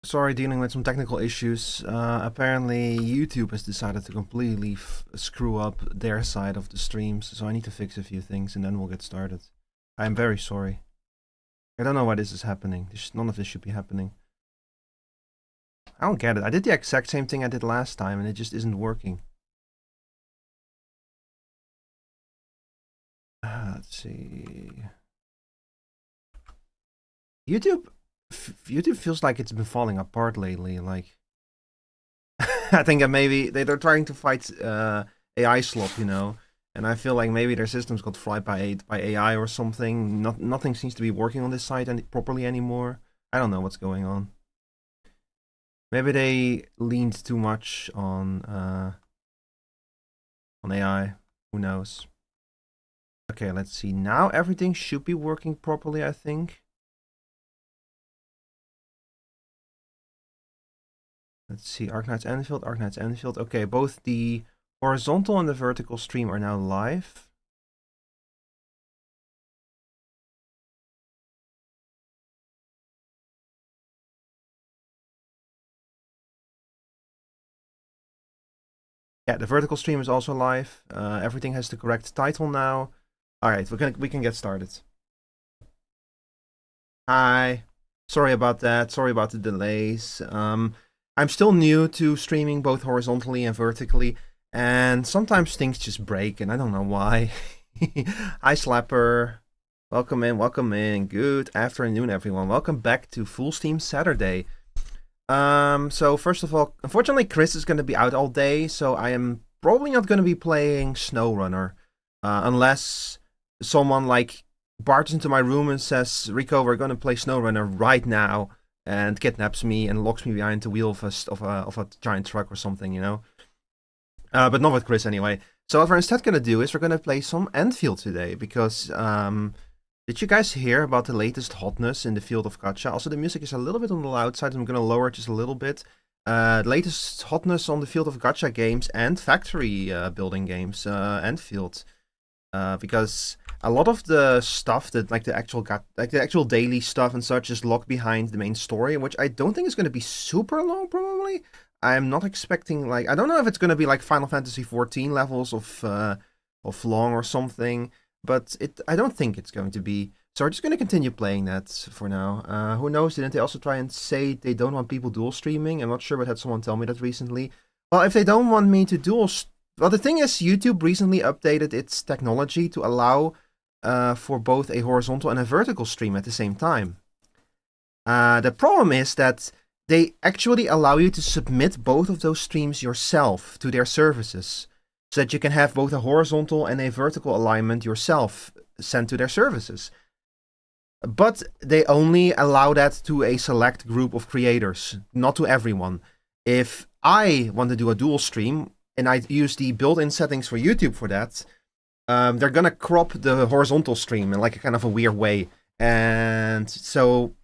Sorry, dealing with some technical issues. Apparently, YouTube has decided to completely screw up their side of the streams, so I need to fix a few things and then we'll get started. I am very sorry. I don't know why this is happening. None of this should be happening. I don't get it. I did the exact same thing I did last time and it just isn't working. Let's see. YouTube feels like it's been falling apart lately. Like, I think that maybe they're trying to fight AI slop, you know, and I feel like maybe their systems got fried by AI or something. Nothing seems to be working on this site properly anymore. I don't know what's going on. Maybe they leaned too much on AI. Who knows? Okay, let's see. Now everything should be working properly, I think. Let's see, Arknights Endfield, Arknights Endfield. Okay, both the horizontal and the vertical stream are now live. Yeah, the vertical stream is also live. Everything has the correct title now. All right, we can get started. Hi, sorry about that. Sorry about the delays. I'm still new to streaming both horizontally and vertically, and sometimes things just break, and I don't know why. Hi, Slapper. Welcome in, welcome in. Good afternoon, everyone. Welcome back to Full Steam Saturday. So first of all, unfortunately, Chris is going to be out all day, so I am probably not going to be playing SnowRunner, unless someone like barges into my room and says, "Rico, we're going to play SnowRunner right now," and kidnaps me and locks me behind the wheel of a giant truck or something, you know. But not with Chris anyway. So what we're instead going to do is we're going to play some Endfield today because did you guys hear about the latest hotness in the field of gacha? Also, the music is a little bit on the loud side. I'm going to lower it just a little bit. The latest hotness on the field of gacha games and factory building games, Endfield, because a lot of the stuff that like the actual daily stuff and such is locked behind the main story, which I don't think is going to be super long. Probably, I'm not expecting like I don't know if it's going to be like Final Fantasy 14 levels of long or something. But I don't think it's going to be. So we're just going to continue playing that for now. Who knows? Didn't they also try and say they don't want people dual streaming? I'm not sure, but had someone tell me that recently. Well, if they don't want me to well, the thing is, YouTube recently updated its technology to allow for both a horizontal and a vertical stream at the same time. The problem is that they actually allow you to submit both of those streams yourself to their services, so that you can have both a horizontal and a vertical alignment yourself sent to their services. But they only allow that to a select group of creators, not to everyone. If I want to do a dual stream and I use the built-in settings for YouTube for that, they're gonna crop the horizontal stream in like a kind of a weird way. And so,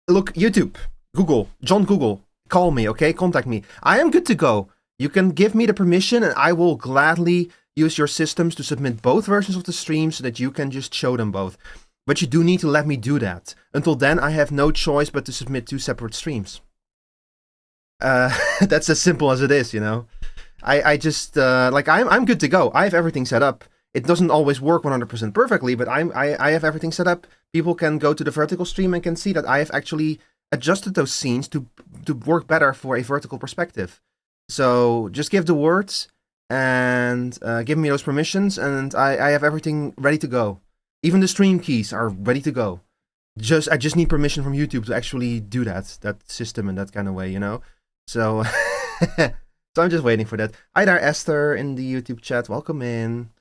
look, YouTube, Google, John Google, call me, okay? Contact me. I am good to go. You can give me the permission and I will gladly use your systems to submit both versions of the stream so that you can just show them both. But you do need to let me do that. Until then, I have no choice but to submit two separate streams. That's as simple as it is, you know. I just, like, I'm good to go. I have everything set up. It doesn't always work 100% perfectly, but I have everything set up. People can go to the vertical stream and can see that I have actually adjusted those scenes to work better for a vertical perspective. So just give the words and give me those permissions, and I have everything ready to go. Even the stream keys are ready to go. I just need permission from YouTube to actually do that system in that kind of way, you know. So so I'm just waiting for that. Hi there, Esther, in the YouTube chat. Welcome in.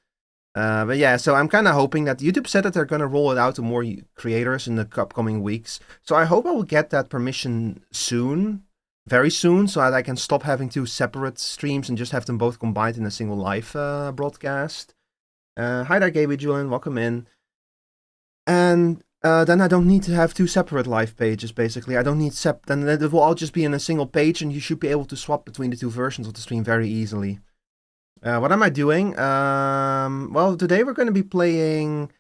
But yeah, so I'm kind of hoping that YouTube said that they're going to roll it out to more creators in the upcoming weeks. So I hope I will get that permission soon. Very soon, so that I can stop having two separate streams and just have them both combined in a single live broadcast. Hi there, Gaby Julian, welcome in. And then I don't need to have two separate live pages, basically. I don't need then it will all just be in a single page, and you should be able to swap between the two versions of the stream very easily. What am I doing? Well, today we're going to be playing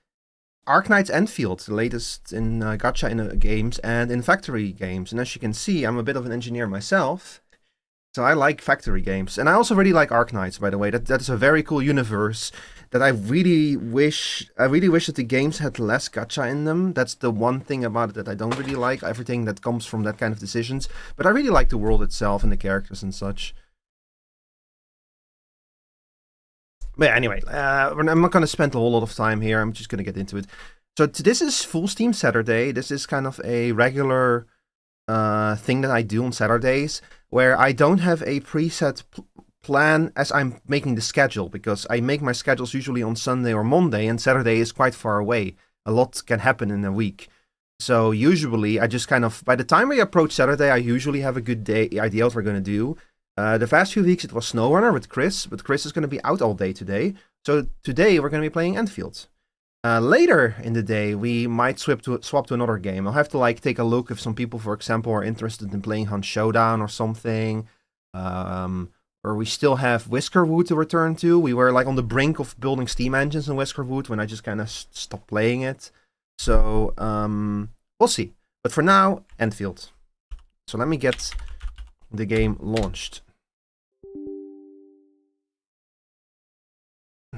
Arknights Endfield, the latest in gacha in games and in factory games. And as you can see, I'm a bit of an engineer myself, so I like factory games. And I also really like Arknights, by the way. That is a very cool universe that I really wish that the games had less gacha in them. That's the one thing about it that I don't really like, everything that comes from that kind of decisions. But I really like the world itself and the characters and such. But yeah, anyway, I'm not going to spend a whole lot of time here. I'm just going to get into it. So this is Full Steam Saturday. This is kind of a regular thing that I do on Saturdays, where I don't have a preset plan as I'm making the schedule, because I make my schedules usually on Sunday or Monday, and Saturday is quite far away. A lot can happen in a week. So usually I just kind of, by the time I approach Saturday, I usually have a good idea what we're going to do. The past few weeks it was SnowRunner with Chris, but Chris is going to be out all day today. So today we're going to be playing Endfield. Later in the day, we might swap to another game. I'll have to take a look if some people, for example, are interested in playing Hunt Showdown or something. Or we still have Whiskerwood to return to. We were on the brink of building steam engines in Whiskerwood when I just kind of stopped playing it. So we'll see. But for now, Endfield. So let me get the game launched.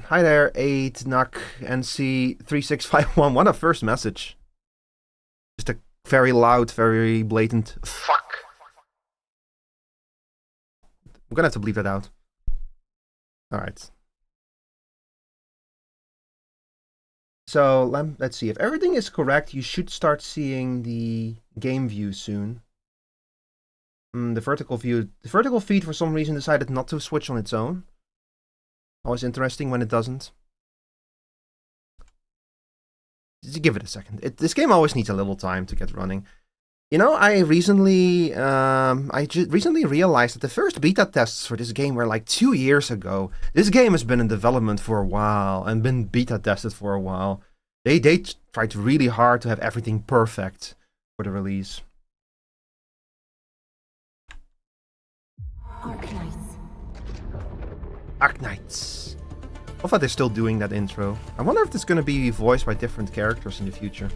Hi there, 8nak NC3651. What a first message. Just a very loud, very blatant fuck. I'm gonna have to bleep that out. Alright. So let's see. If everything is correct, you should start seeing the game view soon. The vertical feed for some reason decided not to switch on its own. Always interesting when it doesn't. Just give it a second. This game always needs a little time to get running. You know, I recently realized that the first beta tests for this game were 2 years ago. This game has been in development for a while and been beta tested for a while. They tried really hard to have everything perfect for the release. Arknights. I thought they're still doing that intro. I wonder if it's going to be voiced by different characters in the future.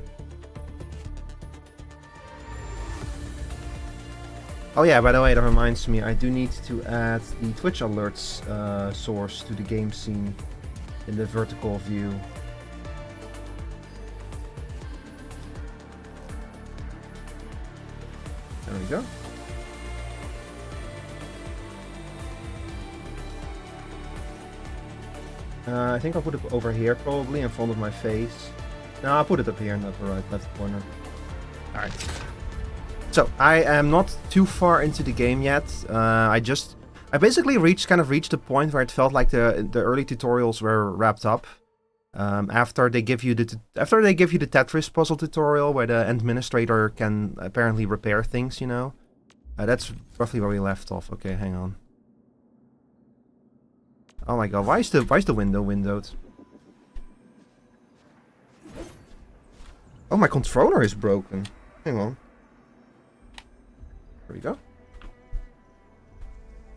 Oh yeah, by the way, that reminds me, I do need to add the Twitch alerts source to the game scene in the vertical view. There we go. I think I'll put it over here, probably, in front of my face. No, I'll put it up here in the upper right, left corner. Alright. So, I am not too far into the game yet. I basically reached the point where it felt like the early tutorials were wrapped up. After they give you the Tetris puzzle tutorial, where the administrator can apparently repair things, you know. That's roughly where we left off. Okay, hang on. Oh my god, why is the window windowed? Oh, my controller is broken. Hang on. There we go.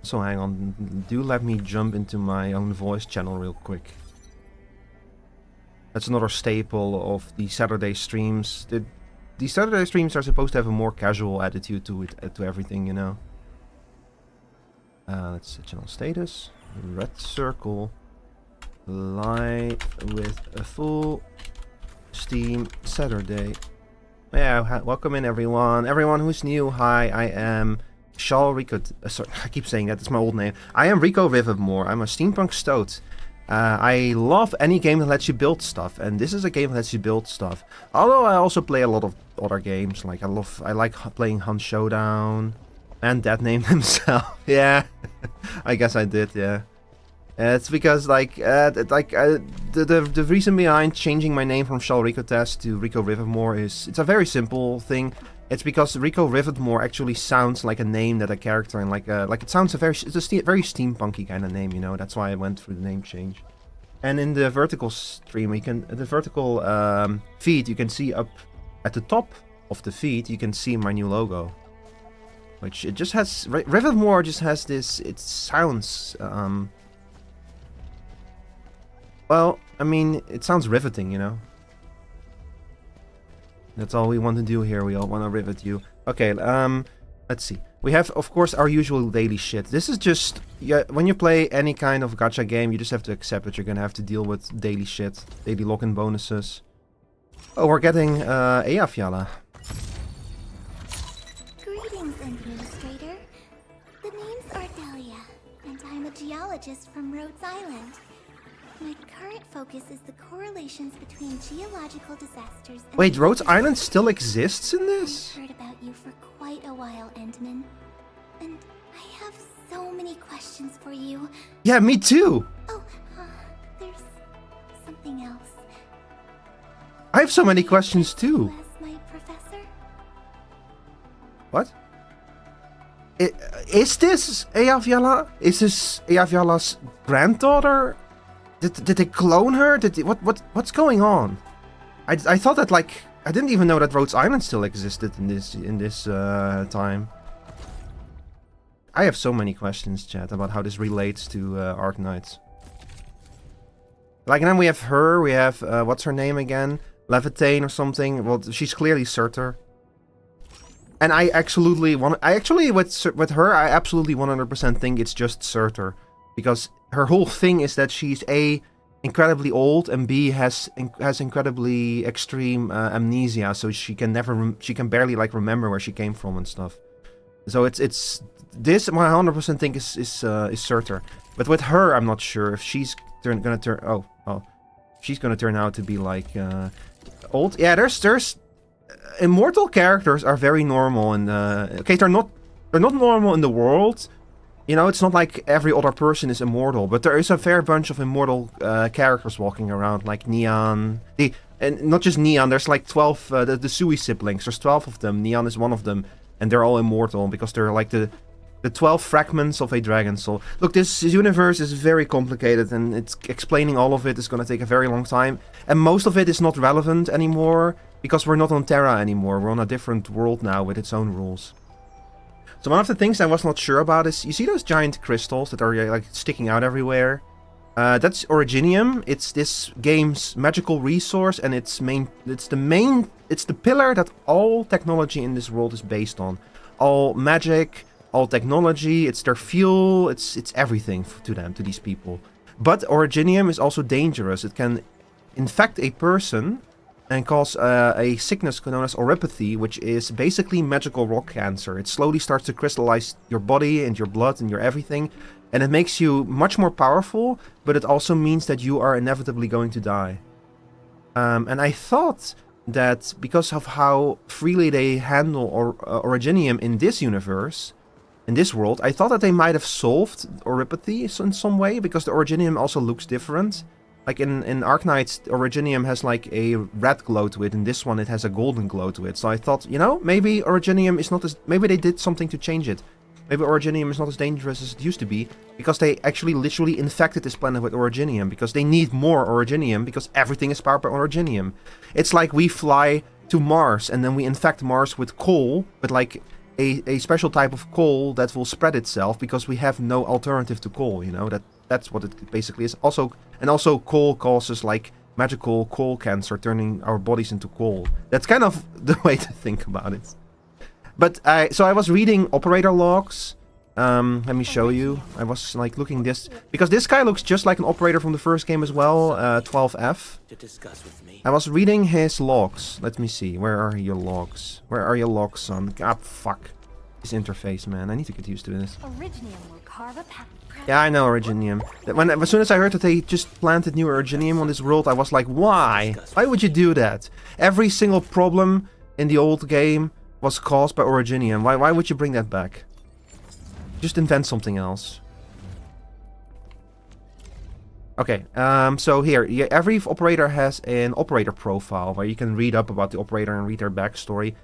So hang on, do let me jump into my own voice channel real quick. That's another staple of the Saturday streams. The Saturday streams are supposed to have a more casual attitude to everything, you know. Let's see, channel status. Red circle. Live with a full Steam Saturday. Yeah, welcome in everyone. Everyone who's new, hi, I am Rico. Sorry, I keep saying that, it's my old name. I am Rico Rivermore. I'm a steampunk stoat. I love any game that lets you build stuff, and this is a game that lets you build stuff. Although I also play a lot of other games, I like playing Hunt Showdown. And that named himself. Yeah, I guess I did. Yeah, it's because the reason behind changing my name from Rico Test to Rico Rivermore is it's a very simple thing. It's because Rico Rivermore actually sounds like a name that a character in it sounds very steampunky kind of name, you know. That's why I went through the name change. And in the vertical stream, feed, you can see up at the top of the feed, you can see my new logo. Which it just has, Rivermore just has this, it sounds, well, I mean, it sounds riveting, you know. That's all we want to do here. We all want to rivet you. Okay, let's see. We have, of course, our usual daily shit. This is just... Yeah, when you play any kind of gacha game, you just have to accept that you're gonna have to deal with daily shit. Daily lock-in bonuses. Oh, we're getting, Eyjafjalla. Greetings, Administrator. The name's Ardelia, and I'm a geologist from Rhodes Island. My current focus is the correlations between geological disasters and... Wait, Rhodes Island still exists in this? I've heard about you for quite a while, Endman. And I have so many questions for you. Yeah, me too! Oh, there's something else. I have so many questions too. As my professor? What? Is this Eyjafjalla? Is this Eyjafjalla's granddaughter? Did they clone her? What's going on? I thought that, like, I didn't even know that Rhodes Island still existed in this time. I have so many questions, chat, about how this relates to Arknights. Like, and then we have her. We have what's her name again? Levitane or something. Well, she's clearly Surtur. And I absolutely with her, I absolutely 100% think it's just Surtur, because her whole thing is that she's A, incredibly old, and B, has incredibly extreme amnesia, so she can barely, like, remember where she came from and stuff. So it's this, I 100% think is Surtur. But with her, I'm not sure if she's gonna turn she's gonna turn out to be like old. Yeah, there's immortal characters are very normal, and okay, they're not normal in the world. You know, it's not like every other person is immortal, but there is a fair bunch of immortal characters walking around, like Neon. And not just Neon, there's like 12, the Sui siblings, there's 12 of them. Neon is one of them, and they're all immortal because they're like the 12 fragments of a dragon soul. Look, this universe is very complicated, and it's explaining all of it is going to take a very long time. And most of it is not relevant anymore, because we're not on Terra anymore. We're on a different world now with its own rules. So one of the things I was not sure about is, you see those giant crystals that are like sticking out everywhere? That's Originium. It's this game's magical resource, and it's the pillar that all technology in this world is based on. All magic, all technology, it's their fuel, it's everything to them, to these people. But Originium is also dangerous. It can infect a person and cause a sickness known as oropathy, which is basically magical rock cancer. It slowly starts to crystallize your body and your blood and your everything, and it makes you much more powerful, but it also means that you are inevitably going to die. And I thought that because of how freely they handle Originium in this universe, in this world, I thought that they might have solved oropathy in some way, because the Originium also looks different. Like in Arknights, Originium has like a red glow to it, and this one it has a golden glow to it. So I thought, you know, maybe Originium is not as... Maybe they did something to change it. Maybe Originium is not as dangerous as it used to be, because they actually literally infected this planet with Originium, because they need more Originium, because everything is powered by Originium. It's like we fly to Mars, and then we infect Mars with coal, but like a special type of coal that will spread itself, because we have no alternative to coal, you know? That's what it basically is. Also coal causes like magical coal cancer, turning our bodies into coal. That's kind of the way to think about it. But so I was reading operator logs. Let me show you. I was like looking this, because this guy looks just like an operator from the first game as well, 12F. I was reading his logs. Let me see. Where are your logs? Where are your logs, son? Ah, fuck. This interface, man. I need to get used to this. Originium will carve a path. Yeah, I know Originium. As soon as I heard that they just planted new Originium on this world, I was like, why? Why would you do that? Every single problem in the old game was caused by Originium. Why would you bring that back? Just invent something else. Okay, so here, every operator has an operator profile where you can read up about the operator and read their backstory.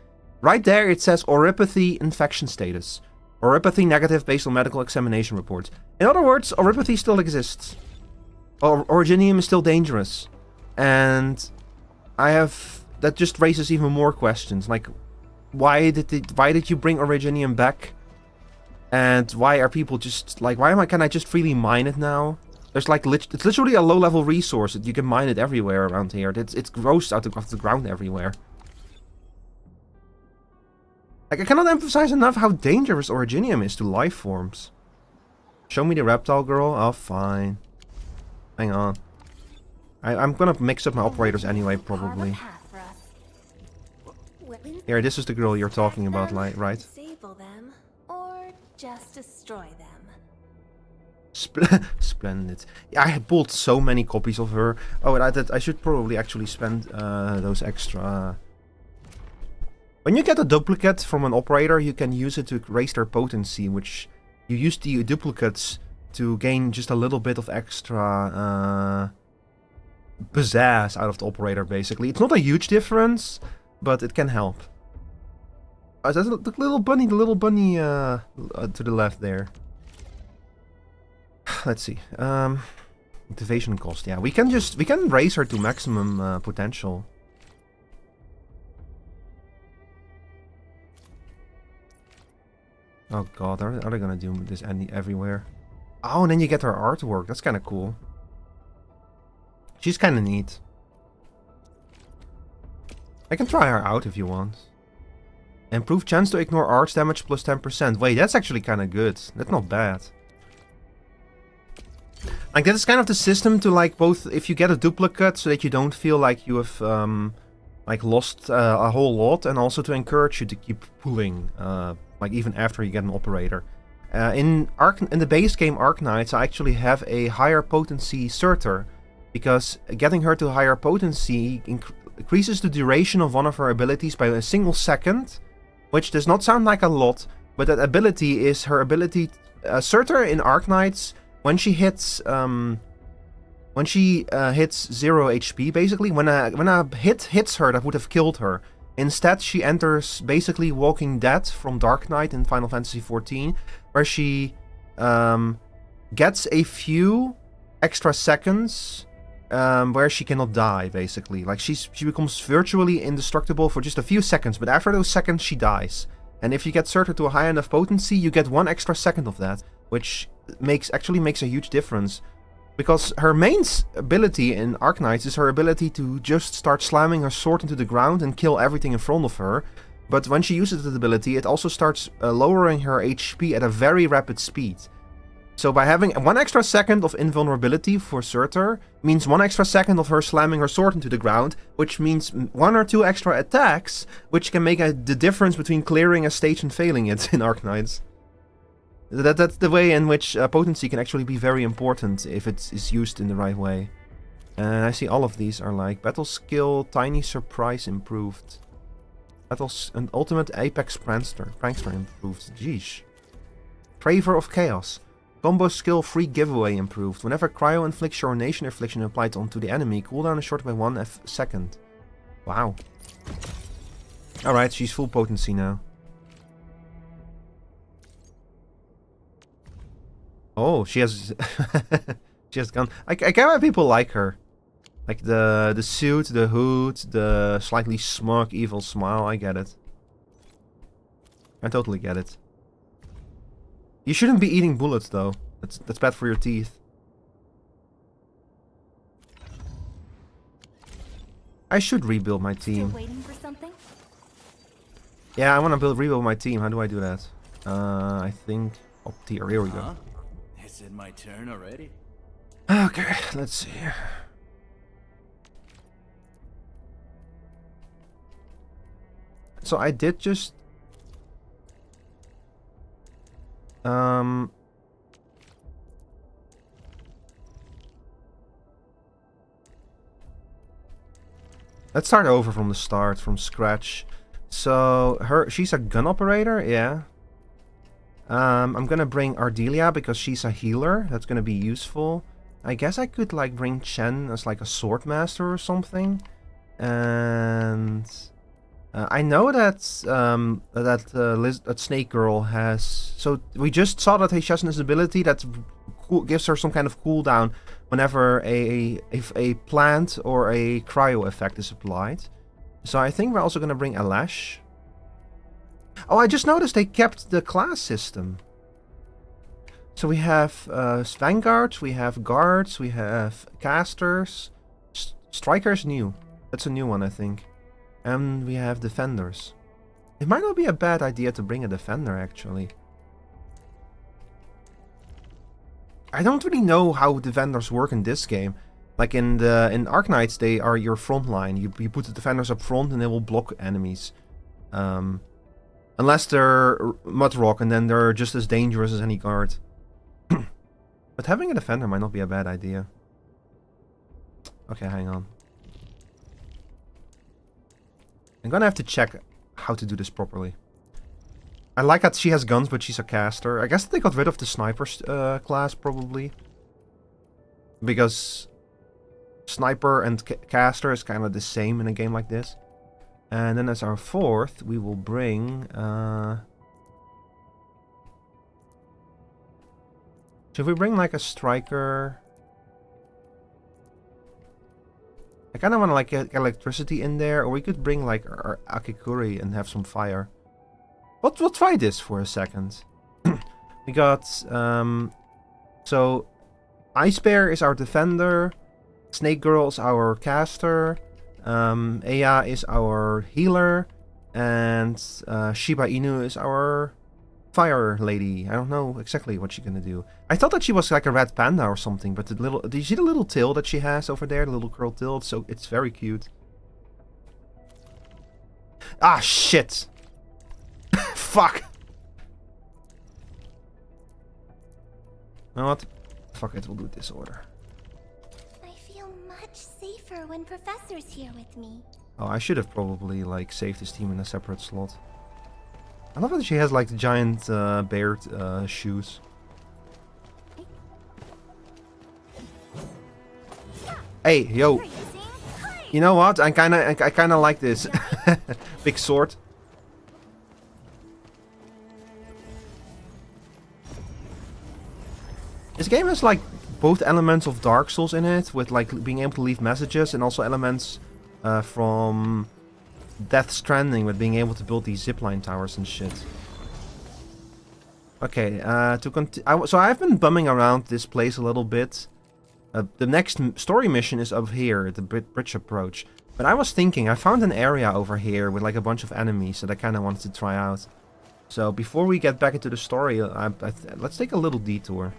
Right there it says oropathy infection status. Oropathy negative based on medical examination reports. In other words, oropathy still exists. Originium is still dangerous. And that just raises even more questions. Like, why did you bring Originium back? And why are people just like, can I just freely mine it now? There's like it's literally a low-level resource. You can mine it everywhere around here. It grows out of the ground everywhere. Like, I cannot emphasize enough how dangerous Originium is to life forms. Show me the reptile girl? Oh, fine. Hang on. I'm gonna mix up my operators anyway, probably. Here, this is the girl you're talking about, right? Disable them, or just destroy them. Splendid. Yeah, I pulled so many copies of her. Oh, and I should probably actually spend those extra... When you get a duplicate from an operator, you can use it to raise their potency, which you use the duplicates to gain just a little bit of extra pizzazz out of the operator, basically. It's not a huge difference, but it can help. There's the little bunny to the left there. Let's see. Activation cost. Yeah, we can raise her to maximum potential. Oh god, are they gonna do this everywhere? Oh, and then you get her artwork. That's kind of cool. She's kind of neat. I can try her out if you want. Improve chance to ignore arch damage plus 10%. Wait, that's actually kind of good. That's not bad. Like, that is kind of the system to, like, both if you get a duplicate so that you don't feel like you have like lost a whole lot, and also to encourage you to keep pulling, like even after you get an operator. In the base game Arknights, I actually have a higher potency Surtur, because getting her to higher potency increases the duration of one of her abilities by a single second, which does not sound like a lot, but that ability is her ability. Surtur in Arknights, when she hits 0 HP, basically, when a hit hits her that would have killed her, instead she enters basically Walking Dead from Dark Knight in Final Fantasy XIV, where she gets a few extra seconds where she cannot die, basically. Like, she becomes virtually indestructible for just a few seconds, but after those seconds she dies. And if you get Surtur to a high enough potency, you get 1 extra second of that, which actually makes a huge difference. Because her main ability in Arknights is her ability to just start slamming her sword into the ground and kill everything in front of her. But when she uses that ability, it also starts lowering her HP at a very rapid speed. So by having 1 extra second of invulnerability for Surtur means 1 extra second of her slamming her sword into the ground, which means 1 or 2 extra attacks, which can make the difference between clearing a stage and failing it in Arknights. That's the way in which potency can actually be very important if it is used in the right way. And I see all of these are like battle skill, tiny surprise improved. Battles and ultimate apex prankster improved. Jeez. Craver of chaos. Combo skill free giveaway improved. Whenever cryo infliction or nation affliction applied onto the enemy, cooldown is shortened by 1 second. Wow. Alright, she's full potency now. Oh, she has she has gun. I get why people like her. Like the suit, the hood, the slightly smug evil smile. I get it. I totally get it. You shouldn't be eating bullets though. That's bad for your teeth. I should rebuild my team. Still waiting for something? Yeah, I want to rebuild my team. How do I do that? I think up tier. Here we go. Is it my turn already? Okay, let's see. So I did just let's start over from the start, from scratch. So she's a gun operator, yeah. I'm gonna bring Ardelia because she's a healer. That's gonna be useful. I guess I could like bring Chen as like a sword master or something. And I know that that Snake Girl has. So we just saw that she has an ability that gives her some kind of cooldown whenever a plant or a cryo effect is applied. So I think we're also gonna bring Alash. Oh, I just noticed they kept the class system. So we have vanguards, we have guards, we have casters. Striker's new. That's a new one, I think. And we have defenders. It might not be a bad idea to bring a defender, actually. I don't really know how defenders work in this game. Like in Arknights, they are your front line. You put the defenders up front and they will block enemies. Unless they're Mudrock, and then they're just as dangerous as any guard. But having a defender might not be a bad idea. Okay, hang on. I'm gonna have to check how to do this properly. I like that she has guns, but she's a caster. I guess they got rid of the sniper class, probably. Because sniper and caster is kind of the same in a game like this. And then as our fourth, we will bring... should we bring like a striker? I kind of want to like get electricity in there, or we could bring like our Akikuri and have some fire. We'll try this for a second. We got so Ice Bear is our defender, Snake Girl is our caster, Aya is our healer, and Shiba Inu is our fire lady. I don't know exactly what she's gonna do. I thought that she was like a red panda or something, but do you see the little tail that she has over there? The little curl tail, so it's very cute. Ah, shit! Fuck! You know what? Fuck it, we'll do it this order. I feel much safer when Professor's here with me. Oh, I should have probably like saved this team in a separate slot. I love that she has like the giant bear shoes. Hey, yo! You know what? I kinda like this. Big sword. This game has like both elements of Dark Souls in it, with like being able to leave messages, and also elements from Death Stranding, with being able to build these zipline towers and shit. Okay, so I've been bumming around this place a little bit. The next story mission is up here, the bridge approach. But I was thinking, I found an area over here with like a bunch of enemies that I kind of wanted to try out. So before we get back into the story, let's take a little detour.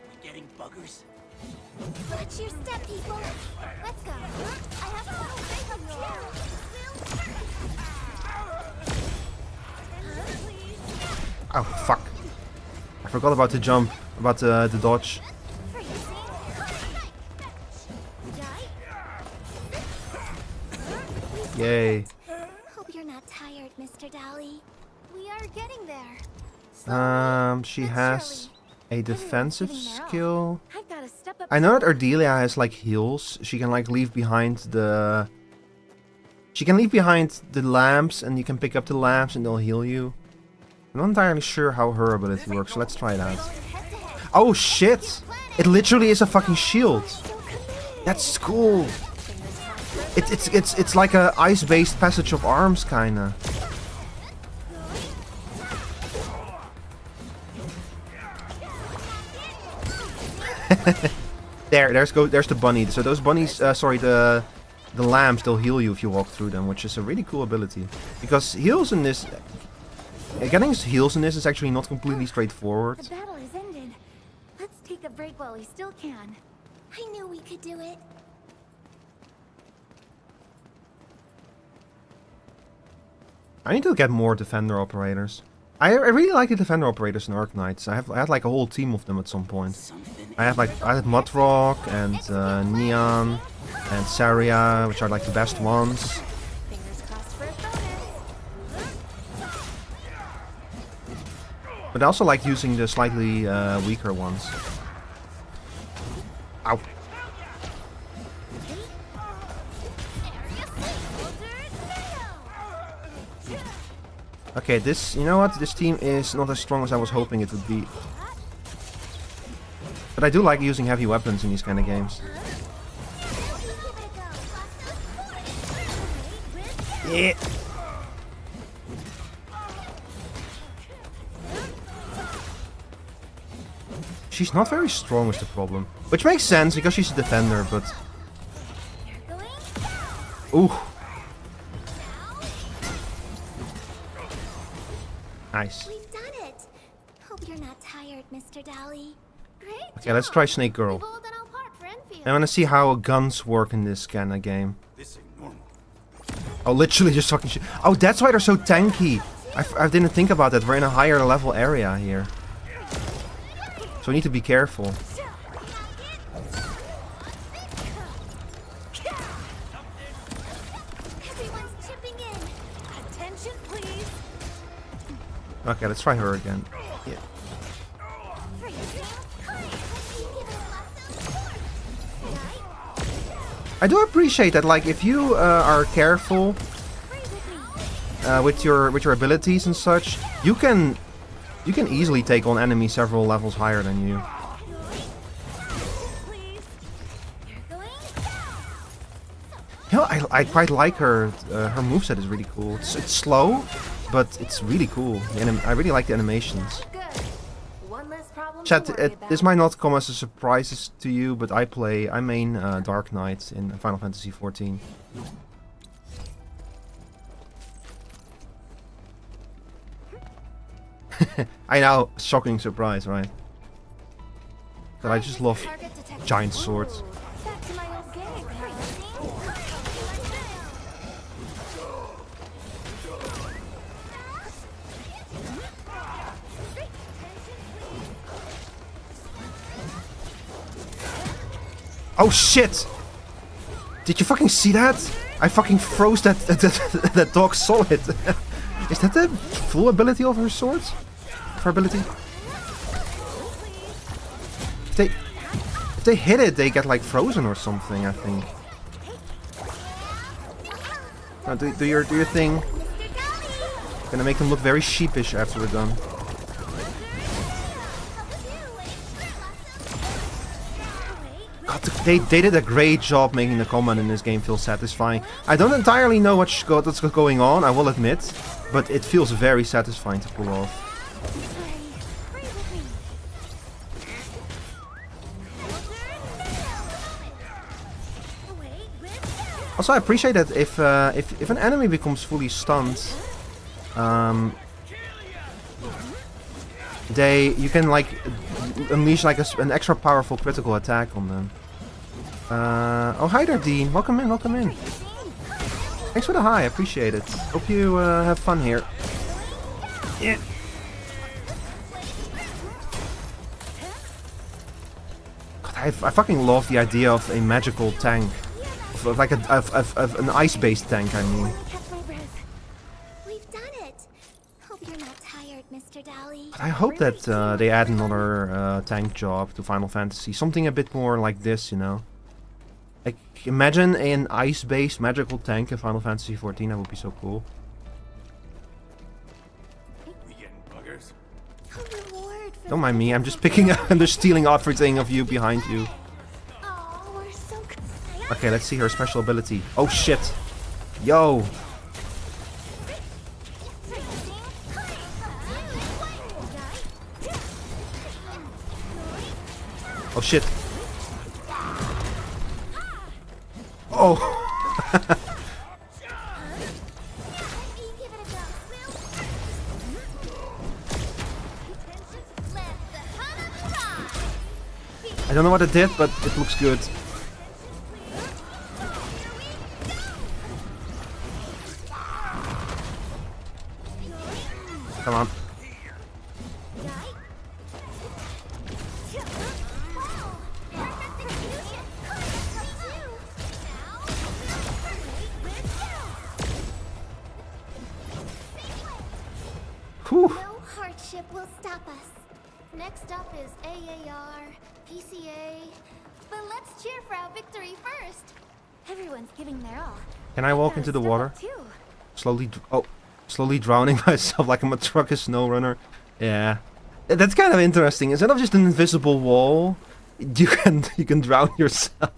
We getting buggers? Watch your step, people. Let's go. I have a little bit of chill. Oh, fuck. I forgot about the jump, about the dodge. Yay. Hope you're not tired, Mr. Dally. We are getting there. She has a defensive skill. I've got to step up. I know that Ardelia has like heals. She can like leave behind the... She can leave behind the lamps, and you can pick up the lamps and they'll heal you. I'm not entirely sure how her ability works, so let's try it out. Oh shit! It literally is a fucking shield. That's cool. It's like a ice-based passage of arms, kinda. There's the bunny. So those bunnies, the lamps, they'll heal you if you walk through them, which is a really cool ability. Because heals in this, getting heals in this is actually not completely straightforward. The battle is ended. Let's take a break while we still can. I knew we could do it. I need to get more defender operators. I really like the defender operators in Arknights. I had like a whole team of them at some point. I had Mudrock and Neon and Saria, which are like the best ones. Fingers crossed for a bonus. But I also like using the slightly weaker ones. Ow. Okay, you know what? This team is not as strong as I was hoping it would be. But I do like using heavy weapons in these kind of games. Yeah. She's not very strong is the problem. Which makes sense because she's a defender, but... Ooh. Nice. We've done it. Hope you're not tired, Mr. Dally. Great Okay, let's try Snake Girl. We've all done our part for Endfield. I want to see how guns work in this kind of game. This ain't normal. Oh, literally just fucking shit. Oh, that's why they're so tanky. I didn't think about that. We're in a higher level area here. So we need to be careful. Everyone's chipping in. Attention, please. Okay, let's try her again. Yeah. I do appreciate that, like, if you are careful with your abilities and such, you can easily take on enemies several levels higher than you. You know, I quite like her. Her moveset is really cool. It's slow, but it's really cool. I really like the animations. Good. One less problem Chat, to worry about. this might not come as a surprise to you, but I main Arknights in Final Fantasy XIV. I know, shocking surprise, right? That I just love Target detected. giant swords. Ooh, back to my old gig, huh? Oh shit! Did you fucking see that? I fucking froze that dog solid. Is that the full ability of her swords? Her ability? If they hit it, they get like frozen or something, I think. Now, do your thing. Gonna make them look very sheepish after we're done. God, they did a great job making the combat in this game feel satisfying. I don't entirely know what's going on, I will admit, but it feels very satisfying to pull off. Also, I appreciate that if an enemy becomes fully stunned, you can like unleash like an extra powerful critical attack on them. Oh, hi there, Dean. Welcome in, welcome in. Thanks for the hi, I appreciate it. Hope you have fun here. Yeah. God, I fucking love the idea of a magical tank. Of like an ice-based tank, I mean. We've done it. Hope you're not tired, Mr. Dally. I hope that they add another tank job to Final Fantasy. Something a bit more like this, you know. Like, imagine an ice-based magical tank in Final Fantasy XIV. That would be so cool. We getting buggers? A reward for Don't mind me. I'm just picking up and just stealing everything of you behind you. Oh, we're so Okay, let's see her special ability. Oh shit! Yo! Oh shit! Oh! I don't know what it did, but it looks good. Come on. Whew. no hardship will stop us. Next up is AAR, PCA. But let's cheer for our victory first. Everyone's giving their all. Can I walk into the Step water? up too. Slowly drowning myself like I'm a trucker snow runner. Yeah, that's kind of interesting. Instead of just an invisible wall, you can drown yourself.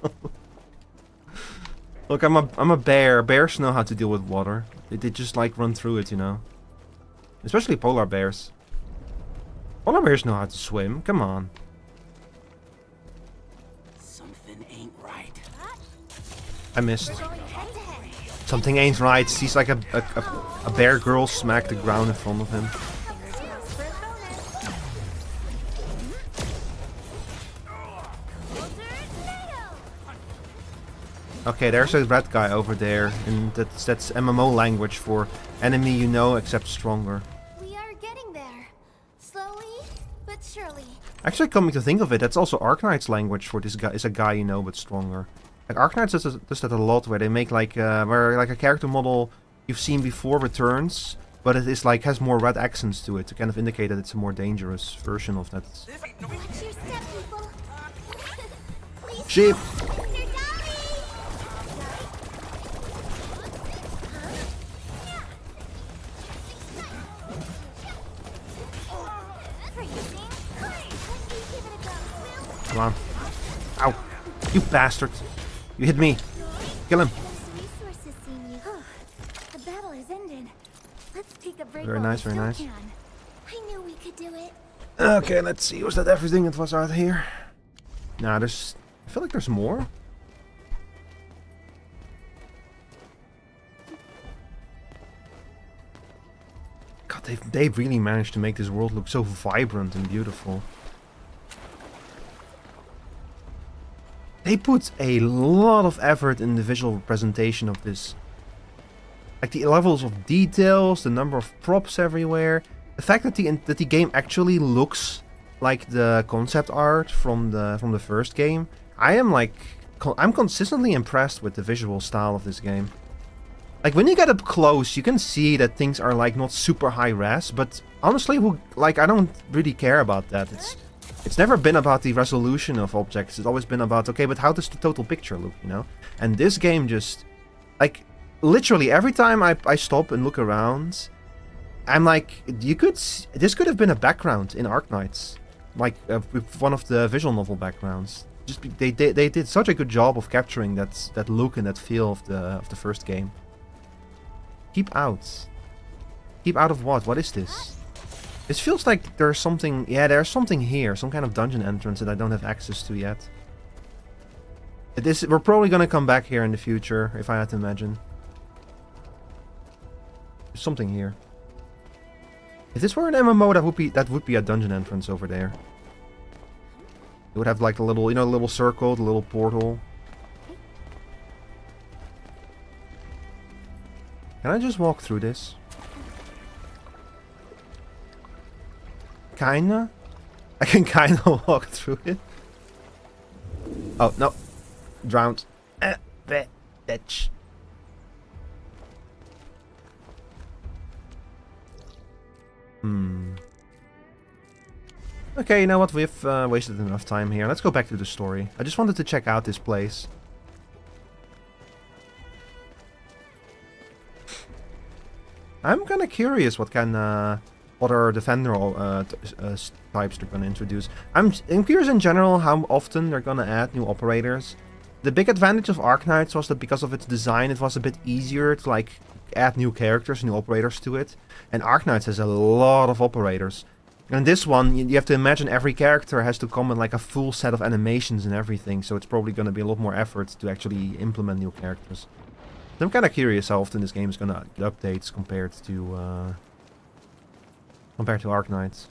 Look, I'm a bear. Bears know how to deal with water. They just like run through it, you know. Especially polar bears. Polar bears know how to swim. Come on. Something ain't right. I missed. Going head to head. Something ain't right. He's like a bear girl smacked the ground in front of him. Okay, there's a red guy over there, and that's MMO language for enemy you know except stronger. We are getting there. Slowly, but surely. Actually, coming to think of it, that's also Arknights language for this guy is a guy you know but stronger. Like Arknights does that a lot, where they make like where like a character model you've seen before returns, but it is like has more red accents to it to kind of indicate that it's a more dangerous version of that. Watch your step, people. Please Sheep. stop, Mr. Dolly! Come on. Ow. You bastard. You hit me. Kill him. Those resources seem useful. The battle is ended. Let's take a break. Very while nice, we very still nice. can. I knew we could do it. Okay, let's see. Was that everything that was out here? Nah, there's... I feel like there's more. God, they've really managed to make this world look so vibrant and beautiful. They put a lot of effort in the visual presentation of this. Like the levels of details, the number of props everywhere. The fact that the game actually looks like the concept art from the first game. I'm consistently impressed with the visual style of this game. Like when you get up close, you can see that things are like not super high res, but honestly, I don't really care about that. It's never been about the resolution of objects. It's always been about, okay, but how does the total picture look, you know? And this game just, like, literally every time I stop and look around, I'm like, this could have been a background in Arknights, like with one of the visual novel backgrounds. They did such a good job of capturing that look and that feel of the first game. Keep out. Keep out of what? What is this? This feels like there's something... Yeah, there's something here. Some kind of dungeon entrance that I don't have access to yet. We're probably gonna come back here in the future, if I had to imagine. There's something here. If this were an MMO, that would be a dungeon entrance over there. It would have like the little, you know, the little circle, the little portal. Can I just walk through this? Kinda? I can kinda walk through it. Oh, no. Drowned. Bitch. Okay, you know what? We've wasted enough time here. Let's go back to the story. I just wanted to check out this place. I'm kinda curious what kind of other defender types they're gonna introduce. I'm curious in general how often they're gonna add new operators. The big advantage of Arknights was that because of its design, it was a bit easier to like add new characters, new operators to it. And Arknights has a lot of operators. And this one, you have to imagine every character has to come in like a full set of animations and everything, so it's probably going to be a lot more effort to actually implement new characters. So I'm kind of curious how often this game is going to get updates compared to Arknights.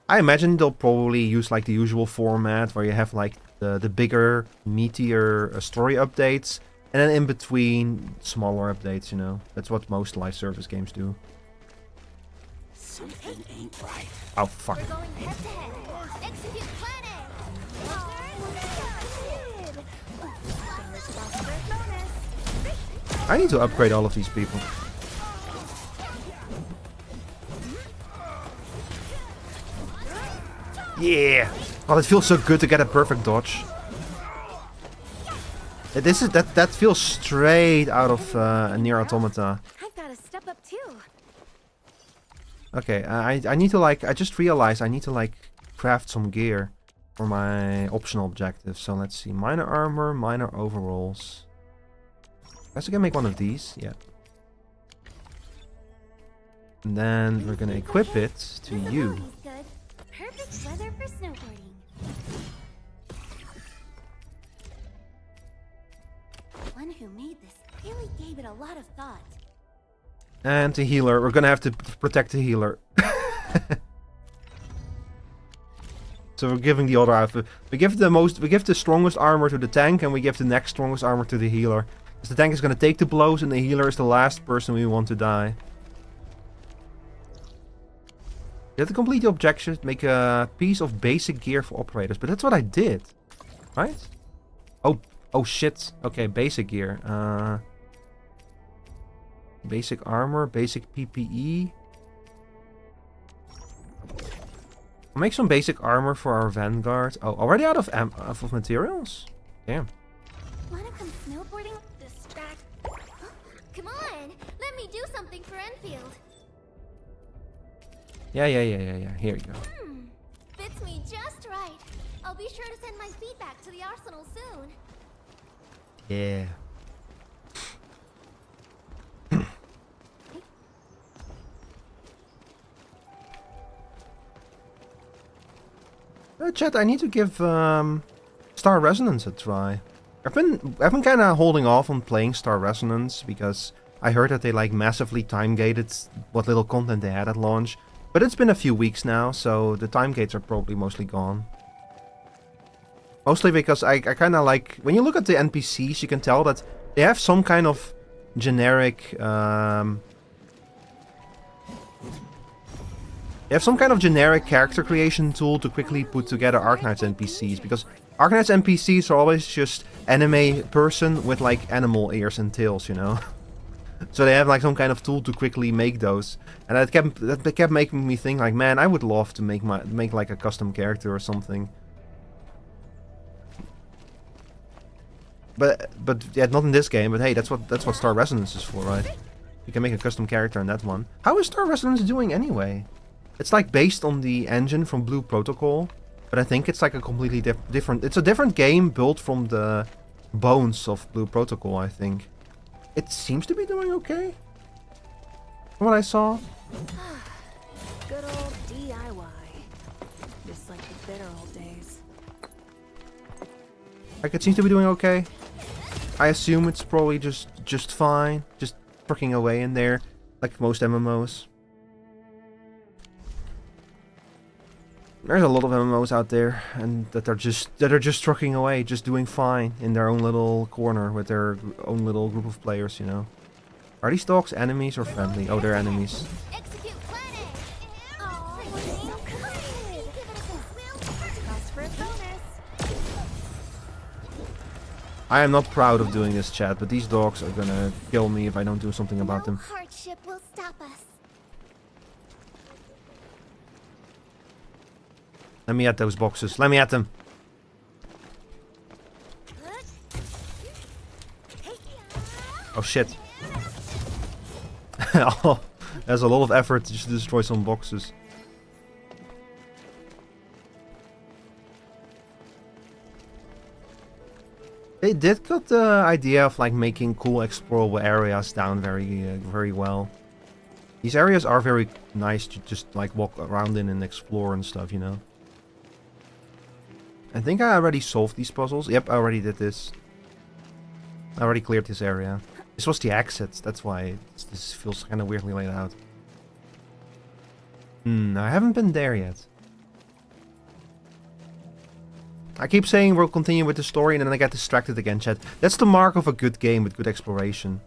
I imagine they'll probably use like the usual format where you have like the bigger, meatier story updates, and then in between, smaller updates, you know. That's what most live service games do. Something ain't right. Oh, fuck. We're going head to head. Execute plan A. I need to upgrade all of these people. Yeah! Oh, it feels so good to get a perfect dodge. That feels straight out of Nier Automata. I've got to step up too. Okay, I need to like, I just realized I need to like craft some gear for my optional objectives. So let's see, minor armor, minor overalls. Guess I can make one of these, yeah. And then we're gonna equip it to you. Good. Perfect weather for snowboarding. The one who made this really gave it a lot of thought. And the healer, we're gonna have to protect the healer. So we're giving the other outfit. We give the strongest armor to the tank, and we give the next strongest armor to the healer. Because the tank is gonna take the blows, and the healer is the last person we want to die. You have to complete the objective, make a piece of basic gear for operators. But that's what I did, right? Oh shit. Okay, basic gear. Basic armor, basic PPE. I'll make some basic armor for our vanguard. Oh, already out of materials? Damn. Wanna come snowboarding? Distract. Huh? Come on, let me do something for Enfield. Yeah. Here you go. Fits me just right. I'll be sure to send my feedback to the arsenal soon. Yeah. Chat, I need to give Star Resonance a try. I've been kind of holding off on playing Star Resonance because I heard that they like massively time gated what little content they had at launch. But it's been a few weeks now, so the time gates are probably mostly gone. Mostly because I kind of like... When you look at the NPCs, you can tell that they have some kind of generic... They have some kind of generic character creation tool to quickly put together Arknights NPCs. Because Arknights NPCs are always just anime person with like animal ears and tails, you know? So they have like some kind of tool to quickly make those. And that kept making me think like, man, I would love to make like a custom character or something. But yeah, not in this game. But hey, that's what Star Resonance is for, right? You can make a custom character in that one. How is Star Resonance doing anyway? It's like based on the engine from Blue Protocol, but I think it's like a completely different. It's a different game built from the bones of Blue Protocol, I think. It seems to be doing okay, from what I saw. Good old DIY. Just like the bitter old days. Like, it seems to be doing okay. I assume it's probably just fine. Just trucking away in there, like most MMOs. There's a lot of MMOs out there, and that are just trucking away, just doing fine in their own little corner with their own little group of players, you know. Are these dogs enemies or friendly? Oh, they're enemies. Execute plan A. Oh, Cost for a bonus. I am not proud of doing this, chat, but these dogs are gonna kill me if I don't do something about No them. hardship will stop us. Let me at those boxes. Let me at them. Oh shit. Oh, there's a lot of effort to just destroy some boxes. They did got the idea of like making cool explorable areas down very well. These areas are very nice to just like walk around in and explore and stuff, you know. I think I already solved these puzzles. Yep, I already did this. I already cleared this area. This was the exit, that's why this feels kind of weirdly laid out. I haven't been there yet. I keep saying we'll continue with the story and then I get distracted again, chat. That's the mark of a good game with good exploration.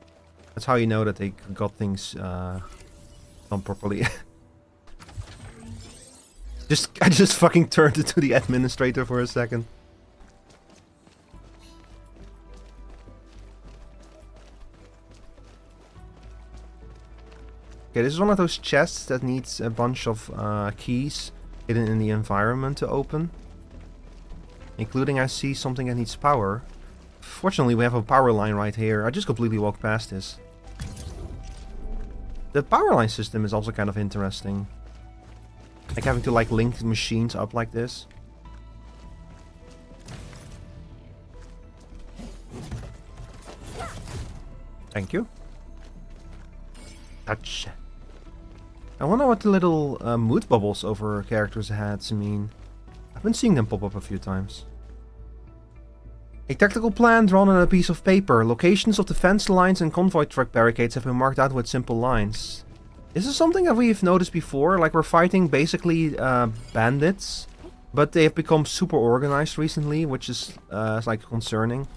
That's how you know that they got things done properly. I just fucking turned into the administrator for a second. Okay, this is one of those chests that needs a bunch of keys hidden in the environment to open. Including, I see something that needs power. Fortunately, we have a power line right here. I just completely walked past this. The power line system is also kind of interesting. Like having to like link the machines up like this. Thank you. Touch. I wonder what the little mood bubbles over characters' heads mean. I've been seeing them pop up a few times. A tactical plan drawn on a piece of paper. Locations of defense lines and convoy truck barricades have been marked out with simple lines. This is something that we've noticed before, like we're fighting basically bandits But they have become super organized recently, which is like concerning.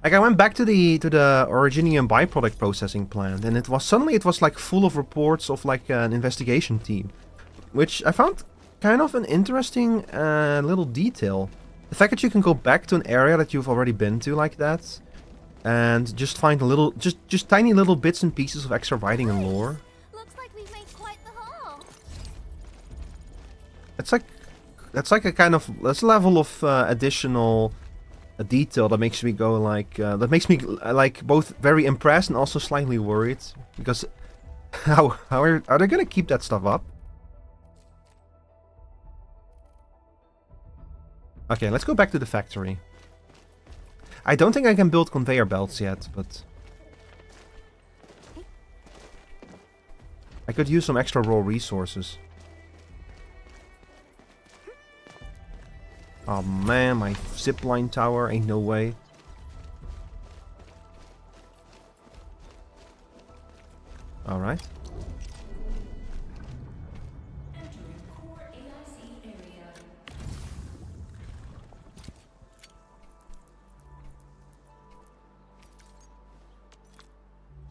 Like I went back to the Originium byproduct processing plant, and it was like full of reports of like an investigation team, which I found kind of an interesting little detail. The fact that you can go back to an area that you've already been to like that, and just find a little, just tiny little bits and pieces of extra writing and lore. Looks like we've made quite the haul. That's like a kind of that's a level of additional detail that makes me go like that makes me like both very impressed and also slightly worried, because how are they gonna keep that stuff up? Okay, let's go back to the factory. I don't think I can build conveyor belts yet, but I could use some extra raw resources. Oh man, my zipline tower, ain't no way. Alright.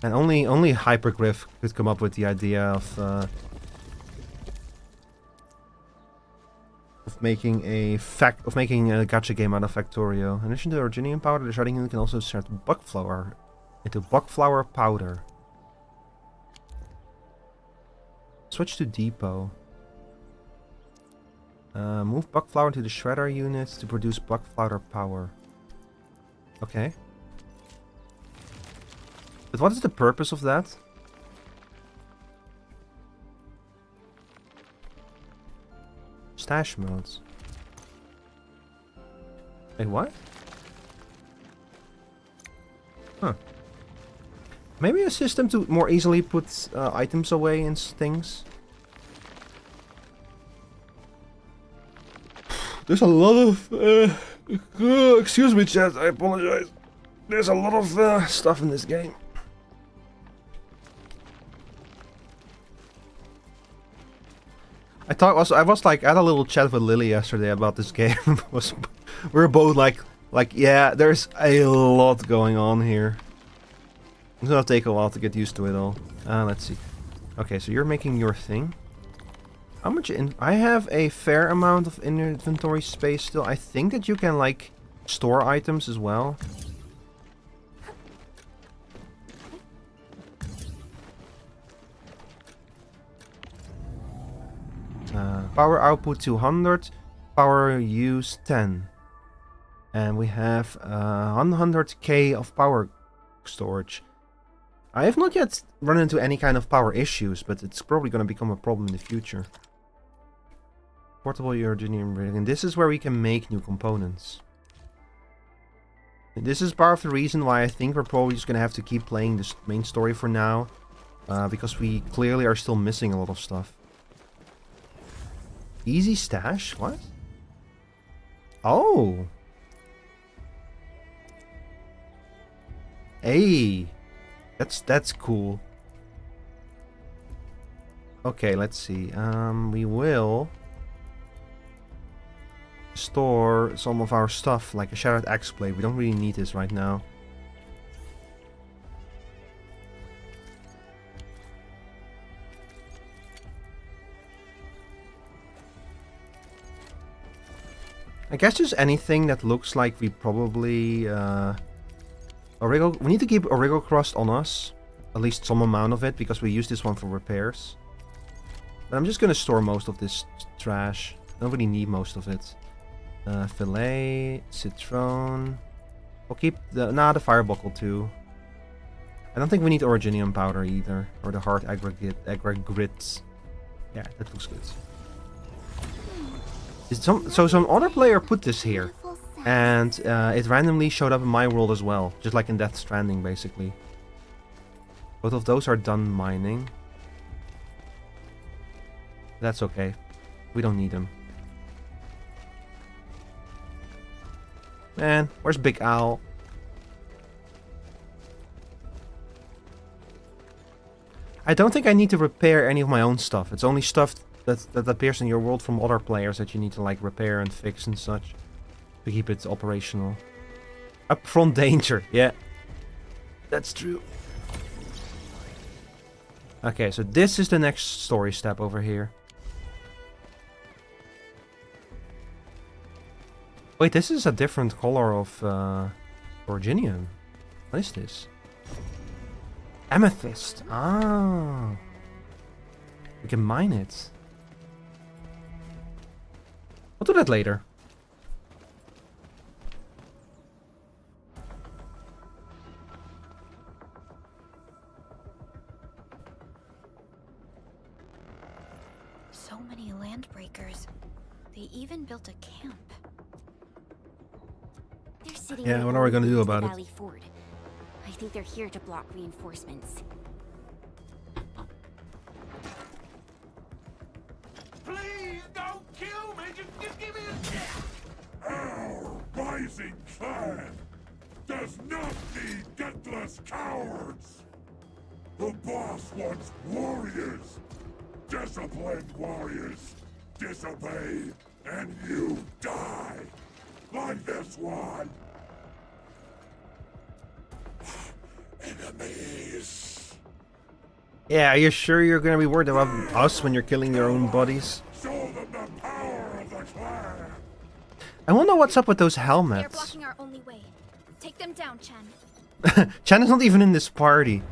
And only Hypergriff could come up with the idea of making a gacha game out of Factorio. In addition to Originium powder, the shredding unit can also insert bug flour into bug flour powder. Switch to depot. Move bug flour to the shredder unit to produce bug flour power. Okay. But what is the purpose of that? Stash modes. Wait, what? Huh. Maybe a system to more easily put items away in things. There's a lot of... excuse me, chat, I apologize. There's a lot of stuff in this game. I had a little chat with Lily yesterday about this game. We were both like, yeah, there's a lot going on here. It's gonna take a while to get used to it all. Let's see. Okay, so you're making your thing. How much I have a fair amount of inventory space still. I think that you can like store items as well. Power output 200, power use 10. And we have 100k of power storage. I have not yet run into any kind of power issues, but it's probably going to become a problem in the future. Portable Uranium rig, and this is where we can make new components. And this is part of the reason why I think we're probably just going to have to keep playing this main story for now. Because we clearly are still missing a lot of stuff. Easy stash? What? Oh! Hey! That's cool. Okay, let's see. We will store some of our stuff, like a Shattered Axe Blade. We don't really need this right now. I guess just anything that looks like we probably... we need to keep Origo Crust on us. At least some amount of it, because we use this one for repairs. But I'm just gonna store most of this trash. Don't really need most of it. Filet, citron. We'll keep the the firebuckle too. I don't think we need Originium powder either, or the hard aggregates. Yeah, that looks good. So some other player put this here, and it randomly showed up in my world as well, just like in Death Stranding, basically. Both of those are done mining. That's okay. We don't need them. Man, where's Big Owl? I don't think I need to repair any of my own stuff. It's only stuff that appears in your world from other players that you need to like repair and fix and such to keep it operational. Upfront danger, yeah. That's true. Okay, so this is the next story step over here. Wait, this is a different color of Originium. What is this? Amethyst. Ah. We can mine it. I'll do that later. So many landbreakers. They even built a camp. They're sitting Yeah, right what are we gonna do underneath the about it? Valley Ford. I think they're here to block reinforcements. Please don't kill me. Just give me a... Our rising clan does not need gutless cowards. The boss wants warriors. Disciplined warriors. Disobey and you die. Like this one. Enemies. Yeah, are you sure you're gonna be worried about us when you're killing your own buddies? Show them the power of the clan. I wonder what's up with those They're helmets. blocking our only way. Take them down, Chen. Chen is not even in this party.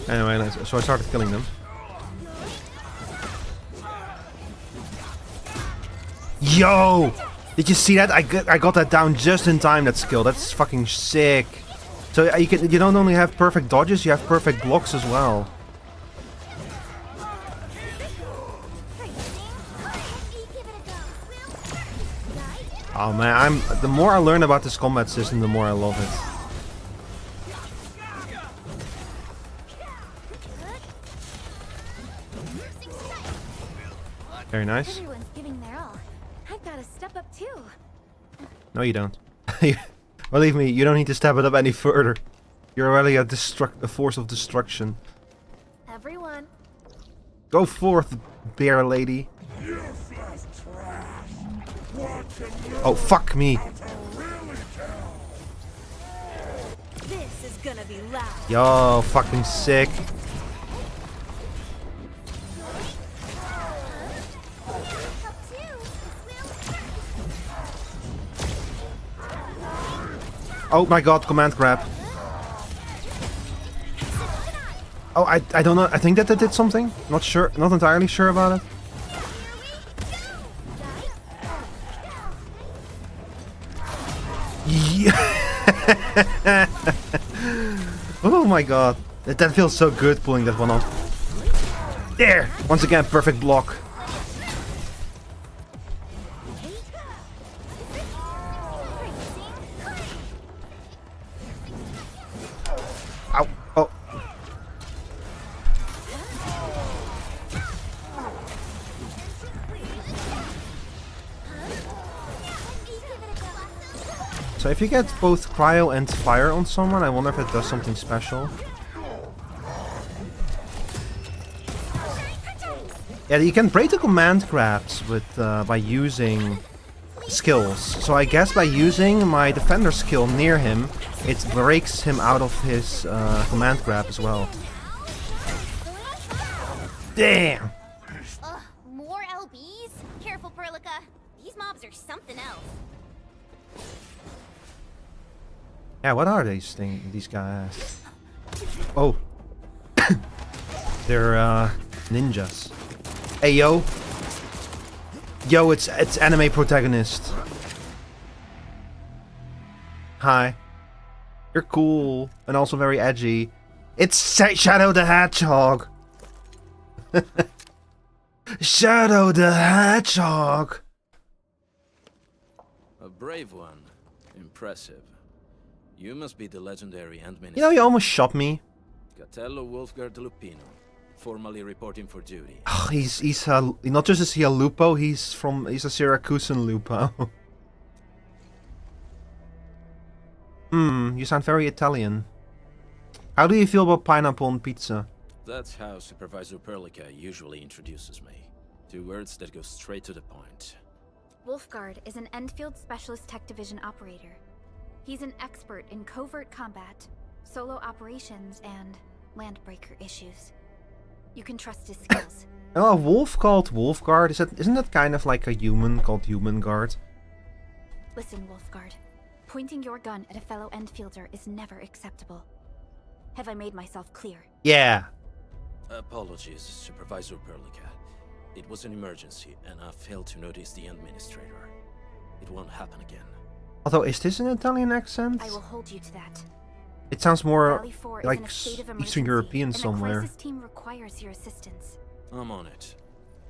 Anyway, so I started killing them. Yo! Did you see that? I got that down just in time, that skill. That's fucking sick. So you don't only have perfect dodges, you have perfect blocks as well. Oh man, the more I learn about this combat system, the more I love it. Very nice. Everyone's giving their all. I've got to step up too. No, you don't. Believe me, you don't need to step it up any further. You're already a force of destruction. Everyone. Go forth, bear lady. Useless trash. Watch and learn Oh, fuck me. how to really kill. This is gonna be loud. Yo, fucking sick. Oh my god, command grab. Oh, I don't know. I think that did something. Not sure. Not entirely sure about it. Yeah. Oh my god. That feels so good pulling that one off. There! Once again, perfect block. Ow. Oh. So if you get both cryo and fire on someone, I wonder if it does something special. Yeah, you can break the command grabs with by using skills. So I guess by using my defender skill near him, it breaks him out of his command grab as well. Damn! Ugh, more LBs? Careful, Perlica. These mobs are something else. Yeah, what are these guys? Oh. They're ninjas. Hey yo. Yo, it's anime protagonist. Hi. You're cool and also very edgy. It's Shadow the Hedgehog. Shadow the Hedgehog. A brave one. Impressive. You must be the legendary Endminister. You know, you almost shot me. Catello Wolfgard Lupino. Formally reporting for duty. He's not just is he a lupo, he's a Syracusan lupo. You sound very Italian. How do you feel about pineapple on pizza? That's how Supervisor Perlica usually introduces me. 2 words that go straight to the point. Wolfguard is an Endfield Specialist Tech Division operator. He's an expert in covert combat, solo operations, and landbreaker issues. You can trust his skills. Oh, a wolf called Wolfguard? Isn't that kind of like a human called Human Guard? Listen, Wolfguard. Pointing your gun at a fellow Endfielder is never acceptable. Have I made myself clear? Yeah. Apologies, Supervisor Perlica. It was an emergency, and I failed to notice the Administrator. It won't happen again. Although, is this an Italian accent? I will hold you to that. It sounds more Valley 4 is like in a state of Eastern emergency, European and the somewhere. crisis team requires your assistance. I'm on it.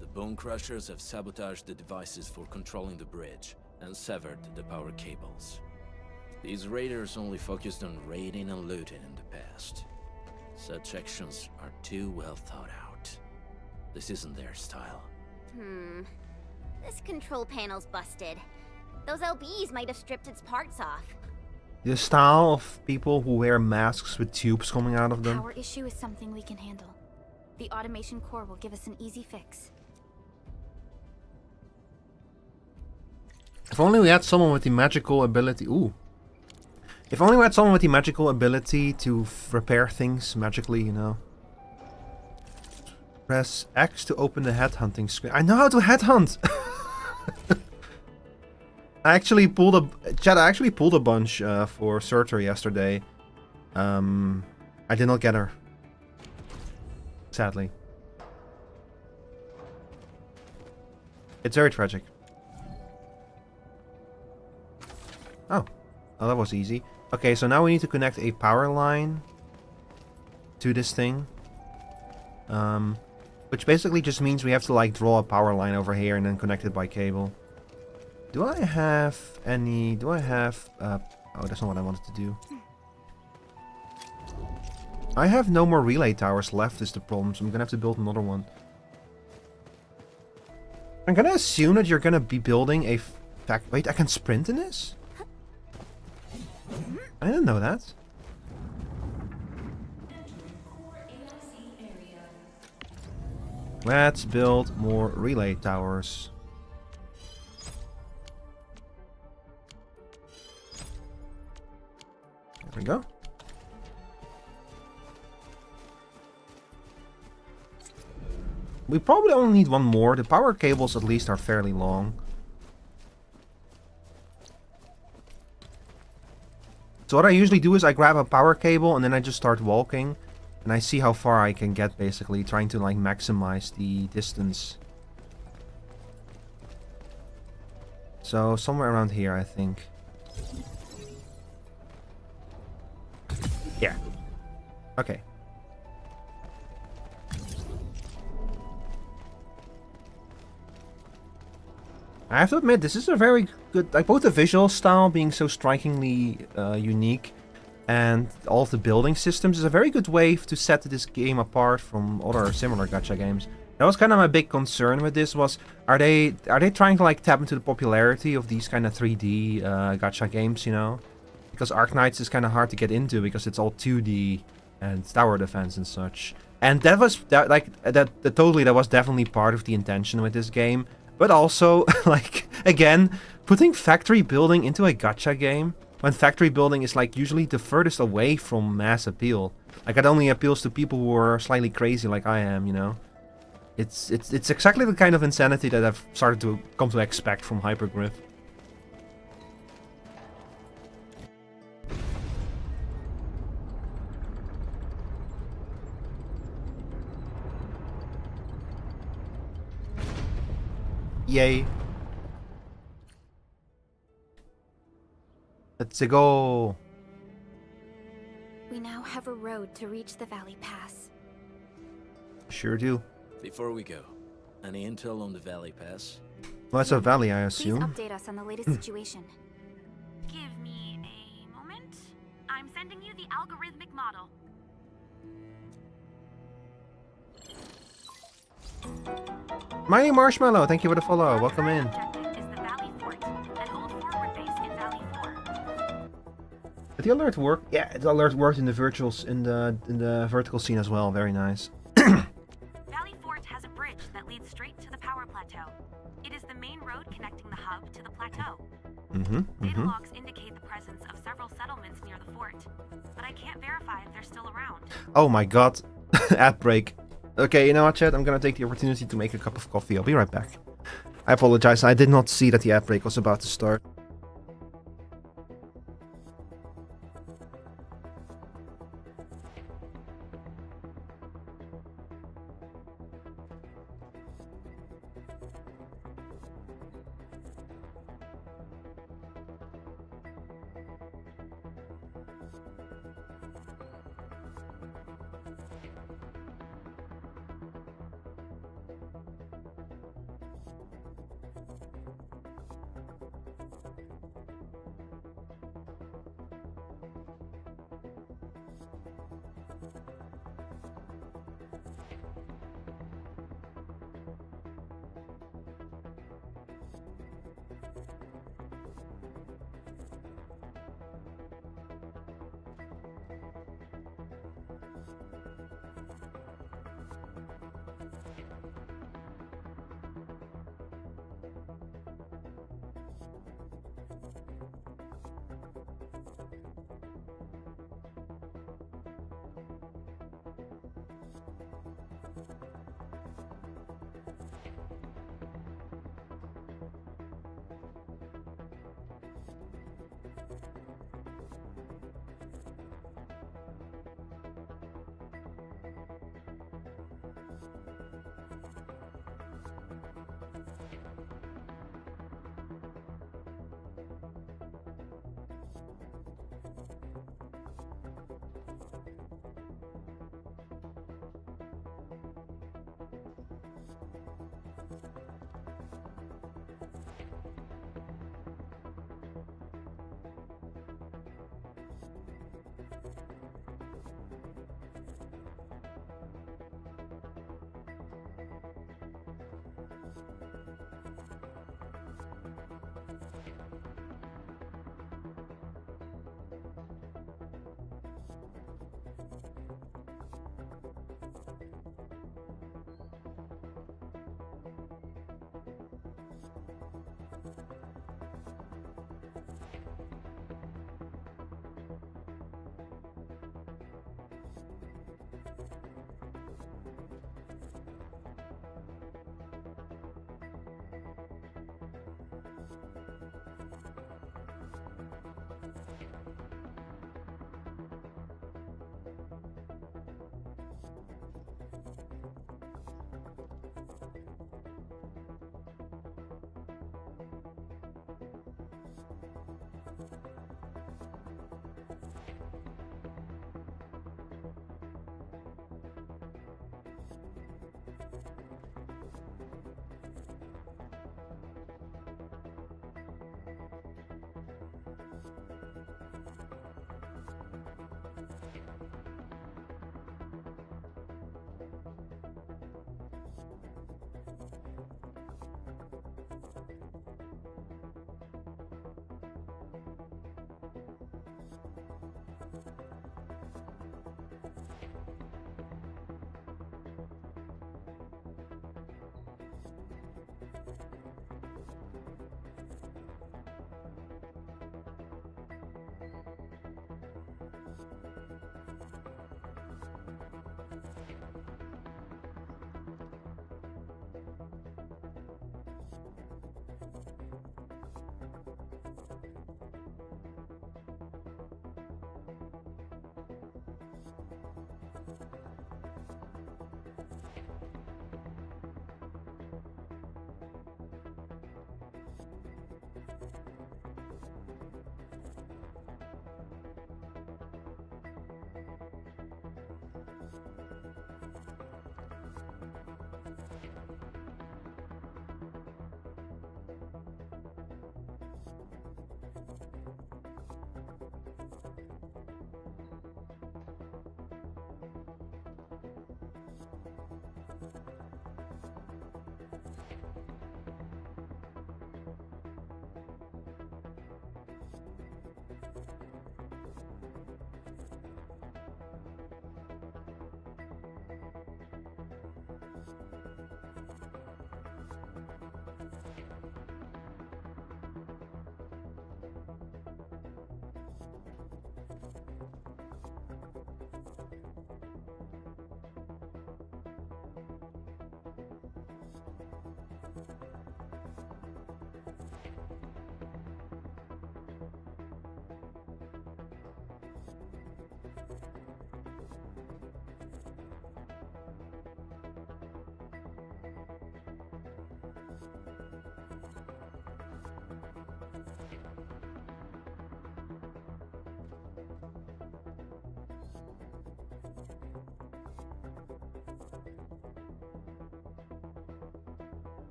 The Bone Crushers have sabotaged the devices for controlling the bridge and severed the power cables. These raiders only focused on raiding and looting in the past. Such actions are too well thought out. This isn't their style. This control panel's busted. Those LBs might have stripped its parts off. The style of people who wear masks with tubes coming out of them. Power issue is something we can handle. The automation core will give us an easy fix. If only we had someone with the magical ability. If only we had someone with the magical ability to repair things magically, you know. Press X to open the headhunting screen. I know how to headhunt! I actually pulled a bunch for Surtur yesterday. I did not get her. Sadly. It's very tragic. Oh, that was easy. Okay, so now we need to connect a power line to this thing. Which basically just means we have to like draw a power line over here and then connect it by cable. Do I have any... oh, that's not what I wanted to do. I have no more relay towers left is the problem, so I'm gonna have to build another one. I'm gonna assume that you're gonna be building a... Wait, I can sprint in this? I didn't know that. Let's build more relay towers. There we go. We probably only need one more. The power cables at least are fairly long. So what I usually do is I grab a power cable and then I just start walking. And I see how far I can get, basically, trying to like maximize the distance. So somewhere around here, I think. Yeah. Okay. I have to admit, this is a very good, like both the visual style being so strikingly unique, and all of the building systems is a very good way to set this game apart from other similar gacha games. That was kind of my big concern with this was, are they trying to like tap into the popularity of these kind of 3D gacha games, you know? Because Arknights is kind of hard to get into because it's all 2D and tower defense and such. And that was that was definitely part of the intention with this game. But also, like, again, putting factory building into a gacha game, when factory building is, like, usually the furthest away from mass appeal. Like, it only appeals to people who are slightly crazy like I am, you know? It's exactly the kind of insanity that I've started to come to expect from Hypergriff. Yay. Let's go. We now have a road to reach the Valley Pass. Sure do. Before we go, any intel on the Valley Pass? Well, that's a valley, I Please assume. update us on the latest situation. Give me a moment. I'm sending you the algorithmic model. Mighty Marshmallow, thank you for the follow. Welcome in. Objective is the Valley Fort, an old forward base in Valley 4. Did the alert work? Yeah, the alert worked in the virtuals in the vertical scene as well. Very nice. Valley Fort has a bridge that leads straight to the power plateau. It is the main road connecting the hub to the plateau. Data logs indicate the presence of several settlements near the fort, but I can't verify if they're still around. Oh my god. Ad break. Okay, you know what, chat? I'm gonna take the opportunity to make a cup of coffee. I'll be right back. I apologize. I did not see that the ad break was about to start.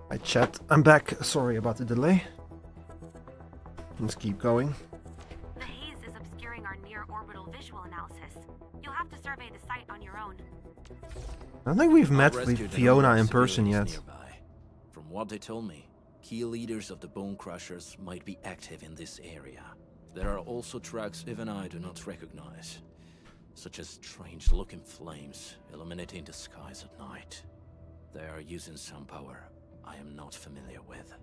Hi chat, I'm back. Sorry about the delay. Let's keep going. The haze is obscuring our near-orbital visual analysis. You'll have to survey the site on your own. I don't think we've met I've with rescued a Fiona number in of person civilians yet. nearby. From what they told me, key leaders of the Bone Crushers might be active in this area. There are also tracks even I do not recognize, such as strange-looking flames illuminating the skies at night. They are using some power I am not familiar with.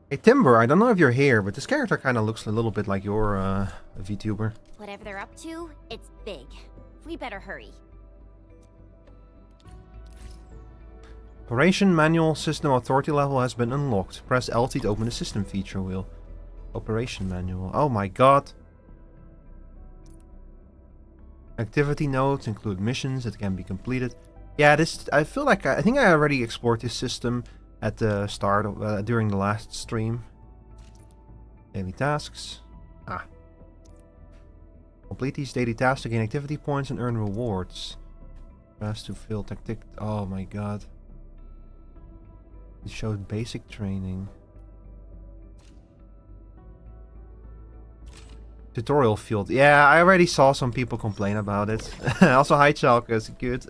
Hey Timber, I don't know if you're here, but this character kind of looks a little bit like your VTuber. Whatever they're up to, it's big. We better hurry. Operation manual system authority level has been unlocked. Press LT to open the system feature wheel. Operation manual. Oh my god. Activity notes include missions that can be completed. Yeah, this. I feel like I think I already explored this system at the start of during the last stream. Daily tasks. Ah. Complete these daily tasks to gain activity points and earn rewards. Press to fill tactic. Oh my god. It showed basic training. Tutorial field. Yeah, I already saw some people complain about it. Also, hi Chalkus. Good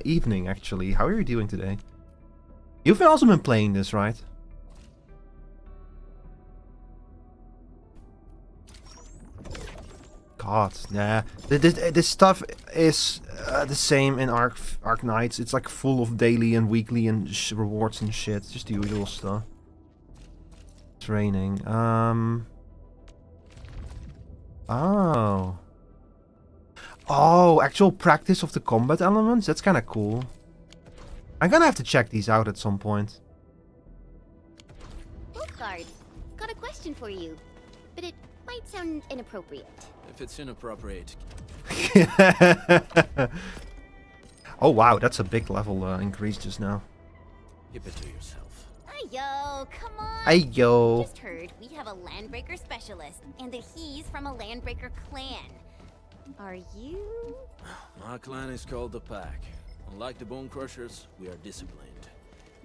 evening, actually. How are you doing today? You've also been playing this, right? God, nah. This stuff is the same in Arknights. It's like full of daily and weekly and rewards and shit. Just the usual stuff. Training. Oh. Oh, actual practice of the combat elements? That's kind of cool. I'm gonna have to check these out at some point. Wolfguard, got a question for you, but it might sound inappropriate. If it's inappropriate, Oh wow, that's a big level increase just now. keep it to yourself. Ayo, come on! Ayo. Just heard we have a Landbreaker specialist, and that he's from a Landbreaker clan. Are you? My clan is called the Pack. Unlike the Bone Crushers, we are disciplined.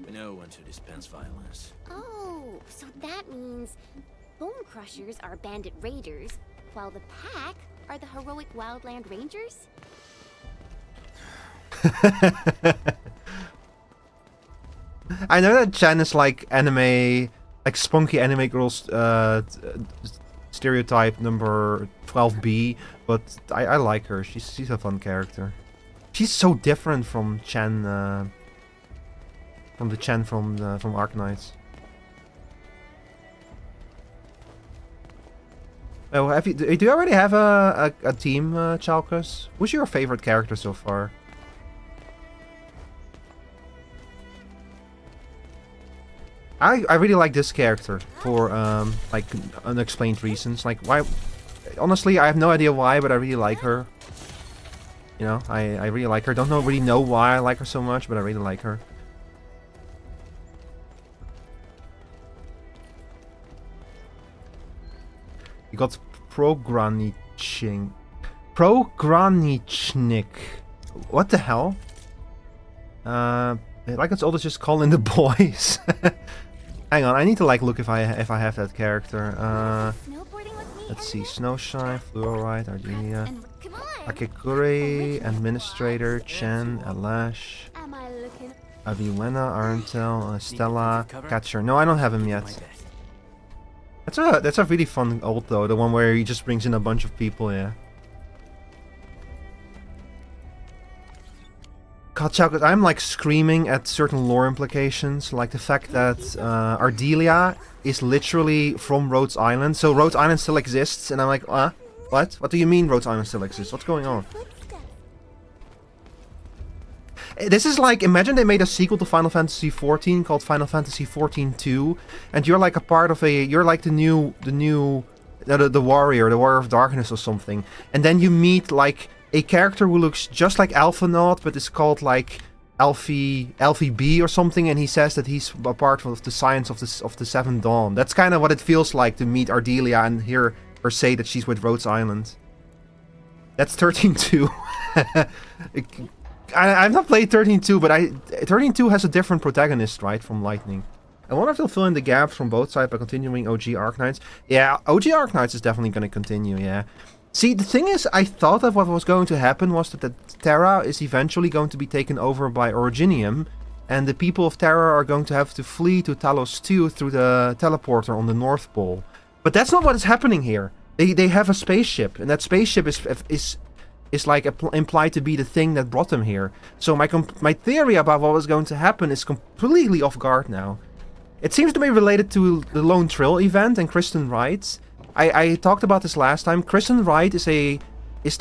We know when to dispense violence. Oh, so that means Bone Crushers are bandit raiders, while the Pack are the heroic Wildland Rangers? I know that Chen is like anime, like spunky anime girls stereotype number 12B, but I like her. She's a fun character. She's so different from Chen, from Arknights. Oh, have you? Do you already have a team, Chalkus? Who's your favorite character so far? I really like this character for like unexplained reasons. Like why? Honestly, I have no idea why, but I really like her. You know, I really like her. Don't really know why I like her so much, but I really like her. You got Progranichnik. What the hell? Like it's always just calling the boys. Hang on, I need to like look if I have that character. Let's see, Snowshine, Fluorite, Ardelia, Akekuri, Administrator, Chen, Alash, Aviwena, Arentel, Stella, Catcher. No, I don't have him yet. That's a really fun ult though, the one where he just brings in a bunch of people, yeah. God, Chocolate, I'm like screaming at certain lore implications, like the fact that Ardelia is literally from Rhodes Island, so Rhodes Island still exists, and I'm like, what? What do you mean Rhodes Island still exists? What's going on? This is like, imagine they made a sequel to Final Fantasy XIV called Final Fantasy XIV-2, and you're like a part of you're like the warrior, the warrior of darkness or something, and then you meet like a character who looks just like Alphanaut, but is called like Alfie B or something, and he says that he's a part of the science of the Seventh Dawn. That's kind of what it feels like to meet Ardelia and hear her say that she's with Rhodes Island. That's 13-2. I've not played 13-2, but 13-2 has a different protagonist, right, from Lightning. I wonder if they'll fill in the gaps from both sides by continuing OG Arknights. Yeah, OG Arknights is definitely going to continue, yeah. See, the thing is, I thought that what was going to happen was that Terra is eventually going to be taken over by Originium, and the people of Terra are going to have to flee to Talos 2 through the teleporter on the North Pole. But that's not what is happening here. They have a spaceship, and that spaceship is like implied to be the thing that brought them here. So my theory about what was going to happen is completely off guard now. It seems to be related to the Lone Trill event and Kristen Wright. I talked about this last time. Kristen Wright is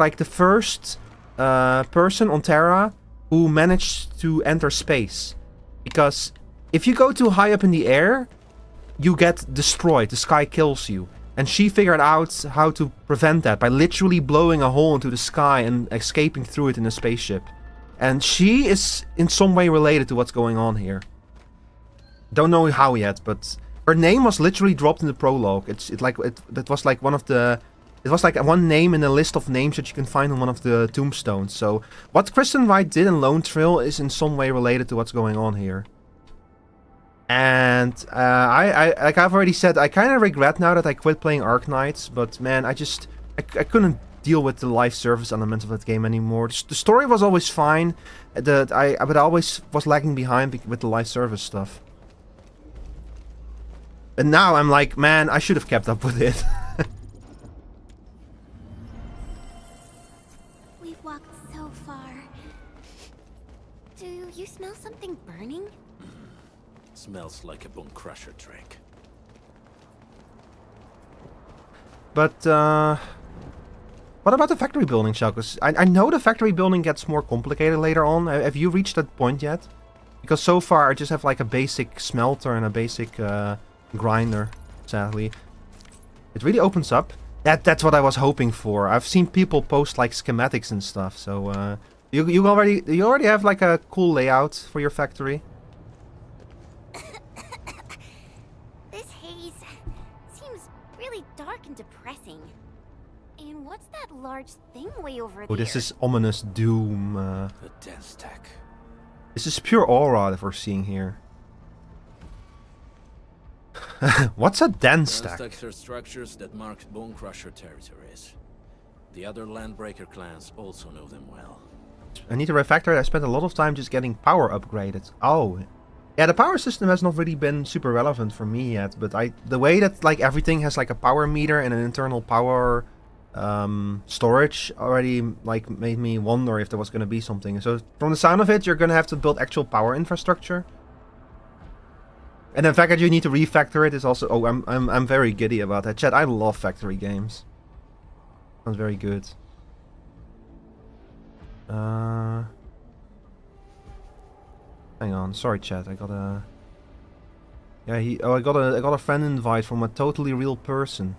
like the first person on Terra who managed to enter space. Because if you go too high up in the air, you get destroyed. The sky kills you. And she figured out how to prevent that by literally blowing a hole into the sky and escaping through it in a spaceship. And she is in some way related to what's going on here. Don't know how yet, but her name was literally dropped in the prologue. That was like one of the... It was like one name in a list of names that you can find on one of the tombstones. So what Kristen Wright did in Lone Trill is in some way related to what's going on here. And like I've already said, I kind of regret now that I quit playing Arknights. But man, I couldn't deal with the live service element of that game anymore. The story was always fine, but I always was lagging behind with the live service stuff. And now I'm like, man, I should have kept up with it. We've walked so far. Do you smell something burning? Smells like a bone crusher trick. But, what about the factory building, Shao? 'Cause I know the factory building gets more complicated later on. Have you reached that point yet? Because so far I just have like a basic smelter and a basic grinder, sadly. It really opens up. That's what I was hoping for. I've seen people post like schematics and stuff, so you already have like a cool layout for your factory. This haze seems really dark and depressing. And what's that large thing way over there? Oh, this is ominous doom. A dense tech. This is pure aura that we're seeing here. What's a dense stack? Dense are structures that mark bone crusher territories. The other landbreaker clans also know them well. I need to refactor. I spent a lot of time just getting power upgraded. Oh, yeah, the power system has not really been super relevant for me yet, but the way that like everything has like a power meter and an internal power storage already like made me wonder if there was going to be something. So from the sound of it, you're going to have to build actual power infrastructure. And the fact that you need to refactor it is also... Oh, I'm very giddy about that. Chat, I love factory games. Sounds very good. Hang on, sorry chat, I got a... Yeah, I got a friend invite from a totally real person.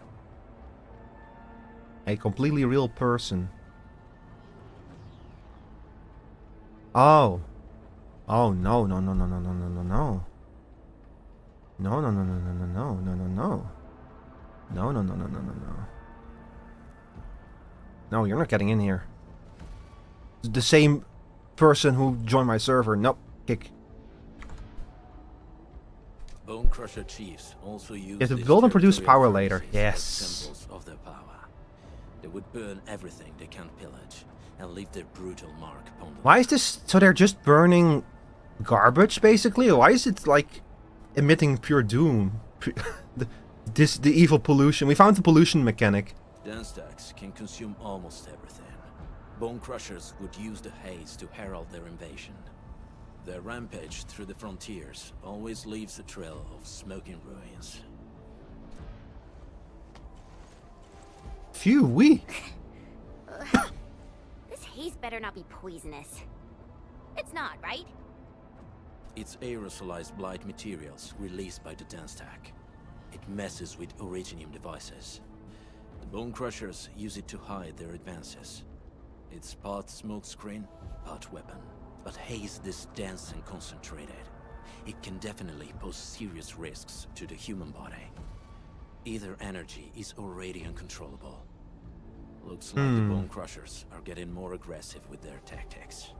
A completely real person. Oh. Oh, no. No. No. No, you're not getting in here. The same person who joined my server. Nope. Kick. Bone crusher chiefs also use You have to build and produce power later. Yes. Symbols of their power. They would burn everything they can't pillage and leave their brutal mark upon them. Why is this... So they're just burning garbage, basically? Why is it, like, emitting pure doom? The evil pollution. We found the pollution mechanic. Dense stacks can consume almost everything. Bone crushers would use the haze to herald their invasion. Their rampage through the frontiers always leaves a trail of smoking ruins. Phew, wee. This haze better not be poisonous. It's not, right? It's aerosolized blight materials released by the dense stack. It messes with Originium devices. The bone crushers use it to hide their advances. It's part smokescreen, part weapon. But haze this dense and concentrated. It can definitely pose serious risks to the human body. Either energy is already uncontrollable. Looks like the bone crushers are getting more aggressive with their tactics.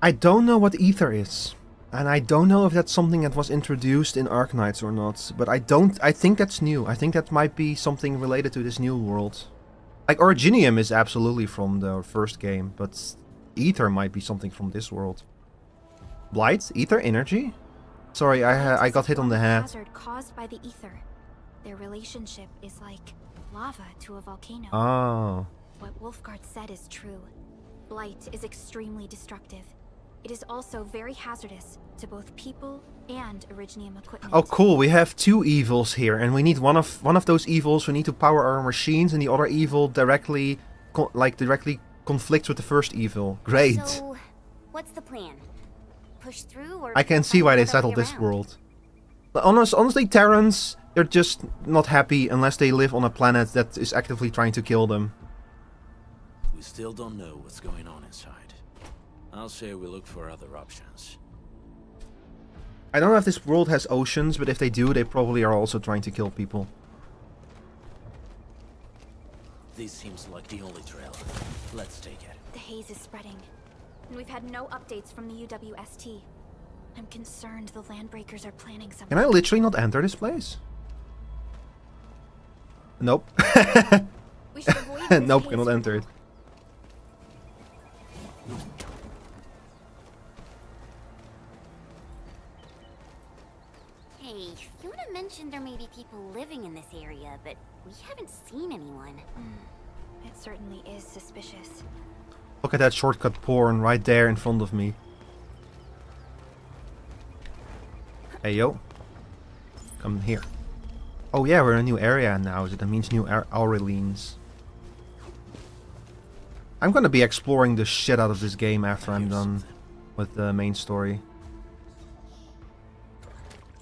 I don't know what ether is. And I don't know if that's something that was introduced in Arknights or not. But I think that's new. I think that might be something related to this new world. Like, Originium is absolutely from the first game, but ether might be something from this world. Blight? Ether? Energy? Sorry, I got hit on the head. Hazard caused by the ether. Their relationship is like lava to a volcano. Oh. What Wolfguard said is true. Blight is extremely destructive. It is also very hazardous to both people and Originium equipment. Oh, cool. We have two evils here, and we need one of those evils. We need to power our machines, and the other evil directly conflicts with the first evil. Great. So, what's the plan? Push through, or I can see why they settled this world. But honestly, Terrans, they're just not happy unless they live on a planet that is actively trying to kill them. We still don't know what's going on inside. I'll say we look for other options. I don't know if this world has oceans, but if they do, they probably are also trying to kill people. This seems like the only trail. Let's take it. The haze is spreading, and we've had no updates from the UWST. I'm concerned the Landbreakers are planning something. Can I literally not enter this place? Nope. We should avoid this Nope, haze cannot for enter now. it. Hey, Fiona mentioned there may be people living in this area, but we haven't seen anyone. It certainly is suspicious. Look at that shortcut porn right there in front of me. Hey, yo. Come here. Oh yeah, we're in a new area now, so that means new Aurelines. I'm gonna be exploring the shit out of this game after I'm done with the main story.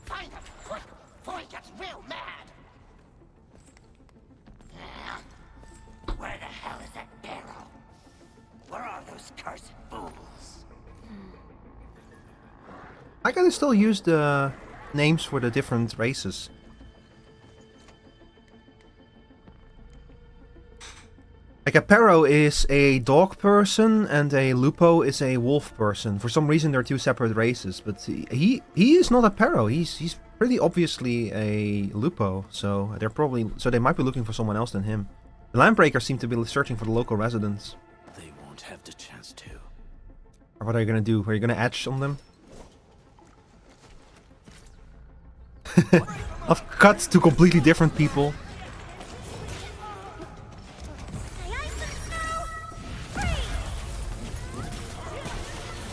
Find him, quick, before he gets real mad. Where the hell is that barrel? Where are those cursed fools? I gotta still use the names for the different races. Like a Perro is a dog person and a Lupo is a wolf person. For some reason they're two separate races, but he is not a Perro. He's pretty obviously a Lupo, so they might be looking for someone else than him. The Landbreakers seem to be searching for the local residents. They won't have the chance to. Or what are you gonna do? Are you gonna etch on them? I've cut to completely different people.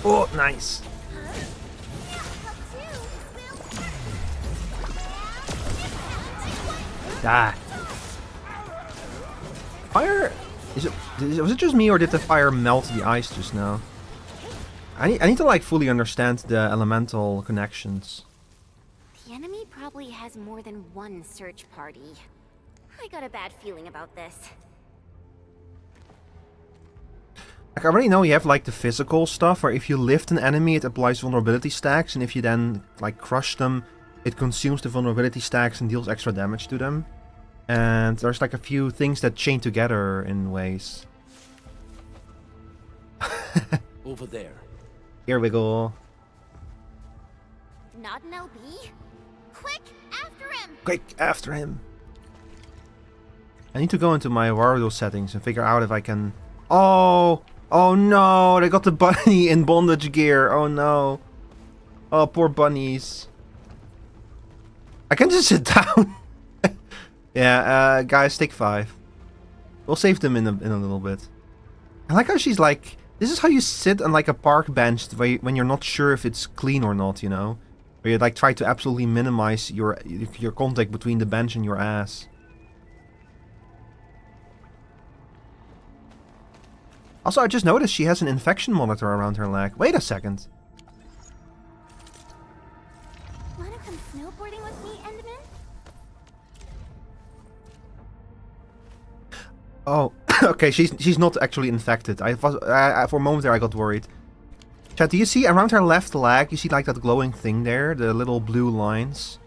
Oh, nice. Ah. Fire? Was it just me, or did the fire melt the ice just now? I need to like fully understand the elemental connections. The enemy probably has more than one search party. I got a bad feeling about this. Like, I already know you have like the physical stuff, where if you lift an enemy it applies vulnerability stacks, and if you then like crush them, it consumes the vulnerability stacks and deals extra damage to them. And there's like a few things that chain together in ways. Over there. Here we go. Not an LB? Quick, after him! Quick, after him. I need to go into my Warudo settings and figure out if I can... Oh! Oh no! They got the bunny in bondage gear. Oh no. Oh, poor bunnies. I can just sit down. Yeah, guys, take 5. We'll save them in a little bit. I like how she's like... This is how you sit on like a park bench when you're not sure if it's clean or not, you know? Where you like try to absolutely minimize your contact between the bench and your ass. Also, I just noticed she has an infection monitor around her leg. Wait a second. Wanna come snowboarding with me, Enderman? Oh, okay, she's not actually infected. For a moment there I got worried. Chat, do you see around her left leg, you see like that glowing thing there? The little blue lines?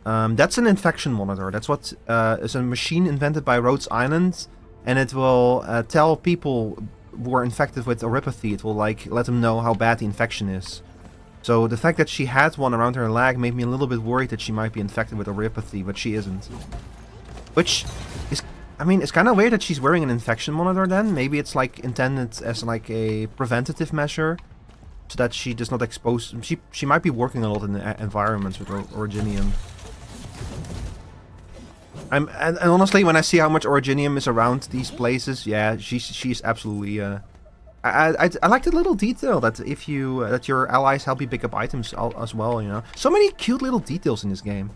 That's an infection monitor. That's what is a machine invented by Rhodes Island. And it will tell people were infected with oripathy, it will like let them know how bad the infection is. So the fact that she had one around her leg made me a little bit worried that she might be infected with oripathy, but she isn't. Which is, I mean, it's kind of weird that she's wearing an infection monitor then. Maybe it's like intended as like a preventative measure, so that she does not expose... She might be working a lot in the environments with Originium. And honestly, when I see how much Originium is around these places, yeah, she's absolutely... I like the little detail that if you that your allies help you pick up items as well, you know. So many cute little details in this game.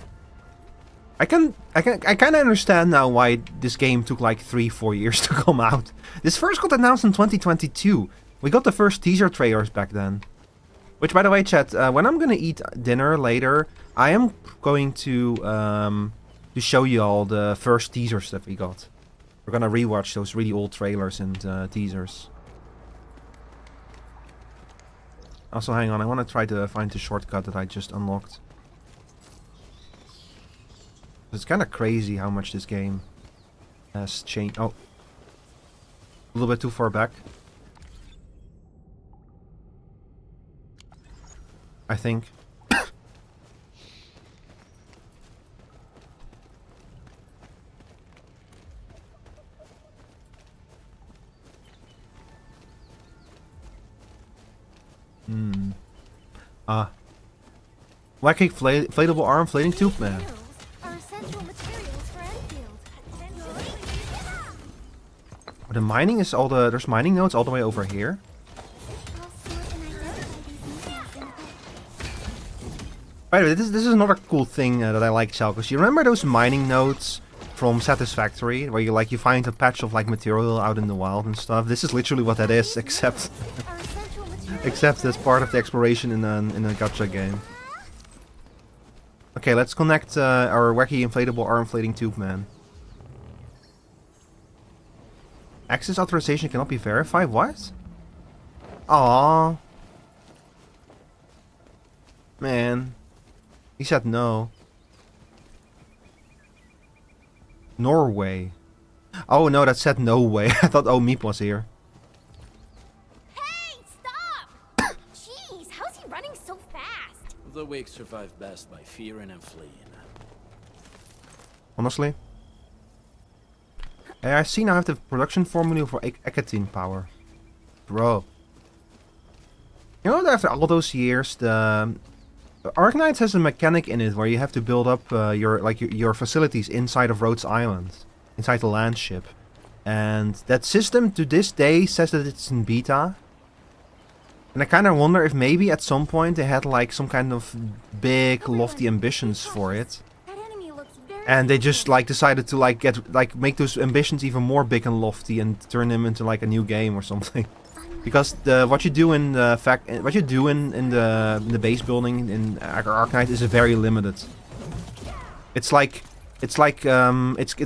I kind of understand now why this game took like 3-4 years to come out. This first got announced in 2022. We got the first teaser trailers back then. Which, by the way, chat, when I'm gonna eat dinner later, I am going to show you all the first teasers that we got. We're gonna rewatch those really old trailers and teasers. Also, hang on, I want to try to find the shortcut that I just unlocked. It's kind of crazy how much this game has changed. Oh. A little bit too far back. I think. Wacky inflatable arm inflating tube man. Are essential materials for Endfield. The mining is all the... There's mining nodes all the way over here. I'll sort and identify these materials in a bit. By the way, this is another cool thing that I like, Shell, because you remember those mining nodes from Satisfactory, where you find a patch of like material out in the wild and stuff? This is literally what that is, except except as part of the exploration in a gacha game. Okay, let's connect our wacky inflatable arm inflating tube man. Access authorization cannot be verified? What? Aww. Man. He said no. Norway. Oh no, that said no way. I thought Meep was here. Hey, stop! Jeez, how's he running so fast? The weak survive best by fearing and fleeing. Honestly. Hey, I see now I have the production formula for Ecatine power. Bro. You know that after all those years, the Arknights has a mechanic in it where you have to build up your facilities inside of Rhodes Island, inside the land ship, and that system to this day says that it's in beta. And I kind of wonder if maybe at some point they had like some kind of big, lofty ambitions for it, and they just like decided to like make those ambitions even more big and lofty and turn them into like a new game or something. Because what you do in the base building in Arknight is very limited. It's a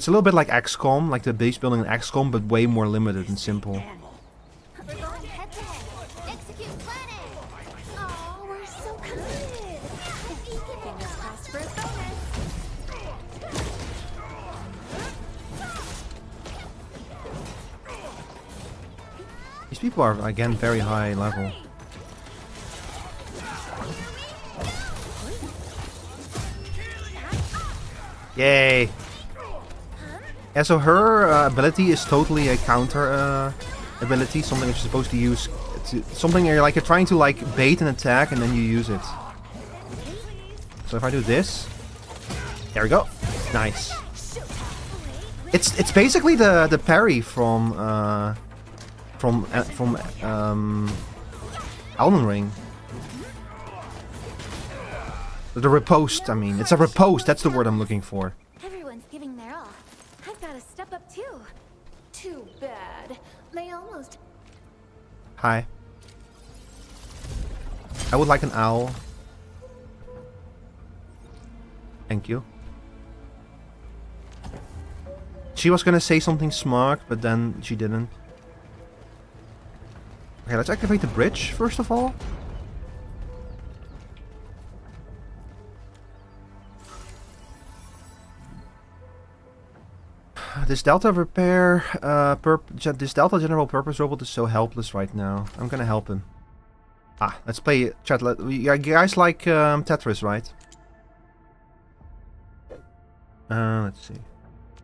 little bit like XCOM, like the base building in XCOM, but way more limited and simple. These people are again very high level. Yay! Yeah, so her ability is totally a counter ability, something that you're supposed to use. Something you're trying to like bait an attack and then you use it. So if I do this, there we go. Nice. It's basically the parry from Elden Ring. The riposte, I mean. It's a riposte, that's the word I'm looking for. Everyone's giving their all. I've got to step up too. Too bad. They almost... Hi. I would like an owl. Thank you. She was gonna say something smart, but then she didn't. Okay, let's activate the bridge first of all. This Delta repair, this Delta general purpose robot is so helpless right now. I'm gonna help him. Ah, let's play chat. You guys like Tetris, right? Let's see.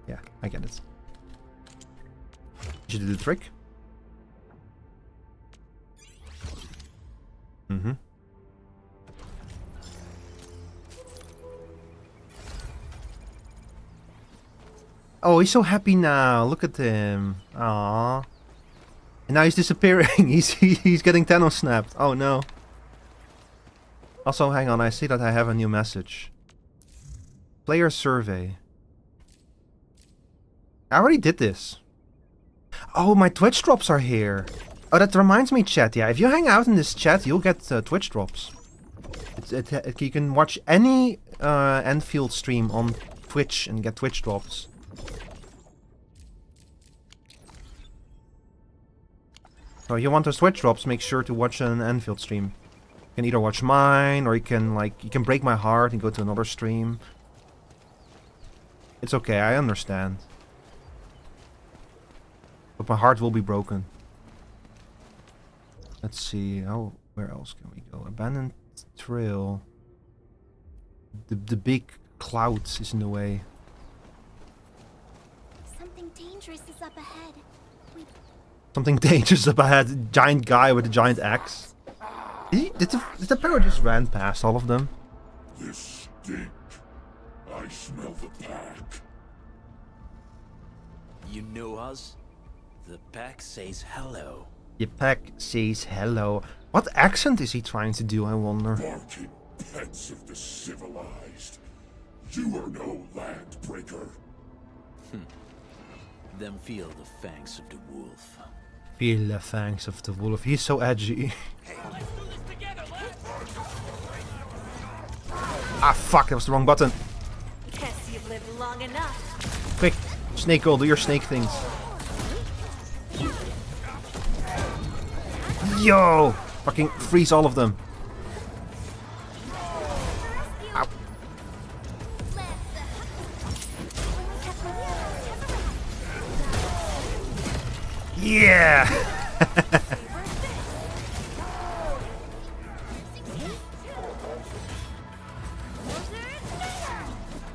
Yeah, I get it. Did you do the trick? Mm-hmm. Oh, he's so happy now. Look at him. Aww. And now he's disappearing. he's getting Thanos snapped. Oh no. Also, hang on. I see that I have a new message. Player survey. I already did this. Oh, my Twitch drops are here. Oh, that reminds me, chat. Yeah, if you hang out in this chat, you'll get Twitch drops. You can watch any Endfield stream on Twitch and get Twitch drops. So if you want those Twitch drops, make sure to watch an Endfield stream. You can either watch mine, or you can break my heart and go to another stream. It's okay, I understand. But my heart will be broken. Let's see. Oh, where else can we go? Abandoned trail. The big clouds is in the way. Something dangerous is up ahead. Something dangerous up ahead. Giant guy with a giant axe. Did the parrot just ran past all of them? This stink. I smell the pack. You know us? The pack says hello. The pack says hello. What accent is he trying to do, I wonder? Barking pets of the civilized. You are no land breaker. Then feel the fangs of the wolf. Feel the fangs of the wolf. He's so edgy. Ah, fuck, that was the wrong button. Guess you've lived long enough. Quick, Snake Girl, do your snake things. Yo! Fucking freeze all of them. Ow. Yeah!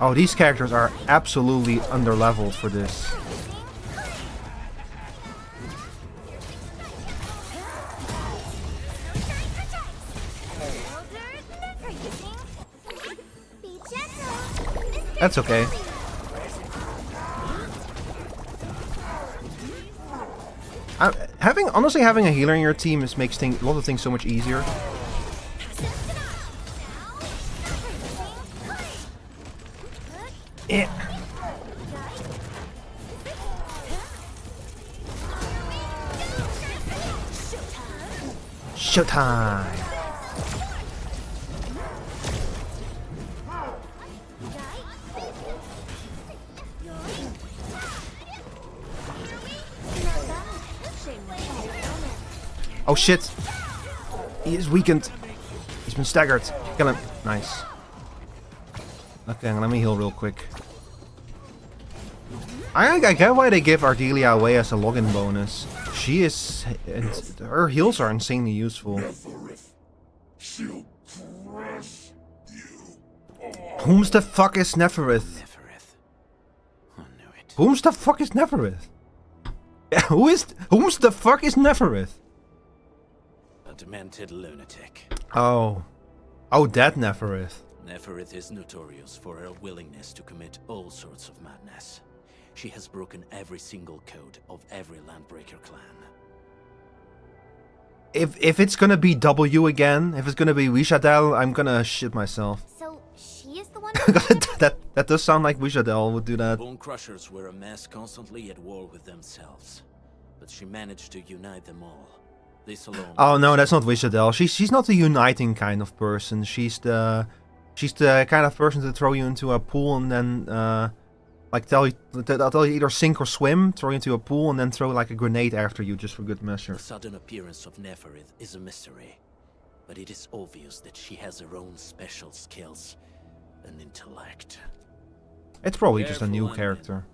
Oh, these characters are absolutely underleveled for this. That's okay. Honestly, having a healer in your team makes a lot of things so much easier. Yeah. Showtime! Oh shit! He is weakened. He's been staggered. Kill him. Nice. Okay, let me heal real quick. I get why they give Ardelia away as a login bonus. She is... her heals are insanely useful. She'll crush you. Whom's the fuck is Neferith? I knew it. Whom's the fuck is Neferith? Whom's the fuck is Neferith? A demented lunatic. Oh. Oh, that Neferith. Neferith is notorious for her willingness to commit all sorts of madness. She has broken every single code of every Landbreaker clan. If it's gonna be W again, if it's gonna be Wishadel, I'm gonna shit myself. So she is the one. that does sound like Wishadel would do that. Bone Crushers were a mess constantly at war with themselves, but she managed to unite them all. This alone. Oh no, that's not Wishadel. She's not the uniting kind of person. She's the kind of person to throw you into a pool and then like tell you either sink or swim, throw you into a pool and then throw like a grenade after you just for good measure. The sudden appearance of Neferith is a mystery, but it is obvious that she has her own special skills and intellect. It's probably just a new character.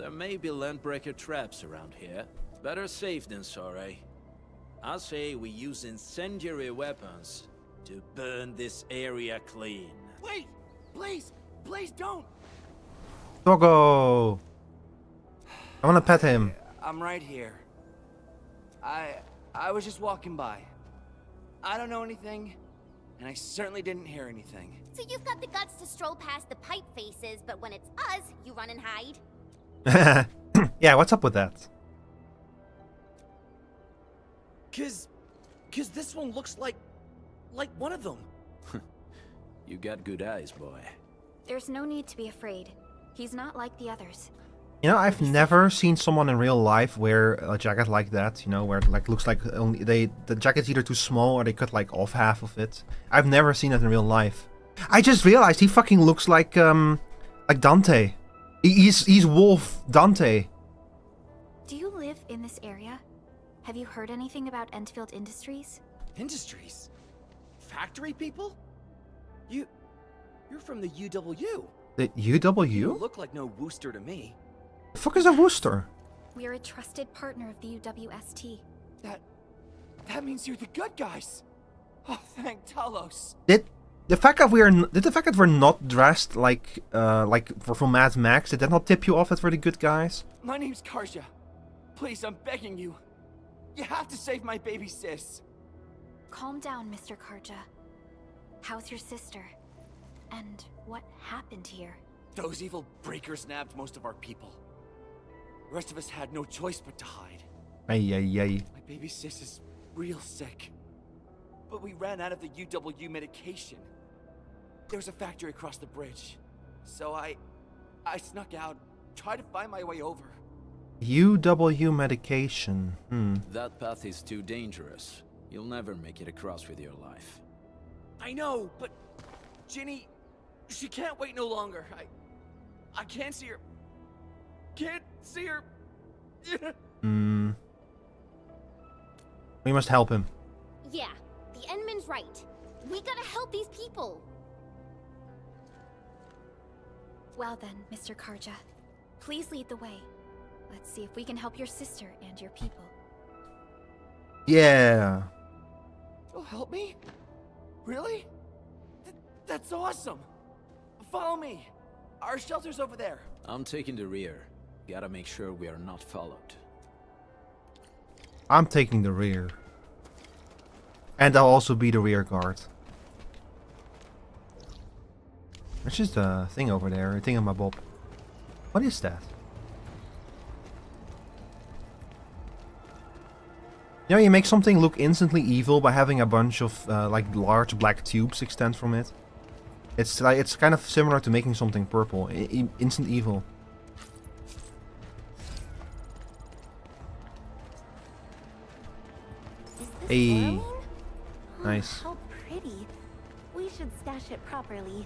There may be landbreaker traps around here. Better safe than sorry. I say we use incendiary weapons to burn this area clean. Wait! Please! Please don't! Doggo! I wanna pet him. I'm right here. I was just walking by. I don't know anything, and I certainly didn't hear anything. So you've got the guts to stroll past the pipe faces, but when it's us, you run and hide? Yeah, what's up with that? Cause this one looks like one of them. You got good eyes, boy. There's no need to be afraid. He's not like the others. You know, I've never seen someone in real life wear a jacket like that, you know, where it like looks like only the jacket's either too small or they cut like off half of it. I've never seen that in real life. I just realized he fucking looks like Dante. He's Wolf Dante. Do you live in this area? Have you heard anything about Endfield Industries? Industries? Factory people? You're from the UW. The UW? You look like no Wooster to me. The fuck is a Wooster? We're a trusted partner of the UWST. That means you're the good guys. Oh, thank Talos. Did the fact that we're not dressed like from Mad Max, did that not tip you off that we're the good guys? My name's Karja. Please, I'm begging you. You have to save my baby sis. Calm down, Mr. Karja. How's your sister? And what happened here? Those evil breakers nabbed most of our people. The rest of us had no choice but to hide. Ay, ay, ay. My baby sis is real sick. But we ran out of the UW medication. There was a factory across the bridge. So I snuck out, tried to find my way over. UW medication. That path is too dangerous. You'll never make it across with your life. I know, but Ginny, she can't wait no longer. I can't see her. Can't see her. We must help him. Yeah, the Endman's right. We gotta help these people. Well then, Mr. Karja, please lead the way. Let's see if we can help your sister and your people. Yeah. You'll help me? Really? That's awesome. Follow me. Our shelter's over there. I'm taking the rear. Gotta make sure we are not followed. I'm taking the rear. And I'll also be the rear guard. There's just a thing over there, a thingamabob. What is that? You know, you make something look instantly evil by having a bunch of like large black tubes extend from it. It's kind of similar to making something purple. Instant evil. Hey, nice. How pretty. We should stash it properly.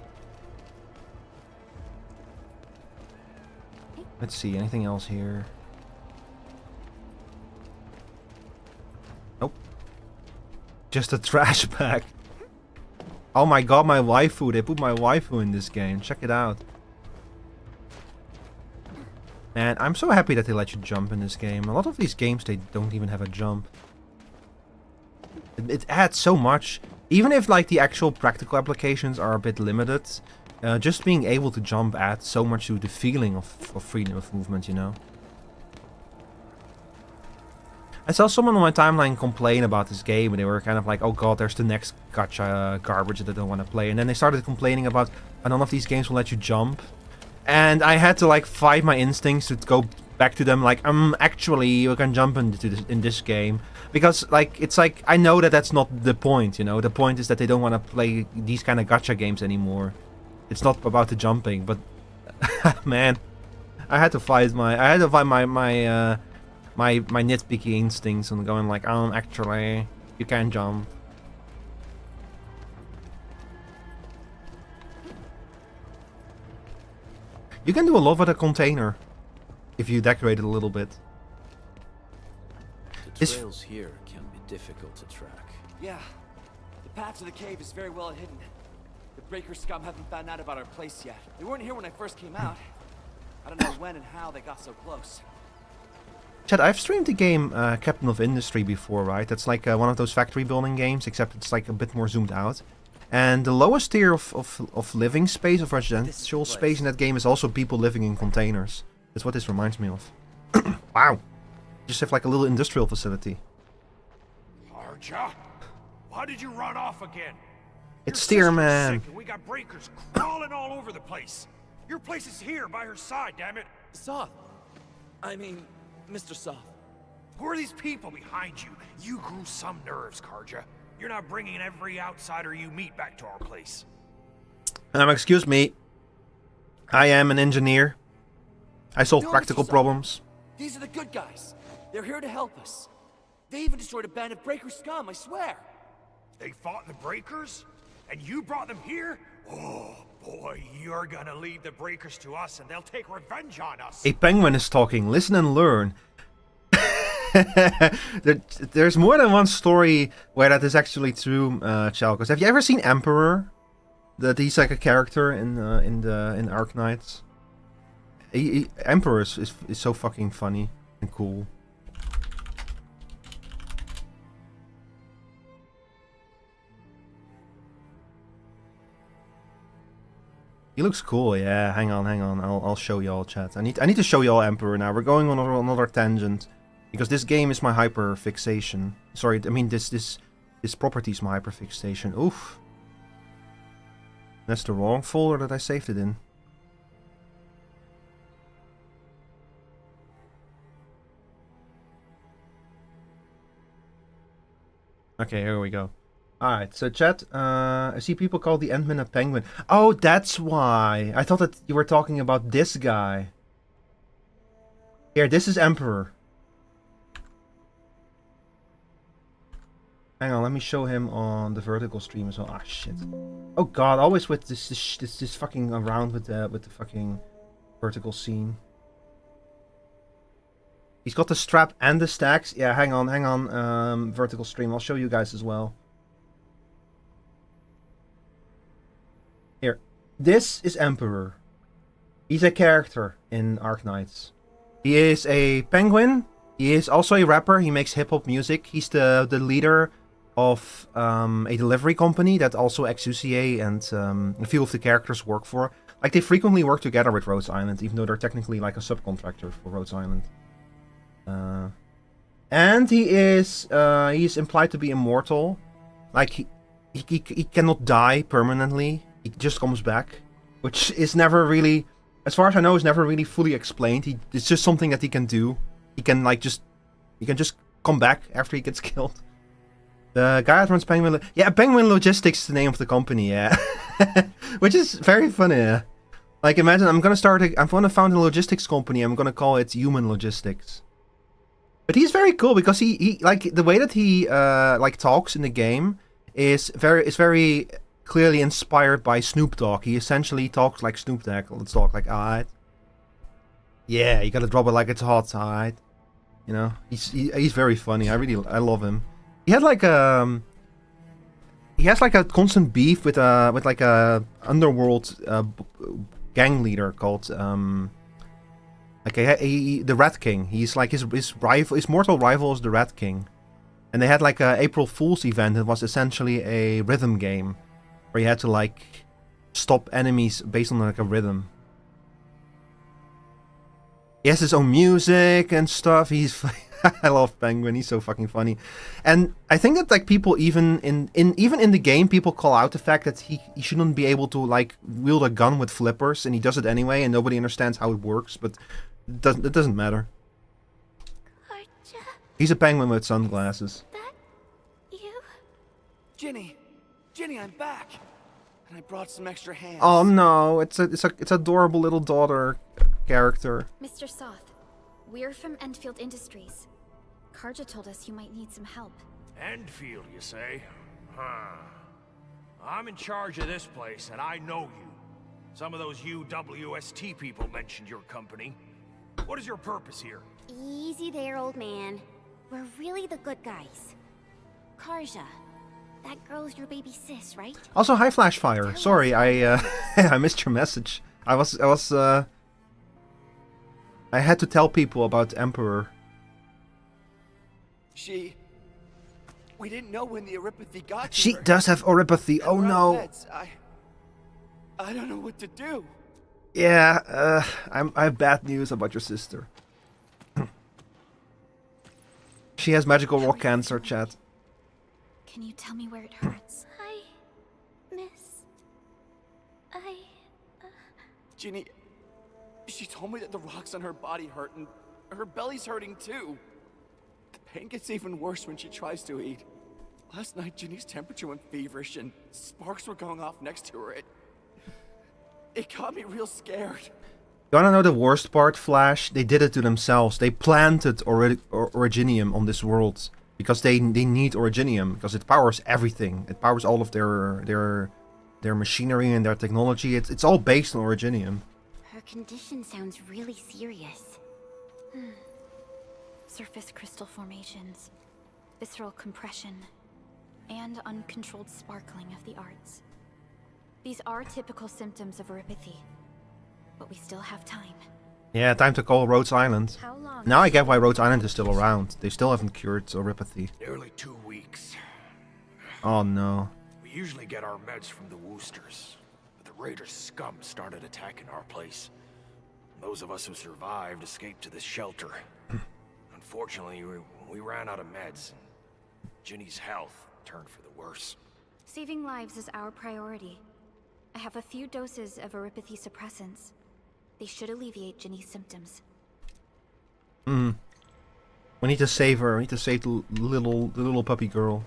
Let's see, anything else here? Nope. Just a trash bag. Oh my god, my waifu. They put my waifu in this game. Check it out. Man, I'm so happy that they let you jump in this game. A lot of these games, they don't even have a jump. It adds so much. Even if like the actual practical applications are a bit limited, just being able to jump adds so much to the feeling of freedom of movement, you know. I saw someone on my timeline complain about this game, and they were kind of like, oh god, there's the next gacha garbage that I don't want to play. And then they started complaining about, none of these games will let you jump. And I had to like fight my instincts to go back to them like, actually, you can jump in this game. Because like, it's like, I know that that's not the point, you know. The point is that they don't want to play these kind of gacha games anymore. It's not about the jumping, but man, I had to fight my nitpicky instincts and going like, actually, you can't jump. You can do a lot with a container if you decorate it a little bit. The trails here can be difficult to track. Yeah, the path to the cave is very well hidden. The breaker scum haven't found out about our place yet. They weren't here when I first came out. I don't know when and how they got so close. Chad, I've streamed the game Captain of Industry before, right? That's like one of those factory building games, except it's like a bit more zoomed out. And the lowest tier of living space, of residential space in that game is also people living in containers. That's what this reminds me of. Wow. Just have like a little industrial facility. Arja? Why did you run off again? It's Your sister's Steerman. sick and we got breakers crawling all over the place. Your place is here by her side, damn it. Soth. I mean, Mr. Soth. Who are these people behind you? You grew some nerves, Karja. You're not bringing every outsider you meet back to our place. Excuse me. I am an engineer. I solve No, practical Mr. Soth. problems. These are the good guys. They're here to help us. They even destroyed a band of breaker scum, I swear. They fought the breakers? And you brought them here? Oh, boy, you're gonna leave the breakers to us and they'll take revenge on us. A penguin is talking. Listen and learn. There's more than one story where that is actually true, Chalkos. Have you ever seen Emperor? That he's like a character in Arknights. Emperor is so fucking funny and cool. He looks cool, yeah. Hang on. I'll show y'all, chat. I need to show y'all Emperor now. We're going on another tangent because this game is my hyperfixation. Sorry, I mean this property is my hyperfixation. Oof. That's the wrong folder that I saved it in. Okay, here we go. Alright, so chat, I see people call the Ant-Man a penguin. Oh, that's why. I thought that you were talking about this guy. Here, this is Emperor. Hang on, let me show him on the vertical stream as well. Ah, shit. Oh god, always with this fucking around with the fucking vertical scene. He's got the strap and the stacks. Yeah, hang on, vertical stream. I'll show you guys as well. Here, this is Emperor. He's a character in Arknights. He is a penguin. He is also a rapper. He makes hip-hop music. He's the leader of a delivery company that also XUCA and a few of the characters work for. Like, they frequently work together with Rhodes Island, even though they're technically like a subcontractor for Rhodes Island. And he is implied to be immortal. Like, he cannot die permanently. He just comes back, which is never really, as far as I know, is never really fully explained. It's just something that he can do. He can just come back after he gets killed. The guy that runs Penguin, Penguin Logistics is the name of the company, yeah, which is very funny. Yeah. Like, imagine I'm gonna found a logistics company. I'm gonna call it Human Logistics. But he's very cool because he like the way that he like talks in the game is very clearly inspired by Snoop Dogg. He essentially talks like Snoop Dogg. Let's talk like, alright. Yeah, you gotta drop it like it's hot, alright. You know, he's very funny. I love him. He has like a constant beef with like a underworld gang leader called the Rat King. He's like his mortal rival is the Rat King, and they had like a April Fool's event. It was essentially a rhythm game where you had to like stop enemies based on like a rhythm. He has his own music and stuff. I love Penguin. He's so fucking funny, and I think that like people even in the game, people call out the fact that he shouldn't be able to like wield a gun with flippers, and he does it anyway, and nobody understands how it works. But it doesn't matter. Karja, He's a penguin with sunglasses. that you? Ginny, I'm back, and I brought some extra hands. Oh no, it's adorable little daughter character. Mr. Soth, we're from Endfield Industries. Karja told us you might need some help. Endfield, you say? Huh. I'm in charge of this place, and I know you. Some of those UWST people mentioned your company. What is your purpose here? Easy there, old man. We're really the good guys. Karja, that girl's your baby sis, right? Also, hi Flashfire. Sorry, I I missed your message. I was I had to tell people about Emperor. We didn't know when the Oripathy got to She her. does have Oripathy. Oh We're out of no. meds. I don't know what to do. Yeah, I have bad news about your sister. She has magical rock cancer, chat. Can you tell me where it hurts? Ginny, she told me that the rocks on her body hurt and her belly's hurting too. The pain gets even worse when she tries to eat. Last night, Ginny's temperature went feverish and sparks were going off next to her. It got me real scared. You wanna know the worst part, Flash? They did it to themselves. They planted Originium on this world. Because they need Originium, because it powers everything. It powers all of their machinery and their technology. It's all based on Originium. Her condition sounds really serious. Surface crystal formations, visceral compression, and uncontrolled sparkling of the arts. These are typical symptoms of Oripathy, but we still have time. Yeah, time to call Rhodes Island. How long? Now I get why Rhodes Island is still around. They still haven't cured Oripathy. Nearly 2 weeks. Oh no. We usually get our meds from the Woosters, but the Raiders' scum started attacking our place. Those of us who survived escaped to this shelter. Unfortunately, we ran out of meds. Ginny's health turned for the worse. Saving lives is our priority. I have a few doses of Oripathy suppressants. They should alleviate Ginny's symptoms. We need to save her. We need to save the little puppy girl.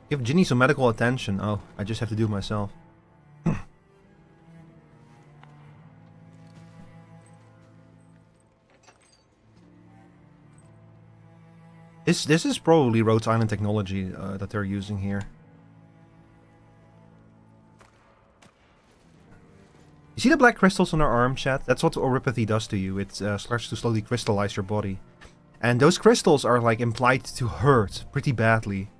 Give Ginny some medical attention. Oh, I just have to do it myself. This is probably Rhodes Island technology that they're using here. You see the black crystals on her arm, chat? That's what Oripathy does to you. It starts to slowly crystallize your body. And those crystals are like implied to hurt pretty badly.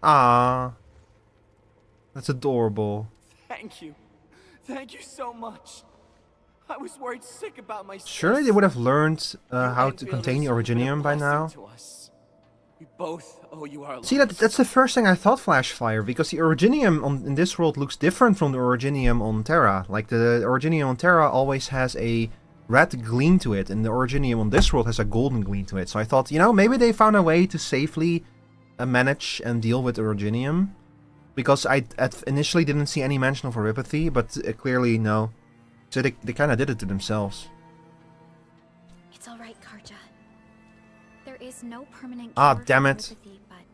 Ah, that's adorable. Thank you. Thank you so much. I was worried sick about my sis. Surely they would have learned how to Endfield contain the has been a Originium by now. blessing to us. We both owe you our See, lives. that's the first thing I thought, Flashfire, because the Originium in this world looks different from the Originium on Terra. Like, the Originium on Terra always has a red gleam to it, and the Originium on this world has a golden gleam to it. So I thought, you know, maybe they found a way to safely manage and deal with Originium. Because I initially didn't see any mention of Oripathy, but clearly no. So they kind of did it to themselves. It's all right, Karja. There is no permanent Ah, cure damn for it. Oripathy, but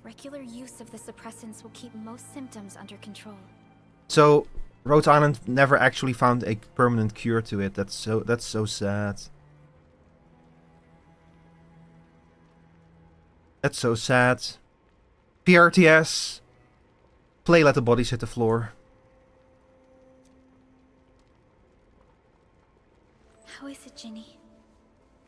regular use of the suppressants will keep most symptoms under control. So Rhodes Island never actually found a permanent cure to it. That's so sad. That's so sad. PRTS. Play Let the Bodies Hit the Floor. How is it, Ginny?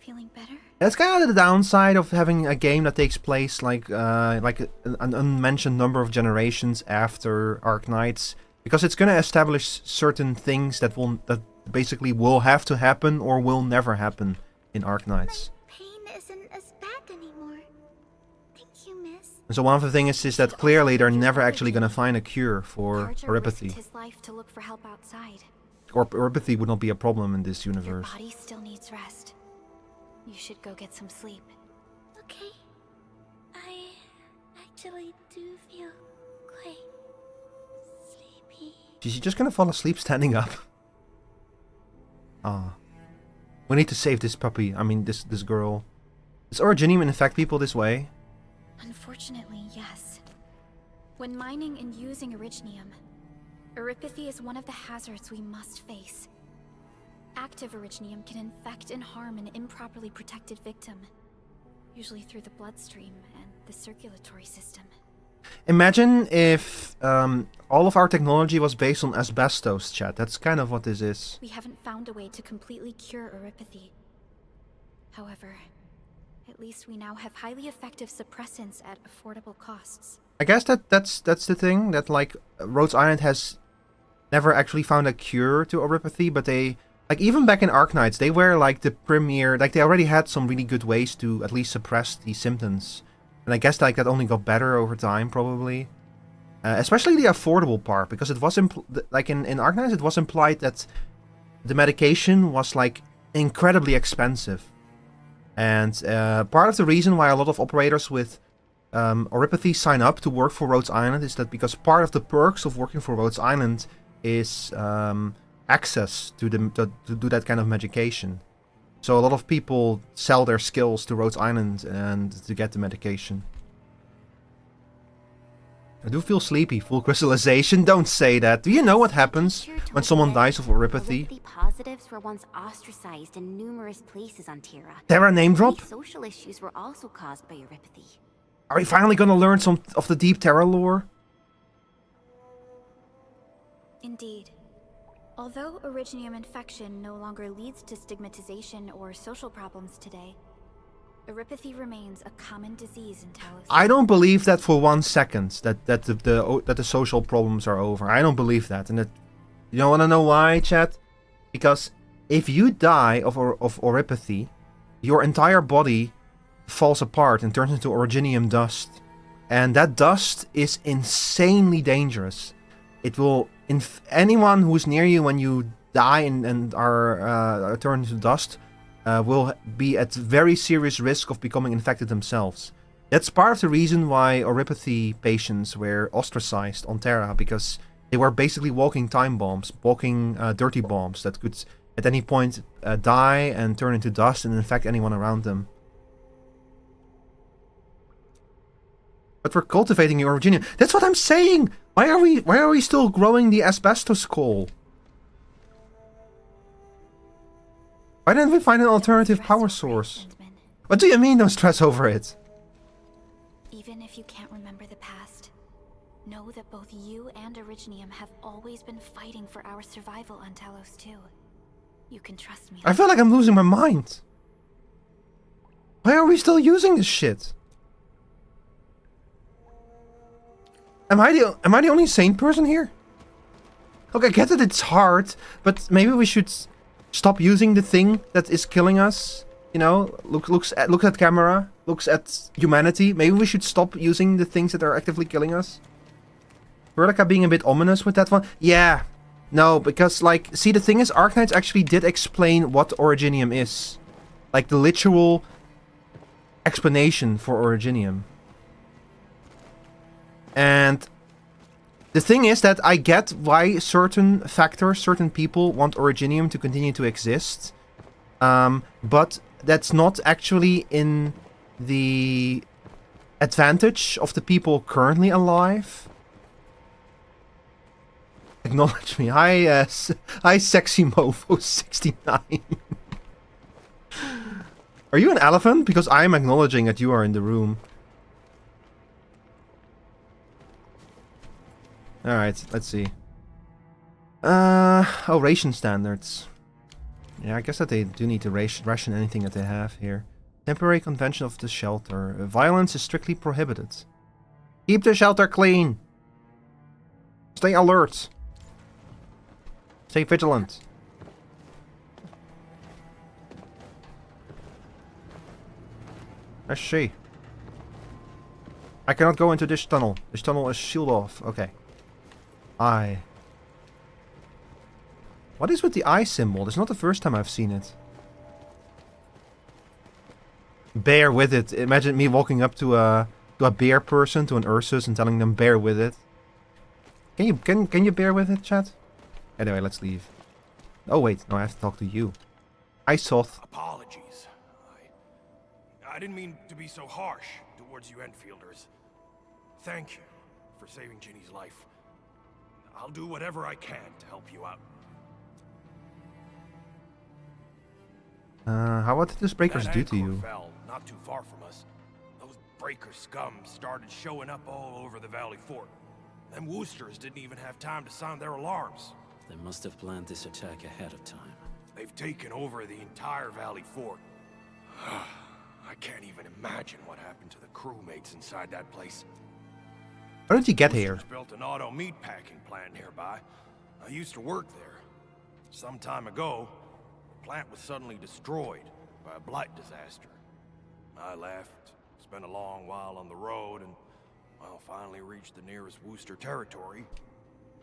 Feeling better? That's kind of the downside of having a game that takes place like an unmentioned number of generations after Arknights, because it's gonna establish certain things that basically will have to happen or will never happen in Arknights. Pain isn't as bad anymore. Thank you, miss. And so one of the things is that clearly they're never actually gonna find a cure for Karja Oripathy. risked his life to look for help outside. Or Oripathy would not be a problem in this Your universe. body still needs rest. You should go get some sleep. Okay. I actually do feel quite sleepy. Is she just gonna fall asleep standing up? Ah. We need to save this puppy. I mean, this girl. Does Originium infect people this way? Unfortunately, yes. When mining and using Originium, Oripathy is one of the hazards we must face. Active Originium can infect and harm an improperly protected victim, usually through the bloodstream and the circulatory system. Imagine if all of our technology was based on asbestos, chat. That's kind of what this is. We haven't found a way to completely cure Oripathy, However, at least we now have highly effective suppressants at affordable costs. I guess that's the thing, that like Rhodes Island has never actually found a cure to oropathy, but they, like, even back in Arknights, they were like the premier, like they already had some really good ways to at least suppress the symptoms. And I guess like that only got better over time, probably. Especially the affordable part, because it was like in Arknights it was implied that the medication was like incredibly expensive. And part of the reason why a lot of operators with oropathy sign up to work for Rhodes Island is that because part of the perks of working for Rhodes Island is access to that kind of medication. So a lot of people sell their skills to Rhodes Island and to get the medication. I do feel sleepy. Full crystallization? Don't say that. Do you know what happens when someone dies of oropathy? Oropathy positives were once ostracized in numerous places on Terra. Terra name drop? Many social issues were also caused by oropathy. Are we finally gonna learn some of the deep Terra lore? Indeed. Although originium infection no longer leads to stigmatization or social problems today, oropathy remains a common disease in Talos. I don't believe that for 1 second, that the social problems are over. I don't believe that. And you don't want to know why, chat? Because if you die of oropathy, your entire body falls apart and turns into originium dust. And that dust is insanely dangerous. It will... anyone who's near you when you die and are turned into dust will be at very serious risk of becoming infected themselves. That's part of the reason why oropathy patients were ostracized on Terra, because they were basically walking time bombs, walking dirty bombs that could at any point die and turn into dust and infect anyone around them. But we're cultivating your originium. That's what I'm saying! Why are we still growing the asbestos coal? Why didn't we find an alternative power source? What do you mean, don't stress over it? Even if you can't remember the past, know that both you and Originium have always been fighting for our survival on Talos too. You can trust me. I feel like I'm losing my mind. Why are we still using this shit? Am I the only sane person here? Look, I get that it's hard, but maybe we should stop using the thing that is killing us. You know, looks at camera, looks at humanity. Maybe we should stop using the things that are actively killing us. We're like being a bit ominous with that one. Yeah, no, because like, see, the thing is, Arknights actually did explain what Originium is, like the literal explanation for Originium. And the thing is that I get why certain factors, certain people want Originium to continue to exist. But that's not actually in the advantage of the people currently alive. Acknowledge me. Hi, Sexy Mofo 69. Are you an elephant? Because I am acknowledging that you are in the room. Alright, let's see. Oh, ration standards. Yeah, I guess that they do need to ration anything that they have here. Temporary convention of the shelter. Violence is strictly prohibited. Keep the shelter clean. Stay alert. Stay vigilant. Let's see. I cannot go into this tunnel. This tunnel is sealed off. Okay. Eye. What is with the eye symbol? This is not the first time I've seen it. Bear with it. Imagine me walking up to a bear person, to an Ursus, and telling them bear with it. Can you bear with it, chat? Anyway, let's leave. Oh wait, no, I have to talk to you. I Soth. Apologies. I didn't mean to be so harsh towards you Enfielders. Thank you for saving Ginny's life. I'll do whatever I can to help you out. What did those breakers That do to anchor you? fell not too far from us. Those breaker scum started showing up all over the Valley Fort. Them Woosters didn't even have time to sound their alarms. They must have planned this attack ahead of time. They've taken over the entire Valley Fort. I can't even imagine what happened to the crewmates inside that place. How did you get here? Boosters built an auto meatpacking plant nearby. I used to work there. Some time ago, the plant was suddenly destroyed by a blight disaster. I left, spent a long while on the road, and, well, finally reached the nearest Wooster territory.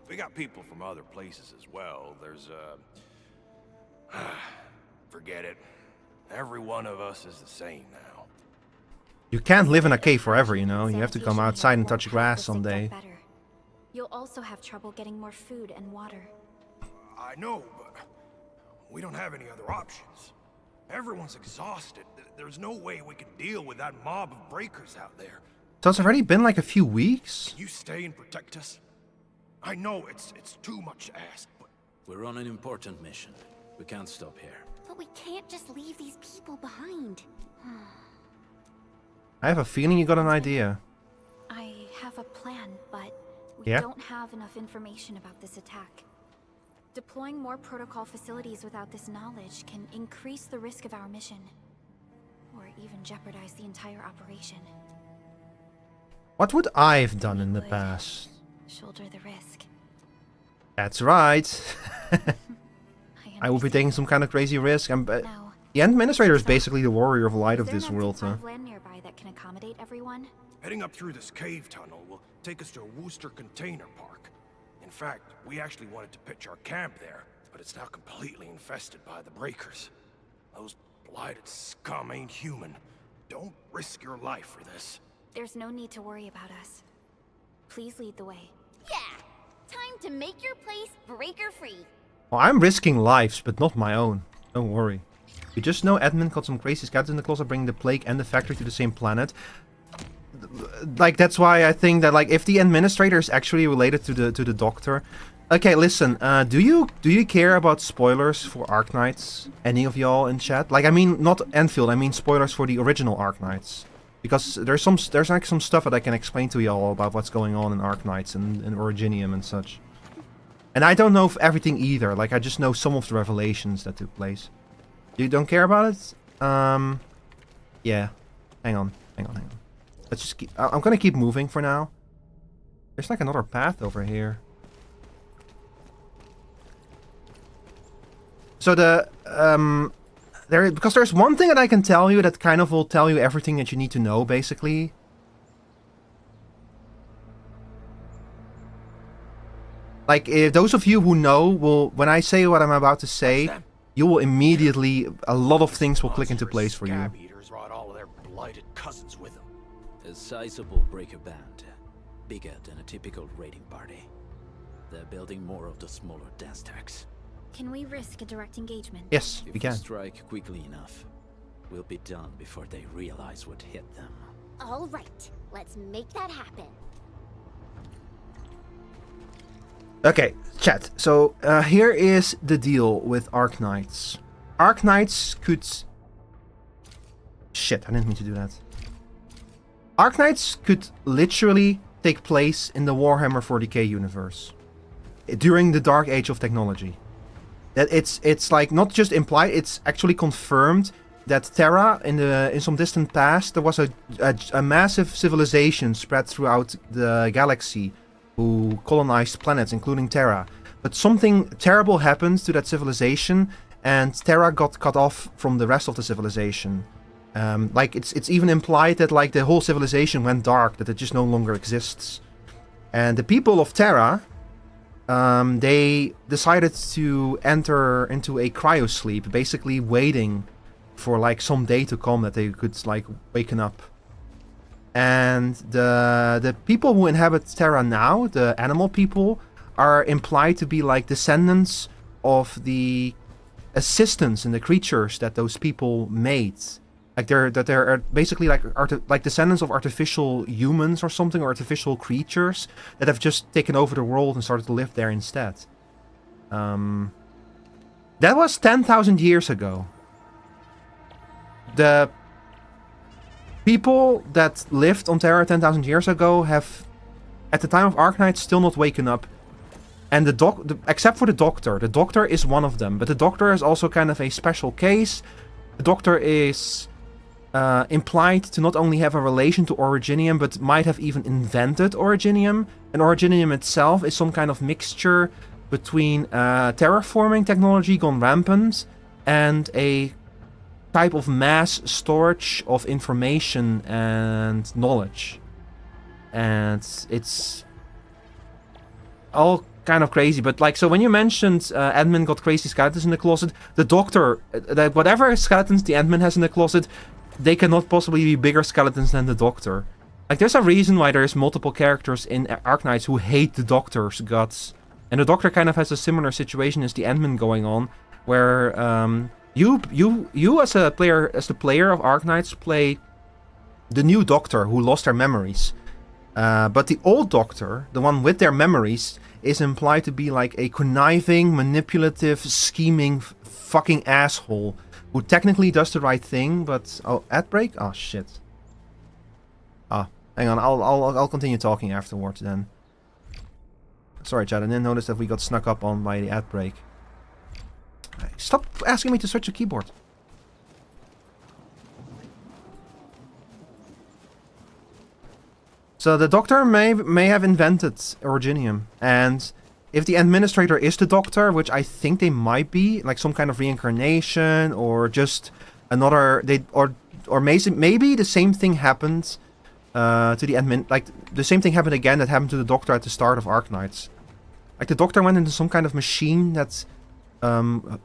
We got people from other places as well. There's, forget it. Every one of us is the same now. You can't live in a cave forever, you know. You have to come outside and touch grass someday. You'll also have trouble getting more food and water. I know, but we don't have any other options. Everyone's exhausted. There's no way we can deal with that mob of breakers out there. So it's already been like a few weeks? Can you stay and protect us? I know it's too much to ask, but... We're on an important mission. We can't stop here. But we can't just leave these people behind. I have a feeling you got an idea. I have a plan, but we don't have enough information about this attack. Deploying more protocol facilities without this knowledge can increase the risk of our mission, or even jeopardize the entire operation. What would I have done in the past? Shoulder the risk. That's right. I will be taking some kind of crazy risk. The Administrator is basically the warrior of light of this world. Land nearby that can accommodate everyone? Heading up through this cave tunnel will take us to a Wooster container park. In fact, we actually wanted to pitch our camp there, but it's now completely infested by the breakers. Those blighted scum ain't human. Don't risk your life for this. There's no need to worry about us. Please lead the way. Yeah! Time to make your place breaker-free. Well, I'm risking lives, but not my own. Don't worry. You just know admin caught some crazy scouts in the closet bringing the plague and the factory to the same planet. Like, that's why I think that, like, if the Administrator is actually related to the Doctor... Okay, listen, do you care about spoilers for Arknights? Any of y'all in chat? Like, I mean, not Endfield, I mean spoilers for the original Arknights. Because there's like some stuff that I can explain to y'all about what's going on in Arknights and Originium and such. And I don't know everything either, like, I just know some of the revelations that took place. You don't care about it? Yeah. Hang on. Let's just keep... I'm gonna keep moving for now. There's like another path over here. So because there's one thing that I can tell you that kind of will tell you everything that you need to know, basically. Like, if those of you who know will... When I say what I'm about to say... You will immediately, a lot of things will click into place for you. Scab eaters brought all of their blighted cousins with them. A sizable breaker band, bigger than a typical raiding party. They're building more of the smaller dance tags. Can we risk a direct engagement? Yes, we can. If we strike quickly enough, we'll be done before they realize what hit them. All right, let's make that happen. Okay, chat. So, here is the deal with Arknights. Arknights could... Shit, I didn't mean to do that. Arknights could literally take place in the Warhammer 40k universe. During the Dark Age of technology. That it's like not just implied, it's actually confirmed that Terra, in some distant past, there was a massive civilization spread throughout the galaxy who colonized planets, including Terra. But something terrible happened to that civilization, and Terra got cut off from the rest of the civilization. Like, it's even implied that, like, the whole civilization went dark, that it just no longer exists. And the people of Terra, they decided to enter into a cryosleep, basically waiting for, like, some day to come that they could, like, waken up. And the people who inhabit Terra now, the animal people, are implied to be like descendants of the assistants and the creatures that those people made. Like they're basically like descendants of artificial humans or something, or artificial creatures that have just taken over the world and started to live there instead. That was 10,000 years ago. The people that lived on Terra 10,000 years ago have, at the time of Arknights, still not waken up. And except for the Doctor is one of them. But the Doctor is also kind of a special case. The Doctor is implied to not only have a relation to Originium, but might have even invented Originium. And Originium itself is some kind of mixture between terraforming technology gone rampant and a type of mass storage of information and knowledge. And it's all kind of crazy, but like, so when you mentioned admin got crazy skeletons in the closet, the doctor, whatever skeletons the admin has in the closet, they cannot possibly be bigger skeletons than the doctor. Like, there's a reason why there's multiple characters in Arknights who hate the doctor's guts. And the doctor kind of has a similar situation as the admin going on, where you as the player of Arknights play the new doctor who lost their memories. But the old doctor, the one with their memories, is implied to be like a conniving, manipulative, scheming fucking asshole who technically does the right thing, but... Oh, ad break? Oh, shit. Ah, hang on, I'll continue talking afterwards then. Sorry, chat, I didn't notice that we got snuck up on by the ad break. Stop asking me to switch the keyboard. So the doctor may have invented Originium, and if the administrator is the doctor, which I think they might be, like some kind of reincarnation or just another, or maybe the same thing happened to the admin, like the same thing happened again that happened to the doctor at the start of Arknights. Like the doctor went into some kind of machine that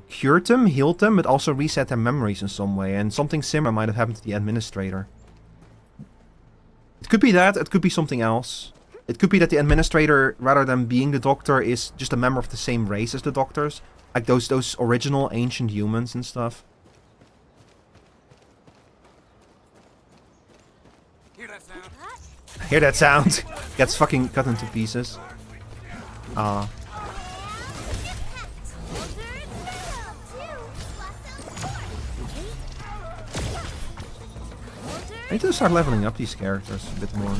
cured them, healed them, but also reset their memories in some way, and something similar might have happened to the administrator. It could be that, it could be something else. It could be that the administrator, rather than being the doctor, is just a member of the same race as the doctors. Like those original ancient humans and stuff. Hear that sound? Gets fucking cut into pieces. I need to start leveling up these characters a bit more.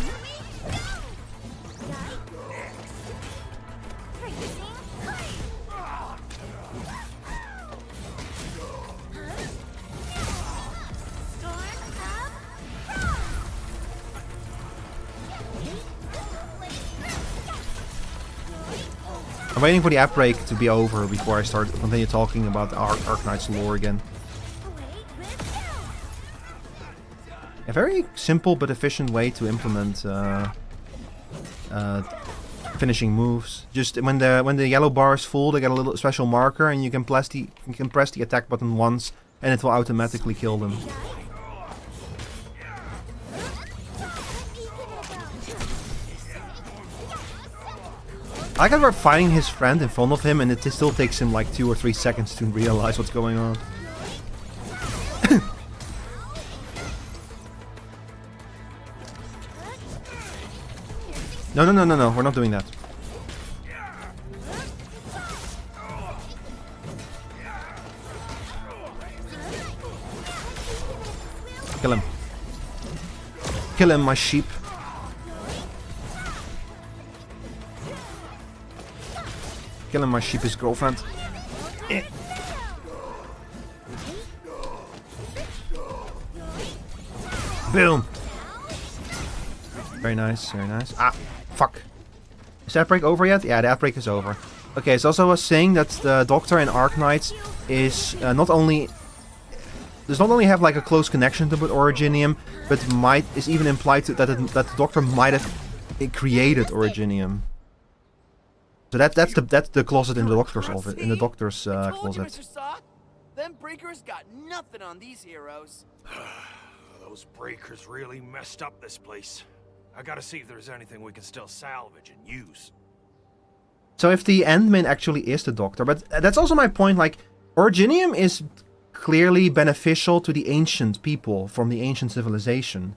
I'm waiting for the app break to be over before I continue talking about Arknights lore again. A very simple but efficient way to implement finishing moves. Just when the yellow bar is full, they get a little special marker, and you can press the attack button once, and it will automatically kill them. I like how we're fighting his friend in front of him, and it still takes him like 2 or 3 seconds to realize what's going on. No, we're not doing that. Kill him. Kill him, my sheep. Kill him, my sheepish girlfriend. Boom! Very nice, very nice. Ah, fuck. Is that break over yet? Yeah, the outbreak is over. Okay, so also I was saying that the Doctor in Arknights is does not only have like a close connection to Originium, but is even implied that the Doctor might have created Originium. So that's the closet in the Doctor's office, in the Doctor's closet. Them breakers got nothing on these heroes. Those breakers really messed up this place. I gotta see if there's anything we can still salvage and use. So if the Endman actually is the Doctor, but that's also my point, like, Originium is clearly beneficial to the ancient people from the ancient civilization.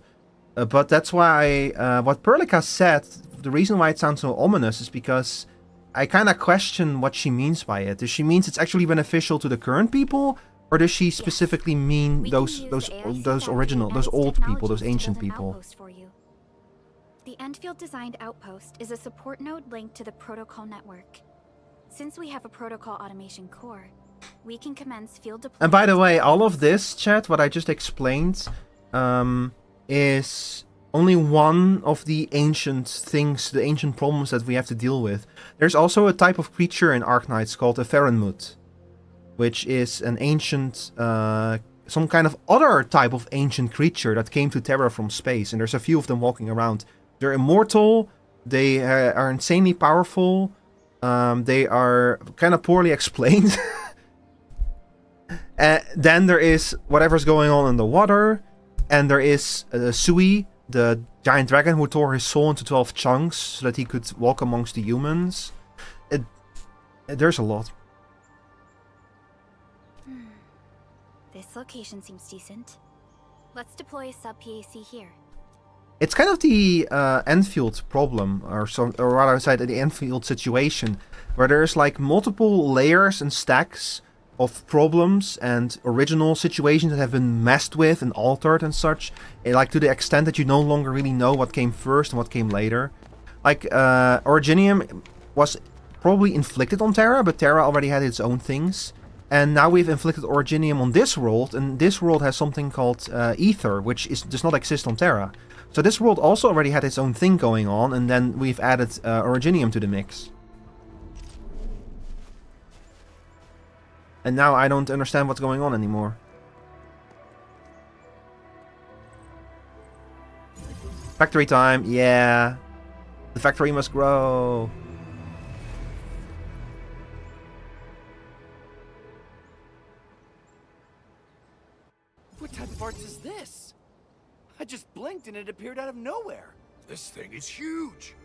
But that's why, what Perlica said, the reason why it sounds so ominous is because I kind of question what she means by it. Does she mean it's actually beneficial to the current people? Or does she specifically mean those old people, those ancient people? The Endfield designed outpost is a support node linked to the protocol network. Since we have a protocol automation core, we can commence field deployment. And by the way, all of this, chat, what I just explained, is only one of the ancient things, the ancient problems that we have to deal with. There's also a type of creature in Arknights called a Farenmut, which is an ancient, some kind of other type of ancient creature that came to Terra from space, and there's a few of them walking around. They're immortal, they are insanely powerful, they are kind of poorly explained. Then there is whatever's going on in the water, and there is Sui, the giant dragon who tore his soul into 12 chunks so that he could walk amongst the humans. There's a lot. This location seems decent. Let's deploy a sub-PAC here. It's kind of the Endfield problem, or rather said the Endfield situation, where there's like multiple layers and stacks of problems and original situations that have been messed with and altered and such, like to the extent that you no longer really know what came first and what came later. Like Originium was probably inflicted on Terra, but Terra already had its own things. And now we've inflicted Originium on this world, and this world has something called Ether, which does not exist on Terra. So this world also already had its own thing going on, and then we've added Originium to the mix. And now I don't understand what's going on anymore. Factory time, yeah. The factory must grow. What type of arts is this? I just blinked and it appeared out of nowhere. This thing is huge.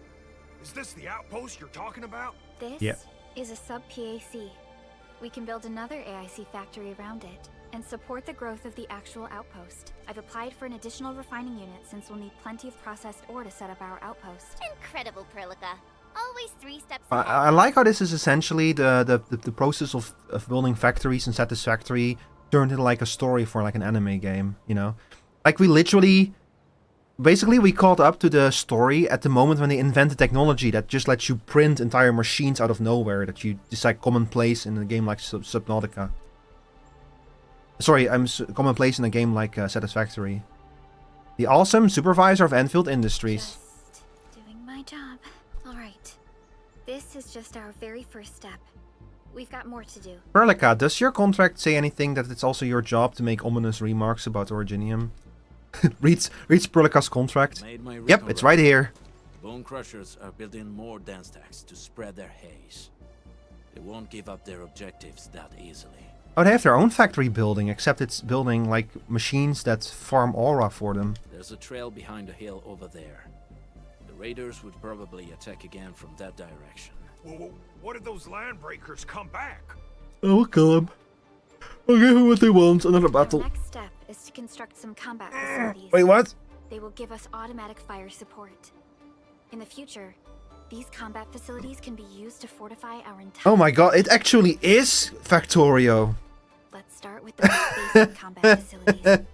Is this the outpost you're talking about? This is a sub-PAC. We can build another AIC factory around it and support the growth of the actual outpost. I've applied for an additional refining unit since we'll need plenty of processed ore to set up our outpost. Incredible, Perlica. Always 3 steps I ahead. like how this is essentially the process of building factories and Satisfactory turned into like a story for like an anime game, you know? Like we literally... Basically, we caught up to the story at the moment when they invented technology that just lets you print entire machines out of nowhere, that you just like commonplace in a game like Subnautica. Sorry, commonplace in a game like Satisfactory. The awesome supervisor of Endfield Industries. Just doing my job. Alright. This is just our very first step. We've got more to do. Perlica, does your contract say anything that it's also your job to make ominous remarks about Originium? reads Perlica's contract. Yep, it's right here. Bone Crushers are building more dance stacks to spread their haze. They won't give up their objectives that easily. Oh, they have their own factory building, except it's building like machines that farm aura for them. There's a trail behind the hill over there. The raiders would probably attack again from that direction. Well, what if those landbreakers come back? I'll kill them. I'll give them what they want, another battle. The next step is to construct some combat facilities. Wait, what? They will give us automatic fire support. In the future, these combat facilities can be used to fortify our entire... Oh my god, it actually is Factorio. Let's start with the most basic combat facilities.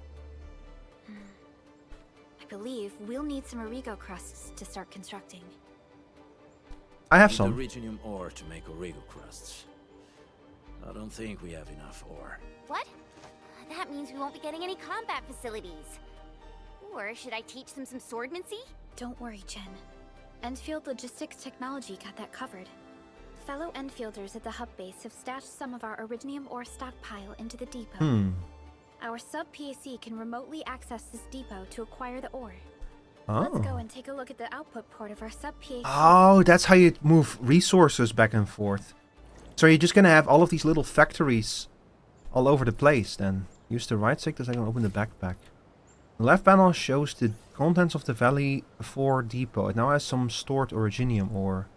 I believe we'll need some Origo crusts to start constructing. I have Need some. Originium ore to make Origo crusts. I don't think we have enough ore. What? That means we won't be getting any combat facilities. Or should I teach them some swordmancy? Don't worry, Jen. Endfield Logistics Technology got that covered. Fellow Endfielders at the hub base have stashed some of our Originium ore stockpile into the depot. Our sub-PAC can remotely access this depot to acquire the ore. Let's go and take a look at the output port of our sub-PAC. Oh, that's how you move resources back and forth. So you're just gonna have all of these little factories all over the place then. Use the right stick to open the backpack. The left panel shows the contents of the Valley 4 depot. It now has some stored Originium ore.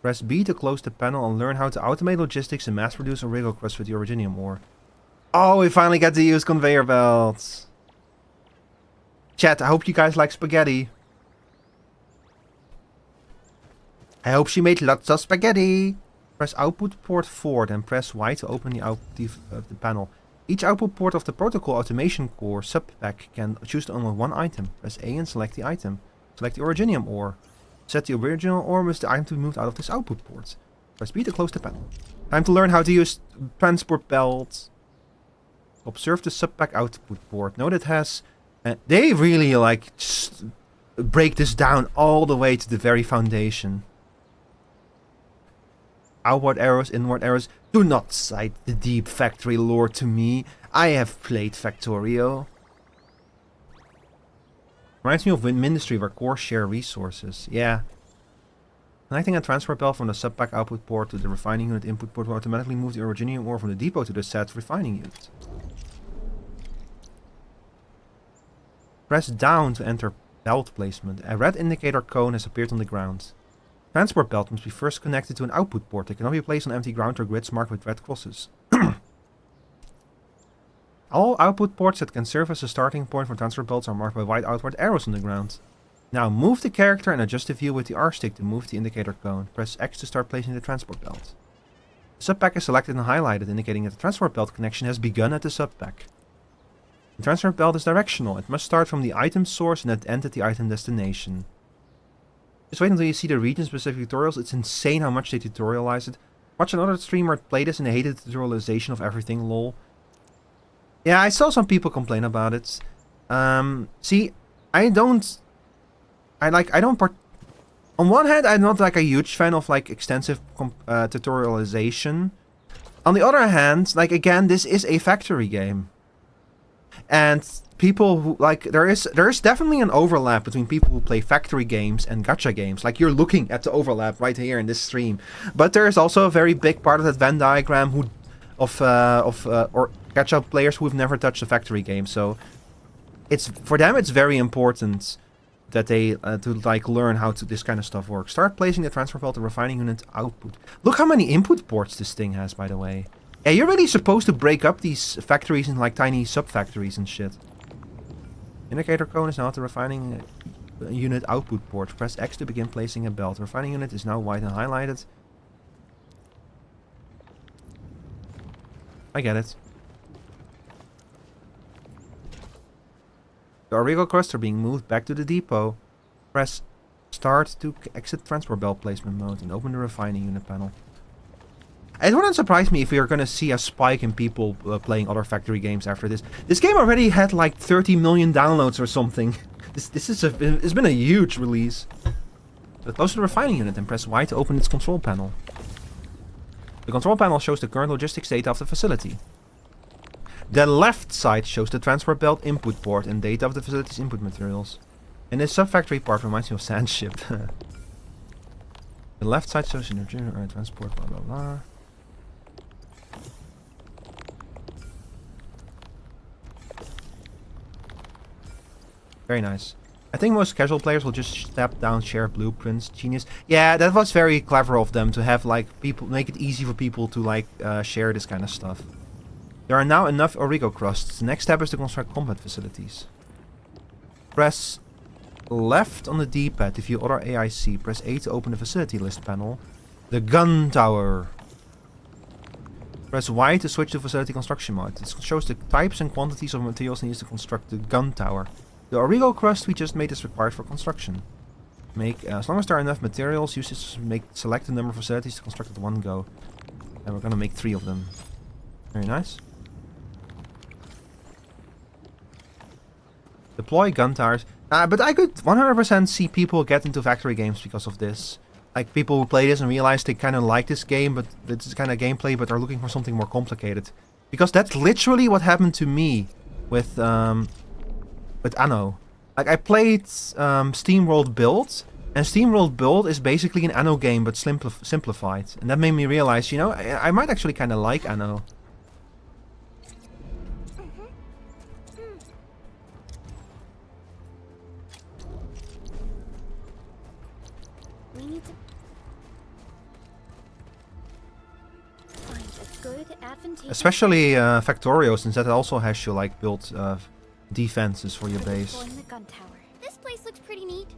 Press B to close the panel and learn how to automate logistics and mass produce Origo crusts with the Originium ore. Oh, we finally get to use conveyor belts. Chat, I hope you guys like spaghetti. I hope she made lots of spaghetti. Press output port 4, then press Y to open the panel. Each output port of the protocol automation core subpack can choose to unlock one item. Press A and select the item. Select the Originium ore. Set the original ore with the item to be moved out of this output port. Press B to close the panel. Time to learn how to use transport belts. Observe the subpack output port. Note it has They really like just break this down all the way to the very foundation. Outward arrows, inward arrows. Do not cite the deep factory lore to me. I have played Factorio. Reminds me of Ministry where cores share resources. Yeah. Connecting a transfer belt from the subpack output port to the refining unit input port will automatically move the originium ore from the depot to the set refining unit. Press down to enter belt placement. A red indicator cone has appeared on the ground. Transport belt must be first connected to an output port. It cannot be placed on empty ground or grids marked with red crosses. All output ports that can serve as a starting point for transfer belts are marked by white outward arrows on the ground. Now move the character and adjust the view with the R stick to move the indicator cone. Press X to start placing the transport belt. The subpack is selected and highlighted, indicating that the transport belt connection has begun at the subpack. The transport belt is directional. It must start from the item source and end at the item destination. Just wait until you see the region-specific tutorials. It's insane how much they tutorialize it. Watch another streamer play this and they hated the tutorialization of everything, lol. Yeah, I saw some people complain about it. See, on one hand, I'm not like a huge fan of like extensive tutorialization. On the other hand, like again, this is a factory game. And people who like there is definitely an overlap between people who play factory games and gacha games. Like you're looking at the overlap right here in this stream. But there is also a very big part of that Venn diagram or gacha players who have never touched a factory game. So for them it's very important that they to like learn how this kind of stuff works. Start placing the transfer belt and refining unit output. Look how many input ports this thing has, by the way. Yeah, you're really supposed to break up these factories in like tiny sub-factories and shit. Indicator cone is now at the refining unit output port. Press X to begin placing a belt. The refining unit is now white and highlighted. I get it. The Origo crusts are being moved back to the depot. Press start to exit transport belt placement mode and open the refining unit panel. It wouldn't surprise me if we are going to see a spike in people playing other factory games after this. This game already had like 30 million downloads or something. It's been a huge release. But close to the refining unit and press Y to open its control panel. The control panel shows the current logistics data of the facility. The left side shows the transport belt input port and data of the facility's input materials. And this sub-factory part reminds me of Sandship. The left side shows the transport blah blah blah. Very nice. I think most casual players will just step down, share blueprints. Genius. Yeah, that was very clever of them to have like people make it easy for people to like share this kind of stuff. There are now enough Origo crusts. The next step is to construct combat facilities. Press left on the D-pad to view other AIC. Press A to open the facility list panel. The gun tower. Press Y to switch to facility construction mode. It shows the types and quantities of materials needed to construct the gun tower. The Origo crust we just made is required for construction. As long as there are enough materials, use this to select the number of facilities to construct at one go. And we're gonna make 3 of them. Very nice. Deploy gun towers. But I could 100% see people get into factory games because of this. Like people who play this and realize they kind of like this game, but this kind of gameplay, but are looking for something more complicated. Because that's literally what happened to me with Anno. Like I played SteamWorld Build, and SteamWorld Build is basically an Anno game but simplified. And that made me realize, you know, I might actually kind of like Anno. We need to find a good, advantageous... Especially Factorio, since that also has you like build defenses for your base. The gun tower. This place looks pretty neat.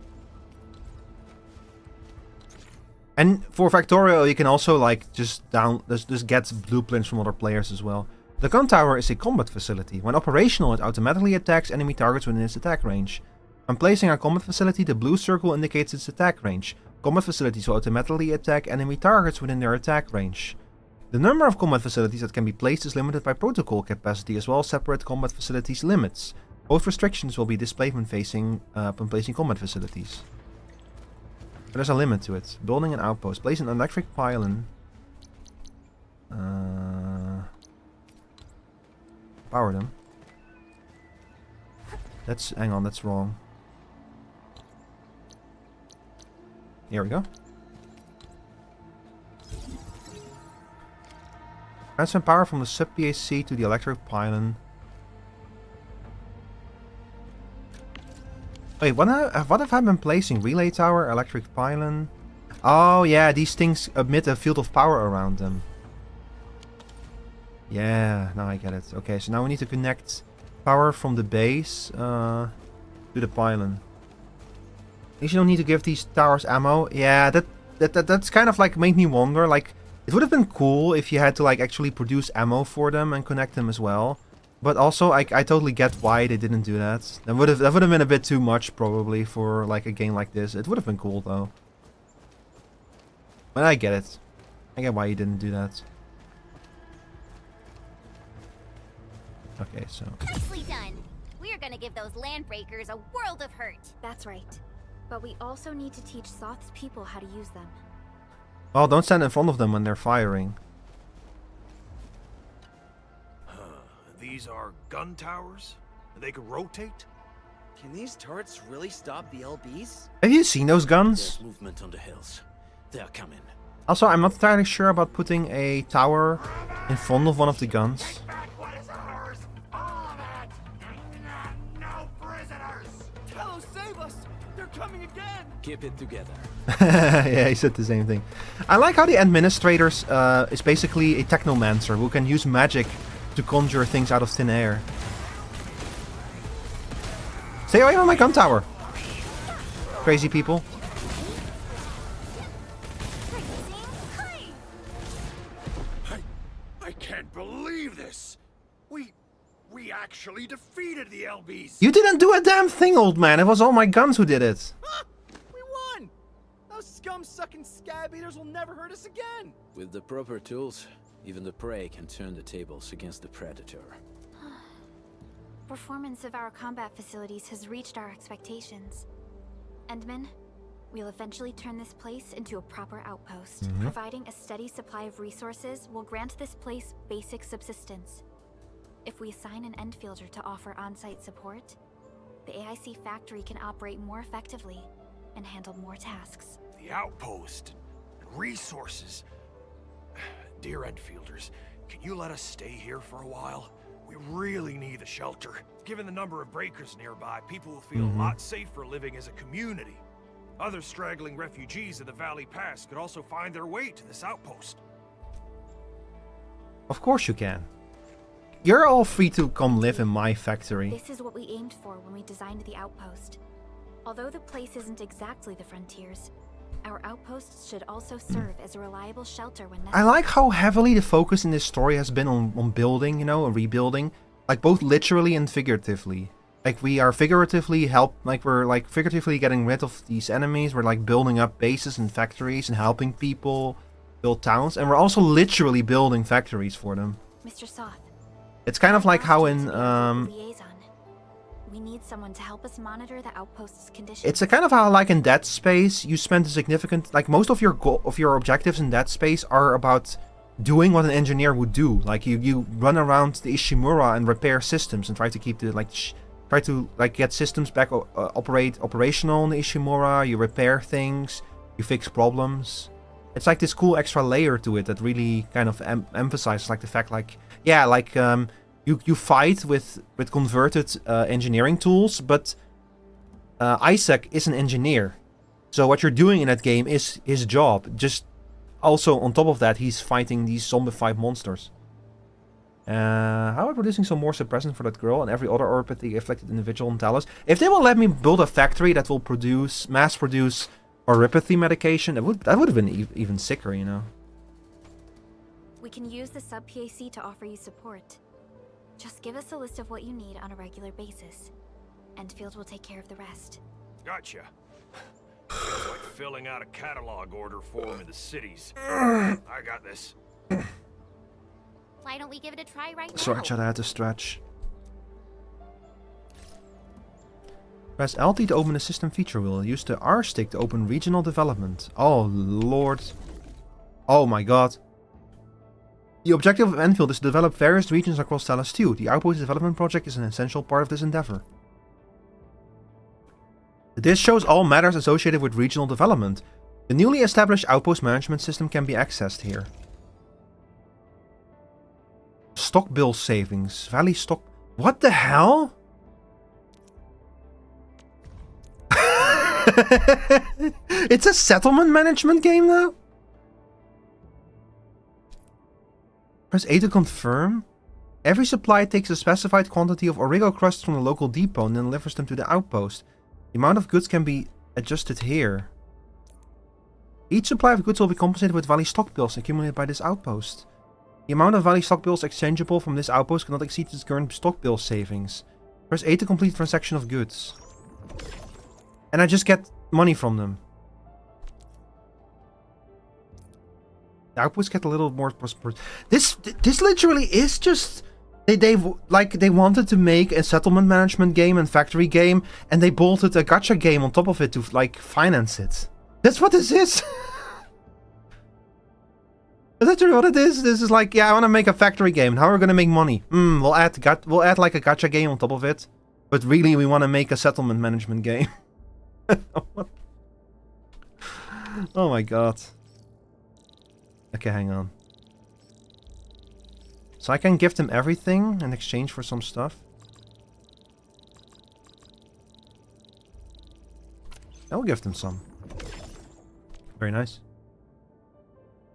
And for Factorio, you can also like just get blueprints from other players as well. The gun tower is a combat facility. When operational, it automatically attacks enemy targets within its attack range. When placing a combat facility, the blue circle indicates its attack range. Combat facilities will automatically attack enemy targets within their attack range. The number of combat facilities that can be placed is limited by protocol capacity as well as separate combat facilities limits. Both restrictions will be displayed when placing combat facilities. But there's a limit to it. Building an outpost. Place an electric pylon. Power them. Hang on, that's wrong. Here we go. Transfer power from the sub-PAC to the electric pylon. Wait, what have I been placing? Relay tower, electric pylon. Oh yeah, these things emit a field of power around them. Yeah, now I get it. Okay, so now we need to connect power from the base to the pylon. At least you don't need to give these towers ammo. Yeah, that's kind of like made me wonder. Like, it would have been cool if you had to like actually produce ammo for them and connect them as well. But also, I totally get why they didn't do that. That would have been a bit too much probably for like a game like this. It would have been cool though. But I get it. I get why you didn't do that. Okay, so. Nicely done. We're gonna give those landbreakers a world of hurt. That's right. But we also need to teach Soth's people how to use them. Well, don't stand in front of them when they're firing. These are gun towers? They could rotate? Can these turrets really stop the LBs? Have you seen those guns? There's movement on the hills. They're coming. Also, I'm not entirely sure about putting a tower in front of one of the guns. Talos, save us! They're coming again! Keep it together. Yeah, he said the same thing. I like how the administrators is basically a technomancer who can use magic to conjure things out of thin air. Stay away from my gun tower! Crazy people. I can't believe this! We actually defeated the LBs! You didn't do a damn thing, old man. It was all my guns who did it. Huh? We won! Those scum-sucking scab eaters will never hurt us again! With the proper tools, even the prey can turn the tables against the predator. Performance of our combat facilities has reached our expectations. Endman, we'll eventually turn this place into a proper outpost. Providing a steady supply of resources will grant this place basic subsistence. If we assign an Endfielder to offer on-site support, the AIC factory can operate more effectively and handle more tasks. The outpost and resources. Dear Endfielders, can you let us stay here for a while? We really need the shelter. Given the number of breakers nearby, people will feel a lot safer living as a community. Other straggling refugees of the Valley Pass could also find their way to this outpost. Of course you can. You're all free to come live in my factory. This is what we aimed for when we designed the outpost. Although the place isn't exactly the frontiers, our outposts should also serve as a reliable shelter when necessary. I like how heavily the focus in this story has been on building, you know, and rebuilding. Like both literally and figuratively. Like we are figuratively figuratively getting rid of these enemies. We're like building up bases and factories and helping people build towns. And we're also literally building factories for them. Mr. Soth. It's kind of like how in we need someone to help us monitor the outpost's conditions. It's a kind of how like in Dead Space you spend a significant most of your objectives in Dead Space are about doing what an engineer would do. Like you run around the Ishimura and repair systems and try to keep the get systems back operational in the Ishimura. You repair things, you fix problems. It's like this cool extra layer to it that really kind of emphasizes like the fact you fight with converted engineering tools, but Isaac is an engineer. So what you're doing in that game is his job. Just also on top of that, he's fighting these zombified monsters. How about producing some more suppressant for that girl and every other orbitally afflicted individual in Talos? If they will let me build a factory that will mass produce oropathy medication, that would have been even sicker, you know. We can use the sub-PAC to offer you support. Just give us a list of what you need on a regular basis. Endfield will take care of the rest. Gotcha. It's like filling out a catalog order form in the cities. I got this. Why don't we give it a try right now? Sorry, Chad, I had to stretch. Press LT to open the system feature wheel. Use the R stick to open regional development. Oh lord. Oh my god. The objective of Endfield is to develop various regions across Talos 2. The Outpost development project is an essential part of this endeavor. This shows all matters associated with regional development. The newly established Outpost management system can be accessed here. Stock bill savings. Valley stock... What the hell? It's a settlement management game now? Press A to confirm. Every supply takes a specified quantity of Origo crusts from the local depot and then delivers them to the outpost. The amount of goods can be adjusted here. Each supply of goods will be compensated with Valley stock bills accumulated by this outpost. The amount of Valley stock bills exchangeable from this outpost cannot exceed its current stock bill savings. Press A to complete transaction of goods. And I just get money from them. The outposts get a little more prosperous. This literally is just... They wanted to make a settlement management game and factory game, and they bolted a gacha game on top of it to like finance it. That's what this is. That's literally what it is. This is like, yeah, I want to make a factory game. How are we gonna make money? We'll add like a gacha game on top of it, but really we want to make a settlement management game. Oh my god. Okay, hang on. So I can give them everything in exchange for some stuff. I will give them some. Very nice.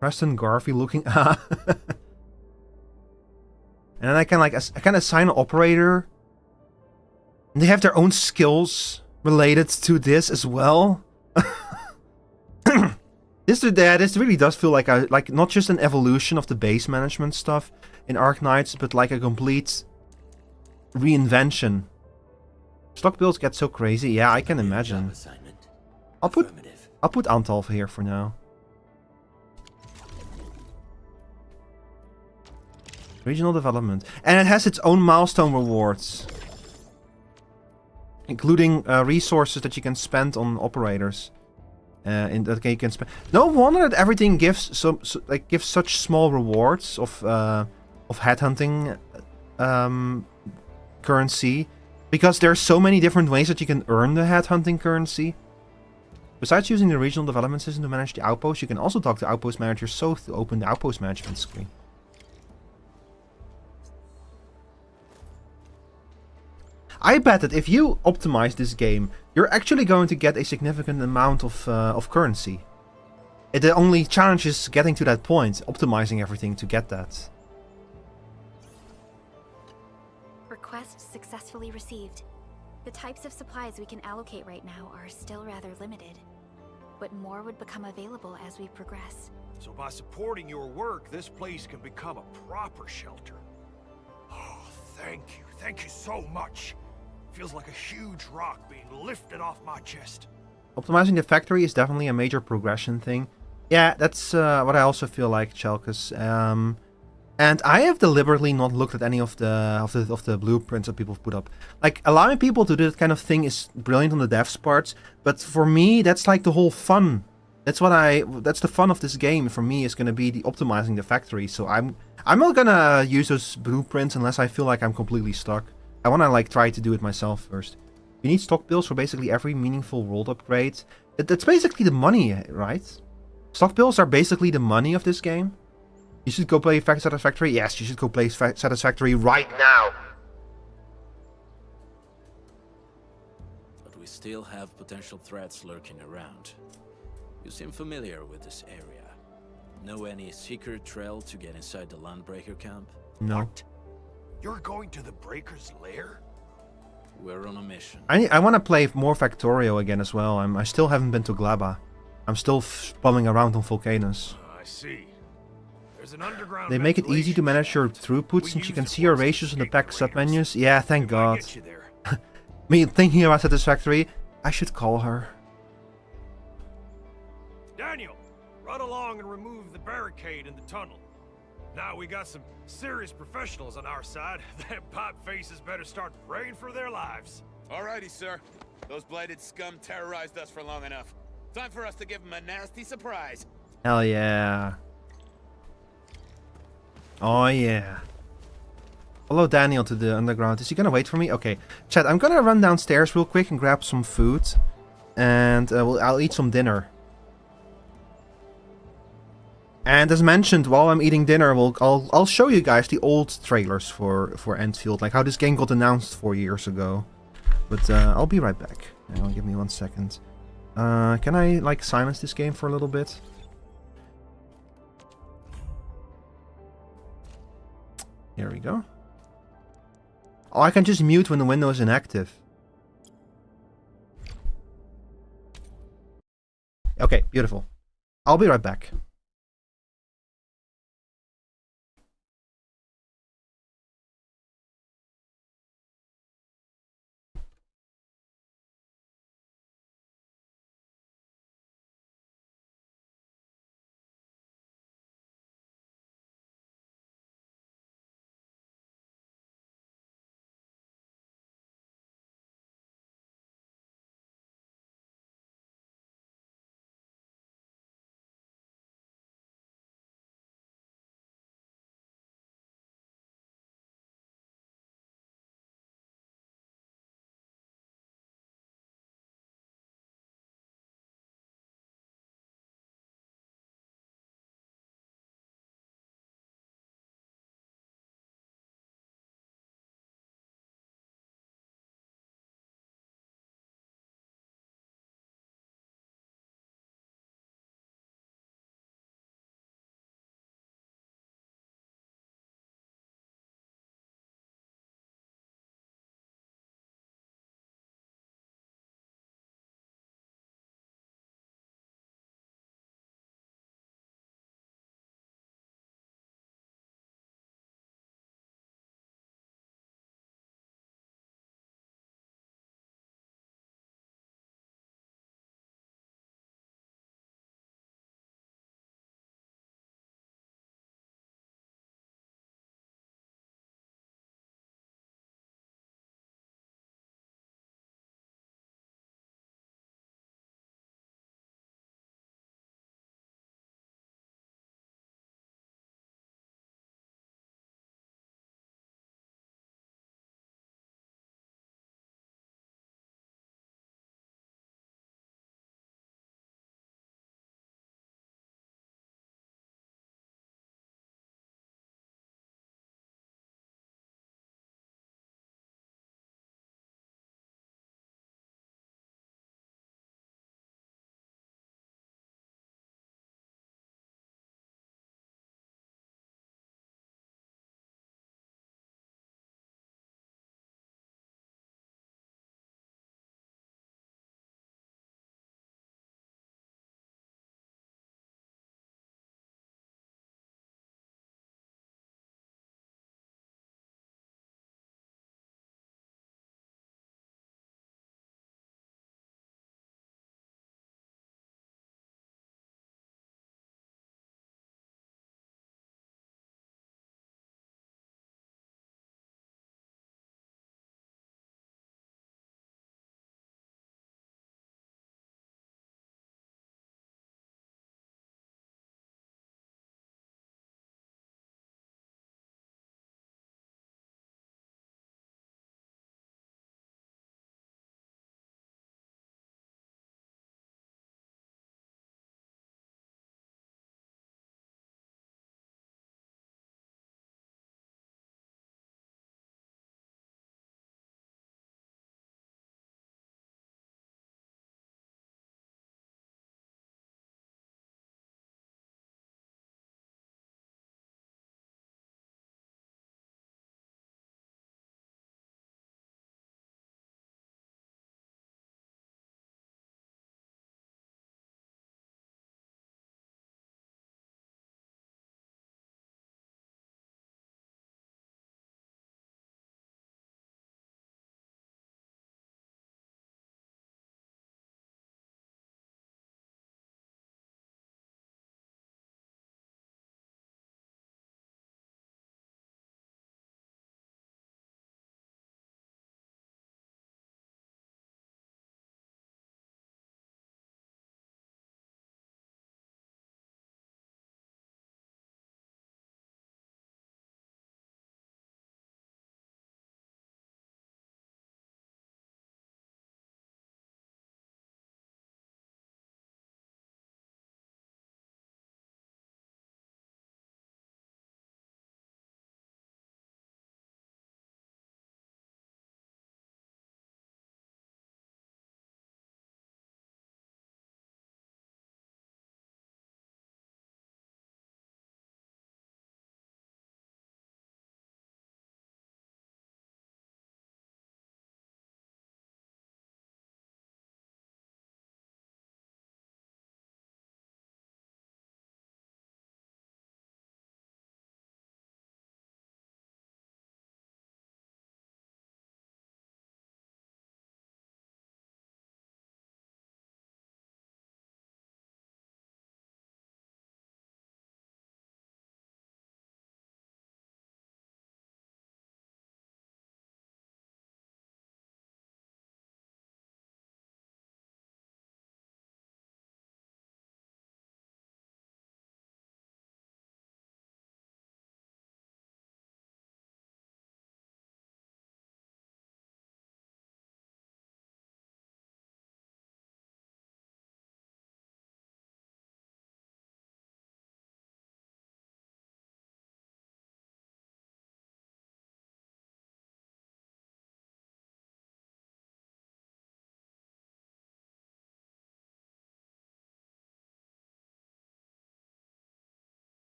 Preston Garvey looking. And then I can assign an operator. And they have their own skills related to this as well. This really does feel like not just an evolution of the base management stuff in Arknights, but like a complete reinvention. Stock bills get so crazy. Yeah, I can imagine. I'll put Antolf here for now. Regional development. And it has its own milestone rewards. Including resources that you can spend on operators. In that you can spend. No wonder that everything gives gives such small rewards of headhunting currency, because there are so many different ways that you can earn the headhunting currency. Besides using the regional development system to manage the outpost, you can also talk to Outpost Manager Soth to open the outpost management screen. I bet that if you optimize this game, you're actually going to get a significant amount of currency. The only challenge is getting to that point, optimizing everything to get that. Request successfully received. The types of supplies we can allocate right now are still rather limited, but more would become available as we progress. So by supporting your work, this place can become a proper shelter. Oh, thank you so much. Feels like a huge rock being lifted off my chest. Optimizing the factory is definitely a major progression thing. Yeah, that's what I also feel like, Chelkus. And I have deliberately not looked at any of the blueprints that people have put up. Like, allowing people to do that kind of thing is brilliant on the devs' parts, but for me, that's like the whole fun. That's the fun of this game. For me, is gonna be the optimizing the factory. So I'm not gonna use those blueprints unless I feel like I'm completely stuck. I wanna like try to do it myself first. You need stock bills for basically every meaningful world upgrade. That's basically the money, right? Stock bills are basically the money of this game. You should go play Satisfactory? Yes, you should go play Satisfactory right now. But we still have potential threats lurking around. You seem familiar with this area. Know any secret trail to get inside the Landbreaker camp? No. What? You're going to the Breaker's lair? We're on a mission. I want to play more Factorio again as well. I still haven't been to Glaba. I'm still bumming around on Volcanoes. I see. There's an underground they make it easy to manage your throughput since you can see your ratios in the pack submenus. Yeah, thank God. Me thinking about Satisfactory, I should call her. Daniel, run along and remove the barricade in the tunnel. Now we got some serious professionals on our side. Them pot faces better start praying for their lives. Alrighty, sir. Those blighted scum terrorized us for long enough. Time for us to give them a nasty surprise. Hell yeah. Oh yeah. Follow Daniel to the underground. Is he gonna wait for me? Okay. Chat, I'm gonna run downstairs real quick and grab some food. And I'll eat some dinner. And as mentioned, while I'm eating dinner, I'll show you guys the old trailers for Endfield, like how this game got announced 4 years ago. But I'll be right back. Hang on, give me 1 second. Can I like silence this game for a little bit? Here we go. Oh, I can just mute when the window is inactive. Okay, beautiful. I'll be right back.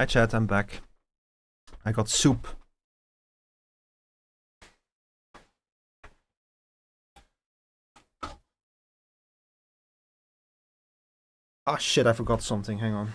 Hi chat, I'm back. I got soup. Oh shit, I forgot something, hang on.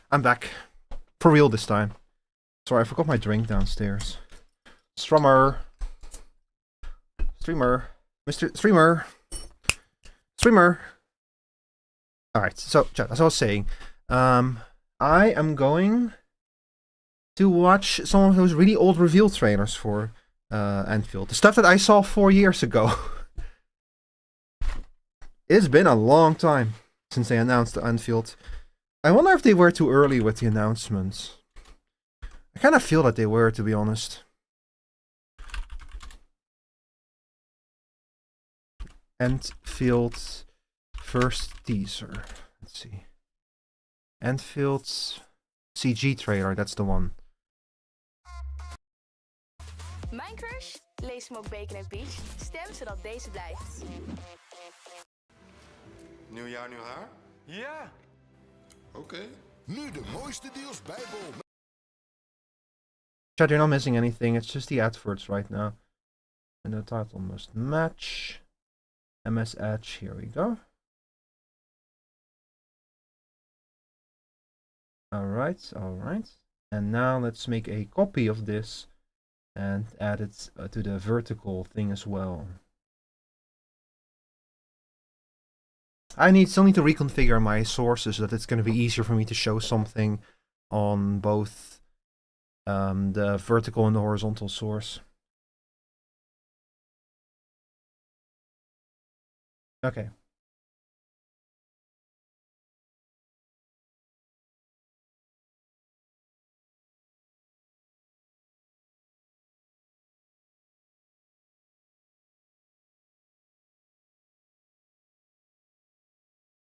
I'm back. For real this time. Sorry, I forgot my drink downstairs. Streamer. Mr. Streamer. Alright, so chat, as I was saying, I am going to watch some of those really old reveal trailers for Endfield. The stuff that I saw 4 years ago. It's been a long time since they announced the Endfield. I wonder if they were too early with the announcements. I kind of feel that they were, to be honest. Endfield's first teaser. Let's see. Endfield's CG trailer, that's the one. Mijn crush? Lees hem ook Bacon and Peach. Stem zodat deze blijft. Nieuw jaar, nieuw haar? Ja. Oké. Nu de mooiste deals bij Bol. Chat, you're not missing anything. It's just the adverts right now. And the title must match. MS Edge, here we go. Alright. And now let's make a copy of this and add it to the vertical thing as well. I still need to reconfigure my sources so that it's going to be easier for me to show something on both the vertical and the horizontal source. Okay.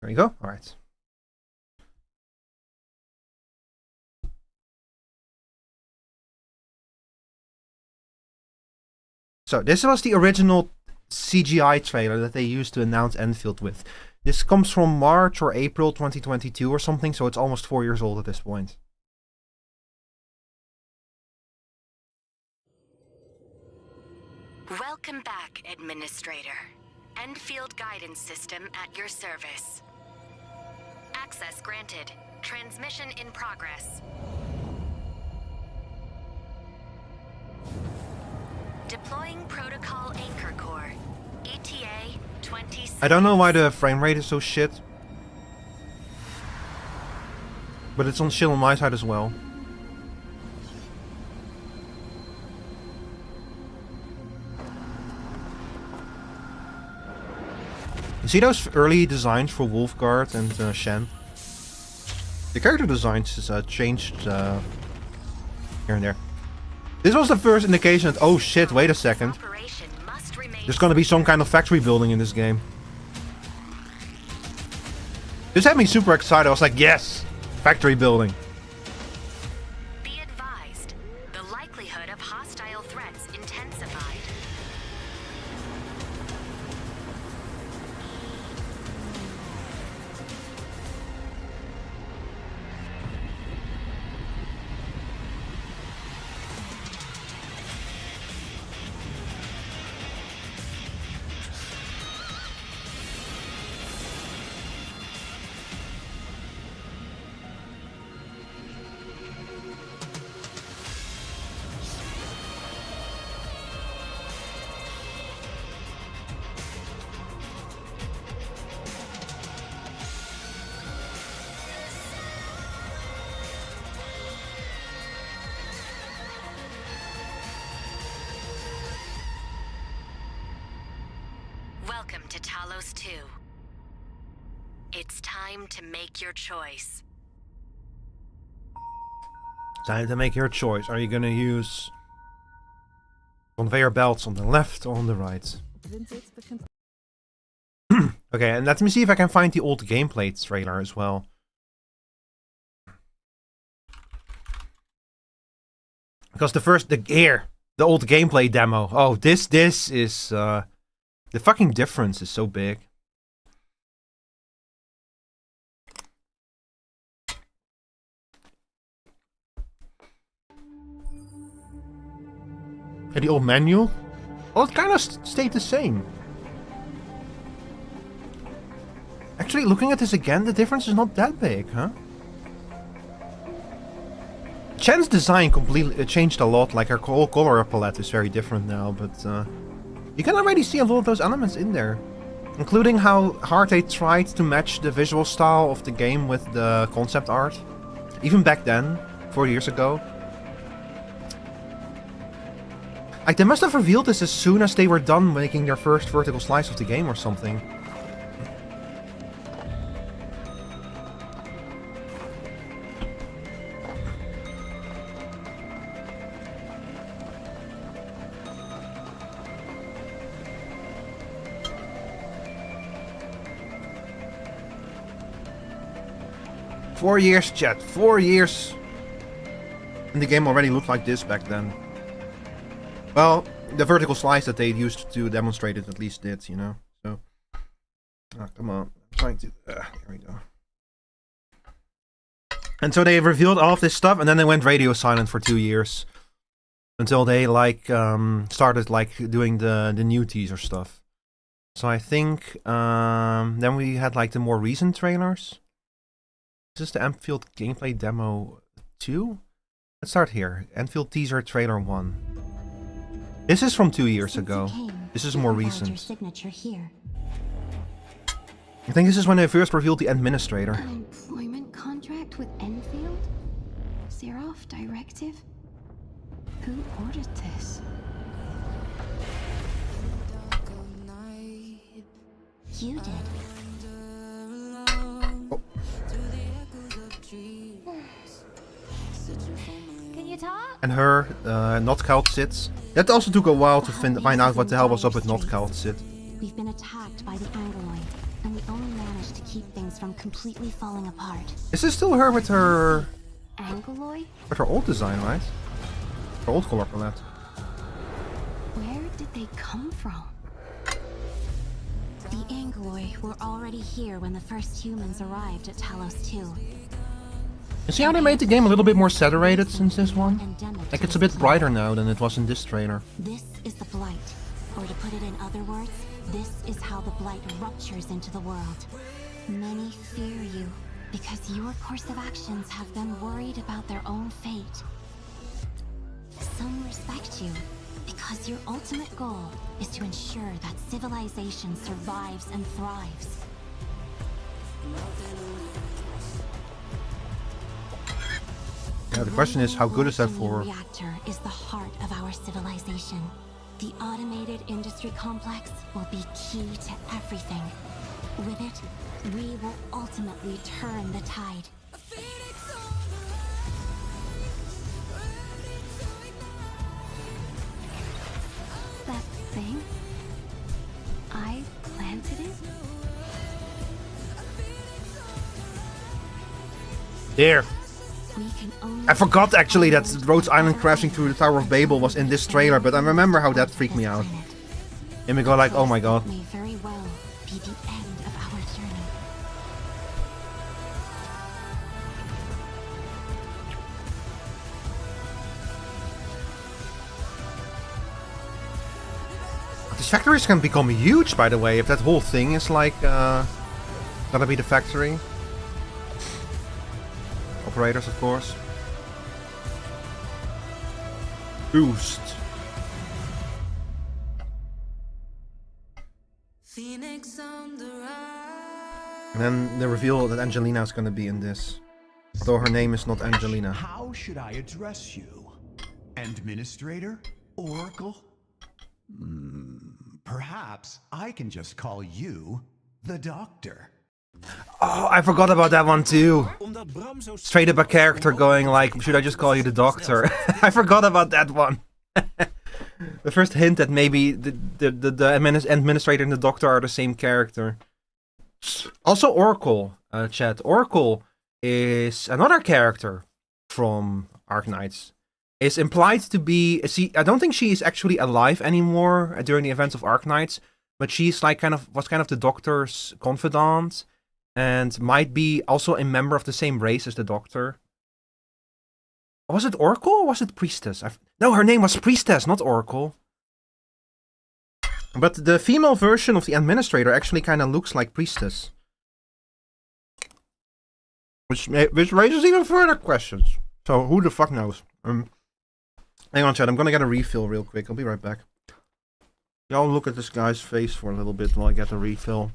There we go. All right. So this was the original CGI trailer that they used to announce Endfield with. This comes from March or April 2022 or something, so it's almost 4 years old at this point. Welcome back, Administrator. Endfield guidance system at your service. Access granted. Transmission in progress. Deploying protocol anchor core. ETA 20. I don't know why the frame rate is so shit. But it's on shit on my side as well. You see those early designs for Wolfguard and Shen? The character designs is changed here and there. This was the first indication that, oh shit, wait a second. There's gonna be some kind of factory building in this game. This had me super excited. I was like, yes! Factory building. Be advised, the likelihood of hostile threats intensified. Welcome to Talos 2. It's time to make your choice. Time to make your choice. Are you gonna use conveyor belts on the left or on the right? Okay, and let me see if I can find the old gameplay trailer as well. Because the old gameplay demo. Oh, this is the fucking difference is so big. And the old manual? Well, it kind of stayed the same. Actually, looking at this again, the difference is not that big, huh? Chen's design completely changed a lot, like her whole color palette is very different now, but you can already see a lot of those elements in there. Including how hard they tried to match the visual style of the game with the concept art. Even back then, 4 years ago. Like, they must have revealed this as soon as they were done making their first vertical slice of the game or something. Four years, chat. 4 years. And the game already looked like this back then. Well, the vertical slice that they used to demonstrate it at least did, you know. So, come on, I'm trying to. Here we go. And so they revealed all of this stuff, and then they went radio silent for 2 years until they like started like doing the new teaser stuff. So I think then we had like the more recent trailers. Is this the Endfield gameplay demo 2? Let's start here. Endfield teaser trailer 1. This is from 2 years ago. This is more recent. Signature here. I think this is when they first revealed the administrator. An employment contract with Endfield? Seraph Directive? Who ordered this? You did. Oh. Can you talk? And her, not Cult Sits. That also took a while to find out what the hell was up with not Cult Sit. We've been attacked by the Angloid, and we only managed to keep things from completely falling apart. Is this still her with her... Angloid? With her old design, right? Her old color palette. Where did they come from? The Angloid were already here when the first humans arrived at Talos 2. You see how they made the game a little bit more saturated since this one? Like, it's a bit brighter now than it was in this trailer. This is the Blight. Or to put it in other words, this is how the Blight ruptures into the world. Many fear you, because your course of actions have them worried about their own fate. Some respect you, because your ultimate goal is to ensure that civilization survives and thrives. Yeah, the question is, how good is that for... The reactor is the heart of our civilization. The automated industry complex will be key to everything. With it, we will ultimately turn the tide. That thing? I planted it? There. I forgot actually that Rhodes Island crashing through the Tower of Babel was in this trailer, but I remember how that freaked me out. And we go like, oh my god. May very well be the end of our journey. These factories can become huge, by the way, if that whole thing is like gonna be the factory. Operators, of course. Boost. And then the reveal that Angelina is gonna be in this. Though her name is not Angelina. How should I address you? Administrator? Oracle? Perhaps I can just call you the Doctor. Oh, I forgot about that one too. Straight up a character going like, should I just call you the Doctor? I forgot about that one. The first hint that maybe the administrator and the Doctor are the same character. Also Oracle, chat. Oracle is another character from Arknights. Is implied to be... I don't think she is actually alive anymore during the events of Arknights, but she's like was kind of the Doctor's confidant, and might be also a member of the same race as the Doctor. Was it Oracle or was it Priestess? No, her name was Priestess, not Oracle. But the female version of the Administrator actually kind of looks like Priestess. Which raises even further questions. So who the fuck knows? Hang on, chat. I'm gonna get a refill real quick. I'll be right back. Y'all look at this guy's face for a little bit while I get the refill.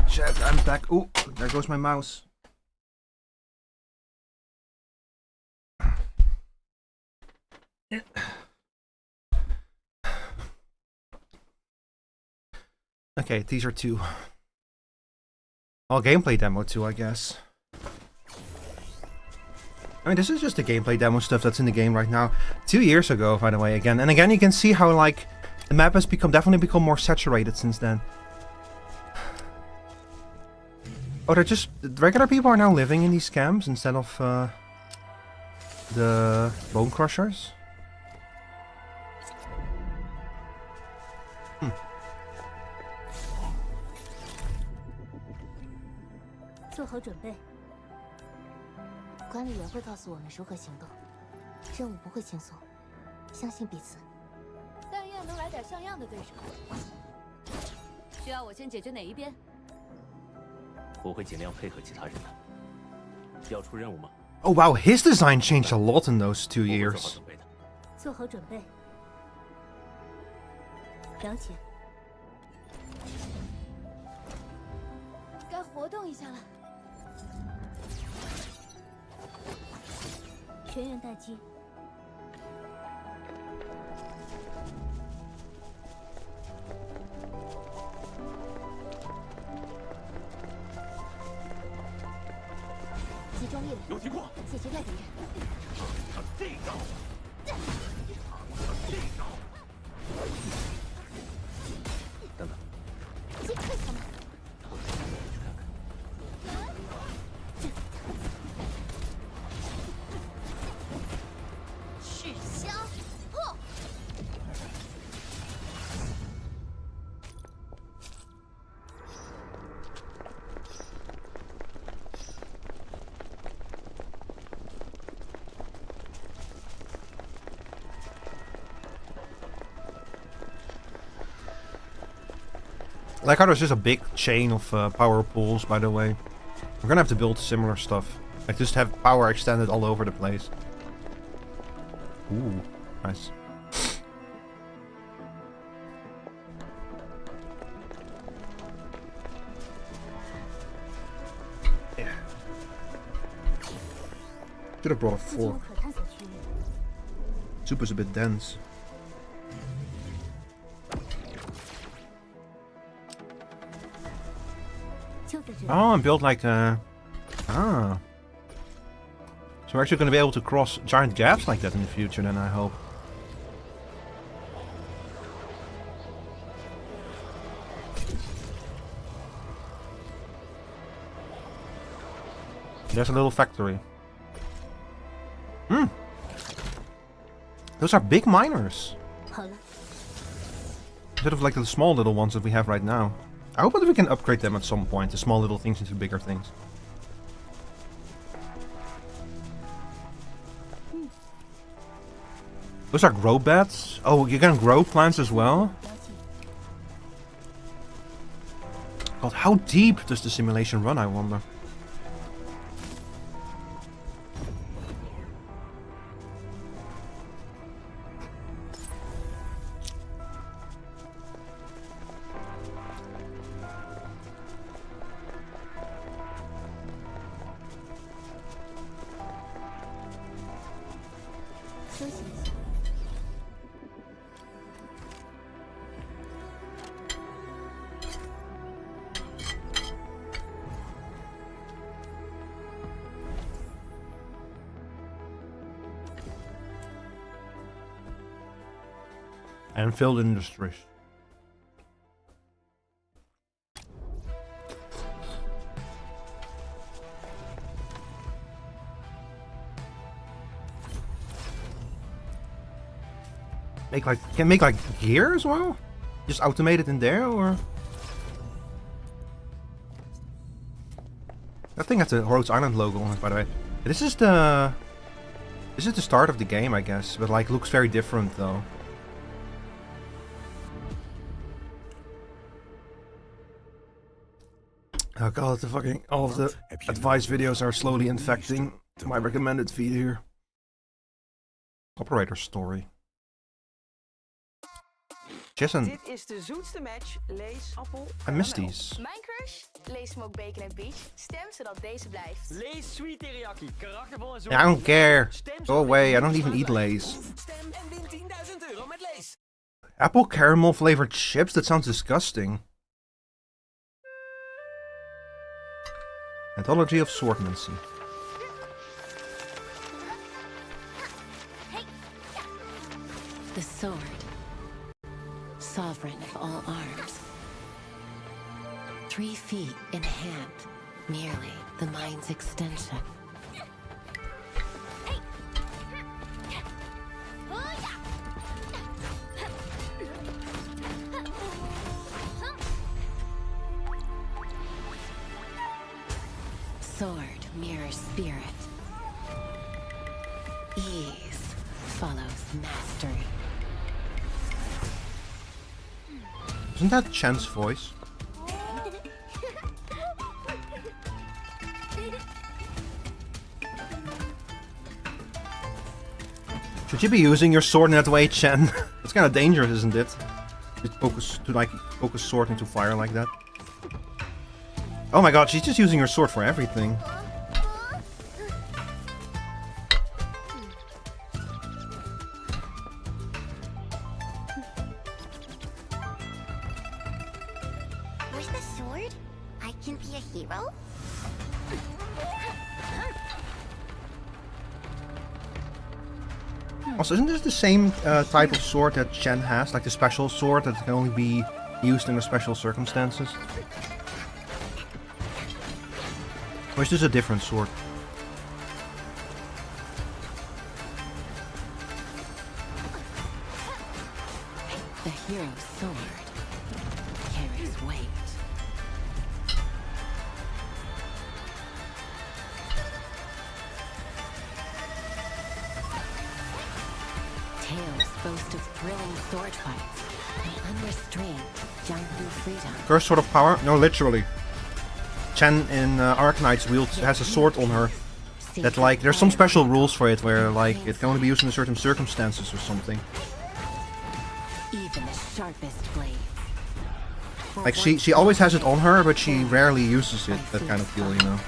Chat, I'm back. Oh, there goes my mouse. Okay, teaser 2. Oh, gameplay demo 2, I guess. I mean, this is just the gameplay demo stuff that's in the game right now. 2 years ago, by the way, again. And again, you can see how, like, the map has definitely become more saturated since then. Oh, they're just... regular people are now living in these camps instead of, the Bone Crushers? Hmm. 做好准备，管理员会告诉我们如何行动。任务不会轻松，相信彼此。但愿能来点像样的对手。需要我先解决哪一边？我会尽量配合其他人的。要出任务吗？ Oh wow, his design changed a lot in those 2 years. 做好准备，了解。该活动一下了。全员待机。集中力量，有情况，解决掉敌人。这招，这招。等等，击退他们。赤霄破。like how there's just a big chain of power pools, by the way. We're gonna have to build similar stuff. Like just have power extended all over the place. Ooh, nice. Yeah. Should have brought a fork. Soup is a bit dense. Oh, and build like a... Ah. So we're actually going to be able to cross giant gaps like that in the future then, I hope. There's a little factory. Hmm. Those are big miners. Instead of like the small little ones that we have right now. I hope that we can upgrade them at some point, the small little things into bigger things. Those are grow beds? Oh, you can grow plants as well? God, how deep does the simulation run, I wonder? Endfield Industries. Can make like gear as well? Just automate it in there, or? I think that's a Rhodes Island logo on it, by the way. This is the start of the game, I guess, but like looks very different though. Oh god, the fucking all of the advice videos are slowly infecting my recommended feed here. Operator story. Jason. Dit is de zoetste match. Lees appel. I missed these. Mijn crush? Lees Smoke Bacon and Peach. Stem zodat deze blijft. Lees Sweet Teriyaki. Karaktervol en zo. I don't care. Go away. I don't even eat Lay's. Stem en win 10.000 euro met Lees. Apple caramel flavored chips? That sounds disgusting. Anthology of Swordmancy. The sword. Sovereign of all arms. 3 feet in hand. Merely the mind's extension. Sword mirrors spirit. Ease follows mastery. Isn't that Chen's voice? Should you be using your sword in that way, Chen? It's kind of dangerous, isn't it? Poke a sword into fire like that. Oh my god, she's just using her sword for everything. Where's the sword? I can be a hero? Also, isn't this the same type of sword that Chen has? Like the special sword that can only be used in special circumstances? Or is this a different sword? The hero's sword carries weight. Tales boast of thrilling sword fights Unrestrained, jump through freedom. First sword of power? No, literally. Chen in Arknights has a sword on her. That like, there's some special rules for it where like it can only be used in certain circumstances or something. Even the sharpest blade. Like she always has it on her, but she rarely uses it. That kind of feel, you know.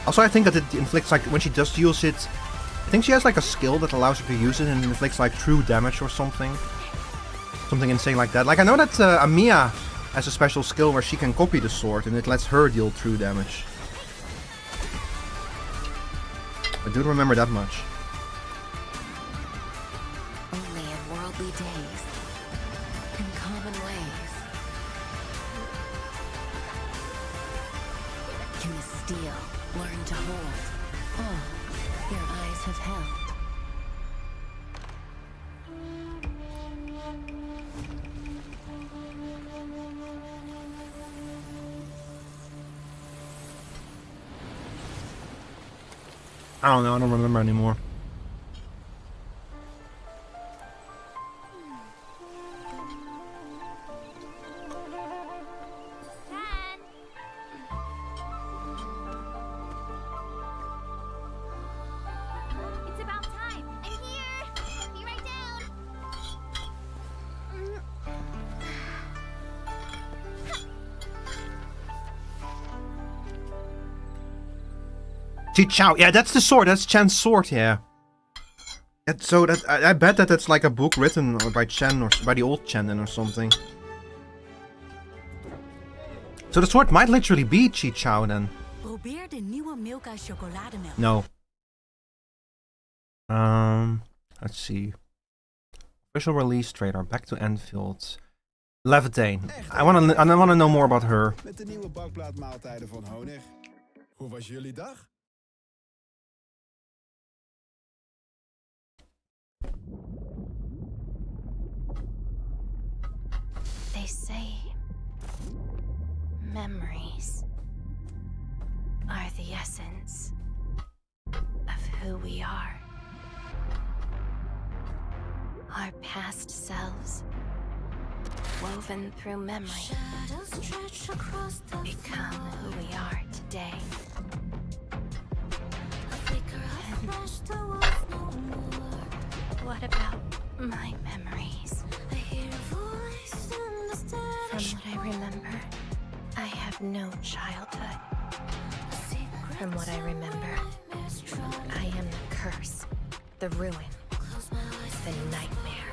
Also, I think that it inflicts like when she does use it. I think she has like a skill that allows her to use it and it inflicts like true damage or something. Something insane like that. Like I know that Amiya has a special skill where she can copy the sword and it lets her deal true damage. I do remember that much. Only in worldly days, in common ways, can the steel learn to hold all your eyes have held. I don't know, I don't remember anymore. It's about time. I'm here. Be right down. Chichao, yeah, that's the sword. That's Chen's sword, yeah. So that I bet that that's like a book written by Chen or by the old Chen then or something. So the sword might literally be Chichao then. Probeer de nieuwe Milka chocolademelk. No. Let's see. Official release trailer. Back to Endfield. Levitain. I wanna know more about her. Met de nieuwe bakplaatmaaltijden van Honig. Hoe was jullie dag? They say memories are the essence of who we are. Our past selves, woven through memory, become who we are today. What about my memories? From what I remember, I have no childhood. From what I remember, I am the curse, the ruin, the nightmare.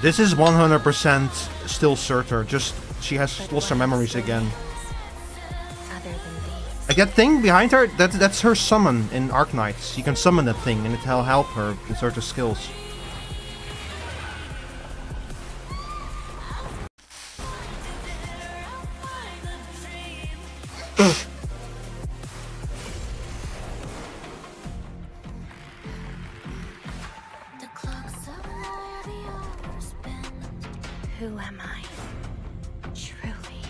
This is 100% still Surtur, just she has lost her memories again. Like that thing behind her, that's her summon in Arknights. You can summon that thing and it'll help her in certain skills. Who am I? Truly.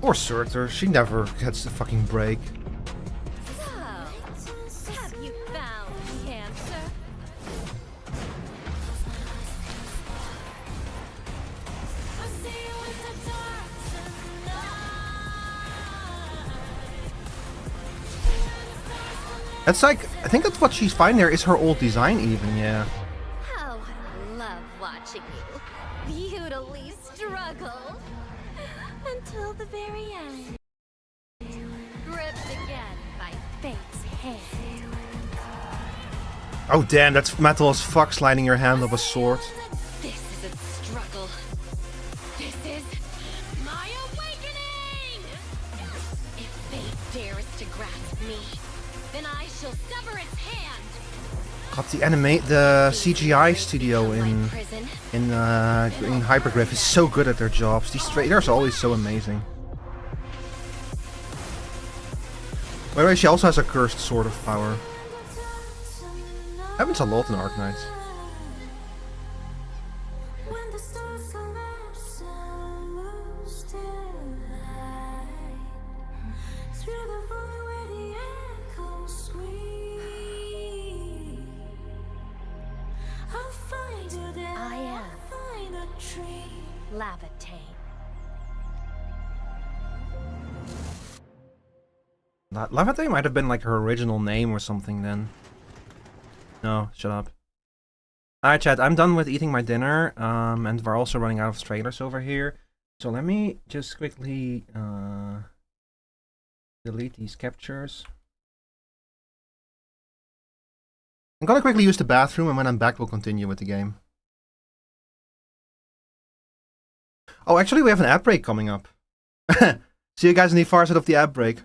Or Surtur, she never gets a fucking break. So, have you found the answer? That's like, I think that's what she's finding there is her old design even, yeah. How I love watching you futilely struggle until the very end. Gripped again by fate's hand. Oh damn, that's metal as fuck sliding your hand up a sword. This isn't struggle. This is my awakening! If fate dares to grasp me, then I shall sever its hand. God, the CGI studio in Hypergriff is so good at their jobs. These trailers are always so amazing. By the way, she also has a cursed sword of power. Happens a lot in Arknights. Lavate might have been like her original name or something then. No, shut up. Alright, chat, I'm done with eating my dinner, and we're also running out of trailers over here. So let me just quickly delete these captures. I'm gonna quickly use the bathroom, and when I'm back, we'll continue with the game. Oh, actually, we have an ad break coming up. See you guys in the far side of the ad break.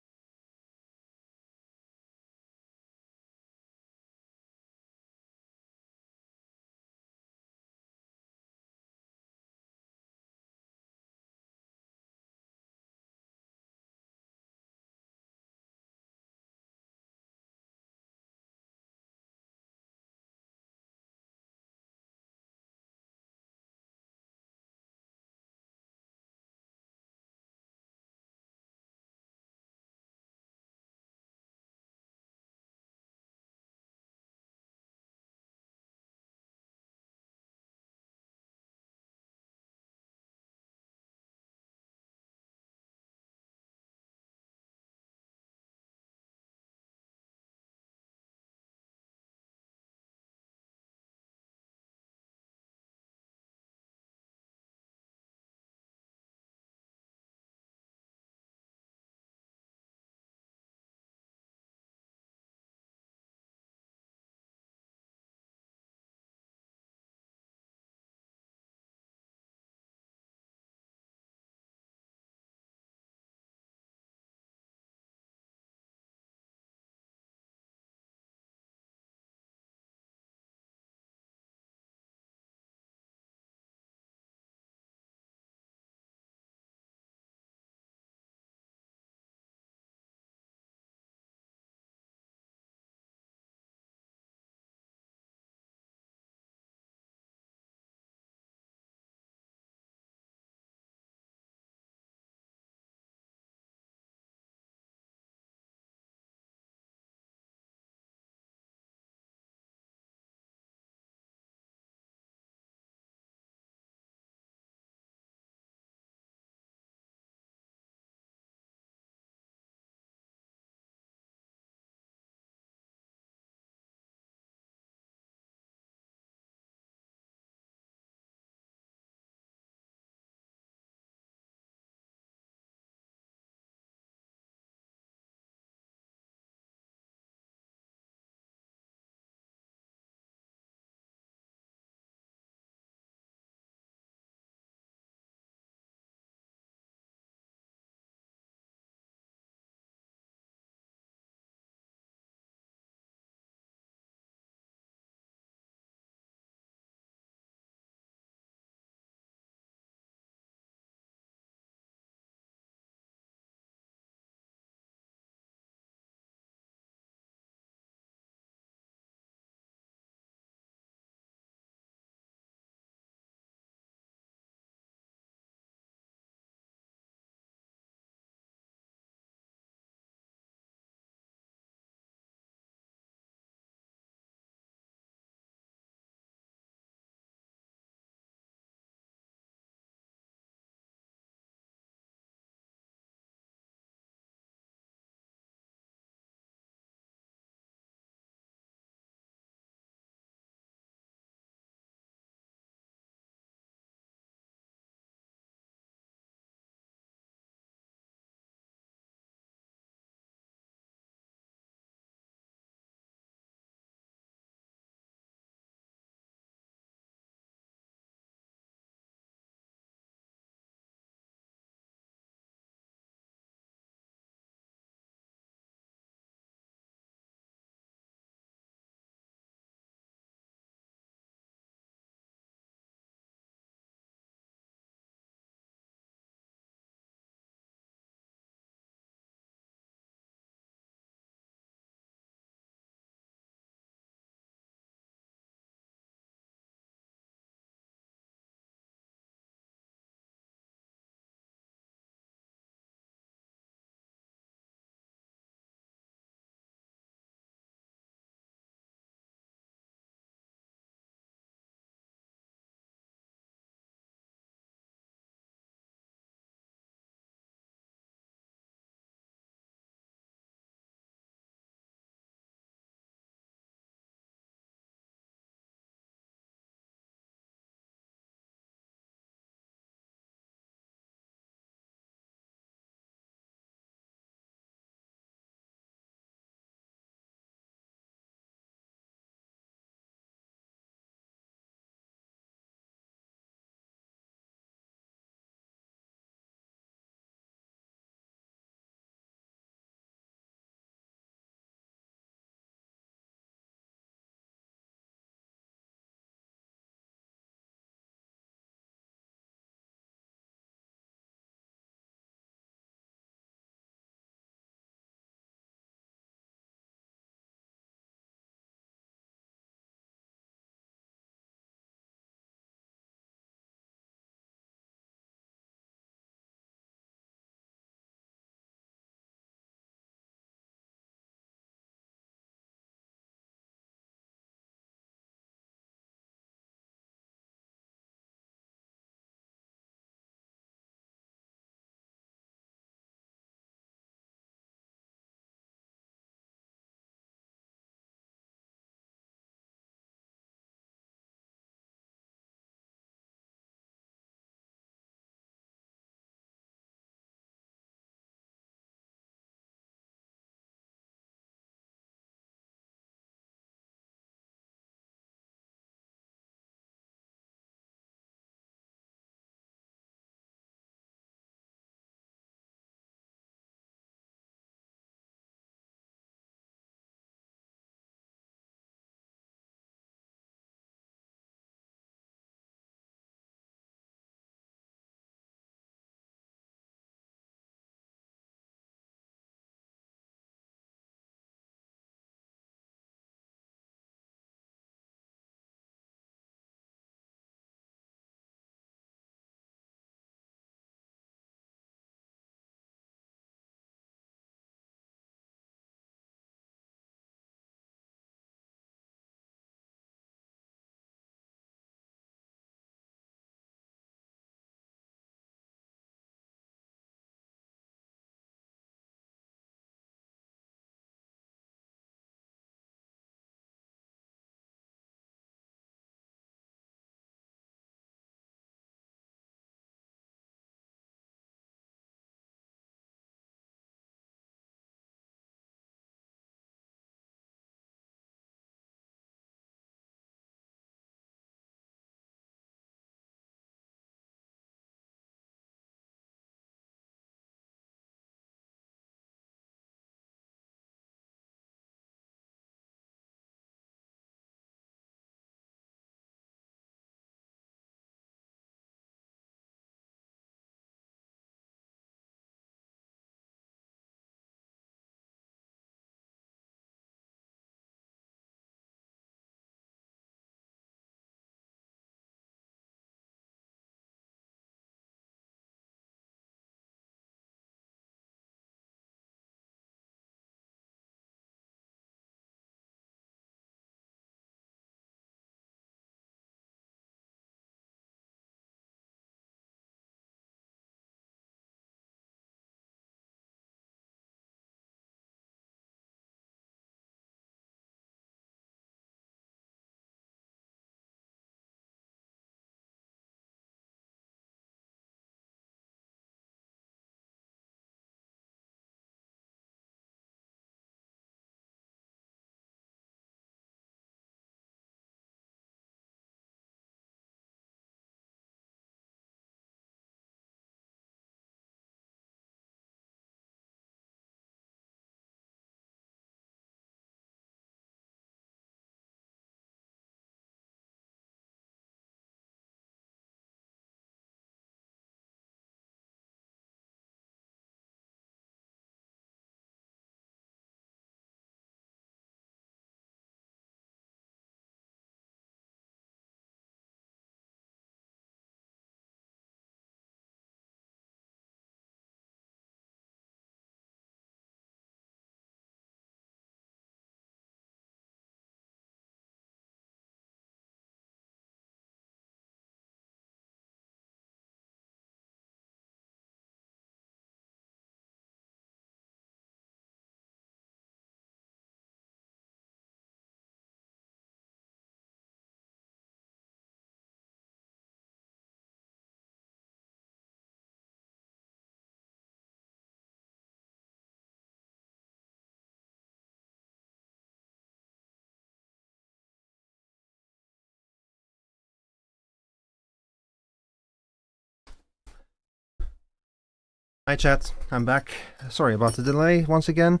Hi chat, I'm back. Sorry about the delay once again.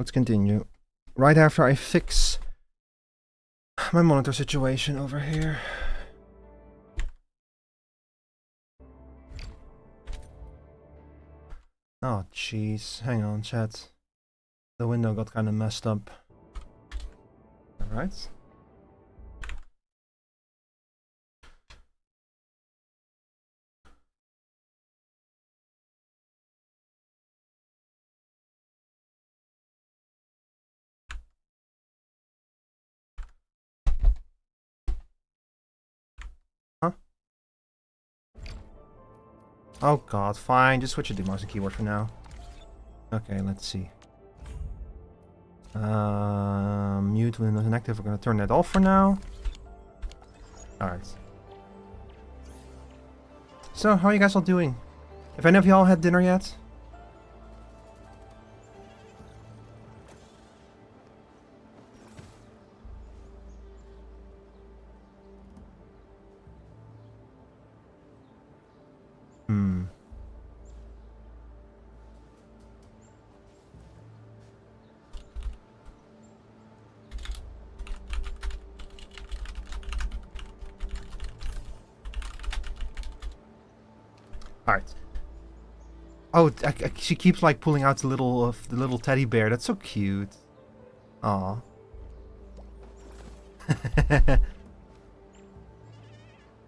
Let's continue. Right after I fix my monitor situation over here. Oh jeez, hang on chat. The window got kind of messed up. Alright. Huh? Oh god, fine, just switch it to mouse and keyboard for now. Okay, let's see. Mute Windows inactive. We're gonna turn that off for now. Alright. So, how are you guys all doing? Have any of y'all had dinner yet? Alright. Oh, she keeps like pulling out the little teddy bear. That's so cute. Aw.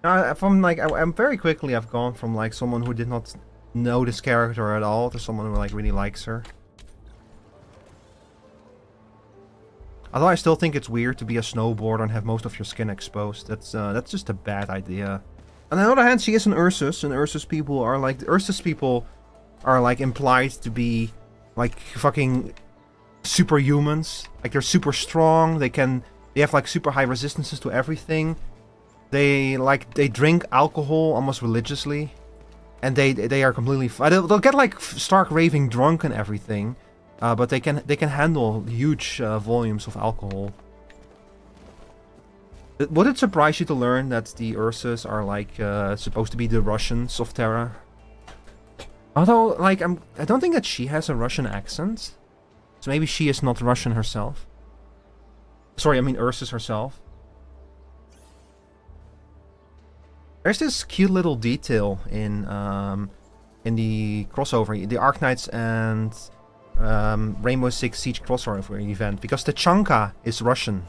I'm very quickly I've gone from like someone who did not know this character at all to someone who like really likes her. Although I still think it's weird to be a snowboarder and have most of your skin exposed. That's just a bad idea. On the other hand, she is an Ursus, and Ursus people are like implied to be like fucking superhumans. Like they're super strong. They have like super high resistances to everything. They drink alcohol almost religiously, and they are completely they'll get like stark raving drunk and everything, but they can handle huge volumes of alcohol. Would it surprise you to learn that the Ursus are like supposed to be the Russians of Terra? Although, like, I don't think that she has a Russian accent, so maybe she is not Russian herself. Sorry, I mean Ursus herself. There's this cute little detail in the crossover, the Arknights and Rainbow Six Siege crossover event, because Tachanka is Russian.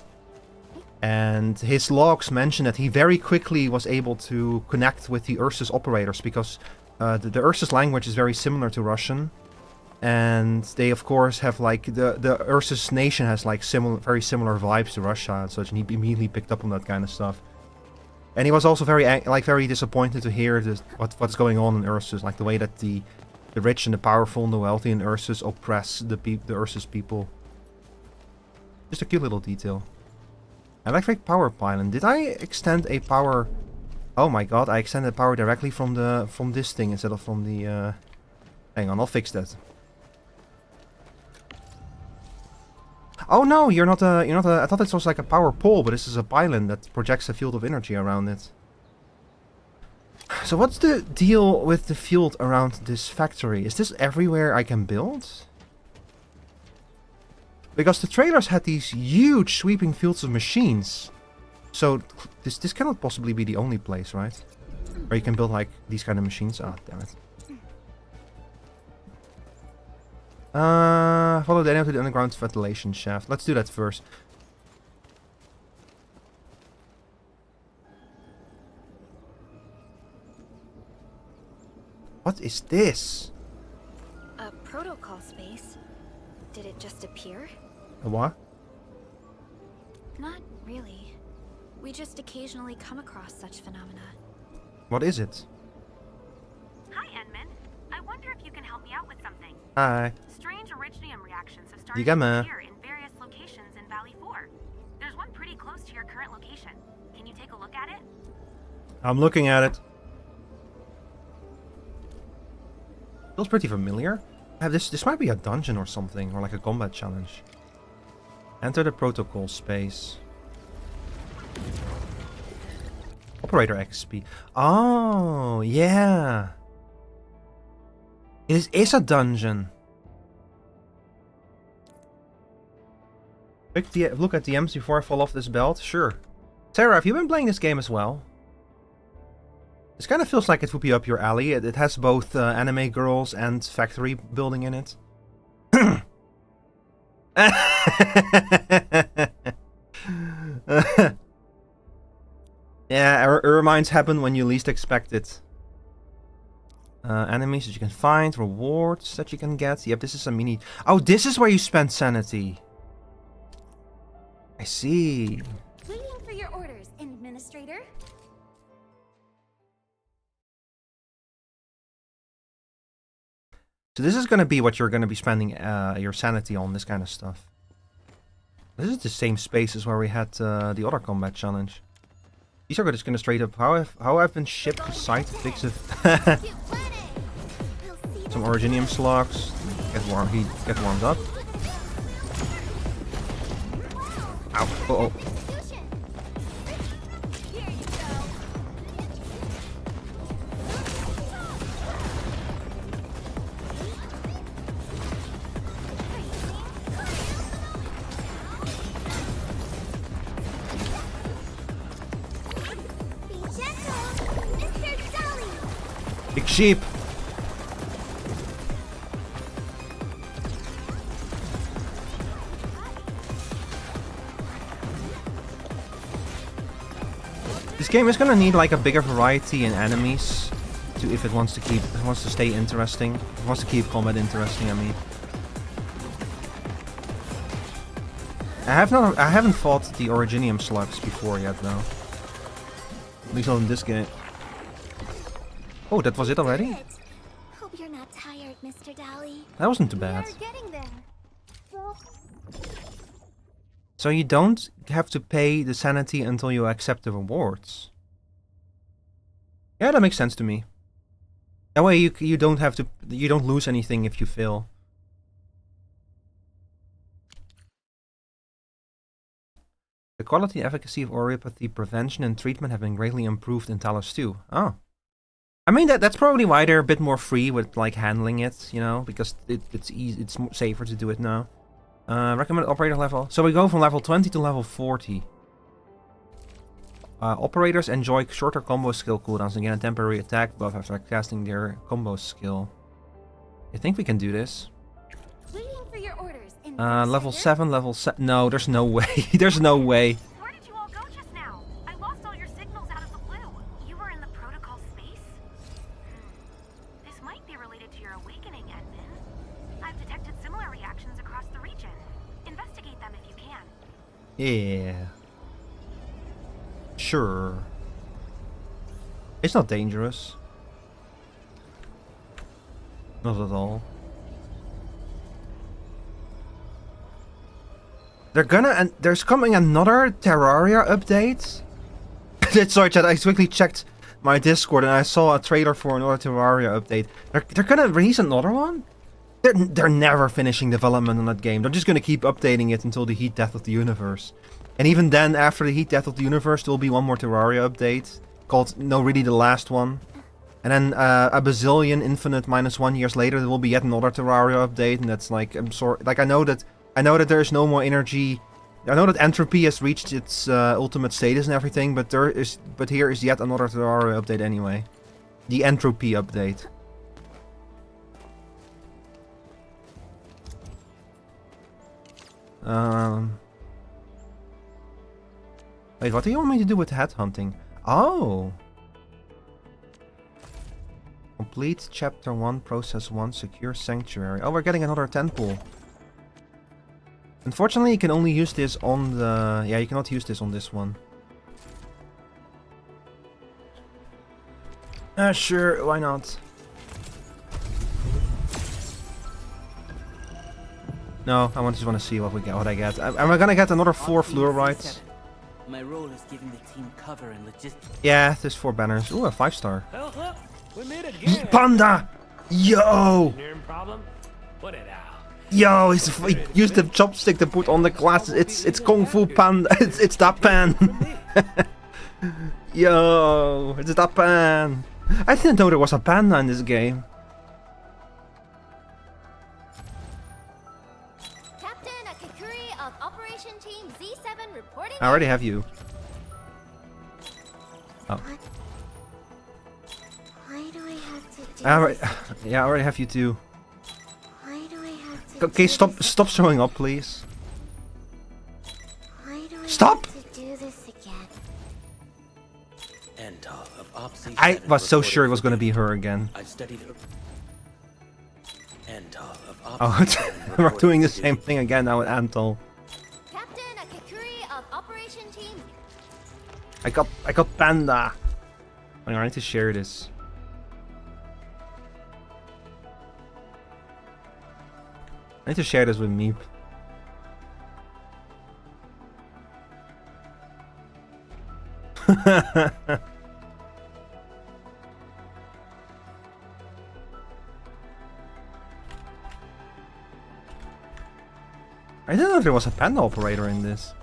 And his logs mention that he very quickly was able to connect with the Ursus operators because the Ursus language is very similar to Russian. And they of course have like, the Ursus nation has like very similar vibes to Russia and such, and he immediately picked up on that kind of stuff. And he was also very disappointed to hear what's going on in Ursus, like the way that the rich and the powerful and the wealthy in Ursus oppress the Ursus people. Just a cute little detail. Electric power pylon. Did I extend a power? Oh my god, I extended power directly from this thing instead of from the hang on, I'll fix that. Oh no, you're not a I thought this was like a power pole, but this is a pylon that projects a field of energy around it. So what's the deal with the field around this factory? Is this everywhere I can build? Because the trailers had these huge sweeping fields of machines. So this cannot possibly be the only place, right? Where you can build like these kind of machines. Ah, damn it. Follow Daniel to the underground ventilation shaft. Let's do that first. What is this? A protocol space? Did it just appear? A what? Not really. We just occasionally come across such phenomena. What is it? Hi, Enman. I wonder if you can help me out with something. Hi. Strange originium reactions have started to appear in various locations in Valley 4. There's one pretty close to your current location. Can you take a look at it? I'm looking at it. Feels pretty familiar. This might be a dungeon or something, or like a combat challenge. Enter the protocol space. Operator XP. Oh, yeah. Is a dungeon. Look at DMs before I fall off this belt. Sure. Sarah, have you been playing this game as well? This kind of feels like it would be up your alley. It has both anime girls and factory building in it. Yeah, ermines happen when you least expect it. Enemies that you can find, rewards that you can get. Yep, this is a mini... Oh, this is where you spend sanity. I see. Waiting for your orders, Administrator. So this is going to be what you're going to be spending your sanity on, this kind of stuff. This is the same space as where we had the other combat challenge. These are just going to straight up how I've been shipped to site to fix it. Some originium slugs. Get warmed up. Ow. Uh-oh. Big sheep. This game is gonna need like a bigger variety in enemies if it wants to stay interesting. If it wants to keep combat interesting, I mean. I haven't fought the originium slugs before yet though. At least not in this game. Oh, that was it already? Hope you're not tired, Mr. Dally. That wasn't too bad. We are getting there. Well, so you don't have to pay the sanity until you accept the rewards. Yeah, that makes sense to me. That way you don't lose anything if you fail. The quality and efficacy of oreopathy prevention and treatment have been greatly improved in Talos 2. Oh. I mean that's probably why they're a bit more free with like handling it, you know, because it's easy, it's safer to do it now. Recommended operator level. So we go from level 20 to level 40. Operators enjoy shorter combo skill cooldowns and gain a temporary attack buff after casting their combo skill. I think we can do this. waiting for your orders, Level 7, level 7. No, there's no way. There's no way. Where did you all go just now? I lost all your signals out of the blue. You were in the protocol space? This might be related to your awakening, Edmund. I've detected similar reactions across the region. Investigate them if you can. Yeah. Sure. It's not dangerous. Not at all. There's coming another Terraria update. Sorry, chat. I quickly checked my Discord and I saw a trailer for another Terraria update. They're gonna release another one? They're never finishing development on that game. They're just gonna keep updating it until the heat death of the universe. And even then, after the heat death of the universe, there will be one more Terraria update called really the last one. And then a bazillion infinite -1 years later, there will be yet another Terraria update, and that's like I'm sorry. Like I know that there is no more energy. I know that entropy has reached its ultimate status and everything, but here is yet another Terraria update anyway. The entropy update. Wait, what do you want me to do with headhunting? Oh! Complete Chapter 1, Process 1, Secure Sanctuary. Oh, we're getting another temple. Unfortunately, you can only use this on the... Yeah, you cannot use this on this one. Sure, why not? No, I just want to see what I get. Am I gonna get another 4 fluorides? My role is giving the team cover and logistics. Yeah, there's 4 banners. Ooh, a 5-star. We made it again. Panda! Yo! Problem? Put it out. Yo, he used the chopstick to put on the glasses. It's Kung Fu Panda. It's that pan. Yo, it's that pan. I didn't know there was a panda in this game. I already have you. Oh. Why do I have to do Alright. this? Yeah, I already have you too. Why do I have to Okay, do stop this? stop showing up, please. Why do I Stop! have to do this again? I was so sure it was gonna be her again. I've studied her. Oh, we're doing the same thing again now with Antal. Captain Akakuri of Operation Team. I got Panda. Hang on, I need to share this. I need to share this with Meep. I didn't know if there was a panda operator in this.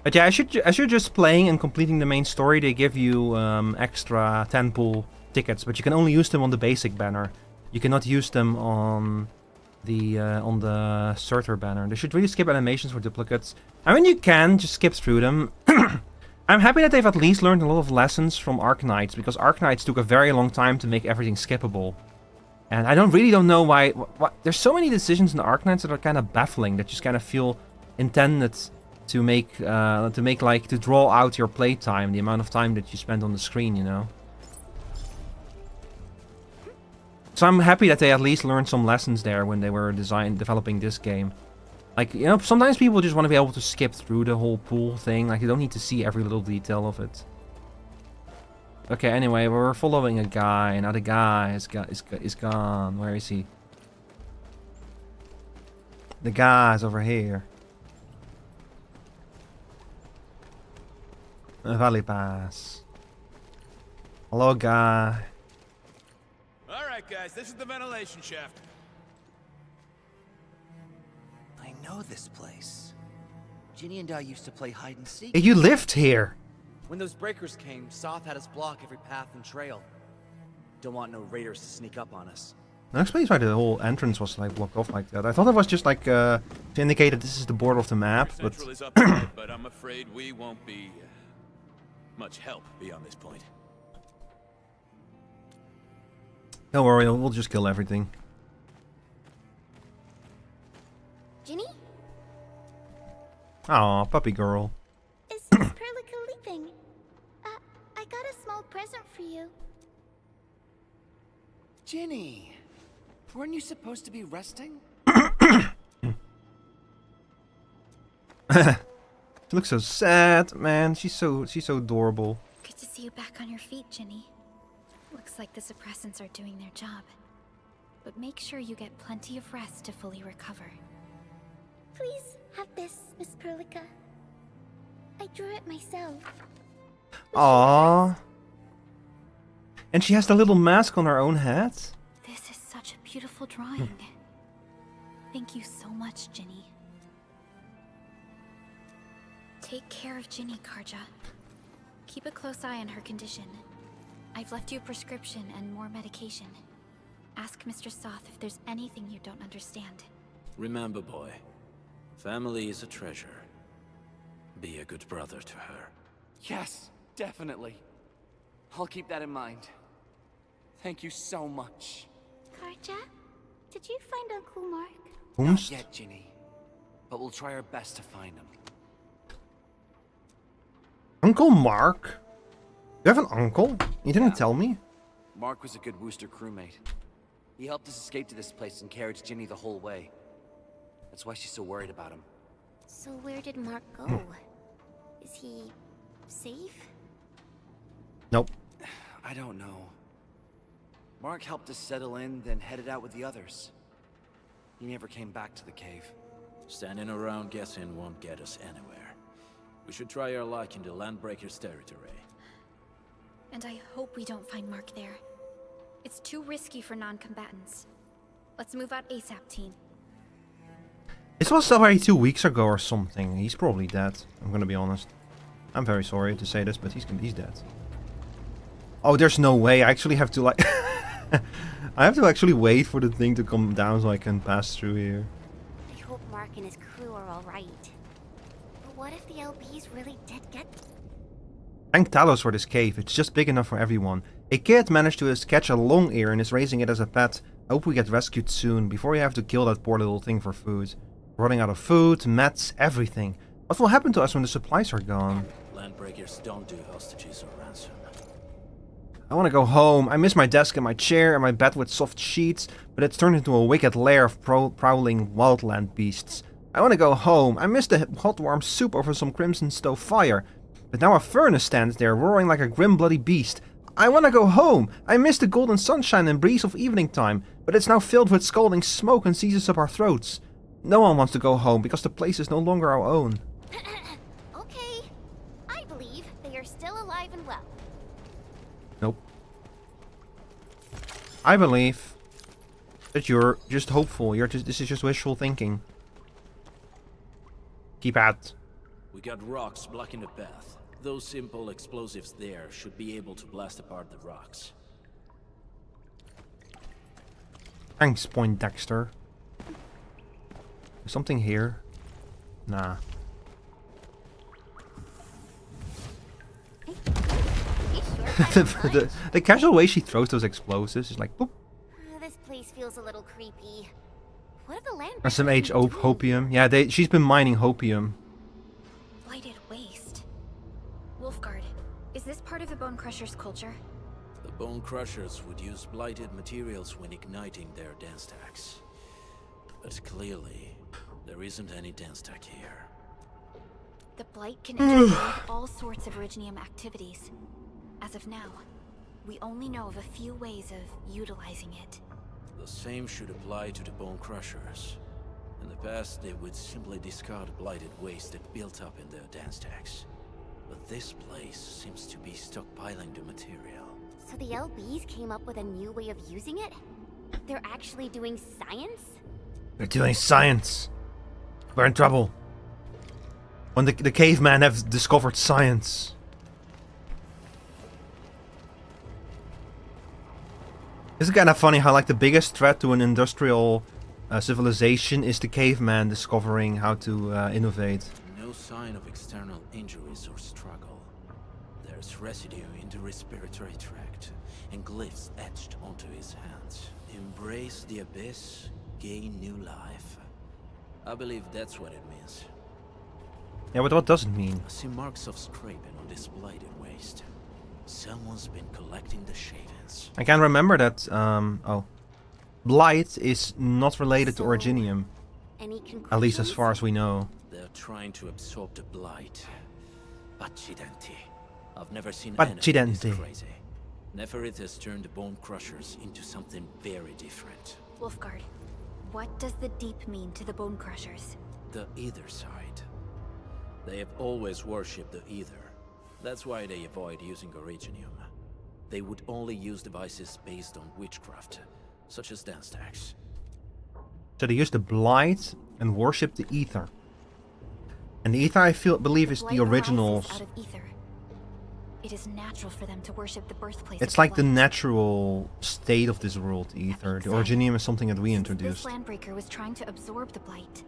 But yeah, as you're just playing and completing the main story, they give you extra 10 pool tickets, but you can only use them on the basic banner. You cannot use them on the Surtur banner. They should really skip animations for duplicates. I mean, you can just skip through them. I'm happy that they've at least learned a lot of lessons from Arknights, because Arknights took a very long time to make everything skippable. And I really don't know why. There's so many decisions in Arknights that are kind of baffling, that just kind of feel intended to make to draw out your playtime, the amount of time that you spend on the screen, you know. So I'm happy that they at least learned some lessons there when they were developing this game. Like, you know, sometimes people just want to be able to skip through the whole pool thing. Like, you don't need to see every little detail of it. Okay, anyway, we're following a guy. Now the guy is gone. Where is he? The guy's over here. Valley Pass. Hello, guy. Alright, guys, this is the ventilation shaft. I know this place. Ginny and I used to play hide and seek. Hey, you lived here. When those breakers came, Soth had us block every path and trail. Don't want no raiders to sneak up on us. That explains why the whole entrance was like blocked off like that. I thought it was just like to indicate that this is the border of the map, but Central is up ahead, but I'm afraid we won't be much help beyond this point. don't worry, we'll just kill everything. Ginny? Aw, puppy girl. Is Perlica leaving? I got a small present for you. Ginny, weren't you supposed to be resting? She looks so sad, man. She's so adorable. Good to see you back on your feet, Ginny. Looks like the suppressants are doing their job. But make sure you get plenty of rest to fully recover. Please have this, Miss Perlica. I drew it myself. Aww. And she has the little mask on her own head. This is such a beautiful drawing. Thank you so much, Ginny. Take care of Ginny, Karja. Keep a close eye on her condition. I've left you a prescription and more medication. Ask Mr. Soth if there's anything you don't understand. Remember, boy, family is a treasure. Be a good brother to her. Yes, definitely. I'll keep that in mind. Thank you so much. Karja, did you find Uncle Mark? Not yet, Ginny. But we'll try our best to find him. Uncle Mark? You have an uncle? You didn't tell me? Mark was a good Wooster crewmate. He helped us escape to this place and carried Ginny the whole way. That's why she's so worried about him. So where did Mark go? Is he safe? Nope. I don't know. Mark helped us settle in, then headed out with the others. He never came back to the cave. Standing around guessing won't get us anywhere. We should try our luck in the Landbreakers' territory. And I hope we don't find Mark there. It's too risky for non-combatants. Let's move out ASAP, team. This was already 2 weeks ago or something. He's probably dead. I'm gonna be honest. I'm very sorry to say this, but he's dead. Oh, there's no way. I actually have to like... I have to actually wait for the thing to come down so I can pass through here. I hope Mark Ark and his crew are alright. But what if the LBs really did get... Thank Talos for this cave, it's just big enough for everyone. A kid managed to catch a long ear and is raising it as a pet. I hope we get rescued soon, before we have to kill that poor little thing for food. We're running out of food, meds, everything. What will happen to us when the supplies are gone? Landbreakers don't do hostages or ransom. I want to go home. I miss my desk and my chair and my bed with soft sheets, but it's turned into a wicked lair of prowling wildland beasts. I want to go home. I miss the hot warm soup over some crimson stove fire. But now a furnace stands there, roaring like a grim bloody beast. I want to go home. I miss the golden sunshine and breeze of evening time, but it's now filled with scalding smoke and seizes up our throats. No one wants to go home because the place is no longer our own. Okay, I believe they are still alive and well. Nope. I believe that you're just hopeful. This is just wishful thinking. Keep at. We got rocks blocking the path. Those simple explosives there should be able to blast apart the rocks. Thanks, Poindexter. There's something here. Nah. the casual way she throws those explosives is like, boop. This place feels a little creepy. What are the land? SMH hopium. Yeah, she's been mining hopium. Blighted waste. Wolfguard, is this part of the Bone Crusher's culture? The Bone Crushers would use blighted materials when igniting their dance stacks. But clearly, there isn't any dance stack here. The Blight can interfere with all sorts of Originium activities. As of now, we only know of a few ways of utilizing it. The same should apply to the Bone Crushers. In the past, they would simply discard blighted waste that built up in their dance stacks. But this place seems to be stockpiling the material. So the LBs came up with a new way of using it? They're actually doing science? They're doing science. We're in trouble. When the cavemen have discovered science. It's kind of funny how like the biggest threat to an industrial civilization is the caveman discovering how to innovate. No sign of external injuries or struggle. There's residue in the respiratory tract and glyphs etched onto his hands. Embrace the abyss, gain new life. I believe that's what it means. Yeah, but what does it mean? I see marks of scraping on this blighted waste. Someone's been collecting the shavings. I can remember that, Blight is not related to Originium. At least as far as we know. They're trying to absorb the blight. Accidenti. I've never seen Accidenti. anything this crazy. Neferith has turned the Bone Crushers into something very different. Wolfguard, what does the Deep mean to the Bone Crushers? The Ether side. They have always worshipped the Ether. That's why they avoid using Originium. They would only use devices based on witchcraft, such as dance stacks. So they use the Blight and worship the Ether. And the Ether, I believe, is the originals. Out of ether. It is natural for them to worship the birthplace. It's like the natural state of this world, the Ether. The Originium is something that we introduced. This Landbreaker was trying to absorb the Blight.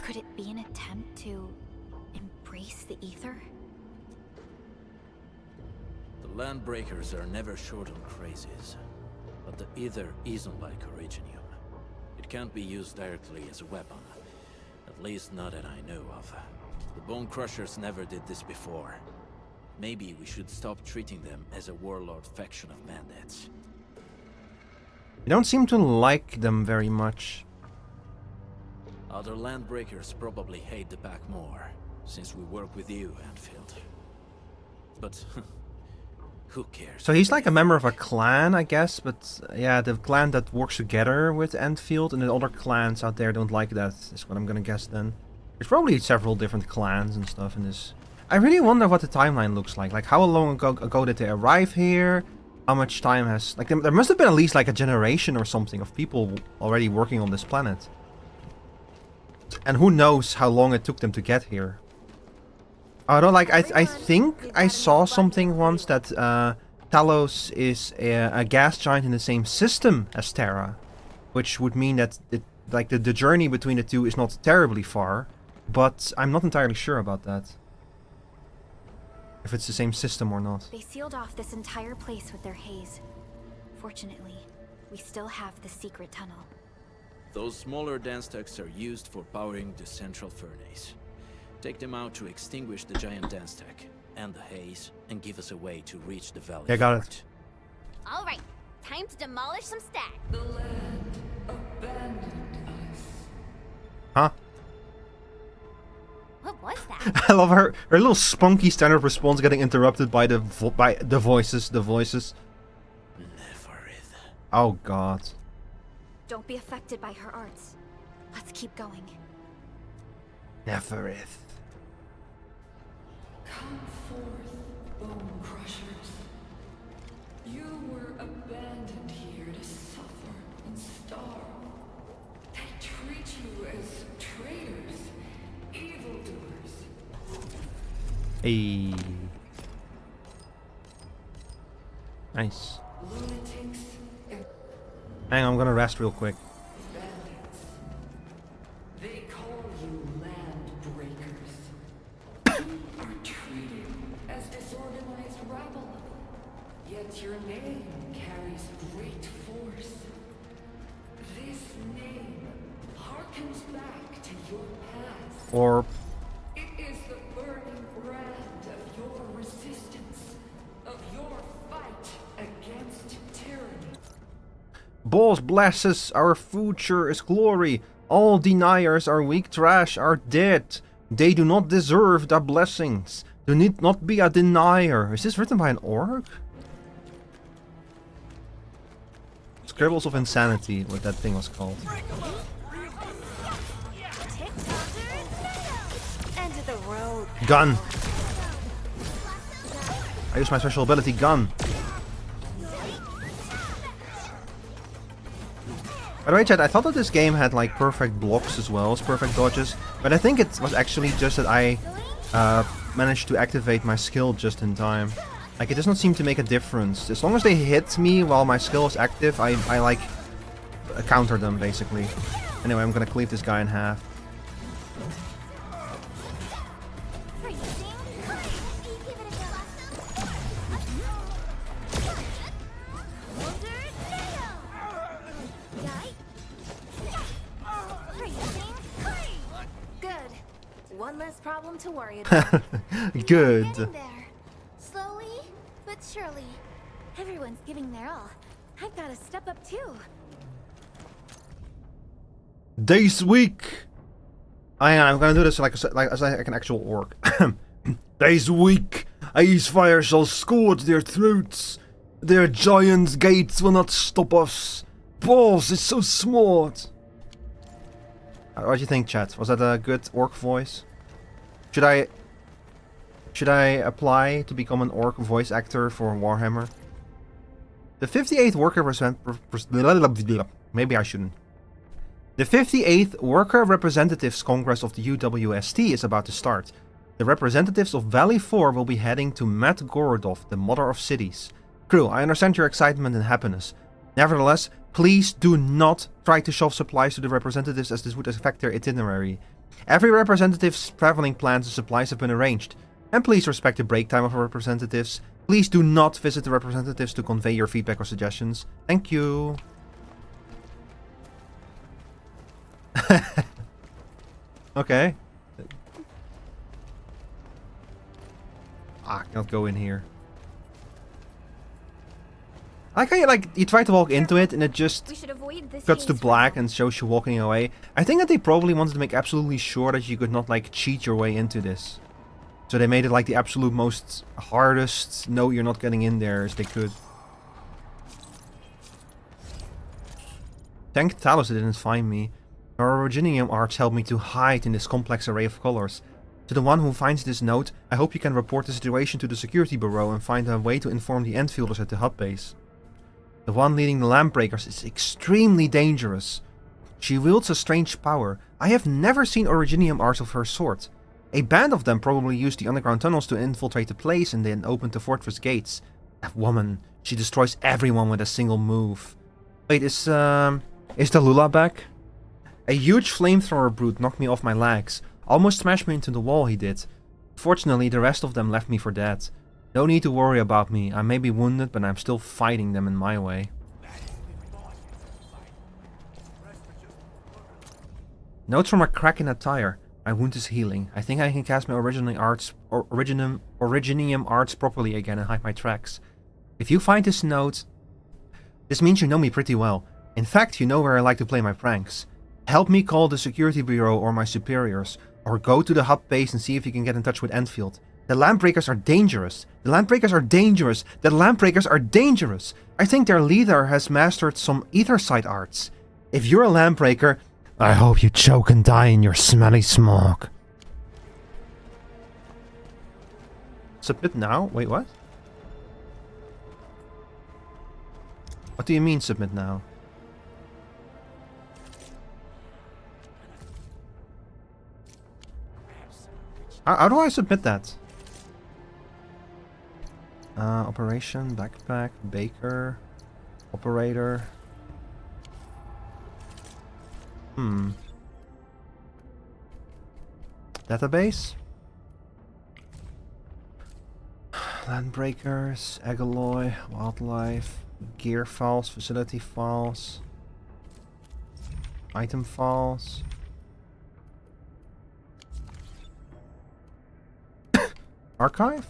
Could it be an attempt to embrace the Ether? The Landbreakers are never short on crazes, but the Ether isn't like Originium. It can't be used directly as a weapon, at least not that I know of. The Bone Crushers never did this before. Maybe we should stop treating them as a warlord faction of bandits. You don't seem to like them very much. Other Landbreakers probably hate the pack more, since we work with you, Endfield. But who cares? So he's like a member of a clan, I guess, but yeah, the clan that works together with Endfield, and the other clans out there don't like that, is what I'm gonna guess then. There's probably several different clans and stuff in this. I really wonder what the timeline looks like. Like, how long ago did they arrive here? How much time has... Like, there must have been at least like a generation or something of people already working on this planet. And who knows how long it took them to get here. Although, like, I think I saw something once that Talos is a gas giant in the same system as Terra. Which would mean that like the journey between the two is not terribly far, but I'm not entirely sure about that. If it's the same system or not. They sealed off this entire place with their haze. Fortunately, we still have the secret tunnel. Those smaller dance techs are used for powering the central furnace. Take them out to extinguish the giant dance tech and the haze, and give us a way to reach the valley. Yeah, got it. All right, time to demolish some stack. The land abandoned us. Huh? What was that? I love her little spunky standard response getting interrupted by the voices. Oh god. Don't be affected by her arts. Let's keep going. Neverith. Come forth, bone crushers. You were abandoned here to suffer and starve. They treat you as traitors, evildoers. Hey. Nice. Lunatics and Hang on, I'm gonna rest real quick. bandits. They call you land breakers. You are treated as disorganized rabble. Yet your name carries great force. This name harkens back to your past. Or It is the burning brand of your resistance, of your fight against tyranny. Boss bless us, our future is glory. All deniers are weak trash, are dead. They do not deserve the blessings. Do need not be a denier. Is this written by an orc? Scribbles of Insanity, what that thing was called. End of the road. Gun. I use my special ability, gun. By the way, chat, I thought that this game had like perfect blocks as well as perfect dodges, but I think it was actually just that I managed to activate my skill just in time. Like, it does not seem to make a difference. As long as they hit me while my skill is active, I like counter them basically. Anyway, I'm gonna cleave this guy in half. Good. One less problem to worry about. Good. Getting there. Slowly, but surely. Everyone's giving their all. I've got to step up too. This week. I'm gonna do this as an actual orc. This week, Icefire shall scorch their throats. Their giant gates will not stop us. Boss is so smart. What do you think, chat? Was that a good orc voice? Should I apply to become an orc voice actor for Warhammer? The 58th worker maybe I shouldn't. The 58th Worker Representatives Congress of the UWST is about to start. The representatives of Valley 4 will be heading to Mat Gorodov, the Mother of Cities. Crew, I understand your excitement and happiness. Nevertheless, please do not try to shove supplies to the representatives, as this would affect their itinerary. Every representative's traveling plans and supplies have been arranged. And please respect the break time of our representatives. Please do not visit the representatives to convey your feedback or suggestions. Thank you. Okay. I cannot go in here. I like how you try to walk into it and it just cuts to black and shows you walking away. I think that they probably wanted to make absolutely sure that you could not like cheat your way into this. So they made it like the absolute most hardest no you're not getting in there as they could. Thank Talos it didn't find me. Our Originium arts helped me to hide in this complex array of colors. To the one who finds this note, I hope you can report the situation to the security bureau and find a way to inform the Endfielders at the hub base. The one leading the Lamp Breakers is extremely dangerous. She wields a strange power. I have never seen Originium arts of her sort. A band of them probably used the underground tunnels to infiltrate the place and then opened the fortress gates. That woman, she destroys everyone with a single move. Wait, is the Lula back? A huge flamethrower brute knocked me off my legs. Almost smashed me into the wall, he did. Fortunately, the rest of them left me for dead. No need to worry about me. I may be wounded, but I'm still fighting them in my way. Notes from a crack in a tire. My wound is healing. I think I can cast my Originium arts properly again and hide my tracks. If you find this note, this means you know me pretty well. In fact, you know where I like to play my pranks. Help me call the security bureau or my superiors, or go to the hub base and see if you can get in touch with Endfield. The Lampbreakers are dangerous. The Lampbreakers are dangerous. The Lampbreakers are dangerous. I think their leader has mastered some Etherside arts. If you're a Lampbreaker, I hope you choke and die in your smelly smog. Submit now? Wait, what? What do you mean submit now? How do I submit that? Operation, backpack, baker, operator. Database? Landbreakers, Egaloy, wildlife, gear files, facility files, item files. Archive?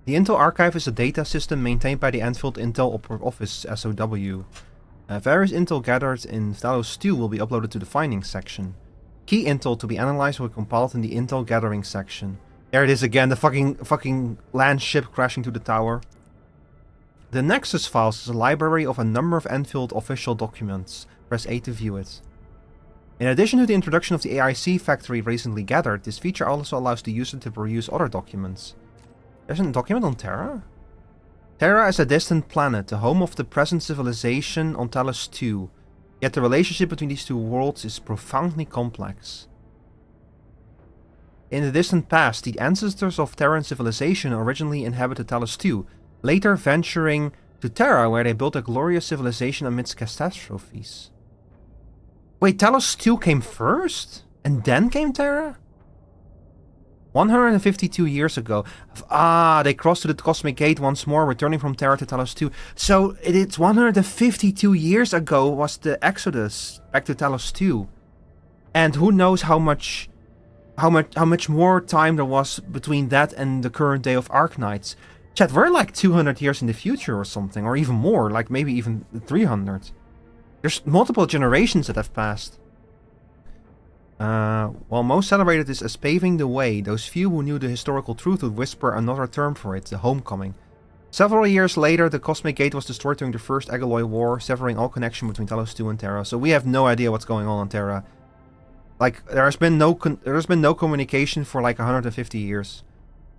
The Intel Archive is a data system maintained by the Endfield Intel Office SOW. Various intel gathered in Talos 2 will be uploaded to the findings section. Key intel to be analyzed will be compiled in the intel gathering section. There it is again, the fucking land ship crashing to the tower. The Nexus files is a library of a number of Endfield official documents. Press A to view it. In addition to the introduction of the AIC factory recently gathered, this feature also allows the user to peruse other documents. There's a document on Terra? Terra is a distant planet, the home of the present civilization on Talos 2. Yet the relationship between these two worlds is profoundly complex. In the distant past, the ancestors of Terran civilization originally inhabited Talos 2, later venturing to Terra where they built a glorious civilization amidst catastrophes. Wait, Talos 2 came first? And then came Terra? 152 years ago. They crossed to the Cosmic Gate once more, returning from Terra to Talos 2. So it's 152 years ago was the exodus back to Talos 2. And who knows how much more time there was between that and the current day of Arknights. Chat, we're like 200 years in the future or something, or even more, like maybe even 300. There's multiple generations that have passed. While most celebrated this as paving the way, those few who knew the historical truth would whisper another term for it, the homecoming. Several years later, the Cosmic Gate was destroyed during the First Egaloy War, severing all connection between Talos 2 and Terra, so we have no idea what's going on Terra. Like, there's been no communication for like 150 years.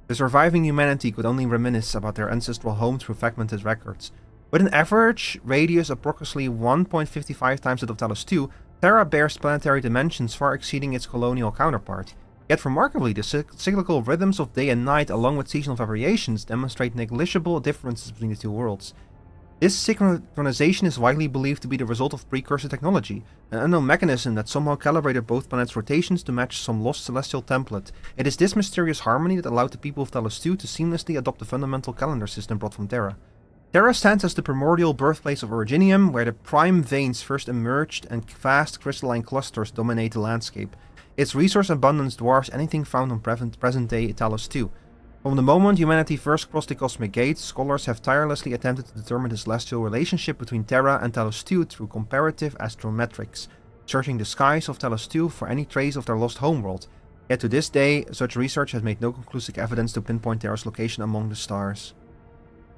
The surviving humanity could only reminisce about their ancestral home through fragmented records. With an average radius approximately 1.55 times that of Talos 2, Terra bears planetary dimensions far exceeding its colonial counterpart. Yet remarkably, the cyclical rhythms of day and night along with seasonal variations demonstrate negligible differences between the two worlds. This synchronization is widely believed to be the result of precursor technology, an unknown mechanism that somehow calibrated both planets' rotations to match some lost celestial template. It is this mysterious harmony that allowed the people of Talos 2 to seamlessly adopt the fundamental calendar system brought from Terra. Terra stands as the primordial birthplace of Originium, where the prime veins first emerged and vast crystalline clusters dominate the landscape. Its resource abundance dwarfs anything found on present-day Talos 2. From the moment humanity first crossed the Cosmic Gate, scholars have tirelessly attempted to determine the celestial relationship between Terra and Talos 2 through comparative astrometrics, searching the skies of Talos 2 for any trace of their lost homeworld. Yet to this day, such research has made no conclusive evidence to pinpoint Terra's location among the stars.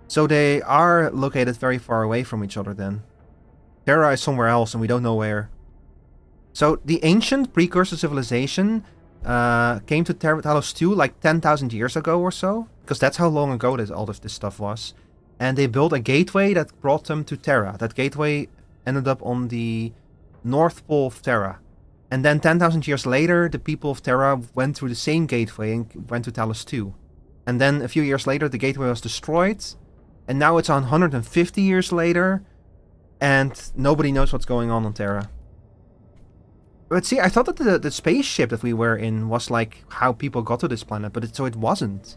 So they are located very far away from each other then. Terra is somewhere else and we don't know where. So the ancient precursor civilization came to Talos 2 like 10,000 years ago or so. Because that's how long ago all of this stuff was. And they built a gateway that brought them to Terra. That gateway ended up on the North Pole of Terra. And then 10,000 years later, the people of Terra went through the same gateway and went to Talos 2. And then a few years later, the gateway was destroyed. And now it's 150 years later, and nobody knows what's going on Terra. But see, I thought that the spaceship that we were in was like how people got to this planet, but so it wasn't.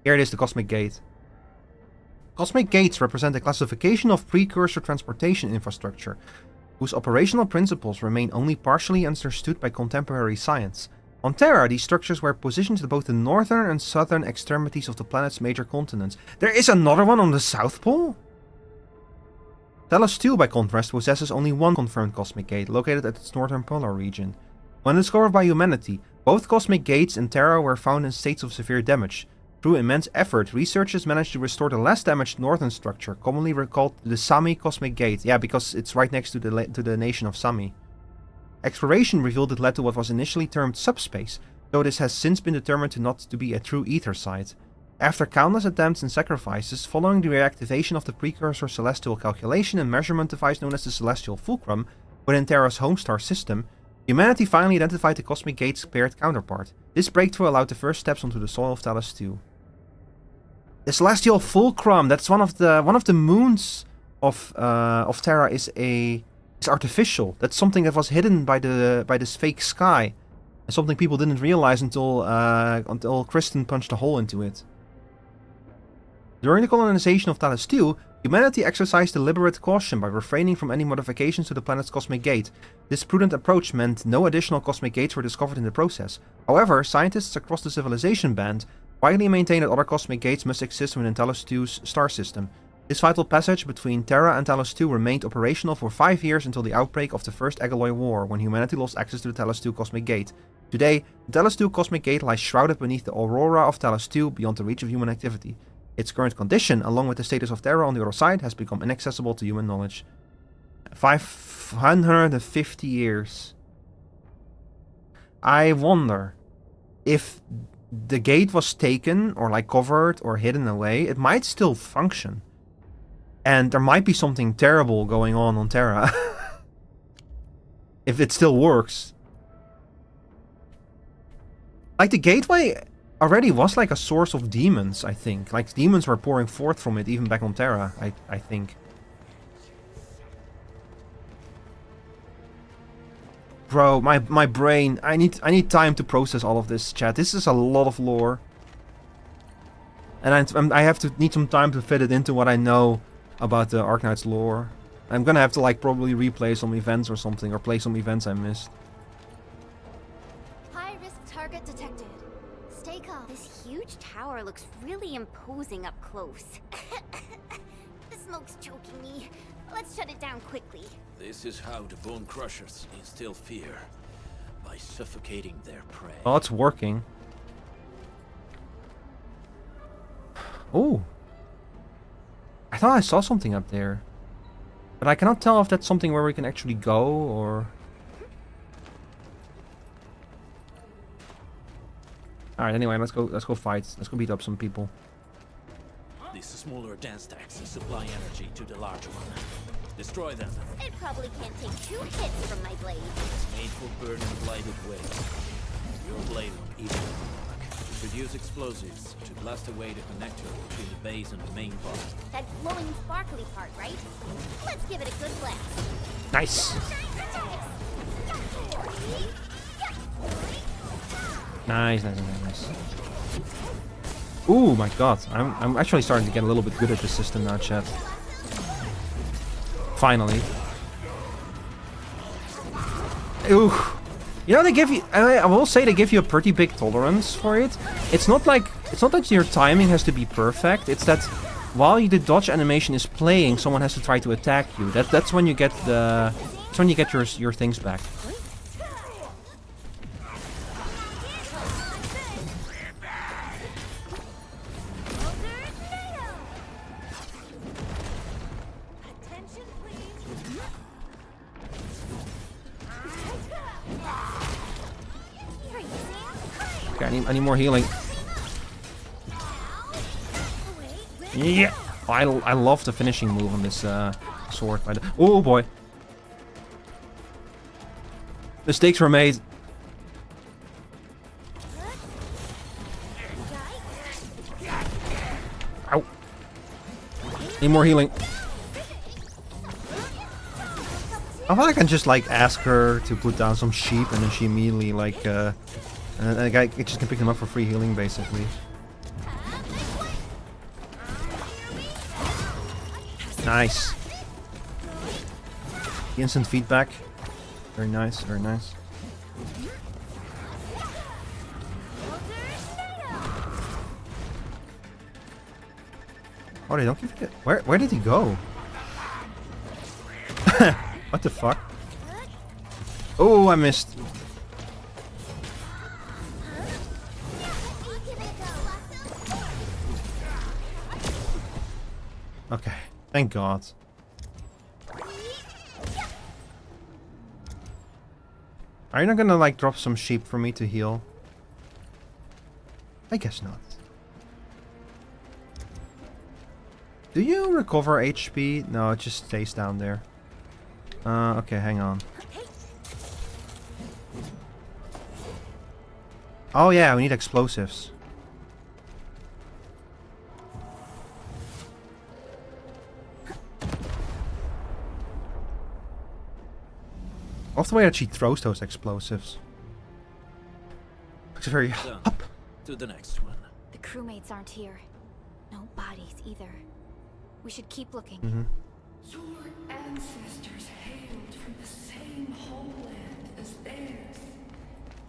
Here it is, the Cosmic Gate. Cosmic Gates represent a classification of precursor transportation infrastructure, whose operational principles remain only partially understood by contemporary science. On Terra, these structures were positioned at both the northern and southern extremities of the planet's major continents. There is another one on the South Pole? Talos 2, by contrast, possesses only one confirmed Cosmic Gate, located at its northern polar region. When discovered by humanity, both Cosmic Gates in Terra were found in states of severe damage. Through immense effort, researchers managed to restore the less damaged northern structure, commonly called the Sami Cosmic Gate. Yeah, because it's right next to the nation of Sami. Exploration revealed it led to what was initially termed subspace, though this has since been determined to not to be a true ether site. After countless attempts and sacrifices, following the reactivation of the precursor celestial calculation and measurement device known as the Celestial Fulcrum within Terra's home star system, humanity finally identified the Cosmic Gate's paired counterpart. This breakthrough allowed the first steps onto the soil of Talos 2. The Celestial Fulcrum, that's one of the moons of Terra, is artificial. That's something that was hidden by this fake sky, and something people didn't realize until Kristen punched a hole into it. During the colonization of Talos 2, humanity exercised deliberate caution by refraining from any modifications to the planet's Cosmic Gate. This prudent approach meant no additional Cosmic Gates were discovered in the process. However, scientists across the civilization band widely maintain that other Cosmic Gates must exist within Talos 2's star system. This vital passage between Terra and Talos 2 remained operational for 5 years until the outbreak of the First Egaloy War, when humanity lost access to the Talos 2 Cosmic Gate. Today, the Talos 2 Cosmic Gate lies shrouded beneath the aurora of Talos 2, beyond the reach of human activity. Its current condition, along with the status of Terra on the other side, has become inaccessible to human knowledge. 550 years. I wonder if the gate was taken, or like covered, or hidden away, it might still function. And there might be something terrible going on Terra. If it still works. Like, the gateway already was like a source of demons, I think. Like, demons were pouring forth from it even back on Terra, I think. Bro, my brain, I need time to process all of this, chat. This is a lot of lore. And I need some time to fit it into what I know about the Arknights lore. I'm gonna have to like probably replay some events or something, or play some events I missed. High risk target detected. Stay calm. This huge tower looks really imposing up close. The smoke's choking me. Let's shut it down quickly. This is how the Bone Crushers instill fear, by suffocating their prey. Oh, it's working. Oh. I thought I saw something up there. But I cannot tell if that's something where we can actually go, or... Alright, anyway, let's go fight. Let's go beat up some people. These smaller dance stacks supply energy to the larger one. Destroy them. It probably can't take 2 hits from my blade. It's made for burning blighted waves. Your blade won't even work. Produce explosives to blast away the connector between the base and the main part. That glowing sparkly part, right? Let's give it a good blast. Nice. Nice. Ooh, my god. I'm actually starting to get a little bit good at this system now, chat. Finally. Ooh. You know, they give you, I will say they give you a pretty big tolerance for it. It's not that your timing has to be perfect. It's that while the dodge animation is playing, someone has to try to attack you. That's when you get your things back. Okay, I need more healing. Yeah, I love the finishing move on this sword. Oh boy, mistakes were made. Ow! Need more healing. I thought I can just like ask her to put down some sheep and then she immediately like and I just can pick them up for free healing basically. Nice. The instant feedback. Very nice, very nice. Oh, they don't give it. Where did he go? What the fuck? Oh, I missed. Okay, thank God. Are you not gonna like drop some sheep for me to heal? I guess not. Do you recover HP? No, it just stays down there. Okay, hang on. Oh yeah, we need explosives. Off the way that she throws those explosives. Looks very up. To the next one. The crewmates aren't here. No bodies either. We should keep looking. Your ancestors hailed from the same homeland as theirs.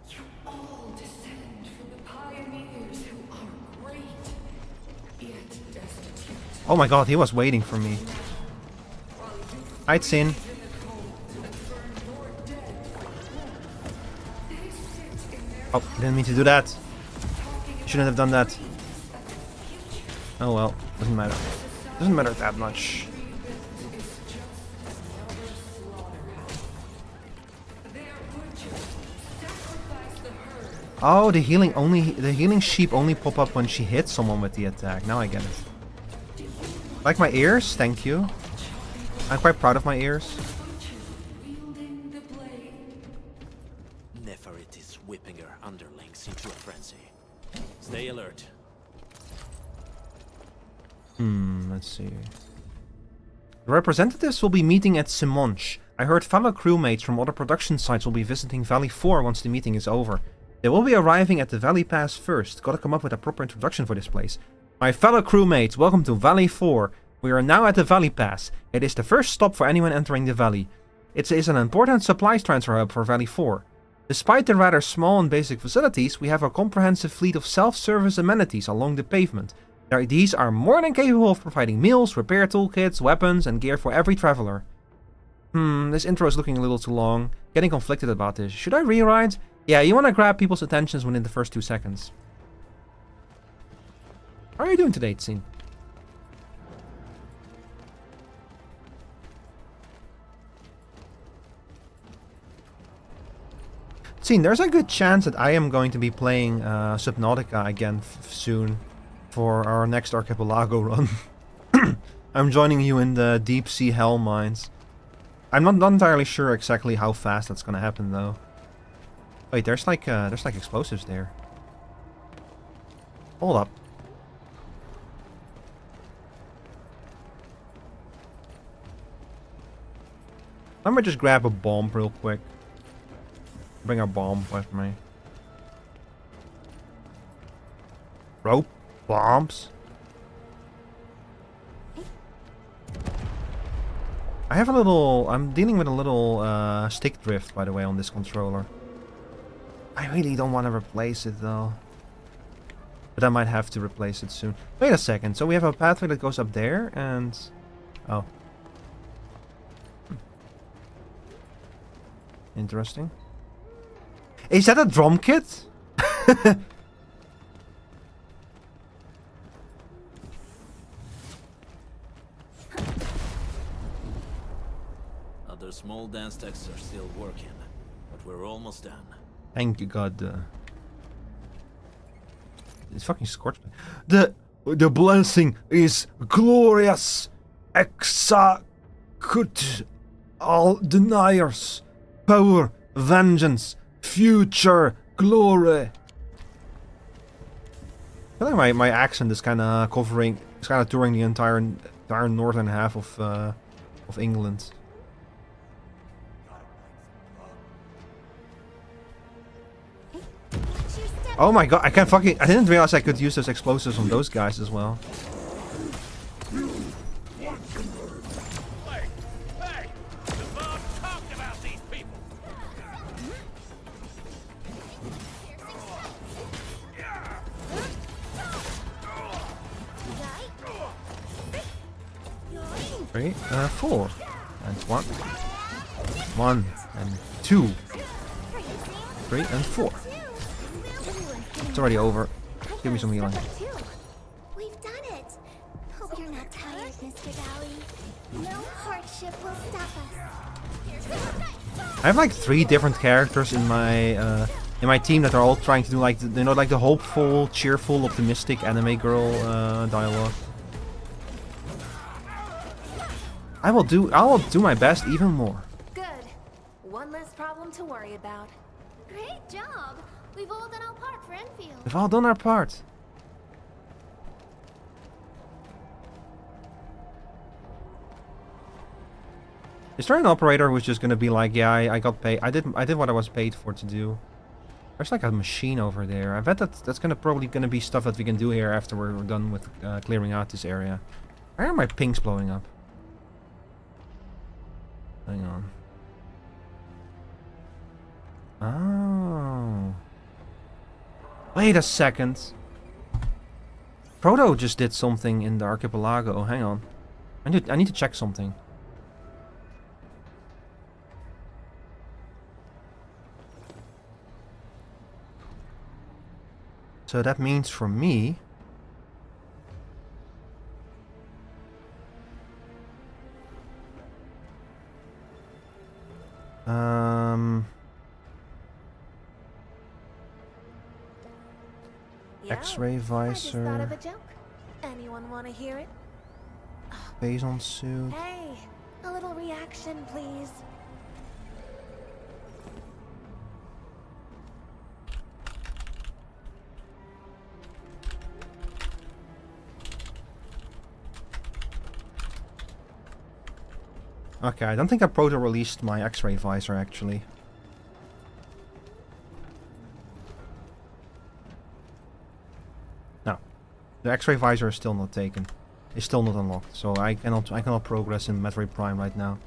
You all descend from the pioneers who are great, yet destitute. Oh my God, he was waiting for me. I'd seen. Oh, didn't mean to do that. Shouldn't have done that. Oh well, doesn't matter. Doesn't matter that much. Oh, the healing sheep only pop up when she hits someone with the attack. Now I get it. Like my ears? Thank you. I'm quite proud of my ears. Neferit is whipping her underlings into a frenzy. Stay alert. Let's see. The representatives will be meeting at Simonch. I heard fellow crewmates from other production sites will be visiting Valley 4 once the meeting is over. They will be arriving at the Valley Pass first. Gotta come up with a proper introduction for this place. My fellow crewmates, welcome to Valley 4. We are now at the Valley Pass. It is the first stop for anyone entering the valley. It is an important supplies transfer hub for Valley 4. Despite the rather small and basic facilities, we have a comprehensive fleet of self-service amenities along the pavement. These are more than capable of providing meals, repair toolkits, weapons, and gear for every traveler. This intro is looking a little too long. Getting conflicted about this. Should I rewrite? Yeah, you want to grab people's attentions within the first 2 seconds. How are you doing today, Tsien? Tsien, there's a good chance that I am going to be playing Subnautica again soon for our next Archipelago run. I'm joining you in the deep sea hell mines. I'm not entirely sure exactly how fast that's gonna happen though. Wait, there's like explosives there. Hold up. Let me just grab a bomb real quick. Bring a bomb with me. Rope? Bombs? I'm dealing with a little stick drift, by the way, on this controller. I really don't want to replace it though. But I might have to replace it soon. Wait a second, so we have a pathway that goes up there and... Oh. Interesting. Is that a drum kit? Other small dance techs are still working, but we're almost done. Thank you, God. It's fucking scorched. The blessing is glorious. Execute all deniers. Power, vengeance, future glory. I feel like my accent is kind of touring the entire northern half of England. Oh my god, I didn't realize I could use those explosives on those guys as well. Three, 4. And 1. 1 and 2. 3 and 4. It's already over. Give me some healing. We've done it. Hope you're not tired, Mr. Dally. No hardship will stop us. I have like 3 different characters in my team that are all trying to do like the hopeful, cheerful, optimistic anime girl dialogue. I will do my best even more. Good. One less problem to worry about. Great job. We've all done our part for Endfield. We've all done our part. Is there an operator who's just gonna be like, yeah, I got paid. I did what I was paid for to do. There's like a machine over there. I bet that's probably gonna be stuff that we can do here after we're done with clearing out this area. Why are my pings blowing up? Hang on. Oh. Wait a second. Proto just did something in the archipelago. Hang on. I need to check something. So that means for me... X-ray visor. I just thought of a joke. Anyone want to hear it? Phazon suit. Hey, a little reaction, please. Okay, I don't think I proto-released my X-ray visor actually. No, the X-ray visor is still not taken. It's still not unlocked, so I cannot progress in Metroid Prime right now.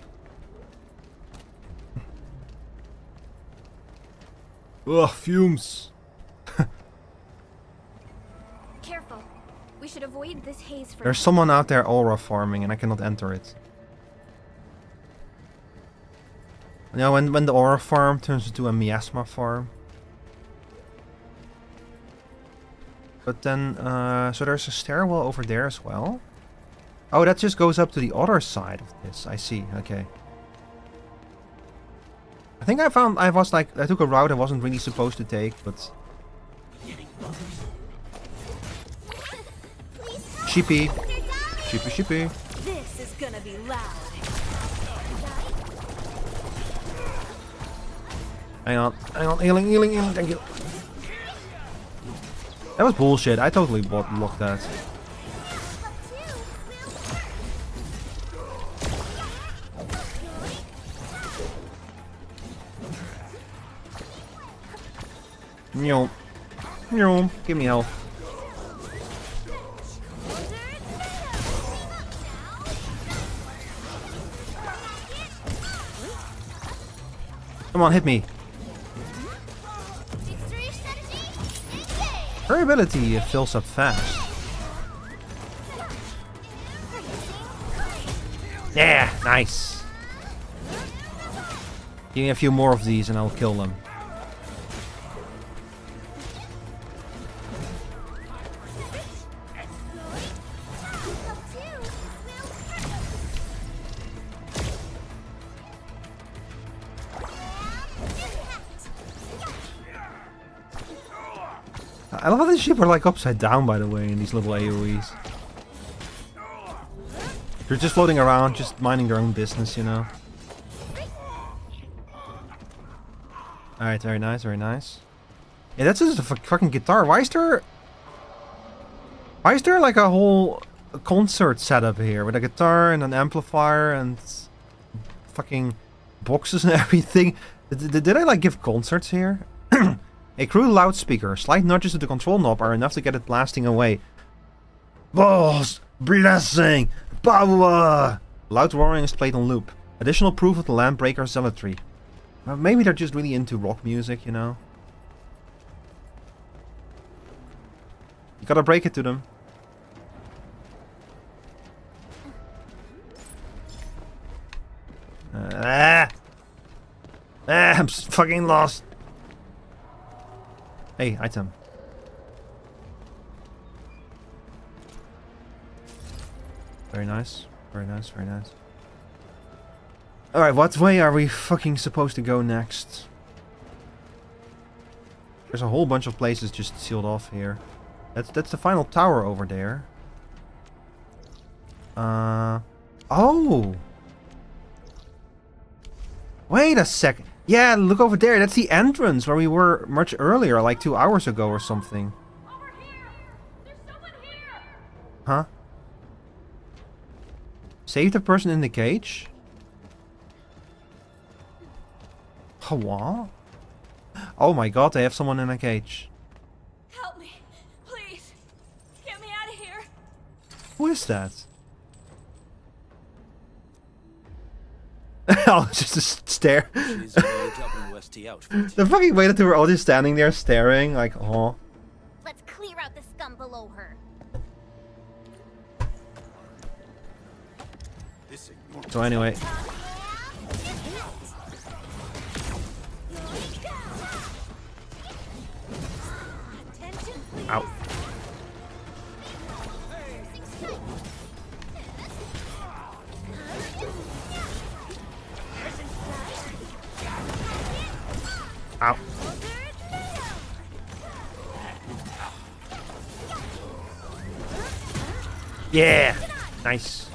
Ugh, fumes. Careful. We should avoid this haze for There's someone out there aura farming, and I cannot enter it. You know, when the aura farm turns into a miasma farm. But then, so there's a stairwell over there as well. Oh, that just goes up to the other side of this. I see. Okay. I think I took a route I wasn't really supposed to take, but sheepy, sheepy, sheepy. This is gonna be loud. Hang on, healing, thank you. That was bullshit. I totally blocked that. No. Give me health. Come on, hit me. Her ability fills up fast. Yeah, nice. Give me a few more of these and I'll kill them. I love how these sheep are like upside down, by the way, in these little AoEs. They're just floating around, just minding their own business, you know. Alright, very nice, very nice. Yeah, that's just a fucking guitar. Why is there like a whole concert setup here with a guitar and an amplifier and fucking boxes and everything? Did I like give concerts here? A crew loudspeaker. Slight nudges to the control knob are enough to get it blasting away. Balls! Blessing! Power! Loud roaring is played on loop. Additional proof of the Landbreaker zealotry. Well, maybe they're just really into rock music, you know? You gotta break it to them. I'm fucking lost. Hey, item. Very nice. Very nice, very nice. Alright, what way are we fucking supposed to go next? There's a whole bunch of places just sealed off here. That's the final tower over there. Oh! Wait a second. Yeah, look over there. That's the entrance where we were much earlier, like 2 hours ago or something. Huh? Save the person in the cage? What? Oh my god, they have someone in a cage. Help me, please. Get me out of here. Who is that? Oh, it's just a stare. The fucking way that they were all just standing there staring, like, oh. Let's clear out the scum below her. So anyway. Ow. Ow. Yeah! Nice.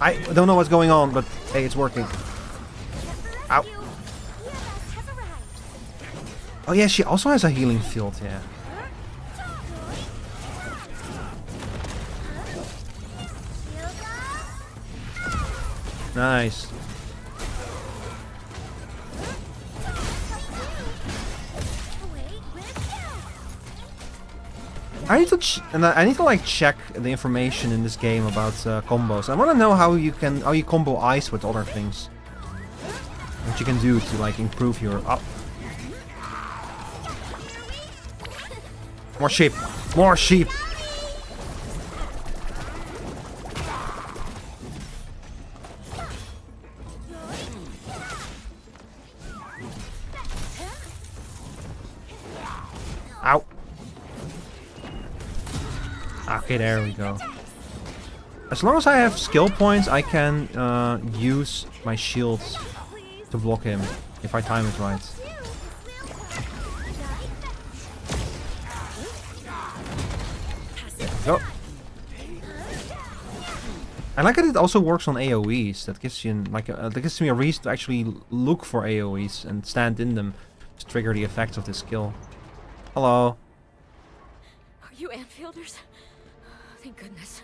I don't know what's going on, but hey, it's working. Ow. Oh yeah, she also has a healing field, yeah. Nice. I need to like check the information in this game about combos. I want to know how you combo ice with other things. What you can do to like improve your up. More sheep. More sheep. Ow. Okay, there we go. As long as I have skill points, I can use my shields to block him if I time it right. Go. I like that it also works on AoEs. That gives you that gives me a reason to actually look for AoEs and stand in them to trigger the effects of this skill. Hello. Are you Enfielders? Thank goodness.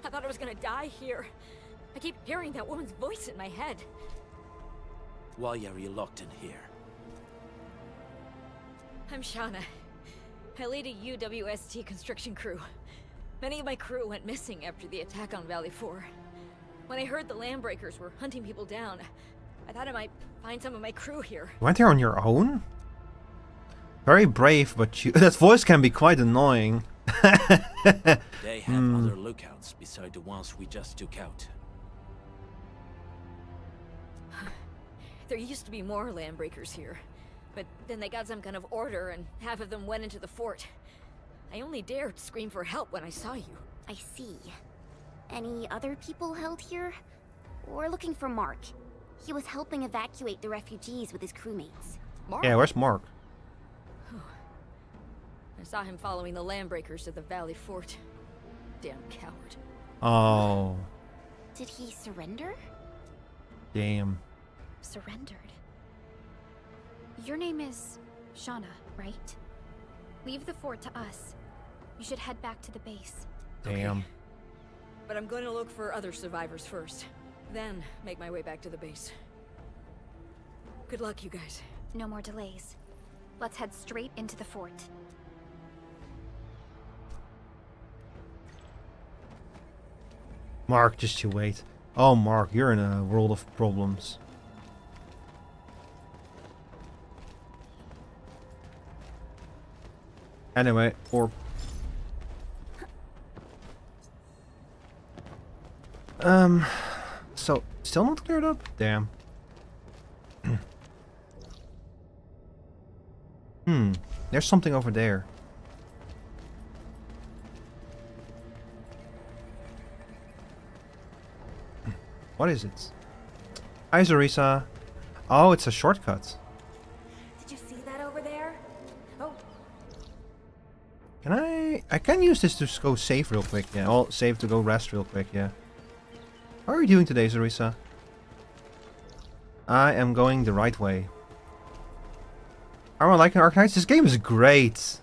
I thought I was gonna die here. I keep hearing that woman's voice in my head. Why are you locked in here? I'm Shauna. I lead a UWST construction crew. Many of my crew went missing after the attack on Valley 4. When I heard the Landbreakers were hunting people down, I thought I might find some of my crew here. You went here on your own? Very brave, but that voice can be quite annoying. They have other lookouts beside the ones we just took out. There used to be more Landbreakers here, but then they got some kind of order and half of them went into the fort. I only dared scream for help when I saw you. I see. Any other people held here? We're looking for Mark. He was helping evacuate the refugees with his crewmates. Mark? Yeah, where's Mark? I saw him following the Landbreakers to the Valley Fort. Damn coward. Oh. Did he surrender? Damn. Surrendered. Your name is Shauna, right? Leave the fort to us. You should head back to the base. Damn. Okay. But I'm going to look for other survivors first. Then make my way back to the base. Good luck, you guys. No more delays. Let's head straight into the fort. Mark, just you wait. Oh, Mark, you're in a world of problems. Anyway, or... So, still not cleared up? Damn. There's something over there. What is it? Hi, Zarisa. Oh, it's a shortcut. Did you see that over there? Oh, Can I can use this to go save real quick, yeah. Well, save to go rest real quick, yeah. How are you doing today, Zarisa? I am going the right way. I like Arknights. This game is great.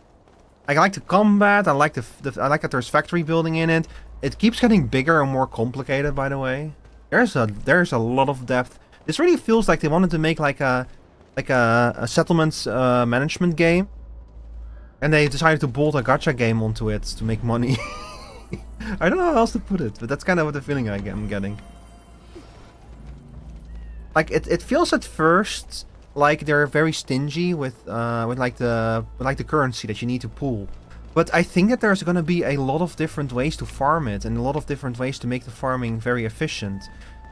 I like the combat. I like I like that there's factory building in it. It keeps getting bigger and more complicated, by the way. There's a lot of depth. This really feels like they wanted to make like a settlements management game, and they decided to bolt a gacha game onto it to make money. I don't know how else to put it, but that's kind of what the feeling I'm getting. Like it feels at first like they're very stingy with like the currency that you need to pool. But I think that there's gonna be a lot of different ways to farm it and a lot of different ways to make the farming very efficient.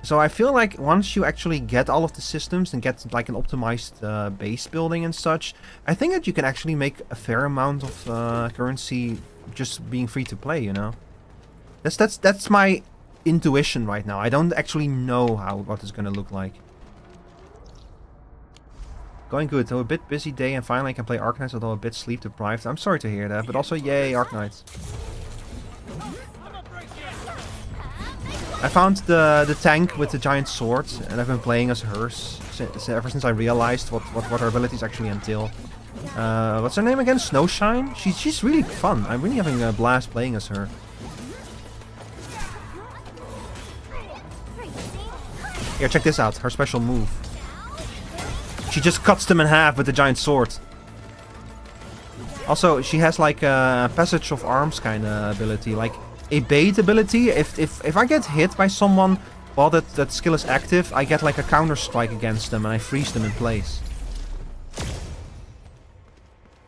So I feel like once you actually get all of the systems and get like an optimized base building and such, I think that you can actually make a fair amount of currency just being free to play, you know? That's my intuition right now. I don't actually know what it's gonna look like. Going good, though a bit busy day and finally I can play Arknights, although a bit sleep deprived. I'm sorry to hear that, but also yay Arknights. I found the tank with the giant sword and I've been playing as hers ever since I realized what her abilities actually entail. What's her name again? Snowshine? She's really fun. I'm really having a blast playing as her. Here, check this out. Her special move. She just cuts them in half with the giant sword. Also, she has like a passage of arms kind of ability, like a bait ability. If I get hit by someone while that skill is active, I get like a counter strike against them and I freeze them in place.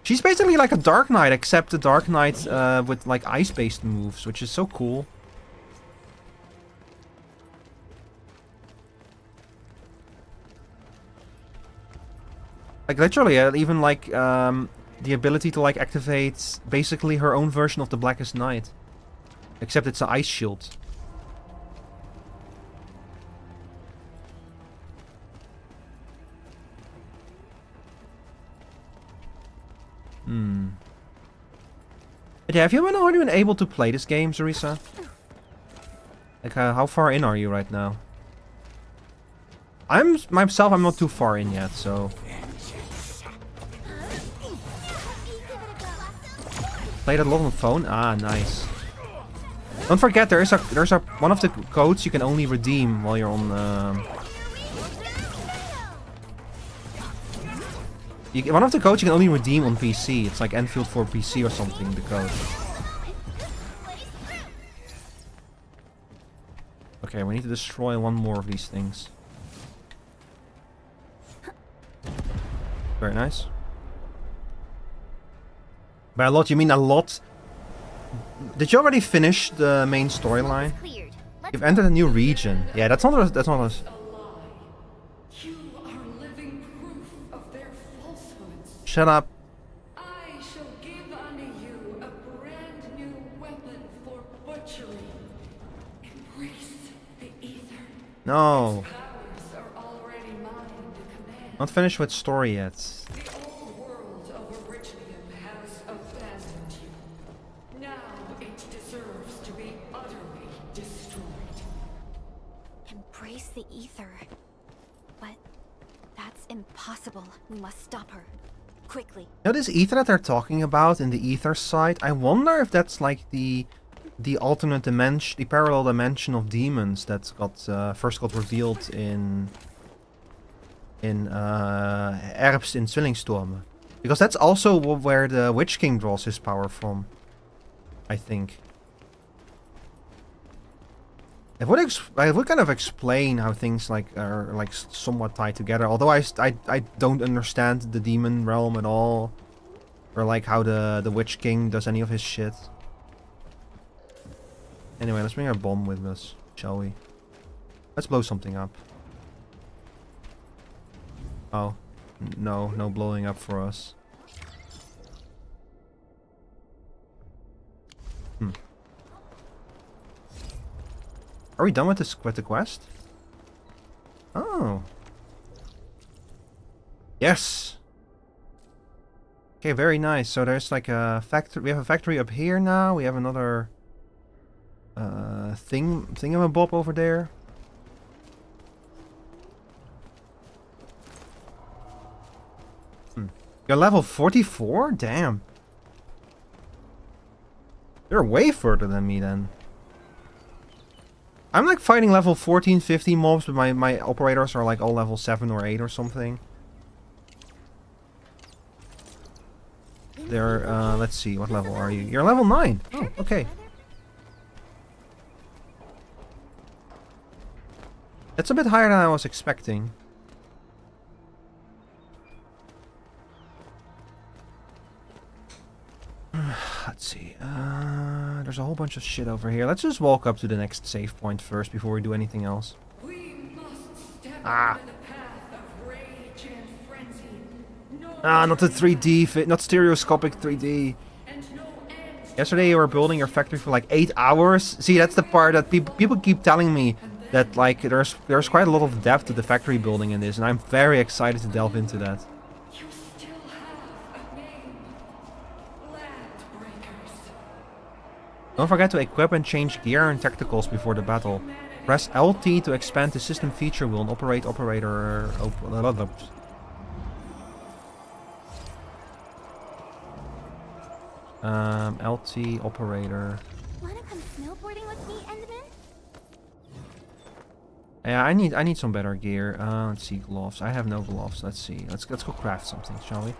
She's basically like a Dark Knight, except a Dark Knight with like ice-based moves, which is so cool. Like literally, even like the ability to like activate basically her own version of the Blackest Night, except it's an ice shield. But yeah, have you already been able to play this game, Zarisa? Like, how far in are you right now? I'm not too far in yet, so. Played a lot on the phone? Ah, nice. Don't forget, there's one of the codes you can only redeem while you're on. One of the codes you can only redeem on PC. It's like Endfield for PC or something. The code. Okay, we need to destroy one more of these things. Very nice. By a lot, you mean a lot? Did you already finish the main storyline? You've entered a new region. Yeah, that's not a... Shut up. I shall give unto you a brand new weapon for butchery. Embrace the ether. No. Powers are already mine to command. Not finished with story yet. The old world of Originum has abandoned you. Now it deserves to be utterly destroyed. Embrace the ether. But that's impossible. We must stop her. Quickly. You know this ether that they're talking about in the ether side? I wonder if that's like the alternate dimension, the parallel dimension of demons that first got revealed in in Herbst in Zwillingsstorm. Because that's also where the Witch King draws his power from, I think. It would kind of explain how things are like somewhat tied together. Although I don't understand the demon realm at all, or like how the Witch King does any of his shit. Anyway, let's bring our bomb with us, shall we? Let's blow something up. Oh, no blowing up for us. Are we done with the quest? Oh. Yes. Okay, very nice. So there's like a factory. We have a factory up here now. We have another thingamabob over there. You're level 44? Damn. You're way further than me then. I'm like fighting level 14, 15 mobs, but my operators are like all level 7 or 8 or something. They're, let's see, what level are you? You're level 9! Oh, okay. That's a bit higher than I was expecting. Let's see, there's a whole bunch of shit over here. Let's just walk up to the next save point first before we do anything else. Not the 3D, not stereoscopic 3D. Yesterday you were building your factory for like 8 hours. See, that's the part that people keep telling me that like there's quite a lot of depth to the factory building in this, and I'm very excited to delve into that. Don't forget to equip and change gear and tacticals before the battle. Press LT to expand the system feature wheel and operate operator... LT operator. Wanna come snowboarding with me, Enderman? Yeah, I need some better gear. Let's see, gloves. I have no gloves. Let's see. Let's go craft something, shall we?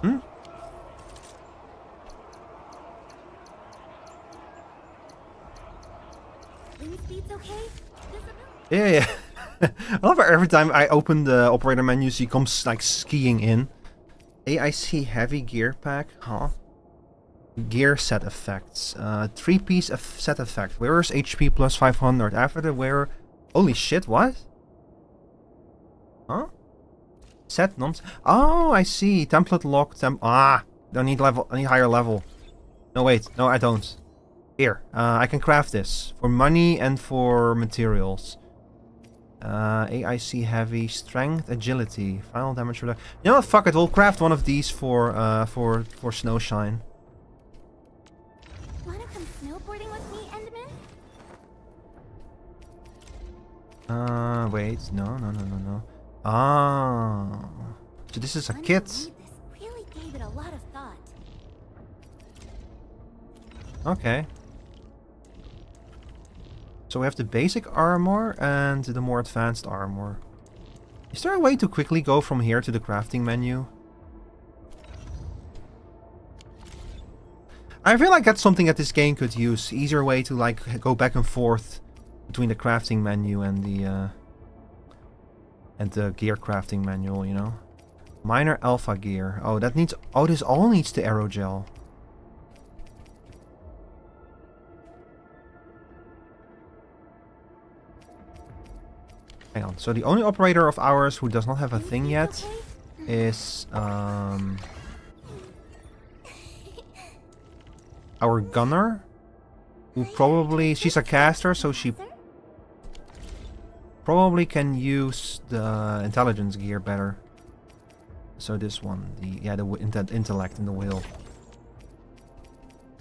Hmm? Wind speed's okay? Yeah. I love how every time I open the operator menu, she comes like skiing in. AIC heavy gear pack, huh? Gear set effects. 3-piece set effect. Wearer's HP plus 500. After the wearer... Holy shit, what? Huh? Set nonce. Oh, I see. Template lock. I need level. I need higher level. No, wait. No, I don't. Here. I can craft this. For money and for materials. AIC heavy. Strength. Agility. Final damage reduction. You know what? Fuck it. We'll craft one of these for Snowshine. Wanna come snowboarding with me, Enderman? Wait. No. Ah, so this is a kit. This really gave it a lot of thought. Okay. So we have the basic armor and the more advanced armor. Is there a way to quickly go from here to the crafting menu? I feel like that's something that this game could use. Easier way to like go back and forth between the crafting menu and the gear crafting manual, you know. Minor alpha gear. Oh, that needs... Oh, this all needs the aerogel. Hang on. So the only operator of ours who does not have a thing yet is our gunner, who probably... She's a caster, so she probably can use the intelligence gear better. So this one, the intellect in the wheel.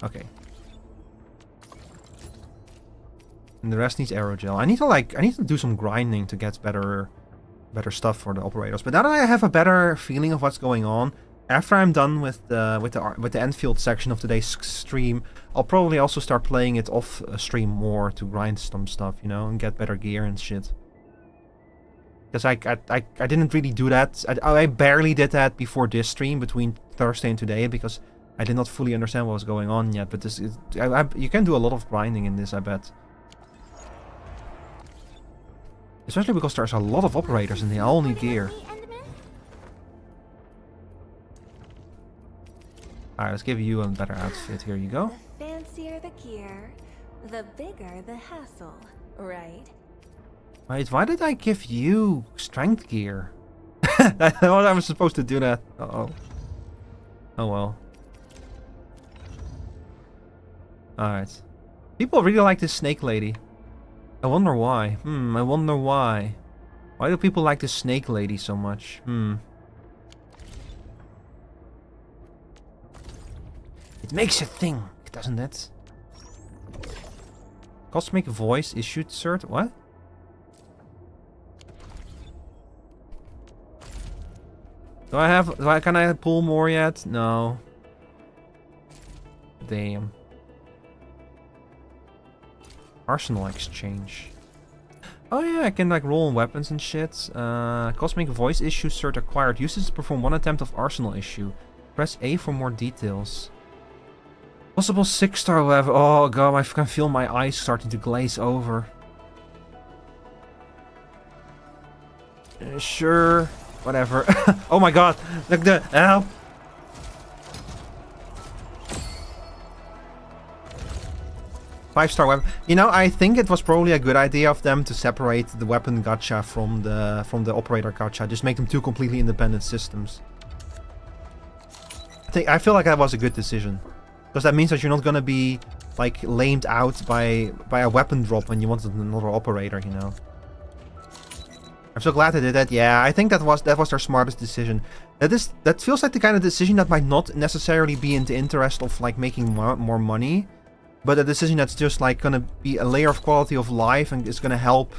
Okay. And the rest needs aerogel. I need to do some grinding to get better stuff for the operators. But now that I have a better feeling of what's going on, After I'm done with the Endfield section of today's stream, I'll probably also start playing it off stream more to grind some stuff, you know, and get better gear and shit. Because I didn't really do that. I barely did that before this stream, between Thursday and today, because I did not fully understand what was going on yet. But this is, you can do a lot of grinding in this, I bet. Especially because there's a lot of operators and they all need gear. Alright, let's give you a better outfit. Here you go. The fancier the gear, the bigger the hassle, right? Wait, why did I give you strength gear? I thought I was supposed to do that. Uh-oh. Oh well. Alright. People really like this snake lady. I wonder why. I wonder why. Why do people like this snake lady so much? It makes a thing, doesn't it? Cosmic voice issued cert. What? Can I pull more yet? No. Damn. Arsenal exchange. Oh yeah, I can like roll on weapons and shit. Cosmic voice issue cert acquired. Use this to perform one attempt of arsenal issue. Press A for more details. Possible 6-star level. Oh god, I can feel my eyes starting to glaze over. Sure. Whatever. Oh my god. Look, the help. Five-star weapon. You know, I think it was probably a good idea of them to separate the weapon gacha from the operator gacha. Just make them two completely independent systems. I feel like that was a good decision. Because that means that you're not gonna be like lamed out by a weapon drop when you wanted another operator, you know. I'm so glad they did that. Yeah, I think that was their smartest decision. That feels like the kind of decision that might not necessarily be in the interest of like making more money, but a decision that's just like gonna be a layer of quality of life and is gonna help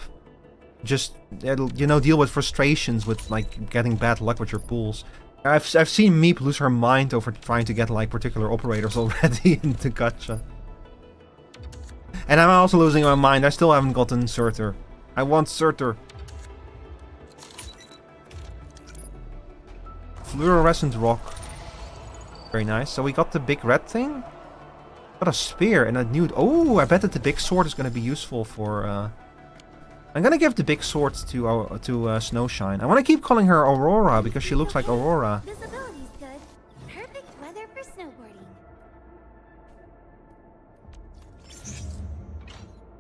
just, you know, deal with frustrations with like getting bad luck with your pools. I've seen Meep lose her mind over trying to get like particular operators already into gacha. And I'm also losing my mind. I still haven't gotten Surtur. I want Surtur. Fluorescent rock. Very nice. So we got the big red thing. Got a spear and a nude. Oh, I bet that the big sword is going to be useful for... I'm going to give the big sword to Snowshine. I want to keep calling her Aurora because she looks like Aurora. Visibility's good. Perfect weather for snowboarding.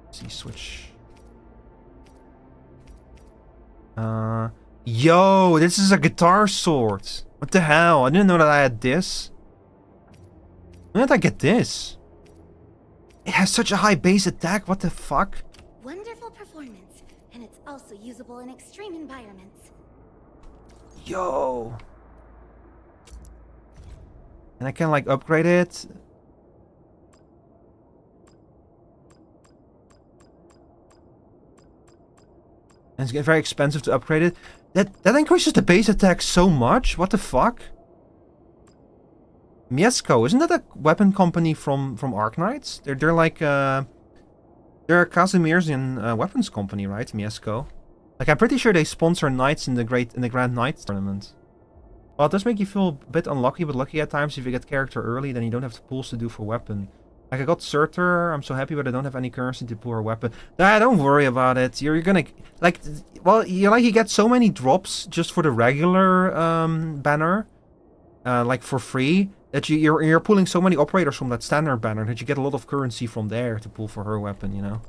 Let's see, switch. Yo, this is a guitar sword. What the hell? I didn't know that I had this. When did I get this? It has such a high base attack. What the fuck? Wonderful performance, and it's also usable in extreme environments. Yo. And I can like upgrade it. And it's getting very expensive to upgrade it. That increases the base attack so much. What the fuck? Miesco, isn't that a weapon company from Arknights? They're like they're a Casimirian weapons company, right? Miesco. Like I'm pretty sure they sponsor knights in the Grand Knights tournament. Well, it does make you feel a bit unlucky, but lucky at times. If you get character early, then you don't have the pools to do for weapon. Like I got Surtur, I'm so happy, but I don't have any currency to pull her weapon. Nah, don't worry about it. You're gonna like, well, you get so many drops just for the regular banner, like for free, that you're pulling so many operators from that standard banner that you get a lot of currency from there to pull for her weapon, you know.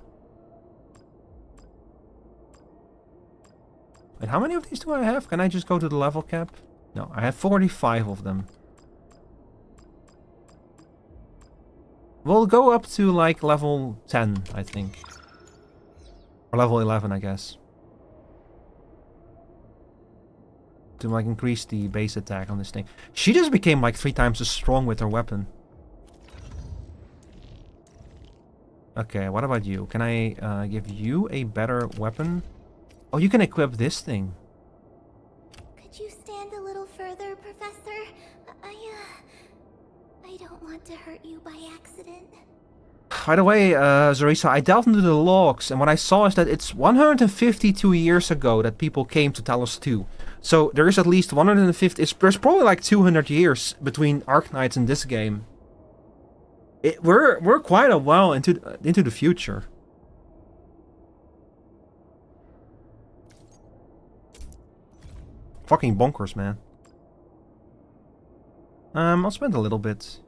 Wait, how many of these do I have? Can I just go to the level cap? No, I have 45 of them. We'll go up to like level 10, I think. Or level 11, I guess. To like increase the base attack on this thing. She just became like 3 times as strong with her weapon. Okay, what about you? Can I give you a better weapon? Oh, you can equip this thing. Could you stand a little further, Professor? I don't want to hurt you by accident. By the way, Zarisa, I delved into the logs, and what I saw is that it's 152 years ago that people came to Talos 2. So there is at least 150. There's probably like 200 years between Arknights and this game. We're quite a while into the future. Fucking bonkers, man. I'll spend a little bit.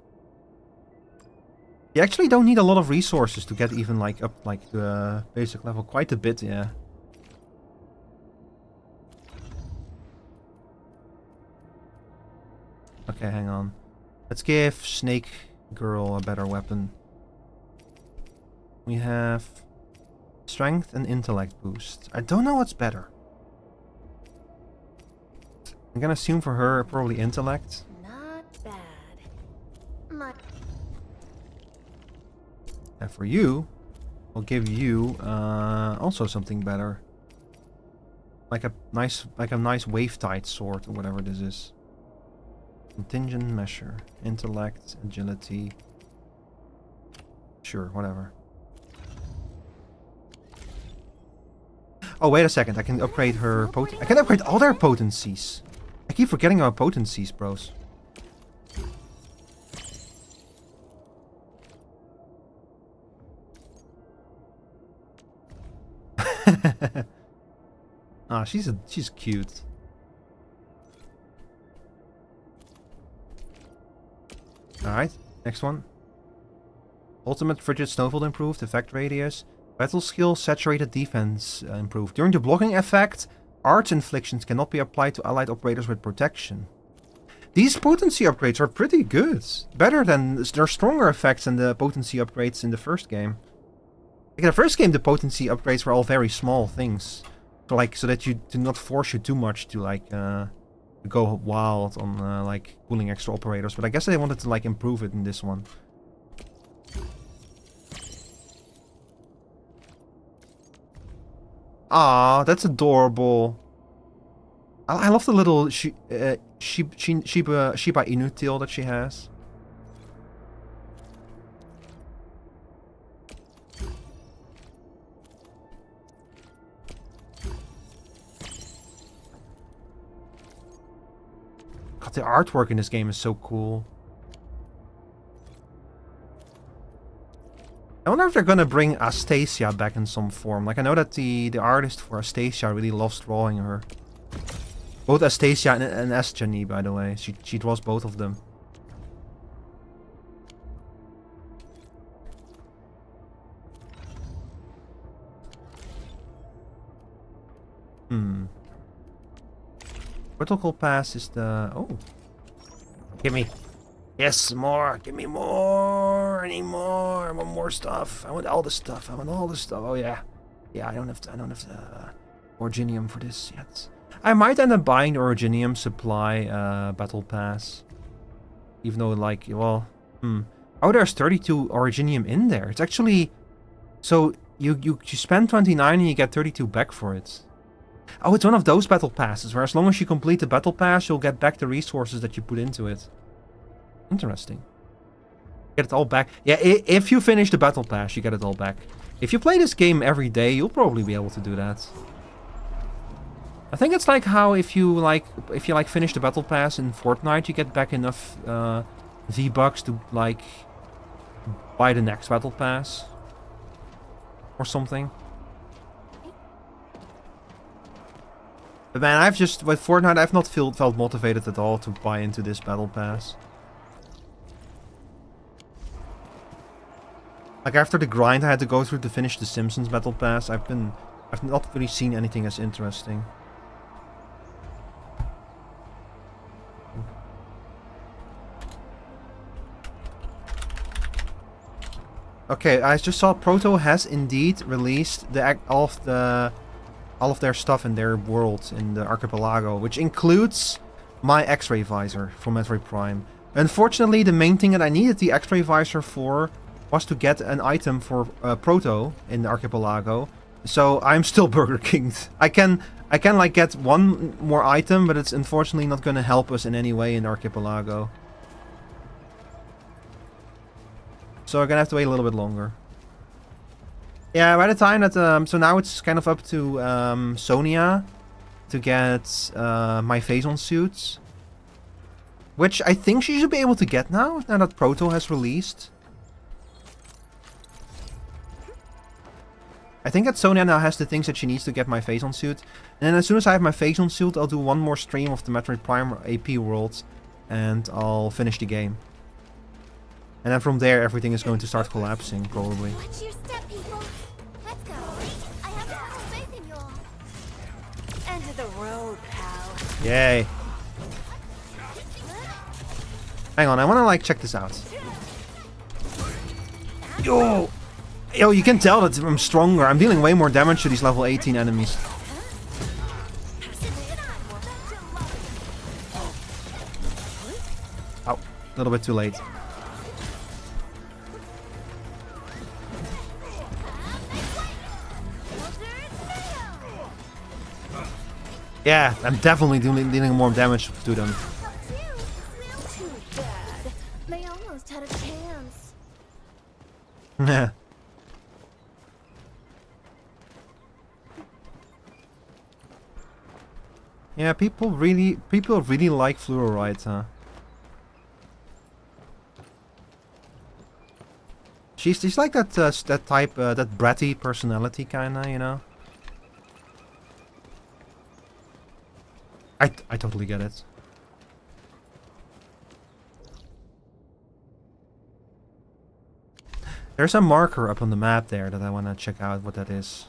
You actually don't need a lot of resources to get even like up like the basic level. Quite a bit, yeah. Okay, hang on. Let's give Snake Girl a better weapon. We have strength and intellect boost. I don't know what's better. I'm gonna assume for her probably intellect. Not bad. And for you, I'll give you also something better. Like a nice wave-tied sword or whatever this is. Contingent measure, intellect, agility. Sure, whatever. Oh, wait a second. I can upgrade her I can upgrade all their potencies. I keep forgetting about potencies, bros. Ah, she's cute. Alright, next one. Ultimate frigid snowfield improved, effect radius. Battle skill, saturated defense improved. During the blocking effect, arch inflictions cannot be applied to allied operators with protection. These potency upgrades are pretty good. Better than... They're stronger effects than the potency upgrades in the first game. Like in the first game, the potency upgrades were all very small things. So that you do not force you too much to like go wild on like pulling extra operators. But I guess they wanted to like improve it in this one. Ah, that's adorable. I love the little Shiba Inu tail that she has. God, the artwork in this game is so cool. I wonder if they're gonna bring Astasia back in some form. Like, I know that the artist for Astasia really loves drawing her. Both Astasia and Esjani, by the way. She draws both of them. Protocol pass is the... Oh. Give me. Yes, more. Give me more. I need more. I want more stuff. I want all the stuff. I want all the stuff. Oh yeah. Yeah, I don't have the Originium for this yet. I might end up buying the Originium supply battle pass. Even though like, well, oh, there's 32 Originium in there. It's actually... So you spend 29 and you get 32 back for it. Oh, it's one of those battle passes where as long as you complete the battle pass, you'll get back the resources that you put into it. Interesting. Get it all back. Yeah, if you finish the battle pass, you get it all back. If you play this game every day, you'll probably be able to do that. I think it's like how if you finish the battle pass in Fortnite, you get back enough V-Bucks to like buy the next battle pass or something. But man, with Fortnite, I've not felt motivated at all to buy into this battle pass. Like after the grind I had to go through to finish the Simpsons battle pass, I've not really seen anything as interesting. Okay, I just saw Proto has indeed released all of their stuff in their world in the archipelago, which includes my X-ray visor from Metroid Prime. Unfortunately, the main thing that I needed the X-ray visor for was to get an item for Proto in the archipelago. So I'm still Burger Kinged. I can like get one more item, but it's unfortunately not going to help us in any way in the archipelago. So we're gonna have to wait a little bit longer. Yeah, by the time that... so now it's kind of up to Sonia to get my Phazon suits. Which I think she should be able to get now that Proto has released. I think that Sonia now has the things that she needs to get my Phazon suit. And then as soon as I have my Phazon suit, I'll do one more stream of the Metroid Prime AP world. And I'll finish the game. And then from there, everything is going to start collapsing, probably. Watch your step, people. Let's go. I have total faith in you all. End of the road, pal. Yay. Hang on, I want to like check this out. Yo! Yo, you can tell that I'm stronger. I'm dealing way more damage to these level 18 enemies. Oh, a little bit too late. Yeah, I'm definitely dealing more damage to them. Too bad. They almost had a chance. Yeah. Yeah, people really like Fluorite, huh? She's like that that type that bratty personality kinda, you know. I totally get it. There's a marker up on the map there that I want to check out what that is.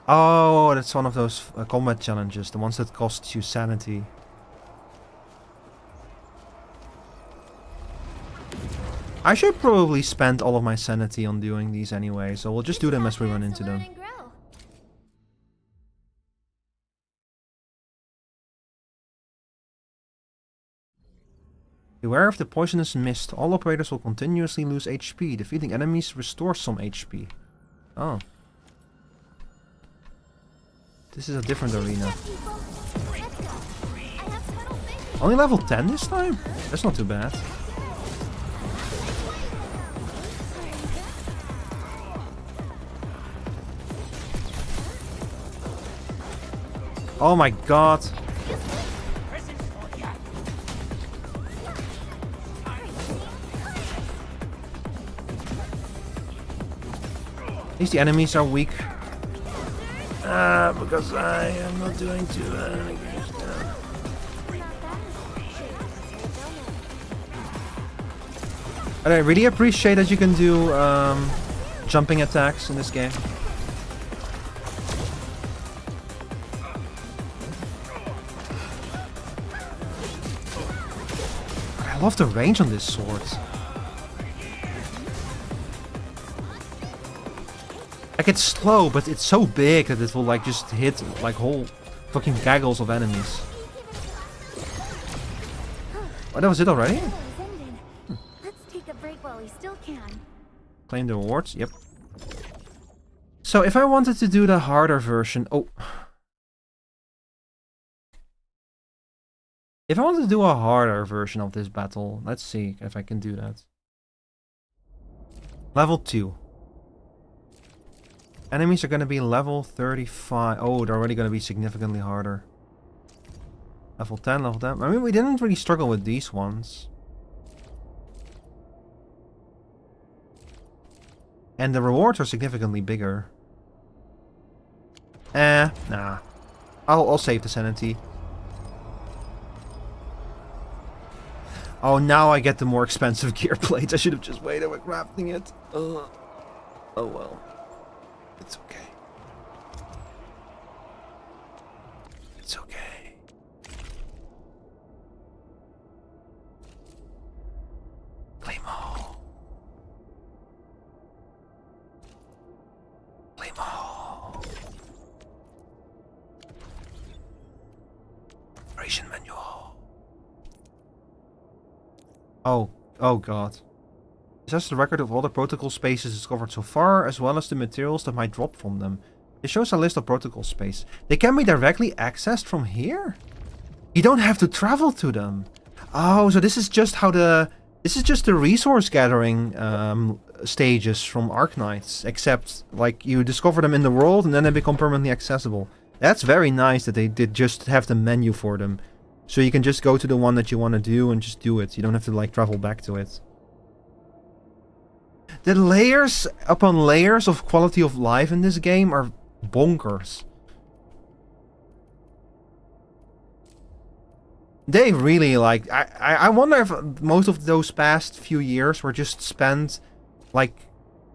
Oh, that's one of those combat challenges, the ones that cost you sanity. I should probably spend all of my sanity on doing these anyway, so we'll just do them as we run into them. Beware of the poisonous mist. All operators will continuously lose HP. Defeating enemies restores some HP. Oh. This is a different arena. Only level 10 this time? That's not too bad. Oh my god. At least the enemies are weak. Because I am not doing too bad against them. And I really appreciate that you can do jumping attacks in this game. I love the range on this sword. Like, it's slow, but it's so big that it will like just hit like whole fucking gaggles of enemies. Oh, that was it already? Let's take a break while we still can. Claim the rewards, yep. So if I wanted to do the harder version, if I wanted to do a harder version of this battle, let's see if I can do that. Level 2. Enemies are going to be level 35. Oh, they're already going to be significantly harder. Level 10, level 10. I mean, we didn't really struggle with these ones. And the rewards are significantly bigger. Nah. I'll save the sanity. Oh, now I get the more expensive gear plates. I should have just waited with crafting it. Oh well. It's okay. It's okay. Claim all. Claim all. Operation manual. Oh god. It says the record of all the protocol spaces discovered so far, as well as the materials that might drop from them. It shows a list of protocol space. They can be directly accessed from here? You don't have to travel to them. Oh, so this is just how the... This is just the resource gathering stages from Arknights, except like you discover them in the world and then they become permanently accessible. That's very nice that they did just have the menu for them. So you can just go to the one that you want to do and just do it. You don't have to like travel back to it. The layers upon layers of quality of life in this game are bonkers. They really like... I wonder if most of those past few years were just spent like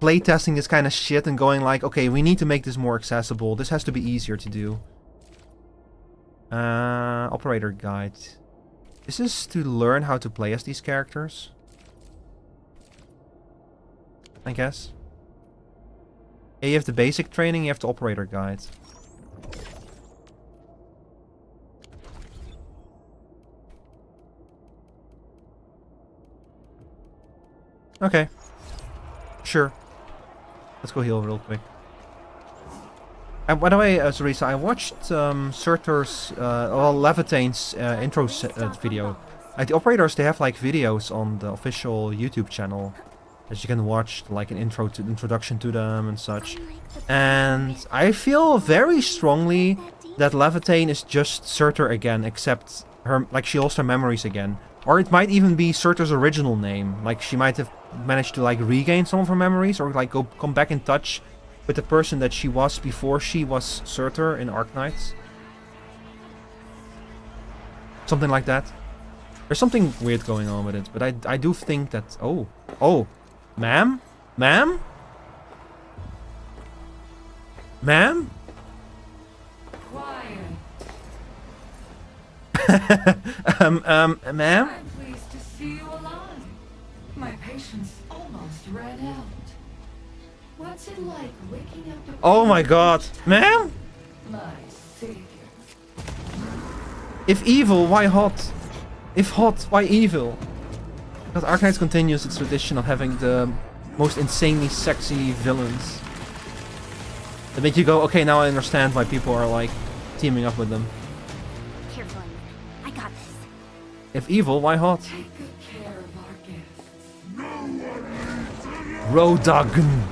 playtesting this kind of shit and going like, okay, we need to make this more accessible. This has to be easier to do. Operator guide. This is to learn how to play as these characters, I guess. Yeah, you have the basic training, you have the operator guide. Okay. Sure. Let's go heal real quick. And by the way, Zarisa, I watched Surtur's, Levitane's intro video. The operators, they have like videos on the official YouTube channel that you can watch, like an introduction to them and such. And I feel very strongly that Levitane is just Surtur again, except her, like, she lost her memories again. Or it might even be Surtur's original name. Like, she might have managed to like regain some of her memories, or like come back in touch with the person that she was before she was Surtur in Arknights. Something like that. There's something weird going on with it, but I do think that... Oh. Ma'am? Ma'am? Ma'am? Quiet. Ma'am? I'm pleased to see you alive. My patience almost ran out. What's it like waking up? Oh my god. Ma'am? My savior. If evil, why hot? If hot, why evil? Because Arknights continues its tradition of having the most insanely sexy villains. That make you go, okay, now I understand why people are like teaming up with them. Careful, I got this. If evil, why hot? Take good care of our guests. Rodagun.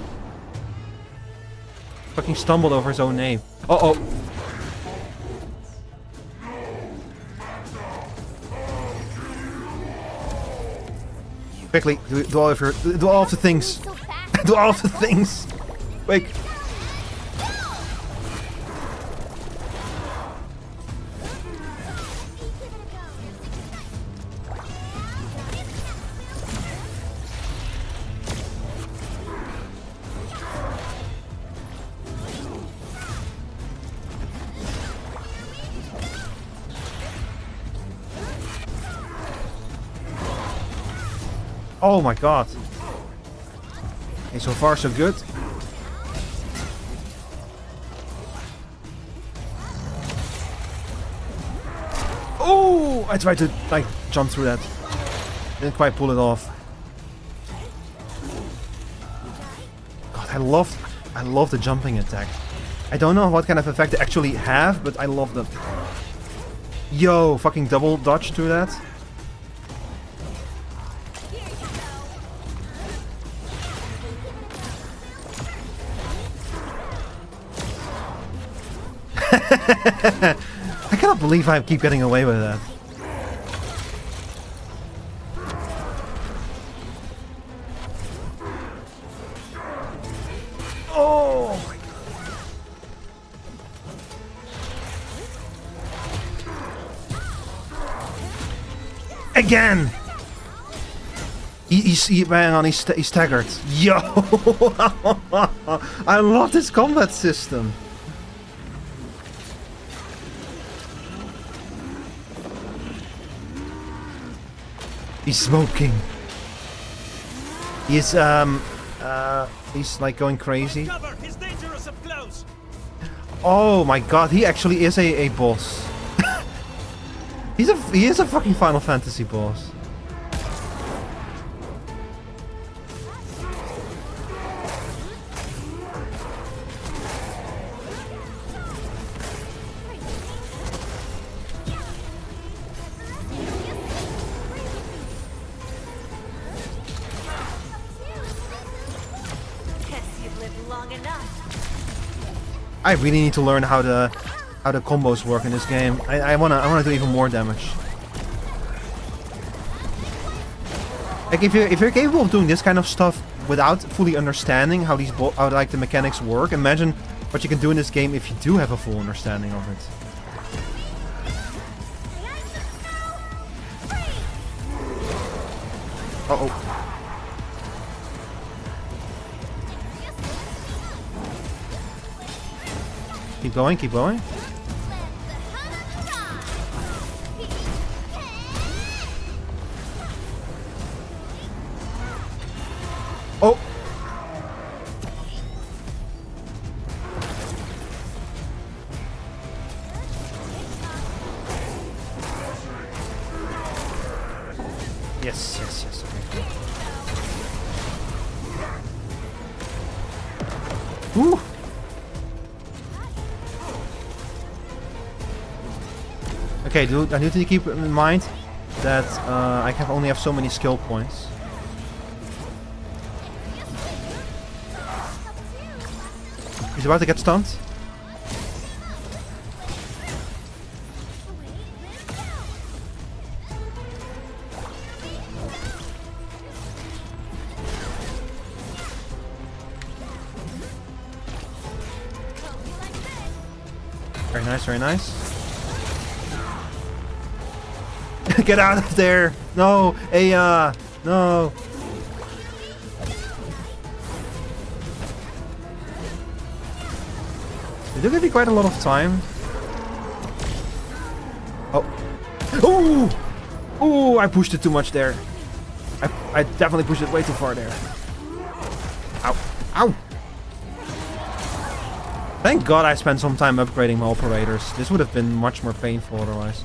Fucking stumbled over his own name. Uh-oh. Quickly, do all of the things. Do all of the things. Quick. Oh my god. Okay, so far so good. Oh! I tried to like jump through that. Didn't quite pull it off. God, I love the jumping attack. I don't know what kind of effect they actually have, but I love them. Yo, fucking double dodge through that. I cannot believe I keep getting away with that. Oh my god. Again! He's staggered. Yo! I love this combat system. He's smoking. He's like going crazy. Oh my god, he actually is a boss. He is a fucking Final Fantasy boss. I really need to learn how the combos work in this game. I wanna do even more damage. Like if you're capable of doing this kind of stuff without fully understanding how the mechanics work, imagine what you can do in this game if you do have a full understanding of it. Uh-oh. Keep going, keep going. Oh! Yes, yes, yes. Okay. Woo! Okay, dude, I need to keep in mind that I can only have so many skill points. He's about to get stunned. Very nice, very nice. Get out of there! No! Aya! No! They do give me quite a lot of time. Oh! Oh! Oh! I pushed it too much there. I definitely pushed it way too far there. Ow! Ow! Thank God I spent some time upgrading my operators. This would have been much more painful otherwise.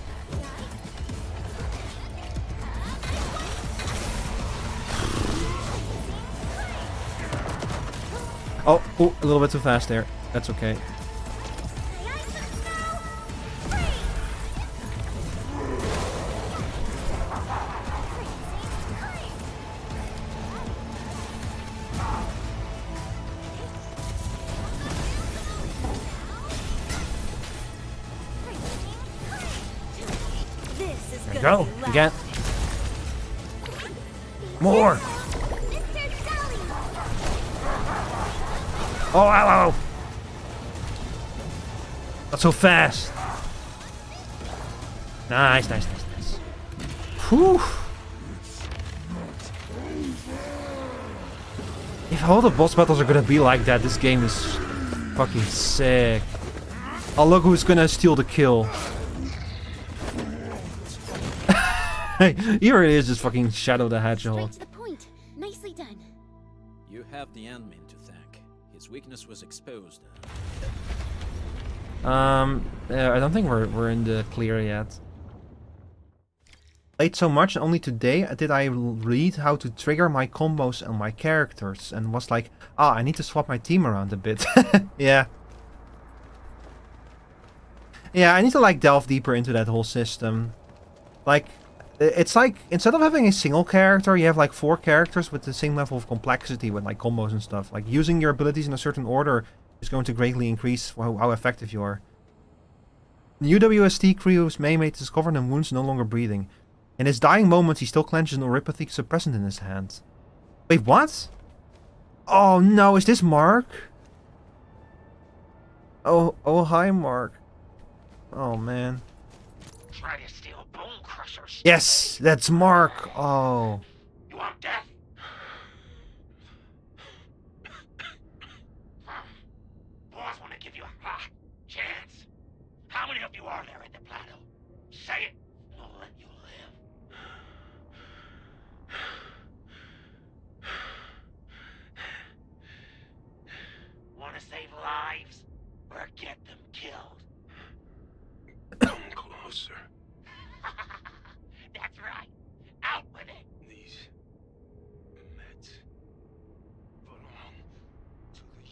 Oh, a little bit too fast there. That's okay. There we go. Again. More. Oh, ow, ow. Not so fast. Nice, nice, nice, nice. Whew. If all the boss battles are gonna be like that, this game is fucking sick. Oh, look who's gonna steal the kill. He really is just fucking Shadow the Hedgehog. Straight to the point. Nicely done. You have the admin to thank. His weakness was exposed. I don't think we're in the clear yet. Played so much, and only today did I read how to trigger my combos on my characters, and was like, I need to swap my team around a bit. Yeah. Yeah, I need to like delve deeper into that whole system. Like, it's like, instead of having a single character, you have like 4 characters with the same level of complexity with like combos and stuff. Like, using your abilities in a certain order is going to greatly increase how effective you are. UWST Crew's Maymate is covered in wounds, no longer breathing. In his dying moments, he still clenches an Oripathic suppressant in his hand. Wait, what? Oh no, is this Mark? Oh hi Mark. Oh man. Try to steal Bone Crushers. Yes, that's Mark. Oh. You want death? Boss want to give you a chance. How many of you are there at the plateau? Say it, and I'll let you live. Want to save lives, or get them killed? Come closer. That's right. Out with it. These meds belong to the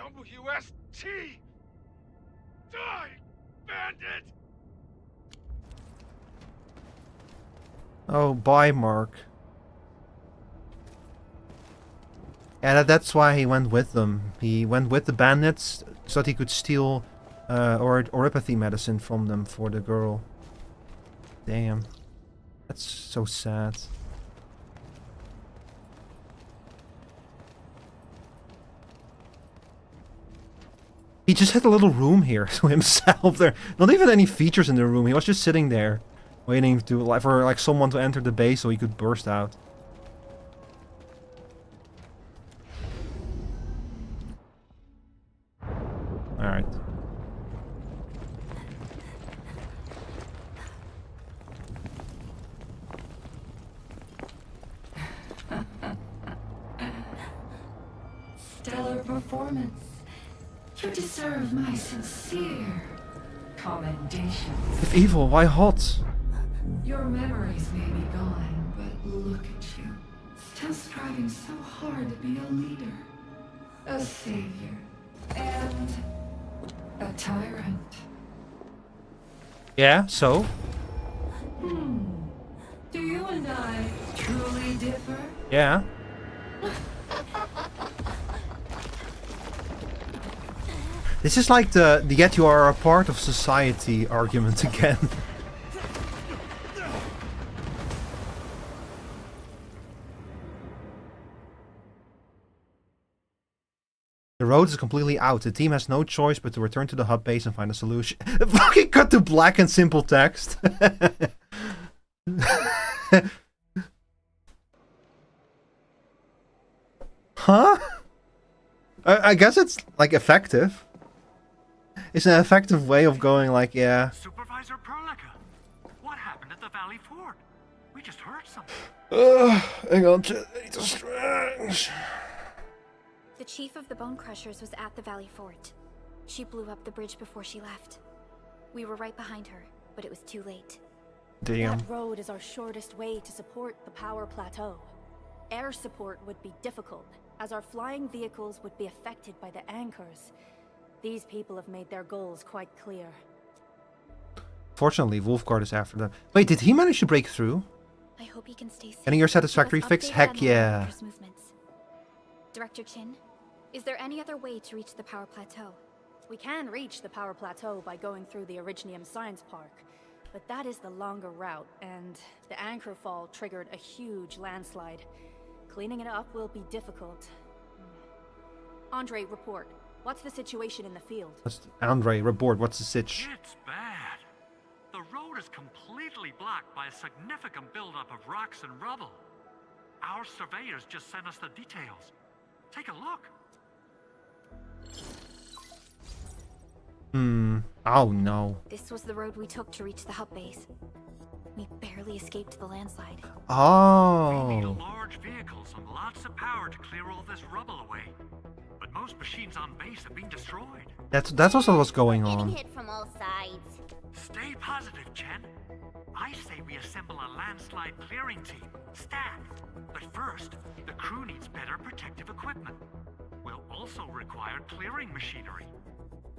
UWST. Die, bandit! Oh, bye Mark. Yeah, that's why he went with them. He went with the bandits so that he could steal oropathy medicine from them for the girl. Damn. That's so sad. He just had a little room here to himself. There, not even any features in the room. He was just sitting there, waiting for like someone to enter the base so he could burst out. All right. Stellar performance. You deserve my sincere commendation. If evil, why hot? Your memories may be gone, but look at you. Still striving so hard to be a leader, a savior, and a tyrant. Yeah, so? Do you and I truly differ? Yeah. This is like the yet you are a part of society argument again. The road is completely out. The team has no choice but to return to the hub base and find a solution. Fucking cut to black and simple text. Huh? I guess it's like effective. It's an effective way of going like, yeah. Supervisor Perlica, what happened at the Valley Fort? We just heard something. Hang on, it's strange. The chief of the Bone Crushers was at the Valley Fort. She blew up the bridge before she left. We were right behind her, but it was too late. Damn. That road is our shortest way to support the power plateau. Air support would be difficult, as our flying vehicles would be affected by the anchors. These people have made their goals quite clear. Fortunately, Wolfguard is after them. Wait, did he manage to break through? I hope he can stay safe. Getting your satisfactory fix? Heck yeah. Director Chin, is there any other way to reach the power plateau? We can reach the power plateau by going through the Originium Science Park, but that is the longer route, and the anchor fall triggered a huge landslide. Cleaning it up will be difficult. Andre, report. What's the situation in the field? Andre, report. What's the sitch? It's bad. The road is completely blocked by a significant buildup of rocks and rubble. Our surveyors just sent us the details. Take a look. Oh no. This was the road we took to reach the hub base. We barely escaped the landslide. Oh. We need large vehicles and lots of power to clear all this rubble away. But most machines on base have been destroyed. That's also what's going Getting on. hit from all sides. Stay positive, Chen. I say we assemble a landslide clearing team, stat. But first, the crew needs better protective equipment. We'll also require clearing machinery.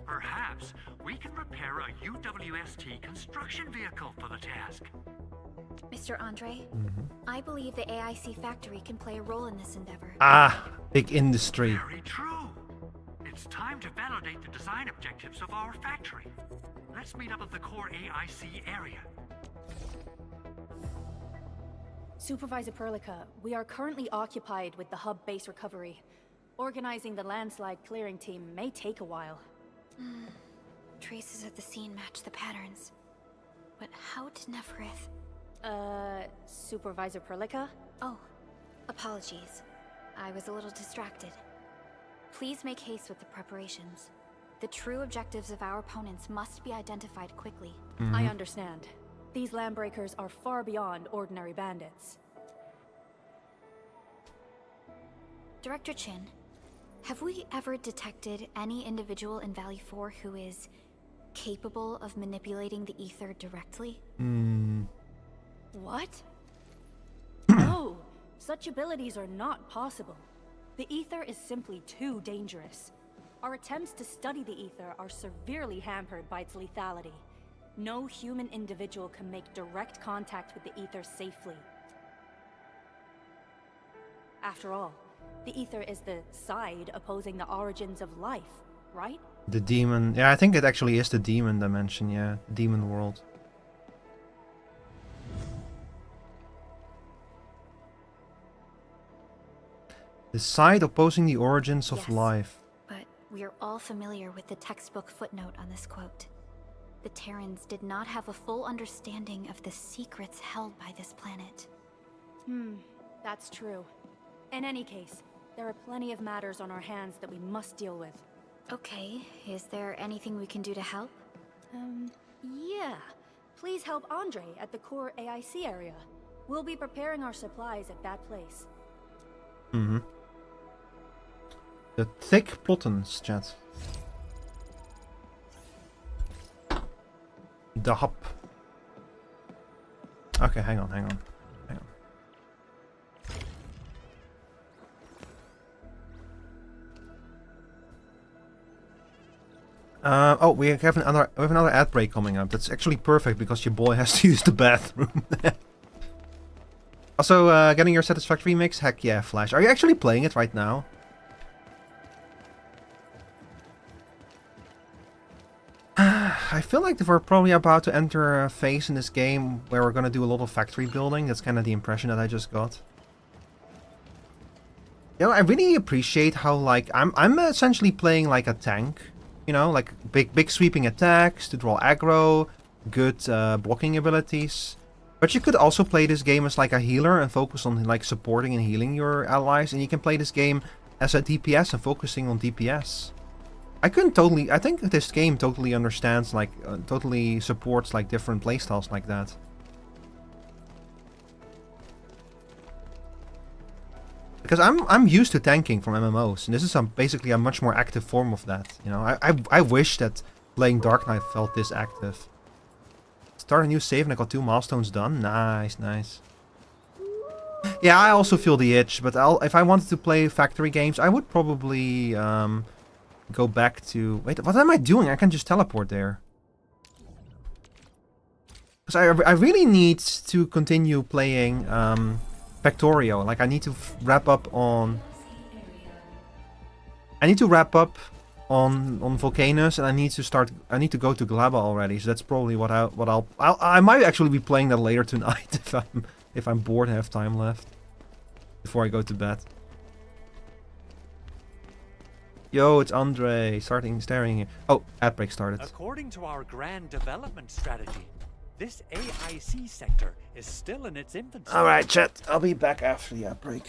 Perhaps we can repair a UWST construction vehicle for the task. Mr. Andre, I believe the AIC factory can play a role in this endeavor. Ah, big industry. Very true. It's time to validate the design objectives of our factory. Let's meet up at the core AIC area. Supervisor Perlica, we are currently occupied with the hub base recovery. Organizing the landslide clearing team may take a while. Traces at the scene match the patterns. But how did Neferith... Supervisor Perlica? Oh, apologies. I was a little distracted. Please make haste with the preparations. The true objectives of our opponents must be identified quickly. I understand. These landbreakers are far beyond ordinary bandits. Director Chin, have we ever detected any individual in Valley 4 who is capable of manipulating the ether directly? What? No! Such abilities are not possible. The ether is simply too dangerous. Our attempts to study the ether are severely hampered by its lethality. No human individual can make direct contact with the ether safely. After all, The ether is the side opposing the origins of life, right? The demon. Yeah, I think it actually is the demon dimension. Yeah, demon world. The side opposing the origins of life. But we're all familiar with the textbook footnote on this quote. The Terrans did not have a full understanding of the secrets held by this planet. That's true. In any case, there are plenty of matters on our hands that we must deal with. Okay, is there anything we can do to help? Yeah. Please help Andre at the core AIC area. We'll be preparing our supplies at that place. The thick plottens, chat. The hop. Okay, hang on. Oh, we have another ad break coming up. That's actually perfect because your boy has to use the bathroom. Also, getting your satisfactory mix? Heck yeah, Flash. Are you actually playing it right now? I feel like we're probably about to enter a phase in this game where we're gonna do a lot of factory building. That's kind of the impression that I just got. You know, I really appreciate how, like, I'm essentially playing like a tank. You know, like big sweeping attacks to draw aggro, good blocking abilities. But you could also play this game as like a healer and focus on like supporting and healing your allies. And you can play this game as a DPS and focusing on DPS. I think this game totally understands, like, totally supports like different playstyles like that. Because I'm used to tanking from MMOs, and this is basically a much more active form of that. You know, I wish that playing Dark Knight felt this active. Start a new save and I got 2 milestones done. Nice. Yeah, I also feel the itch, but if I wanted to play factory games, I would probably go back to... Wait, what am I doing? I can just teleport there. Because I really need to continue playing Factorio. Like, I need to wrap up on... on Volcanus, and I need to go to Glaba already. So that's probably what I might actually be playing that later tonight if I'm bored and have time left before I go to bed. Yo, it's Andre. Staring. Oh, ad break started. According to our grand development strategy, this AIC sector is still in its infancy. Alright, chat. I'll be back after the ad break.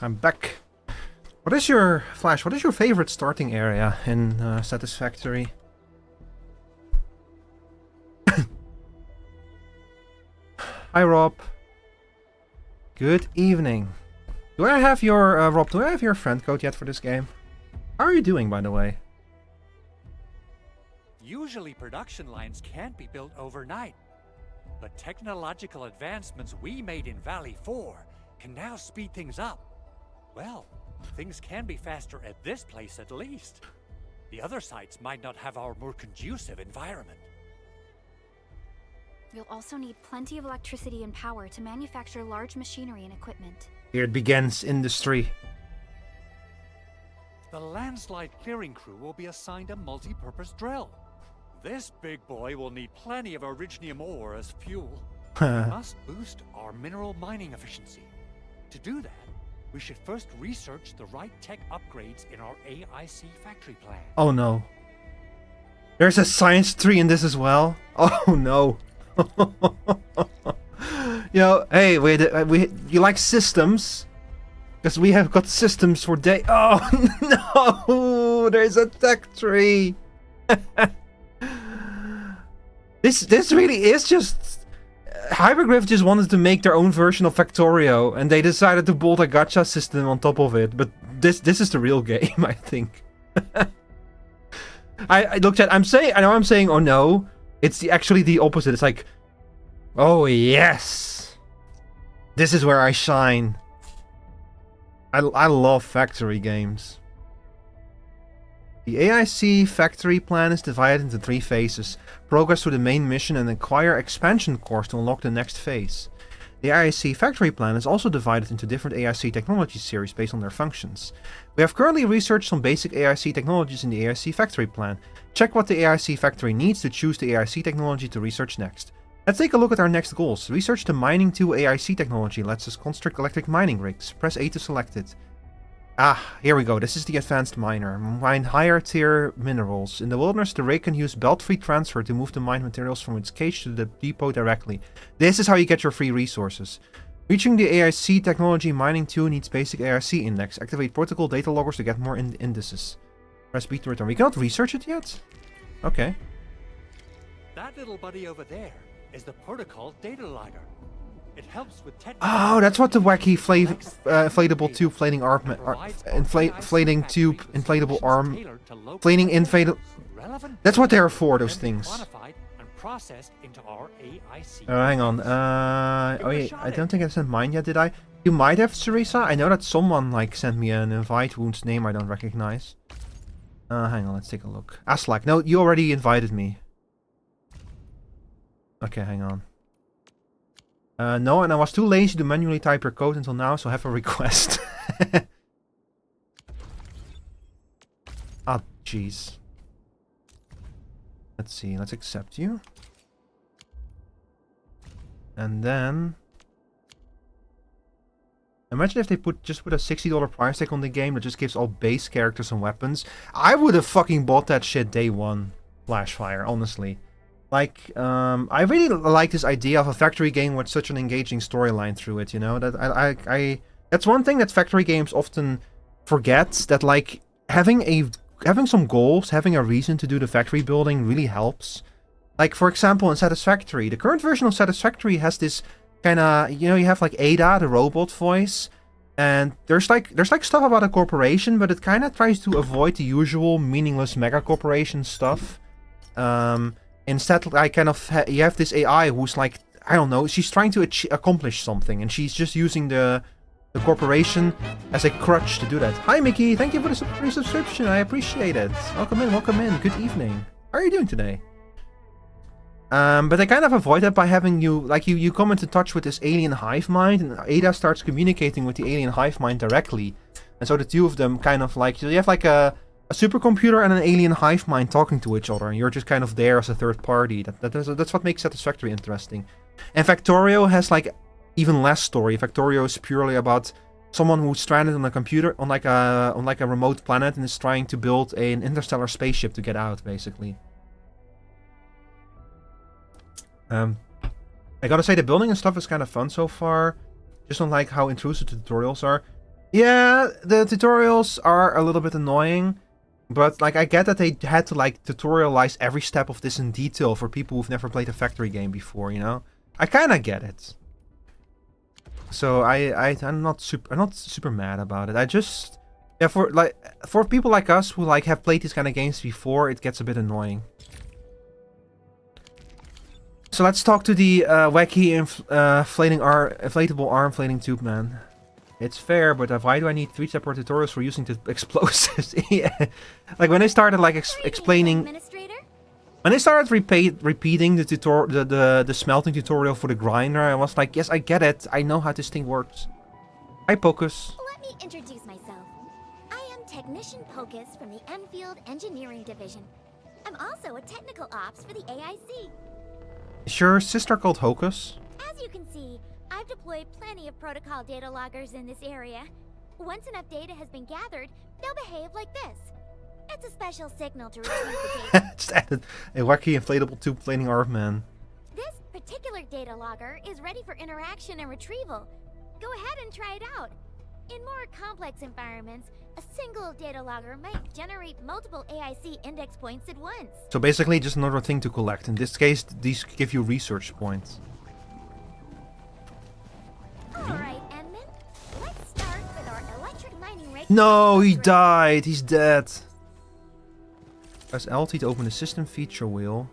I'm back. What is your Flash? What is your favorite starting area in Satisfactory? Hi, Rob. Good evening. Do I have your Rob? Do I have your friend code yet for this game? How are you doing, by the way? Usually production lines can't be built overnight, but technological advancements we made in Valley 4 can now speed things up. Well, things can be faster at this place at least. The other sites might not have our more conducive environment. You'll also need plenty of electricity and power to manufacture large machinery and equipment. Here it begins, industry. The landslide clearing crew will be assigned a multi-purpose drill. This big boy will need plenty of originium ore as fuel. We must boost our mineral mining efficiency. To do that, we should first research the right tech upgrades in our AIC factory plan. Oh no. There's a science tree in this as well? Oh no. Yo, hey, you like systems? Because we have got systems for day. Oh no, there's a tech tree. This really is just Hypergriff just wanted to make their own version of Factorio, and they decided to bolt a gacha system on top of it. But this is the real game, I think. I looked at. I know I'm saying oh no. It's actually the opposite. It's like, oh yes, this is where I shine. I love factory games. The AIC factory plan is divided into 3 phases. Progress through the main mission and acquire expansion cores to unlock the next phase. The AIC factory plan is also divided into different AIC technology series based on their functions. We have currently researched some basic AIC technologies in the AIC factory plan. Check what the AIC factory needs to choose the AIC technology to research next. Let's take a look at our next goals. Research the Mining 2 AIC technology lets us construct electric mining rigs. Press A to select it. Ah, here we go. This is the advanced miner. Mine higher tier minerals. In the wilderness, the rig can use belt-free transfer to move the mined materials from its cage to the depot directly. This is how you get your free resources. Reaching the AIC technology Mining 2 needs basic AIC index. Activate protocol data loggers to get more indices. Press B to return. We cannot research it yet? Okay. That little buddy over there is the protocol data logger. It helps with oh, that's what the wacky inflatable tube inflating arm inflating tube inflatable arm inflating inflatable. That's what they're for, those things. Hang on. Oh wait, I don't think I sent mine yet, did I? You might have, Teresa. I know that someone like sent me an invite whose name I don't recognize. Hang on, let's take a look. Aslak, no, you already invited me. Okay, hang on. No, and I was too lazy to manually type your code until now, so I have a request. Ah, jeez. Let's see, let's accept you. And then... Imagine if they just put a $60 price tag on the game that just gives all base characters and weapons. I would have fucking bought that shit day one, Flashfire, honestly. Like, I really like this idea of a factory game with such an engaging storyline through it, you know? That that's one thing that factory games often forget, that like having some goals, having a reason to do the factory building really helps. Like, for example, in Satisfactory, the current version of Satisfactory has this kind of, you know, you have like Ada, the robot voice, and there's like stuff about a corporation, but it kind of tries to avoid the usual meaningless mega corporation stuff. Instead, I kind of you have this AI who's like, I don't know, she's trying to accomplish something, and she's just using the corporation as a crutch to do that. Hi, Mickey. Thank you for the subscription. I appreciate it. Welcome in. Welcome in. Good evening. How are you doing today? But they kind of avoid that by having you, like, you come into touch with this alien hive mind, and Ada starts communicating with the alien hive mind directly. And so the two of them kind of like, you have like a supercomputer and an alien hive mind talking to each other, and you're just kind of there as a third party. That's what makes Satisfactory interesting. And Factorio has like even less story. Factorio is purely about someone who's stranded on a computer on like a remote planet and is trying to build an interstellar spaceship to get out, basically. I gotta say, the building and stuff is kind of fun so far. Just don't like how intrusive the tutorials are. Yeah, the tutorials are a little bit annoying, but like I get that they had to like tutorialize every step of this in detail for people who've never played a factory game before, you know? I kind of get it. So I'm not super mad about it. I just, yeah, for people like us who like have played these kind of games before, it gets a bit annoying. So let's talk to the wacky inflatable arm inflating tube man. It's fair, but why do I need 3 separate tutorials for using the explosives? Yeah. Like when they started like explaining, when they started repeating the smelting tutorial for the grinder, I was like, yes, I get it. I know how this thing works. Hi, Pocus. Let me introduce myself. I am Technician Pocus from the Endfield Engineering Division. I'm also a technical ops for the AIC. Is your sister called Hocus? As you can see, I've deployed plenty of protocol data loggers in this area. Once enough data has been gathered, they'll behave like this. It's a special signal to retrieve the data. Just added a wacky inflatable tube flaming arm man. This particular data logger is ready for interaction and retrieval. Go ahead and try it out. In more complex environments, a single data logger might generate multiple AIC index points at once. So basically just another thing to collect. In this case, these give you research points. Alright, Edmund. Let's start with our electric mining rig. No, he died. He's dead. Press LT to open the system feature wheel.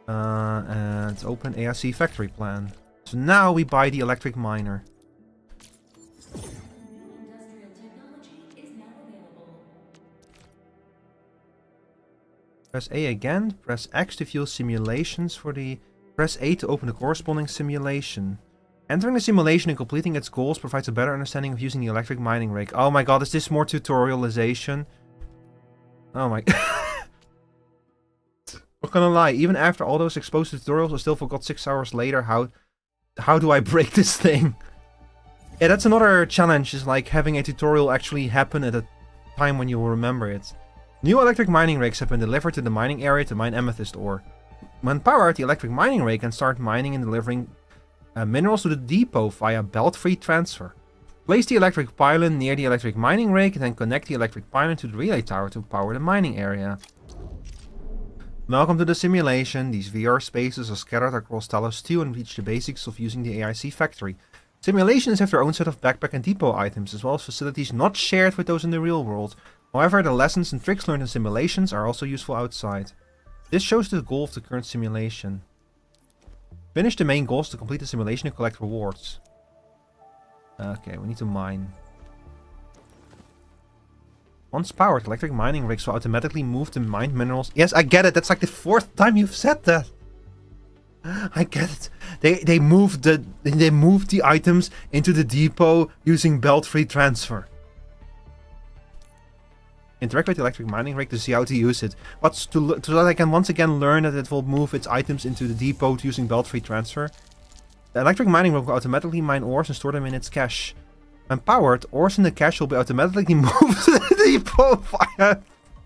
And open AIC factory plan. So now we buy the electric miner. Press A again. Press X to view simulations for the... Press A to open the corresponding simulation. Entering the simulation and completing its goals provides a better understanding of using the electric mining rig. Oh my god, is this more tutorialization? Oh my... Not gonna lie, even after all those exposed tutorials, I still forgot 6 hours later how do I break this thing? Yeah, that's another challenge, is like having a tutorial actually happen at a time when you will remember it. New electric mining rigs have been delivered to the mining area to mine amethyst ore. When powered, the electric mining rig can start mining and delivering minerals to the depot via belt-free transfer. Place the electric pylon near the electric mining rig and then connect the electric pylon to the relay tower to power the mining area. Welcome to the simulation. These VR spaces are scattered across Talos 2 and teach the basics of using the AIC factory. Simulations have their own set of backpack and depot items, as well as facilities not shared with those in the real world. However, the lessons and tricks learned in simulations are also useful outside. This shows the goal of the current simulation. Finish the main goals to complete the simulation and collect rewards. Okay, we need to mine. Once powered, electric mining rigs will automatically move the mined minerals. Yes, I get it. That's like the 4th time you've said that. I get it. They move the items into the depot using belt-free transfer. Interact with the electric mining rig to see how to use it. So that I can once again learn that it will move its items into the depot using belt-free transfer. The electric mining rig will automatically mine ores and store them in its cache. When powered, ores in the cache will be automatically moved to the depot via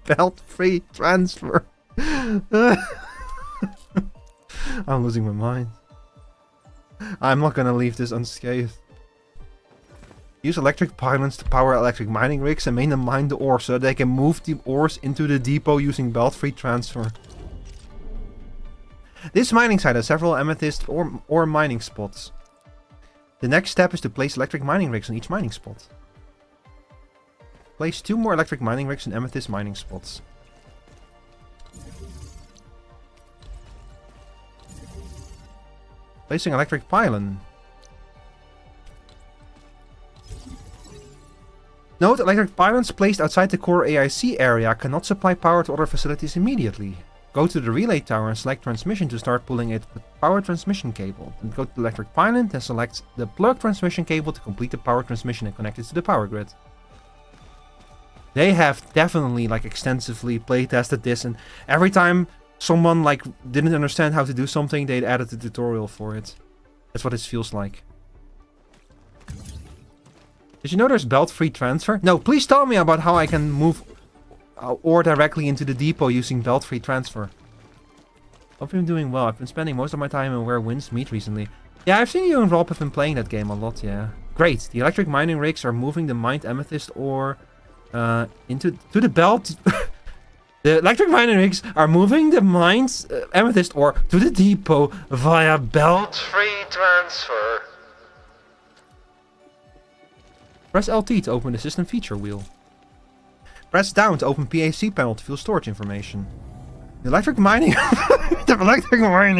belt-free transfer. I'm losing my mind. I'm not gonna leave this unscathed. Use electric pylons to power electric mining rigs and make them mine the ore so that they can move the ores into the depot using belt-free transfer. This mining site has several amethyst ore mining spots. The next step is to place electric mining rigs on each mining spot. Place 2 more electric mining rigs in amethyst mining spots. Placing electric pylon. Note, electric pylons placed outside the core AIC area cannot supply power to other facilities immediately. Go to the relay tower and select transmission to start pulling it with power transmission cable. Then go to the electric pylon and select the plug transmission cable to complete the power transmission and connect it to the power grid. They have definitely like extensively playtested this, and every time someone like didn't understand how to do something, they added a tutorial for it. That's what it feels like. Did you know there's belt-free transfer? No, please tell me about how I can move ore directly into the depot using belt-free transfer. Hope you're doing well. I've been spending most of my time in Where Winds Meet recently. Yeah, I've seen you and Rob have been playing that game a lot, yeah. Great. The electric mining rigs are moving the mined amethyst ore to the belt. The electric mining rigs are moving the mined amethyst ore to the depot via belt-free transfer. Press LT to open the system feature wheel. Press down to open PAC panel to view storage information. The electric mining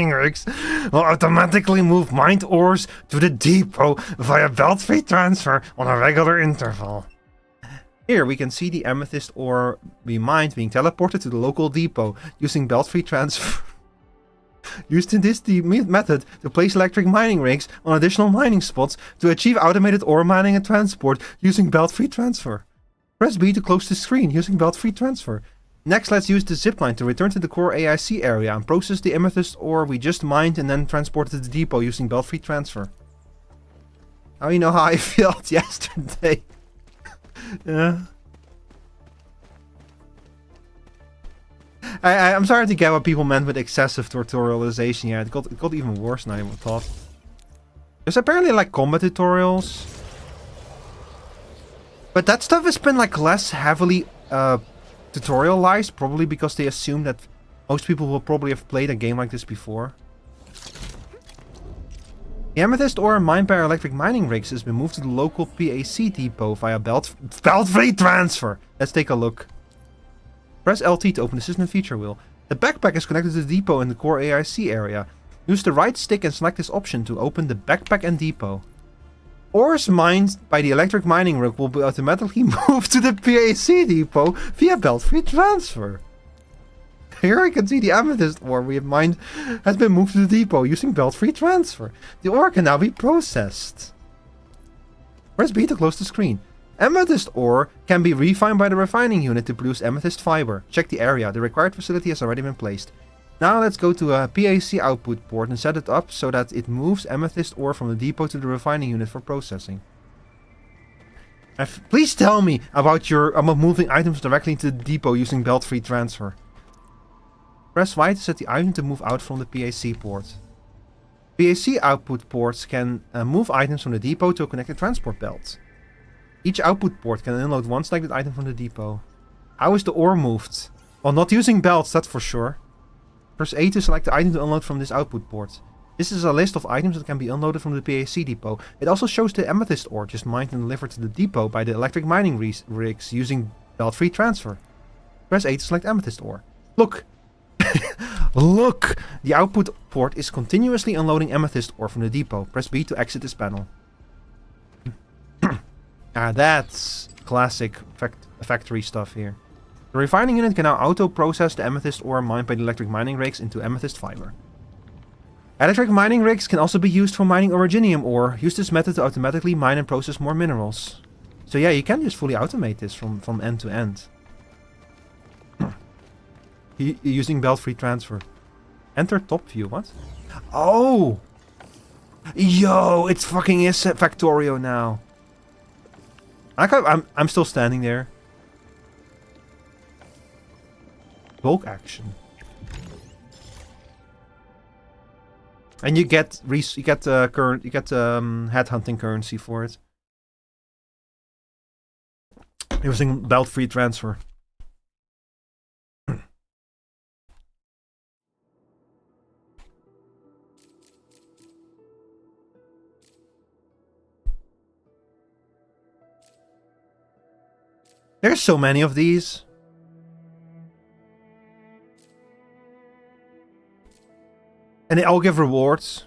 rigs will automatically move mined ores to the depot via belt-free transfer on a regular interval. Here we can see the amethyst ore we mined being teleported to the local depot using belt-free transfer. Used in this method to place electric mining rigs on additional mining spots to achieve automated ore mining and transport using belt-free transfer. Press B to close the screen using belt-free transfer. Next, let's use the zipline to return to the core AIC area and process the amethyst ore we just mined and then transport it to the depot using belt-free transfer. Now you know how I felt yesterday. Yeah. I'm starting to get what people meant with excessive tutorialization. Yeah, it got even worse than I thought. There's apparently like combat tutorials. But that stuff has been like less heavily tutorialized, probably because they assume that most people will probably have played a game like this before. The amethyst ore mined by our electric mining rigs has been moved to the local PAC depot via belt-free transfer. Let's take a look. Press LT to open the system feature wheel. The backpack is connected to the depot in the core AIC area. Use the right stick and select this option to open the backpack and depot. Ores mined by the electric mining rig will be automatically moved to the PAC depot via belt-free transfer. Here I can see the amethyst ore we have mined has been moved to the depot using belt-free transfer. The ore can now be processed. Press B to close the screen. Amethyst ore can be refined by the refining unit to produce amethyst fiber. Check the area. The required facility has already been placed. Now let's go to a PAC output port and set it up so that it moves amethyst ore from the depot to the refining unit for processing. Please tell me about moving items directly to the depot using belt-free transfer. Press Y to set the item to move out from the PAC port. PAC output ports can move items from the depot to a connected transport belt. Each output port can unload one selected item from the depot. How is the ore moved? Well, not using belts, that's for sure. Press A to select the item to unload from this output port. This is a list of items that can be unloaded from the PAC depot. It also shows the amethyst ore just mined and delivered to the depot by the electric mining rigs using belt-free transfer. Press A to select amethyst ore. Look! Look! The output port is continuously unloading amethyst ore from the depot. Press B to exit this panel. That's classic factory stuff here. The refining unit can now auto-process the amethyst ore mined by the electric mining rigs into amethyst fiber. Electric mining rigs can also be used for mining originium ore. Use this method to automatically mine and process more minerals. So yeah, you can just fully automate this from end to end. Using belt-free transfer. Enter top view, what? Oh! Yo, it's fucking is Factorio now. I'm still standing there. Bulk action. And you get headhunting currency for it. Using belt-free transfer. There's so many of these. And they all give rewards.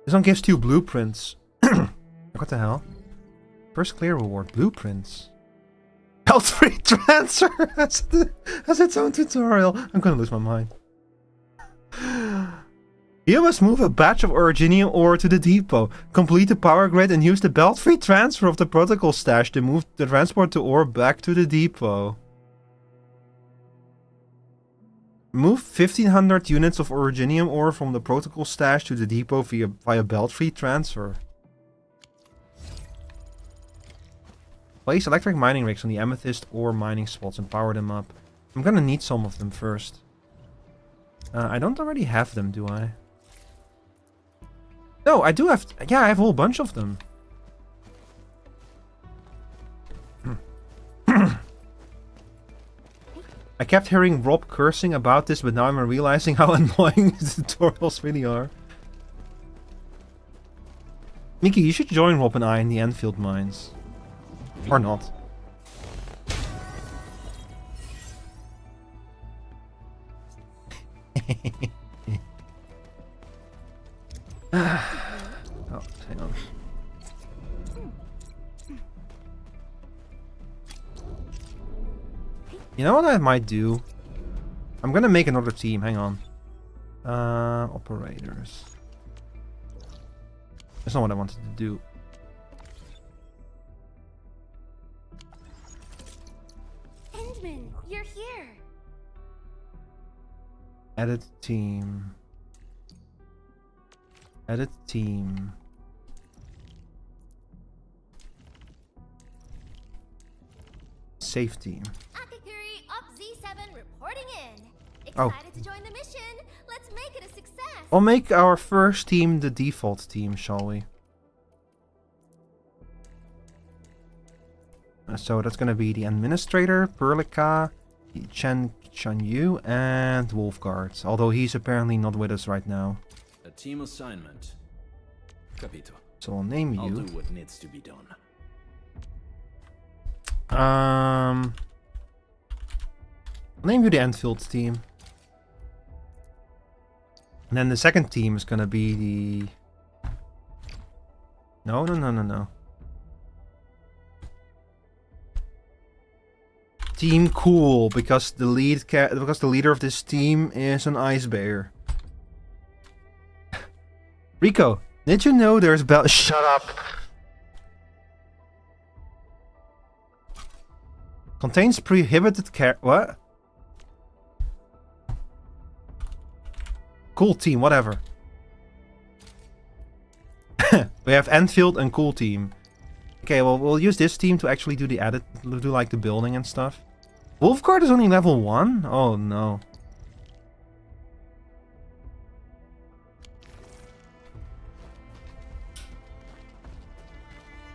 This one gives 2 blueprints. What the hell? First clear reward, blueprints. Belt-free transfer has its own tutorial. I'm gonna lose my mind. You must move a batch of originium ore to the depot. Complete the power grid and use the belt-free transfer of the protocol stash to move the transport the ore back to the depot. Move 1500 units of originium ore from the protocol stash to the depot via belt-free transfer. Place electric mining rigs on the amethyst ore mining spots and power them up. I'm gonna need some of them first. I don't already have them, do I? No, I do have... Yeah, I have a whole bunch of them. I kept hearing Rob cursing about this, but now I'm realizing how annoying the tutorials really are. Miki, you should join Rob and I in the Endfield mines. Or not. Oh, hang on. You know what I might do? I'm gonna make another team, hang on. Operators. That's not what I wanted to do. Endman, you're here. Edit team. Edit team. Save team. Akaguri Up Z7 reporting in. Oh. Excited to join the mission. Let's make it a success. We'll make our first team the default team, shall we? So that's gonna be the Administrator, Perlica, Chen Yu, and Wolfguard. Although he's apparently not with us right now. A team assignment. Capito. So I'll name I'll you. do what needs to be done. I'll name you the Endfield team. And then the second team is gonna be the... No. Team Cool, because the leader of this team is an ice bear. Rico, did you know there's Shut up. Contains prohibited what? Cool team, whatever. We have Endfield and Cool team. Okay, well, we'll use this team to actually do the do like the building and stuff. Wolfguard is only level 1? Oh no.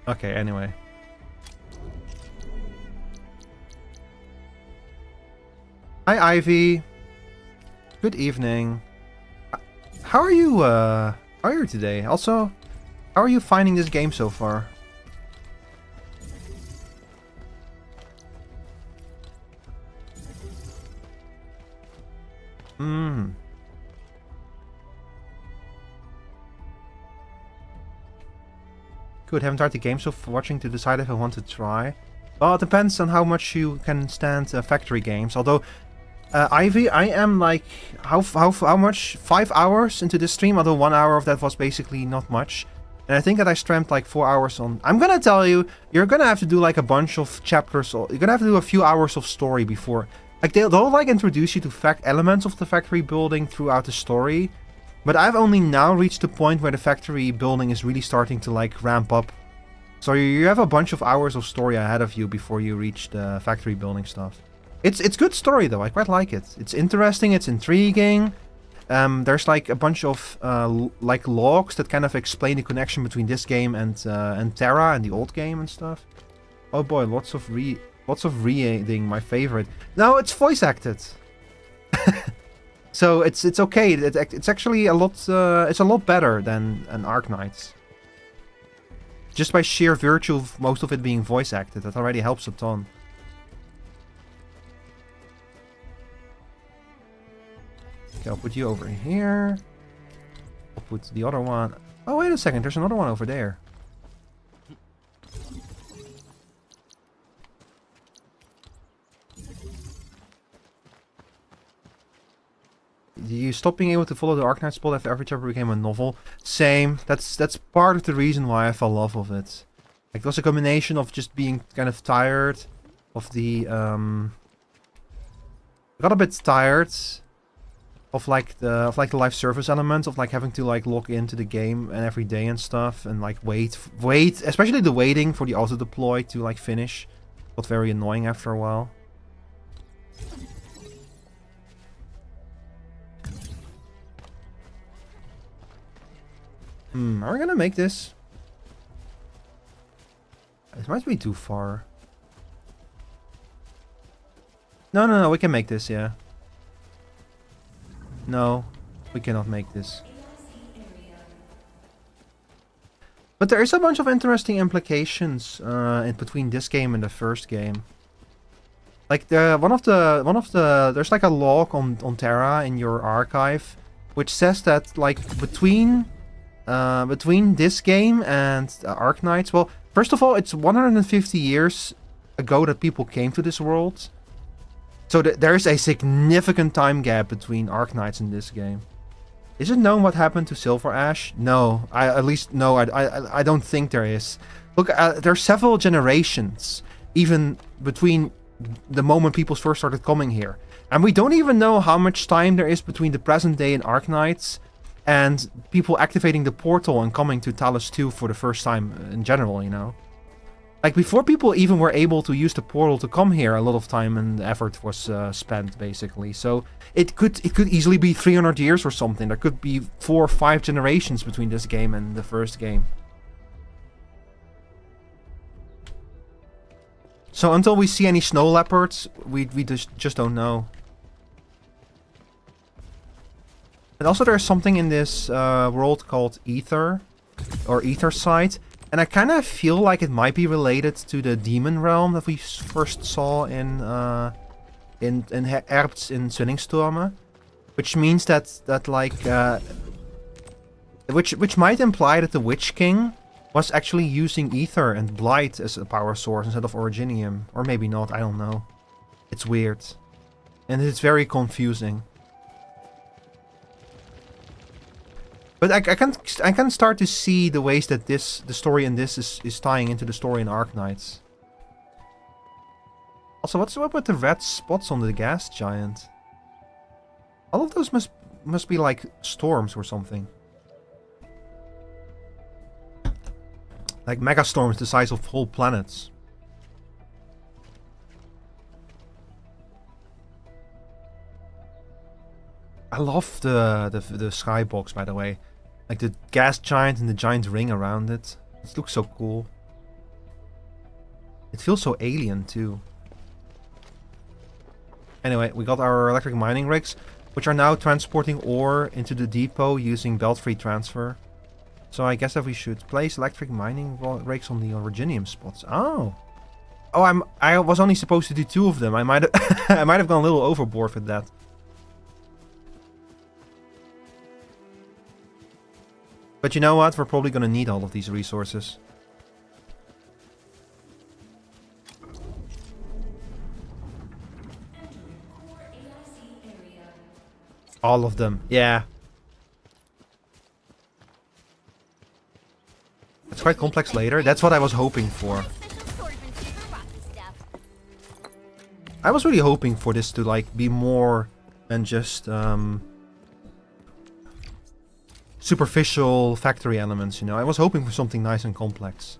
Okay, anyway. Hi, Ivy. Good evening. How are you, today? Also, how are you finding this game so far? Good, haven't tried the game, so watching to decide if I want to try. Well, it depends on how much you can stand factory games. Although, Ivy, I am like, how much? 5 hours into this stream, although 1 hour of that was basically not much. And I think that I streamed like 4 hours on... I'm gonna tell you, you're gonna have to do like a bunch of chapters, or you're gonna have to do a few hours of story before... Like, they'll like introduce you to elements of the factory building throughout the story. But I've only now reached the point where the factory building is really starting to like ramp up. So you have a bunch of hours of story ahead of you before you reach the factory building stuff. It's good story though, I quite like it. It's interesting, it's intriguing. There's like a bunch of like logs that kind of explain the connection between this game and Terra and the old game and stuff. Oh boy, lots of reading, my favorite. No, it's voice acted. So it's okay. It's actually a lot. It's a lot better than an Arknights. Just by sheer virtue of most of it being voice acted, that already helps a ton. Okay, I'll put you over here. I'll put the other one... Oh, wait a second. There's another one over there. You stop being able to follow the Arknights plot after every chapter became a novel. Same. That's part of the reason why I fell in love with it. Like, it was a combination of just being kind of tired of the... I got a bit tired of like the live service element of like having to like log into the game and every day and stuff and like wait, especially the waiting for the auto deploy to like finish. Got very annoying after a while. Are we gonna make this? It might be too far. No, we can make this, yeah. No, we cannot make this. But there is a bunch of interesting implications in between this game and the first game. Like there's like a log on Terra in your archive, which says that like between this game and Arknights, well, first of all, it's 150 years ago that people came to this world. So there is a significant time gap between Arknights and this game. Is it known what happened to Silver Ash? No, I don't think there is. Look, there are several generations, even between the moment people first started coming here. And we don't even know how much time there is between the present day in Arknights and people activating the portal and coming to Talos 2 for the first time in general, you know? Like, before people even were able to use the portal to come here, a lot of time and effort was spent, basically. So, it could easily be 300 years or something. There could be 4 or 5 generations between this game and the first game. So, until we see any snow leopards, we just don't know. And also, there's something in this world called Ether, or Ether Side. And I kind of feel like it might be related to the demon realm that we first saw in Herbst in Sunningstormen, which means that like which might imply that the Witch King was actually using ether and blight as a power source instead of originium, or maybe not. I don't know. It's weird, and it's very confusing. But I can start to see the ways that the story in this is tying into the story in Arknights. Also, what's up with the red spots on the gas giant? All of those must be like storms or something. Like mega storms the size of whole planets. I love the skybox, by the way. Like the gas giant and the giant ring around it. It looks so cool. It feels so alien too. Anyway, we got our electric mining rigs, which are now transporting ore into the depot using belt-free transfer. So I guess that we should place electric mining rigs on the originium spots. Oh, I was only supposed to do 2 of them. I might have gone a little overboard with that. But you know what? We're probably going to need all of these resources. All of them, yeah. It's quite complex later. That's what I was hoping for. I was really hoping for this to like be more than just superficial factory elements, you know. I was hoping for something nice and complex.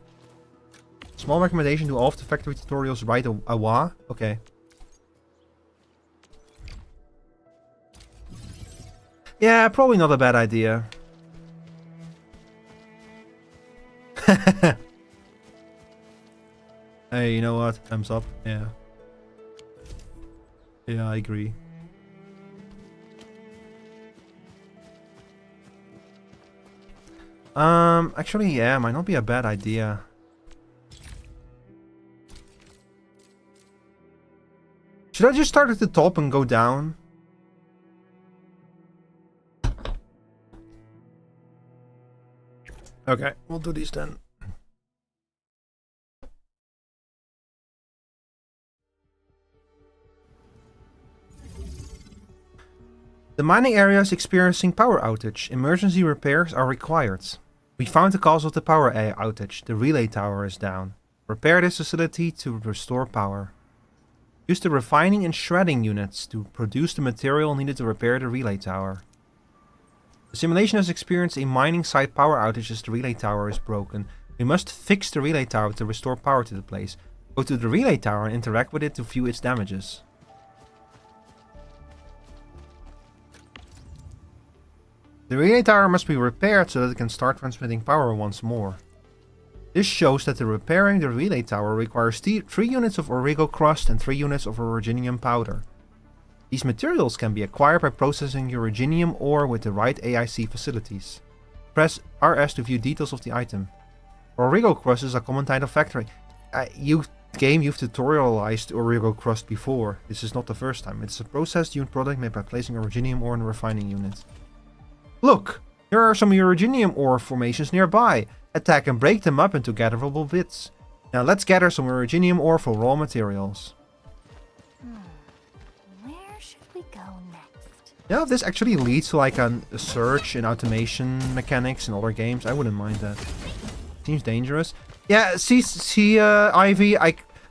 Small recommendation, do all of the factory tutorials right away. Okay. Yeah, probably not a bad idea. Hey, you know what? Thumbs up. Yeah. Yeah, I agree. Actually, yeah, might not be a bad idea. Should I just start at the top and go down? Okay, we'll do these then. The mining area is experiencing power outage. Emergency repairs are required. We found the cause of the power outage. The relay tower is down. Repair this facility to restore power. Use the refining and shredding units to produce the material needed to repair the relay tower. The simulation has experienced a mining site power outage as the relay tower is broken. We must fix the relay tower to restore power to the place. Go to the relay tower and interact with it to view its damages. The relay tower must be repaired so that it can start transmitting power once more. This shows that repairing the relay tower requires 3 units of Origo crust and 3 units of Originium powder. These materials can be acquired by processing Originium ore with the right AIC facilities. Press RS to view details of the item. Origo crust is a common type of factory. You've tutorialized Origo crust before. This is not the first time. It's a processed unit product made by placing Originium ore in a refining unit. Look! There are some Originium ore formations nearby. Attack and break them up into gatherable bits. Now let's gather some Originium ore for raw materials. Where should we go next? Yeah, if this actually leads to like a surge in automation mechanics in other games, I wouldn't mind that. Seems dangerous. Yeah, see, Ivy,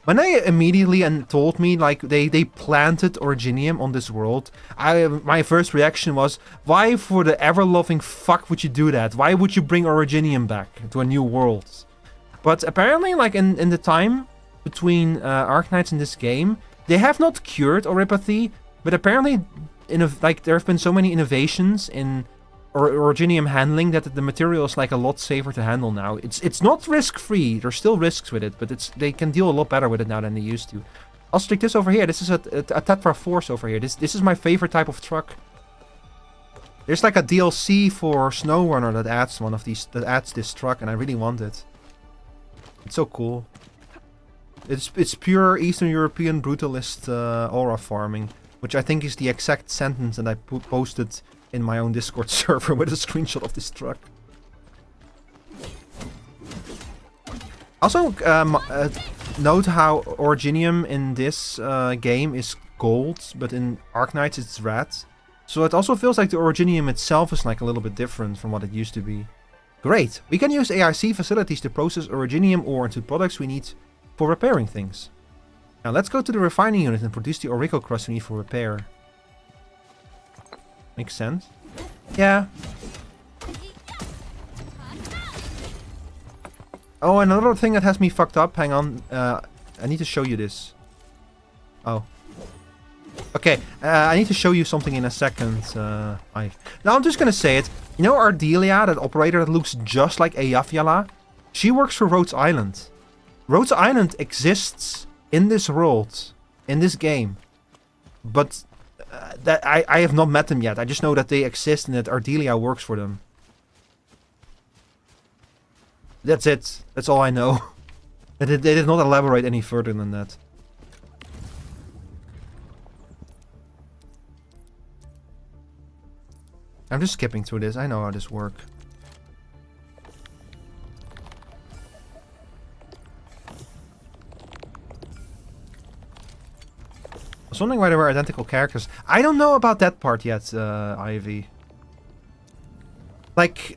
when I immediately told me like they planted Originium on this world, my first reaction was, why for the ever-loving fuck would you do that? Why would you bring Originium back to a new world? But apparently, like in the time between Arknights and this game, they have not cured Oripathy, but apparently, there have been so many innovations in Originium handling that the material is like a lot safer to handle now. It's not risk-free. There's still risks with it, but they can deal a lot better with it now than they used to. I'll stick this over here. This is a Tetra Force over here. This is my favorite type of truck. There's like a DLC for SnowRunner that adds this truck, and I really want it. It's so cool. It's pure Eastern European brutalist aura farming, which I think is the exact sentence that I posted in my own Discord server with a screenshot of this truck. Also, note how Originium in this game is gold, but in Arknights it's red. So it also feels like the Originium itself is like a little bit different from what it used to be. Great! We can use AIC facilities to process Originium ore into products we need for repairing things. Now let's go to the refining unit and produce the Origo crust we need for repair. Makes sense. Yeah. Oh, another thing that has me fucked up. Hang on. I need to show you this. Oh. Okay. I need to show you something in a second. Now I'm just gonna say it. You know Ardelia, that operator that looks just like Eyjafjalla? She works for Rhodes Island. Rhodes Island exists in this world, in this game. But that I have not met them yet. I just know that they exist and that Ardelia works for them. That's it. That's all I know. They did not elaborate any further than that. I'm just skipping through this. I know how this works. I was wondering why they were identical characters. I don't know about that part yet, Ivy. Like,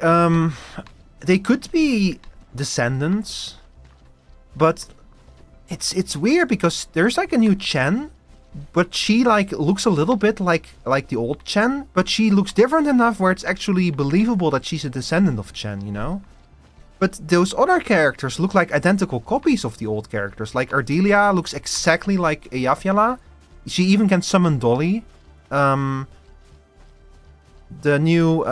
they could be descendants, but it's weird because there's like a new Chen, but she like looks a little bit like the old Chen, but she looks different enough where it's actually believable that she's a descendant of Chen, you know? But those other characters look like identical copies of the old characters. Like Ardelia looks exactly like Eyjafjalla. She even can summon Dolly. The new,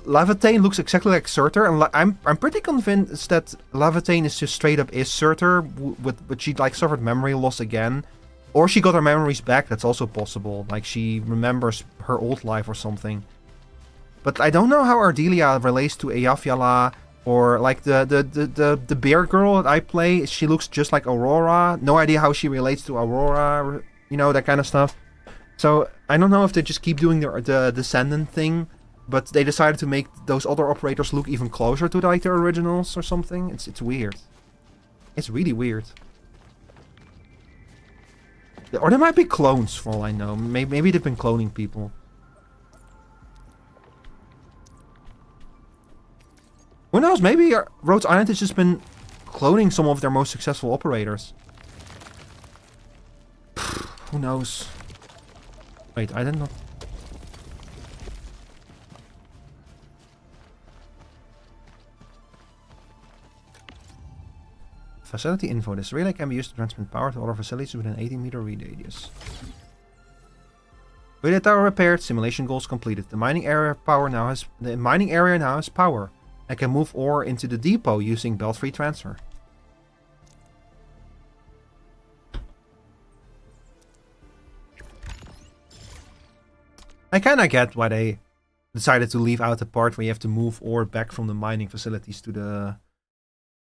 Lavatane looks exactly like Surtur, and I'm pretty convinced that Lavatane is just straight up is Surtur, but she like suffered memory loss again, or she got her memories back. That's also possible. Like she remembers her old life or something. But I don't know how Ardelia relates to Eyjafjalla. Or like the bear girl that I play, she looks just like Aurora. No idea how she relates to Aurora, you know, that kind of stuff. So I don't know if they just keep doing the descendant thing, but they decided to make those other operators look even closer to like their originals or something. It's weird. It's really weird. Or they might be clones for all I know. Maybe they've been cloning people. Who knows, maybe Rhodes Island has just been cloning some of their most successful operators. Who knows? Wait, I did not... Facility info. This relay can be used to transmit power to other facilities within an 80-meter radius. Radar tower repaired, simulation goals completed. The mining area now has power and can move ore into the depot using belt-free transfer. I kinda get why they decided to leave out the part where you have to move ore back from the mining facilities to the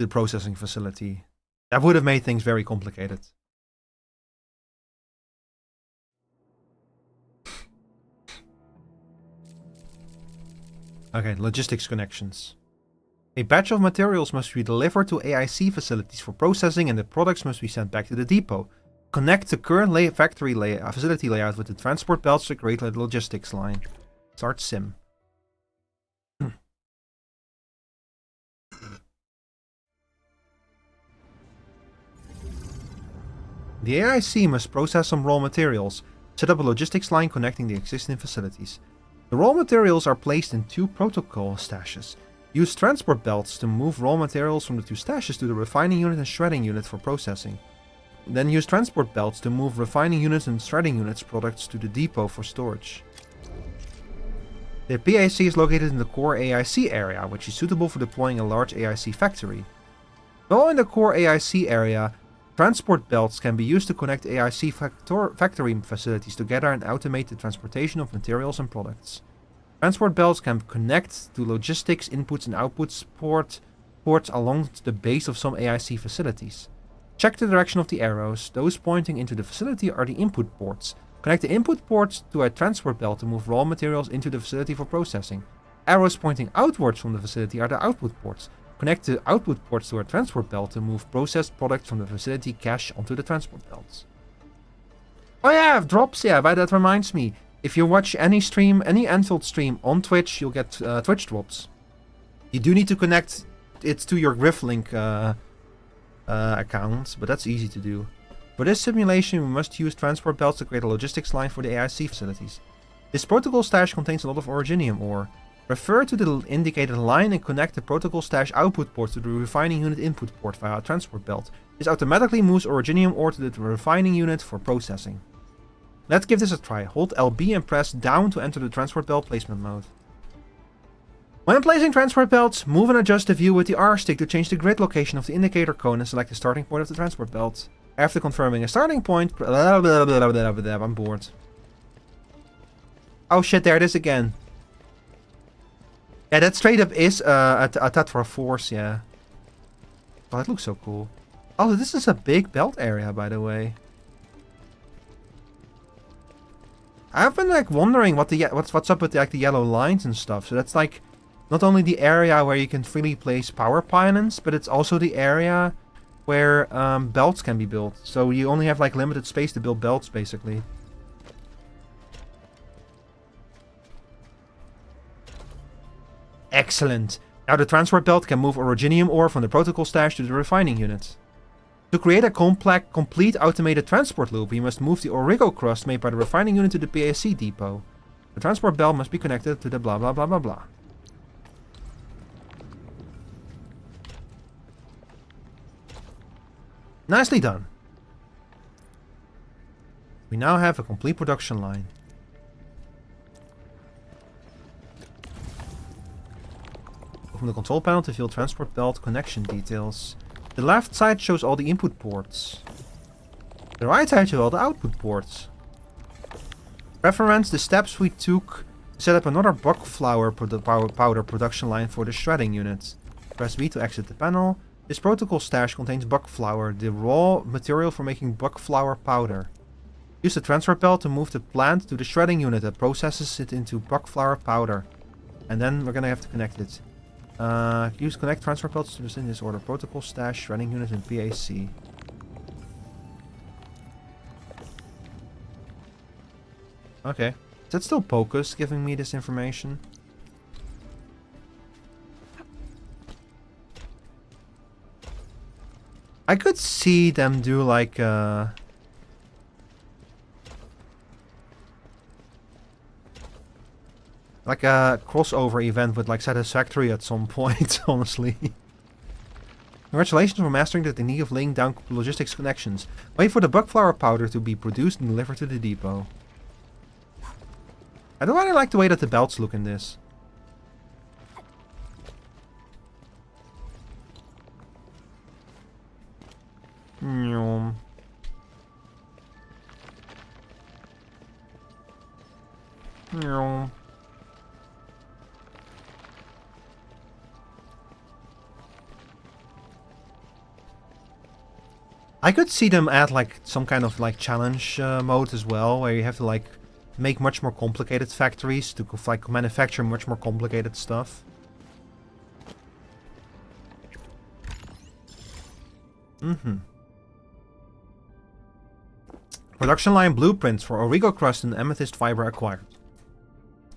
processing facility. That would have made things very complicated. Okay, logistics connections. A batch of materials must be delivered to AIC facilities for processing and the products must be sent back to the depot. Connect the current facility layout with the transport belts to create a logistics line. Start sim. The AIC must process some raw materials, set up a logistics line connecting the existing facilities. The raw materials are placed in 2 protocol stashes. Use transport belts to move raw materials from the 2 stashes to the refining unit and shredding unit for processing. Then use transport belts to move refining units and shredding units products to the depot for storage. The PAC is located in the core AIC area, which is suitable for deploying a large AIC factory. While in the core AIC area, transport belts can be used to connect AIC factory facilities together and automate the transportation of materials and products. Transport belts can connect to logistics inputs and outputs ports along the base of some AIC facilities. Check the direction of the arrows. Those pointing into the facility are the input ports. Connect the input ports to a transport belt to move raw materials into the facility for processing. Arrows pointing outwards from the facility are the output ports. Connect the output ports to a transport belt to move processed products from the facility cache onto the transport belts. Oh yeah, drops, yeah, but that reminds me. If you watch any stream, any Endfield stream on Twitch, you'll get Twitch drops. You do need to connect it to your Grifflink account, but that's easy to do. For this simulation, we must use transport belts to create a logistics line for the AIC facilities. This protocol stash contains a lot of originium ore. Refer to the indicated line and connect the protocol stash output port to the refining unit input port via a transport belt. This automatically moves originium ore to the refining unit for processing. Let's give this a try. Hold LB and press down to enter the transport belt placement mode. When placing transport belts, move and adjust the view with the R stick to change the grid location of the indicator cone and select the starting point of the transport belt. After confirming a starting point, I'm bored. Oh shit, there it is again. Yeah, that straight up is a Tetra Force, yeah. Oh, that looks so cool. Oh, this is a big belt area, by the way. I've been like wondering what's up with the yellow lines and stuff. So that's like not only the area where you can freely place power pylons, but it's also the area where belts can be built. So you only have like limited space to build belts, basically. Excellent. Now the transport belt can move originium ore from the protocol stash to the refining unit. To create a complete automated transport loop, we must move the origo crust made by the refining unit to the PAC depot. The transport belt must be connected to the blah blah blah blah blah. Nicely done. We now have a complete production line. Open the control panel to view transport belt connection details. The left side shows all the input ports. The right side shows all the output ports. Reference the steps we took to set up another buck flour powder production line for the shredding unit. Press B to exit the panel. This protocol stash contains buck flour, the raw material for making buck flour powder. Use the transfer belt to move the plant to the shredding unit that processes it into buck flour powder. And then we're gonna have to connect it. Use connect transfer belts to in this order. Protocol stash, shredding unit, and PAC. Okay. Is that still Pocus giving me this information? I could see them do like a crossover event with like Satisfactory at some point, honestly. Congratulations for mastering the technique of laying down logistics connections. Wait for the buck flour powder to be produced and delivered to the depot. I don't really like the way that the belts look in this. Nyom. Nyom. I could see them add like some kind of like challenge mode as well, where you have to like make much more complicated factories to like manufacture much more complicated stuff. Production line blueprints for Origo crust and amethyst fiber acquired.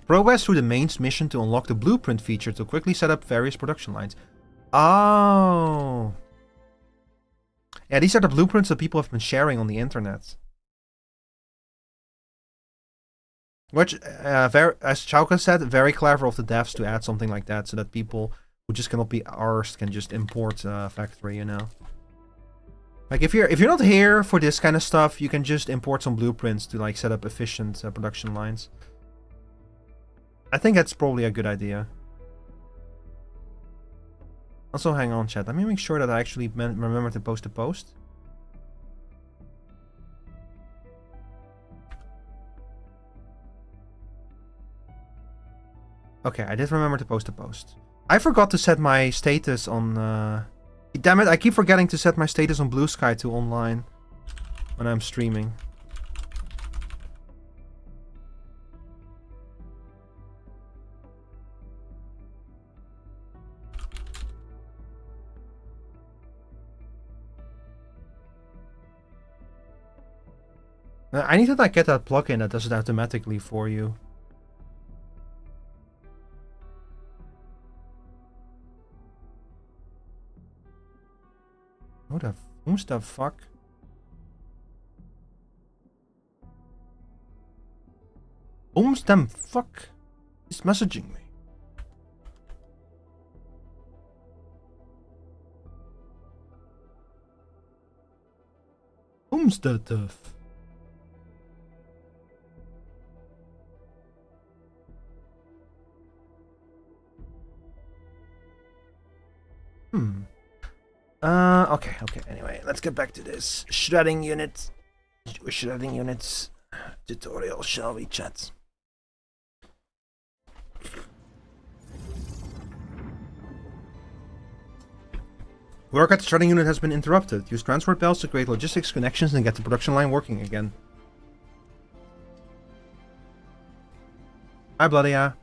Progress through the main mission to unlock the blueprint feature to quickly set up various production lines. Oh. Yeah, these are the blueprints that people have been sharing on the internet. Which, as Chauka said, very clever of the devs to add something like that so that people who just cannot be arsed can just import a factory, you know. Like if you're not here for this kind of stuff, you can just import some blueprints to like set up efficient production lines. I think that's probably a good idea. Also, hang on, chat. Let me make sure that I actually remember to post the post. Okay, I did remember to post a post. I forgot to set my status on... Damn it, I keep forgetting to set my status on Blue Sky to online when I'm streaming. I need to like get that plugin that does it automatically for you. Who the fuck? Who's the fuck is messaging me? Who's the tough? Okay, anyway, let's get back to this shredding unit. Shredding units tutorial, shall we, chat? Work at the shredding unit has been interrupted. Use transport belts to create logistics connections and get the production line working again. Hi, Bloodia.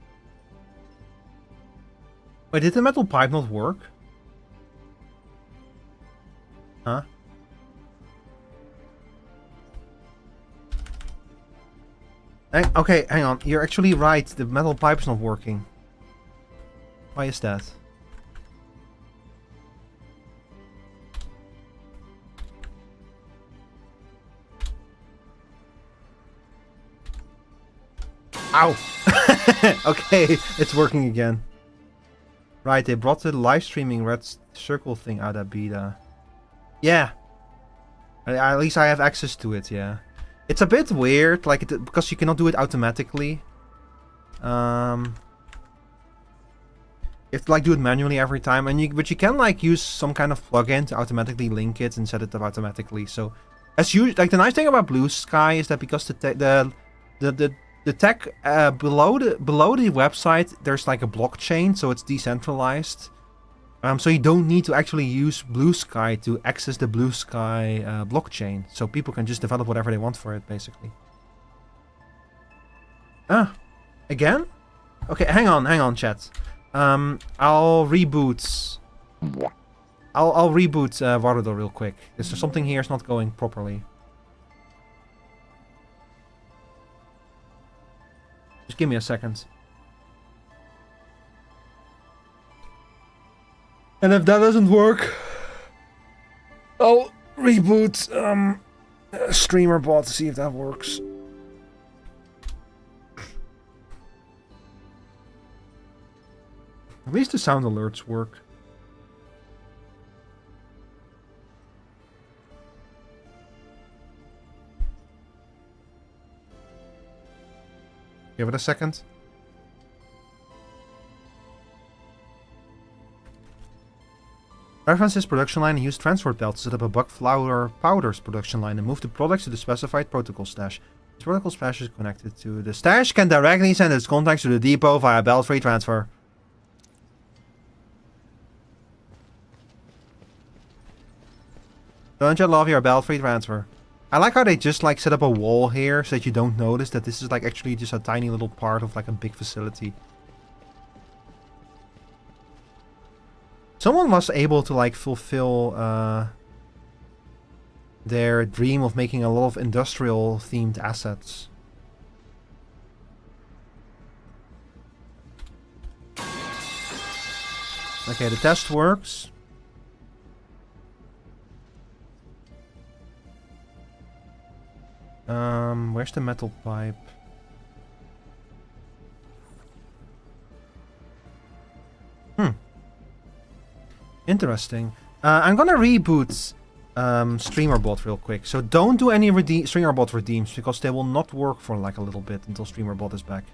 Wait, did the metal pipe not work? Huh? Okay, hang on. You're actually right. The metal pipe's not working. Why is that? Ow! Okay, it's working again. Right, they brought the live streaming red circle thing out of beta. Yeah. At least I have access to it, yeah. It's a bit weird, like because you cannot do it automatically. You have to like do it manually every time, and but you can like use some kind of plugin to automatically link it and set it up automatically. So, as you like, the nice thing about Blue Sky is that because the tech below the website, there's like a blockchain, so it's decentralized. So you don't need to actually use Blue Sky to access the Blue Sky blockchain. So people can just develop whatever they want for it, basically. Again? Okay, hang on, chat. I'll reboot. I'll reboot Varudo real quick. Is there something here is not going properly? Just give me a second. And if that doesn't work, I'll reboot Streamer Bot to see if that works. At least the sound alerts work. Give it a second. Reference this production line and use transport belts to set up a buck flower powders production line and move the products to the specified protocol stash. This protocol stash is connected to the stash, can directly send its contacts to the depot via belt-free transfer. Don't you love your belt-free transfer? I like how they just like set up a wall here so that you don't notice that this is like actually just a tiny little part of like a big facility. Someone was able to like fulfill their dream of making a lot of industrial themed assets. Okay, the test works. Where's the metal pipe? Interesting. I'm gonna reboot StreamerBot real quick. So don't do any StreamerBot redeems because they will not work for like a little bit until StreamerBot is back.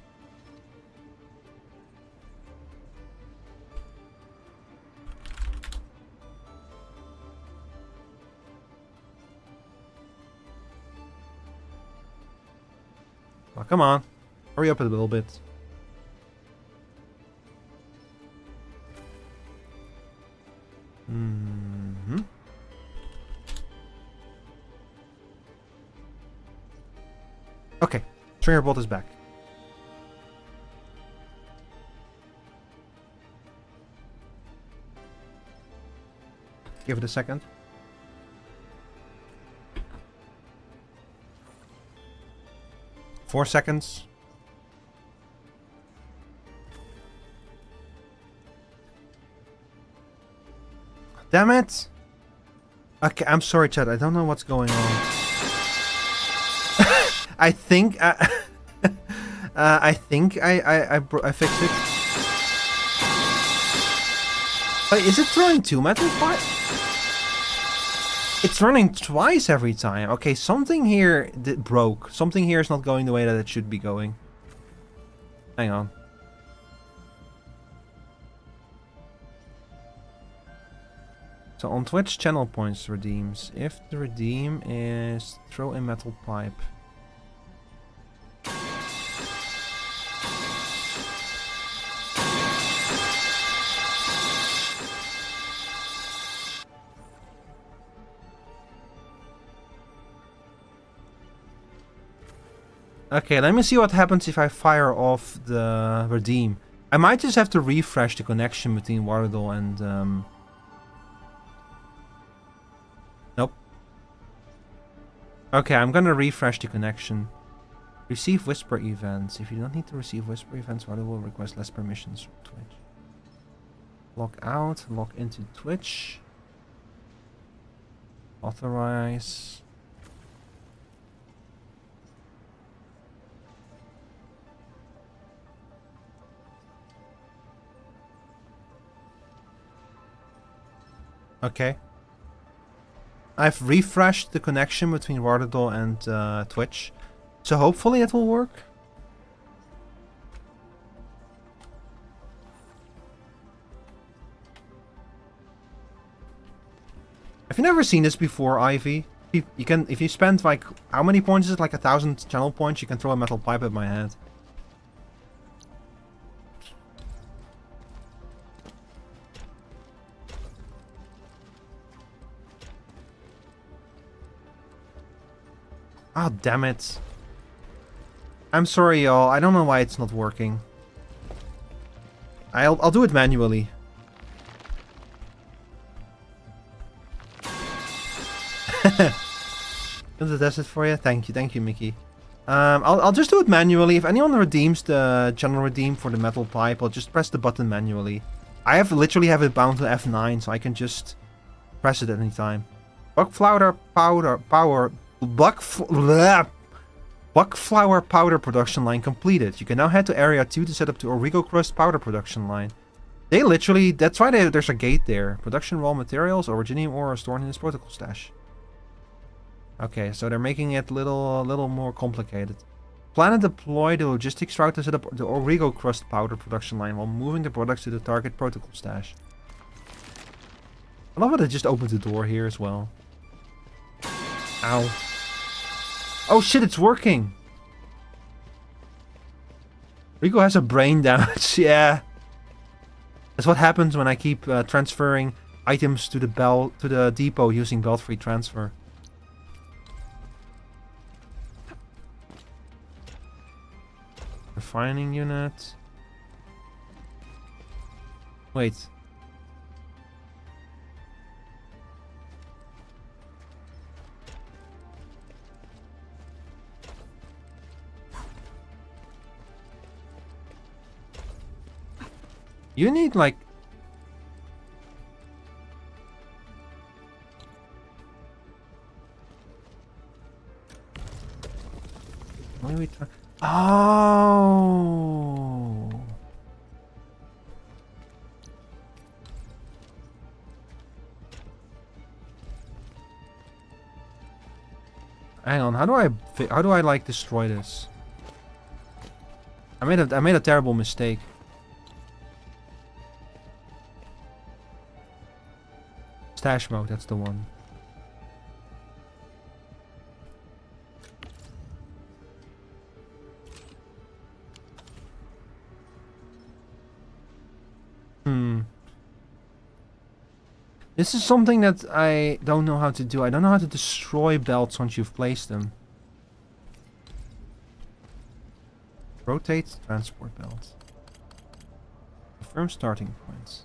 Oh, come on. Hurry up a little bit. Okay. StreamerBot is back. Give it a second. Four seconds. Damn it! Okay, I'm sorry, Chad. I don't know what's going on. I think I think I fixed it. Wait, is it running two metal pipes? It's running twice every time. Okay, something here broke. Something here is not going the way that it should be going. Hang on. So on Twitch, channel points redeems. If the redeem is throw a metal pipe. Okay, let me see what happens if I fire off the redeem. I might just have to refresh the connection between Wardle and... Nope. Okay, I'm gonna refresh the connection. Receive Whisper events. If you don't need to receive Whisper events, Wardle will request less permissions from Twitch. Log out, log into Twitch. Authorize... Okay. I've refreshed the connection between Wardle and Twitch. So hopefully it will work. Have you never seen this before, Ivy? You can, if you spend like, how many points is it? Like 1,000 channel points, you can throw a metal pipe at my head. Oh, damn it. I'm sorry, y'all. I don't know why it's not working. I'll do it manually. Can I test it for you? Thank you, Mickey. I'll just do it manually. If anyone redeems the general redeem for the metal pipe, I'll just press the button manually. I literally have it bound to F9, so I can just press it at any time. Buckflower powder production line completed. You can now head to area 2 to set up the Origo Crust powder production line. They literally, that's why there's a gate there. Production raw materials, originium ore are stored in this protocol stash. Okay, so they're making it a little more complicated. Plan and deploy the logistics route to set up the Origo crust powder production line while moving the products to the target protocol stash. I love that it just opened the door here as well. Ow. Oh shit, it's working! Rico has a brain damage, yeah. That's what happens when I keep transferring items to the depot using belt-free transfer. Refining unit. Wait. You need like... What are we trying... Oh! Hang on, how do I like destroy this? I made a terrible mistake. Stash mode, that's the one. This is something that I don't know how to do. I don't know how to destroy belts once you've placed them. Rotate transport belt. Confirm starting points.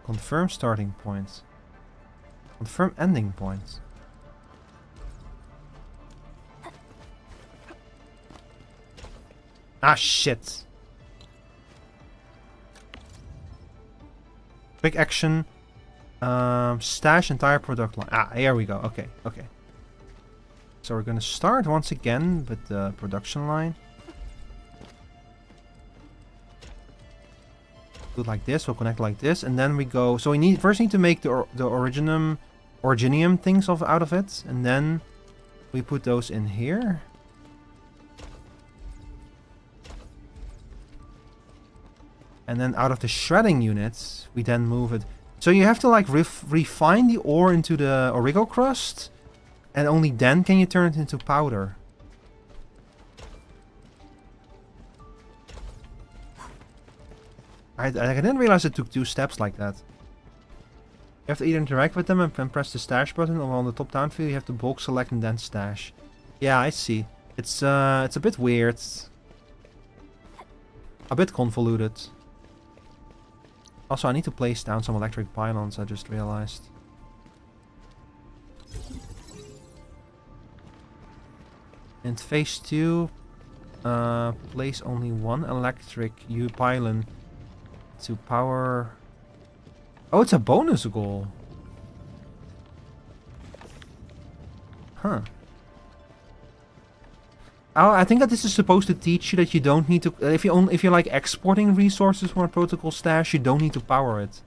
Confirm starting points. Confirm ending points. Ah, shit. Quick action. Stash entire product line. Ah, here we go. Okay, okay. So we're gonna start once again with the production line. Do it like this. We'll connect like this, and then we go. So we first need to make the originium things out of it, and then we put those in here. And then out of the shredding units, we then move it. So you have to like refine the ore into the Origo crust, and only then can you turn it into powder. I didn't realize it took 2 steps like that. You have to either interact with them and then press the stash button, or on the top down field you have to bulk select and then stash. Yeah, I see. It's a bit weird. A bit convoluted. Also, I need to place down some electric pylons, I just realized. In phase 2, place only 1 electric pylon to power... Oh, it's a bonus goal. Huh. Oh, I think that this is supposed to teach you that you don't need to... if you're like exporting resources from a protocol stash, you don't need to power it.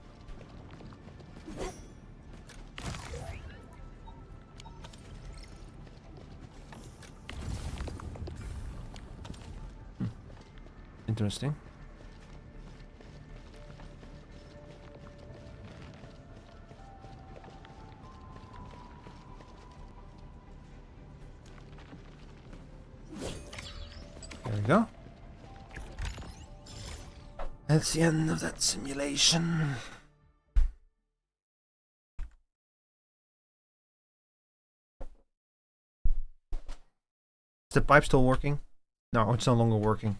Interesting. There we go. That's the end of that simulation. Is the pipe still working? No, it's no longer working.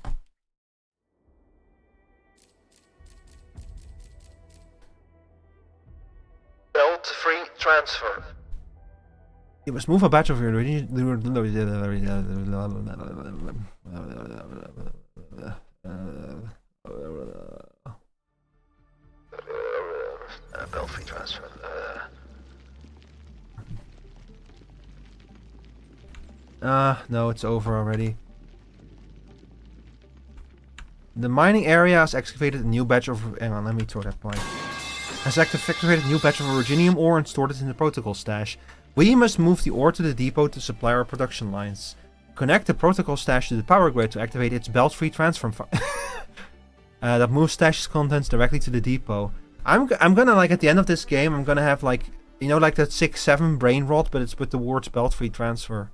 Belt-free transfer. You must move a batch of your belt-free transfer. No, it's over already. The mining area has excavated a new batch of... Hang on, let me throw that point. Has excavated a new batch of originium ore and stored it in the protocol stash. We must move the ore to the depot to supply our production lines. Connect the protocol stash to the power grid to activate its belt-free transfer that moves stash's contents directly to the depot. I'm gonna, like, at the end of this game, I'm gonna have, like, you know, like that 6-7 brain rot, but it's with the words belt-free transfer.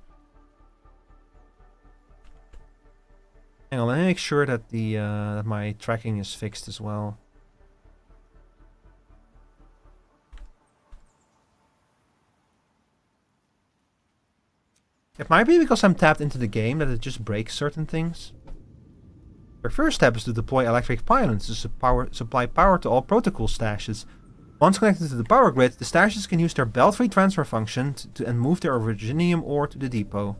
Hang on, let me make sure that that my tracking is fixed as well. It might be because I'm tapped into the game that it just breaks certain things. Your first step is to deploy electric pylons to supply power to all protocol stashes. Once connected to the power grid, the stashes can use their belt-free transfer function and move their originium ore to the depot.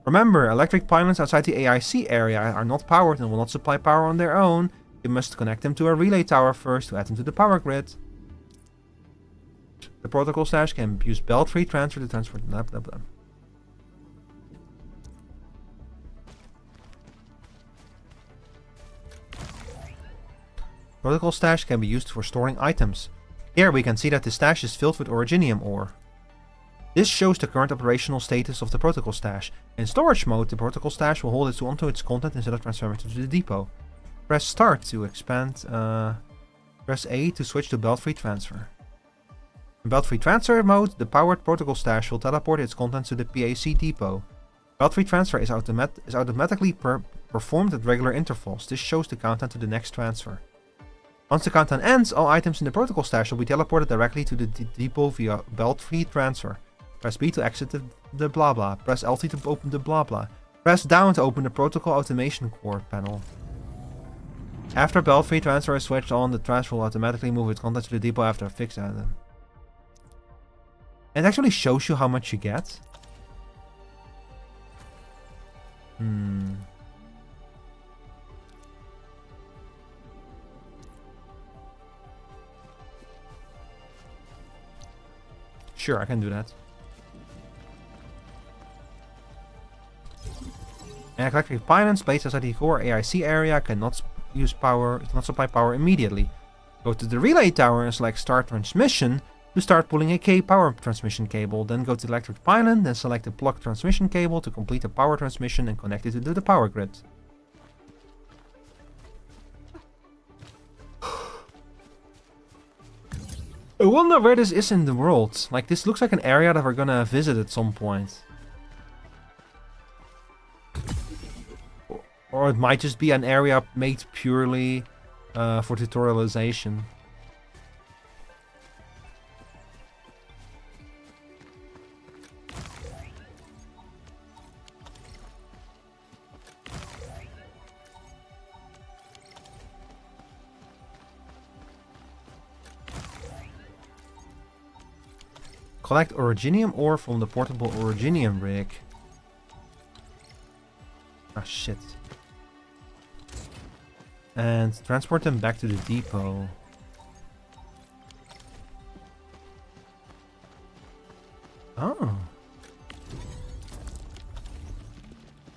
Remember, electric pylons outside the AIC area are not powered and will not supply power on their own. You must connect them to a relay tower first to add them to the power grid. The protocol stash can use belt-free transfer to transfer blah blah blah. Protocol stash can be used for storing items. Here we can see that the stash is filled with originium ore. This shows the current operational status of the protocol stash. In storage mode, the protocol stash will hold onto its content instead of transferring it to the depot. Press start to expand. Press A to switch to belt-free transfer. In belt-free transfer mode, the powered protocol stash will teleport its contents to the PAC depot. Belt-free transfer is automatically performed at regular intervals. This shows the countdown to the next transfer. Once the countdown ends, all items in the protocol stash will be teleported directly to the depot via belt-free transfer. Press B to exit the blah blah. Press LT to open the blah blah. Press down to open the protocol automation core panel. After belt-free transfer is switched on, the transfer will automatically move its content to the depot after a fixed item. It actually shows you how much you get. Sure, I can do that. Electric pylons placed outside the core AIC area cannot supply power immediately. Go to the relay tower and select Start Transmission to start pulling a power transmission cable. Then go to the electric pylon, then select the plug transmission cable to complete the power transmission and connect it to the power grid. I wonder where this is in the world. Like, this looks like an area that we're gonna visit at some point. Or it might just be an area made purely for tutorialization. Collect originium ore from the portable originium rig. Ah, shit. And transport them back to the depot. Oh.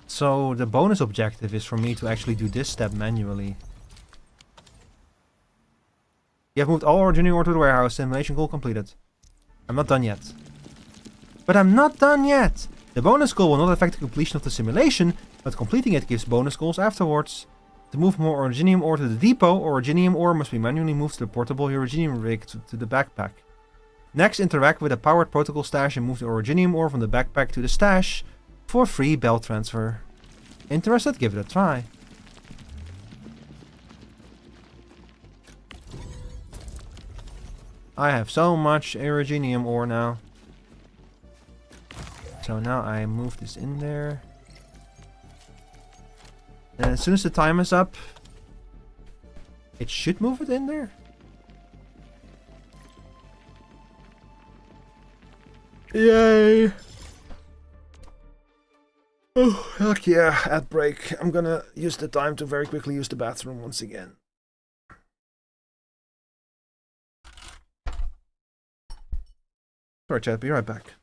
So the bonus objective is for me to actually do this step manually. You have moved all originium ore to the warehouse. Simulation goal completed. I'm not done yet. But I'm not done yet! The bonus goal will not affect the completion of the simulation, but completing it gives bonus goals afterwards. To move more originium ore to the depot, originium ore must be manually moved to the portable originium rig to the backpack. Next, interact with a powered protocol stash and move the originium ore from the backpack to the stash for free belt transfer. Interested? Give it a try. I have so much originium ore now. So now I move this in there. And as soon as the time is up, it should move it in there. Yay! Oh, heck yeah, ad break. I'm gonna use the time to very quickly use the bathroom once again. Sorry, chat, be right back.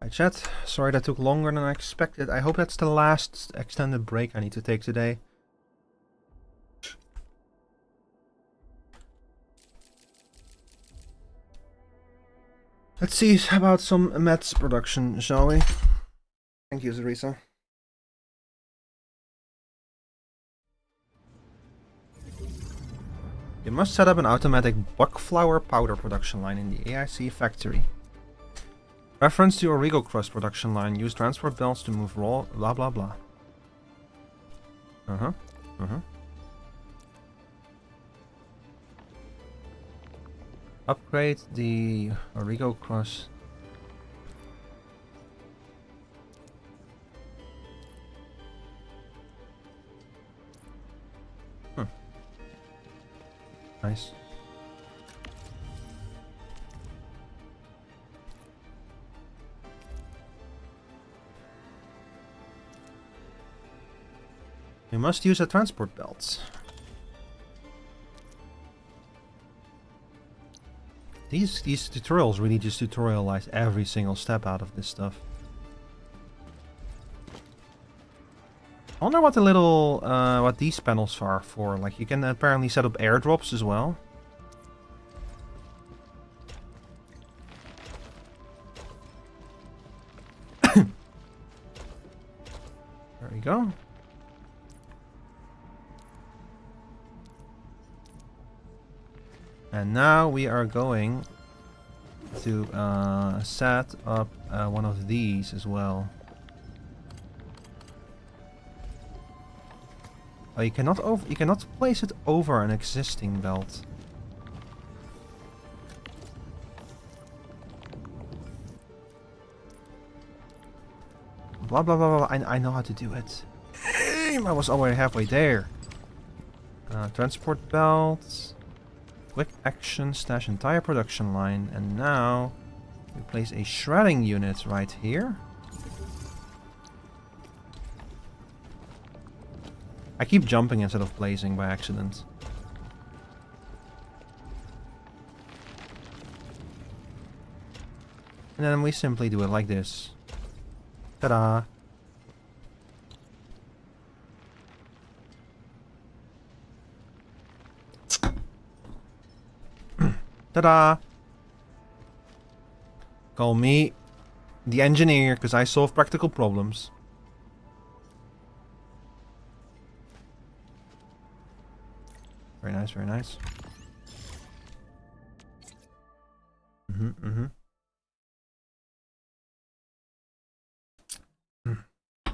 Hi chat, sorry that took longer than I expected. I hope that's the last extended break I need to take today. Let's see about some Mets production, shall we? Thank you, Zarisa. You must set up an automatic buckflower powder production line in the AIC factory. Reference to Origo crust production line. Use transport belts to move raw. Blah blah blah. Upgrade the Origo crust. Nice. You must use a transport belt. These tutorials really just tutorialize every single step out of this stuff. I wonder what the little, what these panels are for. Like, you can apparently set up airdrops as well. There we go. And now we are going to set up one of these as well. Oh, you cannot place it over an existing belt. Blah blah blah blah. I know how to do it. I was already halfway there. Transport belts. Quick action, stash entire production line, and now we place a shredding unit right here. I keep jumping instead of placing by accident. And then we simply do it like this. Ta-da! Ta-da! Call me the engineer, because I solve practical problems. Very nice, very nice.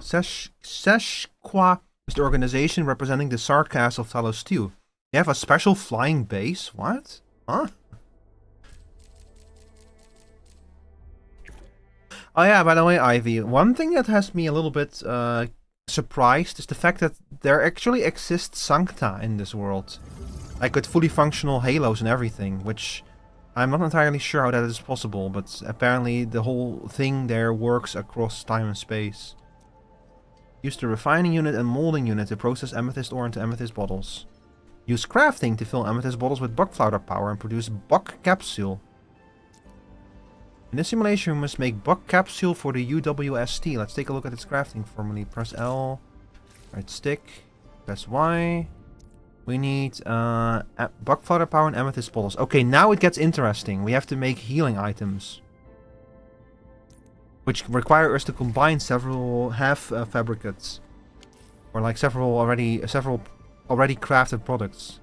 Seshqua is the organization representing the Sarkas of Talos 2. They have a special flying base? What? Huh? Oh yeah, by the way, Ivy, one thing that has me a little bit surprised is the fact that there actually exists Sancta in this world. Like with fully functional halos and everything, which I'm not entirely sure how that is possible, but apparently the whole thing there works across time and space. Use the refining unit and molding unit to process amethyst ore into amethyst bottles. Use crafting to fill amethyst bottles with buckflower power and produce buck capsule. In this simulation, we must make buck capsule for the UWST. Let's take a look at its crafting formula. Press L, right stick, press Y. We need buckflower power and amethyst bottles. Okay, now it gets interesting. We have to make healing items, which require us to combine several half fabricates, or like several already crafted products.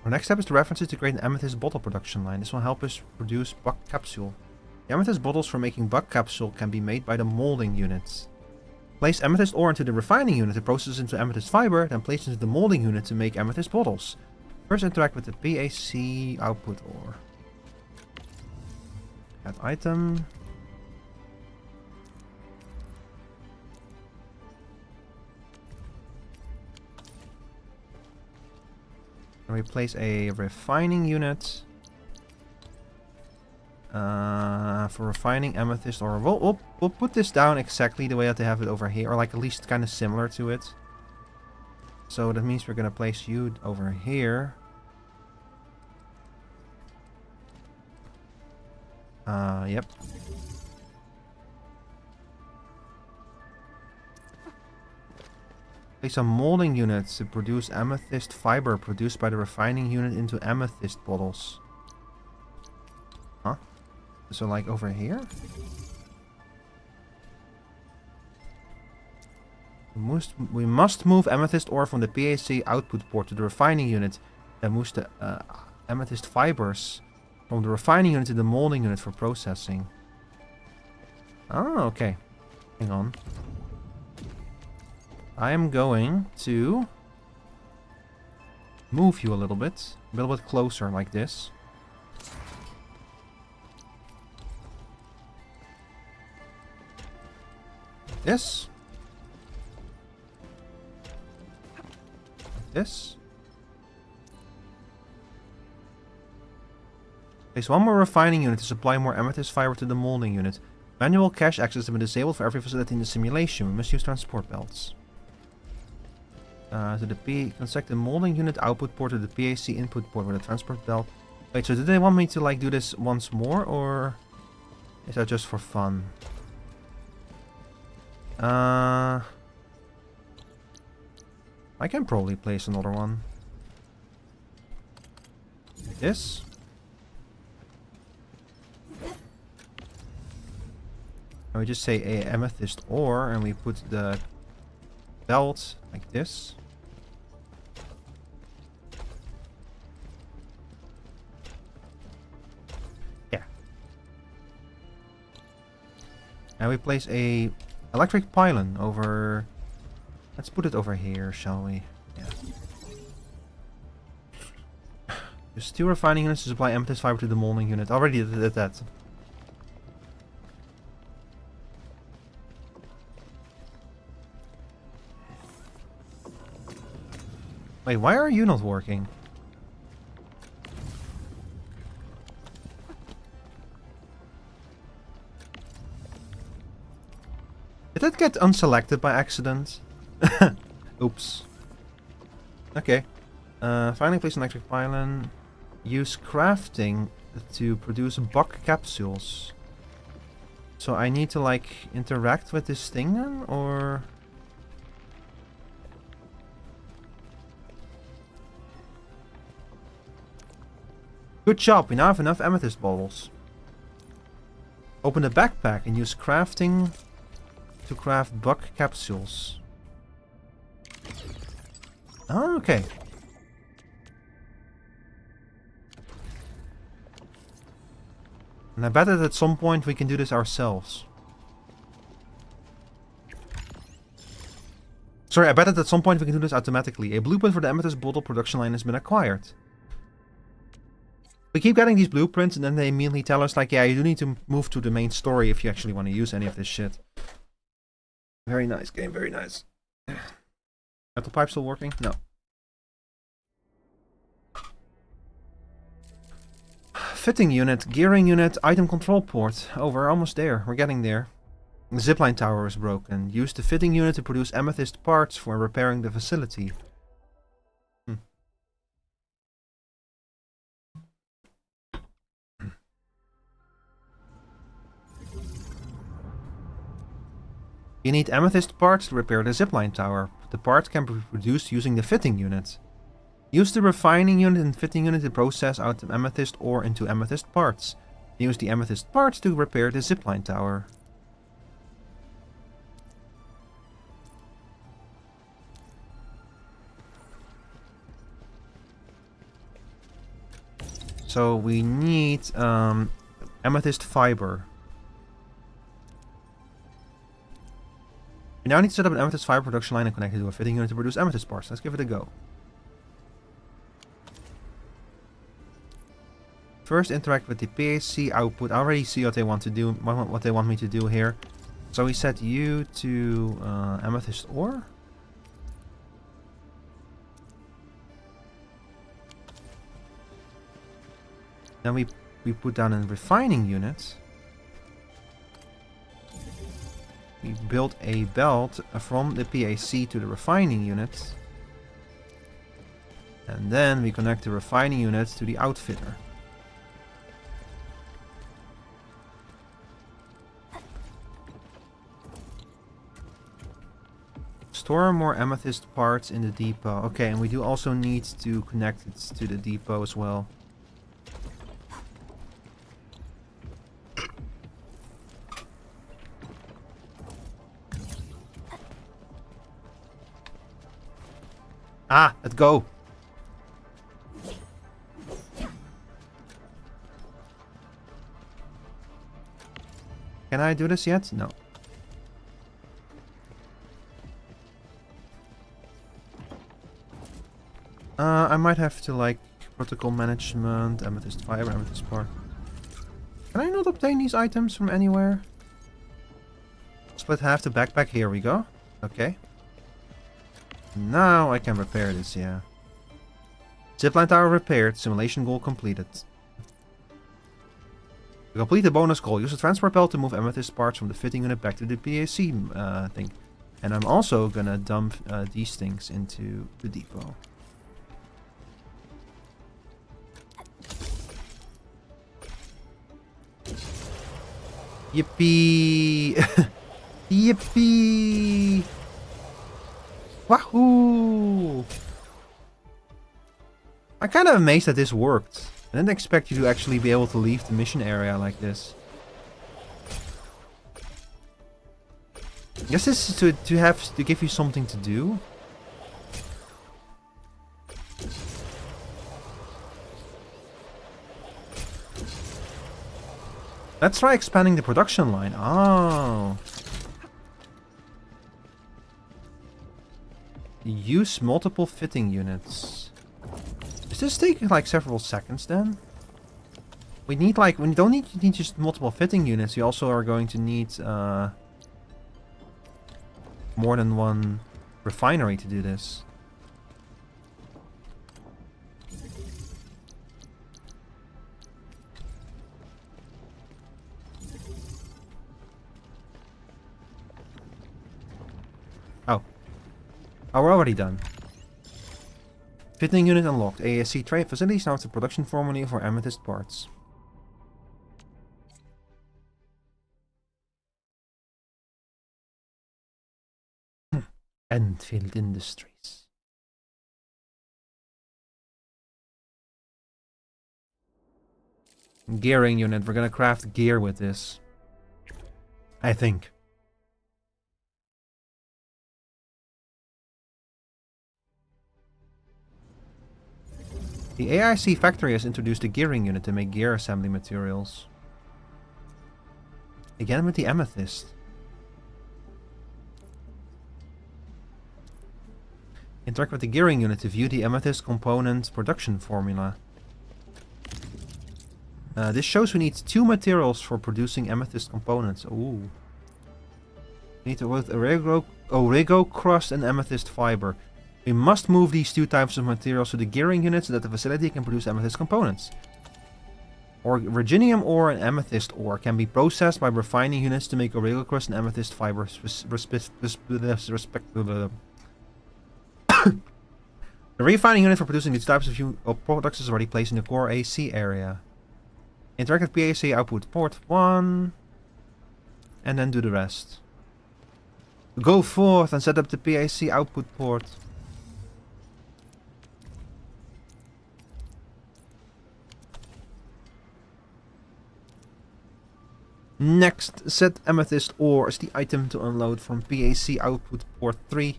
Our next step is to reference it to create an amethyst bottle production line. This will help us produce buck capsule. The amethyst bottles for making buck capsule can be made by the molding units. Place amethyst ore into the refining unit to process into amethyst fiber, then place into the molding unit to make amethyst bottles. First interact with the PAC output ore. Add item. And we place a refining unit. For refining amethyst ore. We'll put this down exactly the way that they have it over here. Or like at least kind of similar to it. So that means we're going to place you over here. Yep. Place a molding unit to produce amethyst fiber produced by the refining unit into amethyst bottles. Huh? So like over here? We must move amethyst ore from the PAC output port to the refining unit. Then moves the amethyst fibers from the refining unit to the molding unit for processing. Oh, okay. Hang on. I am going to move you a little bit closer like this. This. This. Place one more refining unit to supply more amethyst fiber to the molding unit. Manual cache access has been disabled for every facility in the simulation. We must use transport belts. To the connect the molding unit output port to the PAC input port with a transport belt. Wait, so did they want me to like do this once more, or is that just for fun? I can probably place another one. This. And we just say a amethyst ore, and we put the belt like this. Yeah. And we place a electric pylon over. Let's put it over here, shall we? Yeah. There's 2 refining units to supply amethyst fiber to the molding unit. Already did that. Wait, why are you not working? Did that get unselected by accident? Oops. Okay. Finally place an electric pylon. Use crafting to produce buck capsules. So I need to like interact with this thing then, or... Good job, we now have enough amethyst bottles. Open the backpack and use crafting to craft buck capsules. Oh, okay. And I bet that at some point we can do this ourselves. Sorry, I bet that at some point we can do this automatically. A blueprint for the amethyst bottle production line has been acquired. We keep getting these blueprints and then they immediately tell us like, yeah, you do need to move to the main story if you actually want to use any of this shit. Very nice game, very nice. Metal pipe still working? No. Fitting unit, gearing unit, item control port. Oh, we're almost there. We're getting there. The zipline tower is broken. Use the fitting unit to produce amethyst parts for repairing the facility. You need amethyst parts to repair the zipline tower. The parts can be produced using the fitting unit. Use the refining unit and fitting unit to process out the amethyst ore into amethyst parts. Use the amethyst parts to repair the zipline tower. So we need amethyst fiber. We now need to set up an amethyst fiber production line and connect it to a fitting unit to produce amethyst parts. Let's give it a go. First, interact with the PAC output. I already see what they want to do, what they want me to do here. So we set you to amethyst ore. Then we we put down a refining unit. We built a belt from the PAC to the refining unit. And then we connect the refining unit to the outfitter. Store more amethyst parts in the depot. Okay, and we do also need to connect it to the depot as well. Ah, let's go. Can I do this yet? No. I might have to like protocol management, amethyst fiber, amethyst part. Can I not obtain these items from anywhere? Split half the backpack. Here we go. Okay. Now I can repair this, yeah. Zipline tower repaired. Simulation goal completed. To complete the bonus goal, use the transport belt to move amethyst parts from the fitting unit back to the PAC thing. And I'm also gonna dump these things into the depot. Yippee! Yippee! Wahoo! I'm kind of amazed that this worked. I didn't expect you to actually be able to leave the mission area like this. I guess this is to give you something to do. Let's try expanding the production line. Oh. Use multiple fitting units. Does this take like several seconds then? We need like, when you don't need just multiple fitting units, you also are going to need more than one refinery to do this. Oh, we're already done. Fitting unit unlocked. ASC trade facilities now the production formula for amethyst parts. Endfield Industries. Gearing unit. We're gonna craft gear with this. I think. The AIC factory has introduced a gearing unit to make gear assembly materials. Again with the amethyst. Interact with the gearing unit to view the amethyst component production formula. This shows we need 2 materials for producing amethyst components. Ooh. We need both Origo crust and amethyst fiber. We must move these 2 types of materials to the gearing unit so that the facility can produce amethyst components. Or Virginium ore and amethyst ore can be processed by refining units to make Origo crust and amethyst fiber respectively. The refining unit for producing these types of products is already placed in the core AC area. Interact with PAC output port 1. And then do the rest. Go forth and set up the PAC output port. Next, set amethyst ore as the item to unload from PAC output port 3.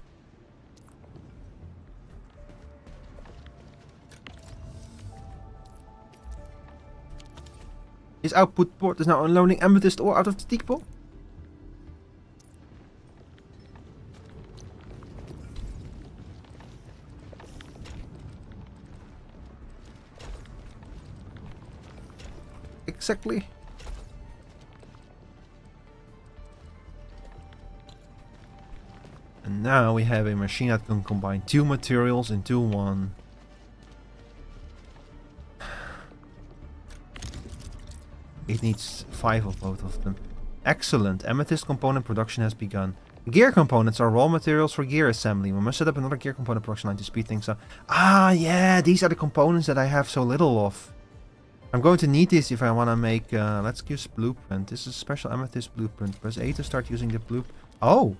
His output port is now unloading amethyst ore out of the depot. Exactly. And now we have a machine that can combine 2 materials into 1. It needs 5 of both of them. Excellent. Amethyst component production has begun. Gear components are raw materials for gear assembly. We must set up another gear component production line to speed things up. Ah, yeah, these are the components that I have so little of. I'm going to need these if I want to make... let's use blueprint. This is a special amethyst blueprint. Press A to start using the blueprint. Oh!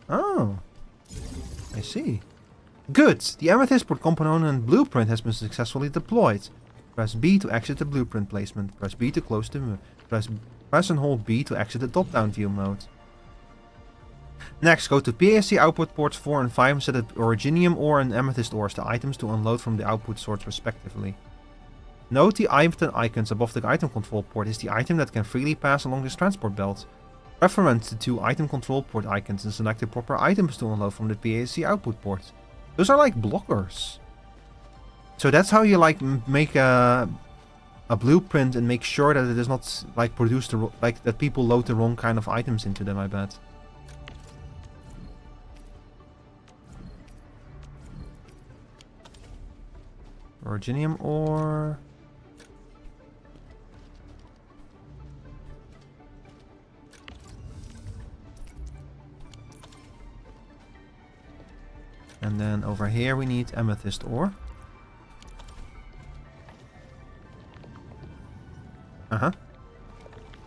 Oh! I see. Good! The amethyst component blueprint has been successfully deployed. Press B to exit the blueprint placement. Press B to close the... Press and hold B to exit the top-down view mode. Next, go to PAC output ports 4 and 5 and set up originium ore and amethyst ores, the items to unload from the output sorts respectively. Note the item icons above the item control port is the item that can freely pass along this transport belt. Reference the 2 item control port icons and select the proper items to unload from the PAC output port. Those are like blockers. So that's how you like make a blueprint and make sure that it is not like produce the that people load the wrong kind of items into them, I bet. Originium ore. And then over here we need amethyst ore.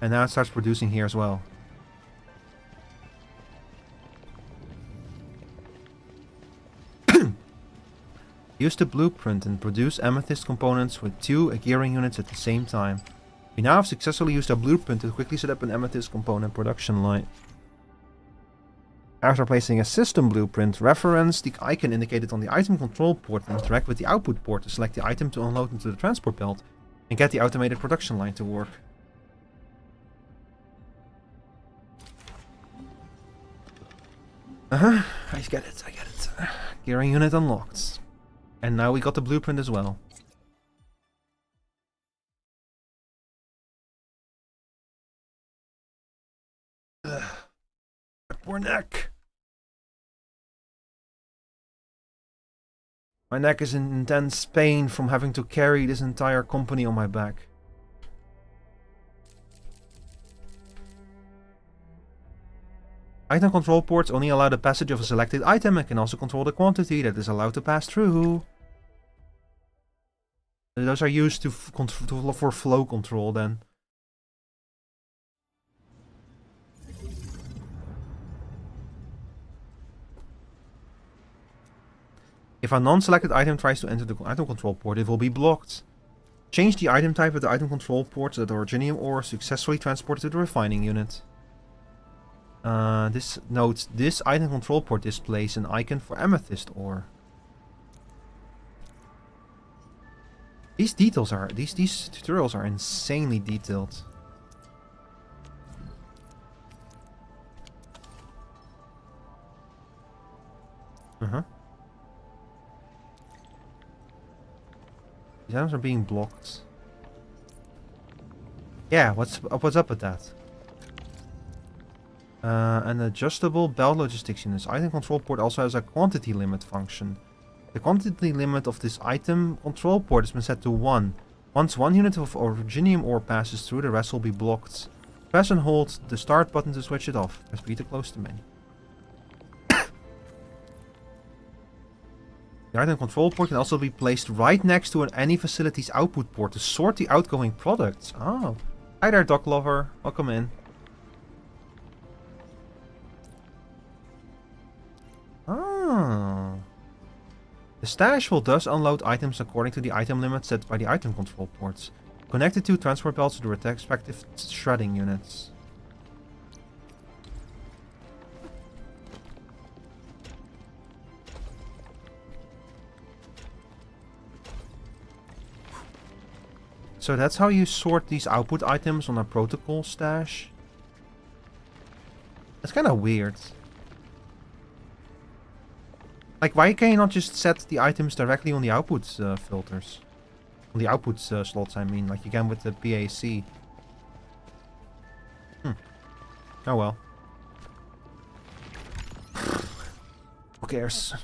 And now it starts producing here as well. Use the blueprint and produce amethyst components with 2 gearing units at the same time. We now have successfully used our blueprint to quickly set up an amethyst component production line. After placing a system blueprint, reference the icon indicated on the item control port and interact with the output port to select the item to unload into the transport belt and get the automated production line to work. I get it. Gearing unit unlocked. And now we got the blueprint as well. Poor neck. My neck is in intense pain from having to carry this entire company on my back. Item control ports only allow the passage of a selected item and can also control the quantity that is allowed to pass through. Those are used for flow control then. If a non-selected item tries to enter the item control port, it will be blocked. Change the item type of the item control port so that the originium ore is successfully transported to the refining unit. This notes this item control port displays an icon for amethyst ore. These tutorials are insanely detailed. These items are being blocked. Yeah, what's up with that? An adjustable belt logistics unit. This item control port also has a quantity limit function. The quantity limit of this item control port has been set to 1. Once 1 unit of originium ore passes through, the rest will be blocked. Press and hold the start button to switch it off. Press B to close the menu. The item control port can also be placed right next to any facility's output port to sort the outgoing products. Oh. Hi there, Doc Lover. Welcome in. Oh. The stash will thus unload items according to the item limit set by the item control ports. Connect the 2 transport belts to the respective shredding units. So that's how you sort these output items on a protocol stash. That's kind of weird. Like, why can you not just set the items directly on the output filters? On the output slots, I mean, like you can with the PAC. Oh well. Who cares?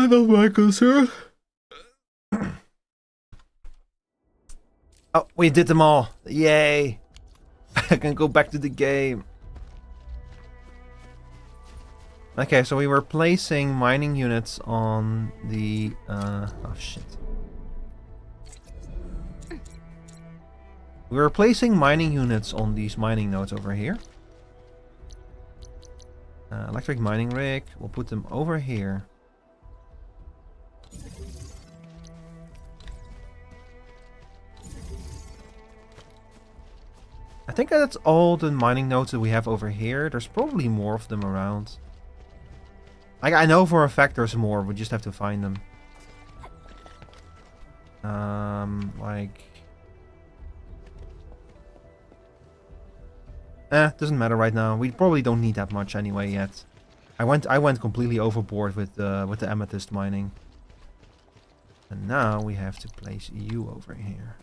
Not my concern. Oh, we did them all. Yay. I can go back to the game. Okay, so we were placing mining units on the... oh, shit. We were placing mining units on these mining nodes over here. Electric mining rig. We'll put them over here. I think that's all the mining nodes that we have over here. There's probably more of them around. I know for a fact there's more. We just have to find them. Doesn't matter right now. We probably don't need that much anyway yet. I went completely overboard with the amethyst mining. And now we have to place you over here.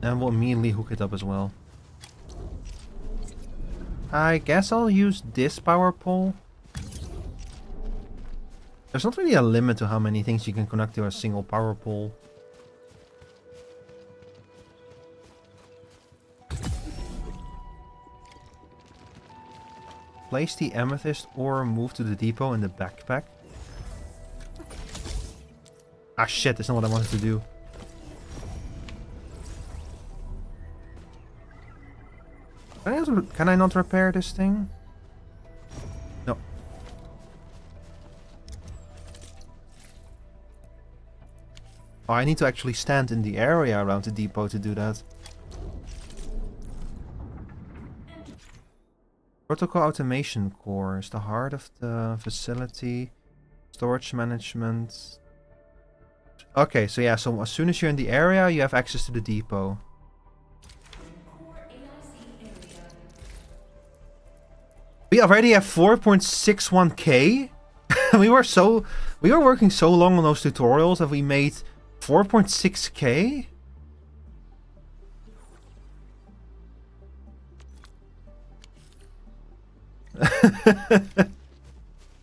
And we'll immediately hook it up as well. I guess I'll use this power pole. There's not really a limit to how many things you can connect to a single power pole. Place the amethyst or move to the depot in the backpack. Ah shit, that's not what I wanted to do. Can I not repair this thing? No. Oh, I need to actually stand in the area around the depot to do that. Protocol automation core is the heart of the facility. Storage management. Okay, so yeah, so as soon as you're in the area, you have access to the depot. We already have 4.61k. we were working so long on those tutorials that we made 4.6k.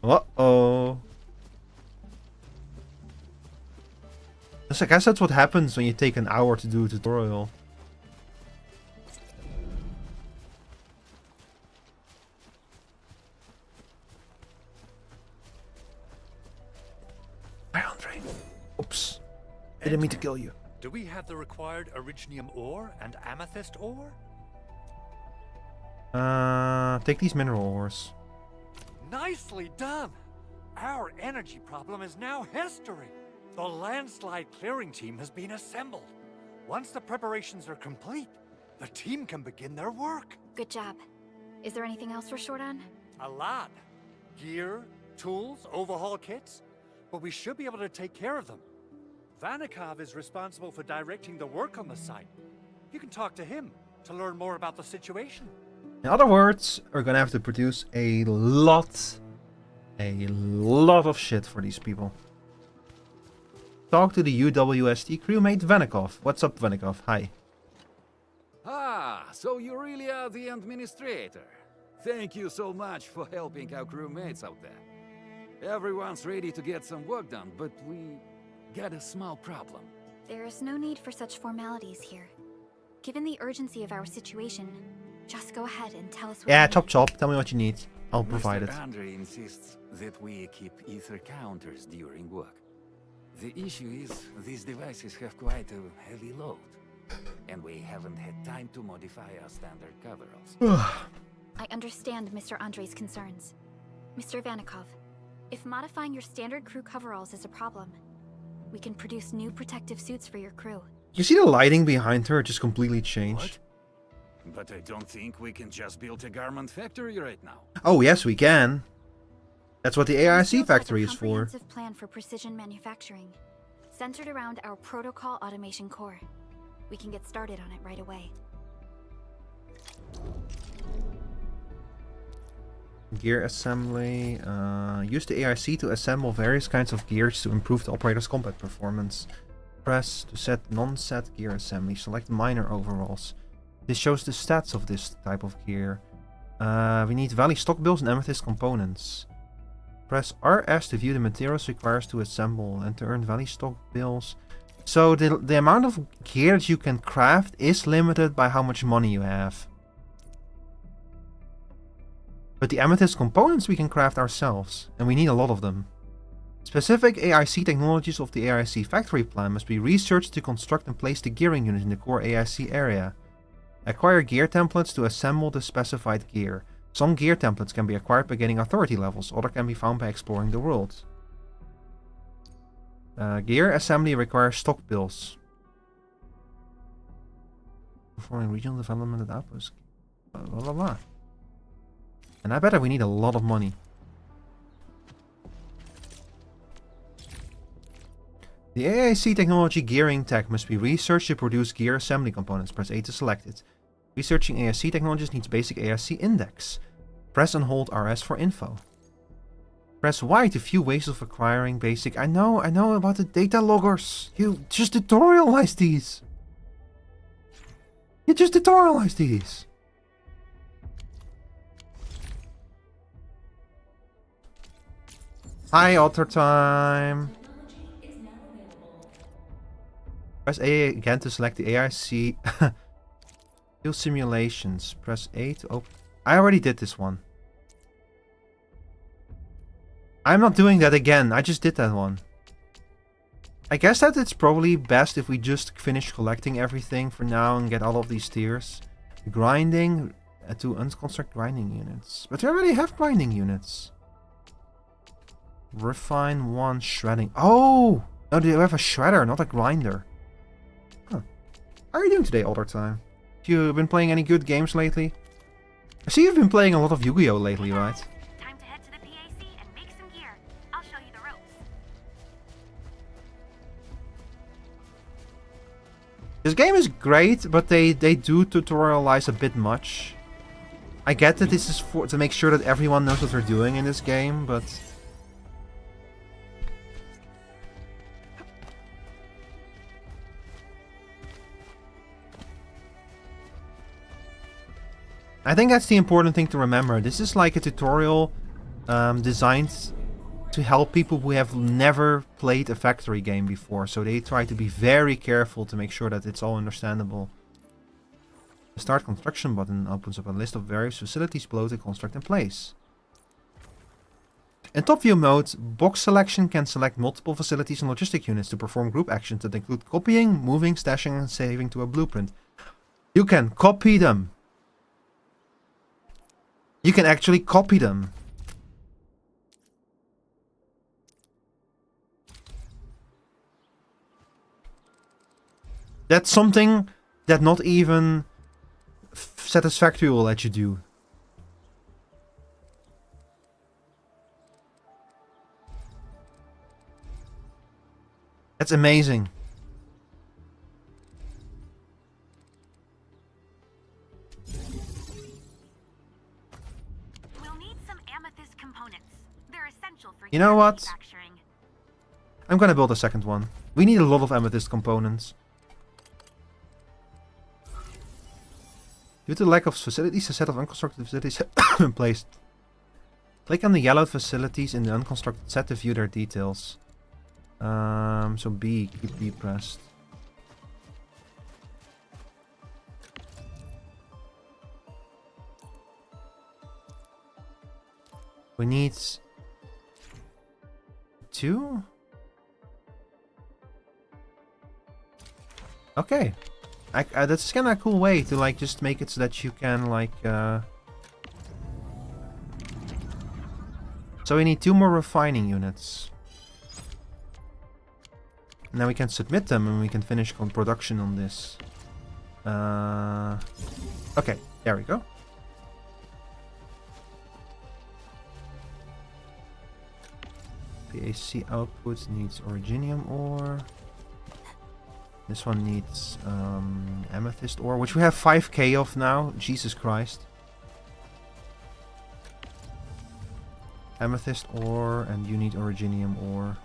Uh-oh. I guess that's what happens when you take an hour to do a tutorial. Oops. I didn't mean to kill you. Do we have the required originium ore and amethyst ore? Take these mineral ores. Nicely done! Our energy problem is now history. The landslide clearing team has been assembled. Once the preparations are complete, the team can begin their work. Good job. Is there anything else we're short on? A lot. Gear, tools, overhaul kits. But we should be able to take care of them. Vanikov is responsible for directing the work on the site. You can talk to him to learn more about the situation. In other words, we're gonna have to produce a lot of shit for these people. Talk to the UWST crewmate Vanikov. What's up, Vanikov? Hi. Ah, so you really are the administrator. Thank you so much for helping our crewmates out there. Everyone's ready to get some work done, but we got a small problem. There is no need for such formalities here. Given the urgency of our situation, just go ahead and tell us what Yeah, you chop chop. Tell me what you need. I'll provide it. Mr. Andre insists that we keep ether counters during work. The issue is these devices have quite a heavy load, and we haven't had time to modify our standard coveralls. I understand Mr. Andre's concerns. Mr. Vanikov, if modifying your standard crew coveralls is a problem, we can produce new protective suits for your crew. You see the lighting behind her just completely changed? What? But I don't think we can just build a garment factory right now. Oh yes, we can. That's what the AIC factory is for. A comprehensive plan for precision manufacturing, centered around our protocol automation core. We can get started on it right away. Gear assembly. Use the AIC to assemble various kinds of gears to improve the operator's combat performance. Press to set non-set gear assembly. Select minor overalls. This shows the stats of this type of gear. We need Valley stock bills and amethyst components. Press RS to view the materials required to assemble and to earn Valley stock bills. So the amount of gear that you can craft is limited by how much money you have. But the amethyst components we can craft ourselves, and we need a lot of them. Specific AIC technologies of the AIC factory plan must be researched to construct and place the gearing unit in the core AIC area. Acquire gear templates to assemble the specified gear. Some gear templates can be acquired by getting authority levels, others can be found by exploring the world. Gear assembly requires stock bills. Performing regional development at outposts. Blah blah blah. And I bet we need a lot of money. The AIC technology gearing tech must be researched to produce gear assembly components. Press A to select it. Researching AIC technologies needs basic AIC index. Press and hold RS for info. Press Y to view ways of acquiring basic... I know about the data loggers. You just tutorialize these. Hi, Alter Time. Press A again to select the AIC. Field simulations. Press A to open. I already did this one. I'm not doing that again. I just did that one. I guess that it's probably best if we just finish collecting everything for now and get all of these tiers. Grinding to unconstruct grinding units. But we already have grinding units. Refine 1 shredding. Oh! No, they have a shredder, not a grinder. Huh. How are you doing today, Alder Time? Have you been playing any good games lately? I see you've been playing a lot of Yu-Gi-Oh! Lately, right? Time to head to the PAC and make some gear. I'll show you the ropes. This game is great, but they do tutorialize a bit much. I get that this is to make sure that everyone knows what they're doing in this game, but... I think that's the important thing to remember. This is like a tutorial designed to help people who have never played a factory game before. So they try to be very careful to make sure that it's all understandable. The Start Construction button opens up a list of various facilities below to construct in place. In top view mode, box selection can select multiple facilities and logistic units to perform group actions that include copying, moving, stashing and saving to a blueprint. You can copy them. You can actually copy them. That's something that not even Satisfactory will let you do. That's amazing. You know what? I'm gonna build a second one. We need a lot of amethyst components. Due to the lack of facilities, a set of unconstructed facilities have been placed. Click on the yellowed facilities in the unconstructed set to view their details. So B, keep B pressed. We need 2? Okay. That's kind of a cool way to like just make it so that you can like So we need 2 more refining units. And then we can submit them and we can finish production on this. Okay, there we go. PAC output needs originium ore. This one needs amethyst ore, which we have 5k of now. Jesus Christ. amethyst ore, and you need originium ore.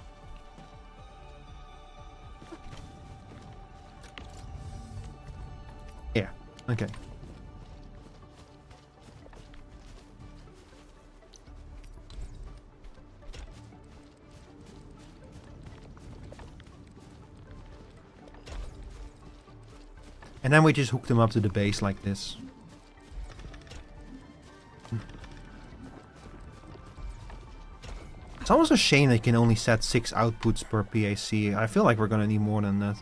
Yeah, okay. And then we just hook them up to the base like this. It's almost a shame they can only set 6 outputs per PAC. I feel like we're gonna need more than that.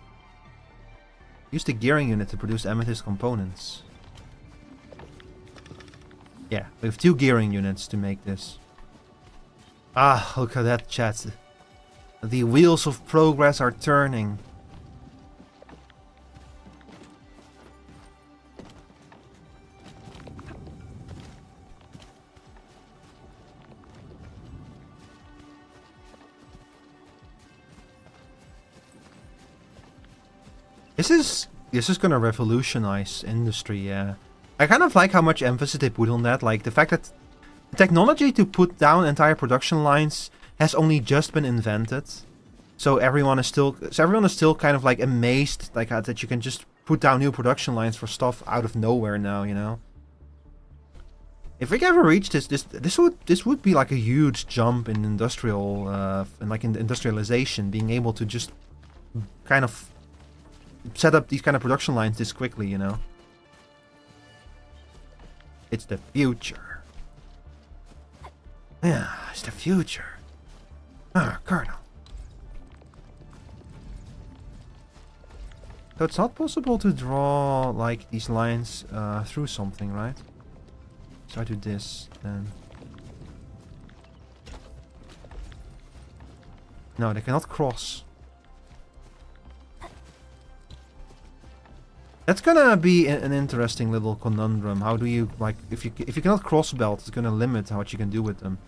Use the gearing unit to produce amethyst components. Yeah, we have 2 gearing units to make this. Ah, look at that, chat. The wheels of progress are turning. This is gonna revolutionize industry, yeah. I kind of like how much emphasis they put on that, like the fact that the technology to put down entire production lines has only just been invented. So everyone is still kind of like amazed like that you can just put down new production lines for stuff out of nowhere now, you know. If we ever reach this would be like a huge jump in industrial in industrialization, being able to just kind of set up these kind of production lines this quickly, you know. It's the future. Yeah, it's the future. Ah, Colonel. So it's not possible to draw like these lines through something, right? So I do this then. No, they cannot cross. That's gonna be an interesting little conundrum. How do you, like, if you cannot cross belt, it's gonna limit what you can do with them.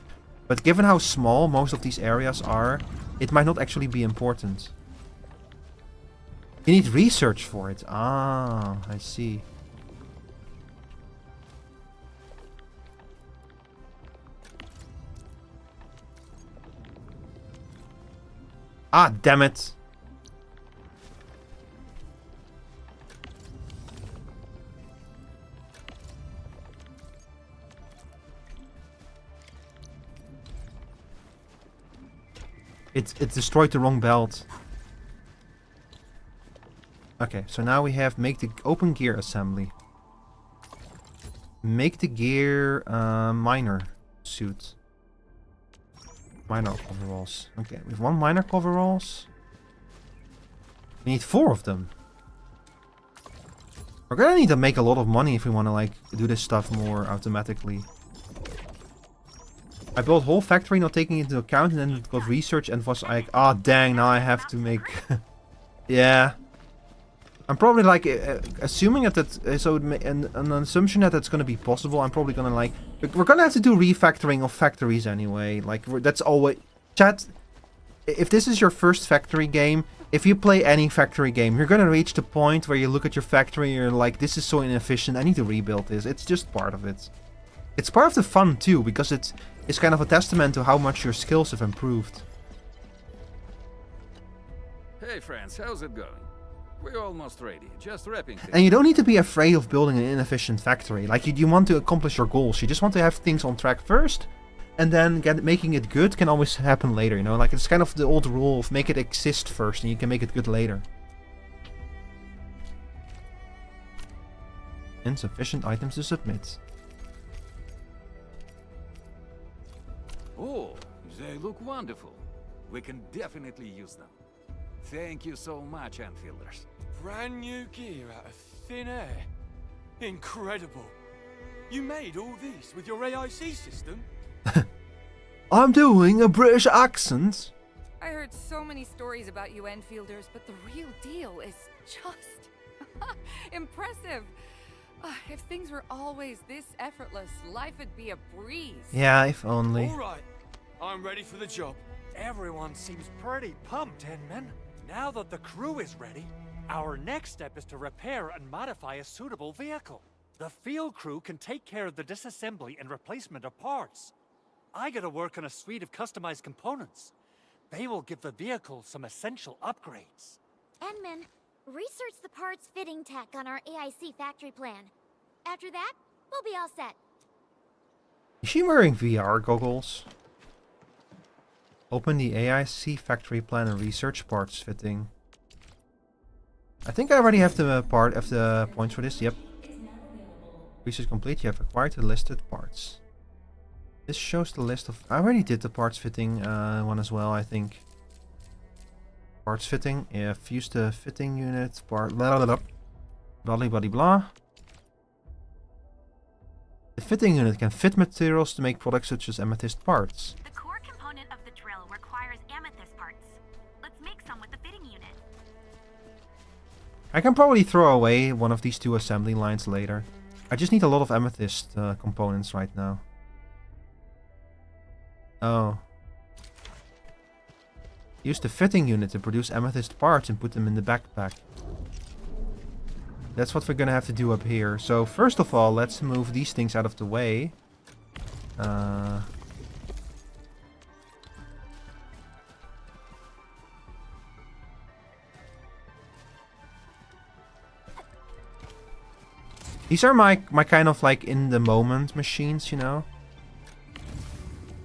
But given how small most of these areas are, it might not actually be important. You need research for it. Ah, I see. Ah, damn it. It destroyed the wrong belt. Okay, so now we have make the open gear assembly. Make the gear miner suit. Miner coveralls. Okay, we have 1 miner coveralls. We need 4 of them. We're gonna need to make a lot of money if we want to like do this stuff more automatically. I built whole factory not taking into account, and then it got research and was like, ah, dang, now I have to make... Yeah. I'm probably like, assuming that so an assumption that that's going to be possible, I'm probably going to like... We're going to have to do refactoring of factories anyway. Like, that's always... Chat, if this is your first factory game, if you play any factory game, you're going to reach the point where you look at your factory and you're like, this is so inefficient, I need to rebuild this. It's just part of it. It's part of the fun too, because it's kind of a testament to how much your skills have improved. Hey friends, how's it going? We're almost ready, just wrapping things. And you don't need to be afraid of building an inefficient factory. Like, you want to accomplish your goals. You just want to have things on track first, and then making it good can always happen later, you know? Like, it's kind of the old rule of make it exist first, and you can make it good later. Insufficient items to submit. Oh, they look wonderful. We can definitely use them. Thank you so much, Enfielders. Brand new gear out of thin air. Incredible. You made all these with your AIC system? I'm doing a British accent. I heard so many stories about you Enfielders, but the real deal is just impressive. If things were always this effortless, life would be a breeze. Yeah, if only. All right, I'm ready for the job. Everyone seems pretty pumped, Inman. Now that the crew is ready, our next step is to repair and modify a suitable vehicle. The field crew can take care of the disassembly and replacement of parts. I gotta work on a suite of customized components. They will give the vehicle some essential upgrades. Enman, research the parts fitting tech on our AIC factory plan. After that, we'll be all set. Is she wearing VR goggles? Open the AIC factory plan and research parts fitting. I think I already have the part of the points for this. Yep. Research complete. You have acquired the listed parts. This shows the list of... I already did the parts fitting one as well, I think. Parts fitting. Yeah, fuse the fitting unit. Part... Blah, blah, blah, blah, blah. The fitting unit can fit materials to make products such as amethyst parts. The core component of the drill requires amethyst parts. Let's make some with the fitting unit. I can probably throw away one of these two assembly lines later. I just need a lot of amethyst components right now. Oh. Use the fitting unit to produce amethyst parts and put them in the backpack. That's what we're gonna have to do up here. So first of all, let's move these things out of the way. These are my kind of like in the moment machines, you know?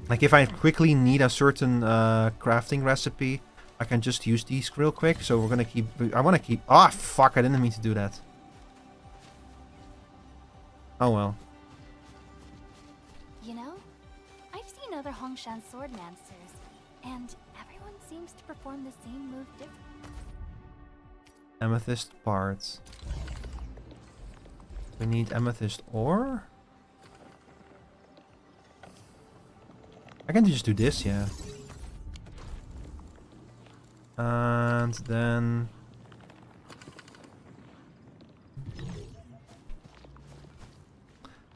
Like if I quickly need a certain crafting recipe, I can just use these real quick. So we're gonna keep... I wanna keep... Ah, fuck, I didn't mean to do that. Oh well. You know, I've seen other Hongshan swordmancers, and everyone seems to perform the same move differently. Amethyst parts. We need amethyst ore? I can just do this, yeah. And then...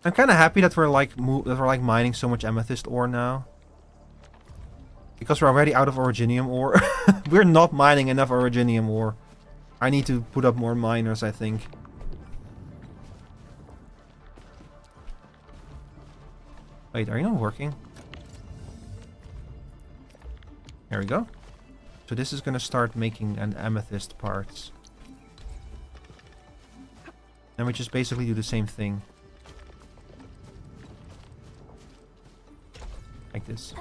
I'm kind of happy that we're like mining so much amethyst ore now. Because we're already out of originium ore. We're not mining enough originium ore. I need to put up more miners, I think. Wait, are you not working? There we go. So this is gonna start making an amethyst parts. And we just basically do the same thing. Like this.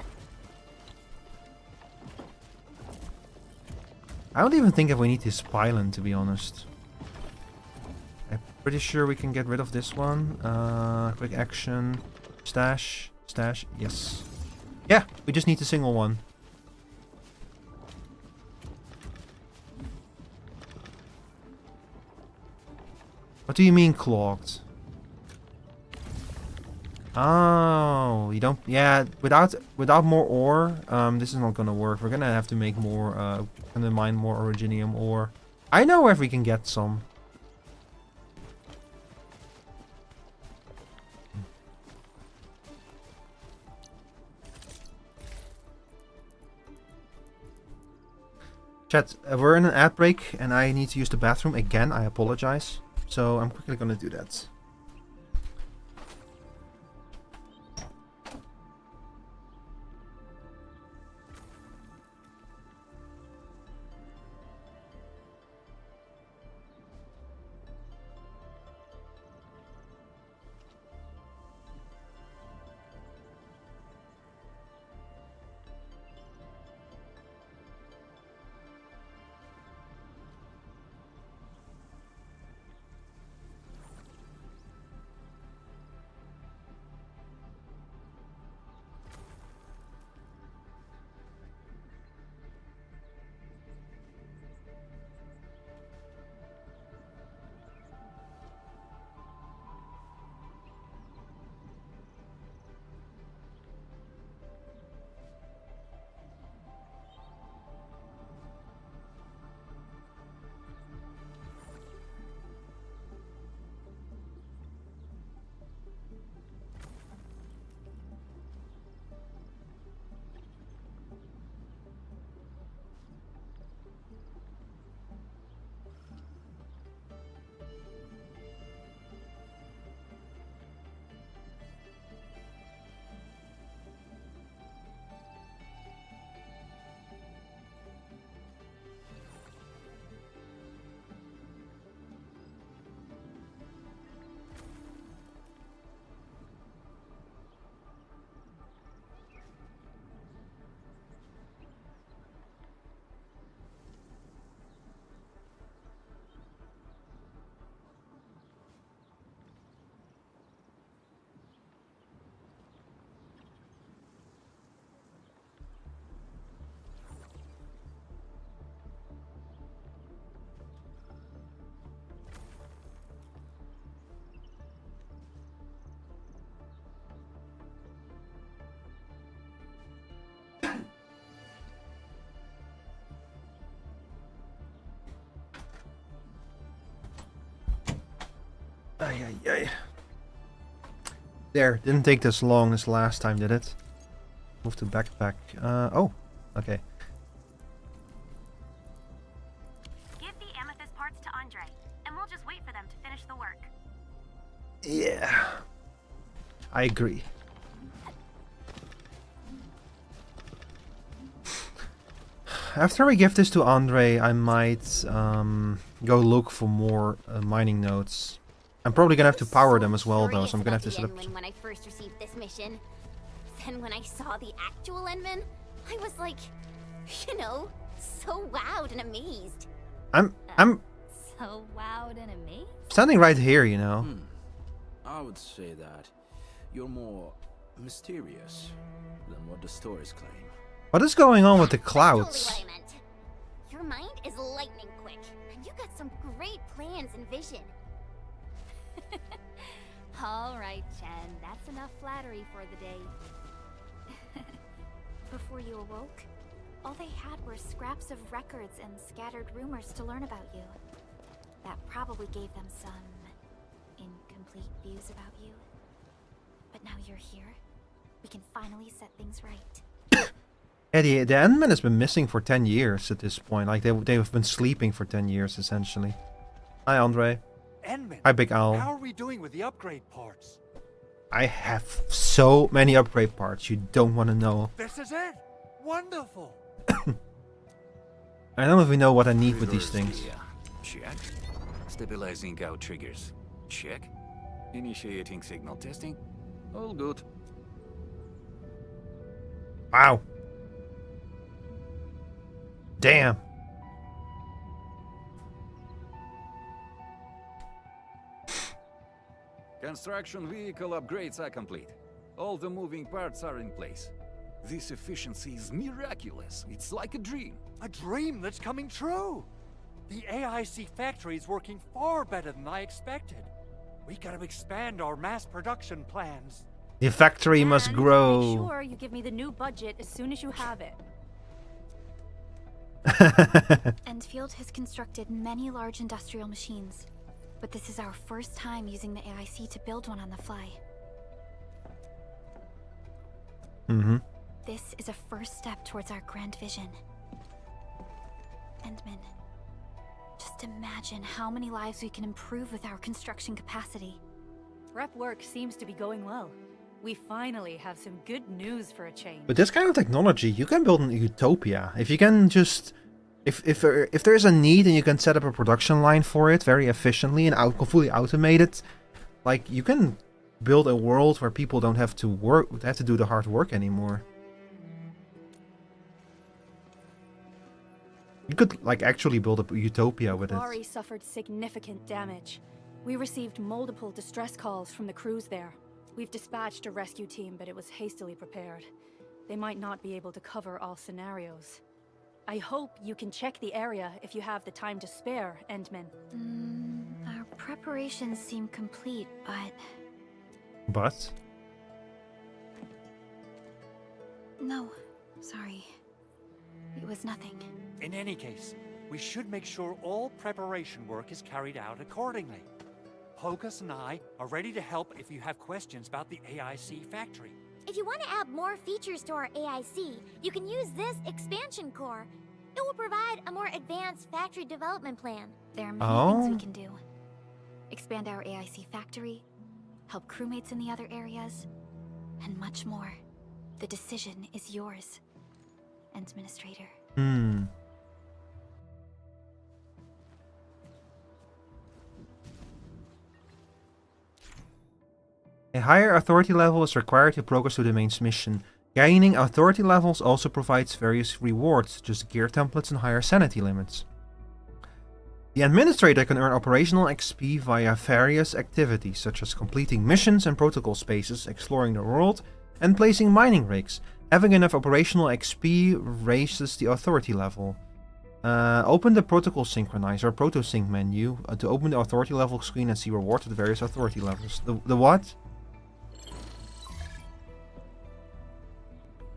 I don't even think that we need this pylon, to be honest. I'm pretty sure we can get rid of this one. Quick action. Stash. Stash. Yes. Yeah, we just need the single one. What do you mean clogged? Oh, you don't... Yeah, without more ore, this is not gonna work. We're gonna have to make more, gonna mine more originium ore. I know where we can get some. Chat, we're in an ad break and I need to use the bathroom again. I apologize. So I'm quickly gonna do that. Ay, ay, ay. There, didn't take this long as last time, did it? Move to backpack. Oh, okay. Give the amethyst parts to Andre, and we'll just wait for them to finish the work. Yeah. I agree. After we give this to Andre, I might go look for more mining nodes. I'm probably gonna have to power them as well, though, so I'm gonna have to set up. When I first received this mission, then when I saw the actual Endman, I was like, you know, so wowed and amazed. I'm So wowed and amazed. standing right here, you know. I would say that you're more mysterious than what the stories claim. What is going on with the Totally clouds? what I meant. Your mind is lightning quick, and you got some great plans and vision. All right, Chen, that's enough flattery for the day. Before you awoke, all they had were scraps of records and scattered rumors to learn about you. That probably gave them some incomplete views about you. But now you're here, we can finally set things right. Yeah, the Endman has been missing for 10 years at this point. Like, they've been sleeping for 10 years, essentially. Hi, Andre. Endman, Hi, Big Owl. how are we doing with the upgrade parts? I have so many upgrade parts, you don't want to know. This is it! Wonderful! I don't even know what I need with these things. Check. Stabilizing out triggers. Check. Initiating signal testing. All good. Wow. Damn. Construction vehicle upgrades are complete. All the moving parts are in place. This efficiency is miraculous. It's like a dream. A dream that's coming true! The AIC factory is working far better than I expected. We gotta expand our mass production plans. The factory must grow. Make sure you give me the new budget as soon as you have it. Endfield has constructed many large industrial machines, but this is our first time using the AIC to build one on the fly. Mm-hmm. This is a first step towards our grand vision. Endman, just imagine how many lives we can improve with our construction capacity. Prep work seems to be going well. We finally have some good news for a change. With this kind of technology, you can build an utopia. If you can just... If there's a need and you can set up a production line for it very efficiently and fully automate it, like, you can build a world where people don't have to do the hard work anymore. You could, like, actually build a utopia with it. Lari suffered significant damage. We received multiple distress calls from the crews there. We've dispatched a rescue team, but it was hastily prepared. They might not be able to cover all scenarios. I hope you can check the area if you have the time to spare, Endman. Our preparations seem complete, but... But? No, sorry. It was nothing. In any case, we should make sure all preparation work is carried out accordingly. Pogus and I are ready to help if you have questions about the AIC factory. If you want to add more features to our AIC, you can use this expansion core. It will provide a more advanced factory development plan. There are many things we can do. Expand our AIC factory, help crewmates in the other areas, and much more. The decision is yours, Administrator. A higher authority level is required to progress to the main mission. Gaining authority levels also provides various rewards, such as gear templates and higher sanity limits. The Administrator can earn operational XP via various activities, such as completing missions and protocol spaces, exploring the world, and placing mining rigs. Having enough operational XP raises the authority level. Open the Protocol Synchronizer, Proto-Sync menu, to open the authority level screen and see rewards at various authority levels. The what?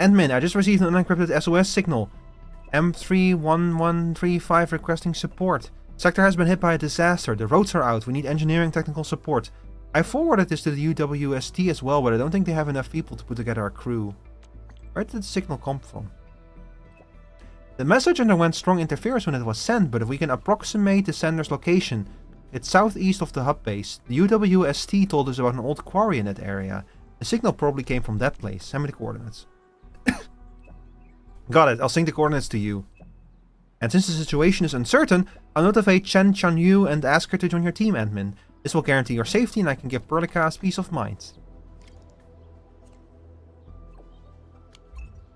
Admin, I just received an unencrypted SOS signal. M31135 requesting support. Sector has been hit by a disaster. The roads are out. We need engineering technical support. I forwarded this to the UWST as well, but I don't think they have enough people to put together a crew. Where did the signal come from? The message underwent strong interference when it was sent, but if we can approximate the sender's location, it's southeast of the hub base. The UWST told us about an old quarry in that area. The signal probably came from that place. Send me the coordinates. Got it. I'll send the coordinates to you. And since the situation is uncertain, I'll notify Chen Chanyu and ask her to join your team, admin. This will guarantee your safety and I can give Perlicast peace of mind.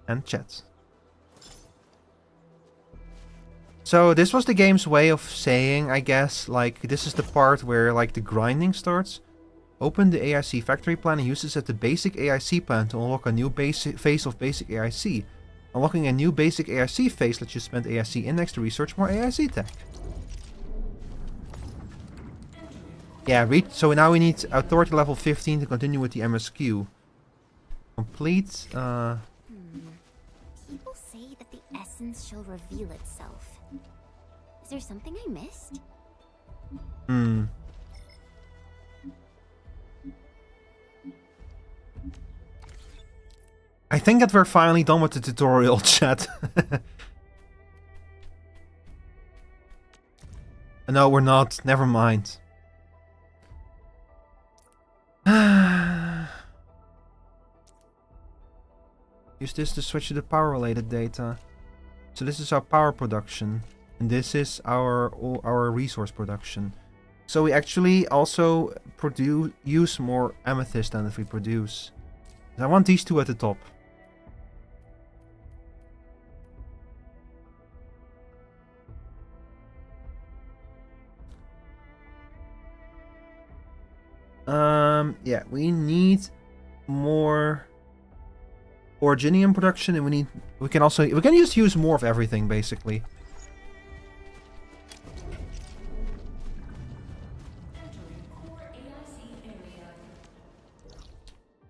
And chat. So this was the game's way of saying, I guess, like, this is the part where, like, the grinding starts. Open the AIC factory plan and use this as the basic AIC plan to unlock a new phase of basic AIC. Unlocking a new basic AIC phase lets you spend AIC index to research more AIC tech. Yeah, so now we need authority level 15 to continue with the MSQ. Complete, People say that the essence shall reveal itself. Is there something I missed? I think that we're finally done with the tutorial, chat. No, we're not. Never mind. Use this to switch to the power-related data. So this is our power production, and this is our resource production. So we actually also use more amethyst than if we produce. I want these two at the top. Yeah, we need more originium production, and we can just use more of everything basically.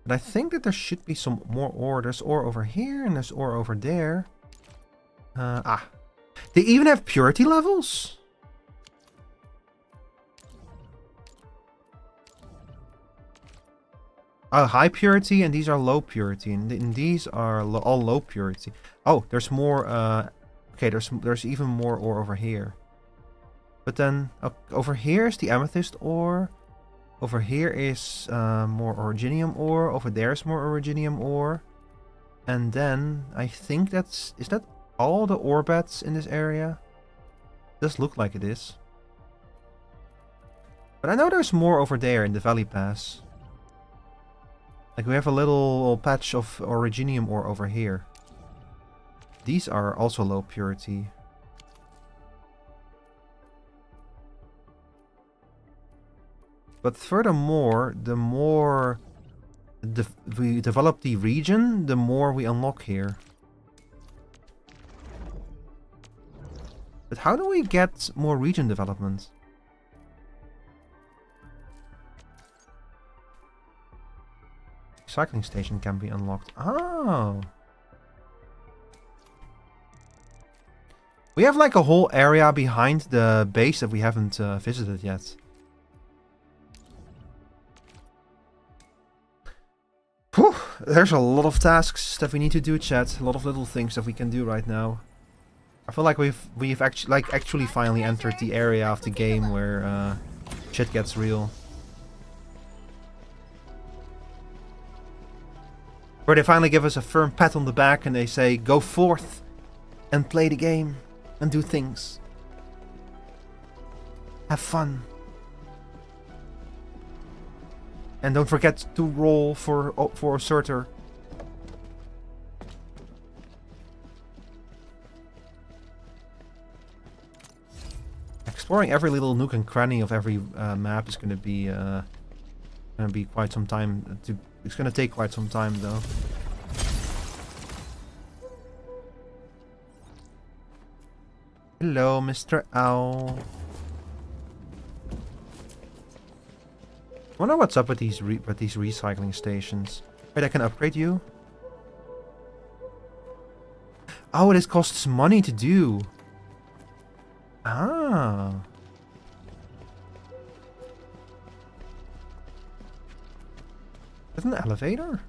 But I think that there should be some more ore. There's ore over here and there's ore over there. They even have purity levels? High purity, and these are low purity, and these are all low purity. Oh, there's more. Okay, there's even more ore over here. But then over here is the amethyst ore. Over here is more originium ore. Over there is more originium ore. And then I think is that all the ore beds in this area? Does look like it is. But I know there's more over there in the valley pass. Like, we have a little patch of originium ore over here. These are also low purity. But furthermore, the more we develop the region, the more we unlock here. But how do we get more region development? Recycling station can be unlocked. Oh. We have like a whole area behind the base that we haven't visited yet. Whew, there's a lot of tasks that we need to do, chat. A lot of little things that we can do right now. I feel like we've actually finally entered the area of the game where shit gets real. Where they finally give us a firm pat on the back and they say, go forth and play the game and do things. Have fun. And don't forget to roll for Surtur. Exploring every little nook and cranny of every map is going to be quite some time. It's going to take quite some time, though. Hello, Mr. Owl. I wonder what's up with these recycling stations. Wait, I can upgrade you? Oh, this costs money to do. Ah. Is that an elevator?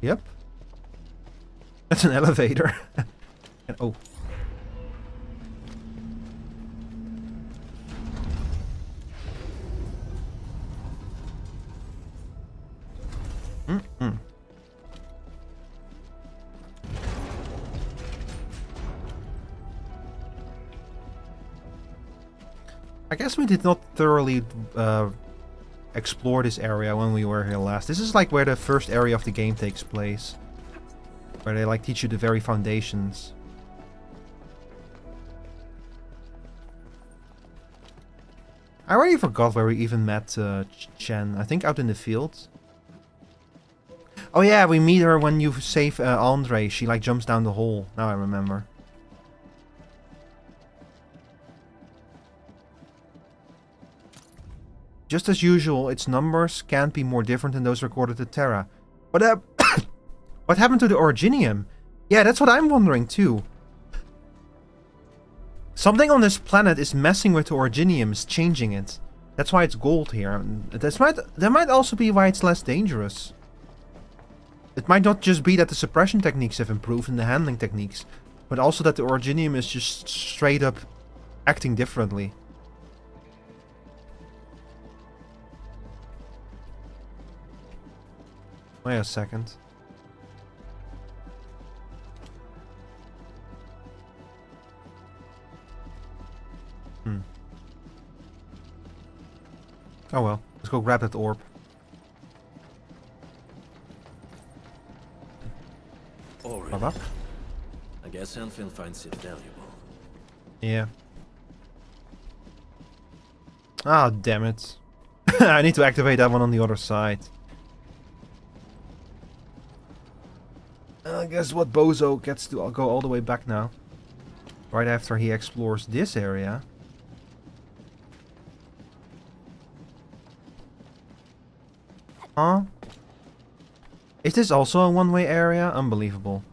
Yep. That's an elevator. And, oh. Mm-mm. I guess we did not thoroughly explore this area when we were here last. This is like where the first area of the game takes place. Where they like teach you the very foundations. I already forgot where we even met Chen. I think out in the field. Oh yeah, we meet her when you save Andre. She like jumps down the hole. Now I remember. Just as usual, its numbers can't be more different than those recorded at Terra. But what happened to the Originium? Yeah, that's what I'm wondering too. Something on this planet is messing with the Originium, is changing it. That's why it's gold here. That might also be why it's less dangerous. It might not just be that the suppression techniques have improved and the handling techniques, but also that the Originium is just straight up acting differently. Wait a second. Oh well, let's go grab that orb. Alright. I guess Endfield finds it valuable. Yeah. Ah, damn it. I need to activate that one on the other side. I guess what Bozo gets to go all the way back now. Right after he explores this area. Huh? Is this also a one-way area? Unbelievable.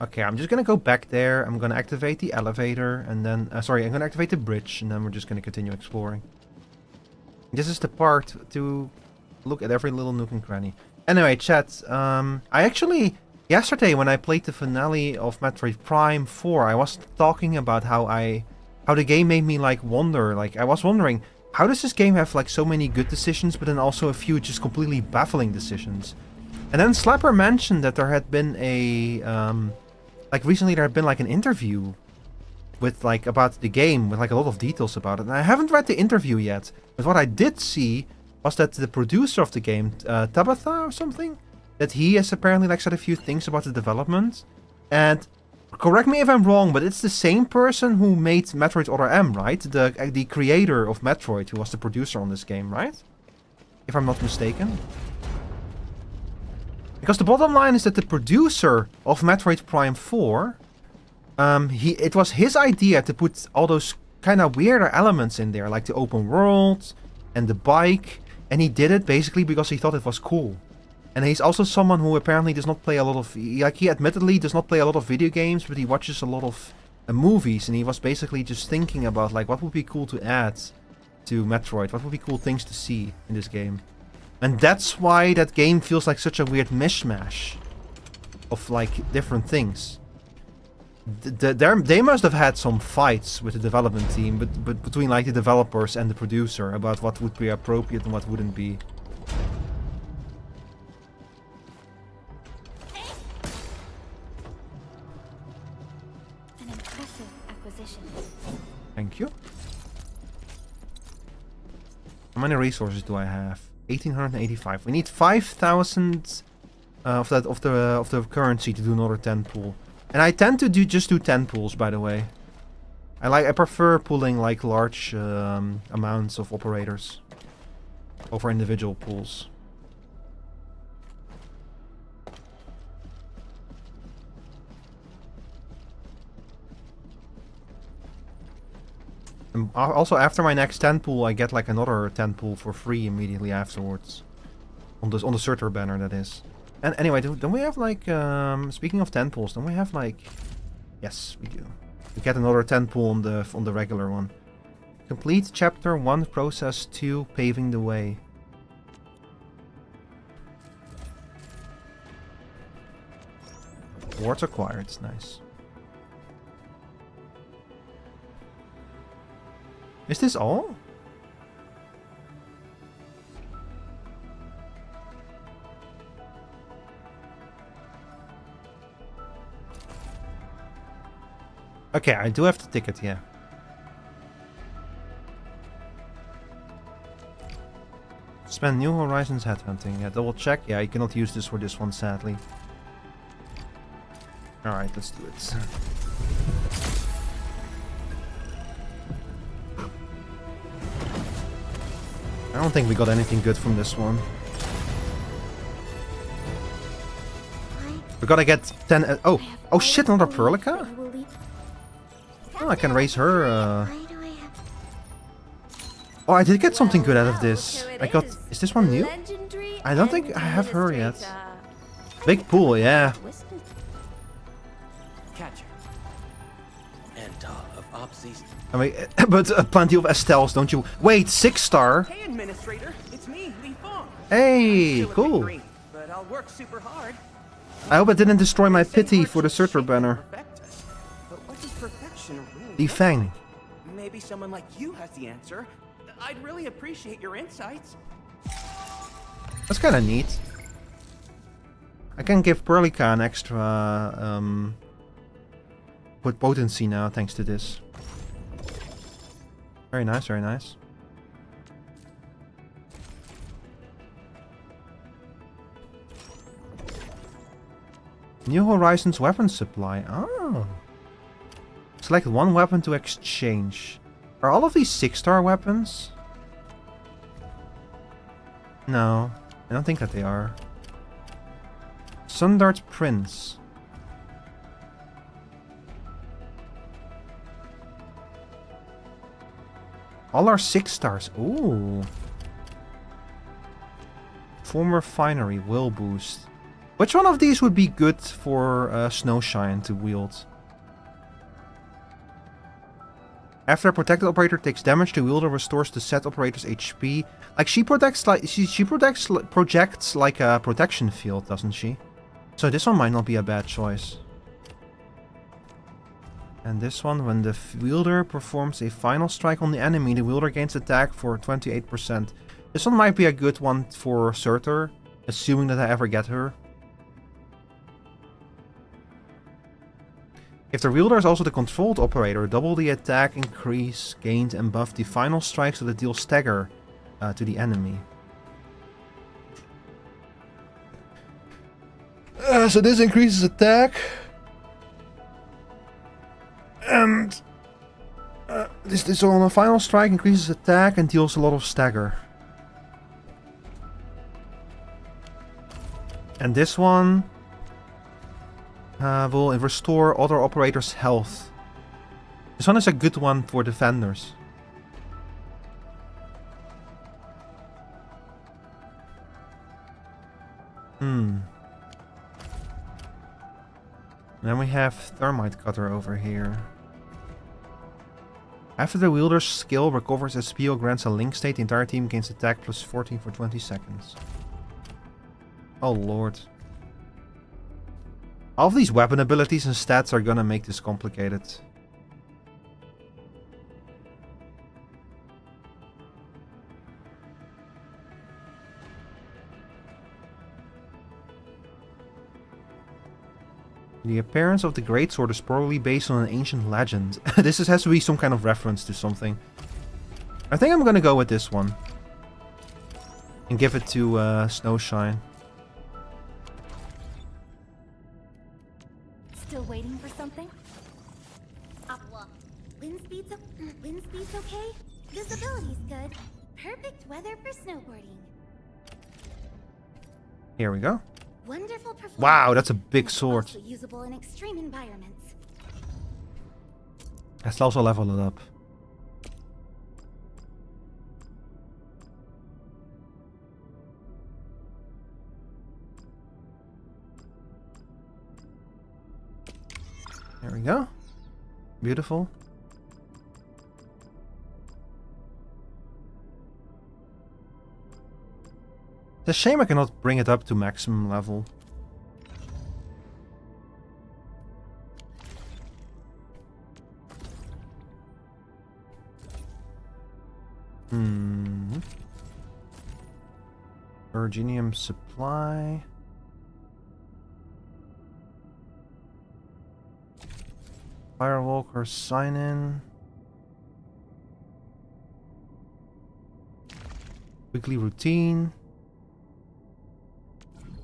Okay, I'm just gonna go back there. I'm gonna activate the elevator and then... sorry, I'm gonna activate the bridge and then we're just gonna continue exploring. This is the part to look at every little nook and cranny. Anyway, chat, I actually... Yesterday when I played the finale of Metroid Prime 4, I was talking about how the game made me like wonder. Like, I was wondering, how does this game have like so many good decisions, but then also a few just completely baffling decisions? And then Slapper mentioned that there had been a... like recently there had been like an interview with like about the game with like a lot of details about it. And I haven't read the interview yet, but what I did see was that the producer of the game, Tabitha or something, that he has apparently like said a few things about the development. And correct me if I'm wrong, but it's the same person who made Metroid Other M, right? The creator of Metroid, who was the producer on this game, right? If I'm not mistaken. Because the bottom line is that the producer of Metroid Prime 4, it was his idea to put all those kind of weirder elements in there, like the open world and the bike, and he did it basically because he thought it was cool. And he's also someone who apparently does not play a lot of... he admittedly does not play a lot of video games, but he watches a lot of movies. And he was basically just thinking about, like, what would be cool to add to Metroid? What would be cool things to see in this game? And that's why that game feels like such a weird mishmash of, like, different things. They must have had some fights with the development team, but between, like, the developers and the producer about what would be appropriate and what wouldn't be. Thank you. How many resources do I have? 1885. We need 5,000 of the currency to do another 10 pool. And I tend to just do 10 pools, by the way. I prefer pulling like large amounts of operators over individual pools. And also, after my next 10 pool, I get like another 10 pool for free immediately afterwards. On the Surtur banner, that is. And anyway, don't we have like... speaking of 10 pools, don't we have like... Yes, we do. We get another 10 pool on the regular one. Complete Chapter 1, Process 2, Paving the Way. Wards acquired, nice. Is this all? Okay, I do have the ticket, yeah. Spend New Horizons headhunting. Yeah, double check. Yeah, you cannot use this for this one, sadly. Alright, let's do it. I don't think we got anything good from this one. We gotta get 10... oh shit, another Perlica? Oh, I can raise her. Oh, I did get something good out of this. I got... Is this one new? I don't think I have her yet. Big pool, yeah. Catcher. And of Opsies. I mean, but plenty of Estelles, don't you? Wait, 6-star? Hey, Administrator. It's me, Li Feng. Hey, cool. Green, but I'll work super hard. I hope it didn't destroy my pity for the Surtur banner. But what does perfection really The Fang. Maybe someone like you has the answer. I'd really appreciate your insights. That's kind of neat. I can give Perlica an extra potency now, thanks to this. Very nice, very nice. New Horizons weapon supply. Oh. Select one weapon to exchange. Are all of these 6-star weapons? No, I don't think that they are. Sundart's Prince. All are 6-stars. Ooh. Former Finery will boost. Which one of these would be good for Snowshine to wield? After a protected operator takes damage, the wielder restores the set operator's HP. Like she projects like a protection field, doesn't she? So this one might not be a bad choice. And this one, when the wielder performs a final strike on the enemy, the wielder gains attack for 28%. This one might be a good one for Surtur, assuming that I ever get her. If the wielder is also the controlled operator, double the attack increase gained and buff the final strike so that deals stagger to the enemy. So this increases attack. And this on a final strike increases attack and deals a lot of stagger. And this one will restore other operators' health. This one is a good one for defenders. Then we have Thermite Cutter over here. After the wielder's skill recovers SP or grants a link state, the entire team gains attack plus 14 for 20 seconds. Oh lord. All of these weapon abilities and stats are gonna make this complicated. The appearance of the greatsword is probably based on an ancient legend. This has to be some kind of reference to something. I think I'm gonna go with this one. And give it to Snowshine. Still waiting for something? Wind speed's okay? Visibility's good. Perfect weather for snowboarding. Here we go. Wonderful performance. Wow, that's a big sword. Also usable in extreme environments. Let's also level it up. There we go. Beautiful. It's a shame I cannot bring it up to maximum level. Virginium supply. Firewalker sign in. Weekly routine.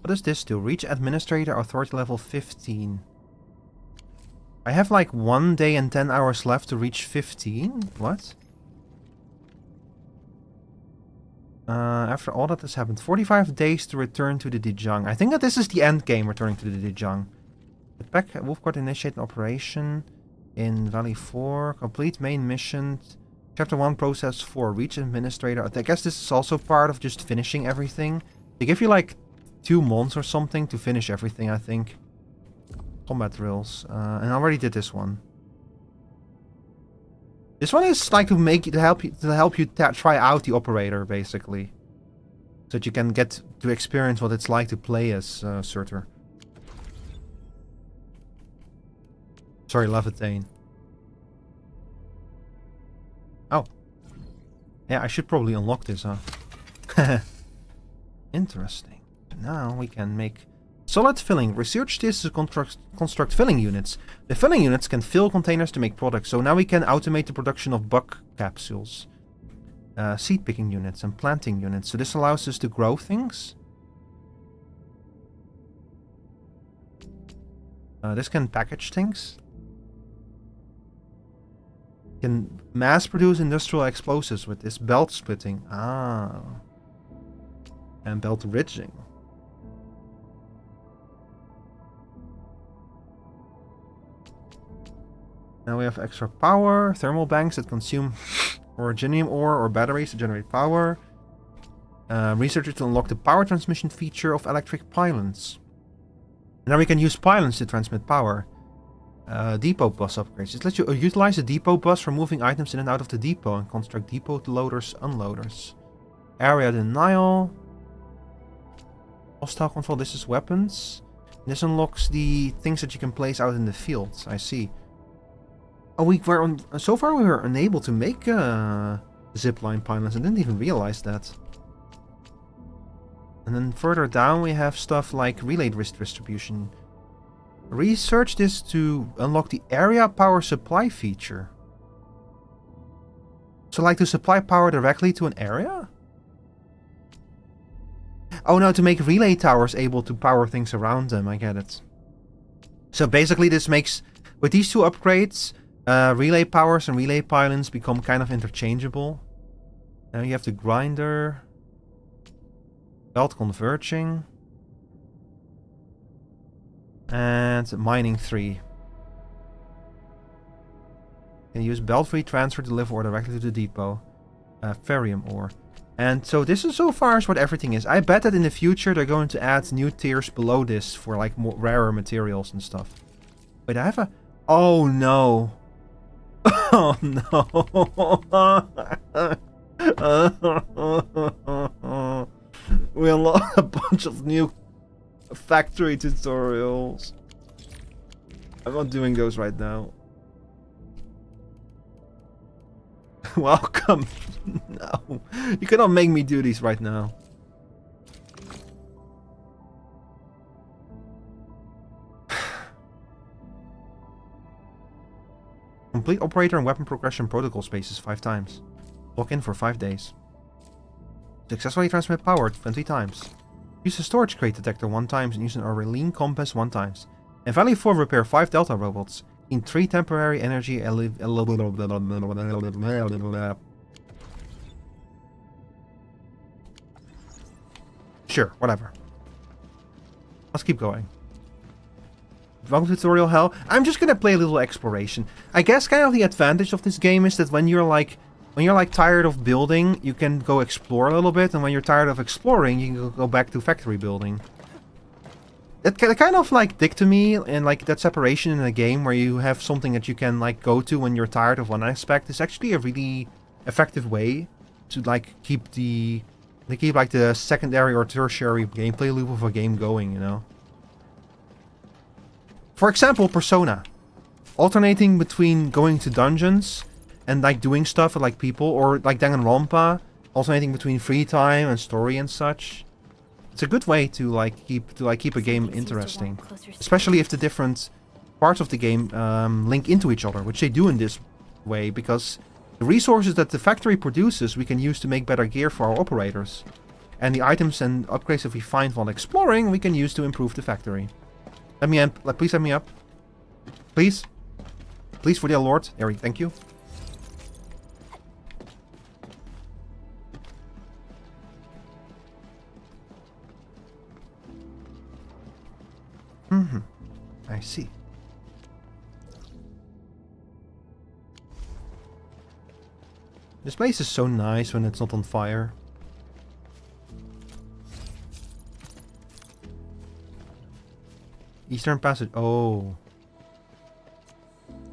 What does this do? Reach administrator authority level 15. I have like 1 day and 10 hours left to reach 15? What? After all that has happened, 45 days to return to the Dijang. I think that this is the end game, returning to the Dijang. The pack Wolfguard initiate an operation in Valley 4. Complete main mission. Chapter 1, Process 4. Reach Administrator. I guess this is also part of just finishing everything. They give you like 2 months or something to finish everything, I think. Combat drills. And I already did this one. This one is like to help you try out the operator, basically, so that you can get to experience what it's like to play as Surtur. Sorry, Levitain. Oh, yeah, I should probably unlock this, huh? Interesting. So now we can make solid filling. Research this to construct filling units. The filling units can fill containers to make products, so now we can automate the production of bug capsules, seed picking units, and planting units. So this allows us to grow things. This can package things. Can mass produce industrial explosives with this belt splitting. Ah. And belt ridging. Now we have extra power, thermal banks that consume originium ore or batteries to generate power. Researchers to unlock the power transmission feature of electric pylons. Now we can use pylons to transmit power. Depot bus upgrades. It lets you utilize the depot bus for moving items in and out of the depot and construct depot loaders, unloaders. Area denial. Hostile control. This is weapons. This unlocks the things that you can place out in the fields. I see. Oh, so far we were unable to make zipline pylons. I didn't even realize that. And then further down we have stuff like relay distribution. Research this to unlock the area power supply feature. So like to supply power directly to an area? Oh no, to make relay towers able to power things around them. I get it. So basically this makes, with these 2 upgrades, relay powers and relay pylons become kind of interchangeable. Now you have the grinder. Belt converging. And mining 3. You can use belt free transfer to deliver ore directly to the depot. Ferrium ore. And so this is so far as what everything is. I bet that in the future they're going to add new tiers below this for like more rarer materials and stuff. Wait, I have a... Oh no. Oh no. We unlocked a bunch of new factory tutorials. I'm not doing those right now. Welcome. No. You cannot make me do these right now. Complete operator and weapon progression protocol spaces 5 times. Log in for 5 days. Successfully transmit power 20 times. Use a storage crate detector 1 time and use an Aurelian compass 1 time. In Valley 4 repair 5 Delta robots. In 3 temporary energy Sure, whatever. Let's keep going. Welcome to tutorial hell. I'm just gonna play a little exploration. I guess kind of the advantage of this game is that when you're like tired of building, you can go explore a little bit, and when you're tired of exploring, you can go back to factory building. That kind of like dig to me, and like that separation in a game where you have something that you can like go to when you're tired of one aspect is actually a really effective way to like keep the They keep like the secondary or tertiary gameplay loop of a game going, you know. For example, Persona. Alternating between going to dungeons and like doing stuff with like people, or like Danganronpa, alternating between free time and story and such. It's a good way to keep a game interesting, especially if the different parts of the game link into each other, which they do in this way, because the resources that the factory produces we can use to make better gear for our operators, and the items and upgrades that we find while exploring we can use to improve the factory. Please let me up, please, please, for the Lord, Harry, thank you. I see. This place is so nice when it's not on fire. Eastern Passage. Oh.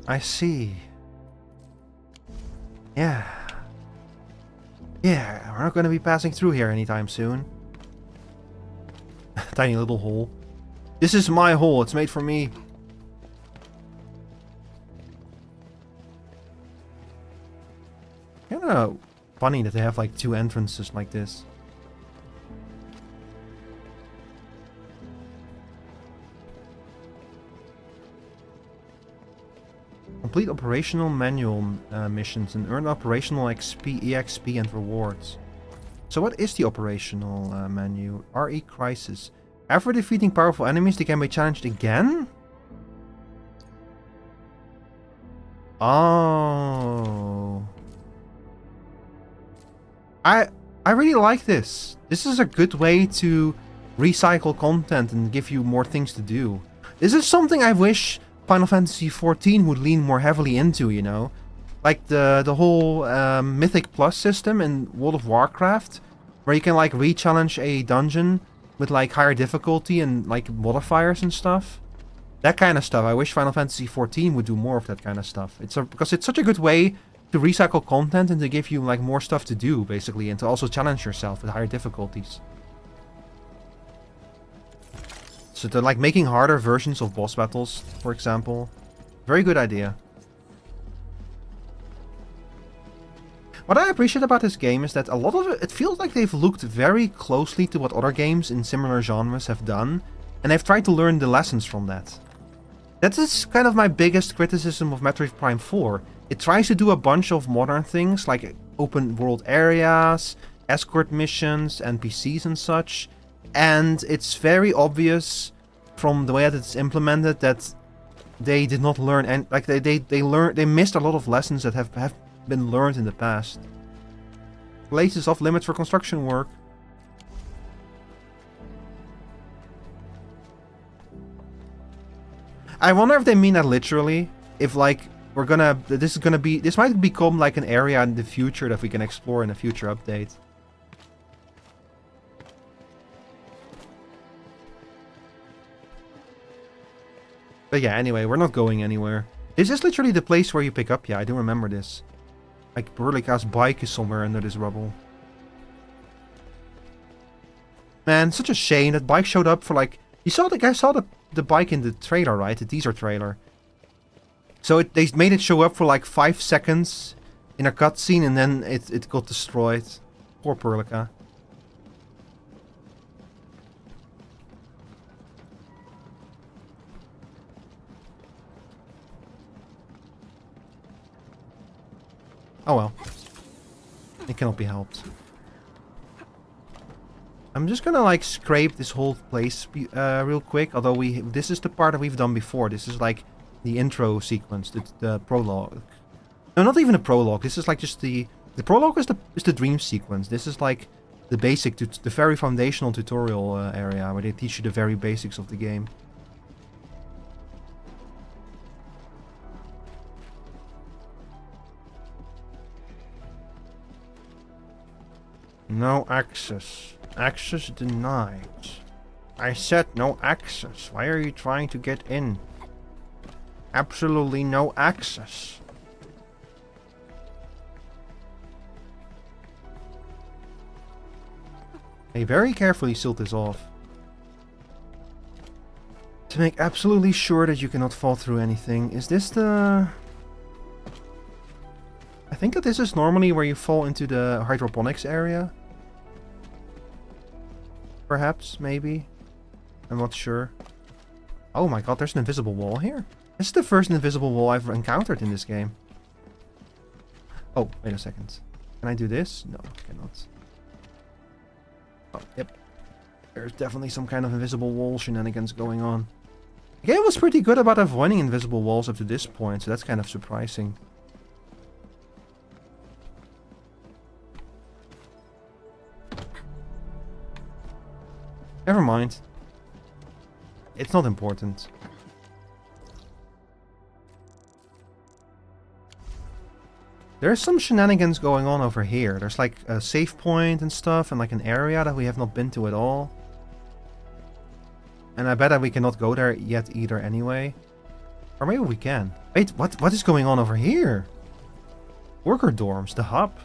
I see. Yeah. Yeah, we're not going to be passing through here anytime soon. Tiny little hole. This is my hole. It's made for me. Kind of funny that they have like two entrances like this. Complete operational manual missions and earn operational XP, EXP and rewards. So what is the operational menu? RE Crisis. After defeating powerful enemies, they can be challenged again? Oh. I really like this. This is a good way to recycle content and give you more things to do. This is something I wish Final Fantasy XIV would lean more heavily into, you know? Like the whole Mythic Plus system in World of Warcraft, where you can like re-challenge a dungeon with like higher difficulty and like modifiers and stuff. That kind of stuff. I wish Final Fantasy XIV would do more of that kind of stuff. Because it's such a good way to recycle content and to give you like more stuff to do, basically, and to also challenge yourself with higher difficulties. So they're like making harder versions of boss battles, for example. Very good idea. What I appreciate about this game is that a lot of it feels like they've looked very closely to what other games in similar genres have done, and they've tried to learn the lessons from that. That is kind of my biggest criticism of Metroid Prime 4. It tries to do a bunch of modern things, like open world areas, escort missions, NPCs and such, and it's very obvious from the way that it's implemented that they did not learn, and like they missed a lot of lessons that have been learned in the past. Place is off limits for construction work. I wonder if they mean that literally. If like this might become like an area in the future that we can explore in a future update. But yeah, anyway, we're not going anywhere. This is literally the place where you pick up. Yeah, I do remember this. Like Burlika's bike is somewhere under this rubble. Man, such a shame. That bike showed up for like... You saw the bike in the trailer, right? The teaser trailer. So they made it show up for like 5 seconds in a cutscene and then it got destroyed. Poor Burlika. Oh well. It cannot be helped. I'm just gonna like scrape this whole place real quick. Although this is the part that we've done before. This is like the intro sequence, the prologue. No, not even the prologue. This is like just the prologue is the dream sequence. This is like the basic, the very foundational tutorial area where they teach you the very basics of the game. No access. Access denied. I said no access. Why are you trying to get in? Absolutely no access. Hey, very carefully seal this off. To make absolutely sure that you cannot fall through anything. Is this the... I think that this is normally where you fall into the hydroponics area. Perhaps, maybe. I'm not sure. Oh my god, there's an invisible wall here. This is the first invisible wall I've encountered in this game. Oh, wait a second. Can I do this? No, I cannot. Oh, yep. There's definitely some kind of invisible wall shenanigans going on. The game was pretty good about avoiding invisible walls up to this point, so that's kind of surprising. Never mind. It's not important. There's some shenanigans going on over here. There's like a save point and stuff, and like an area that we have not been to at all. And I bet that we cannot go there yet either anyway. Or maybe we can. Wait, what is going on over here? Worker dorms, the hub.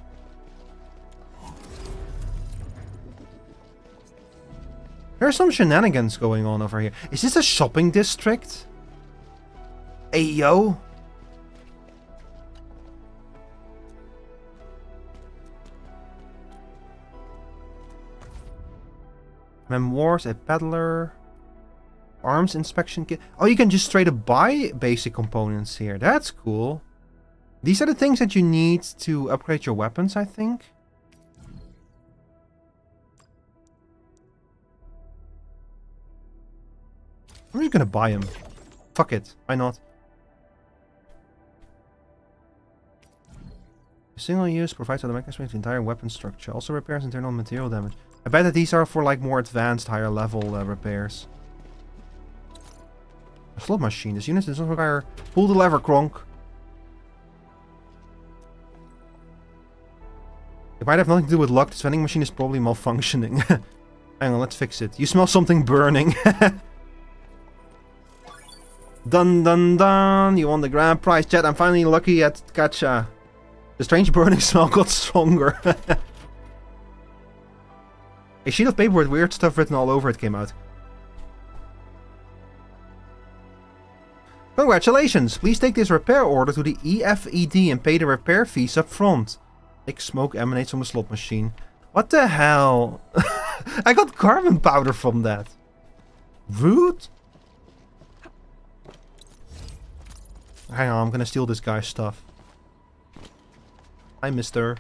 There's some shenanigans going on over here. Is this a shopping district? Hey, yo. Memoirs, a peddler. Arms inspection kit. Oh, you can just straight up buy basic components here. That's cool. These are the things that you need to upgrade your weapons, I think. I'm just gonna buy them. Fuck it. Why not? Single use provides automatic expansion to the entire weapon structure. Also repairs internal material damage. I bet that these are for like more advanced, higher level repairs. A slot machine. This unit does not require... Pull the lever, Kronk. It might have nothing to do with luck. This vending machine is probably malfunctioning. Hang on, let's fix it. You smell something burning. Dun dun dun. You won the grand prize, chat. I'm finally lucky at Gacha. The strange burning smell got stronger. A sheet of paper with weird stuff written all over it came out. Congratulations! Please take this repair order to the EFED and pay the repair fees up front. Thick smoke emanates from the slot machine. What the hell? I got carbon powder from that. Rude? Hang on, I'm gonna steal this guy's stuff. Hi, mister.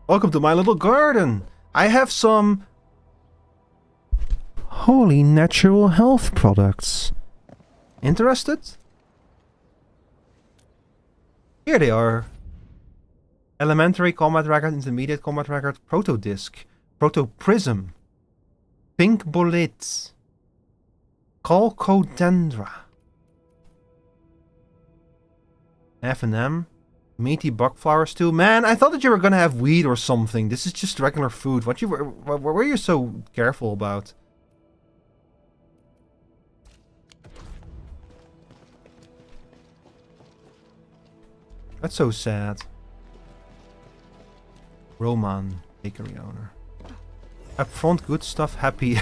Welcome to my little garden. I have some... holy natural health products. Interested? Here they are. Elementary combat record, intermediate combat record, proto disc, proto prism, pink bolets, Calcodendra, F&M, meaty buckflower stew. Man, I thought that you were gonna have wheat or something. This is just regular food. What were you so careful about? That's so sad. Roman, bakery owner. Upfront good stuff, happy.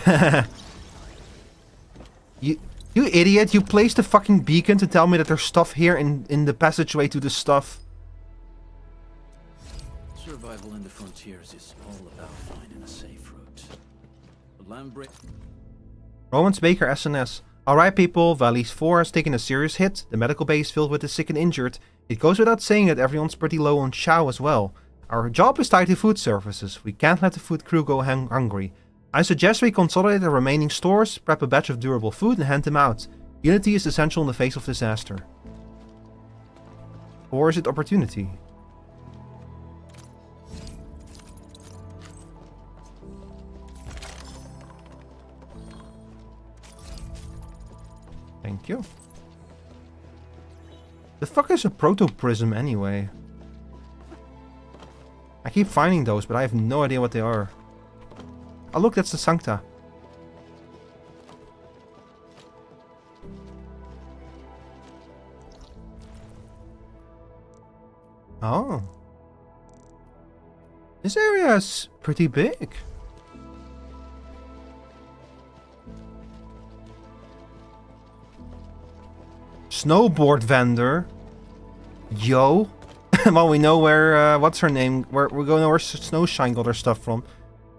You idiot, you placed the fucking beacon to tell me that there's stuff here in the passageway to the stuff. Survival in the frontiers is all about finding a safe route. Roman's Baker SNS. Alright people, Valley 4 has taken a serious hit. The medical bay is filled with the sick and injured. It goes without saying that everyone's pretty low on chow as well. Our job is tied to food services. We can't let the food crew go hungry. I suggest we consolidate the remaining stores, prep a batch of durable food and hand them out. Unity is essential in the face of disaster. Or is it opportunity? Thank you. The fuck is a protoprism anyway? I keep finding those, but I have no idea what they are. Oh look, that's the Sancta. Oh. This area is pretty big. Snowboard vendor. Yo. Well, we know where, what's her name? We're going to know where Snowshine got her stuff from.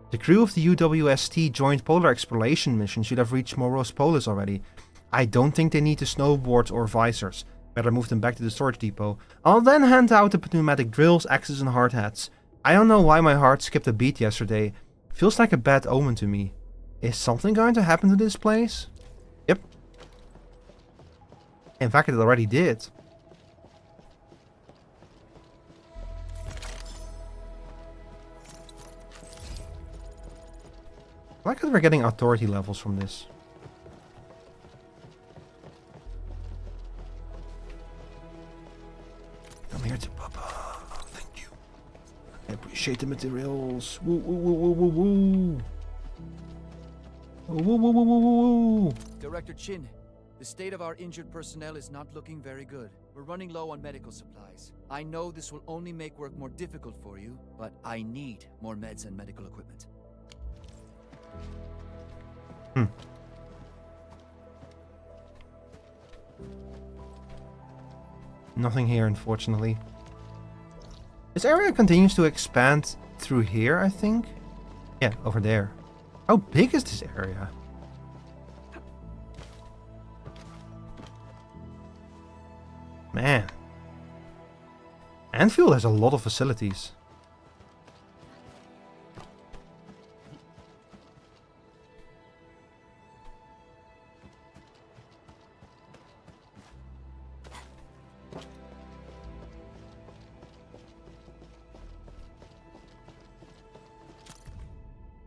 The crew of the UWST Joint Polar Exploration Mission should have reached Moros Polis already. I don't think they need the snowboards or visors. Better move them back to the storage depot. I'll then hand out the pneumatic drills, axes and hard hats. I don't know why my heart skipped a beat yesterday. Feels like a bad omen to me. Is something going to happen to this place? Yep. In fact, it already did. I like that we're getting authority levels from this. Come here to Papa. Thank you. I appreciate the materials. Woo woo woo woo woo woo. Woo woo woo woo woo woo. Director Chin, the state of our injured personnel is not looking very good. We're running low on medical supplies. I know this will only make work more difficult for you, but I need more meds and medical equipment. Nothing here, unfortunately. This area continues to expand through here, I think. Yeah, over there. How big is this area? Man. Endfield has a lot of facilities.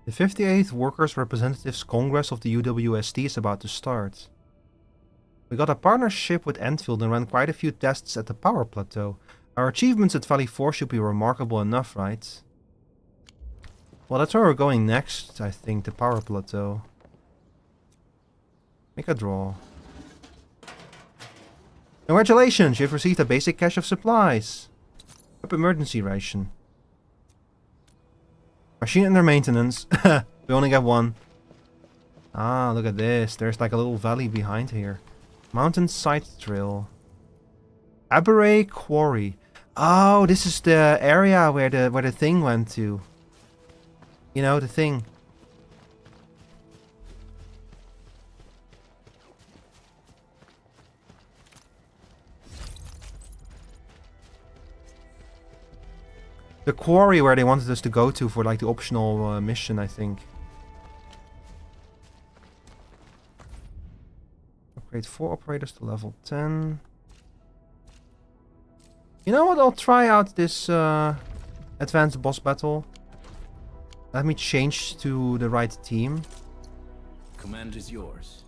The 58th Workers' Representatives Congress of the UWST is about to start. We got a partnership with Endfield and ran quite a few tests at the power plateau. Our achievements at Valley 4 should be remarkable enough, right? Well, that's where we're going next, I think, the power plateau. Make a draw. Congratulations, you've received a basic cache of supplies. Up emergency ration. Machine under maintenance. We only got one. Ah, look at this. There's like a little valley behind here. Mountainside trail. Aberray Quarry. Oh, this is the area where the thing went to. You know, the thing. The quarry where they wanted us to go to for like the optional mission, I think. Upgrade 4 operators to level 10. You know what? I'll try out this advanced boss battle. Let me change to the right team. Command is yours.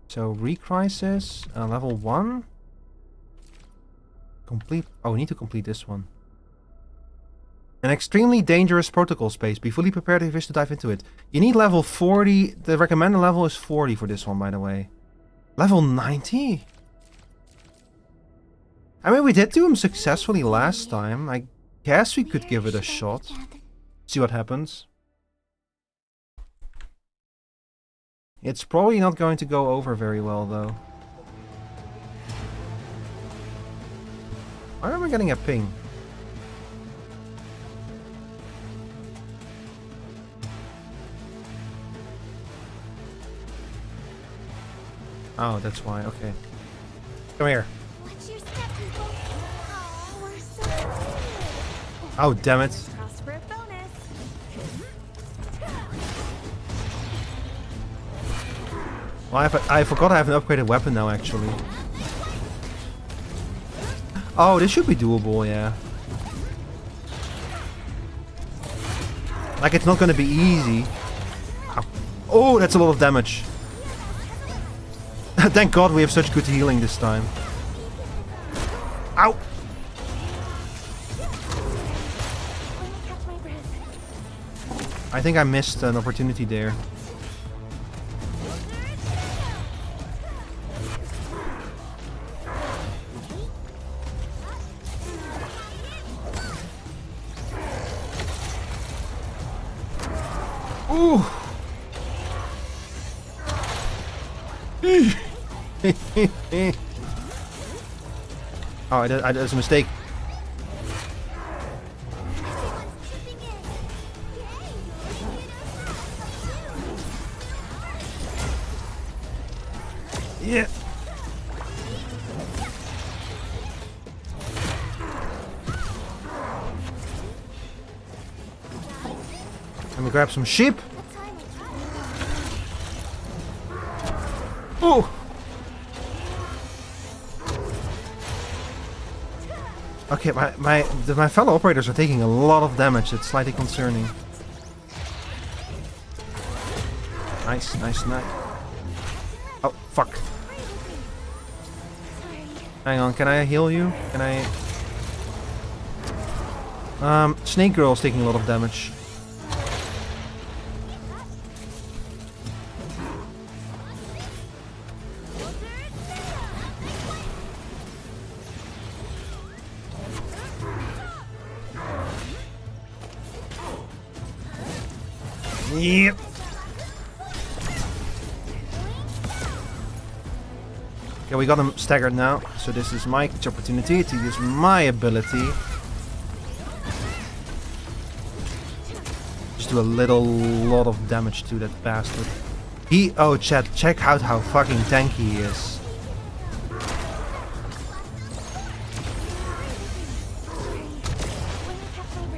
So, Recrisis, level 1. Complete. Oh, we need to complete this one. An extremely dangerous protocol space. Be fully prepared if you wish to dive into it. You need level 40. The recommended level is 40 for this one, by the way. Level 90? I mean, we did do him successfully last time. I guess we could give it a shot. See what happens. It's probably not going to go over very well, though. Why am I getting a ping? Oh, that's why. Okay. Come here. Oh, damn it. Well, I forgot I have an upgraded weapon now, actually. Oh, this should be doable, yeah. Like, it's not gonna be easy. Ow. Oh, that's a lot of damage. Thank God we have such good healing this time. Ow! I think I missed an opportunity there. Ooh. Oh, I did a mistake. Yeah. Let me grab some sheep. Oh. Okay, my fellow operators are taking a lot of damage. It's slightly concerning. Nice, nice, nice. Oh, fuck. Hang on, can I heal you? Can I... Snake Girl's taking a lot of damage. Yep. Okay, we got him staggered now, so this is my opportunity to use my ability. Just do a lot of damage to that bastard. Oh, chat, check out how fucking tanky he is.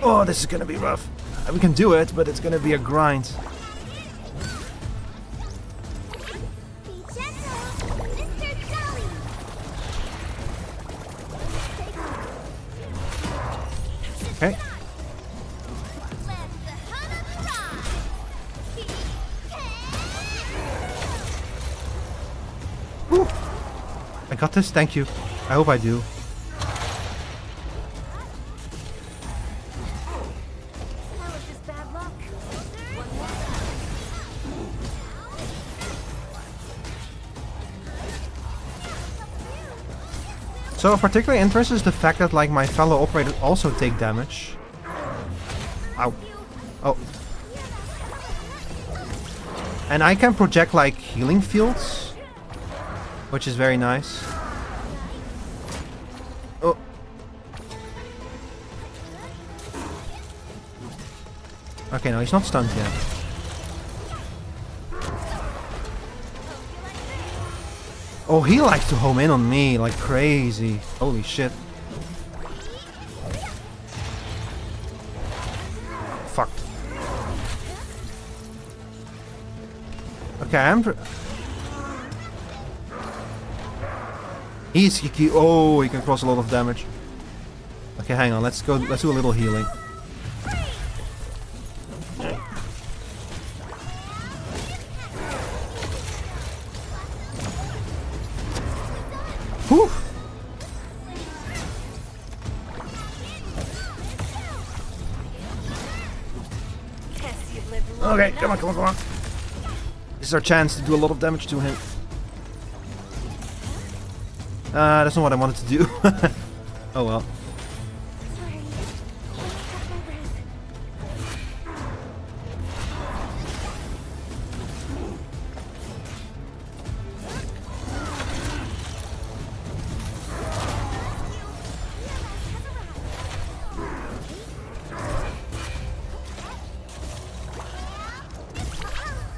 Oh, this is gonna be rough. We can do it, but it's gonna be a grind. Okay. Whew. I got this, thank you. I hope I do. So of particular interest is the fact that like my fellow operators also take damage. Ow. Oh. And I can project like healing fields, which is very nice. Oh. Okay, no, he's not stunned yet. Oh, he likes to home in on me like crazy. Holy shit. Fuck. Okay, he's oh, he can cross a lot of damage. Okay, hang on, let's do a little healing. Whew. Okay, come on, come on, come on. This is our chance to do a lot of damage to him. That's not what I wanted to do. Oh well.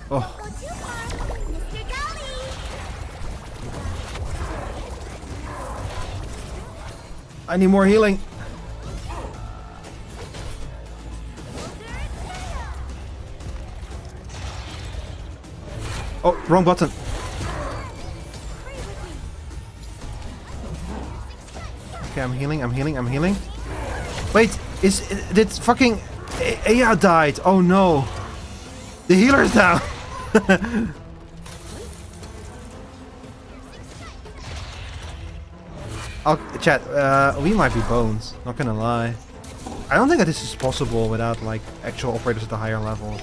Oh. I need more healing. Oh, wrong button. Okay, I'm healing, I'm healing, I'm healing. Wait, did fucking Aya died? Oh no. The healer's down. Oh, chat, we might be bones, not gonna lie. I don't think that this is possible without like actual operators at a higher level.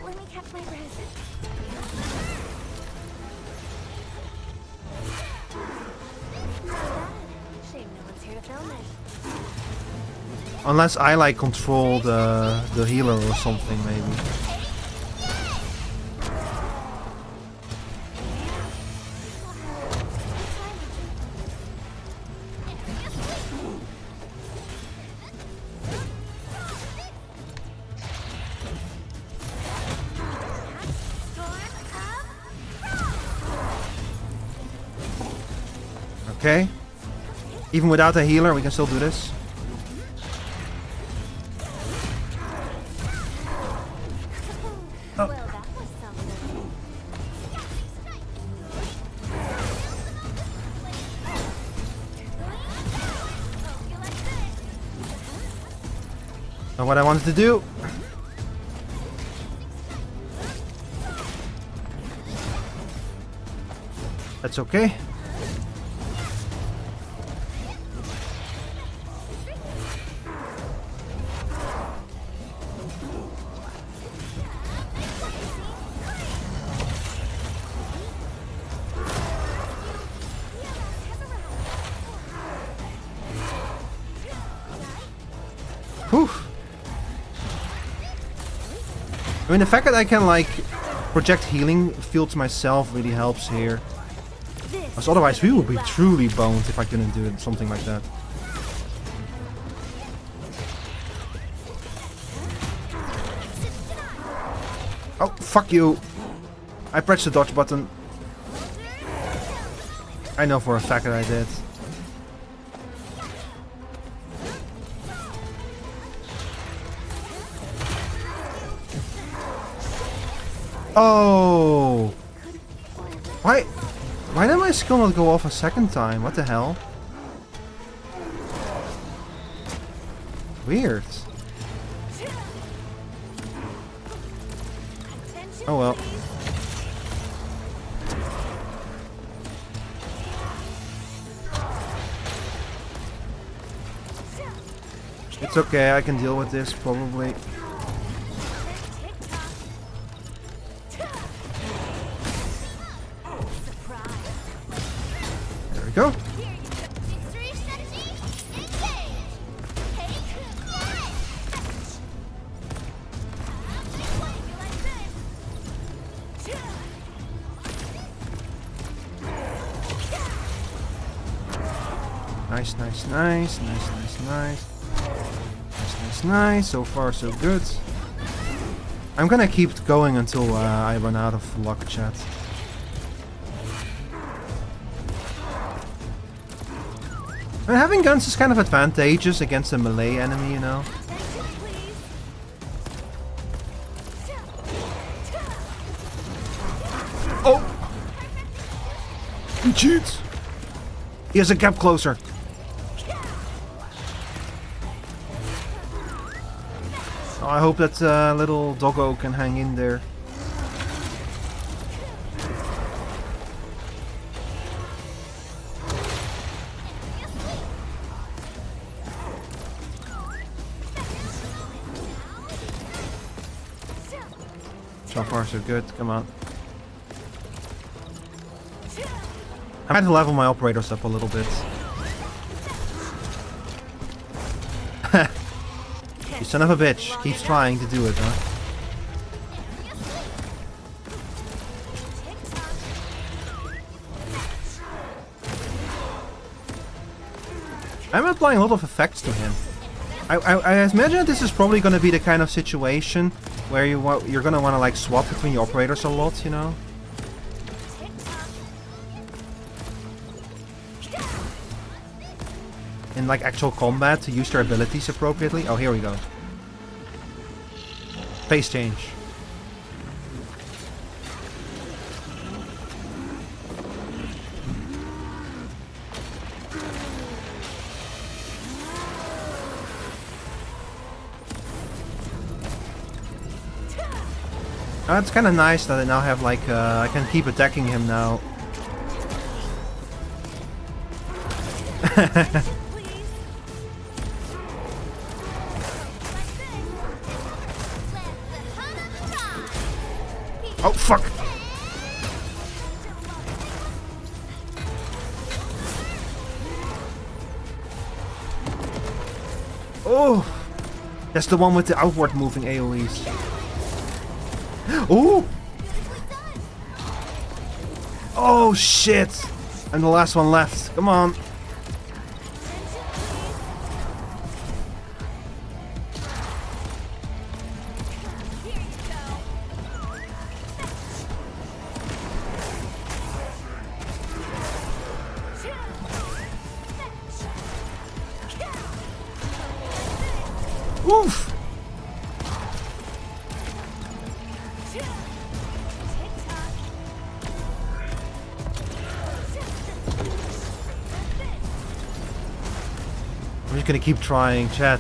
Let me catch my breath. Shame no one's here to film it. Unless I like control the healer or something, maybe. Okay. Even without a healer, we can still do this. Not what I wanted to do. That's okay. Whew. I mean, the fact that I can, like, project healing fields myself really helps here. Because otherwise we would be truly boned if I couldn't do it, something like that. Oh, fuck you. I pressed the dodge button. I know for a fact that I did. Oh! Why did my skill not go off a second time? What the hell? Weird. Oh well. It's okay, I can deal with this probably. There we go. Nice, nice, nice, nice, nice, nice. Nice, nice. So far, so good. I'm gonna keep going until I run out of luck, chat. I mean, having guns is kind of advantageous against a melee enemy, you know. Oh! He cheats! He has a gap closer. Oh, I hope that little doggo can hang in there. So far so good, come on. I had to level my operators up a little bit. You son of a bitch, keeps trying to do it, huh? I'm applying a lot of effects to him. I imagine this is probably going to be the kind of situation where you're going to want to like swap between your operators a lot, you know? In like actual combat to use their abilities appropriately. Oh, here we go. Phase change. Oh, it's kind of nice that I now have like I can keep attacking him now. Oh fuck! Oh! That's the one with the outward moving AoEs. Oh! Oh shit! I'm the last one left. Come on. Oof! I'm just gonna keep trying, chat.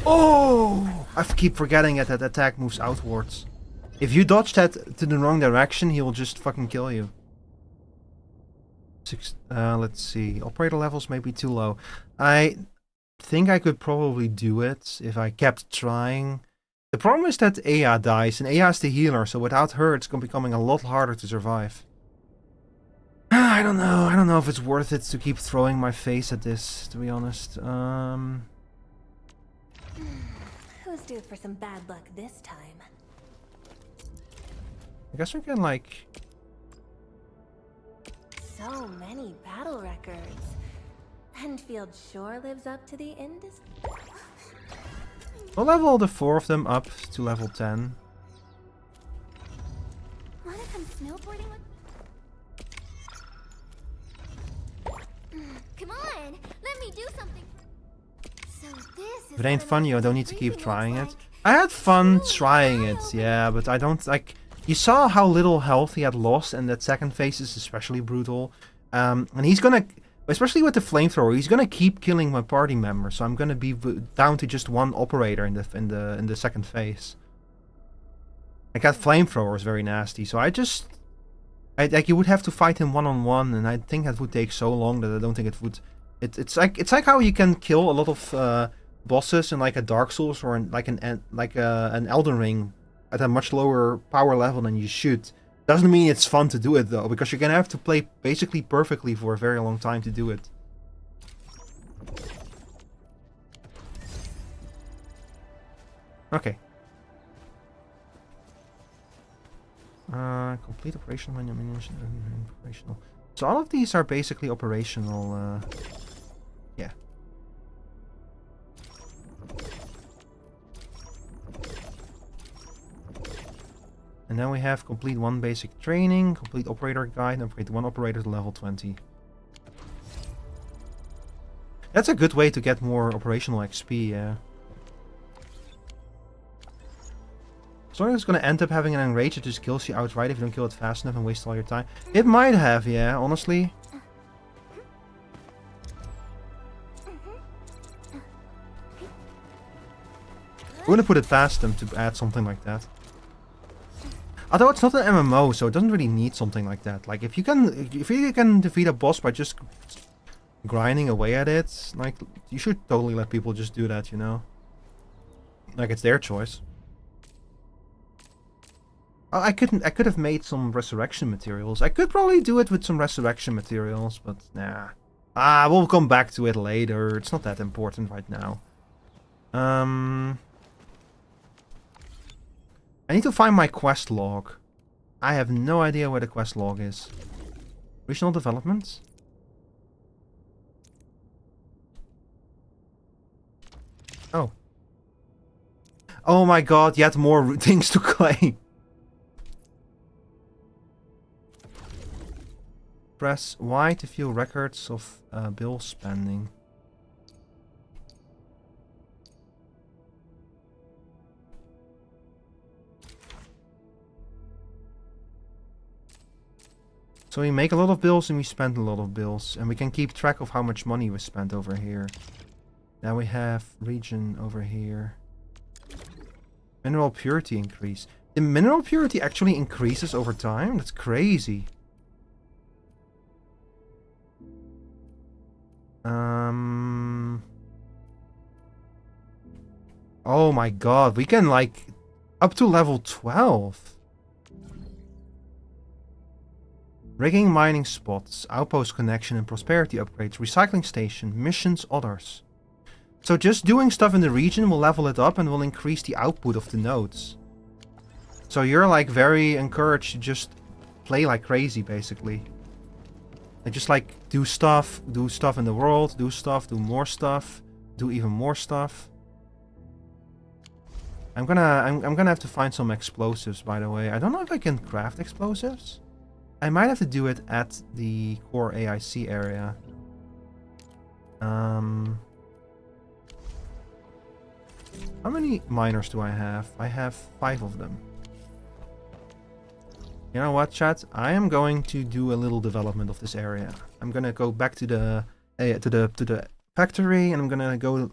Oh! I keep forgetting that attack moves outwards. If you dodge that to the wrong direction, he will just fucking kill you. Let's see. Operator levels may be too low. I think I could probably do it if I kept trying. The problem is that Aya dies, and Aya is the healer, so without her it's becoming a lot harder to survive. I don't know. I don't know if it's worth it to keep throwing my face at this, to be honest. Who's due for some bad luck this time? I guess we can, like... So many battle records. Enfield sure lives up to the industry. We'll level the 4 of them up to level 10. Wanna come snowboarding with... Come on, let me do something. So this is If it ain't fun, you don't need to keep trying it. I had fun trying it, yeah, but I don't like... You saw how little health he had lost, and that second phase is especially brutal. And he's gonna, especially with the flamethrower, he's gonna keep killing my party members. So I'm gonna be down to just one operator in the second phase. Like that flamethrower is very nasty. So like you would have to fight him one-on-one, and I think that would take so long that I don't think it would. It's like how you can kill a lot of bosses in like a Dark Souls or in like an Elden Ring at a much lower power level than you should. Doesn't mean it's fun to do it though, because you're gonna have to play basically perfectly for a very long time to do it. Okay. Complete operational menu ammunition and operational. So all of these are basically operational. Yeah. And then we have complete 1 basic training, complete operator guide, and upgrade 1 operator to level 20. That's a good way to get more operational XP, yeah. So it's gonna end up having an enrage that just kills you outright if you don't kill it fast enough and waste all your time. It might have, yeah, honestly. I'm gonna put it past them to add something like that. Although it's not an MMO, so it doesn't really need something like that. Like if you can defeat a boss by just grinding away at it, like you should totally let people just do that, you know? Like it's their choice. I could have made some resurrection materials. I could probably do it with some resurrection materials, but nah. We'll come back to it later. It's not that important right now. I need to find my quest log. I have no idea where the quest log is. Regional development? Oh. Oh my god, yet more things to claim. Press Y to view records of bill spending. So we make a lot of bills and we spend a lot of bills. And we can keep track of how much money we spent over here. Now we have region over here. Mineral purity increase. The mineral purity actually increases over time? That's crazy. Oh my god, we can like Up to level 12. Rigging mining spots, outpost connection and prosperity upgrades, recycling station, missions, others. So just doing stuff in the region will level it up and will increase the output of the nodes. So you're like very encouraged to just play like crazy basically. And just like do stuff in the world, do more stuff, do even more stuff. I'm gonna have to find some explosives, by the way. I don't know if I can craft explosives. I might have to do it at the core AIC area. How many miners do I have? I have 5 of them. You know what, chat? I am going to do a little development of this area. I'm gonna go back to the factory and I'm gonna go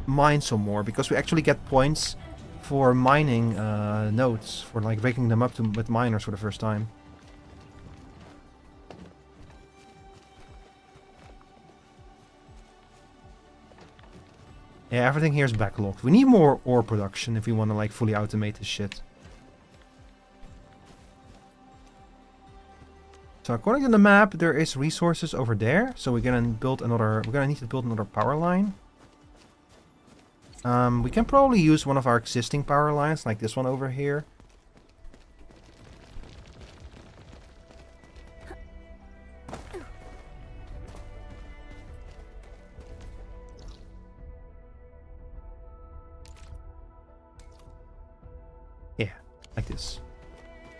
mine some more because we actually get points for mining nodes, for like breaking them up with miners for the first time. Yeah, everything here is backlogged. We need more ore production if we want to like fully automate this shit. So according to the map, there is resources over there. So we're gonna build another. We're gonna need to build another power line. We can probably use one of our existing power lines, like this one over here. Yeah, like this.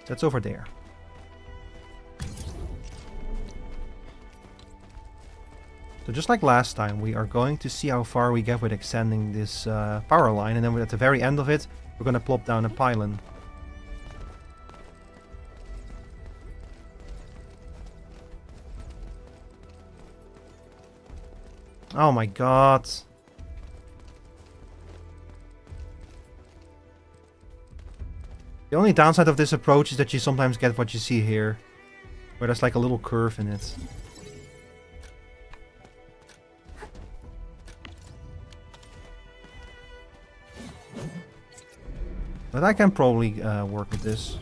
That's over there. So just like last time, we are going to see how far we get with extending this power line, and then at the very end of it, we're going to plop down a pylon. Oh my god. The only downside of this approach is that you sometimes get what you see here, where there's like a little curve in it. But I can probably work with this.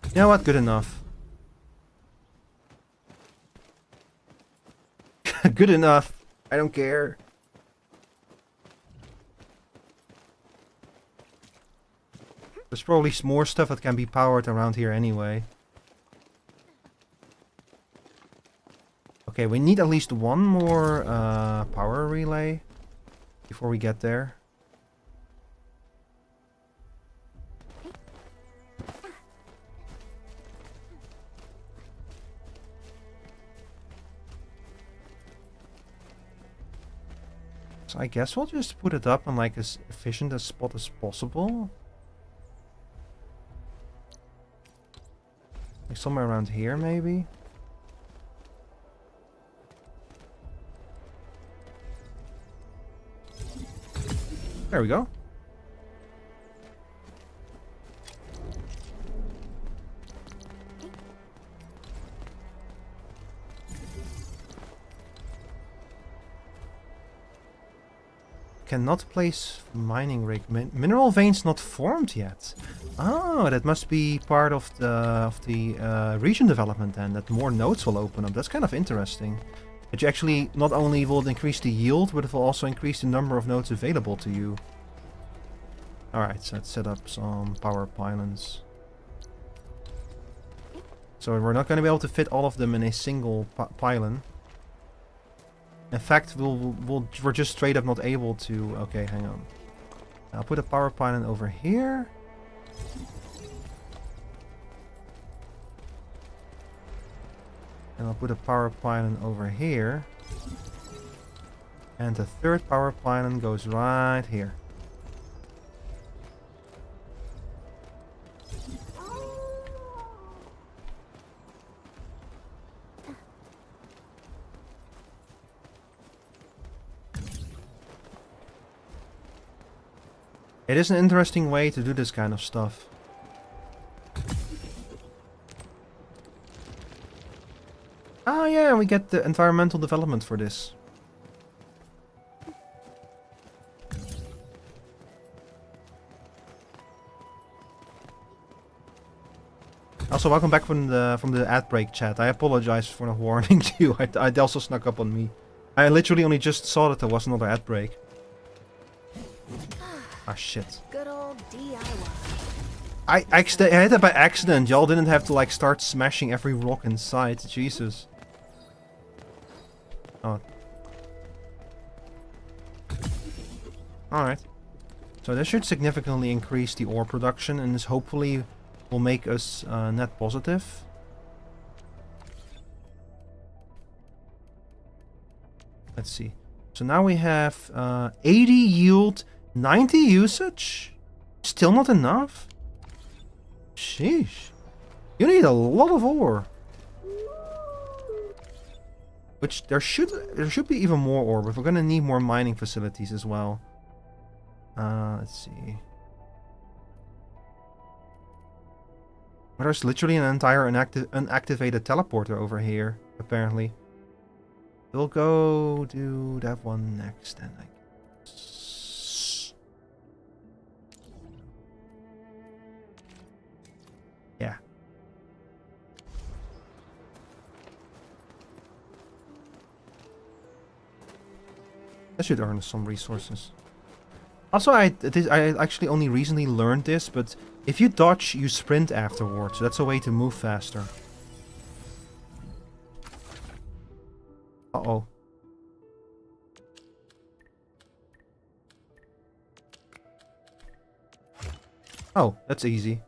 You know what? Good enough. Good enough. I don't care. There's probably more stuff that can be powered around here anyway. Okay, we need at least one more power relay before we get there. So I guess we'll just put it up on like as efficient a spot as possible. Like somewhere around here, maybe? There we go. Cannot place mining rig. Mineral veins not formed yet. Oh, that must be part of the region development then, that more nodes will open up. That's kind of interesting. That you actually not only will increase the yield, but it will also increase the number of nodes available to you. Alright, so let's set up some power pylons. So we're not going to be able to fit all of them in a single pylon. In fact, we're just straight up not able to... Okay, hang on. I'll put a power pylon over here. And I'll put a power pylon over here. And the third power pylon goes right here. It is an interesting way to do this kind of stuff. Oh yeah, we get the environmental development for this. Also, welcome back from the ad break chat. I apologize for not warning you. I also snuck up on me. I literally only just saw that there was another ad break. Ah shit. Good old DIY. I hit it by accident. Y'all didn't have to like start smashing every rock inside. Jesus. Oh. Alright. So this should significantly increase the ore production, and this hopefully will make us net positive. Let's see. So now we have 80 yield, 90 usage? Still not enough? Sheesh. You need a lot of ore. Which there should be even more ore, but we're gonna need more mining facilities as well. Let's see. There's literally an entire unactivated teleporter over here, apparently. We'll go do that one next then, I guess. Yeah. That should earn us some resources. Also, I actually only recently learned this, but if you dodge, you sprint afterwards. So that's a way to move faster. Uh-oh. Oh, that's easy.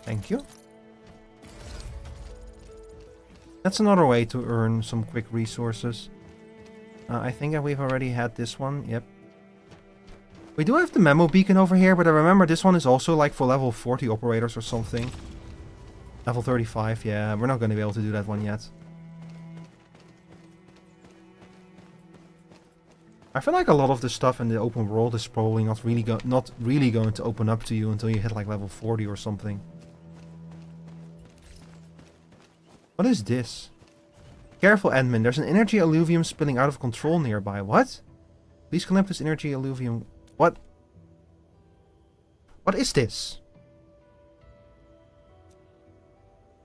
Thank you. That's another way to earn some quick resources. I think that we've already had this one. Yep. We do have the memo beacon over here, but I remember this one is also like for level 40 operators or something. Level 35, yeah. We're not going to be able to do that one yet. I feel like a lot of the stuff in the open world is probably not really going to open up to you until you hit like level 40 or something. What is this? Careful, admin. There's an energy alluvium spilling out of control nearby. What? Please collect this energy alluvium. What? What is this?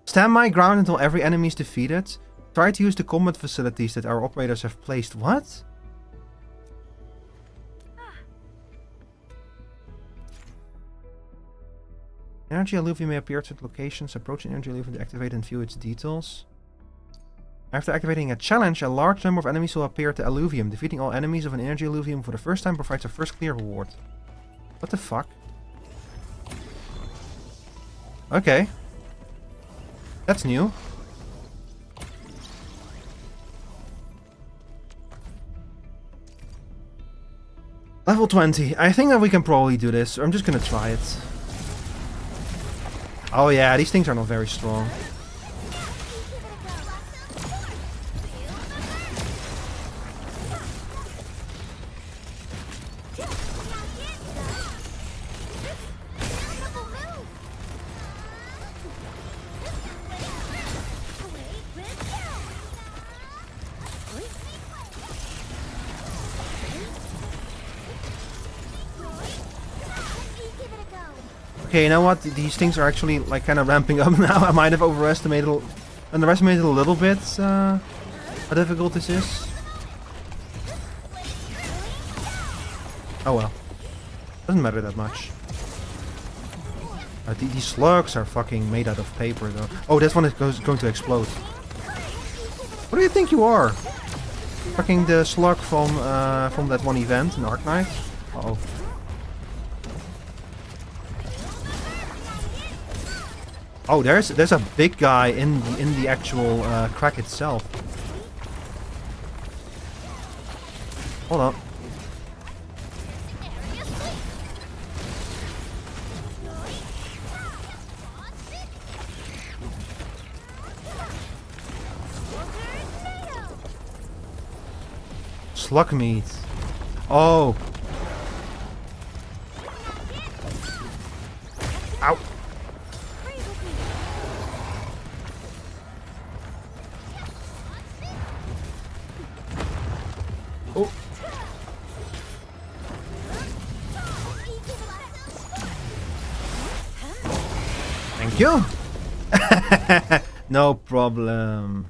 Stand my ground until every enemy is defeated. Try to use the combat facilities that our operators have placed. What? Energy alluvium may appear at certain locations. Approach an energy alluvium to activate and view its details. After activating a challenge, a large number of enemies will appear at the alluvium. Defeating all enemies of an energy alluvium for the first time provides a first clear reward. What the fuck? Okay. That's new. Level 20. I think that we can probably do this. I'm just gonna try it. Oh yeah, these things are not very strong. Okay, you know what? These things are actually like kind of ramping up now. I might have underestimated a little bit how difficult this is. Oh well, doesn't matter that much. These slugs are fucking made out of paper though. Oh, this one is going to explode. What do you think you are? Fucking the slug from that one event in Arknights. Uh-oh. Oh, there's a big guy in the actual crack itself. Hold on. Slug meat. Oh. Ow. Thank you. No problem.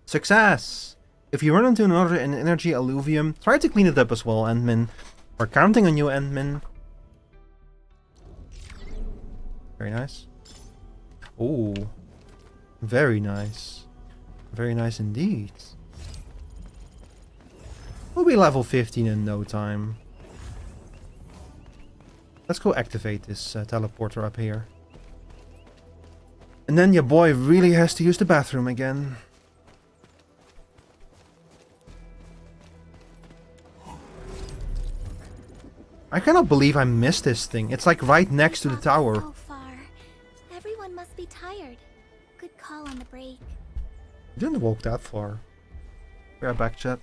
Success. If you run into another energy alluvium, try to clean it up as well, Endmin. We're counting on you, Endmin. Very nice. Oh, very nice. Very nice indeed. We'll be level 15 in no time. Let's go activate this teleporter up here. And then your boy really has to use the bathroom again. I cannot believe I missed this thing. It's like right next to the tower. So far. Everyone must be tired. Good call on the break. Didn't walk that far. We are back, chat.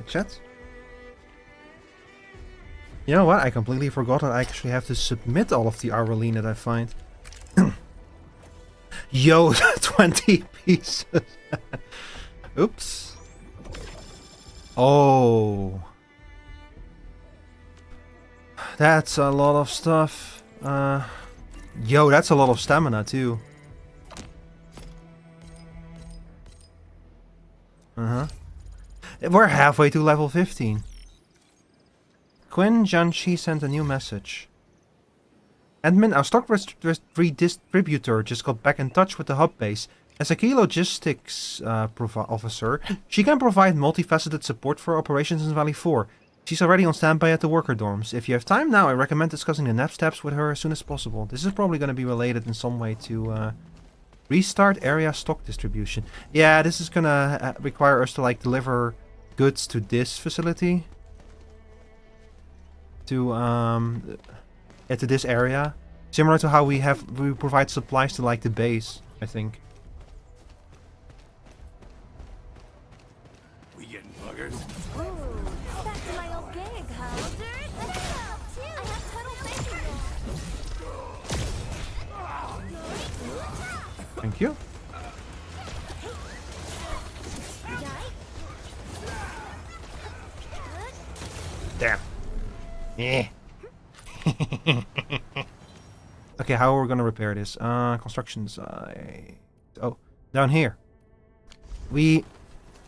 Chat. You know what? I completely forgot that I actually have to submit all of the Aureline that I find. Yo, 20 pieces. Oops. Oh. That's a lot of stuff. Yo, that's a lot of stamina too. Uh-huh. We're halfway to level 15. Quinn Janshi sent a new message. Admin, our stock redistributor just got back in touch with the hub base. As a key logistics officer, she can provide multifaceted support for operations in Valley 4. She's already on standby at the worker dorms. If you have time now, I recommend discussing the next steps with her as soon as possible. This is probably going to be related in some way to restart area stock distribution. Yeah, this is going to require us to like deliver goods to this facility. To this area. Similar to how we provide supplies to like the base, I think. We getting buggers? Back to my old gig, huh? I have total faith in you. Thank you. Damn. Yeah. Okay, how are we gonna repair this? Construction site. Oh, down here. We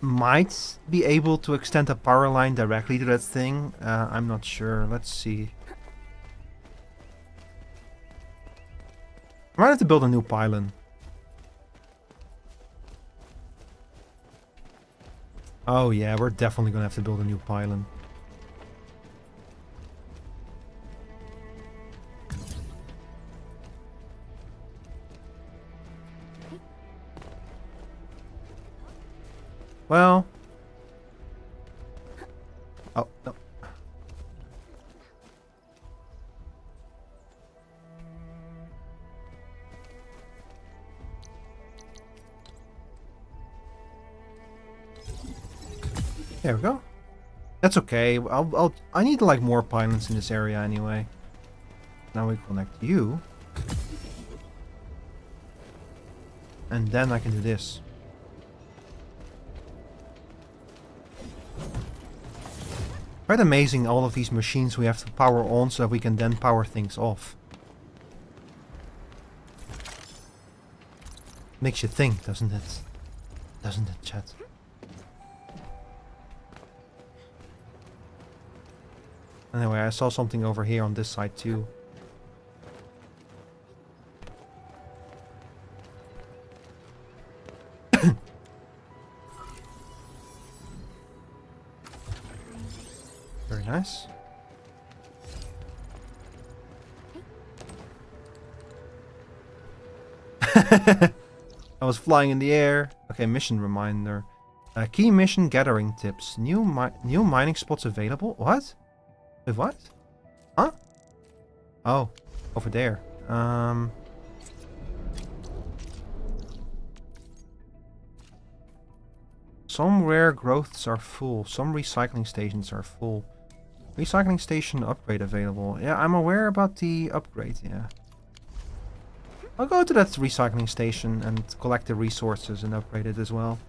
might be able to extend a power line directly to that thing. I'm not sure. Let's see. I might have to build a new pylon. Oh yeah, we're definitely gonna have to build a new pylon. Well. Oh, no. There we go. That's okay. I need like more pylons in this area anyway. Now we connect you. And then I can do this. Quite amazing, all of these machines we have to power on so that we can then power things off. Makes you think, doesn't it? Doesn't it, chat? Anyway, I saw something over here on this side too. Very nice. I was flying in the air. Okay, mission reminder. Key mission gathering tips. New mining spots available. What? Wait, what? Huh? Oh, over there. Some rare growths are full. Some recycling stations are full. Recycling station upgrade available. Yeah, I'm aware about the upgrade, yeah. I'll go to that recycling station and collect the resources and upgrade it as well.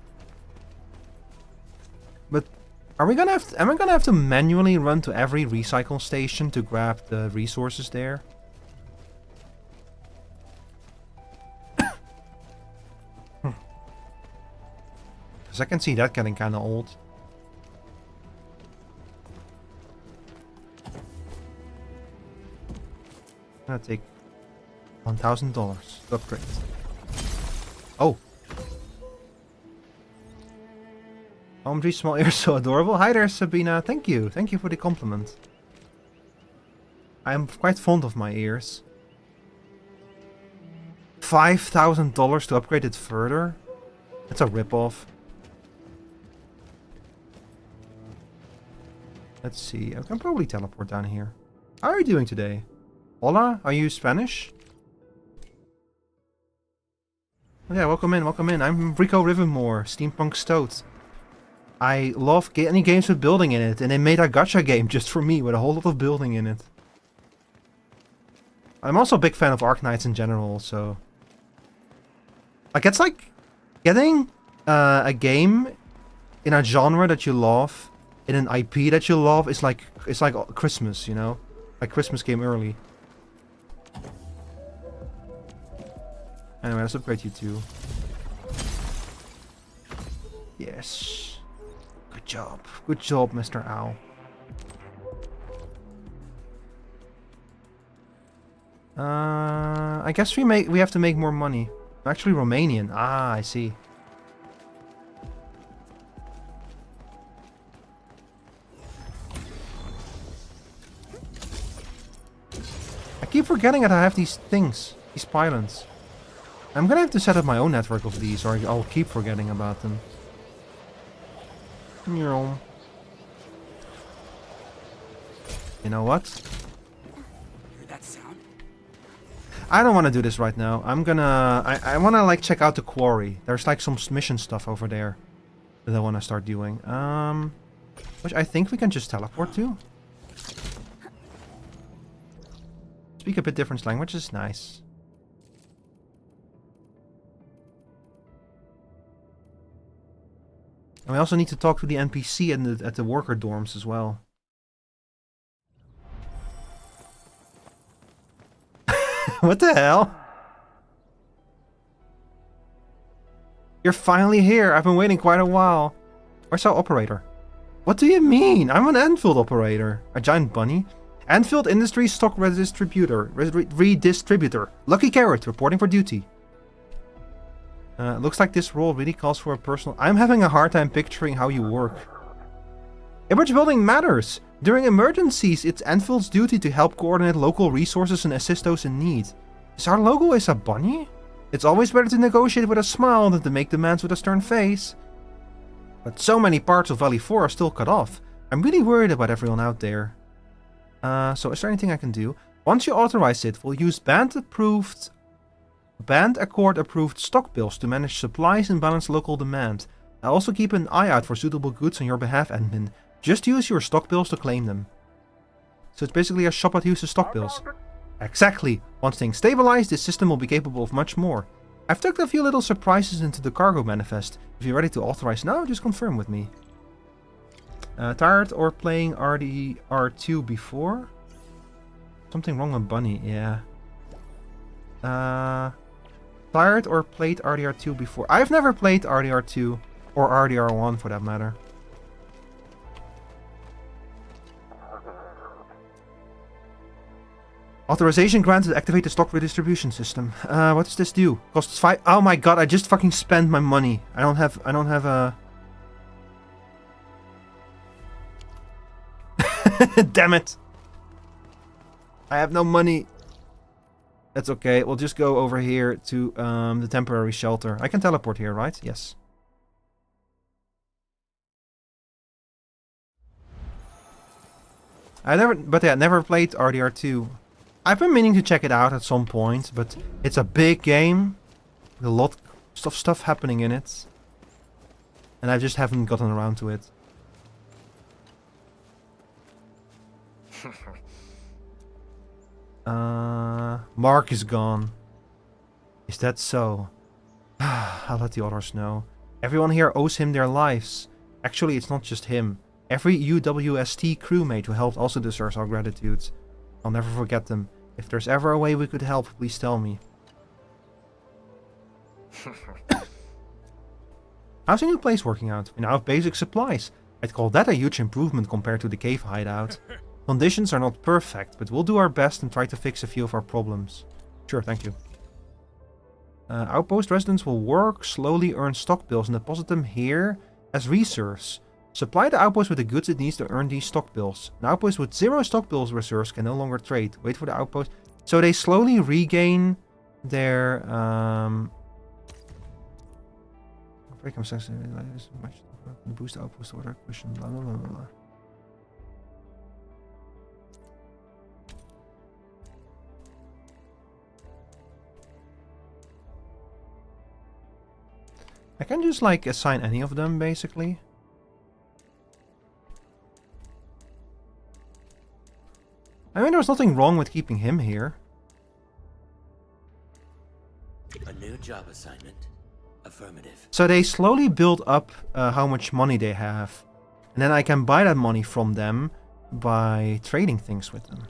But are we gonna have to, am I gonna have to manually run to every recycle station to grab the resources there? Because I can see that getting kinda old. I'm gonna take $1,000 to upgrade. Oh. OMG, small ears, so adorable. Hi there, Sabina. Thank you. Thank you for the compliment. I'm quite fond of my ears. $5,000 to upgrade it further? That's a ripoff. Let's see. I can probably teleport down here. How are you doing today? Hola? Are you Spanish? Oh, yeah, welcome in, welcome in. I'm Rico Rivenmore, Steampunk Stoat. I love any games with building in it, and they made a gacha game just for me with a whole lot of building in it. I'm also a big fan of Arknights in general, so... Like, it's like getting a game in a genre that you love, in an IP that you love, it's like Christmas, you know? Like Christmas came early. Anyway, let's upgrade you too. Yes. Good job. Good job, Mr. Owl. I guess we have to make more money. I'm actually Romanian. Ah, I see. I keep forgetting that I have these things, these pylons. I'm gonna have to set up my own network of these, or I'll keep forgetting about them. You know what? Hear that sound? I don't want to do this right now. I'm gonna... I want to, like, check out the quarry. There's, like, some mission stuff over there that I want to start doing. Which I think we can just teleport to. Speak a bit different languages. Nice. And we also need to talk to the NPC at the worker dorms as well. What the hell? You're finally here. I've been waiting quite a while. Where's our operator? What do you mean? I'm an Endfield operator. A giant bunny? Endfield Industries stock redistributor. Lucky Carrot reporting for duty. Looks like this role really calls for a personal... I'm having a hard time picturing how you work. Image building matters. During emergencies, it's Enfield's duty to help coordinate local resources and assist those in need. Is our logo a bunny? It's always better to negotiate with a smile than to make demands with a stern face. But so many parts of Valley 4 are still cut off. I'm really worried about everyone out there. So is there anything I can do? Once you authorize it, we'll use Band Accord approved stock bills to manage supplies and balance local demand. I'll also keep an eye out for suitable goods on your behalf, admin. Just use your stock bills to claim them. So it's basically a shop that uses stock bills. Exactly. Once things stabilize, this system will be capable of much more. I've tucked a few little surprises into the cargo manifest. If you're ready to authorize now, just confirm with me. Tired or playing RDR2 before? Something wrong with Bunny, yeah. Tired or played RDR2 before? I've never played RDR2 or RDR1 for that matter. Authorization granted to activate the stock redistribution system. What does this do? Costs 5. Oh my god, I just fucking spent my money. I don't have a... Damn it. I have no money. That's okay. We'll just go over here to the temporary shelter. I can teleport here, right? Yes. Never played RDR2. I've been meaning to check it out at some point, but it's a big game with a lot of stuff happening in it, and I just haven't gotten around to it. Mark is gone. Is that so? I'll let the others know. Everyone here owes him their lives. Actually, it's not just him. Every UWST crewmate who helped also deserves our gratitude. I'll never forget them. If there's ever a way we could help, please tell me. How's the new place working out? We now have basic supplies. I'd call that a huge improvement compared to the cave hideout. Conditions are not perfect, but we'll do our best and try to fix a few of our problems. Sure, thank you. Outpost residents will work, slowly earn stock bills and deposit them here as reserves. Supply the outpost with the goods it needs to earn these stock bills. An outpost with 0 stock bills reserves can no longer trade. Wait for the outpost. So they slowly regain their... Boost outpost order question. Blah, blah, blah, blah. I can just like assign any of them basically. I mean, there's nothing wrong with keeping him here. A new job assignment. Affirmative. So they slowly build up how much money they have. And then I can buy that money from them by trading things with them.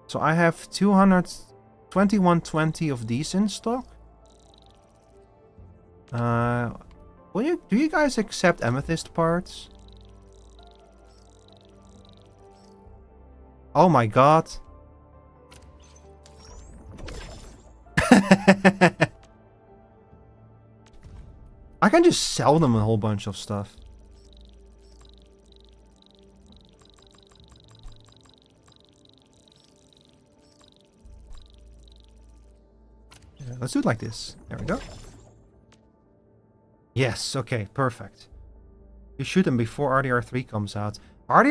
So I have 2120 of these in stock. Do you guys accept amethyst parts? Oh my god. I can just sell them a whole bunch of stuff. Yeah, let's do it like this. There we go. Yes, okay, perfect. You shoot them before RDR3 comes out. I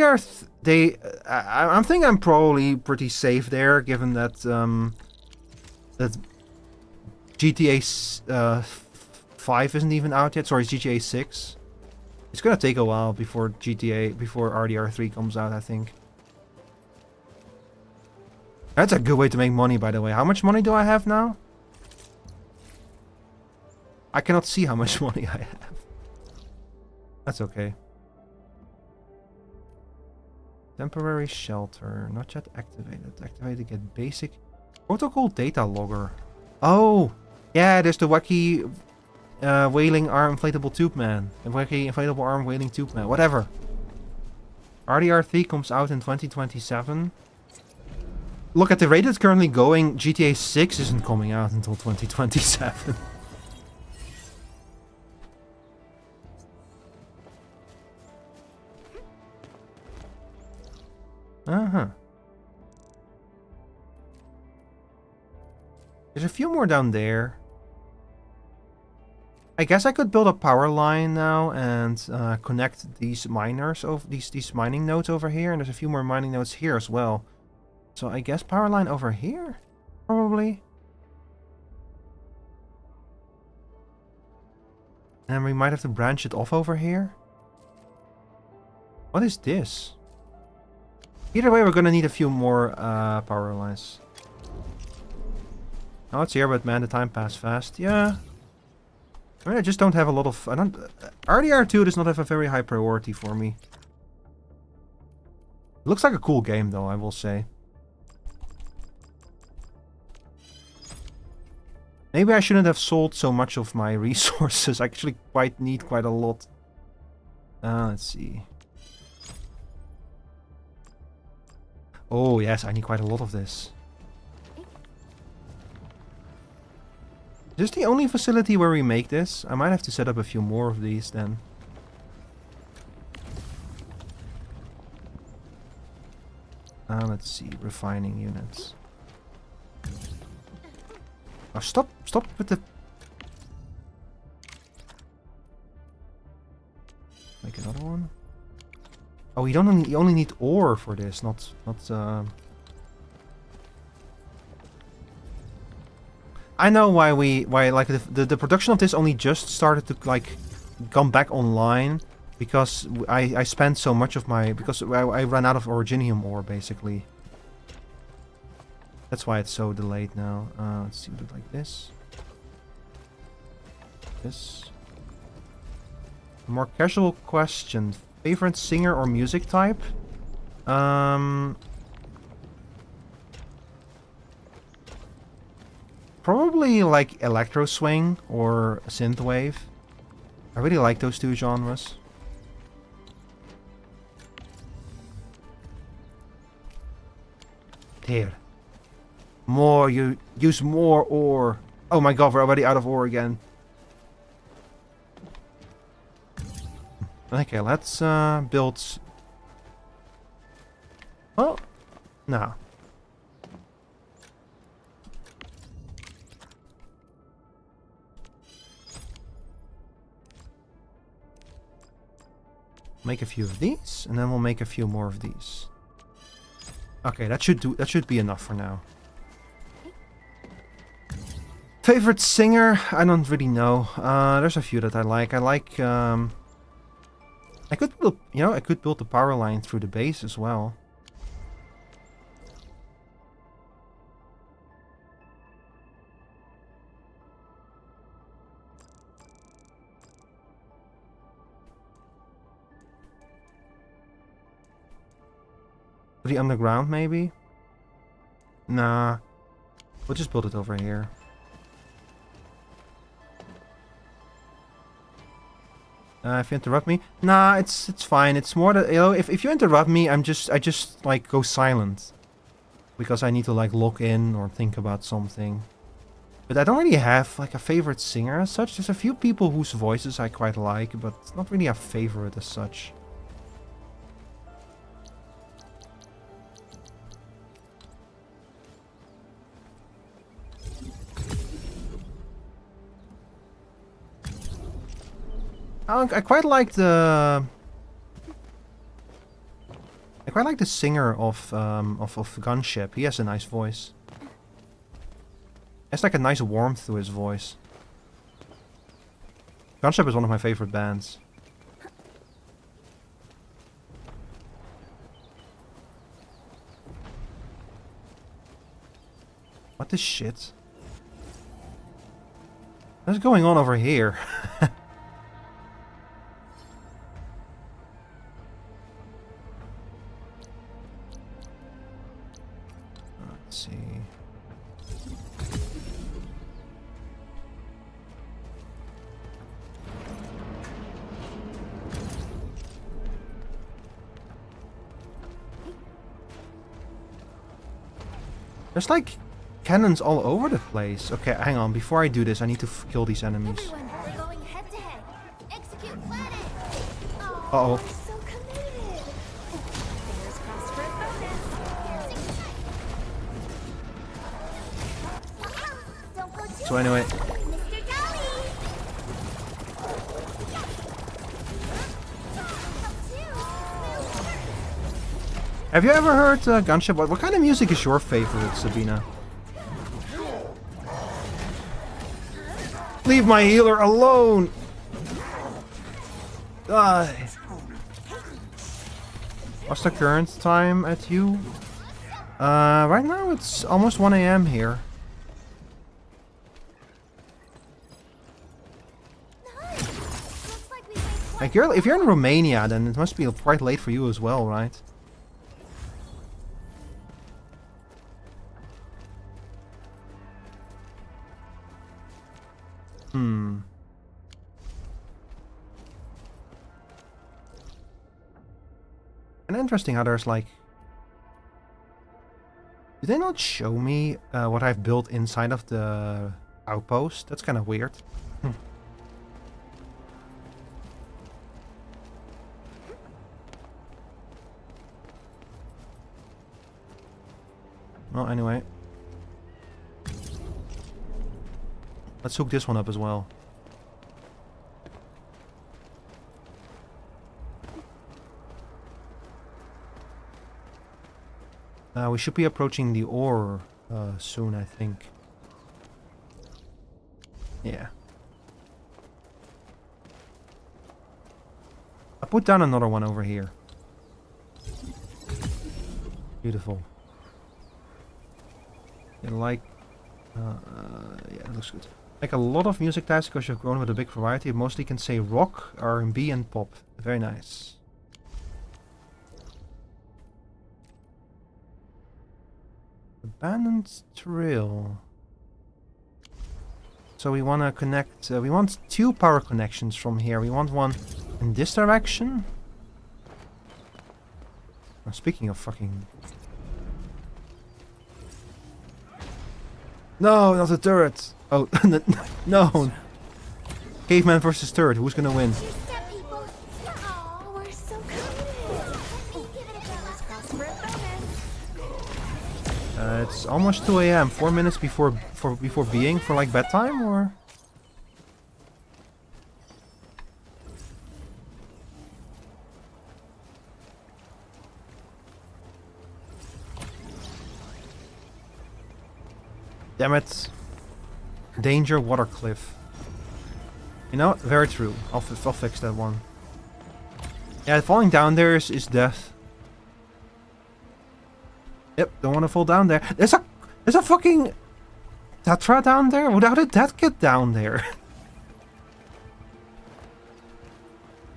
think I'm probably pretty safe there, given that that GTA 5 isn't even out yet. Sorry, GTA 6. It's gonna take a while before RDR3 comes out, I think. That's a good way to make money, by the way. How much money do I have now? I cannot see how much money I have. That's okay. Temporary shelter. Not yet activated. Activated to get basic protocol data logger. Oh! Yeah, there's the wacky wailing arm inflatable tube man. The wacky inflatable arm wailing tube man. Whatever. RDR3 comes out in 2027. Look, at the rate it's currently going, GTA 6 isn't coming out until 2027. Uh-huh. There's a few more down there. I guess I could build a power line now and connect these miners over these mining nodes over here, and there's a few more mining nodes here as well. So I guess power line over here, probably. And we might have to branch it off over here. What is this? Either way, we're gonna need a few more power lines. Oh, it's here, but man, the time passed fast. Yeah. I mean, I just don't have a lot of... RDR2 does not have a very high priority for me. It looks like a cool game, though, I will say. Maybe I shouldn't have sold so much of my resources. I actually need quite a lot. Let's see. Oh, yes, I need quite a lot of this. Is this the only facility where we make this? I might have to set up a few more of these then. Let's see, refining units. Oh, stop with the... Make another one. Oh, you only need ore for this, not I know why like the production of this only just started to like come back online because I spent so much of my I ran out of originium ore basically. That's why it's so delayed now. Let's see, do it like this. This. A more casual question. Favorite singer or music type? Probably like electro swing or synthwave. I really like those two genres. Here. More, you use more ore. Oh my god, we're already out of ore again. Okay, let's build... Oh, no. Make a few of these, and then we'll make a few more of these. Okay, that should be enough for now. Favorite singer? I don't really know. There's a few that I like. I could build, I could build the power line through the base as well. The underground, maybe? Nah. We'll just build it over here. If you interrupt me, nah, it's fine. It's more that if you interrupt me, I just like go silent because I need to like log in or think about something. But I don't really have like a favorite singer as such. There's a few people whose voices I quite like, but not really a favorite as such. I quite like the singer of Gunship. He has a nice voice. He has like a nice warmth to his voice. Gunship is one of my favorite bands. What the shit? What's going on over here? Let's see. There's like cannons all over the place. Okay, hang on. Before I do this, I need to kill these enemies. Everyone, we're going head to head. Execute planet. Oh, Uh-oh. we're so committed. Fingers crossed for a bonus. Don't go too So anyway, Mr. Dolly. have you ever heard Gunship? What kind of music is your favorite, Sabina? Leave my healer alone! Die! What's the current time at you? Right now it's almost 1 AM here. Like if you're in Romania, then it must be quite late for you as well, right? Hmm. And interesting how there's like... Did they not show me what I've built inside of the outpost? That's kind of weird. Well, anyway. Let's hook this one up as well. We should be approaching the ore soon, I think. Yeah. I put down another one over here. Beautiful. Yeah, like... yeah, it looks good. Like a lot of music types because you've grown with a big variety. It mostly can say rock, R&B and pop. Very nice. Abandoned trail. So we want to connect... we want 2 power connections from here. We want one in this direction. Oh, speaking of fucking... No, not the turret! Oh, no! Caveman versus turret, who's gonna win? Oh, we're so committed. Give it a fingers crossed for a bonus. It's almost 2 AM, 4 minutes before being for like bedtime, or? Damn it. Danger water cliff. You know, very true. I'll fix that one. Yeah, falling down there is death. Yep, don't want to fall down there. There's a fucking Tetra down there? How did that get down there?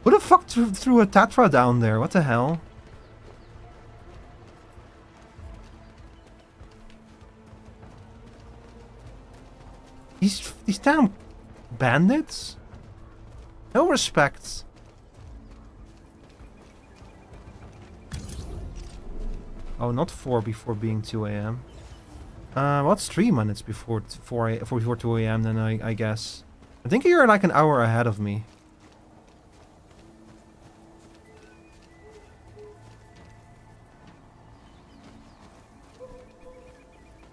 Who the fuck threw a Tetra down there? What the hell? These damn bandits? No respect. Oh, not 4 before being 2 AM. What's 3 minutes before 2 AM then, I guess. I think you're like an hour ahead of me.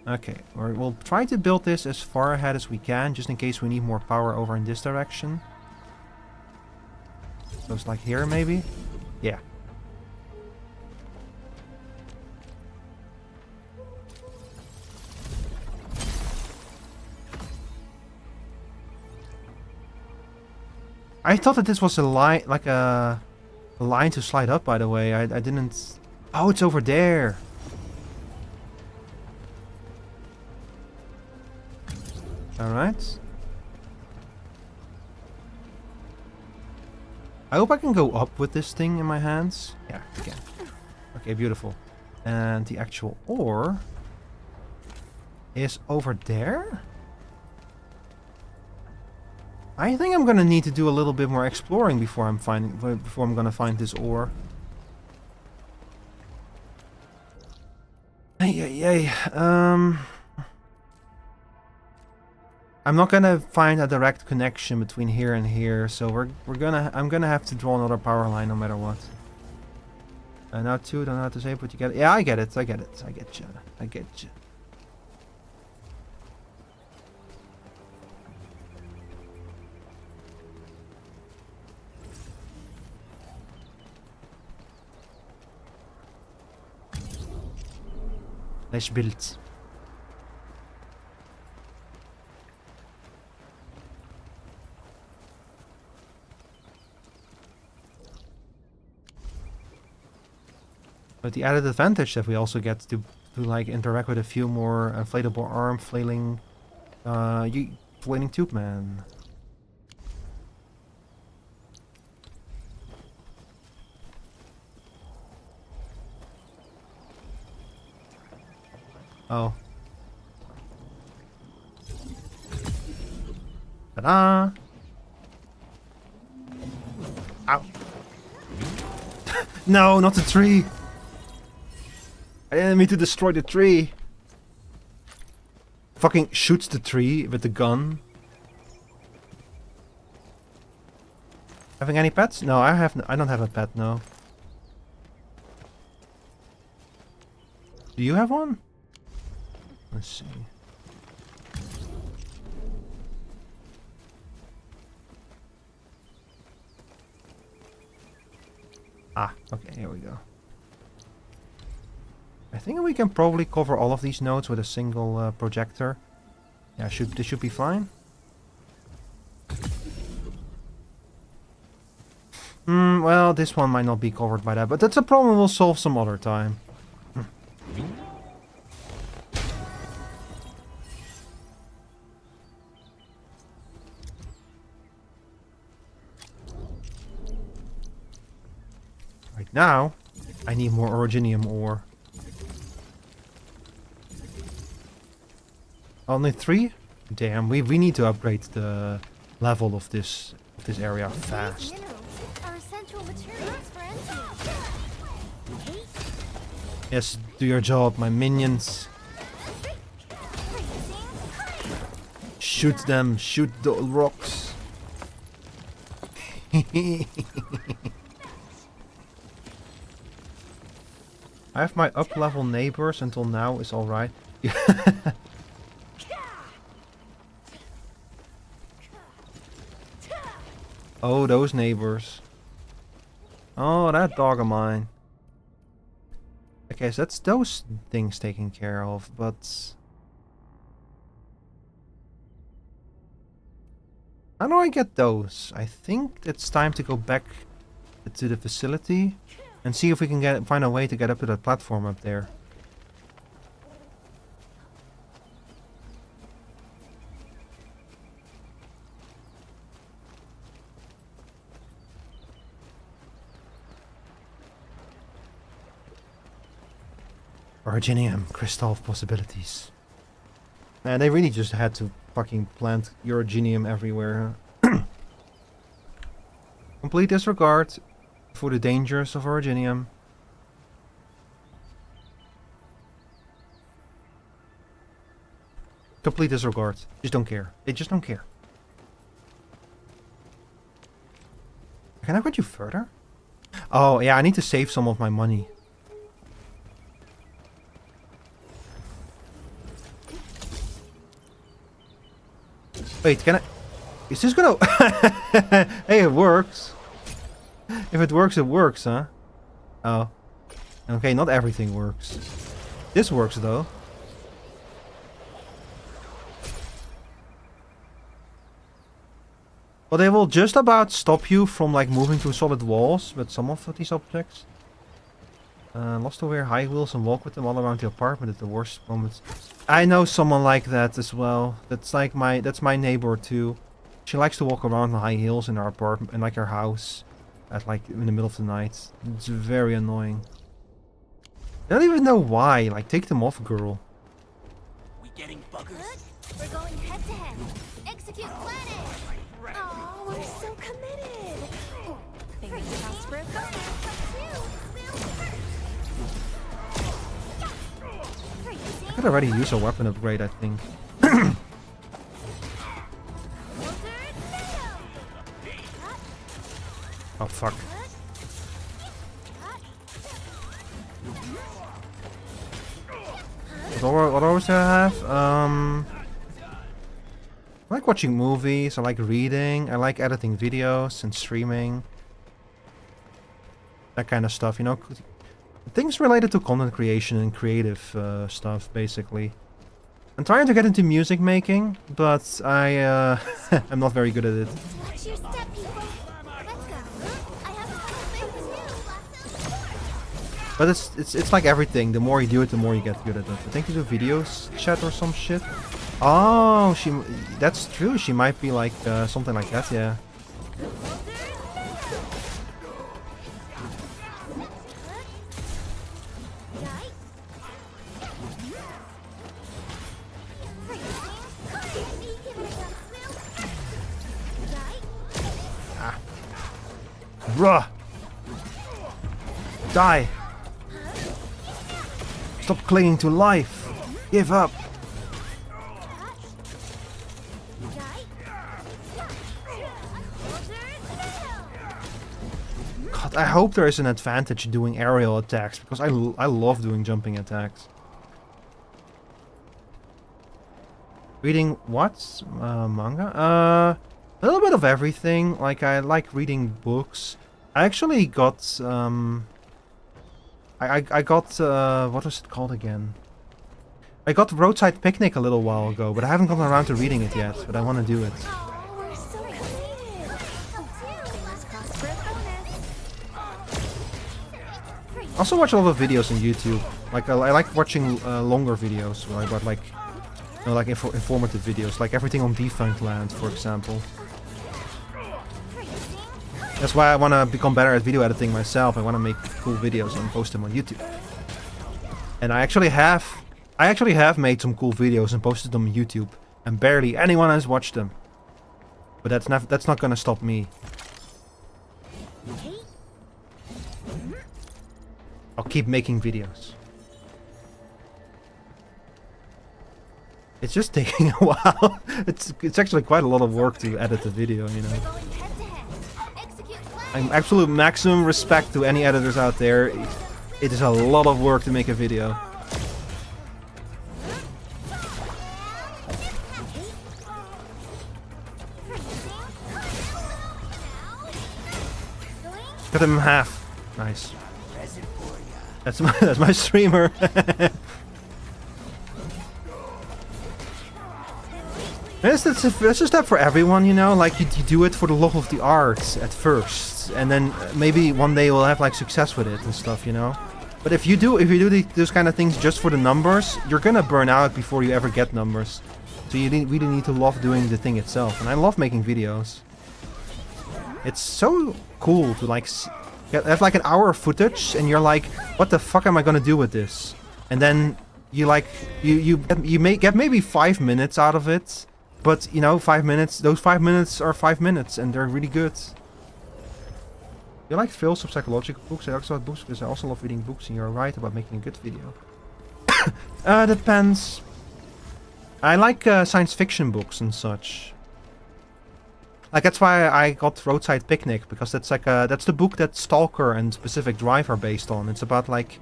Okay, we'll try to build this as far ahead as we can, just in case we need more power over in this direction. So it's like here, maybe? Yeah. I thought that this was a line, like a line to slide up, by the way. I didn't... Oh, it's over there. Alright. I hope I can go up with this thing in my hands. Yeah, I can. Okay, beautiful. And the actual ore is over there? I think I'm gonna need to do a little bit more exploring before I'm gonna find this ore. Hey. I'm not gonna find a direct connection between here and here, so I'm gonna have to draw another power line no matter what. Now 2, don't know how to say, but you get it. Yeah, I get it. I get you. Let's build. But the added advantage that we also get to like interact with a few more inflatable arm flailing tube man. Oh. Ta-da! Ow. No, not the tree! I didn't mean to destroy the tree. Fucking shoots the tree with the gun. Having any pets? No, I don't have a pet, no. Do you have one? Let's see. Ah, okay, here we go. I think we can probably cover all of these nodes with a single projector. Yeah, this should be fine. Well, this one might not be covered by that, but that's a problem we'll solve some other time. Right now, I need more originium ore. Only 3? Damn, we need to upgrade the level of this area fast. Are essential materials for Endfield. Yes, do your job, my minions. Shoot them, shoot the rocks. I have my up-level neighbors until now is alright. Oh, those neighbors. Oh, that dog of mine. Okay, so that's those things taken care of, but... How do I get those? I think it's time to go back to the facility and see if we can find a way to get up to that platform up there. Originium, crystal of possibilities. Man, they really just had to fucking plant Originium everywhere. Complete disregard for the dangers of Originium. Complete disregard. Just don't care. They just don't care. Can I get you further? Oh, yeah, I need to save some of my money. Wait, can I... Is this gonna... Hey, it works. If it works, it works, huh? Oh. Okay, not everything works. This works, though. Well, they will just about stop you from, like, moving through solid walls with some of these objects. Lost to wear high wheels and walk with them all around the apartment at the worst moments. I know someone like that as well. That's like that's my neighbor too. She likes to walk around on high heels in her apartment, in like her house, at like in the middle of the night. It's very annoying. I don't even know why. Like, take them off, girl. We getting buggers? We're going head to head. Execute planet. Oh, we're so committed. Fingers crossed for a go. could already use a weapon upgrade, I think. Oh fuck. What else do I have? I like watching movies, I like reading, I like editing videos and streaming. That kind of stuff, you know? Things related to content creation and creative stuff, basically. I'm trying to get into music making, but I'm not very good at it. Watch your step, people. Let's go. I have a couple things too. But it's like everything. The more you do it, the more you get good at it. I think you do videos chat or some shit. Oh, that's true. She might be like something like that, yeah. Bruh! Die! Stop clinging to life! Give up! God, I hope there is an advantage doing aerial attacks, because I love doing jumping attacks. Reading what? Manga? A little bit of everything. Like, I like reading books. I actually got, I got, what was it called again? I got Roadside Picnic a little while ago, but I haven't gotten around to reading it yet, but I want to do it. I also watch a lot of videos on YouTube. Like, I like watching longer videos, where I got like, you know, like informative videos, like everything on Defunctland, for example. That's why I want to become better at video editing myself. I want to make cool videos and post them on YouTube. And I actually have made some cool videos and posted them on YouTube, and barely anyone has watched them. But that's not gonna stop me. I'll keep making videos. It's just taking a while. It's actually quite a lot of work to edit the video, you know. I'm absolute maximum respect to any editors out there. It is a lot of work to make a video. Cut him in half. Nice. That's my streamer. That's a step for everyone, you know. Like you do it for the love of the art at first, and then maybe one day you'll have like success with it and stuff, you know. But if you do those kind of things just for the numbers, you're gonna burn out before you ever get numbers. So you really need to love doing the thing itself, and I love making videos. It's so cool to like have like an hour of footage, and you're like, what the fuck am I gonna do with this? And then you like you may get maybe 5 minutes out of it. But, you know, 5 minutes, those 5 minutes are 5 minutes, and they're really good. You like thrills of psychological books? I also like books because I also love reading books, and you're right about making a good video. Depends. I like science fiction books and such. Like, that's why I got Roadside Picnic, because that's like that's the book that Stalker and Pacific Drive are based on. It's about, like,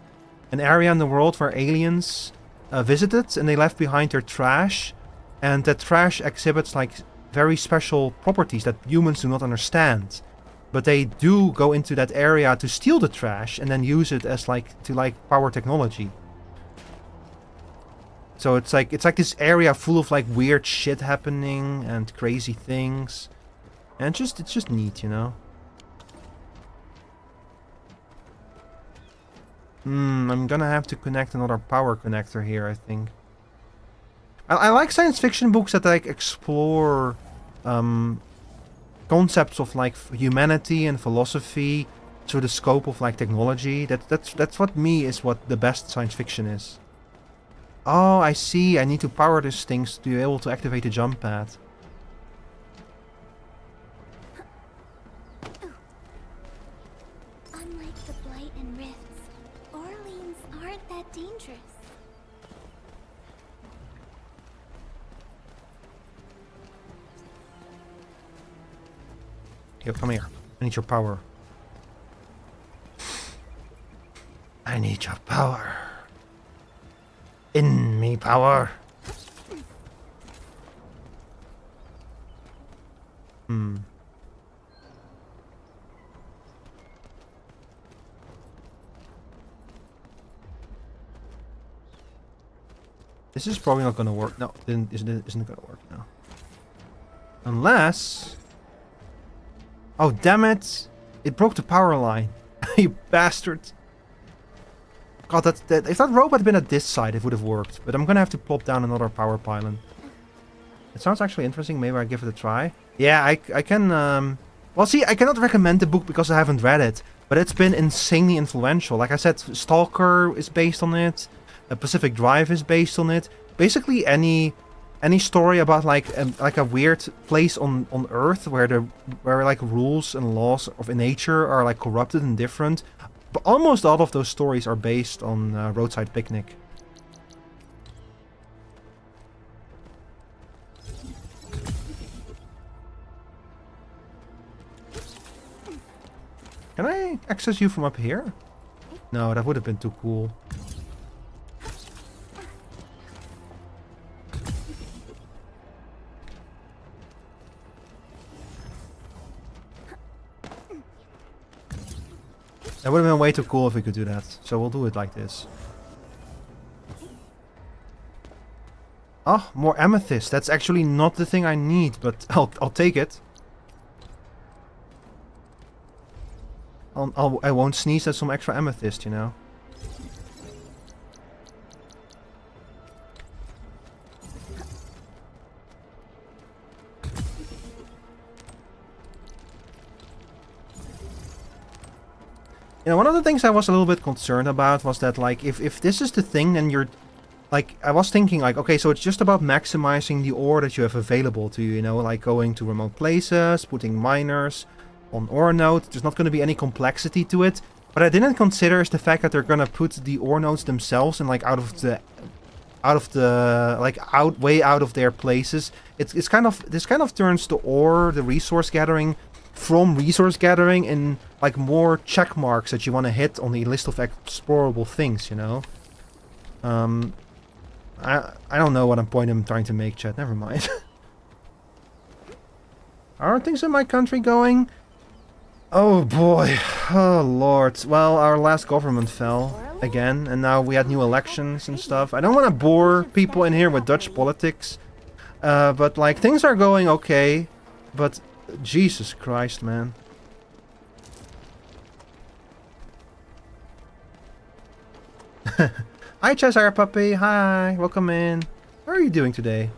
an area in the world where aliens visited, and they left behind their trash. And that trash exhibits like very special properties that humans do not understand. But they do go into that area to steal the trash and then use it as like to like power technology. So it's like this area full of like weird shit happening and crazy things. And it's just neat, you know. I'm gonna have to connect another power connector here, I think. I like science fiction books that like explore concepts of like humanity and philosophy through the scope of like technology. That's what what the best science fiction is. Oh, I see. I need to power these things to be able to activate the jump pad. Unlike the Blight and Rifts, Orleans aren't that dangerous. Yo, come here. I need your power. I need your power. In me power. This is probably not gonna work. No, isn't gonna work now. Unless... Oh, damn it! It broke the power line. You bastard. God, if that rope had been at this side, it would have worked. But I'm gonna have to plop down another power pylon. It sounds actually interesting. Maybe I give it a try. Yeah, I can... Well, see, I cannot recommend the book because I haven't read it. But it's been insanely influential. Like I said, Stalker is based on it. Pacific Drive is based on it. Basically, any story about like a weird place on Earth where like rules and laws of nature are like corrupted and different. But almost all of those stories are based on Roadside Picnic. Can I access you from up here? No, that would have been too cool. That would have been way too cool if we could do that. So we'll do it like this. Oh, more amethyst. That's actually not the thing I need, but I'll take it. I won't sneeze at some extra amethyst, you know. You know, one of the things I was a little bit concerned about was that, like, if this is the thing, then you're... Like, I was thinking, like, okay, so it's just about maximizing the ore that you have available to you, you know, like going to remote places, putting miners on ore node. There's not going to be any complexity to it. What I didn't consider is the fact that they're going to put the ore nodes themselves in, like, way out of their places. This kind of turns the ore, the resource gathering, from resource gathering in like more check marks that you want to hit on the list of explorable things, you know. I don't know what point I'm trying to make, chat. Never mind. Are things in my country going? Oh boy. Oh lord. Well, our last government fell again, and now we had new elections and stuff. I don't want to bore people in here with Dutch politics, but like things are going okay, but Jesus Christ, man. Hi, Cheshire Puppy. Hi, welcome in. How are you doing today?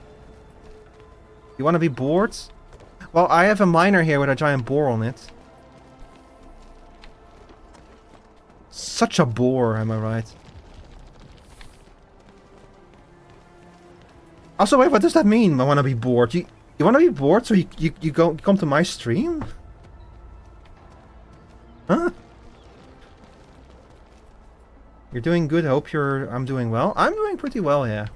You want to be bored? Well, I have a miner here with a giant boar on it. Such a bore, am I right? Also, wait, what does that mean? I want to be bored. You want to be bored, so you come to my stream? Huh? You're doing good. I hope I'm doing well. I'm doing pretty well, yeah.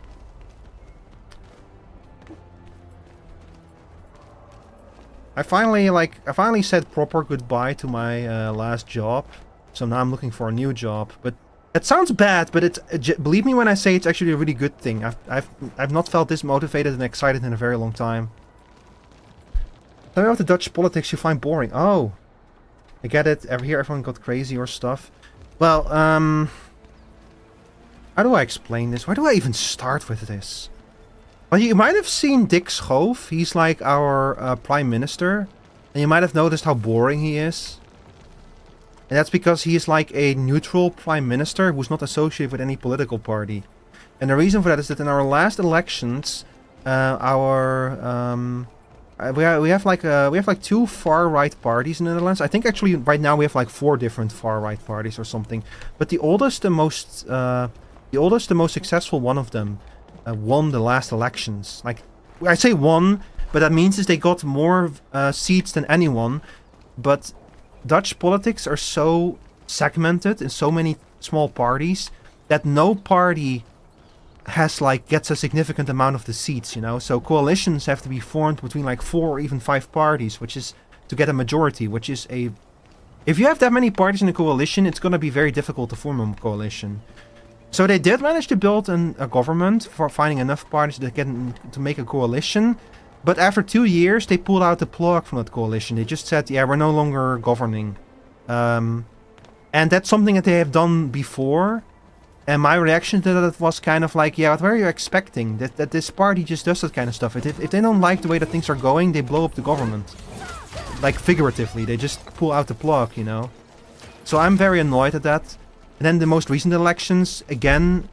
I finally said proper goodbye to my last job. So now I'm looking for a new job. But it sounds bad, but believe me when I say it's actually a really good thing. I've not felt this motivated and excited in a very long time. Tell me about the Dutch politics you find boring. Oh, I get it. Here everyone got crazy or stuff. Well, how do I explain this? Where do I even start with this? Well, you might have seen Dick Schoof. He's like our prime minister. And you might have noticed how boring he is. And that's because he is like a neutral prime minister who's not associated with any political party. And the reason for that is that in our last elections, we have like two far-right parties in the Netherlands. I think actually right now we have like 4 different far-right parties or something. But the oldest, the most successful one of them won the last elections. Like, I say won, but that means is they got more seats than anyone. But Dutch politics are so segmented in so many small parties that no party gets a significant amount of the seats, you know. So coalitions have to be formed between like 4 or even 5 parties, which is to get a majority, which is a... If you have that many parties in a coalition, it's going to be very difficult to form a coalition. So they did manage to build a government for finding enough parties to make a coalition. But after 2 years, they pulled out the plug from that coalition. They just said, yeah, we're no longer governing. And that's something that they have done before. And my reaction to that was kind of like, yeah, what were you expecting? That this party just does that kind of stuff. If they don't like the way that things are going, they blow up the government. Like, figuratively. They just pull out the plug, you know. So I'm very annoyed at that. And then the most recent elections, again,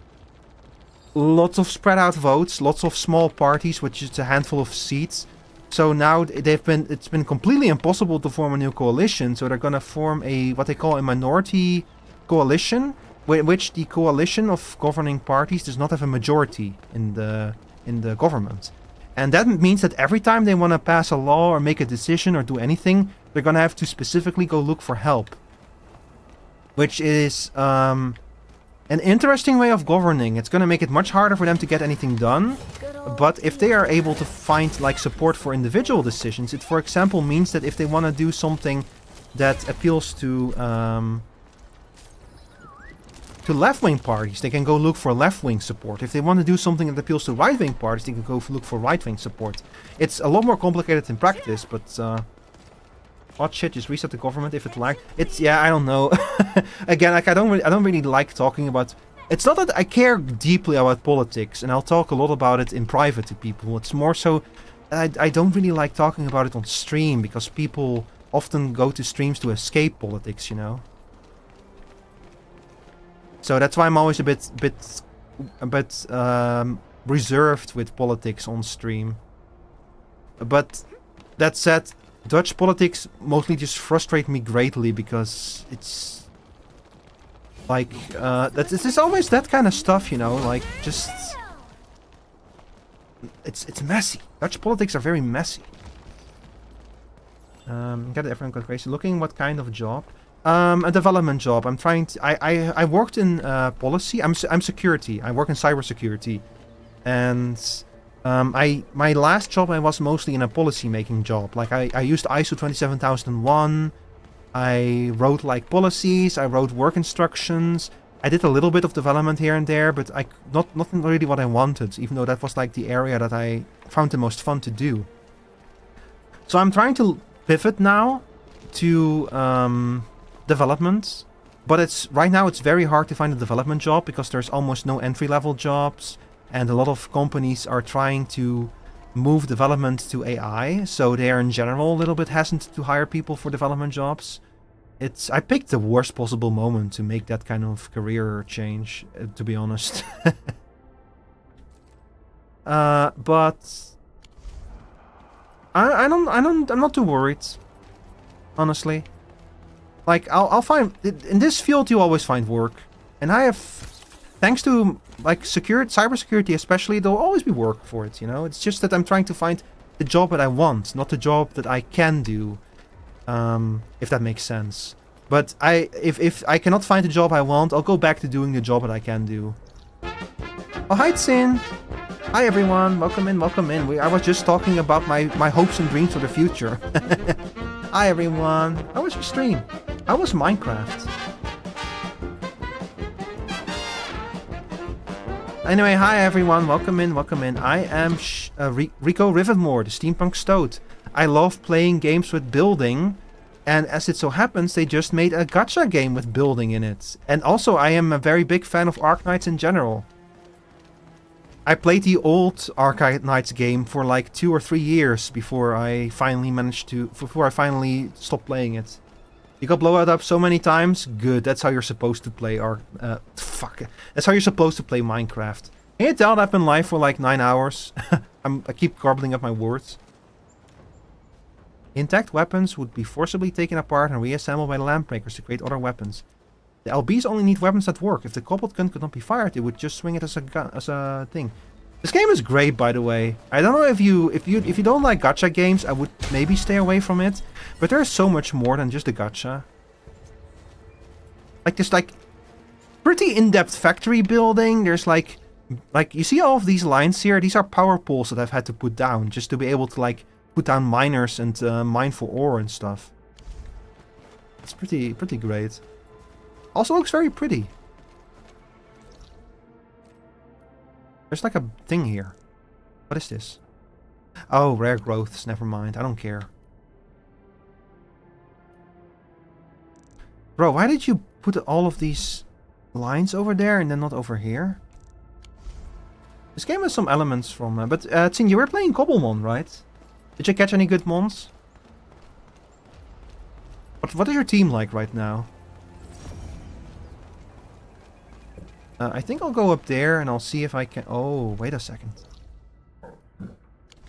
lots of spread out votes, lots of small parties with just a handful of seats. So now it's been completely impossible to form a new coalition. So they're gonna form what they call a minority coalition, which the coalition of governing parties does not have a majority in the government. And that means that every time they want to pass a law or make a decision or do anything, they're gonna have to specifically go look for help. Which is an interesting way of governing. It's going to make it much harder for them to get anything done. But if they are able to find like support for individual decisions, it for example means that if they want to do something that appeals to left-wing parties, they can go look for left-wing support. If they want to do something that appeals to right-wing parties, they can go look for right-wing support. It's a lot more complicated in practice, but... Oh shit, just reset the government if it lagged. It's, yeah, I don't know. Again, like I don't really like talking about... It's not that I care deeply about politics, and I'll talk a lot about it in private to people. It's more so I don't really like talking about it on stream, because people often go to streams to escape politics, you know? So that's why I'm always a bit reserved with politics on stream. But that said... Dutch politics mostly just frustrate me greatly because it's like it's always that kind of stuff, you know, like just it's messy. Dutch politics are very messy. Get everyone got crazy. Looking what kind of job? A development job. I'm trying to. I worked in policy. I'm security. I work in cybersecurity, and. My last job I was mostly in a policy making job. Like I used ISO 27001. I wrote like policies. I wrote work instructions. I did a little bit of development here and there, but nothing really what I wanted. Even though that was like the area that I found the most fun to do. So I'm trying to pivot now to development. But right now it's very hard to find a development job because there's almost no entry level jobs. And a lot of companies are trying to move development to AI, so they are in general a little bit hesitant to hire people for development jobs. I picked the worst possible moment to make that kind of career change, to be honest. But I'm not too worried, honestly. Like I'll find in this field you always find work, and I have, thanks to like cybersecurity especially, there'll always be work for it, you know? It's just that I'm trying to find the job that I want, not the job that I can do. If that makes sense. But if I cannot find the job I want, I'll go back to doing the job that I can do. Oh, hi Tsin! Hi everyone, welcome in, welcome in. I was just talking about my hopes and dreams for the future. Hi everyone, how was your stream? How was Minecraft? Anyway, hi everyone, welcome in, welcome in. I am Rico Rivenmore, the Steampunk Stoat. I love playing games with building, and as it so happens, they just made a gacha game with building in it. And also, I am a very big fan of Arknights in general. I played the old Arknights game for like 2 or 3 years before I finally stopped playing it. You got blown up so many times? Good, that's how you're supposed to play That's how you're supposed to play Minecraft. Can you tell that I've been live for like 9 hours? I keep garbling up my words. Intact weapons would be forcibly taken apart and reassembled by the Lampbreakers to create other weapons. The LBs only need weapons that work. If the Cobalt gun could not be fired, they would just swing it as a thing. This game is great, by the way. I don't know if you don't like gacha games, I would maybe stay away from it. But there's so much more than just a gacha. Like there's like pretty in-depth factory building. There's like you see all of these lines here. These are power poles that I've had to put down just to be able to like put down miners and mine for ore and stuff. It's pretty great. Also looks very pretty. There's like a thing here. What is this? Oh, rare growths. Never mind. I don't care. Bro, why did you put all of these lines over there and then not over here? This game has some elements from... but, Tsing, you were playing Cobblemon, right? Did you catch any good mons? What is your team like right now? I think I'll go up there and I'll see if I can... Oh, wait a second.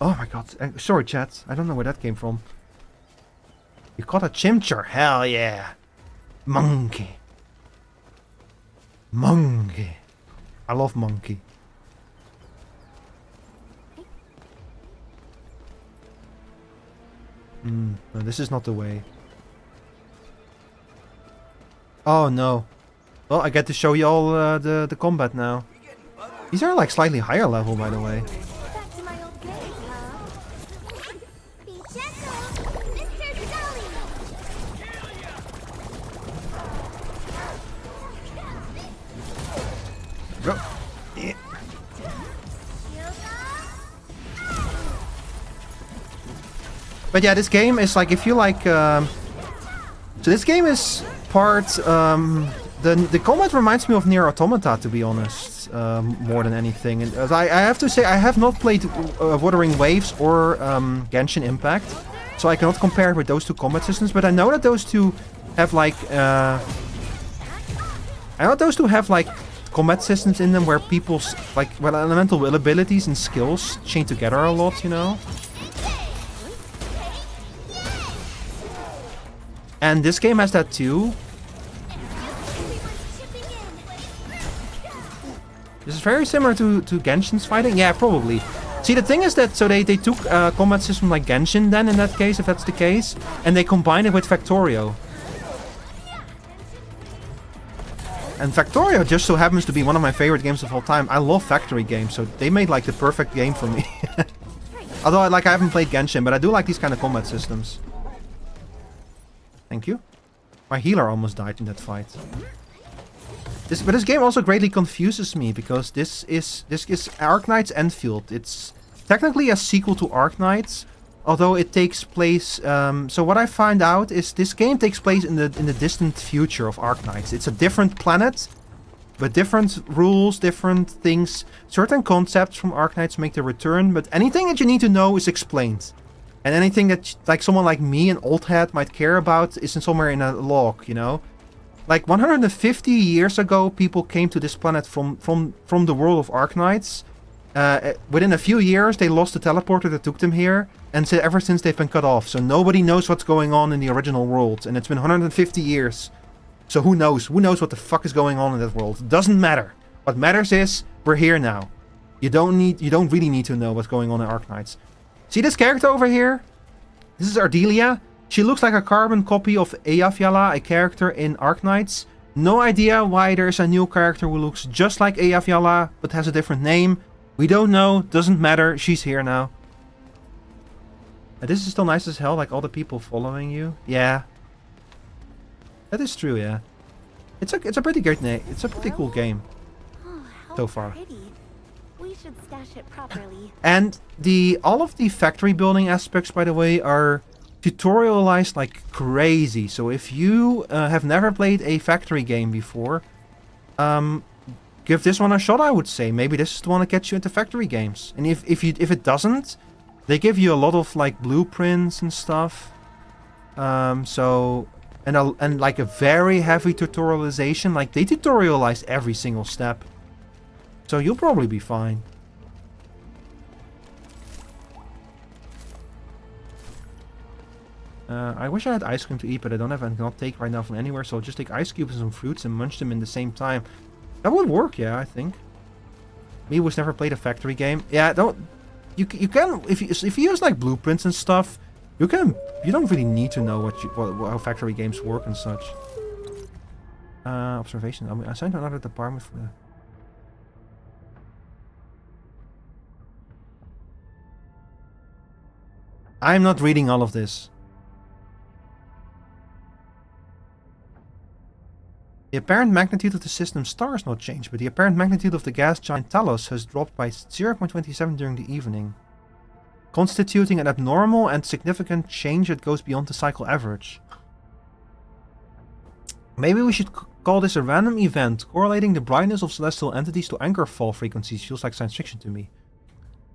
Oh my god. Sorry, chat. I don't know where that came from. You caught a chimchar. Hell yeah. Monkey. Monkey. I love monkey. No, this is not the way. Oh no. Well, I get to show you all the combat now. These are like slightly higher level, by the way. Bro. Yeah. But yeah, this game is like, if you like... so this game is part... The combat reminds me of Nier Automata, to be honest, more than anything. And I have to say, I have not played Wuthering Waves or Genshin Impact, so I cannot compare it with those two combat systems. But I know that those two have like, combat systems in them where people's elemental abilities and skills chain together a lot, you know. And this game has that too. This is very similar to Genshin's fighting. Yeah, probably. See, the thing is that, so they took a combat system like Genshin then, in that case, if that's the case, and they combined it with Factorio. And Factorio just so happens to be one of my favorite games of all time. I love factory games, so they made like the perfect game for me. Although I haven't played Genshin, but I do like these kind of combat systems. Thank you. My healer almost died in that fight. But this game also greatly confuses me, because this is Arknights Endfield. It's technically a sequel to Arknights, although it takes place... so what I find out is this game takes place in the distant future of Arknights. It's a different planet, but different rules, different things. Certain concepts from Arknights make their return, but anything that you need to know is explained. And anything that like someone like me, an old hat, might care about is somewhere in a log, you know? Like 150 years ago, people came to this planet from the world of Arknights. Within a few years, they lost the teleporter that took them here, and so ever since they've been cut off. So nobody knows what's going on in the original world, and it's been 150 years. So who knows? Who knows what the fuck is going on in that world? It doesn't matter. What matters is we're here now. You don't really need to know what's going on in Arknights. See this character over here? This is Ardelia. She looks like a carbon copy of Eyjafjalla, a character in Arknights. No idea why there's a new character who looks just like Eyjafjalla, but has a different name. We don't know, doesn't matter, she's here now. And this is still nice as hell, like all the people following you. Yeah. That is true, yeah. It's a pretty great name. It's a pretty cool game. So far. We should stash it properly. And all of the factory building aspects, by the way, are tutorialized like crazy. So if you have never played a factory game before, give this one a shot, I would say. Maybe this is the one that gets you into factory games. And if it doesn't, they give you a lot of like blueprints and stuff. And like a very heavy tutorialization. Like they tutorialize every single step. So you'll probably be fine. I wish I had ice cream to eat, but I don't have and cannot take right now from anywhere, so I'll just take ice cubes and some fruits and munch them in the same time. That would work, yeah, I think. Me who's never played a factory game. Yeah, you can if you use like blueprints and stuff, you don't really need to know how factory games work and such. Observation. I'm assigned to another department for the... I'm not reading all of this. The apparent magnitude of the system's star has not changed, but the apparent magnitude of the gas giant Talos has dropped by 0.27 during the evening, constituting an abnormal and significant change that goes beyond the cycle average. Maybe we should call this a random event. Correlating the brightness of celestial entities to anchor fall frequencies feels like science fiction to me.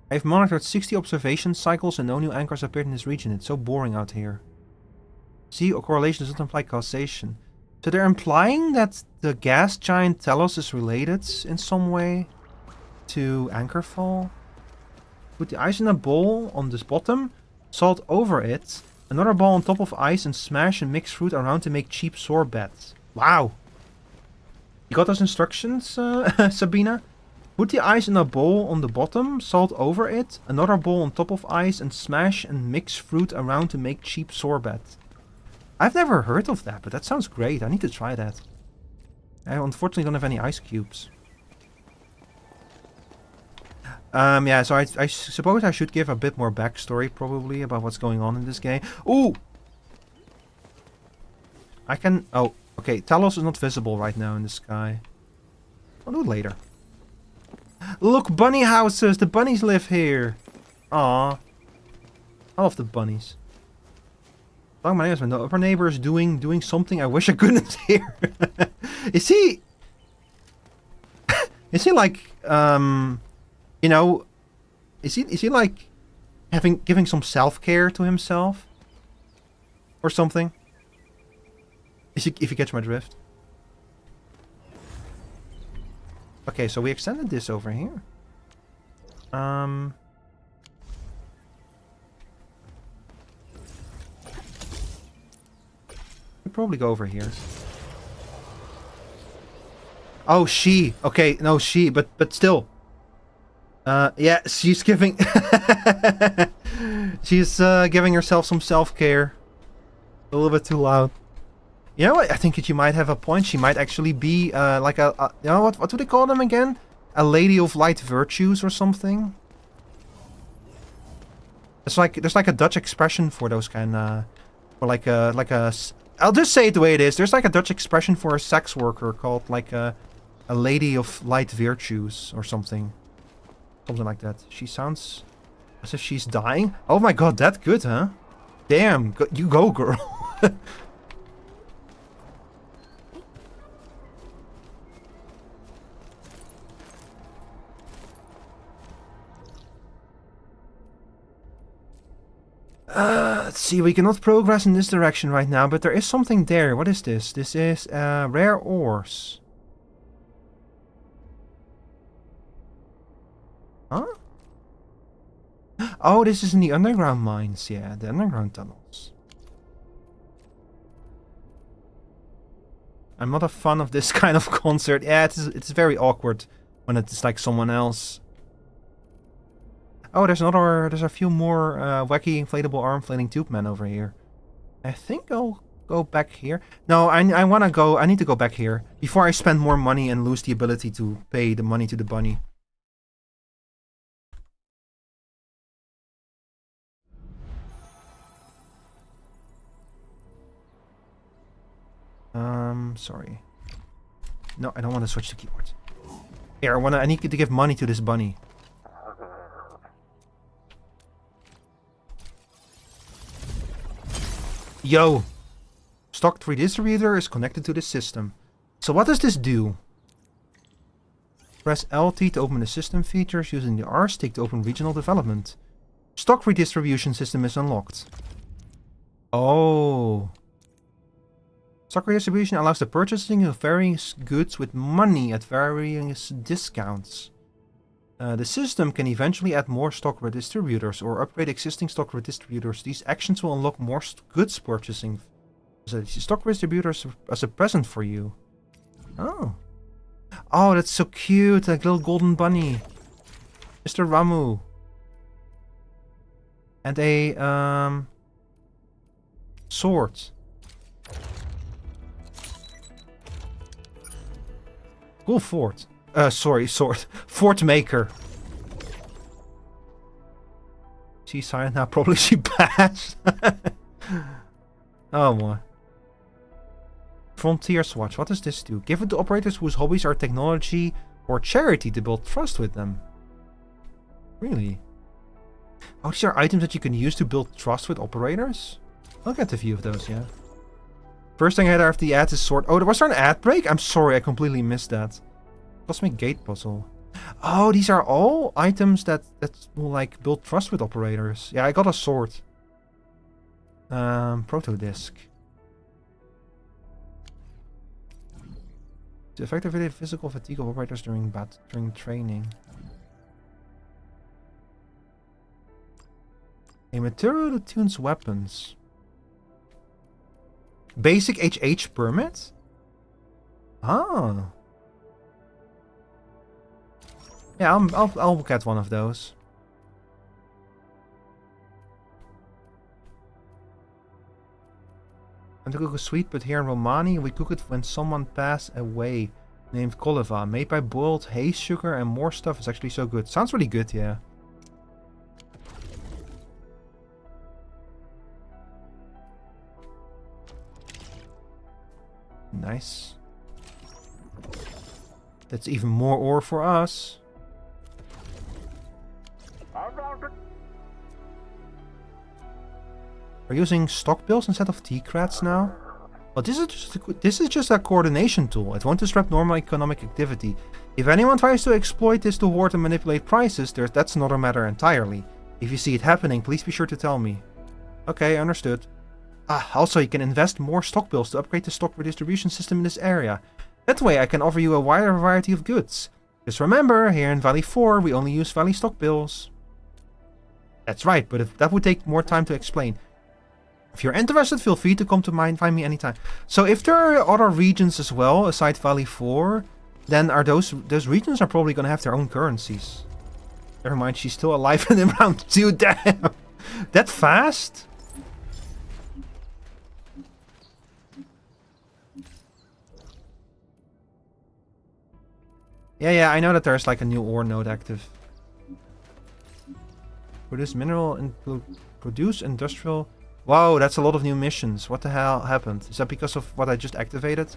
I've monitored 60 observation cycles and no new anchors appeared in this region. It's so boring out here. See, a correlation does not imply causation. So they're implying that the gas giant Talos is related in some way to anchorfall. Put the ice in a bowl on this bottom, salt over it, another ball on top of ice, and smash and mix fruit around to make cheap sorbet. Wow. You got those instructions, Sabina? Put the ice in a bowl on the bottom, salt over it, another bowl on top of ice, and smash and mix fruit around to make cheap sorbet. I've never heard of that, but that sounds great. I need to try that. I unfortunately don't have any ice cubes. Yeah, so I suppose I should give a bit more backstory, probably, about what's going on in this game. Ooh! I can... Oh, okay. Talos is not visible right now in the sky. I'll do it later. Look, bunny houses! The bunnies live here! Aww. I love the bunnies. Oh, my neighbor. The upper neighbor is doing something I wish I couldn't hear. Is he... Is he like... You know, is he like giving some self-care to himself or something? If you catch my drift. Okay, so we extended this over here. We'll probably go over here. Oh, she. Okay, no, she, but still. Yeah, she's giving... she's giving herself some self-care. A little bit too loud. You know what? I think that you might have a point. She might actually be like a... You know what do they call them again? A lady of light virtues or something? It's like... There's like a Dutch expression for those kind of... Or like a... I'll just say it the way it is. There's like a Dutch expression for a sex worker called like a lady of light virtues or something. Something like that. She sounds as if she's dying. Oh my god, that good, huh? Damn, you go, girl. Let's see, we cannot progress in this direction right now, but there is something there. What is this? This is rare ores. Huh? Oh, this is in the underground mines, yeah, the underground tunnels. I'm not a fan of this kind of concert. Yeah, it's very awkward when it's like someone else. Oh, there's a few more wacky inflatable arm flailing tube men over here. I think I'll go back here. No, I need to go back here before I spend more money and lose the ability to pay the money to the bunny. Sorry. No, I don't want to switch the keyboards. Here, I need to give money to this bunny. Yo! Stock 3 distributor is connected to this system. So what does this do? Press LT to open the system features, using the R stick to open regional development. Stock redistribution system is unlocked. Oh. Stock redistribution allows the purchasing of various goods with money at various discounts. The system can eventually add more stock redistributors or upgrade existing stock redistributors. These actions will unlock more goods purchasing. So stock redistributors as a present for you. Oh. Oh, that's so cute. Like little golden bunny. Mr. Ramu. And a sword. Cool fort. Sorry, sword. Fort maker. She's silent now. Probably she passed. Oh boy. Frontiers Watch. What does this do? Give it to operators whose hobbies are technology or charity to build trust with them. Really? Oh, these are items that you can use to build trust with operators? I'll get a few of those, yeah. First thing I had after the ad is sword. Oh, was there an ad break? I'm sorry, I completely missed that. Cosmic Gate Puzzle. Oh, these are all items that will like build trust with operators. Yeah, I got a sword. Proto disc. To effectively physical fatigue of operators during training. A material that tunes weapons. Basic HH permit? Ah. Yeah, I'll get one of those. And to cook a sweet, but here in Romani we cook it when someone passed away, named Koleva, made by boiled hay sugar and more stuff. It's actually so good. Sounds really good, yeah. Nice. That's even more ore for us. We're using stock bills instead of T-crats now. Well, this is just a coordination tool. It won't disrupt normal economic activity. If anyone tries to exploit this to hoard and manipulate prices, that's another matter entirely. If you see it happening, please be sure to tell me. Okay, understood. Also, you can invest more stock bills to upgrade the stock redistribution system in this area. That way, I can offer you a wider variety of goods. Just remember, here in Valley 4, we only use Valley stock bills. That's right, but that would take more time to explain. If you're interested, feel free to come to find me anytime. So if there are other regions as well, aside Valley 4, then those regions are probably going to have their own currencies. Never mind, she's still alive in round 2, damn! That fast? Yeah, I know that there's like a new ore node active. Produce mineral and produce industrial... Wow, that's a lot of new missions. What the hell happened? Is that because of what I just activated?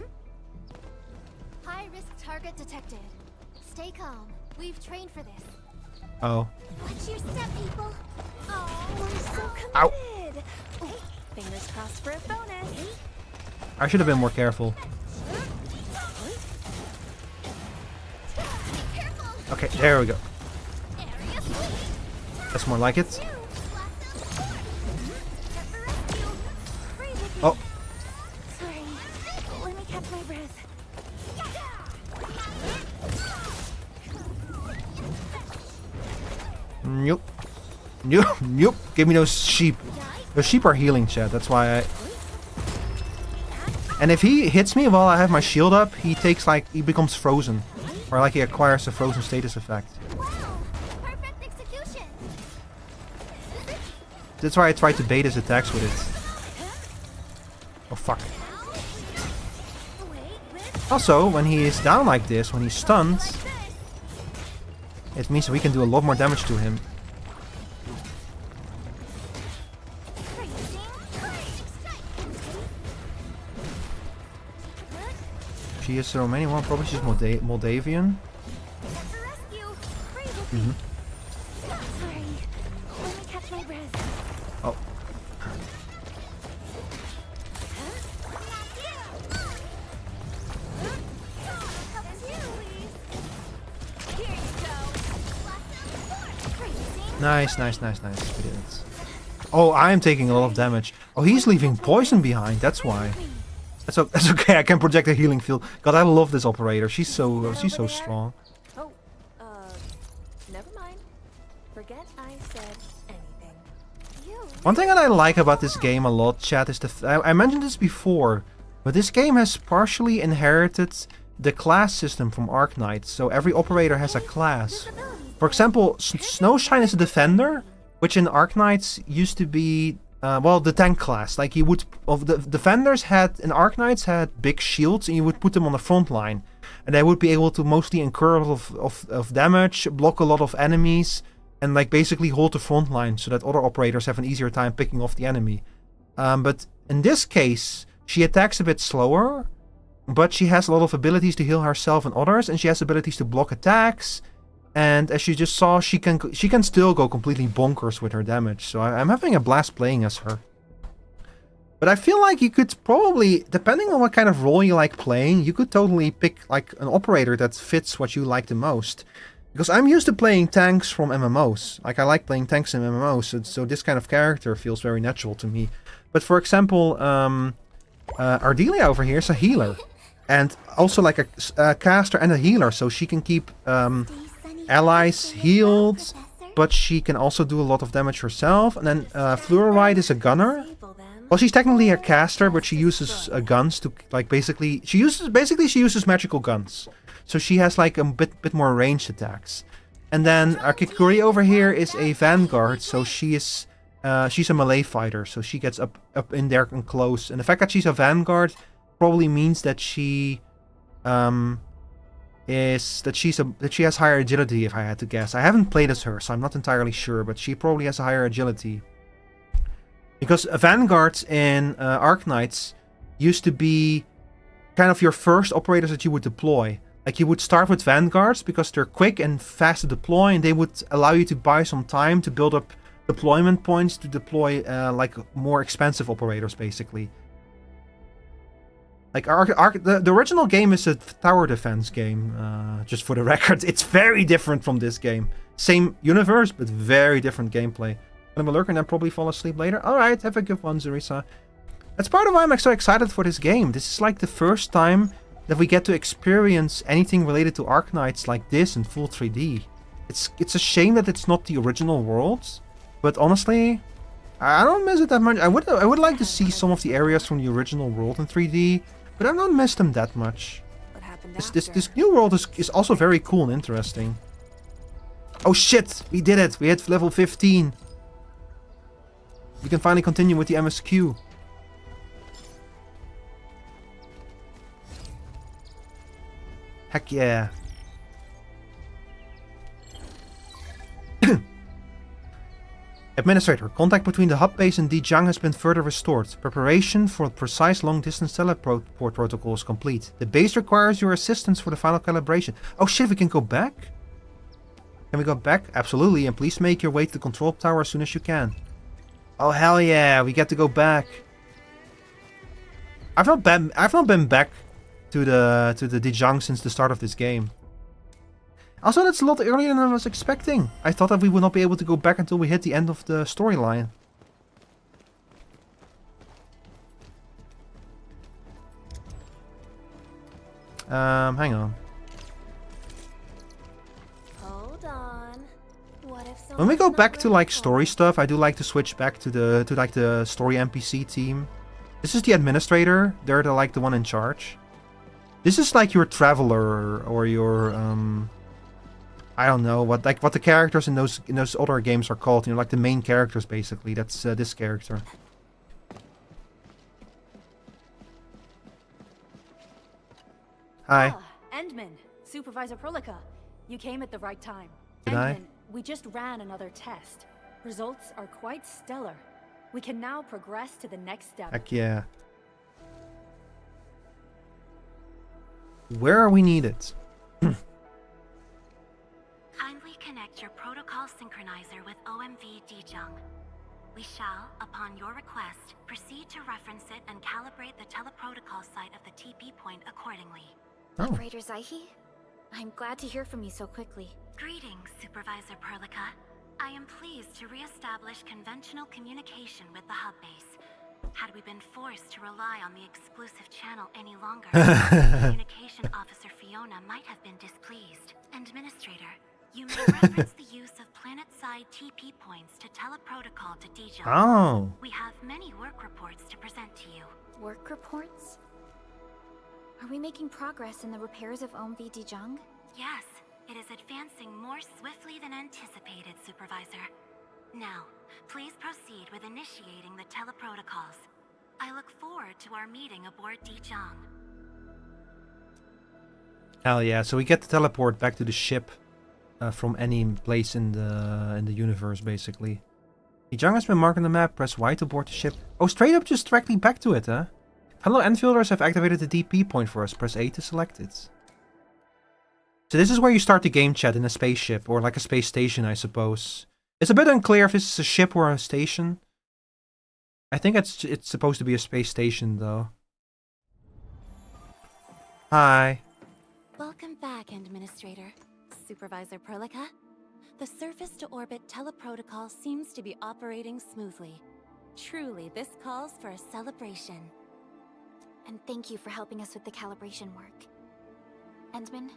High-risk target detected. Stay calm. We've trained for this. Oh. Watch your step, people. Oh, we're so committed. Ow. Fingers crossed for a bonus. I should have been more careful. Okay, there we go. That's more like it. Oh. Sorry. Let me catch my breath. Nope. Nope. Give me those sheep. Those sheep are healing, chat. That's why I... And if he hits me while I have my shield up, he takes like... He becomes frozen. Or like he acquires a frozen status effect. Wow. Perfect execution. That's why I tried to bait his attacks with it. Oh fuck. Also, when he is down like this, when he's stunned, it means that we can do a lot more damage to him. She is the Romanian one, probably she's Moldavian. Mm-hmm. Oh. Nice. We did it. Oh, I'm taking a lot of damage. Oh, he's leaving poison behind. That's why. That's okay. I can project a healing field. God, I love this operator. She's so strong. Oh, never mind. Forget I said anything. One thing that I like about this game a lot, chat, is I mentioned this before, but this game has partially inherited the class system from Arknights. So every operator has a class. For example, Snowshine is a defender, which in Arknights used to be, well, the tank class. Like you would, the defenders had, in Arknights had big shields, and you would put them on the front line. And they would be able to mostly incur a lot of damage, block a lot of enemies, and like basically hold the front line so that other operators have an easier time picking off the enemy. But in this case, she attacks a bit slower, but she has a lot of abilities to heal herself and others, and she has abilities to block attacks. And as you just saw, she can still go completely bonkers with her damage. So I'm having a blast playing as her. But I feel like you could probably, depending on what kind of role you like playing, you could totally pick like an operator that fits what you like the most. Because I'm used to playing tanks from MMOs. Like I like playing tanks in MMOs, so this kind of character feels very natural to me. But for example, Ardelia over here is a healer. And also like a caster and a healer, so she can keep allies healed, but she can also do a lot of damage herself. And then Fluoride is a gunner. Well, she's technically a caster, but she uses guns to like basically she uses magical guns, so she has like a bit more ranged attacks. And then Kikuri over here is a vanguard, so she's a melee fighter, so she gets up in there and close. And the fact that she's a vanguard probably means that she she has higher agility, if I had to guess. I haven't played as her, so I'm not entirely sure, but she probably has a higher agility. Because vanguards in Arknights used to be kind of your first operators that you would deploy. Like you would start with vanguards because they're quick and fast to deploy, and they would allow you to buy some time to build up deployment points to deploy like more expensive operators, basically. Like the original game is a tower defense game, just for the record. It's very different from this game. Same universe, but very different gameplay. I'm gonna lurk and then probably fall asleep later. Alright, have a good one, Zarisa. That's part of why I'm so excited for this game. This is like the first time that we get to experience anything related to Arknights like this in full 3D. It's a shame that it's not the original world, but honestly, I don't miss it that much. I would like to see some of the areas from the original world in 3D, but I don't miss them that much. This new world is also very cool and interesting. Oh shit, we did it. We hit level 15. We can finally continue with the MSQ. Heck yeah. Administrator, contact between the hub base and Dijang has been further restored. Preparation for precise long-distance teleport protocol is complete. The base requires your assistance for the final calibration. Oh shit, we can go back? Can we go back? Absolutely, and please make your way to the control tower as soon as you can. Oh hell yeah, we get to go back. I've not been back to the Dijang since the start of this game. Also, that's a lot earlier than I was expecting. I thought that we would not be able to go back until we hit the end of the storyline. Hang on. Hold on. What if When we go back to like story stuff, I do like to switch back to the story NPC team. This is the administrator. They're like the one in charge. This is like your traveler or your I don't know what the characters in those other games are called. You know, like the main characters basically. That's this character. Hi. Ah, Endman, Supervisor Prolica. You came at the right time. Did I? We just ran another test. Results are quite stellar. We can now progress to the next step. Heck yeah. Where are we needed? Kindly connect your protocol synchronizer with OMV Dijang. We shall, upon your request, proceed to reference it and calibrate the teleprotocol site of the TP point accordingly. Operator Zaihi? I'm glad to hear from you so quickly. Greetings, Supervisor Perlica. I am pleased to re-establish conventional communication with the hub base. Had we been forced to rely on the exclusive channel any longer, Communication Officer Fiona might have been displeased. Administrator, you may reference the use of planet-side TP points to teleprotocol to Dijang. Oh. We have many work reports to present to you. Work reports? Are we making progress in the repairs of OMV Dijang? Yes, it is advancing more swiftly than anticipated, Supervisor. Now, please proceed with initiating the teleprotocols. I look forward to our meeting aboard Dijang. Hell yeah, so we get to teleport back to the ship. from any place in the universe, basically. The Jung has been marked on the map. Press Y to board the ship. Oh, straight up just directly back to it, huh? Hello, Enfielders have activated the DP point for us. Press A to select it. So this is where you start the game chat in a spaceship, or like a space station, I suppose. It's a bit unclear if this is a ship or a station. I think it's supposed to be a space station, though. Hi. Welcome back, Administrator. Supervisor Perlica. The surface-to-orbit teleprotocol seems to be operating smoothly. Truly, this calls for a celebration. And thank you for helping us with the calibration work. Endman,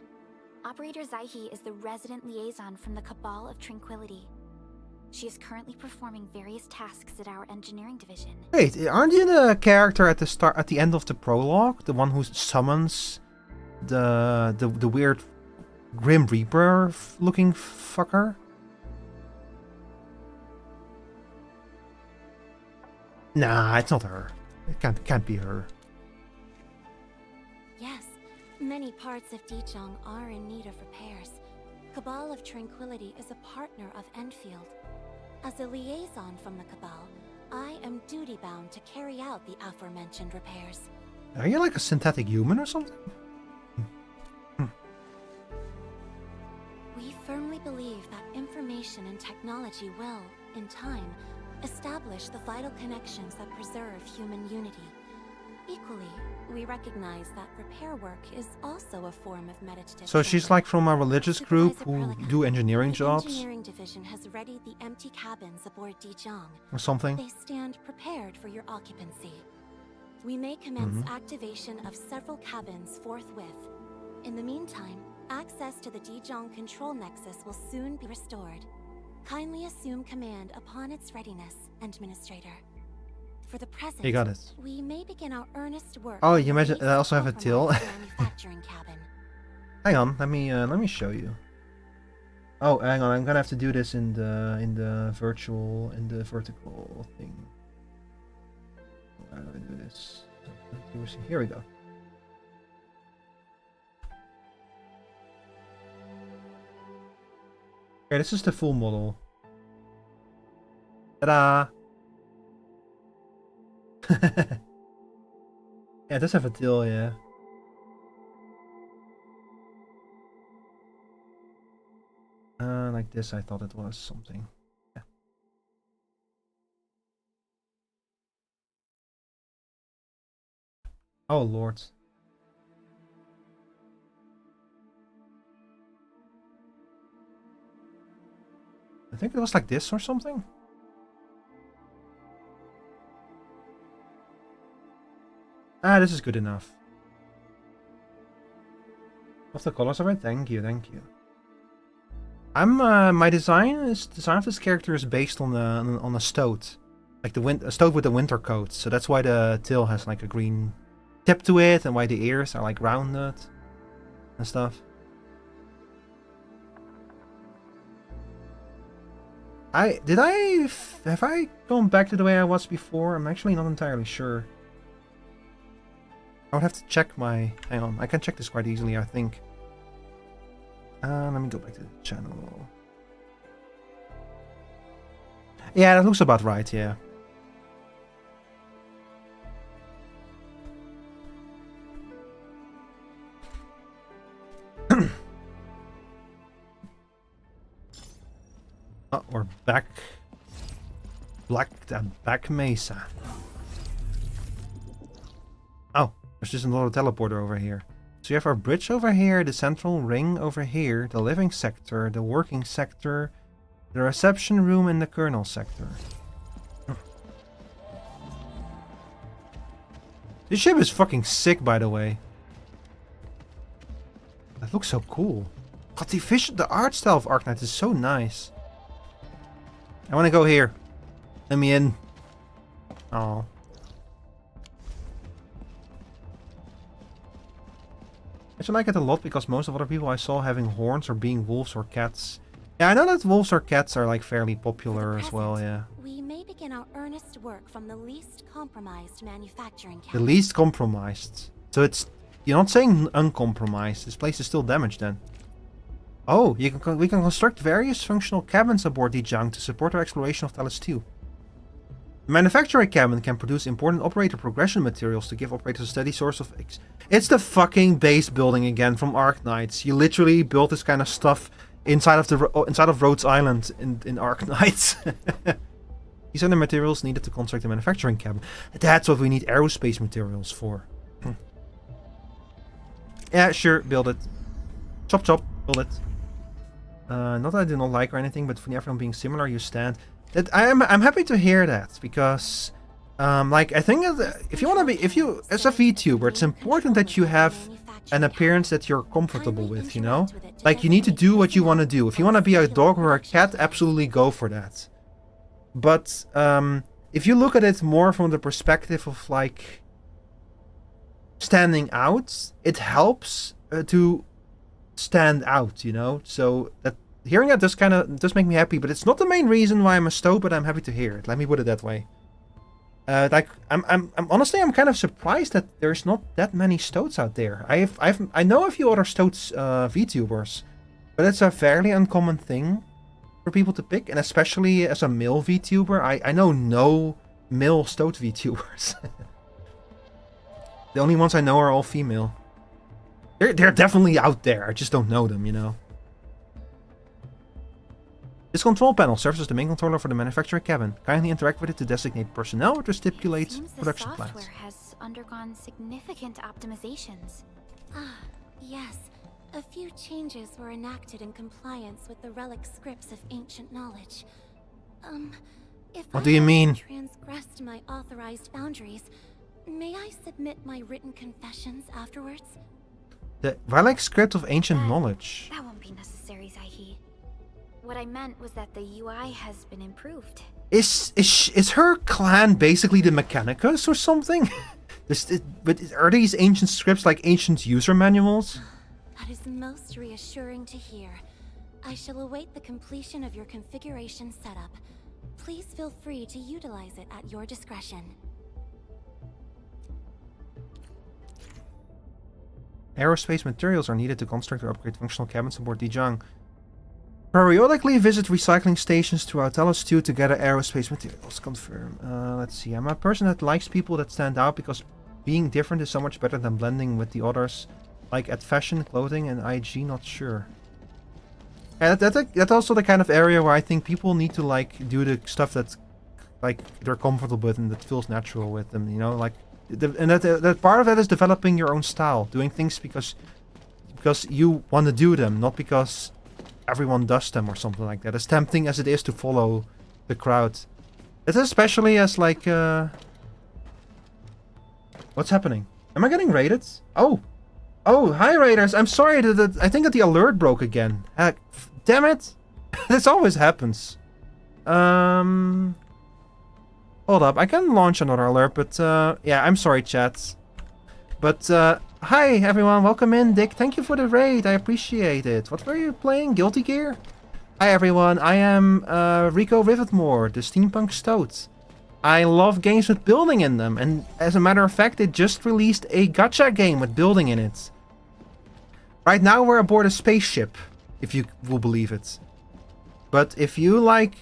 Operator Zaihi is the resident liaison from the Cabal of Tranquility. She is currently performing various tasks at our engineering division. Wait, aren't you the character at the end of the prologue? The one who summons the weird Grim Reaper looking fucker? Nah, it's not her. It can't be her. Yes, many parts of Dijong are in need of repairs. Cabal of Tranquility is a partner of Endfield. As a liaison from the Cabal, I am duty-bound to carry out the aforementioned repairs. Are you like a synthetic human or something? We firmly believe that information and technology will, in time, establish the vital connections that preserve human unity. Equally, we recognize that repair work is also a form of meditative. So she's like from a religious group who do engineering jobs? The engineering division has readied the empty cabins aboard Dijong. Or something? They stand prepared for your occupancy. We may commence activation of several cabins forthwith. In the meantime, access to the Dijong control nexus will soon be restored. Kindly assume command upon its readiness, Administrator. For the present, you got it. We may begin our earnest work. Oh, you imagine I also have a till. Manufacturing cabin. Hang on, let me show you. Oh, hang on, I'm gonna have to do this in the vertical thing. How do I do this? Here we go. Okay, this is the full model. Ta-da! Yeah, it does have a tail, yeah. Like this, I thought it was something. Yeah. Oh, Lord. I think it was like this or something. Ah, this is good enough. Of the colors of it, thank you, thank you. My design of this character is based on a stoat, like a stoat with a winter coat. So that's why the tail has like a green tip to it, and why the ears are like rounded and stuff. Have I gone back to the way I was before? I'm actually not entirely sure. I would have to check my... Hang on, I can check this quite easily, I think. Let me go back to the channel. Yeah, that looks about right, yeah. Oh, we're back. Back Mesa. Oh, there's just another teleporter over here. So you have our bridge over here, the central ring over here, the living sector, the working sector, the reception room, and the kernel sector. This ship is fucking sick, by the way. That looks so cool. God, the art style of Arknights is so nice. I want to go here. Let me in. Oh. I actually like it a lot because most of other people I saw having horns or being wolves or cats. Yeah, I know that wolves or cats are like fairly popular as well, yeah. We may begin our earnest work from the least compromised manufacturing cabin. The least compromised. So it's... You're not saying uncompromised. This place is still damaged then. Oh, we can construct various functional cabins aboard Dijang to support our exploration of Talos 2. The manufacturing cabin can produce important operator progression materials to give operators a steady source of... It's the fucking base building again from Arknights. You literally build this kind of stuff inside of Rhodes Island in Arknights. These are the materials needed to construct the manufacturing cabin. That's what we need aerospace materials for. Yeah, sure, build it. Chop chop, build it. Not that I do not like or anything, but for everyone being similar, you stand. That I'm happy to hear that, because like I think if you as a VTuber, it's important that you have an appearance that you're comfortable with, you know? Like you need to do what you want to do. If you want to be a dog or a cat, absolutely go for that. But if you look at it more from the perspective of like standing out, it helps to stand out, you know? So that hearing that does make me happy, but it's not the main reason why I'm a stoat, but I'm happy to hear it. Let me put it that way. Like I'm honestly I'm kind of surprised that there's not that many stoats out there. I know a few other stoats VTubers, but it's a fairly uncommon thing for people to pick, and especially as a male VTuber, I know no male stoat VTubers. The only ones I know are all female. They're definitely out there. I just don't know them, you know. This control panel serves as the main controller for the manufacturing cabin. Kindly interact with it to designate personnel or to stipulate production plans. The software has undergone significant optimizations. Ah, yes. A few changes were enacted in compliance with the relic scripts of ancient knowledge. If What do you mean? Transgressed my authorized boundaries, may I submit my written confessions afterwards? The relic script of ancient knowledge. That won't be necessary, Zaihi. What I meant was that the UI has been improved. Is her clan basically the Mechanicus or something? But are these ancient scripts like ancient user manuals? That is most reassuring to hear. I shall await the completion of your configuration setup. Please feel free to utilize it at your discretion. Aerospace materials are needed to construct or upgrade functional cabins aboard Dijang. Periodically visit recycling stations throughout Talos 2 to gather aerospace materials. Confirm. Let's see. I'm a person that likes people that stand out because being different is so much better than blending with the others. Like at fashion, clothing, and IG, not sure. Yeah, that's also the kind of area where I think people need to like do the stuff that's like they're comfortable with and that feels natural with them. You know, like and that part of that is developing your own style, doing things because you want to do them, not because everyone does them or something like that. As tempting as it is to follow the crowd. It's especially as like what's happening? Am I getting raided? Oh, hi raiders. I'm sorry that I think that the alert broke again. Heck, damn it. This always happens. Hold up. I can launch another alert, but yeah, I'm sorry chat. But hi everyone, welcome in. Dick, thank you for the raid, I appreciate it. What were you playing? Guilty Gear? Hi everyone, I am Rico Rivetmore, the Steampunk Stoat. I love games with building in them, and as a matter of fact, they just released a gacha game with building in it. Right now we're aboard a spaceship, if you will believe it. But if you like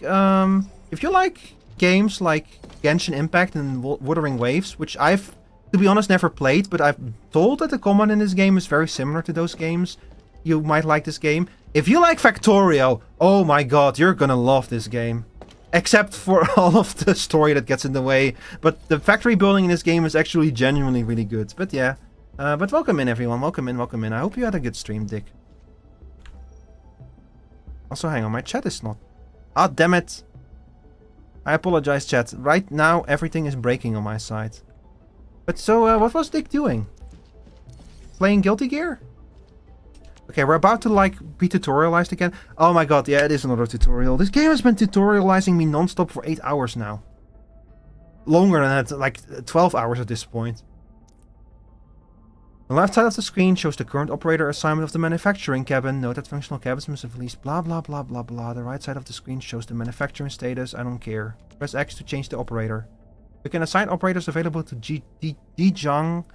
games like Genshin Impact and Wuthering Waves, which I've, to be honest, never played, but I've told that the combat in this game is very similar to those games, you might like this game. If you like Factorio, oh my god, you're gonna love this game. Except for all of the story that gets in the way. But the factory building in this game is actually genuinely really good. But yeah. But welcome in everyone, welcome in, welcome in. I hope you had a good stream, Dick. Also, hang on, my chat is not... Ah, damn it. I apologize, chat. Right now, everything is breaking on my side. But so, what was Dick doing? Playing Guilty Gear? Okay, we're about to, like, be tutorialized again. Oh my god, yeah, it is another tutorial. This game has been tutorializing me non-stop for 8 hours now. Longer than that, like 12 hours at this point. The left side of the screen shows the current operator assignment of the manufacturing cabin. Note that functional cabins must have at least blah blah blah blah blah. The right side of the screen shows the manufacturing status. I don't care. Press X to change the operator. You can assign operators available to Dijang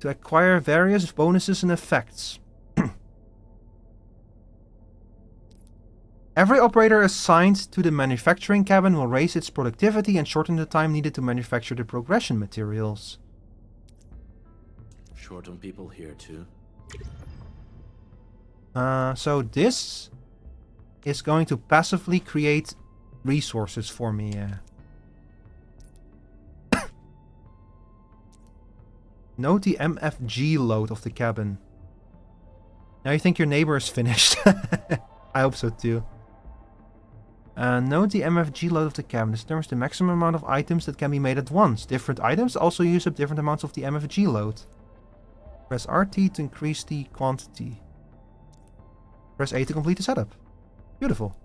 to acquire various bonuses and effects. Every operator assigned to the manufacturing cabin will raise its productivity and shorten the time needed to manufacture the progression materials. Short on people here too. So this is going to passively create resources for me. Note the MFG load of the cabin. Now you think your neighbor is finished. I hope so too. Note the MFG load of the cabin. This determines the maximum amount of items that can be made at once. Different items also use up different amounts of the MFG load. Press RT to increase the quantity. Press A to complete the setup. Beautiful.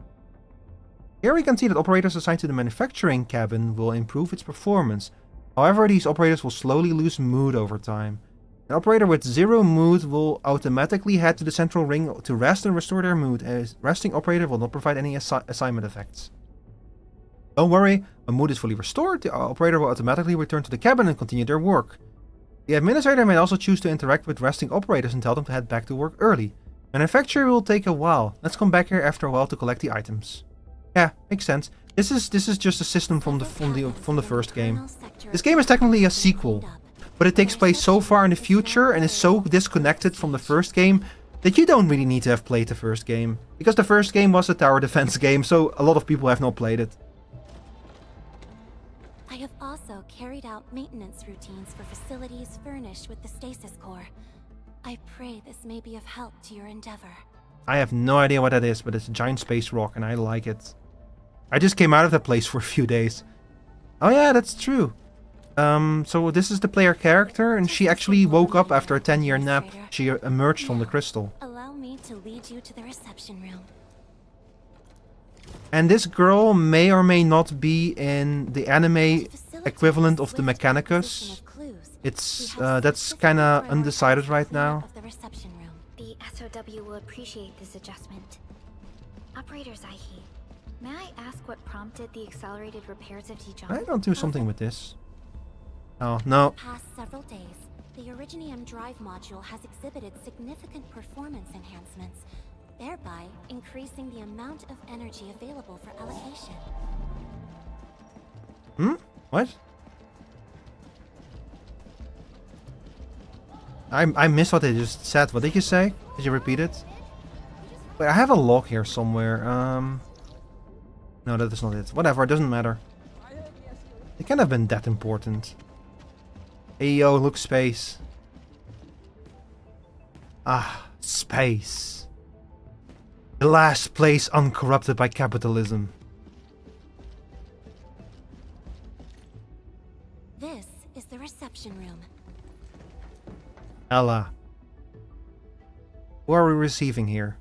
Here we can see that operators assigned to the manufacturing cabin will improve its performance. However, these operators will slowly lose mood over time. An operator with 0 mood will automatically head to the central ring to rest and restore their mood. A resting operator will not provide any assignment effects. Don't worry, when mood is fully restored, the operator will automatically return to the cabin and continue their work. The administrator may also choose to interact with resting operators and tell them to head back to work early. Manufacture will take a while. Let's come back here after a while to collect the items. Yeah, makes sense. This is just a system from the first game. This game is technically a sequel, but it takes place so far in the future and is so disconnected from the first game that you don't really need to have played the first game, because the first game was a tower defense game, so a lot of people have not played it. I have also carried out maintenance routines for facilities furnished with the stasis core. I pray this may be of help to your endeavor. I have no idea what that is, but it's a giant space rock and I like it. I just came out of that place for a few days. Oh yeah, that's true. So this is the player character, and she actually woke up after a 10-year nap. She emerged from the crystal. Allow me to lead you to the reception room. And this girl may or may not be in the anime equivalent of the Mechanicus. It's that's kind of undecided right now. The SOW will appreciate this adjustment. Operator Zaihi, may I ask what prompted the accelerated repairs of Dijon? I don't do something with this. Oh, no. For the past several days, the Originium drive module has exhibited significant performance enhancements, thereby increasing the amount of energy available for allocation. What? I missed what they just said. What did you say? Did you repeat it? Wait, I have a log here somewhere. No, that is not it. Whatever, it doesn't matter. It can't have been that important. Hey yo, look, space. Ah, space. The last place uncorrupted by capitalism. This is the reception room. Ella. Who are we receiving here?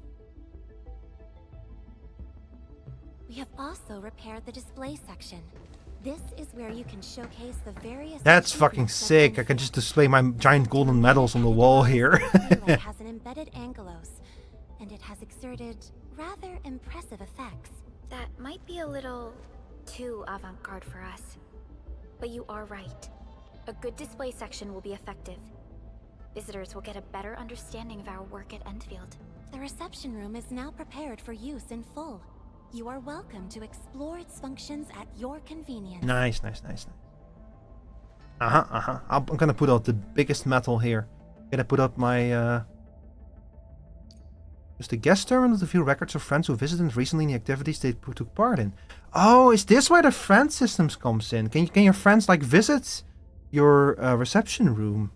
We have also repaired the display section. This is where you can showcase the various... That's fucking sick. I can just display my giant golden medals on the wall here. It has an embedded angelos, and it has exerted rather impressive effects. That might be a little too avant-garde for us. But you are right. A good display section will be effective. Visitors will get a better understanding of our work at Endfield. The reception room is now prepared for use in full. You are welcome to explore its functions at your convenience. Nice. I'm gonna put out the biggest metal here. Gonna put up my just a guest terminal to view records of friends who visited recently in the activities they took part in. Oh, is this where the friend systems comes in? Can your friends like visit your reception room?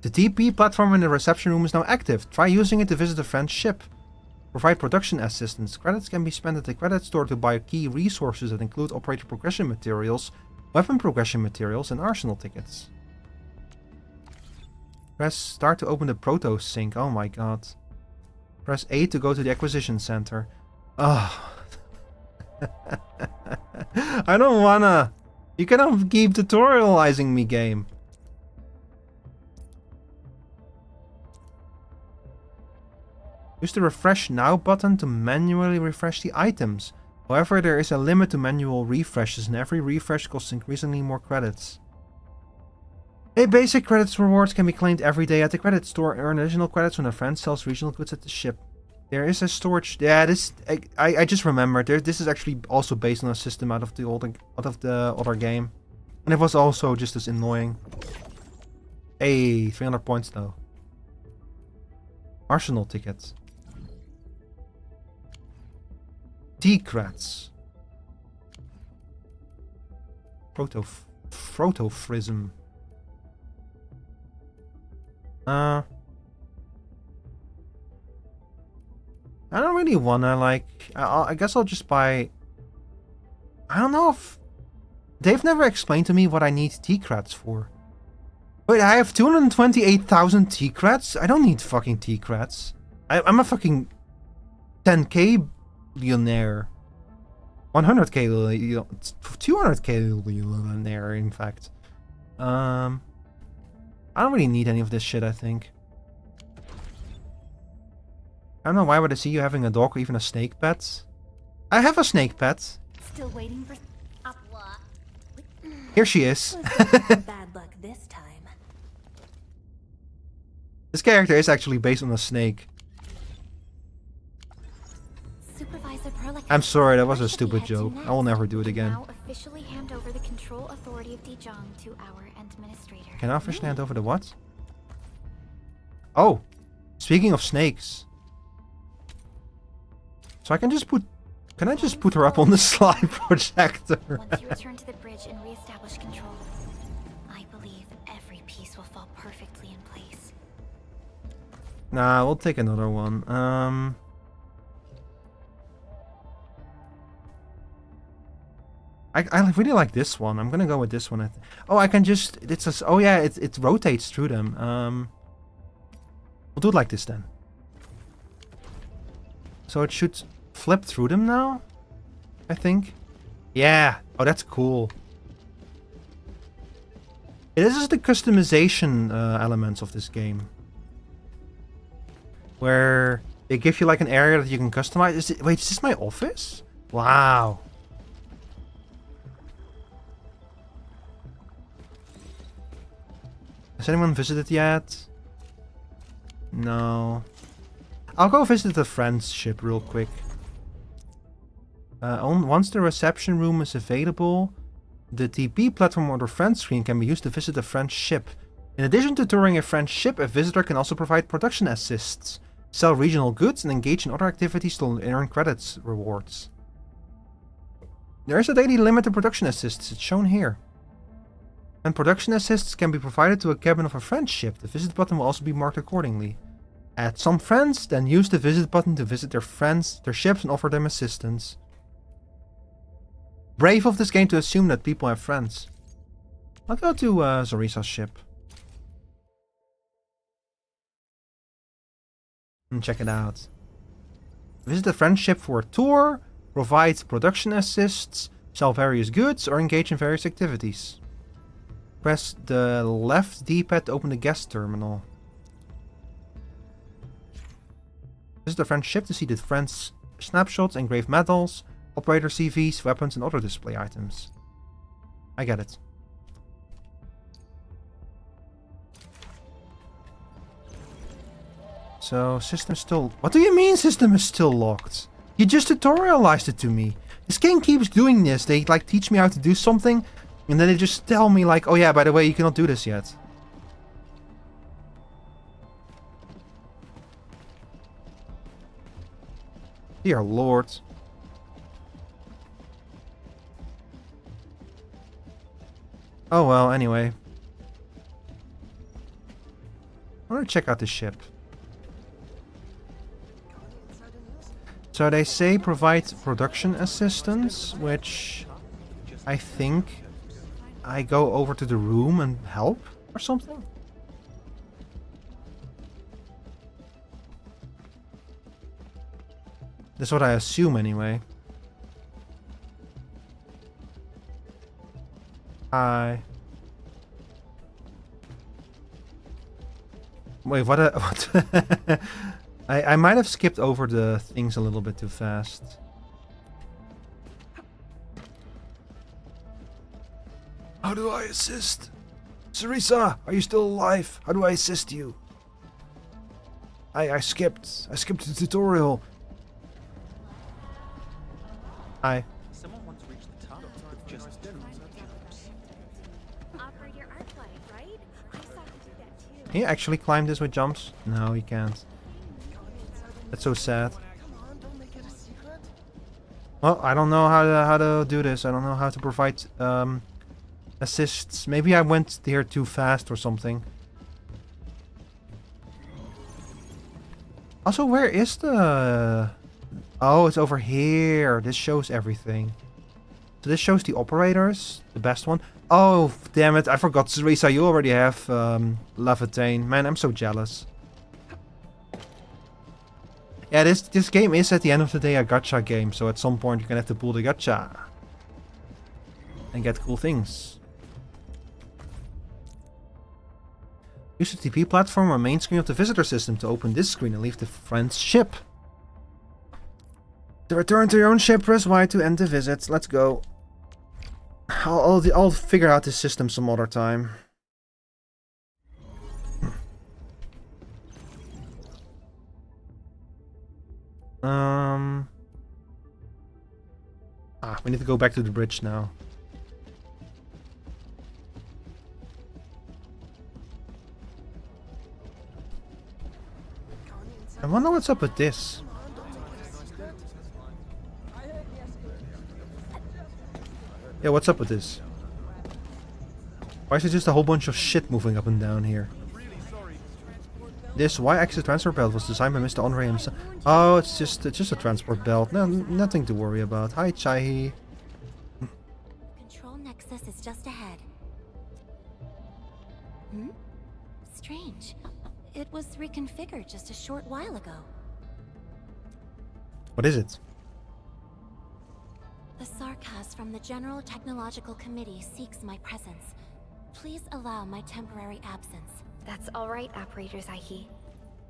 The TP platform in the reception room is now active. Try using it to visit a friend's ship. Provide production assistance. Credits can be spent at the credit store to buy key resources that include operator progression materials, weapon progression materials, and arsenal tickets. Press start to open the Proto Sync. Oh my god. Press A to go to the acquisition center. Oh. I don't wanna. You cannot keep tutorializing me, game. Use the refresh now button to manually refresh the items. However, there is a limit to manual refreshes and every refresh costs increasingly more credits. Hey, basic credits rewards can be claimed every day at the credit store. Earn additional credits when a friend sells regional goods at the ship. There is a storage. Yeah, this I just remembered. This is actually also based on a system out of the other game, and it was also just as annoying. Hey, 300 points though. Arsenal tickets. T-crats. Protoprism. I don't really wanna, like... I guess I'll just buy... I don't know if... They've never explained to me what I need T-crats for. Wait, I have 228,000 T-crats? I don't need fucking T-crats. I'm a fucking 10k billionaire. 100k, 200k billionaire, in fact. I don't really need any of this shit, I think. I don't know, why would I see you having a dog or even a snake pet? I have a snake pet. Still waiting for... Here she is. Bad luck this time. This character is actually based on a snake. Supervisor Perla, I'm sorry, that was a stupid joke. I will never do it again. Now officially hand over the control authority of Dijon to our administrator. Can I officially hand over the what? Oh, speaking of snakes. So I can just put... Can I just put her up on the slide projector? Once you return to the bridge and re-establish control, I believe every piece will fall perfectly in place. Nah, we'll take another one. I really like this one. I'm gonna go with this one. Oh, I can just... Oh yeah, it rotates through them. We'll do it like this then. So it should flip through them now, I think. Yeah. Oh, that's cool. This is the customization elements of this game. Where they give you like an area that you can customize. Wait, is this my office? Wow. Has anyone visited yet? No. I'll go visit the friend's ship real quick. Once the reception room is available, the TP platform or the friend screen can be used to visit a friend's ship. In addition to touring a friend's ship, a visitor can also provide production assists, sell regional goods, and engage in other activities to earn credits rewards. There is a daily limit to production assists, it's shown here. And production assists can be provided to a cabin of a friend's ship. The visit button will also be marked accordingly. Add some friends, then use the visit button to visit their ships and offer them assistance. Brave of this game to assume that people have friends. I'll go to Zorisa's ship. And check it out. Visit the friend's ship for a tour, provide production assists, sell various goods, or engage in various activities. Press the left D-pad to open the guest terminal. Visit the friend's ship to see the friend's snapshots, engraved medals, operator CVs, weapons, and other display items. I get it. So, system still... What do you mean system is still locked? You just tutorialized it to me. This game keeps doing this. They, like, teach me how to do something, and then they just tell me, like, oh yeah, by the way, you cannot do this yet. Dear Lord. Oh well, anyway. I want to check out the ship. So they say provide production assistance, which I think I go over to the room and help or something. That's what I assume anyway. Hi. Wait, what? I might have skipped over the things a little bit too fast. How do I assist? Sarisa, are you still alive? How do I assist you? I skipped the tutorial. Hi. Someone once reached the top with just 2 jumps. Operator Arknight, right? I saw him do that too. Can you actually climb this with jumps? No, you can't. That's so sad. Well, I don't know how to do this. I don't know how to provide assists. Maybe I went here too fast or something. Also, where is the... Oh, it's over here. This shows everything. So this shows the operators. The best one. Oh, damn it. I forgot, Sarisa. You already have Levitain. Man, I'm so jealous. Yeah, this game is at the end of the day a gacha game. So at some point you're gonna have to pull the gacha. And get cool things. Use the TP platform or main screen of the visitor system to open this screen and leave the friend's ship. To return to your own ship, press Y to end the visit. Let's go. I'll figure out this system some other time. We need to go back to the bridge now. I wonder what's up with this. Yeah, what's up with this? Why is it just a whole bunch of shit moving up and down here? This Y-axis transport belt was designed by Mr. Andre himself. Oh, it's just a transport belt. No, nothing to worry about. Hi, Chai. Control nexus is just ahead. Strange. It was reconfigured just a short while ago. What is it? The Sarkas from the General Technological Committee seeks my presence. Please allow my temporary absence. That's all right, Operator Zaihi.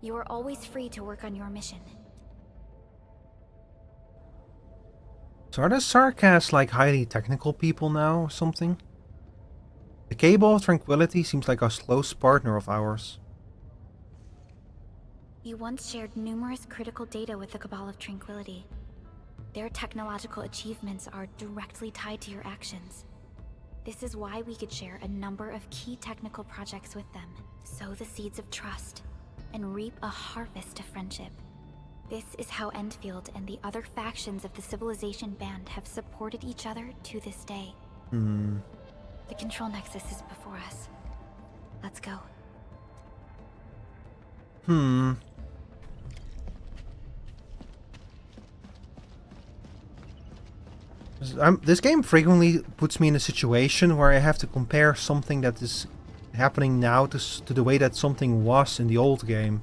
You are always free to work on your mission. So are the Sarkas like highly technical people now or something? The Cable of Tranquility seems like a close partner of ours. You once shared numerous critical data with the Cabal of Tranquility. Their technological achievements are directly tied to your actions. This is why we could share a number of key technical projects with them. Sow the seeds of trust, and reap a harvest of friendship. This is how Endfield and the other factions of the Civilization Band have supported each other to this day. The Control Nexus is before us. Let's go. This game frequently puts me in a situation where I have to compare something that is happening now to the way that something was in the old game.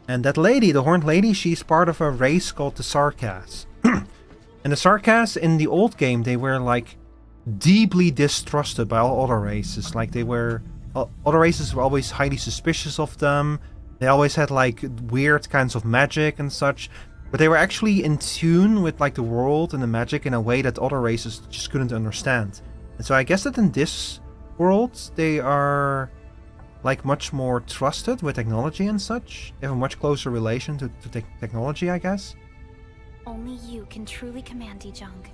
And that lady, the Horned Lady, she's part of a race called the Sarkas. And the Sarkas in the old game, they were like deeply distrusted by all other races. Like they were, other races were always highly suspicious of them. They always had like weird kinds of magic and such. But they were actually in tune with like the world and the magic in a way that other races just couldn't understand. And so I guess that in this world, they are like much more trusted with technology and such. They have a much closer relation to technology, I guess. Only you can truly command Dijong.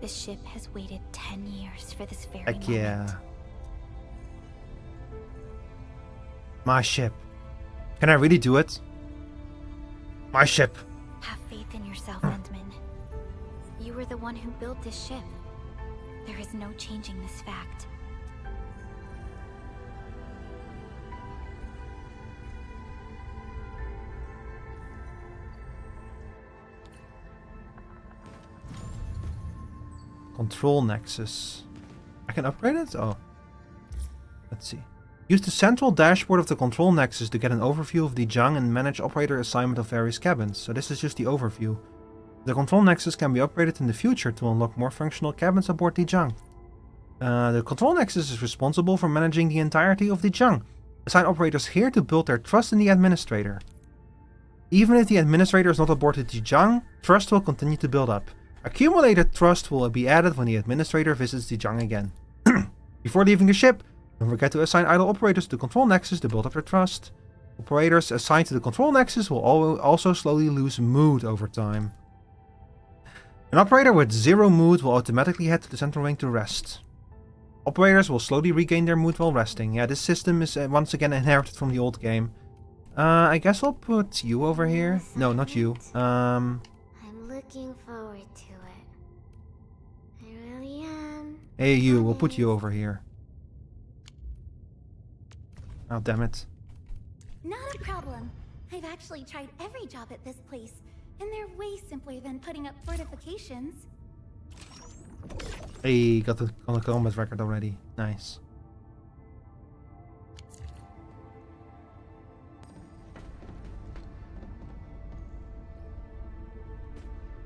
This ship has waited 10 years for this very moment. Yeah. My ship. Can I really do it? My ship. Have faith in yourself, Endman. You were the one who built this ship. There is no changing this fact. Control Nexus. I can upgrade it? Oh. Let's see. Use the central dashboard of the Control Nexus to get an overview of Dijong and manage operator assignment of various cabins. So this is just the overview. The Control Nexus can be upgraded in the future to unlock more functional cabins aboard Dijong. The Control Nexus is responsible for managing the entirety of Dijong. Assign operators here to build their trust in the administrator. Even if the administrator is not aboard the Dijong, trust will continue to build up. Accumulated trust will be added when the administrator visits Dijong again. Before leaving the ship, Don't forget to assign idle operators to the control nexus to build up their trust. Operators assigned to the control nexus will also slowly lose mood over time. An operator with 0 mood will automatically head to the central wing to rest. Operators will slowly regain their mood while resting. Yeah, this system is once again inherited from the old game. I guess I'll put you over here. No, not you. I'm looking forward to it. I really am. Hey, you. We'll put you over here. Oh, damn it. Not a problem. I've actually tried every job at this place, and they're way simpler than putting up fortifications. Hey, got the combat record already. Nice.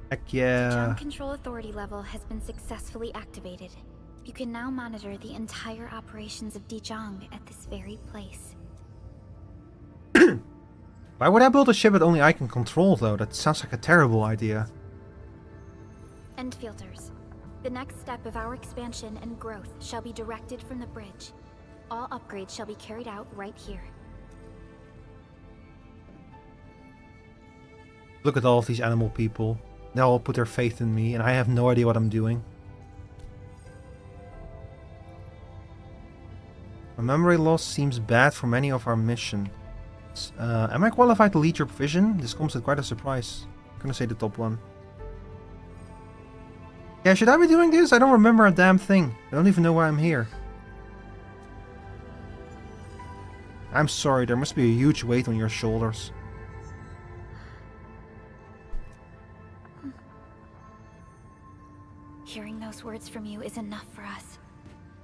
Heck yeah. The Ground Control Authority level has been successfully activated. You can now monitor the entire operations of Dijong at this very place. Why would I build a ship that only I can control, though? That sounds like a terrible idea. Endfielders, the next step of our expansion and growth shall be directed from the bridge. All upgrades shall be carried out right here. Look at all of these animal people. They all put their faith in me, and I have no idea what I'm doing. My memory loss seems bad for many of our missions. Am I qualified to lead your provision? This comes at quite a surprise. I'm gonna say the top one. Yeah, should I be doing this? I don't remember a damn thing. I don't even know why I'm here. I'm sorry, there must be a huge weight on your shoulders. Hearing those words from you is enough for us.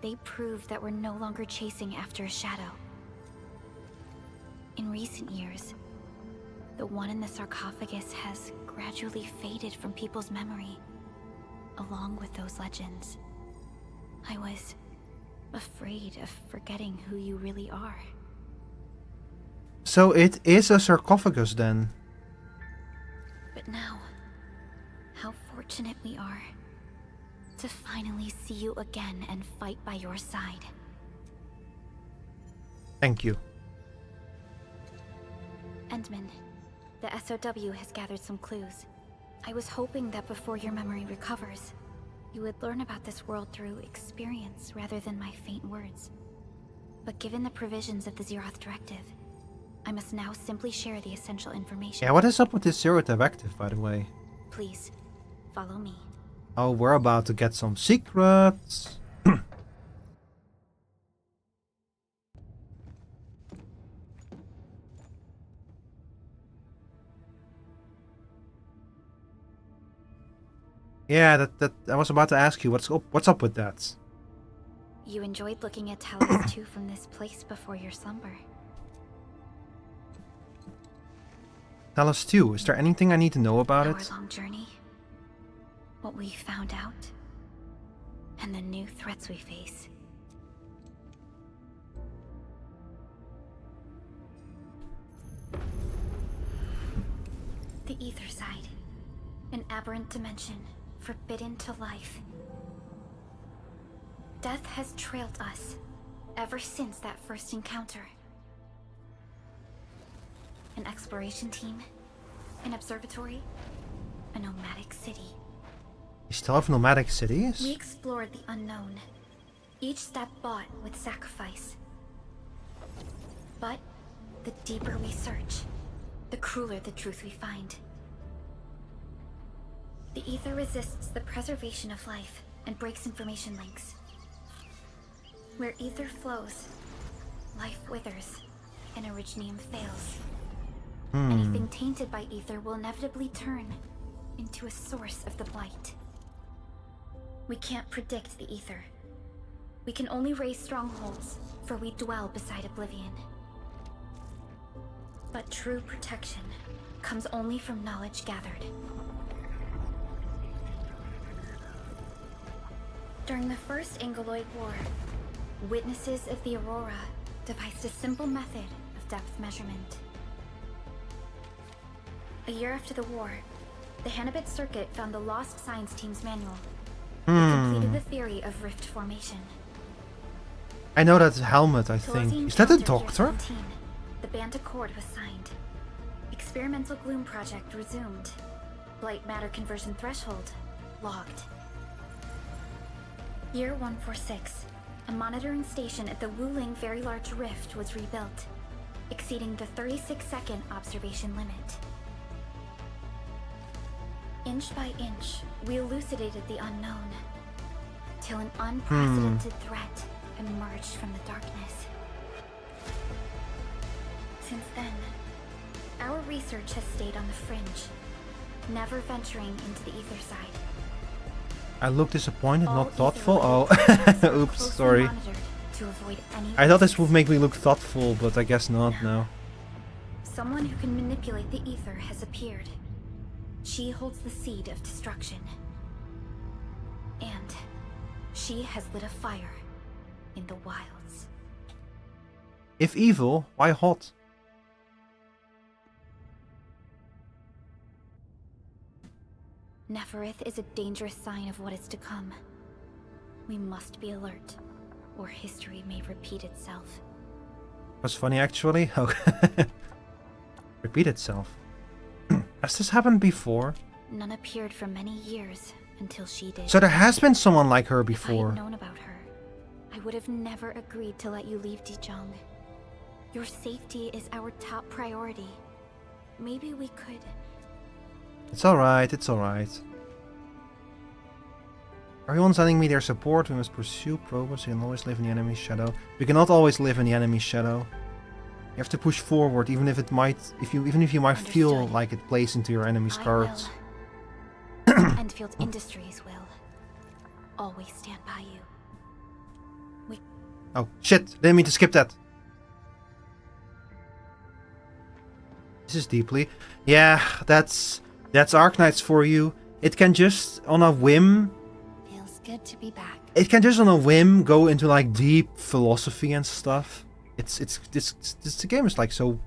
They prove that we're no longer chasing after a shadow. In recent years, the one in the sarcophagus has gradually faded from people's memory, along with those legends. I was afraid of forgetting who you really are. So it is a sarcophagus then? But now, how fortunate we are to finally see you again and fight by your side. Thank you. Endman, the SOW has gathered some clues. I was hoping that before your memory recovers, you would learn about this world through experience rather than my faint words. But given the provisions of the Zeroth Directive, I must now simply share the essential information. Yeah, what is up with this Zeroth Directive, by the way? Please, follow me. Oh, we're about to get some secrets. Yeah, I was about to ask you what's up with that. You enjoyed looking at Talos 2 from this place before your slumber. Talos 2, is there anything I need to know about it? Our long journey, what we found out, and the new threats we face. The Ether Side, an aberrant dimension, forbidden to life. Death has trailed us ever since that first encounter. An exploration team, an observatory, a nomadic city. You still have nomadic cities? We explored the unknown, each step bought with sacrifice. But the deeper we search, the crueler the truth we find. The Ether resists the preservation of life and breaks information links. Where Ether flows, life withers, and Originium fails. Anything tainted by Ether will inevitably turn into a source of the blight. We can't predict the Ether. We can only raise strongholds, for we dwell beside Oblivion. But true protection comes only from knowledge gathered. During the First Angoloid War, witnesses of the Aurora devised a simple method of depth measurement. A year after the war, the Hannibit Circuit found the lost science team's manual. It completed the theory of rift formation. I know that helmet, I think. Is that a doctor? The band accord was signed. Experimental Gloom project resumed. Blight matter conversion threshold logged. Year 146. A monitoring station at the Wuling Very Large Rift was rebuilt, exceeding the 36-second observation limit. Inch by inch, we elucidated the unknown, till an unprecedented threat emerged from the darkness. Since then, our research has stayed on the fringe, never venturing into the ether side. I look disappointed, not thoughtful. Oh, oops, sorry. I thought this would make me look thoughtful, but I guess not now. Someone who can manipulate the ether has appeared. She holds the seed of destruction. And she has lit a fire in the wilds. If evil, why hot? Neferith is a dangerous sign of what is to come. We must be alert, or history may repeat itself. That's funny, actually. Oh, repeat itself. Has this happened before? None appeared for many years until she did. So there has been someone like her If I before. had known about her, I would have never agreed to let you leave Dijon. Your safety is our top priority. Maybe we could... It's alright, it's alright. Everyone sending me their support. We must pursue progress. We can always live in the enemy's shadow. We cannot always live in the enemy's shadow. You have to push forward, even if it might, even if you might feel like it plays into your enemy's cards. Endfield Industries will always stand by you. Oh shit! Didn't mean to skip that. This is deeply. Yeah, that's Arknights for you. It can just on a whim. Feels good to be back. It can just on a whim go into like deep philosophy and stuff. The game is like so.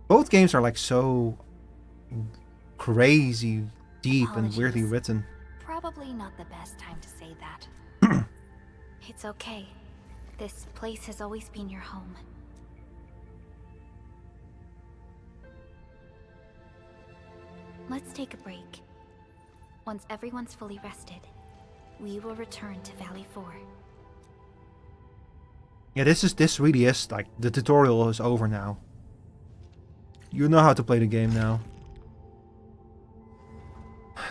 Both games are like so crazy deep and weirdly written. Probably not the best time to say that. It's okay. This place has always been your home. Let's take a break. Once everyone's fully rested, we will return to Valley 4. Yeah, this really is like the tutorial is over now. You know how to play the game now.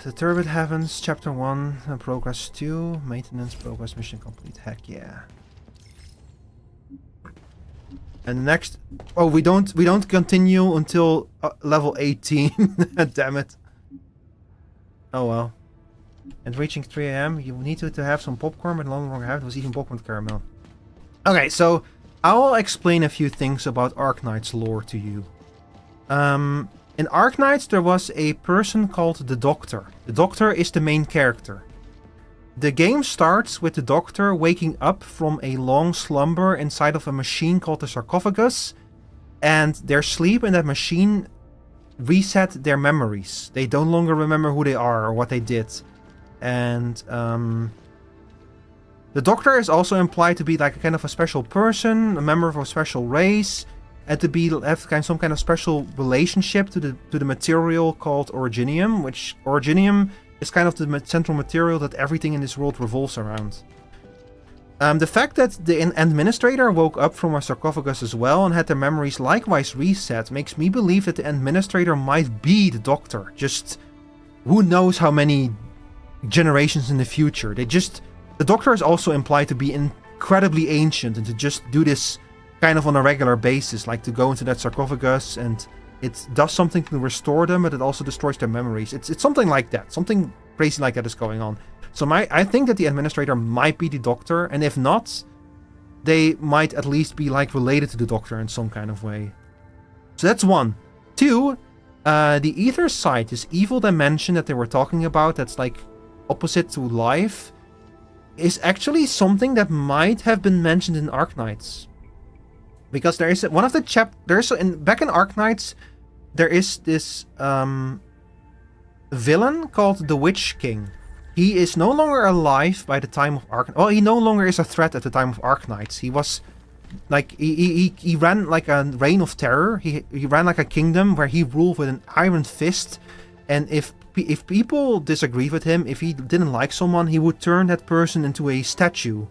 The Turbid Heavens, Chapter 1, Progress 2, Maintenance, Progress, Mission Complete. Heck yeah. And the next... Oh, we don't continue until level 18. Damn it. Oh well. And reaching 3 AM, you need to have some popcorn, but no longer have it. It was even popcorn caramel. Okay, so I'll explain a few things about Arknights lore to you. In Arknights, there was a person called the Doctor. The Doctor is the main character. The game starts with the Doctor waking up from a long slumber inside of a machine called the sarcophagus, and their sleep in that machine reset their memories. They no longer remember who they are or what they did. And the Doctor is also implied to be like a kind of a special person, a member of a special race, and to have some kind of special relationship to the material called Originium, which Originium is kind of the central material that everything in this world revolves around. The fact that the administrator woke up from a sarcophagus as well and had their memories likewise reset makes me believe that the administrator might be the Doctor. Just who knows how many generations in the future. The Doctor is also implied to be incredibly ancient and to just do this kind of on a regular basis, like to go into that sarcophagus and it does something to restore them, but it also destroys their memories. It's something like that. Something crazy like that is going on. So I think that the administrator might be the Doctor, and if not, they might at least be like related to the Doctor in some kind of way. So that's one. Two, the Ether side, this evil dimension that they were talking about, that's like opposite to life, is actually something that might have been mentioned in Arknights. Because there is one of the back in Arknights, there is this villain called the Witch King. he is no longer alive by the time of Well, he no longer is a threat at the time of Arknights. He was like he ran like a reign of terror. He ran like a kingdom where he ruled with an iron fist, and if people disagree with him, if he didn't like someone, he would turn that person into a statue,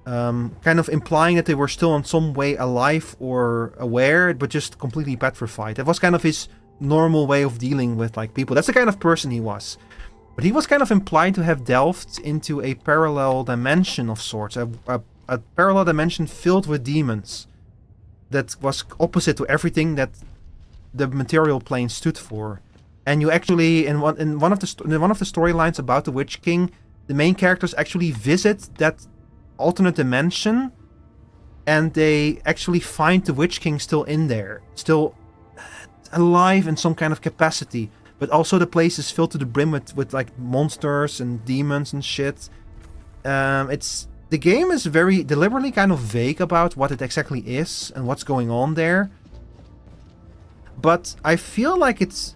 kind of implying that they were still in some way alive or aware, but just completely petrified. That was kind of his normal way of dealing with like people. That's the kind of person he was. But he was kind of implied to have delved into a parallel dimension of sorts, a parallel dimension filled with demons that was opposite to everything that the material plane stood for. And you actually, in one of the storylines about the Witch King, the main characters actually visit that alternate dimension, and they actually find the Witch King still in there, still alive in some kind of capacity. But also the place is filled to the brim with like monsters and demons and shit. The game is very deliberately kind of vague about what it exactly is and what's going on there. But I feel like it's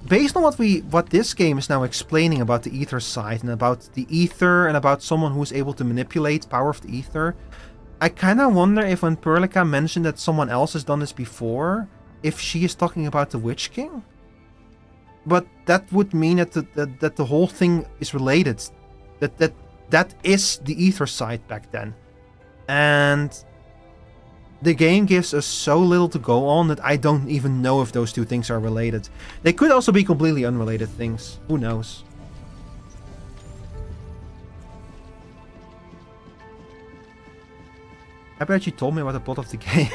based on what this game is now explaining about the ether side and about the ether and about someone who's able to manipulate power of the ether. I kind of wonder if when Perlica mentioned that someone else has done this before, if she is talking about the Witch King. But that would mean that the whole thing is related. That is the ether side back then. And the game gives us so little to go on that I don't even know if those two things are related. They could also be completely unrelated things. Who knows? I bet you told me about the plot of the game.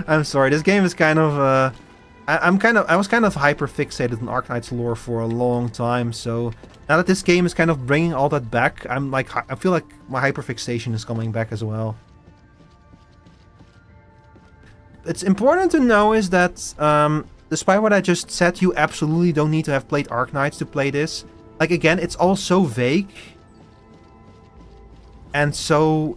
I'm sorry. This game is kind of I was kind of hyper fixated on Arknights lore for a long time, so now that this game is kind of bringing all that back, I feel like my hyper fixation is coming back as well. It's important to know is that, despite what I just said, you absolutely don't need to have played Arknights to play this. Like, again, it's all so vague and so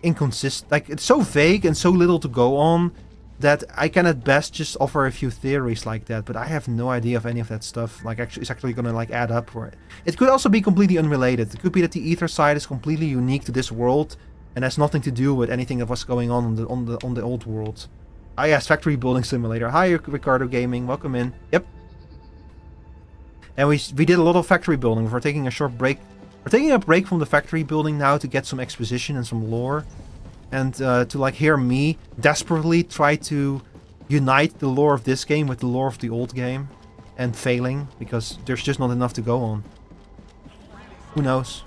inconsistent. Like, it's so vague and so little to go on that I can at best just offer a few theories like that, but I have no idea if any of that stuff like is actually gonna like add up for it. It could also be completely unrelated. It could be that the ether side is completely unique to this world and has nothing to do with anything that was going on the old world. Ah yes, Factory Building Simulator. Hi Ricardo Gaming, welcome in. Yep. And we did a lot of factory building. We're taking a short break. We're taking a break from the factory building now to get some exposition and some lore. And to like hear me desperately try to unite the lore of this game with the lore of the old game. And failing, because there's just not enough to go on. Who knows?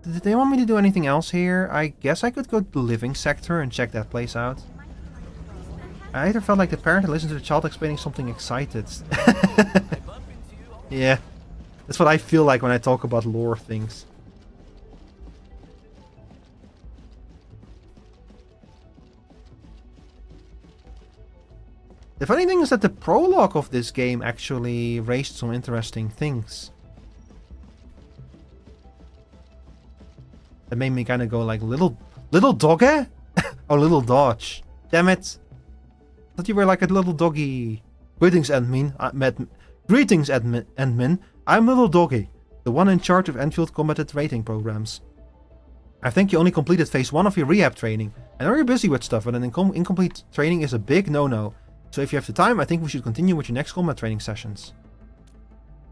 Did they want me to do anything else here? I guess I could go to the living sector and check that place out. I either felt like the parent had listened to the child explaining something excited. Yeah. That's what I feel like when I talk about lore things. The funny thing is that the prologue of this game actually raised some interesting things. That made me kind of go like, little doggy? Oh, little dodge. Damn it. I thought you were like a little doggy. Greetings, admin. Greetings, admin. I'm little doggy, the one in charge of Endfield combated rating programs. I think you only completed phase 1 of your rehab training. I know you're busy with stuff, but an incomplete training is a big no-no. So if you have the time, I think we should continue with your next combat training sessions.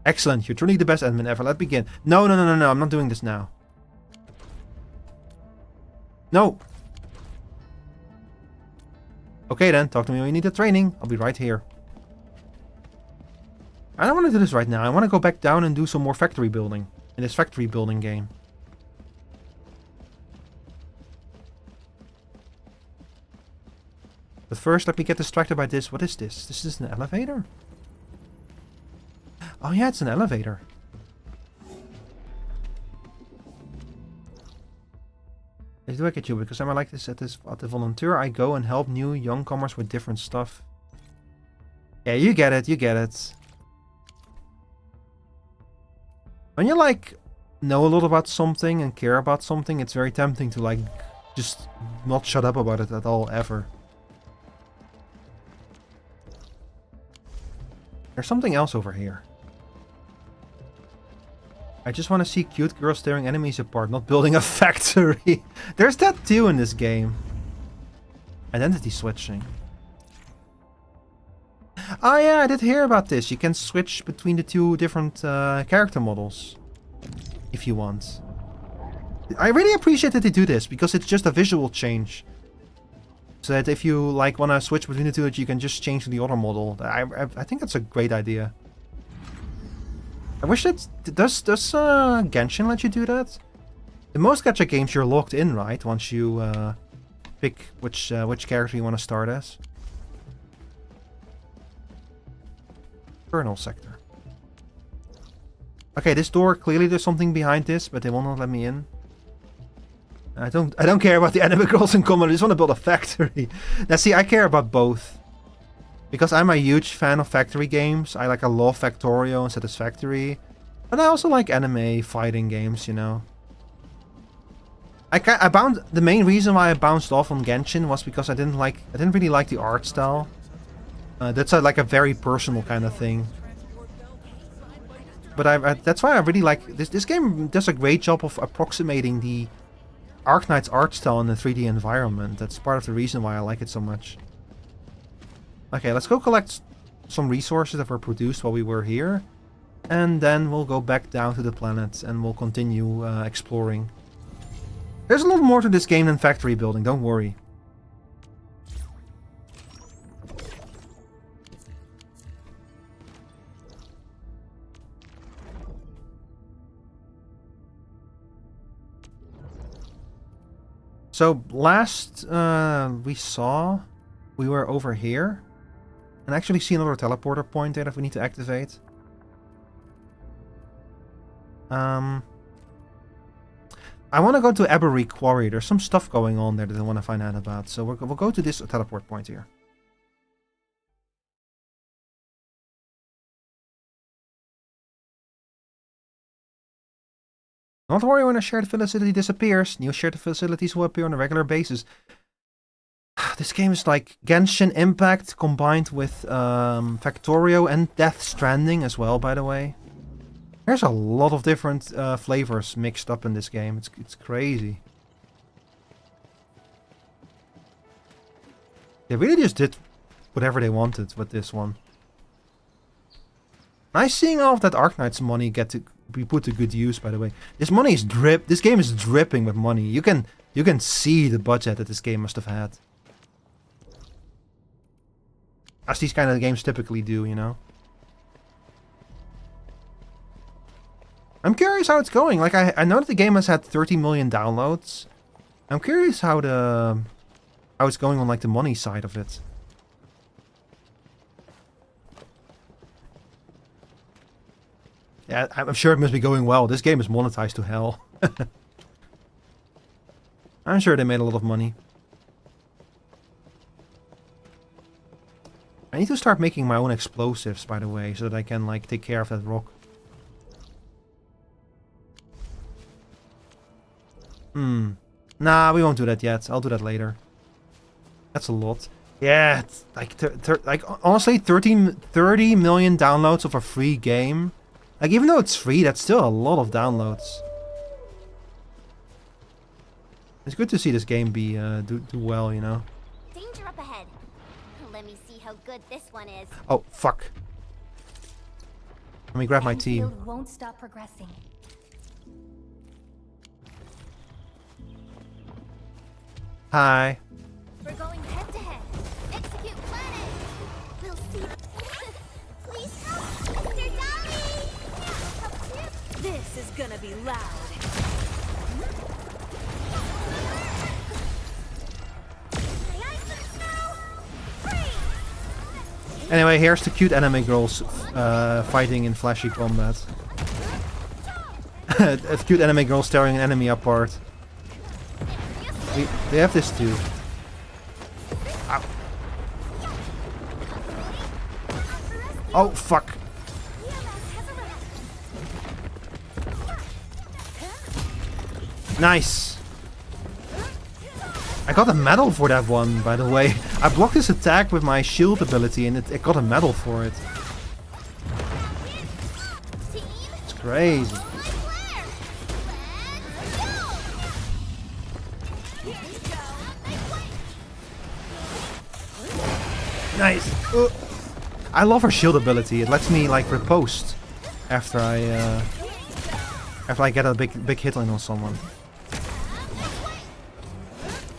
Excellent, you're truly the best admin ever. Let's begin. No, I'm not doing this now. No! Okay then, talk to me when you need the training. I'll be right here. I don't want to do this right now. I want to go back down and do some more factory building. In this factory building game. But first, let me get distracted by this. What is this? This is an elevator? Oh yeah, it's an elevator. Yes, do I get you? Because I'm like this at the volunteer. I go and help new youngcomers with different stuff. Yeah, you get it. You get it. When you like know a lot about something and care about something, it's very tempting to like just not shut up about it at all ever. There's something else over here. I just want to see cute girls tearing enemies apart, not building a factory. There's that too in this game. Identity switching. Oh yeah, I did hear about this. You can switch between the two different character models. If you want. I really appreciate that they do this, because it's just a visual change. So that if you like want to switch between the two, you can just change to the other model. I think that's a great idea. I wish that... Does Genshin let you do that? In most gacha games you're locked in, right? Once you pick which character you want to start as. Kernel sector. Okay, this door, clearly there's something behind this, but they will not let me in. I don't care about the anime girls in common, I just want to build a factory. Now see, I care about both. Because I'm a huge fan of factory games. I love Factorio and Satisfactory. But I also like anime fighting games, you know. The main reason why I bounced off on Genshin was because I didn't really like the art style. That's like a very personal kind of thing. But that's why I really like this game. Does a great job of approximating the Arknights art style in the 3D environment. That's part of the reason why I like it so much. Okay, let's go collect some resources that were produced while we were here. And then we'll go back down to the planet and we'll continue exploring. There's a lot more to this game than factory building, don't worry. So last we were over here. And actually see another teleporter point there that we need to activate. I want to go to Aberry Quarry. There's some stuff going on there that I want to find out about. So we'll go to this teleport point here. Don't worry when a shared facility disappears. New shared facilities will appear on a regular basis. This game is like Genshin Impact combined with Factorio and Death Stranding as well, by the way. There's a lot of different flavors mixed up in this game. It's crazy. They really just did whatever they wanted with this one. Nice seeing all of that Arknights money get to be put to good use, by the way. This money is This game is dripping with money. You can see the budget that this game must have had. As these kind of games typically do, you know. I'm curious how it's going. Like I know that the game has had 30 million downloads. I'm curious how it's going on like the money side of it. Yeah, I'm sure it must be going well. This game is monetized to hell. I'm sure they made a lot of money. I need to start making my own explosives, by the way, so that I can like take care of that rock. Nah, we won't do that yet. I'll do that later. That's a lot. Yeah, it's like honestly, 30 million downloads of a free game. Like, even though it's free, that's still a lot of downloads. It's good to see this game be do well, you know. Danger up ahead. Let me see how good this one is. Oh, fuck. Let me grab my team. Endfield won't stop progressing. Hi. We're going head to head. Execute planet. We'll see. Please help, Mr. Dolly. Help too. This is gonna be loud. Anyway, here's the cute anime girls fighting in flashy combat. Cute anime girls tearing an enemy apart. They have this too. Ow. Oh, fuck. Nice. I got a medal for that one, by the way. I blocked his attack with my shield ability and it got a medal for it. It's crazy. Nice. I love her shield ability. It lets me like riposte after I get a big hit on someone.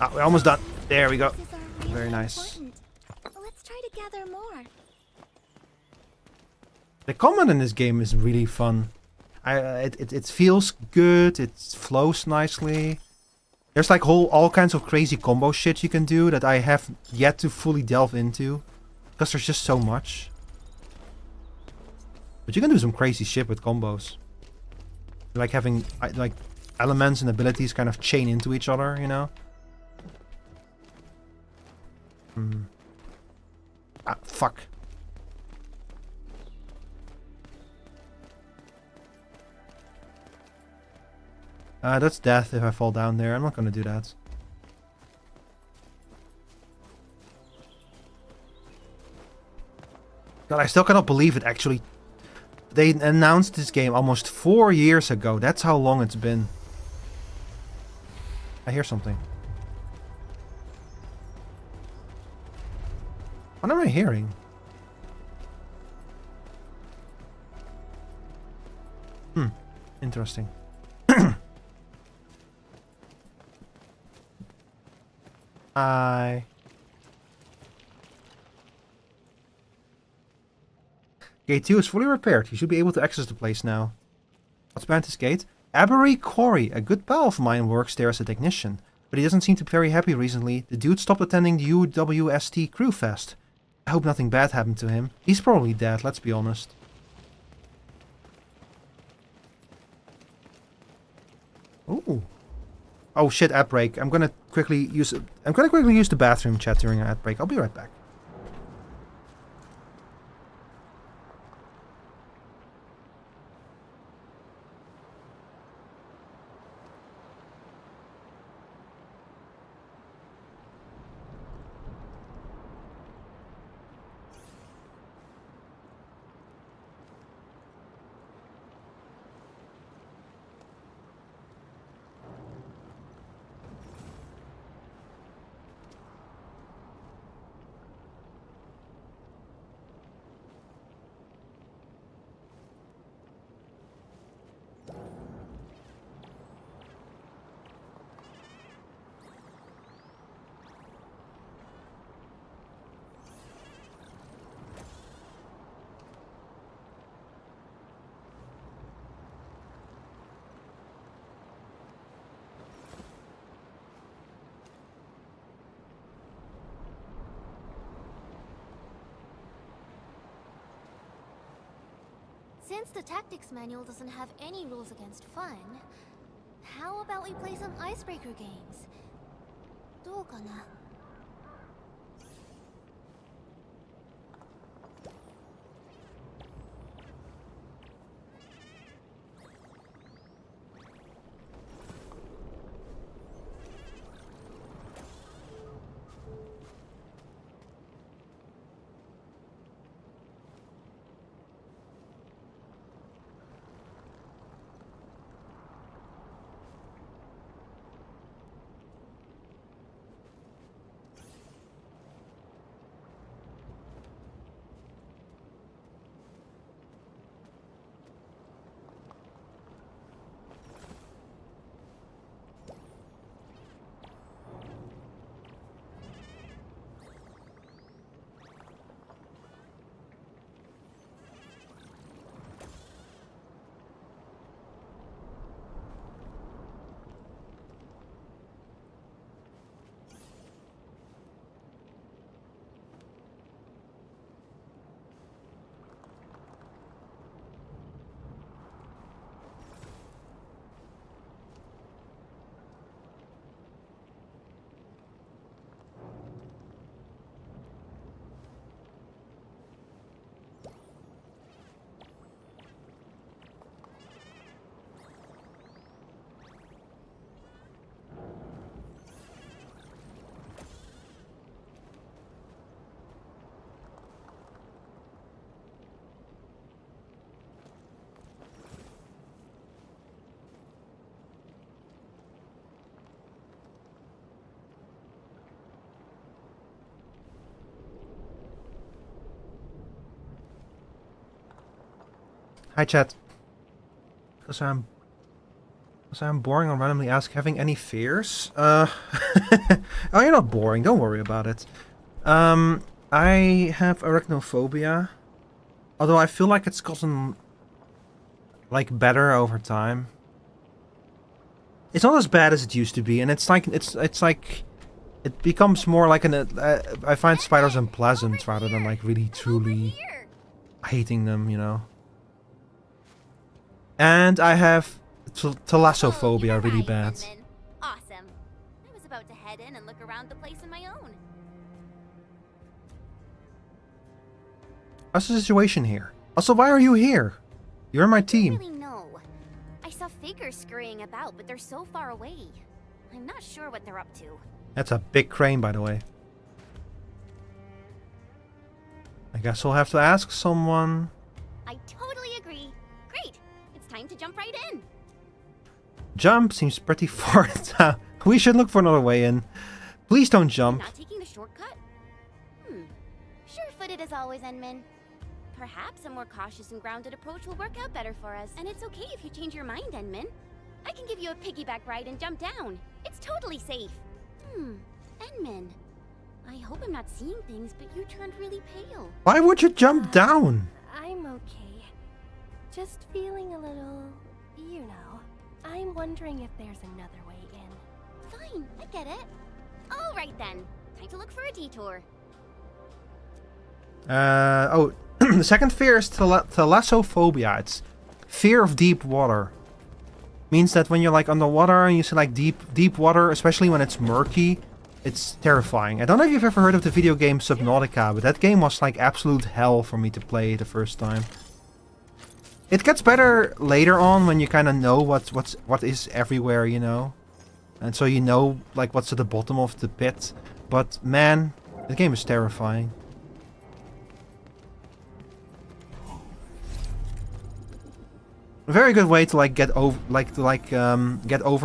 Ah, we're almost done. There we go. Very nice. Let's try to gather more. The combat in this game is really fun. It feels good. It flows nicely. There's like all kinds of crazy combo shit you can do that I have yet to fully delve into. Because there's just so much. But you can do some crazy shit with combos. Like having like elements and abilities kind of chain into each other, you know? Ah, fuck. That's death if I fall down there. I'm not gonna do that. God, I still cannot believe it actually. They announced this game almost 4 years ago. That's how long it's been. I hear something. What am I hearing? Interesting. Hi. Gate 2 is fully repaired. You should be able to access the place now. What's behind this gate? Avery Corey, a good pal of mine, works there as a technician. But he doesn't seem to be very happy recently. The dude stopped attending the UWST Crew Fest. I hope nothing bad happened to him. He's probably dead, let's be honest. Ooh. Oh shit, ad break. I'm gonna quickly use the bathroom chat during an ad break. I'll be right back. Since the tactics manual doesn't have any rules against fun, how about we play some icebreaker games? どうかな? Hi, chat. Because I'm boring, I'll randomly ask, having any fears? Oh, you're not boring. Don't worry about it. I have arachnophobia. Although I feel like it's gotten, like, better over time. It's not as bad as it used to be, and it's like, it becomes more like I find spiders unpleasant rather than, like, really, truly hating them, you know? And I have thalassophobia really bad. Awesome. I was about to head in and look around the place on my own. What's the situation here? Also, why are you here? You're my team. I don't really know. I saw figures scurrying about, but they're so far away. I'm not sure what they're up to. That's a big crane, by the way. I guess we'll have to ask someone. I totally agree. Great. It's time to jump right in. Jump seems pretty far down. We should look for another way in. Please don't jump. Not taking the shortcut? Sure-footed as always, Enmin. Perhaps a more cautious and grounded approach will work out better for us. And it's okay if you change your mind, Enmin. I can give you a piggyback ride and jump down. It's totally safe. Enmin. I hope I'm not seeing things, but you turned really pale. Why would you jump down? I'm okay. Just feeling a little, you know. I'm wondering if there's another way in. Fine, I get it. All right then. Time to look for a detour. Oh, the second fear is thalassophobia. It's fear of deep water. Means that when you're like underwater and you see like deep water, especially when it's murky, it's terrifying. I don't know if you've ever heard of the video game Subnautica, but that game was like absolute hell for me to play the first time. It gets better later on when you kind of know what is everywhere, you know, and so you know like what's at the bottom of the pit. But man, the game is terrifying. A very good way to like get over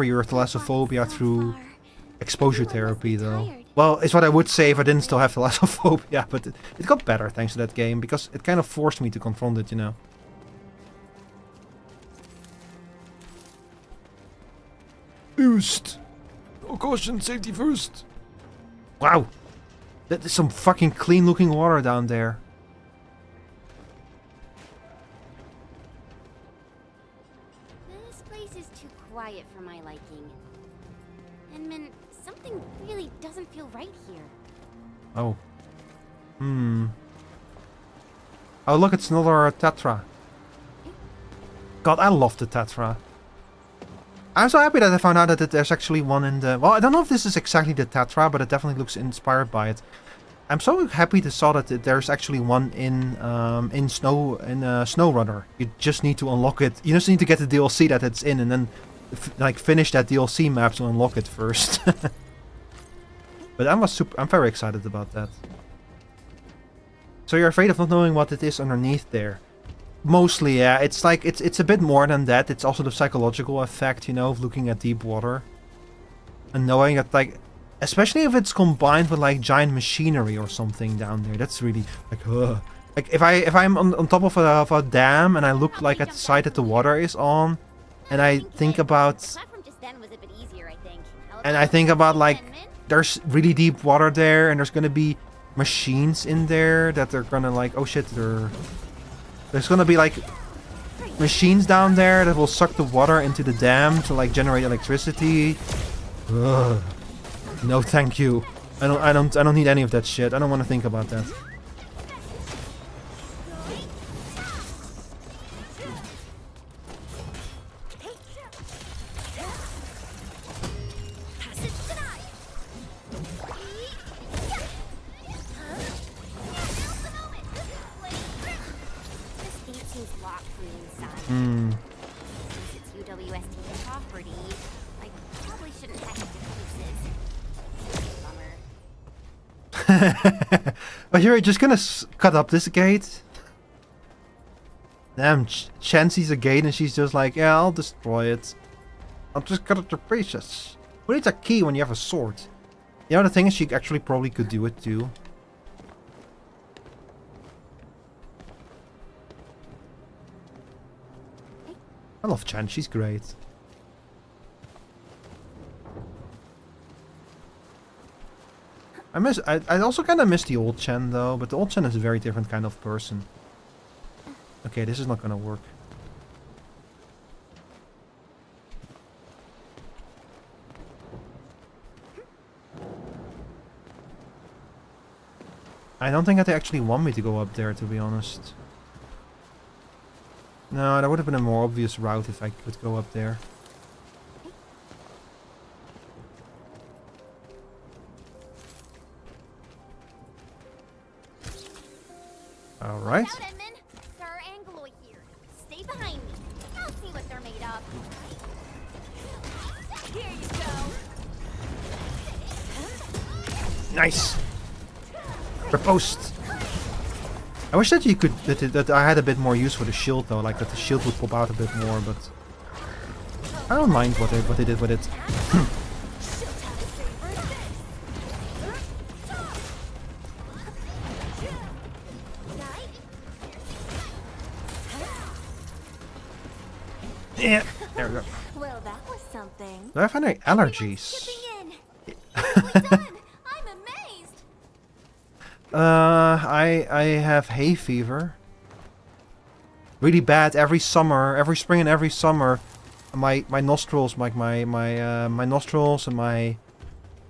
your thalassophobia through exposure therapy, though. Well, it's what I would say if I didn't still have thalassophobia, but it got better thanks to that game because it kind of forced me to confront it, you know. Boost! Oh caution, safety first! Wow! That is some fucking clean looking water down there. This place is too quiet for my liking. Enmin, something really doesn't feel right here. Oh. Oh look, it's another Tetra. God, I love the Tetra. I'm so happy that I found out that there's actually one in the... Well, I don't know if this is exactly the Tetra, but it definitely looks inspired by it. I'm so happy to saw that there's actually one in SnowRunner. You just need to unlock it. You just need to get the DLC that it's in, and then like finish that DLC map to unlock it first. But I'm very excited about that. So you're afraid of not knowing what it is underneath there? Mostly, yeah. It's like it's a bit more than that. It's also the psychological effect, you know, of looking at deep water and knowing that, like, especially if it's combined with like giant machinery or something down there. That's really like, ugh. Like if I'm on top of a dam and I look like at the side that the water is on, and I think about like there's really deep water there, and there's gonna be machines in there that are gonna like, oh shit, there's gonna be like machines down there that will suck the water into the dam to like generate electricity. Ugh. No, thank you. I don't need any of that shit. I don't want to think about that. But you're just gonna cut up this gate? Damn, Chen sees a gate and she's just like, yeah, I'll destroy it. I'll just cut it to pieces. Who needs a key when you have a sword? You know, the thing is, she actually probably could do it too. I love Chen, she's great. I also kind of miss the old Chen though, but the old Chen is a very different kind of person. Okay, this is not gonna work. I don't think that they actually want me to go up there, to be honest. No, that would have been a more obvious route if I could go up there. Alright. Stay behind me. I'll see what they're made of. Here you go. Nice! Riposte! I wish that you could that I had a bit more use for the shield though, like that the shield would pop out a bit more, but I don't mind what they did with it. Yeah, there we go. Well, that was something. Do I have any allergies? I have hay fever. Really bad every summer, every spring and every summer. My nostrils, like my nostrils and my,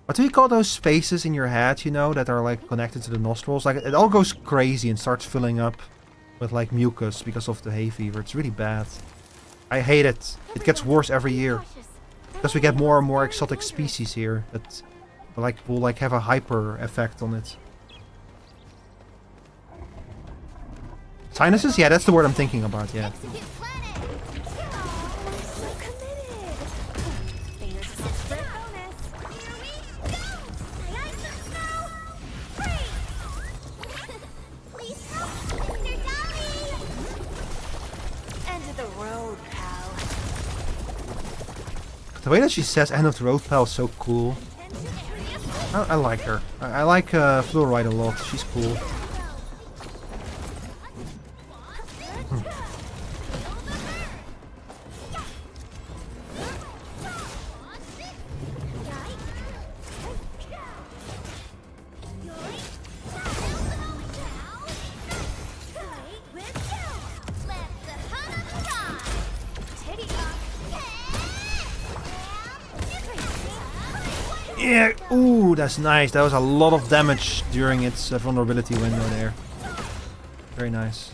what do you call those spaces in your head, you know, that are like connected to the nostrils? Like it all goes crazy and starts filling up with like mucus because of the hay fever. It's really bad. I hate it. It gets worse every year because we get more and more exotic species here that will have a hyper effect on it. Sinuses? Yeah, that's the word I'm thinking about, yeah. The way that she says end of the road, pal, is so cool. I like her. I like Fluoride a lot. She's cool. Yeah, ooh, that's nice. That was a lot of damage during its vulnerability window there. Very nice.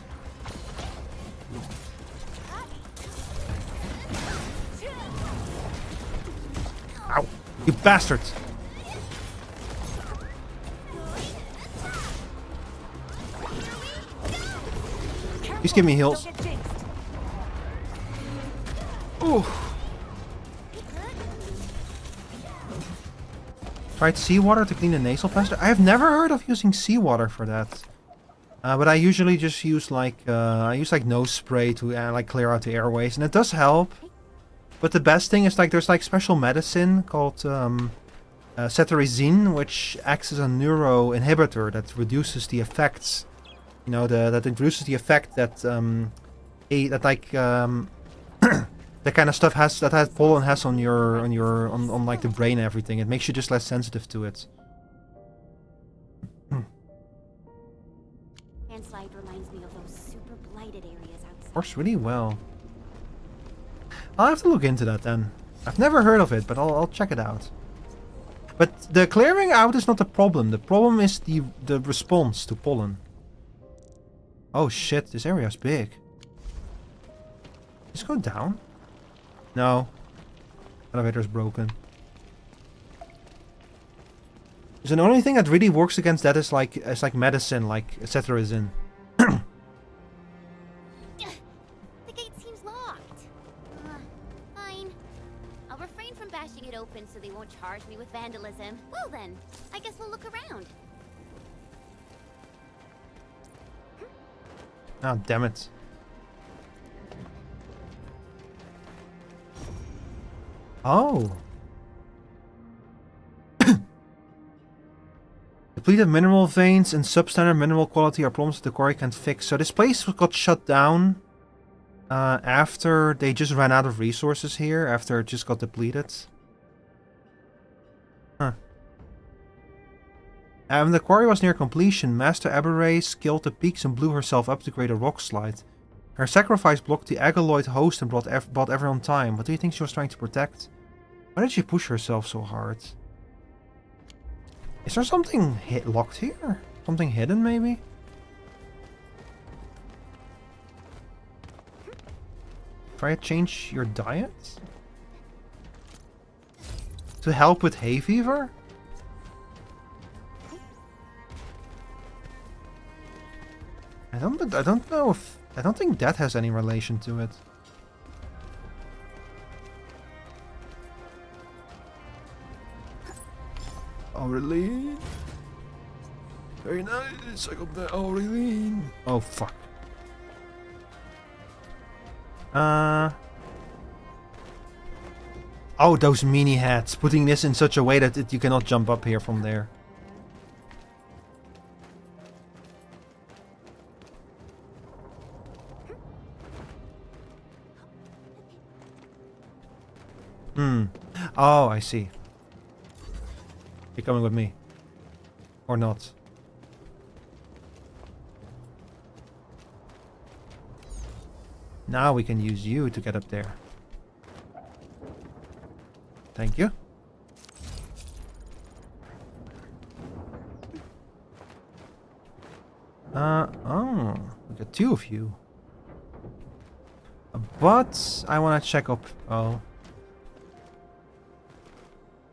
Ow, you bastard! Please give me heals. Ooh. Tried seawater to clean the nasal passages. I have never heard of using seawater for that. But I usually just use like nose spray to like clear out the airways, and it does help. But the best thing is like there's like special medicine called cetirizine, which acts as a neuro inhibitor that reduces the effects. You know, that reduces the effect that that kind of stuff that pollen has on like the brain and everything. It makes you just less sensitive to it. Landslide reminds me of those super blighted areas outside. Works really well. I'll have to look into that then. I've never heard of it, but I'll check it out. But the clearing out is not the problem. The problem is the response to pollen. Oh shit, this area is big. Just go down. No. Elevator's broken. So the only thing that really works against that is like medicine, like cetirizine. The gate seems locked. Fine. I'll refrain from bashing it open so they won't charge me with vandalism. Well then, I guess we'll look around. Ah, damn it. Oh. Depleted mineral veins and substandard mineral quality are problems that the quarry can't fix. So this place got shut down after they just ran out of resources here, after it just got depleted. Huh. When the quarry was near completion, Master Aberray scaled the peaks and blew herself up to create a rock slide. Her sacrifice blocked the Agaloid host and brought everyone time. What do you think she was trying to protect? Why did she push herself so hard? Is there something locked here? Something hidden, maybe? Try to change your diet? To help with hay fever? I don't know if... I don't think that has any relation to it. Aureline. Very nice. I got the Aureline. Oh, fuck. Oh, those mini hats. Putting this in such a way that you cannot jump up here from there. Oh, I see. You're coming with me. Or not. Now we can use you to get up there. Thank you. Oh, we got two of you. But I want to check up. Oh.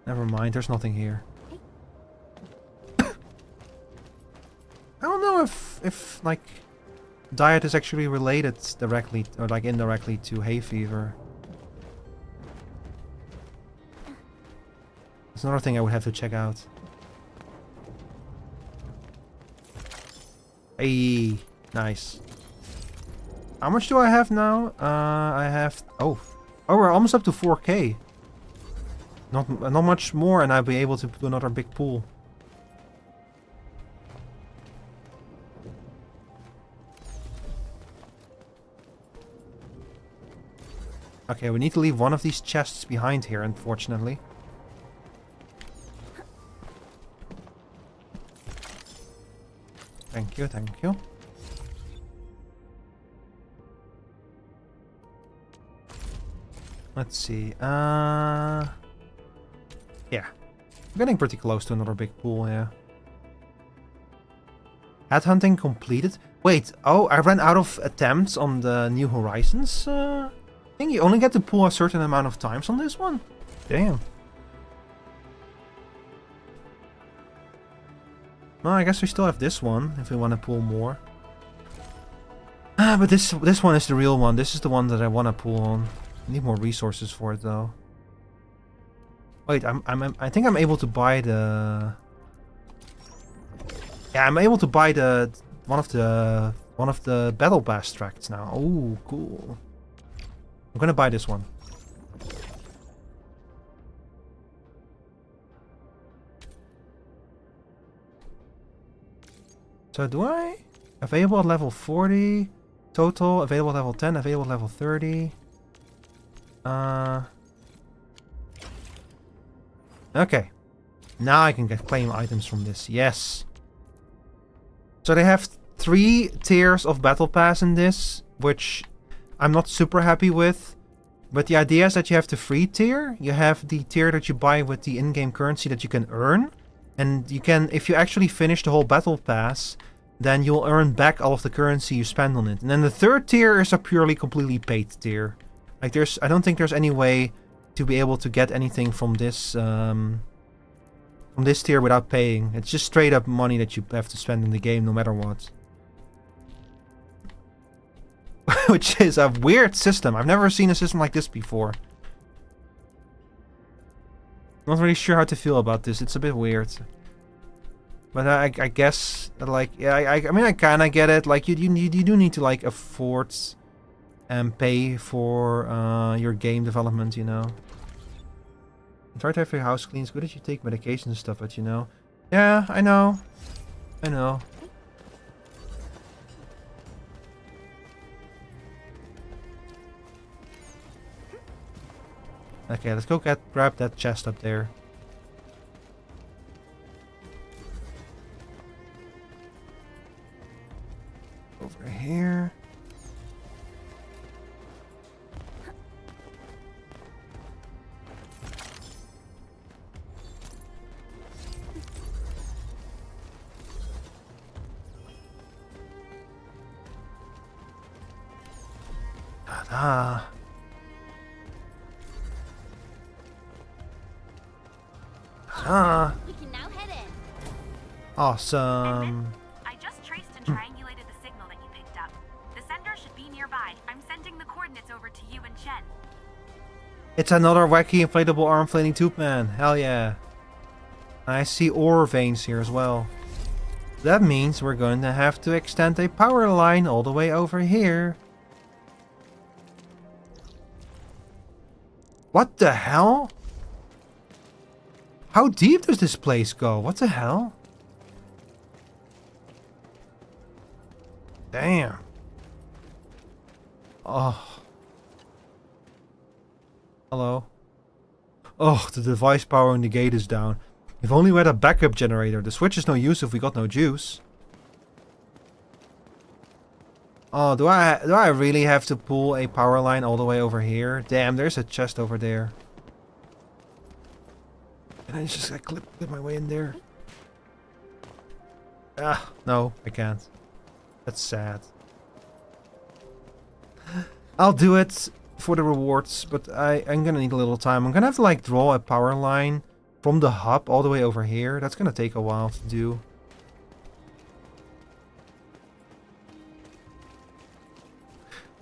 Never mind, there's nothing here. I don't know if like diet is actually related directly or like indirectly to hay fever. It's another thing I would have to check out. Hey, nice. How much do I have now? I have... Oh, we're almost up to 4K. Not much more and I'll be able to do another big pool. Okay, we need to leave one of these chests behind here, unfortunately. Thank you, thank you. Let's see, yeah. I'm getting pretty close to another big pool here. Hat hunting completed. Wait, oh, I ran out of attempts on the New Horizons thing. You only get to pull a certain amount of times on this one? Damn. Well, I guess we still have this one, if we want to pull more. But this one is the real one. This is the one that I want to pull on. I need more resources for it, though. Wait, I think I'm able to buy the... Yeah, I'm able to buy the one of the battle pass tracts now. Oh, cool. I'm gonna buy this one. So do I? Available at level 40. Total available at level 10. Available at level 30. Okay. Now I can claim items from this. Yes. So they have 3 tiers of battle pass in this, which I'm not super happy with. But the idea is that you have the free tier. You have the tier that you buy with the in-game currency that you can earn. And you can, if you actually finish the whole battle pass, then you'll earn back all of the currency you spend on it. And then the 3rd tier is a purely completely paid tier. Like I don't think there's any way to be able to get anything from this tier without paying. It's just straight up money that you have to spend in the game no matter what. Which is a weird system. I've never seen a system like this before. Not really sure how to feel about this. It's a bit weird. But I guess, like, yeah, I mean, I kind of get it. Like, you do need to, like, afford and pay for your game development, you know. Try to have your house clean. It's good that you take medication and stuff, but you know. Yeah, I know. I know. Okay, let's go grab that chest up there. Over here. Ta-da. Ta-da. We can now head in. Awesome. I just traced and triangulated the signal that you picked up. The sender should be nearby. I'm sending the coordinates over to you and Chen. It's another wacky inflatable arm flailing tube man. Hell yeah. I see ore veins here as well. That means we're going to have to extend a power line all the way over here. What the hell? How deep does this place go? What the hell? Damn. Oh. Hello. Oh, the device powering the gate is down. If only we had a backup generator. The switch is no use if we got no juice. Oh, do I really have to pull a power line all the way over here? Damn, there's a chest over there. Can I just clip my way in there? Ah, no, I can't. That's sad. I'll do it for the rewards, but I'm gonna need a little time. I'm gonna have to like draw a power line from the hub all the way over here. That's gonna take a while to do.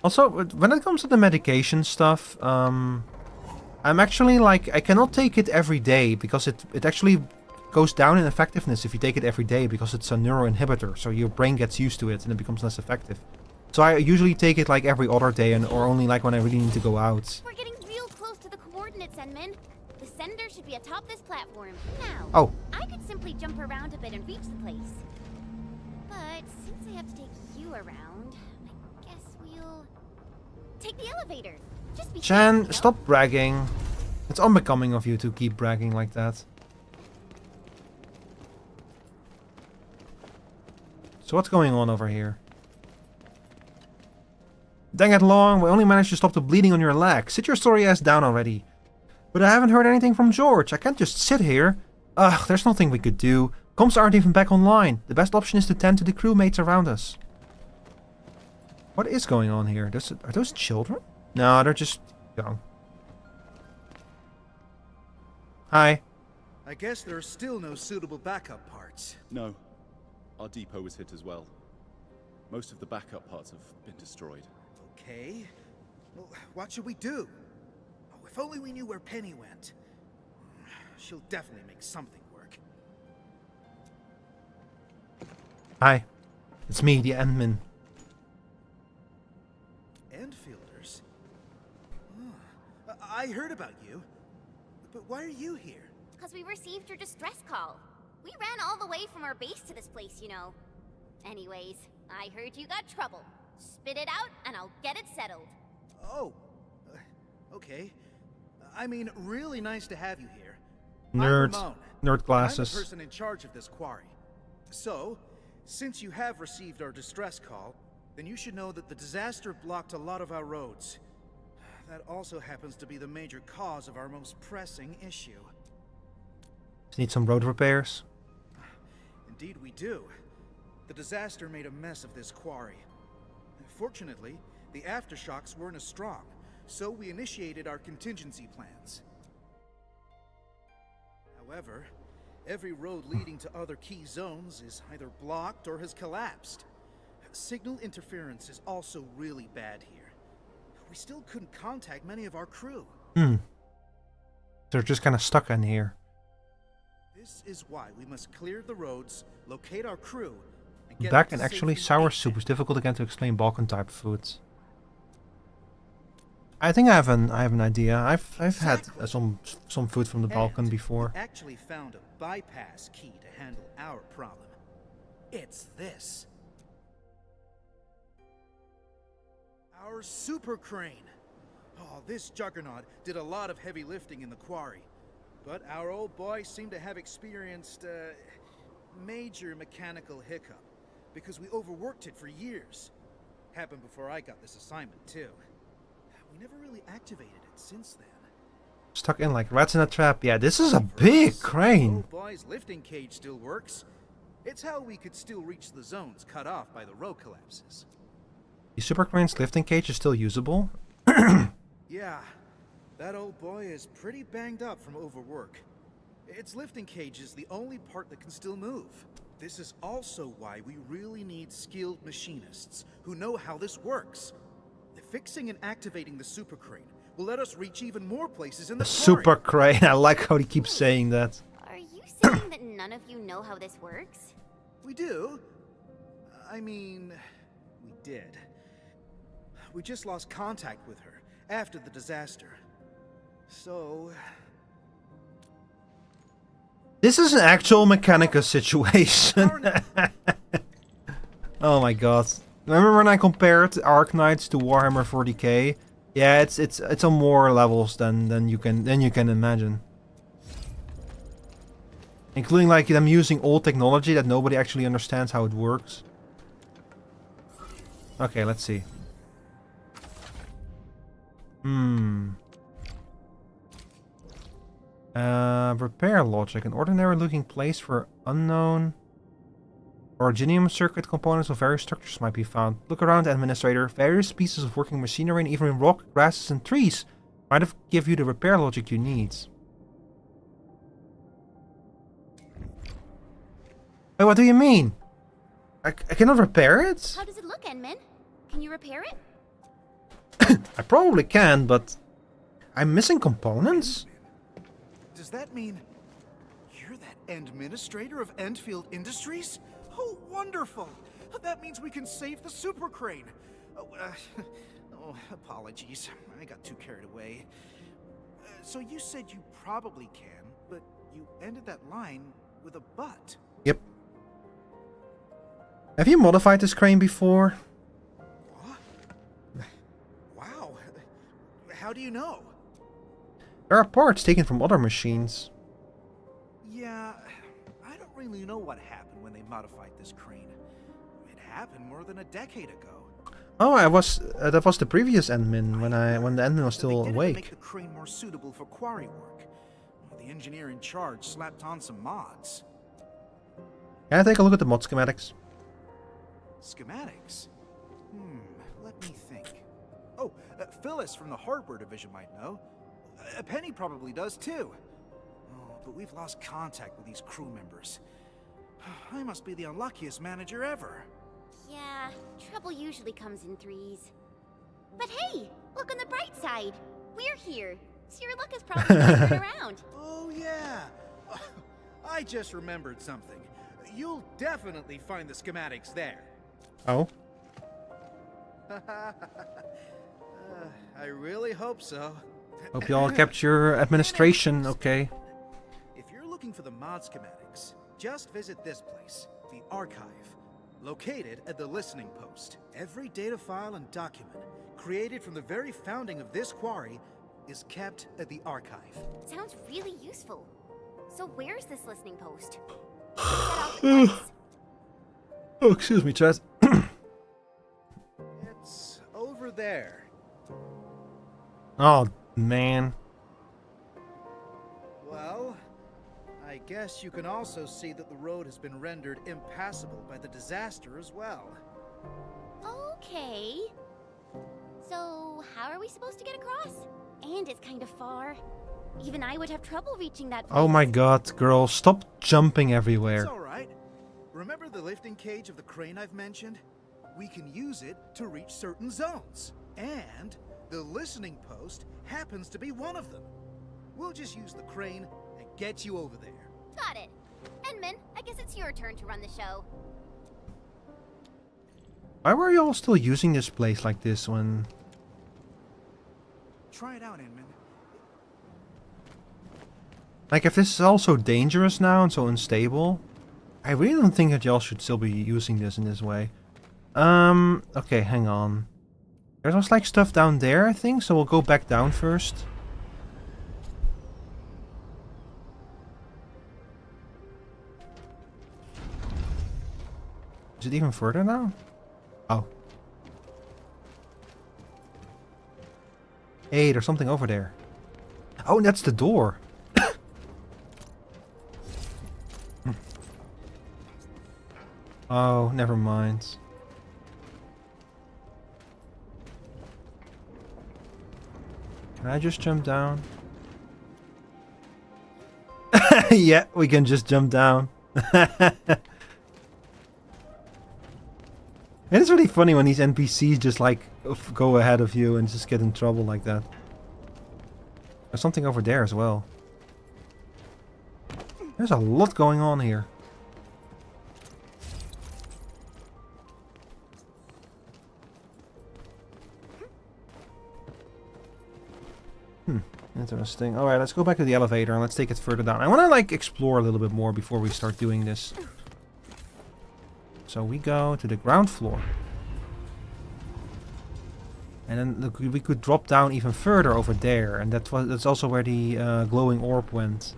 Also, when it comes to the medication stuff, I'm actually like, I cannot take it every day because it actually goes down in effectiveness if you take it every day because it's a neuroinhibitor, so your brain gets used to it and it becomes less effective. So I usually take it like every other day or only like when I really need to go out. We're getting real close to the coordinates, Enman. The sender should be atop this platform. Now, oh. I could simply jump around a bit and reach the place. But since I have to take you around, I guess we'll take the elevator. Just be Chen, safe, you know? stop bragging. It's unbecoming of you to keep bragging like that. So what's going on over here? Dang it, Long, we only managed to stop the bleeding on your leg. Sit your sorry ass down already. But I haven't heard anything from George. I can't just sit here. Ugh, there's nothing we could do. Comms aren't even back online. The best option is to tend to the crewmates around us. What is going on here? Are those children? No, they're just young. Hi. I guess there are still no suitable backup parts. No. Our depot was hit as well. Most of the backup parts have been destroyed. Okay. Well, what should we do? Oh, if only we knew where Penny went. She'll definitely make something work. Hi. It's me, the Endman. Endfielders? Oh, I heard about you. But why are you here? Because we received your distress call. We ran all the way from our base to this place, you know. Anyways, I heard you got trouble. Spit it out, and I'll get it settled. Oh, okay. I mean, really nice to have you here. Nerd. I'm Ramon. Nerd glasses. I'm the person in charge of this quarry. So, since you have received our distress call, then you should know that the disaster blocked a lot of our roads. That also happens to be the major cause of our most pressing issue. Just need some road repairs. Indeed we do. The disaster made a mess of this quarry. Fortunately, the aftershocks weren't as strong, so we initiated our contingency plans. However, every road leading to other key zones is either blocked or has collapsed. Signal interference is also really bad here. We still couldn't contact many of our crew. They're just kind of stuck in here. This is why we must clear the roads, locate our crew, and get Back them and to actually safety sour soup is difficult again to explain Balkan type foods. I think I have an idea. I've had some food from the Balkan before. We actually found a bypass key to handle our problem. It's this. Our super crane. Oh, this juggernaut did a lot of heavy lifting in the quarry. But our old boy seemed to have experienced a major mechanical hiccup because we overworked it for years. Happened before I got this assignment, too. We never really activated it since then. Stuck in like rats in a trap. Yeah, this is a big crane. Old boy's lifting cage still works. It's how we could still reach the zones cut off by the road collapses. The super crane's lifting cage is still usable? Yeah, that old boy is pretty banged up from overwork. Its lifting cage is the only part that can still move. This is also why we really need skilled machinists who know how this works. Fixing and activating the super crane will let us reach even more places in the super crane. I like how he keeps saying that. Are you saying that none of you know how this works? We do. I mean, we did. We just lost contact with her after the disaster. So... This is an actual Mechanica situation. Oh my god. Remember when I compared Arknights to Warhammer 40k? Yeah, it's on more levels than you can imagine. Including like them using old technology that nobody actually understands how it works. Okay, let's see. Repair logic. An ordinary looking place for unknown originium circuit components of various structures might be found. Look around, Administrator. Various pieces of working machinery and even rock, grasses and trees might have give you the repair logic you need. Wait, what do you mean? I cannot repair it? How does it look, Enmin? Can you repair it? I probably can, but I'm missing components. Does that mean you're that administrator of Endfield Industries? Oh, wonderful! That means we can save the super crane. Oh, apologies. I got too carried away. So you said you probably can, but you ended that line with a but. Yep. Have you modified this crane before? What? Wow. How do you know? There are parts taken from other machines. Yeah, I don't really know what happened when they modified this crane. It happened more than a decade ago. Oh, that was the previous admin when the admin was still they did awake. It to make the crane more suitable for quarry work. The engineer in charge slapped on some mods. Can I take a look at the mod schematics? Schematics? Let me think. Oh, Phyllis from the hardware division might know. Penny probably does too. Oh, but we've lost contact with these crew members. I must be the unluckiest manager ever. Yeah, trouble usually comes in threes. But hey, look on the bright side. We're here, so your luck is probably turned around. Oh yeah, I just remembered something. You'll definitely find the schematics there. Oh? I really hope so. Hope you all kept your administration okay. If you're looking for the mod schematics, just visit this place, the Archive. Located at the Listening Post. Every data file and document created from the very founding of this quarry is kept at the Archive. Sounds really useful. So where's this listening post? Oh, excuse me, Chaz. It's over there. Oh, man. Well, I guess you can also see that the road has been rendered impassable by the disaster as well. Okay. So, how are we supposed to get across? And it's kind of far. Even I would have trouble reaching that place. Oh my god, girl, stop jumping everywhere. It's alright. Remember the lifting cage of the crane I've mentioned? We can use it to reach certain zones. And the listening post happens to be one of them. We'll just use the crane and get you over there. Got it. Enmin, I guess it's your turn to run the show. Why were you all still using this place like this when... Try it out, Inman. Like, if this is all so dangerous now and so unstable, I really don't think that y'all should still be using this in this way. Okay, hang on. There's like stuff down there, I think, so we'll go back down first. Is it even further now? Oh. Hey, there's something over there. Oh, that's the door. Oh, never mind. Can I just jump down? Yeah, we can just jump down. It is really funny when these NPCs just like go ahead of you and just get in trouble like that. There's something over there as well. There's a lot going on here. Interesting. Alright, let's go back to the elevator and let's take it further down. I want to like explore a little bit more before we start doing this. So we go to the ground floor. And then look, we could drop down even further over there. And that's also where the glowing orb went.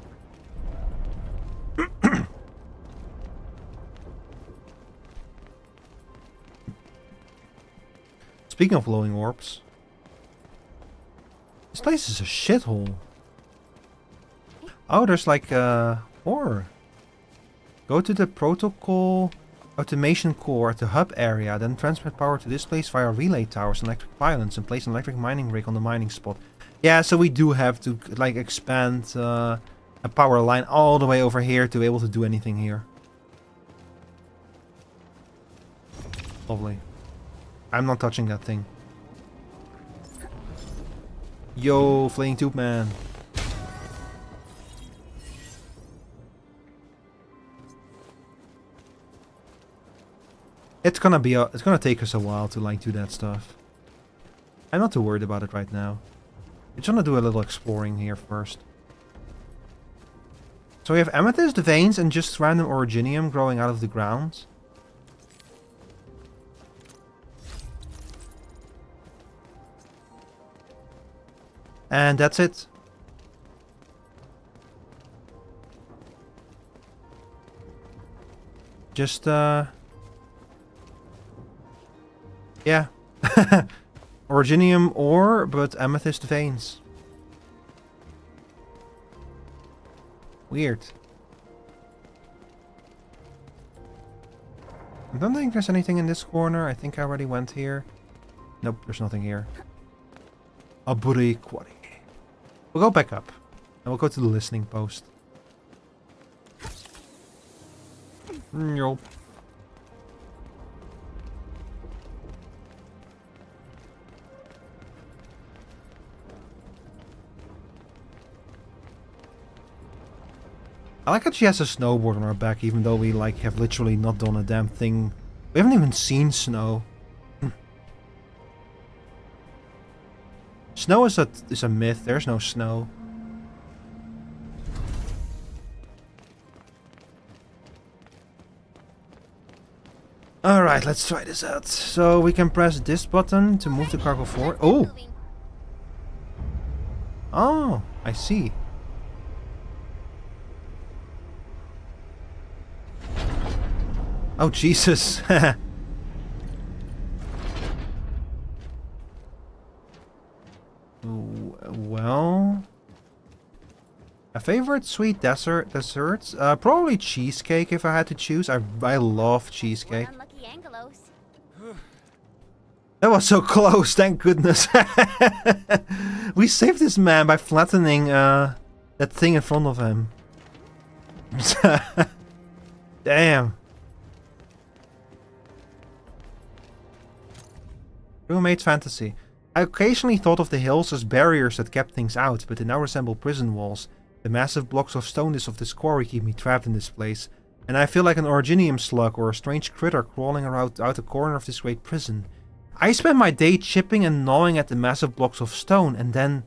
Speaking of glowing orbs. This place is a shithole. Oh, there's like a horror. Go to the protocol automation core at the hub area, then transmit power to this place via relay towers and electric pylons and place an electric mining rig on the mining spot. Yeah, so we do have to like expand a power line all the way over here to be able to do anything here. Lovely. I'm not touching that thing. Yo, Flaying Tube Man. It's gonna take us a while to like do that stuff. I'm not too worried about it right now. We're just gonna do a little exploring here first. So we have amethyst veins and just random originium growing out of the ground. And that's it. Just, yeah. Originium ore, but amethyst veins. Weird. I don't think there's anything in this corner. I think I already went here. Nope, there's nothing here. Aburi Quarry. We'll go back up. And we'll go to the listening post. Nope. I like that she has a snowboard on her back, even though we like have literally not done a damn thing. We haven't even seen snow. Snow is a myth. There's no snow. Alright, let's try this out. So we can press this button to move the cargo forward. Oh! Oh, I see. Oh, Jesus. Well, a favorite sweet desserts? Probably cheesecake if I had to choose. I love cheesecake. That was so close, thank goodness. We saved this man by flattening that thing in front of him. Damn. Roommate's fantasy. I occasionally thought of the hills as barriers that kept things out, but they now resemble prison walls. The massive blocks of stone of this quarry keep me trapped in this place, and I feel like an originium slug or a strange critter crawling around out the corner of this great prison. I spend my day chipping and gnawing at the massive blocks of stone, and then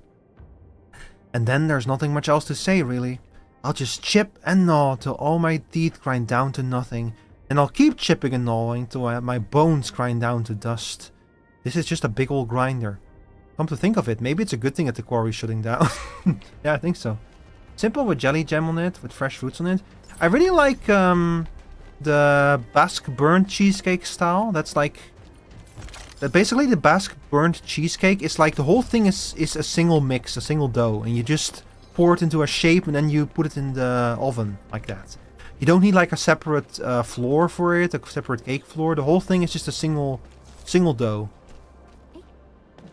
there's nothing much else to say, really. I'll just chip and gnaw till all my teeth grind down to nothing, and I'll keep chipping and gnawing till my bones grind down to dust. This is just a big old grinder. Come to think of it, maybe it's a good thing that the quarry's shutting down. Yeah, I think so. Simple with jelly jam on it, with fresh fruits on it. I really like the Basque burnt cheesecake style. That's like... basically the Basque burnt cheesecake is like the whole thing is a single mix, a single dough. And you just pour it into a shape and then you put it in the oven like that. You don't need like a separate flour for it, a separate cake flour. The whole thing is just a single dough.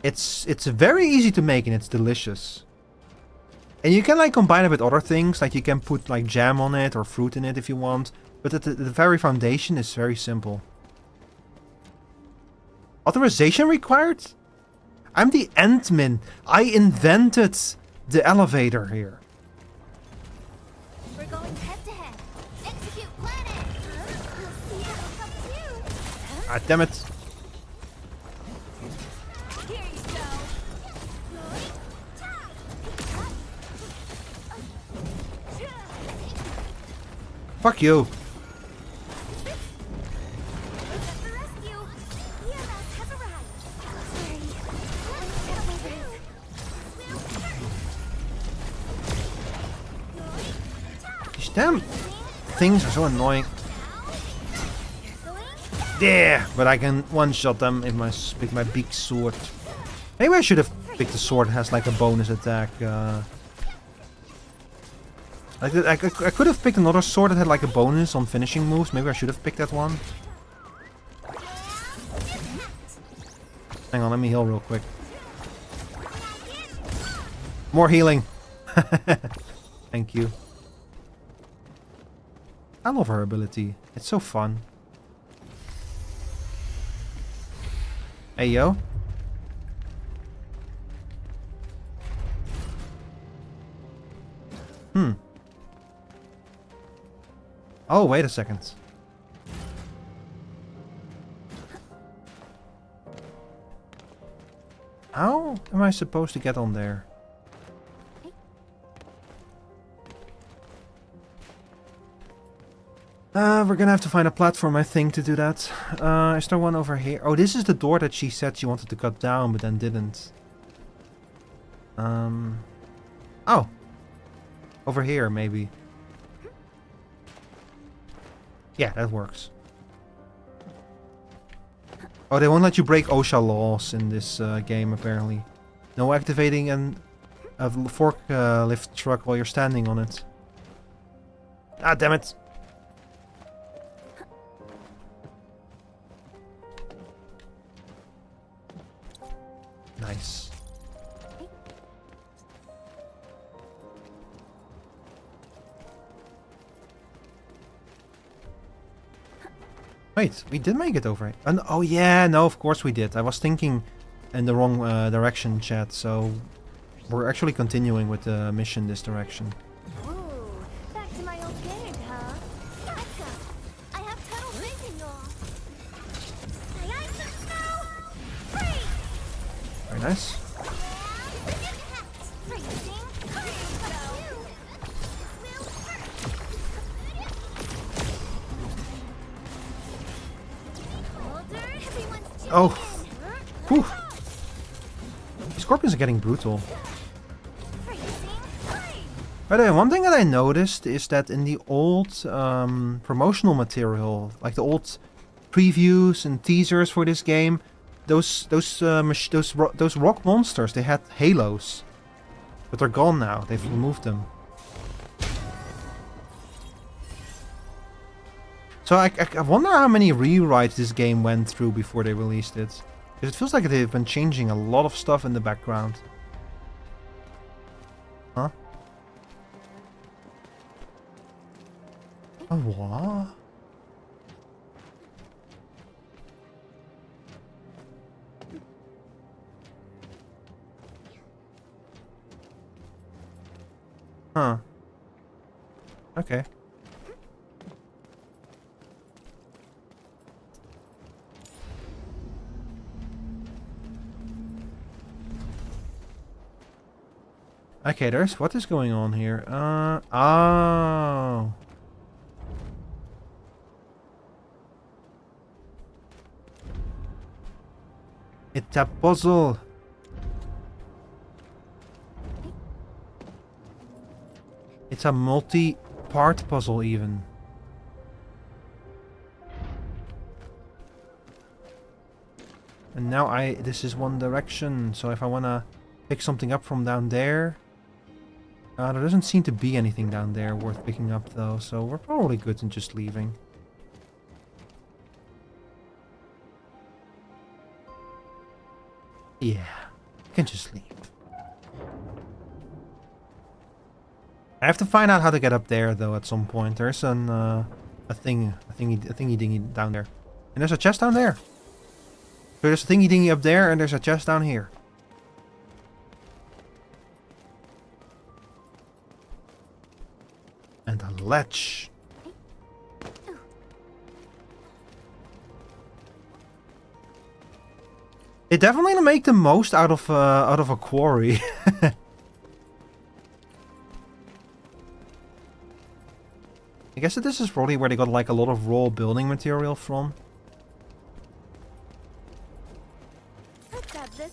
It's very easy to make and it's delicious. And you can like combine it with other things, like you can put like jam on it or fruit in it if you want. But the very foundation is very simple. Authorization required? I'm the admin. I invented the elevator here. We're going head to head. Execute planet. We'll see how it comes to. Ah, damn it. Here you go. Fuck you. These damn things are so annoying. Yeah, but I can one-shot them with my big sword. Maybe I should have picked a sword that has like a bonus attack. I could have picked another sword that had like a bonus on finishing moves. Maybe I should have picked that one. Hang on, let me heal real quick. More healing. Thank you. I love her ability. It's so fun. Hey, yo. Oh, wait a second. How am I supposed to get on there? We're gonna have to find a platform, I think, to do that. Is there one over here? Oh, this is the door that she said she wanted to cut down, but then didn't. Oh. Over here, maybe. Yeah, that works. Oh, they won't let you break OSHA laws in this game, apparently. No activating a forklift truck while you're standing on it. Ah, damn it. Nice. Wait, we did make it over. Oh yeah, no, of course we did. I was thinking in the wrong direction, chat. So we're actually continuing with the mission this direction. Ooh, back to my old game, huh? Let's go. I have tunnel vision, y'all. Aye, aye, snow. Freeze! Very nice. Oh. Whew. These scorpions are getting brutal. By the way, one thing that I noticed is that in the old promotional material, like the old previews and teasers for this game, those rock monsters, they had halos, but they're gone now. They've removed them. So I wonder how many rewrites this game went through before they released it. Because it feels like they've been changing a lot of stuff in the background. Huh? Oh, what? Huh. Okay. Okay, what is going on here? Oh. It's a puzzle. It's a multi-part puzzle even. And now this is one direction, so if I wanna pick something up from down there... there doesn't seem to be anything down there worth picking up though, so we're probably good in just leaving. Yeah, I can just leave. I have to find out how to get up there though at some point. There's a thingy dingy down there. And there's a chest down there. So there's a thingy dingy up there and there's a chest down here. And a ledge. It definitely make the most out of a quarry. I guess that this is probably where they got like a lot of raw building material from.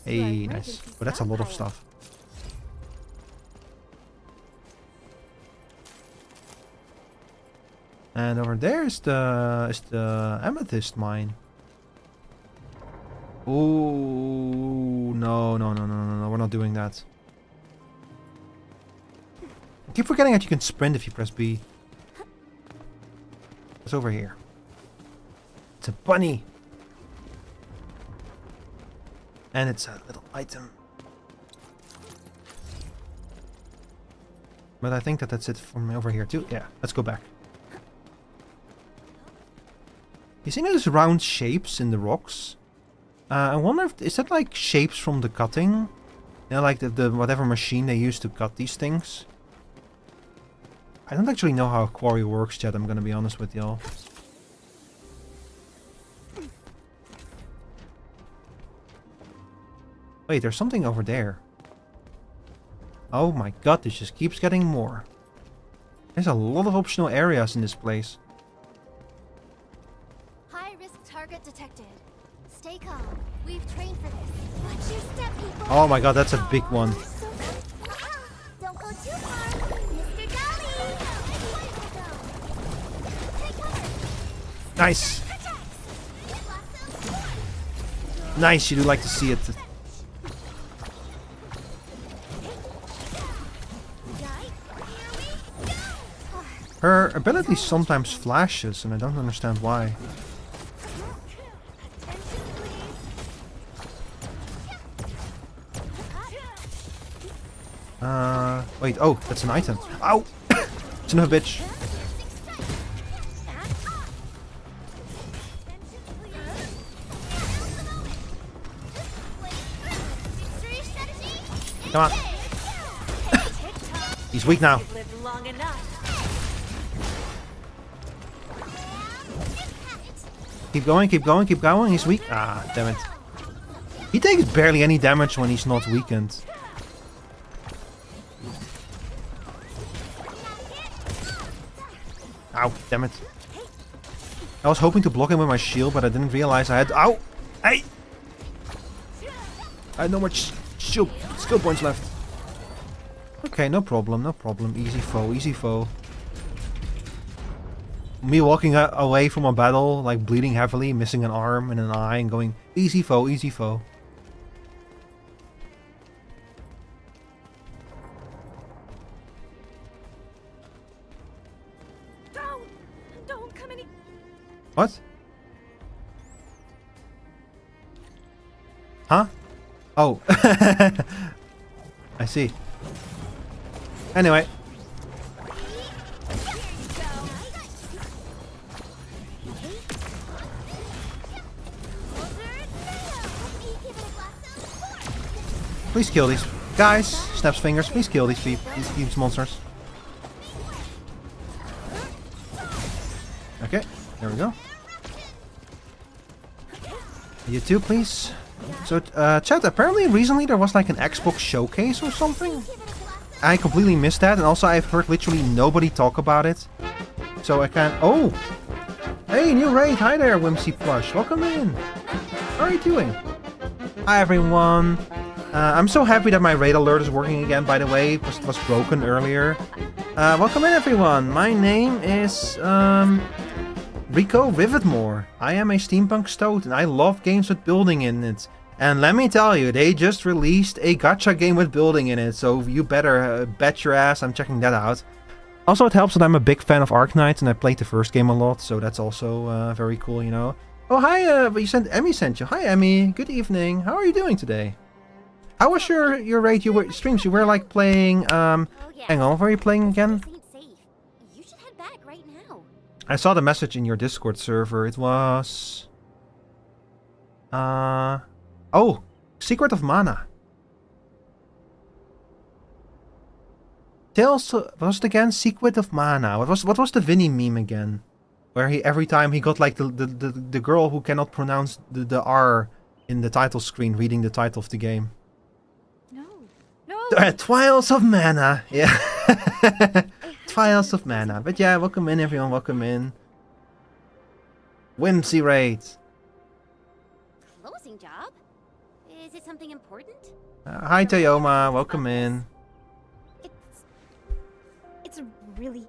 Hey, nice. But that's a lot of stuff. And over there is the amethyst mine. Ooh, no, we're not doing that. I keep forgetting that you can sprint if you press B. It's over here. It's a bunny. And it's a little item. But I think that's it from over here too. Yeah, let's go back. You see those round shapes in the rocks? I wonder if is that like shapes from the cutting? You know, like the whatever machine they use to cut these things. I don't actually know how a quarry works yet, I'm gonna be honest with y'all. Wait, there's something over there. Oh my god, this just keeps getting more. There's a lot of optional areas in this place. High-risk target detected. Stay calm. We've trained for this. Watch your step, people. Oh my god, that's a big one. Don't go too far, Mr. Dolly. Take cover. Nice. Nice, you do like to see it. Her ability sometimes flashes, and I don't understand why. Wait, oh, that's an item. Ow! Son of a bitch. Come on. He's weak now. Keep going, keep going, keep going. He's weak. Ah, damn it. He takes barely any damage when he's not weakened. Ow, damn it. I was hoping to block him with my shield, but I didn't realize I had... Ow! Hey! I had no much skill points left. Okay, no problem, no problem. Easy foe, easy foe. Me walking away from a battle, like bleeding heavily, missing an arm and an eye, and going, easy foe, easy foe. Don't come any. What? Huh? Oh. I see. Anyway. Please kill these guys. Snaps fingers. Please kill these monsters. Okay, there we go. You too, please. So, chat, apparently recently there was like an Xbox showcase or something. I completely missed that, and also I've heard literally nobody talk about it. So I can't... Oh! Hey, new raid! Hi there, Whimsy Plush. Welcome in! How are you doing? Hi everyone. I'm so happy that my raid alert is working again, by the way. It was broken earlier. Welcome in everyone. My name is Rico Rivetmore. I am a steampunk stoat and I love games with building in it. And let me tell you, they just released a gacha game with building in it, so you better bet your ass I'm checking that out. Also, it helps that I'm a big fan of Arknights and I played the first game a lot, so that's also very cool, you know. Oh, hi, Emmy sent you. Hi, Emmy. Good evening. How are you doing today? How was your raid streams? You were like playing, hang on, what were you playing again? You should head back right now. I saw the message in your Discord server. It was... oh, Secret of Mana. Tales, what was it again? Secret of Mana. What was the Vinny meme again? Where he every time he got like the girl who cannot pronounce the R in the title screen reading the title of the game. No. Trials of Mana. Yeah. Trials of Mana. But yeah, welcome in everyone. Welcome in. Whimsy raid. Closing job? Is it something important? Hi Tayoma. Welcome in. It's a really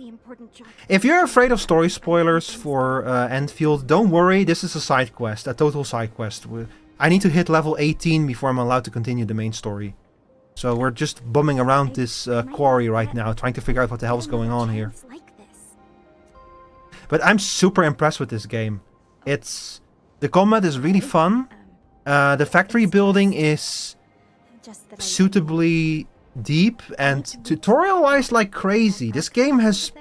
important job. If you're afraid of story spoilers for Endfield, don't worry, this is a side quest, a total side quest. I need to hit level 18 before I'm allowed to continue the main story. So we're just bumming around this quarry right now, trying to figure out what the hell's going on here. But I'm super impressed with this game. The combat is really fun. The factory building is suitably deep and tutorialized like crazy. This game is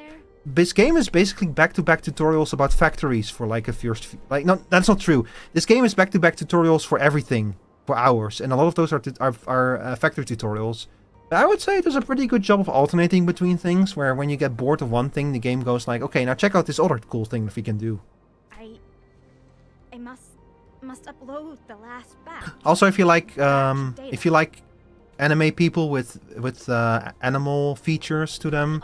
basically back-to-back tutorials about factories for like a first... Like, no, that's not true. This game is back-to-back tutorials for everything for hours, and a lot of those are factory tutorials. But I would say it does a pretty good job of alternating between things, where when you get bored of one thing, the game goes like, okay, now check out this other cool thing that we can do. I must upload the last batch. Also, if you like anime people with animal features to them,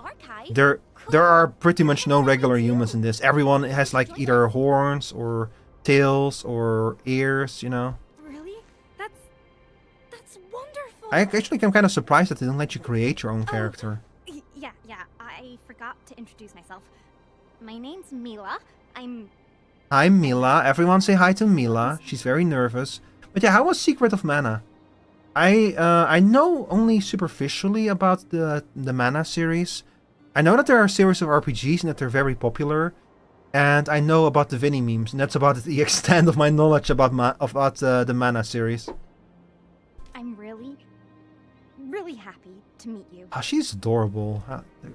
there are pretty much no regular humans in this. Everyone has like either horns or tails or ears, you know. Really? That's wonderful. I actually am kind of surprised that they didn't let you create your own character. Yeah, I forgot to introduce myself. My name's Mila. Hi Mila. Everyone say hi to Mila. She's very nervous. But yeah, how was Secret of Mana? I know only superficially about the Mana series. I know that there are a series of RPGs and that they're very popular. And I know about the Vinny memes, and that's about the extent of my knowledge about the Mana series. I'm really happy to meet you. Oh, she's adorable.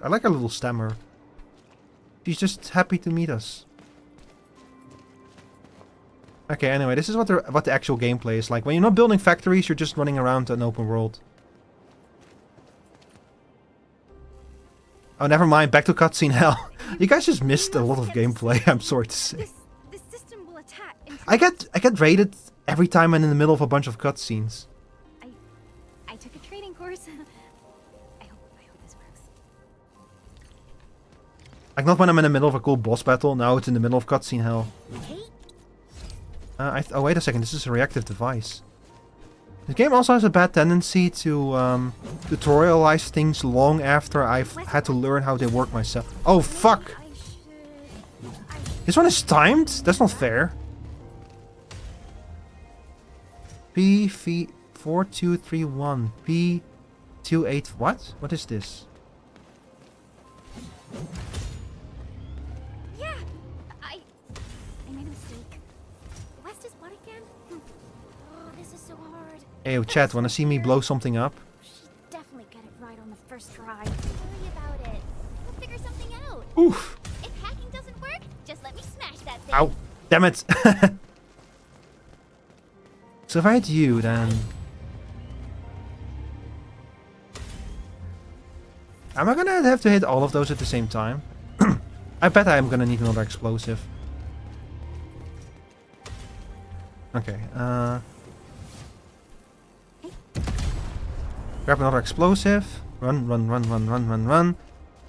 I like her little stammer. She's just happy to meet us. Okay, anyway, this is what the actual gameplay is like. When you're not building factories, you're just running around an open world. Oh, never mind. Back to cutscene hell. You guys just missed a lot of gameplay, I'm sorry to say. This system will attack. I get raided every time I'm in the middle of a bunch of cutscenes. I took a training course. I hope this works. Like, not when I'm in the middle of a cool boss battle. Now it's in the middle of cutscene hell. Oh, wait a second. This is a reactive device. The game also has a bad tendency to tutorialize things long after I've had to learn how they work myself. Oh, fuck! This one is timed? That's not fair. P4231. P28... What? What is this? Yeah! I made a mistake. West is what again? Oh, this is so hard. Hey, chat, wanna see me blow something up? Definitely get it right on the first try. Don't worry about it. We'll figure something out. Oof! If hacking doesn't work, just let me smash that thing. Ow! Damn it! So if I had you, then... Am I gonna have to hit all of those at the same time? I bet I'm gonna need another explosive. Okay, grab another explosive. Run.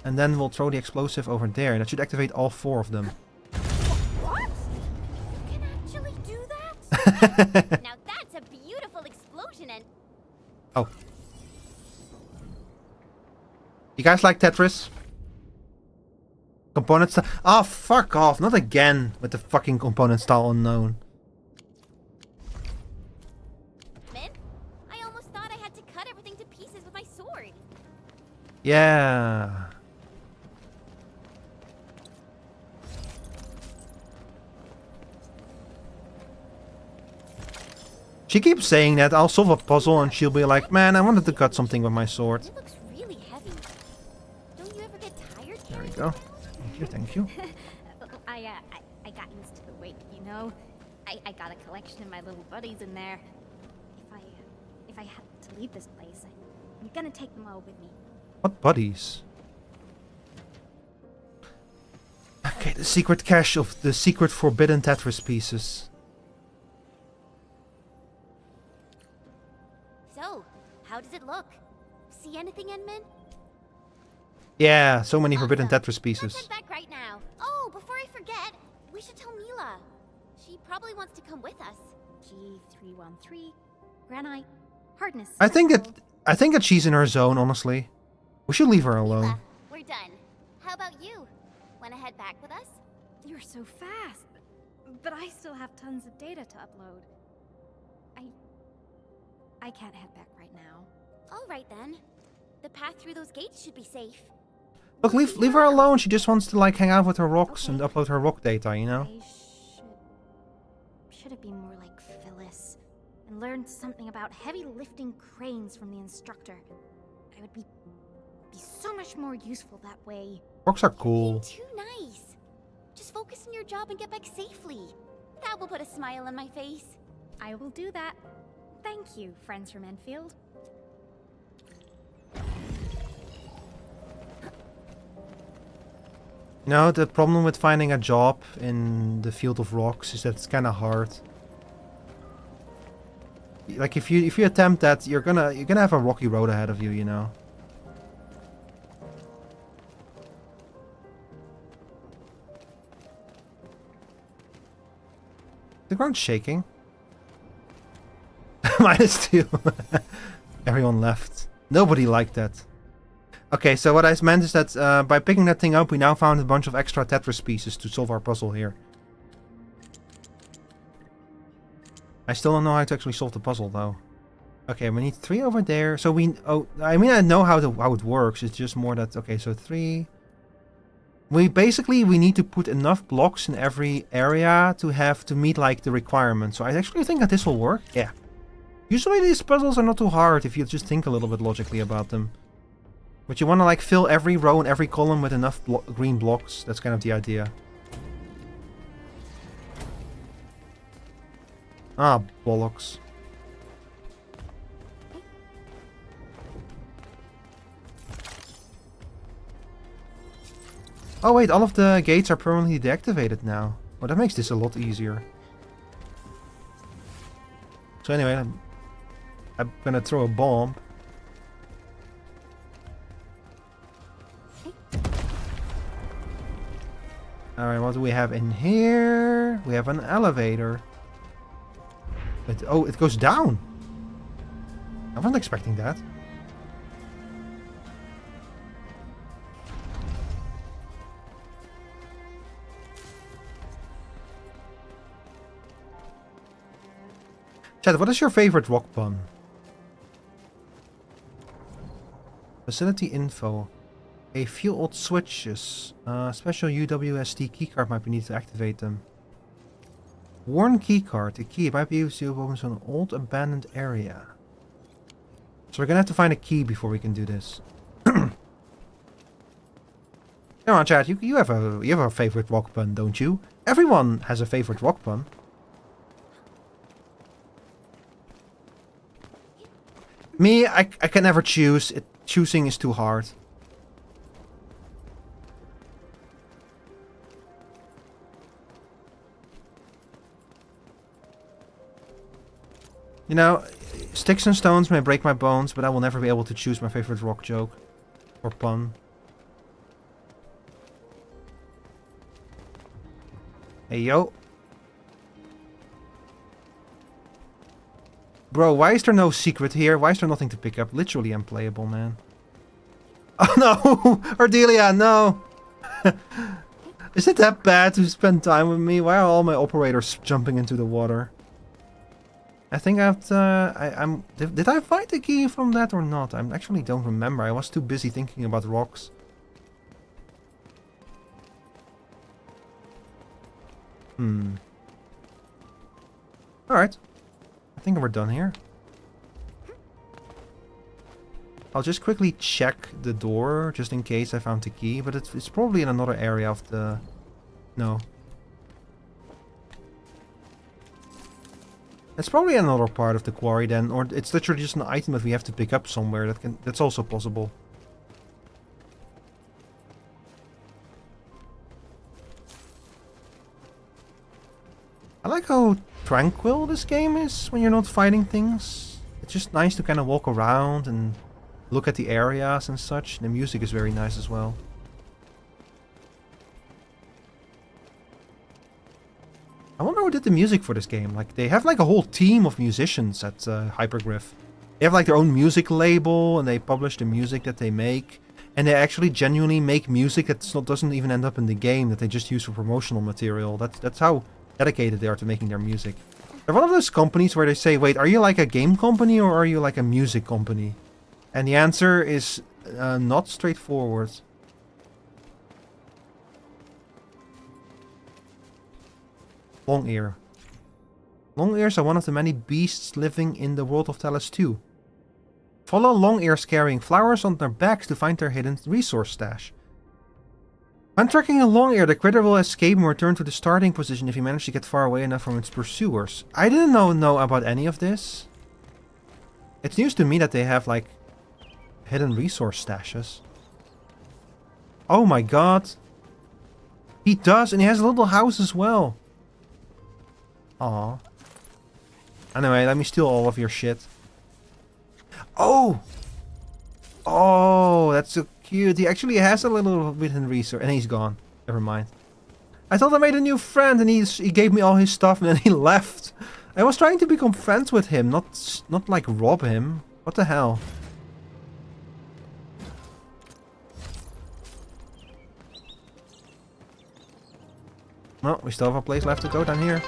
And then we'll throw the explosive over there. That should activate all 4 of them. What? You can actually do that? Now that You guys like Tetris? Component style. Oh, fuck off. Not again with the fucking component style unknown. Min, I almost thought I had to cut everything to pieces with my sword. Yeah. She keeps saying that I'll solve a puzzle and she'll be like, man, I wanted to cut something with my sword. It looks really heavy. Don't you ever get tired? There we go. Thank you, thank you. I got used to the weight, you know? I got a collection of my little buddies in there. If I had to leave this place, I'm gonna take them all with me. What buddies? Okay, the secret cache of the secret forbidden Tetris pieces. So, how does it look? See anything, Edmund? Yeah, so many forbidden Tetris pieces. Let's head back right now. Oh, before I forget, we should tell Mila. She probably wants to come with us. G313, granite, hardness. I think that she's in her zone, honestly. We should leave her alone. Mila, we're done. How about you? Wanna head back with us? You're so fast. But I still have tons of data to upload. I can't head back right now. All right then. The path through those gates should be safe. Look, leave her alone. She just wants to like hang out with her rocks and upload her rock data, you know? Should have been more like Phyllis and learned something about heavy lifting cranes from the instructor. I would be so much more useful that way. Rocks are cool. Too nice. Just focus on your job and get back safely. That will put a smile on my face. I will do that. Thank you, friends from Endfield. You know, the problem with finding a job in the field of rocks is that it's kind of hard. Like if you attempt that, you're gonna have a rocky road ahead of you, you know. The ground's shaking. -2. Everyone left. Nobody liked that. Okay, so what I meant is that by picking that thing up, we now found a bunch of extra Tetris pieces to solve our puzzle here. I still don't know how to actually solve the puzzle, though. Okay, we need 3 over there. So I mean, I know how it works. It's just more that, okay, so 3. We need to put enough blocks in every area to meet like the requirements. So I actually think that this will work. Yeah. Usually these puzzles are not too hard if you just think a little bit logically about them. But you want to like fill every row and every column with enough green blocks. That's kind of the idea. Ah, bollocks. Oh wait, all of the gates are permanently deactivated now. Oh, that makes this a lot easier. So anyway, I'm gonna throw a bomb. Alright, what do we have in here? We have an elevator. Oh, it goes down. I wasn't expecting that. Chat, what is your favorite rock pun? Facility info. A few old switches. Special UWSD keycard might be needed to activate them. Worn keycard. A key might be used to open an old abandoned area. So we're gonna have to find a key before we can do this. Come on, chat. You have a favorite rock pun, don't you? Everyone has a favorite rock pun. Me, I can never choose. Choosing is too hard. You know, sticks and stones may break my bones, but I will never be able to choose my favorite rock joke or pun. Hey, yo. Bro, why is there no secret here? Why is there nothing to pick up? Literally unplayable, man. Oh no! Ardelia, no! Is it that bad to spend time with me? Why are all my operators jumping into the water? I think I have to... Did I find the key from that or not? I actually don't remember. I was too busy thinking about rocks. Alright. I think we're done here. I'll just quickly check the door, just in case I found the key. But it's probably in another area of the... No. It's probably another part of the quarry then. Or it's literally just an item that we have to pick up somewhere. That's also possible. I like how tranquil this game is when you're not fighting things. It's just nice to kind of walk around and look at the areas and such. The music is very nice as well. I wonder who did the music for this game. Like, they have like a whole team of musicians at Hypergriff. They have like their own music label and they publish the music that they make. And they actually genuinely make music that doesn't even end up in the game, that they just use for promotional material. That's how dedicated they are to making their music. They're one of those companies where they say, wait, are you like a game company or are you like a music company? And the answer is not straightforward. Long ear. Long ears are one of the many beasts living in the world of Talos 2. Follow long ears carrying flowers on their backs to find their hidden resource stash. When tracking a long ear, the critter will escape and return to the starting position if you manage to get far away enough from its pursuers. I didn't know about any of this. It's news to me that they have like hidden resource stashes. Oh my god. He does, and he has a little house as well. Aw. Anyway, let me steal all of your shit. Oh! Oh, that's so cute. He actually has a little hidden resource, and he's gone. Never mind. I thought I made a new friend, and he gave me all his stuff, and then he left. I was trying to become friends with him, not like rob him. What the hell? Well, we still have a place left to go down here.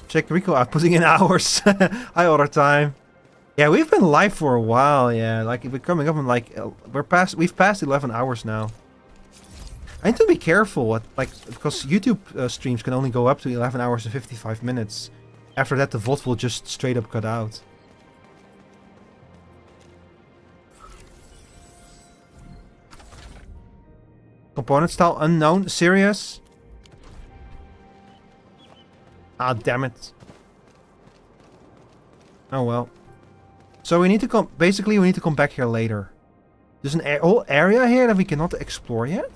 Check Rico out, putting in hours. Hi, Other Time. Yeah, we've been live for a while. Yeah, like we're coming up on like we've passed 11 hours now. I need to be careful, because YouTube streams can only go up to 11 hours and 55 minutes. After that, the VOD will just straight up cut out. Component style unknown. Serious? Ah, damn it. Oh well. So we need to come. Basically, we need to come back here later. There's an whole area here that we cannot explore yet.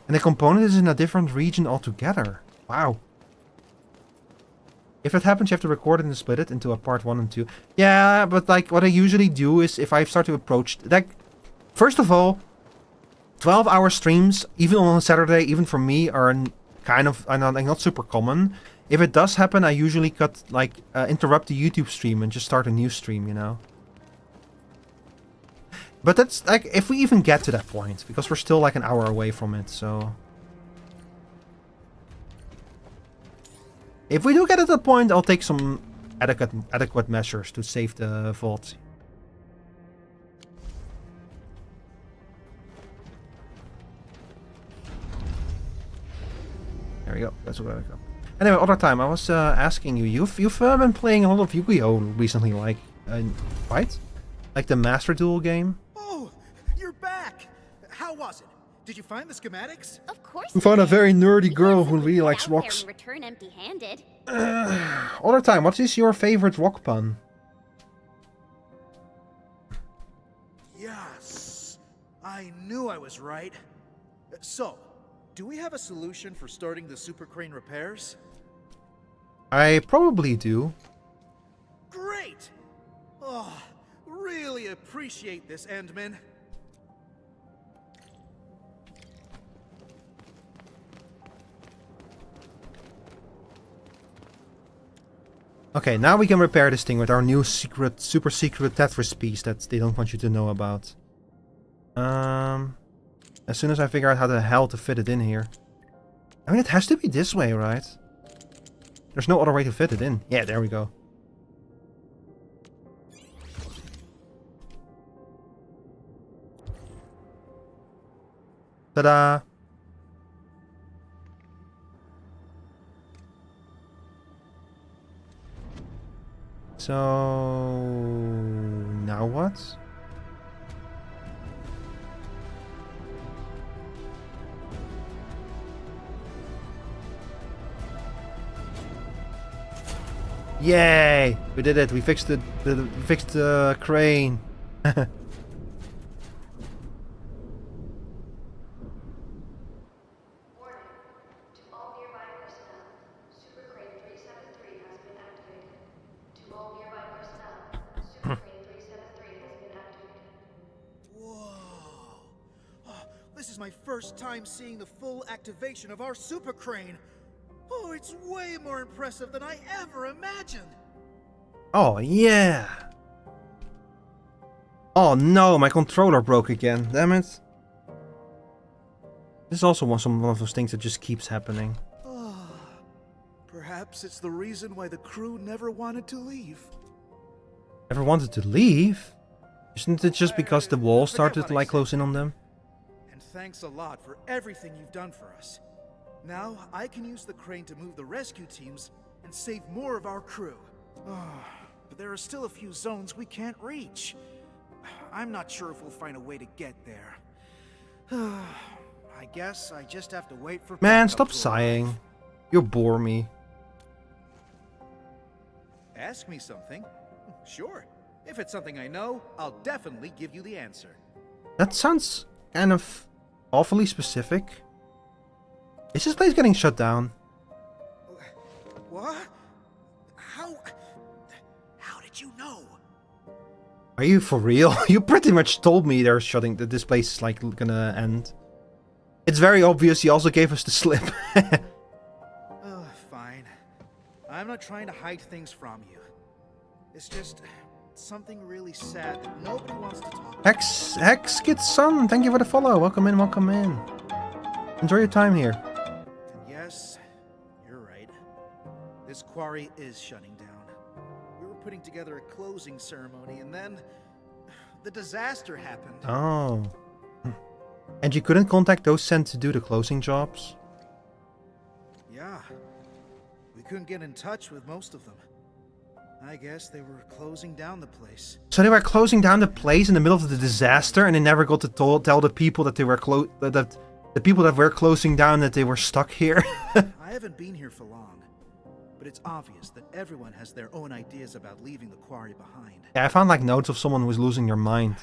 And the component is in a different region altogether. Wow. If that happens, you have to record it and split it into a part 1 and 2. Yeah, but like what I usually do is if I start to approach... Like, first of all, 12-hour streams, even on a Saturday, even for me, are kind of not super common. If it does happen, I usually interrupt the YouTube stream and just start a new stream, you know. But that's like, if we even get to that point, because we're still like an hour away from it, so. If we do get to that point, I'll take some adequate measures to save the vault. There we go. That's where I go. Anyway, Other Time, I was asking you, you've been playing a lot of Yu-Gi-Oh! Recently, like, right? Like the Master Duel game? Oh, you're back! How was it? Did you find the schematics? Of course. We found a very nerdy girl who really likes rocks. Return empty-handed. Other Time, what is your favorite rock pun? Yes! I knew I was right. So, do we have a solution for starting the Super Crane repairs? I probably do. Great! Oh, really appreciate this, Endman. Okay, now we can repair this thing with our new super secret Tetris piece that they don't want you to know about. As soon as I figure out how the hell to fit it in here. I mean, it has to be this way, right? There's no other way to fit it in. Yeah, there we go. Ta-da! So... now what? Yay! We did it. We fixed the crane. This is my first time seeing the full activation of our super crane. Oh, it's way more impressive than I ever imagined. Oh, yeah. Oh no, my controller broke again. Damn it. This is also one of those things that just keeps happening. Perhaps it's the reason why the crew never wanted to leave. Never wanted to leave? Isn't it just because the wall started to like close in on them? And thanks a lot for everything you've done for us. Now I can use the crane to move the rescue teams and save more of our crew. But there are still a few zones we can't reach. I'm not sure if we'll find a way to get there. I guess I just have to wait for... Man, stop sighing. You bore me. Ask me something. Sure. If it's something I know, I'll definitely give you the answer. That sounds kind of awfully specific. Is this place getting shut down? What? How did you know? Are you for real? You pretty much told me they're shutting that this place is like gonna end. It's very obvious. You also gave us the slip. Fine. I'm not trying to hide things from you. It's just something really sad that nobody wants to talk about. Hex Kid's son, thank you for the follow. Welcome in, welcome in. Enjoy your time here. And yes, you're right. This quarry is shutting down. We were putting together a closing ceremony and then the disaster happened. Oh. And you couldn't contact those sent to do the closing jobs? Yeah. We couldn't get in touch with most of them. I guess they were closing down the place. So they were closing down the place in the middle of the disaster, and they never got to tell the people that they were that the people that were closing down that they were stuck here. I haven't been here for long, but it's obvious that everyone has their own ideas about leaving the quarry behind. Yeah, I found like notes of someone who was losing their mind.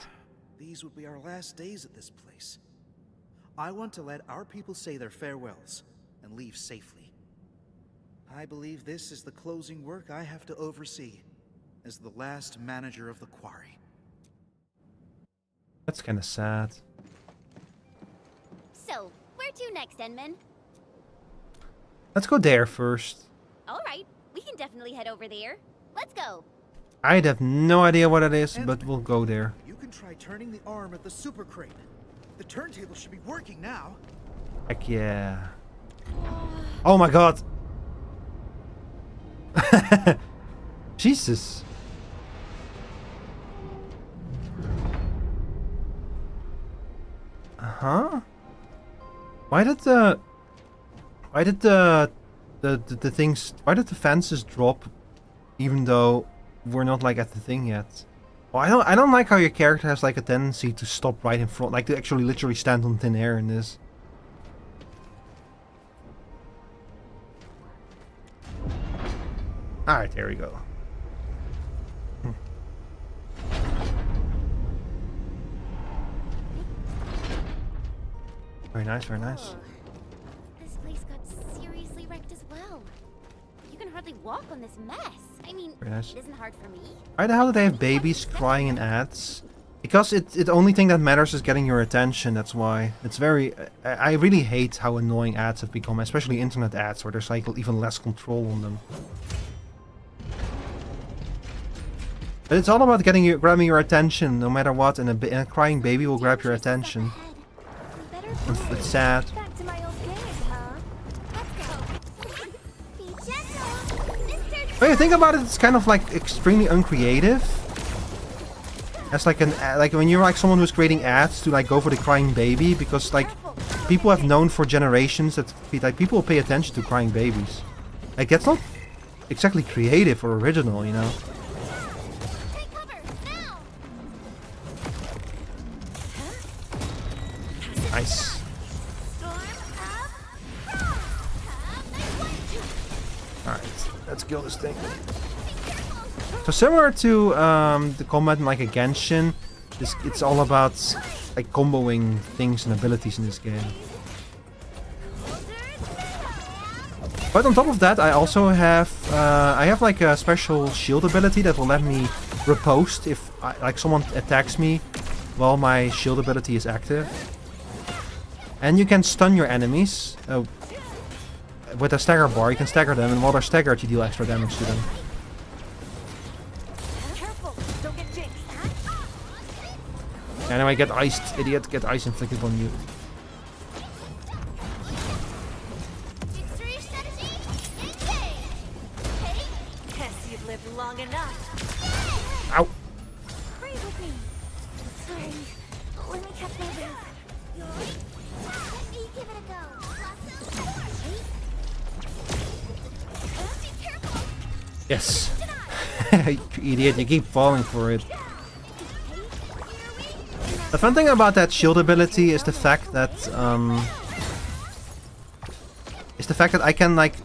These would be our last days at this place. I want to let our people say their farewells and leave safely. I believe this is the closing work I have to oversee as the last manager of the quarry. That's kind of sad. So, where to next, Enman? Let's go there first. Alright, we can definitely head over there. Let's go. I'd have no idea what it is, but we'll go there. You can try turning the arm at the super crane. The turntable should be working now. Heck yeah. Oh my god. Jesus. Uh-huh. Why did the things, why did the fences drop even though we're not like at the thing yet? Well, I don't like how your character has like a tendency to stop right in front, like to actually literally stand on thin air in this. Alright, there we go. Very nice, very nice. Oh, this place got seriously wrecked as well. You can hardly walk on this mess. I mean, Very nice. it isn't hard for me. Why the hell do they have babies crying in ads? Because the only thing that matters is getting your attention, that's why. It's very... I really hate how annoying ads have become, especially internet ads, where there's like even less control on them. But it's all about grabbing your attention, no matter what, and a crying baby will grab your attention. It's sad. Back to my old days, huh? Let's go. Be gentle, Mr. When you think about it, it's kind of like extremely uncreative. As like when you're like someone who's creating ads to like go for the crying baby, because like people have known for generations that like people pay attention to crying babies. Like that's not exactly creative or original, you know. Nice. Alright, let's kill this thing. So similar to the combat in like a Genshin, it's all about like comboing things and abilities in this game. But on top of that, I also have like a special shield ability that will let me riposte if like someone attacks me while my shield ability is active. And you can stun your enemies with a stagger bar. You can stagger them, and while they're staggered, you deal extra damage to them. Anyway, get iced, idiot. Get ice inflicted on you. Guess you've lived long enough. Ow. Pray with me. Sorry. Let me catch my breath. Let me give it a go. Be careful. Yes. You idiot, you keep falling for it. The fun thing about that shield ability is the fact that I can like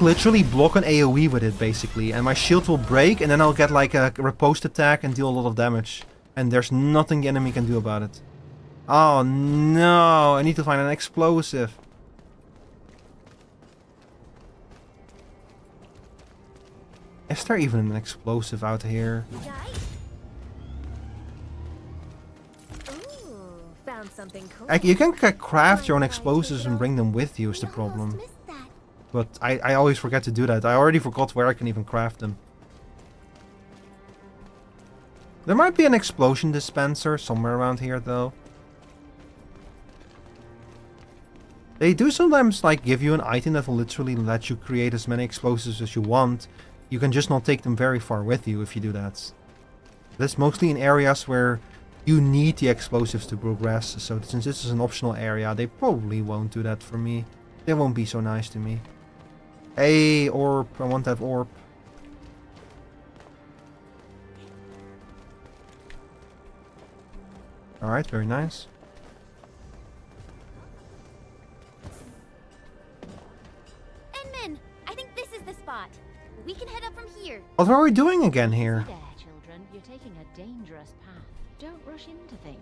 literally block an AoE with it basically, and my shield will break, and then I'll get like a riposte attack and deal a lot of damage, and there's nothing the enemy can do about it. Oh no! I need to find an explosive. Is there even an explosive out here? Found something cool. You can craft your own explosives and bring them with you is the problem. But I always forget to do that. I already forgot where I can even craft them. There might be an explosion dispenser somewhere around here though. They do sometimes like give you an item that will literally let you create as many explosives as you want. You can just not take them very far with you if you do that. That's mostly in areas where you need the explosives to progress. So since this is an optional area, they probably won't do that for me. They won't be so nice to me. Hey, orb. I want that orb. Alright, very nice. Enmin, I think this is the spot. We can head up from here. What are we doing again here? There, children. You're taking a dangerous path. Don't rush into things.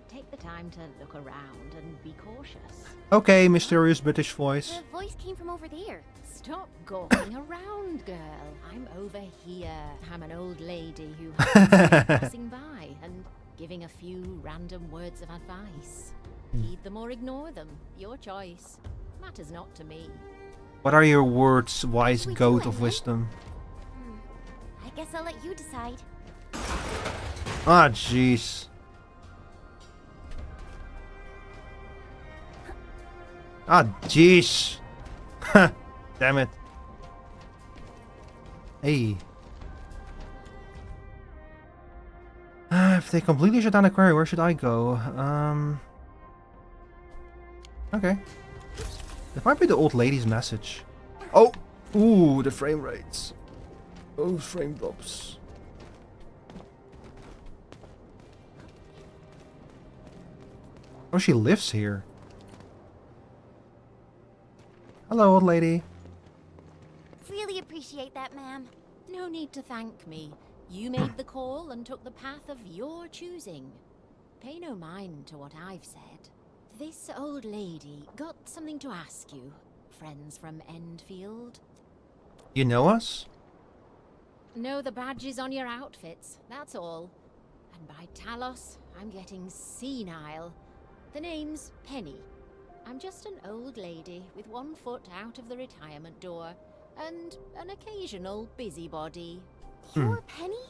Take the time to look around and be cautious. Okay, mysterious British voice. The voice came from over there. Stop gawking around, girl. I'm over here. I'm an old lady who happens to be passing by and giving a few random words of advice. Heed them or ignore them. Your choice. Matters not to me. What are your words, wise goat of wisdom? I guess I'll let you decide. Ah, jeez. Ah, jeez. Damn it. Hey. If they completely shut down the quarry, where should I go? Okay. That might be the old lady's message. Oh! Ooh, the frame rates. Those frame drops. Oh, she lives here. Hello, old lady. Really appreciate that, ma'am. No need to thank me. You made the call and took the path of your choosing. Pay no mind to what I've said. This old lady got something to ask you, friends from Endfield. You know us? Know the badges on your outfits, that's all. And by Talos, I'm getting senile. The name's Penny. I'm just an old lady with one foot out of the retirement door, and an occasional busybody. You're Penny?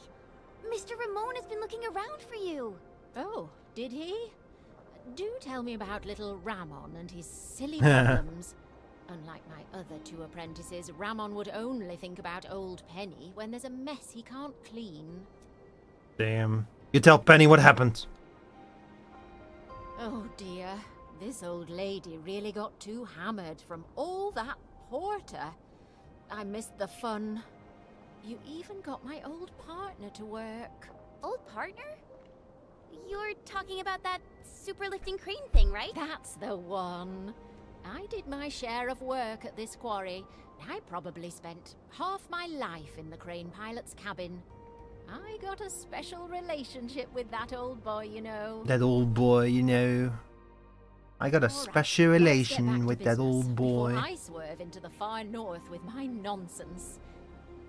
Mr. Ramon has been looking around for you. Oh, did he? Do tell me about little Ramon and his silly problems. Unlike my other 2 apprentices, Ramon would only think about old Penny when there's a mess he can't clean. Damn. You tell Penny what happened. Oh dear, this old lady really got too hammered from all that porter. I missed the fun. You even got my old partner to work. Old partner? You're talking about that super lifting crane thing, right? That's the one. I did my share of work at this quarry. I probably spent half my life in the crane pilot's cabin. I got a special relationship with that old boy, you know. That old boy, you know. I got a special relation with that old boy. Before I swerve into the far north with my nonsense.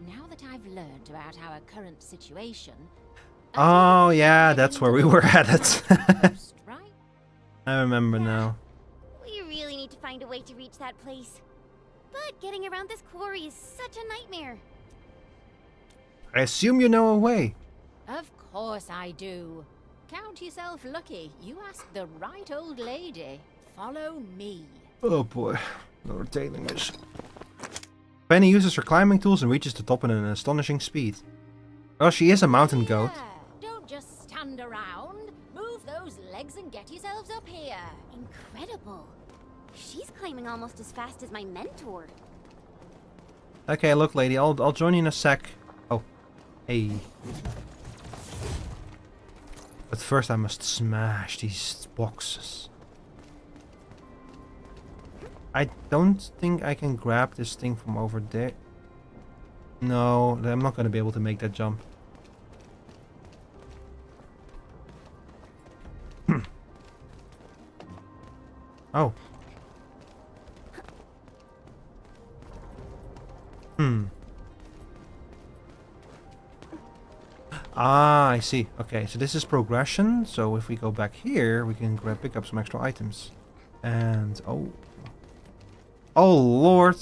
Now that I've learned about our current situation... Oh yeah, that's where we were headed. I remember now. We really need to find a way to reach that place. But getting around this quarry is such a nightmare. I assume you know a way. Of course I do. Count yourself lucky. You asked the right old lady. Follow me. Oh boy, another tailing mission. Penny uses her climbing tools and reaches the top in an astonishing speed. Well, she is a mountain goat. Don't just stand around. Move those legs and get yourselves up here. Incredible. She's climbing almost as fast as my mentor. Okay, look, lady, I'll join you in a sec. Oh, hey. But first I must smash these boxes. I don't think I can grab this thing from over there. No, I'm not going to be able to make that jump. Oh. Ah, I see. Okay, so this is progression. So if we go back here, we can pick up some extra items. And oh lord,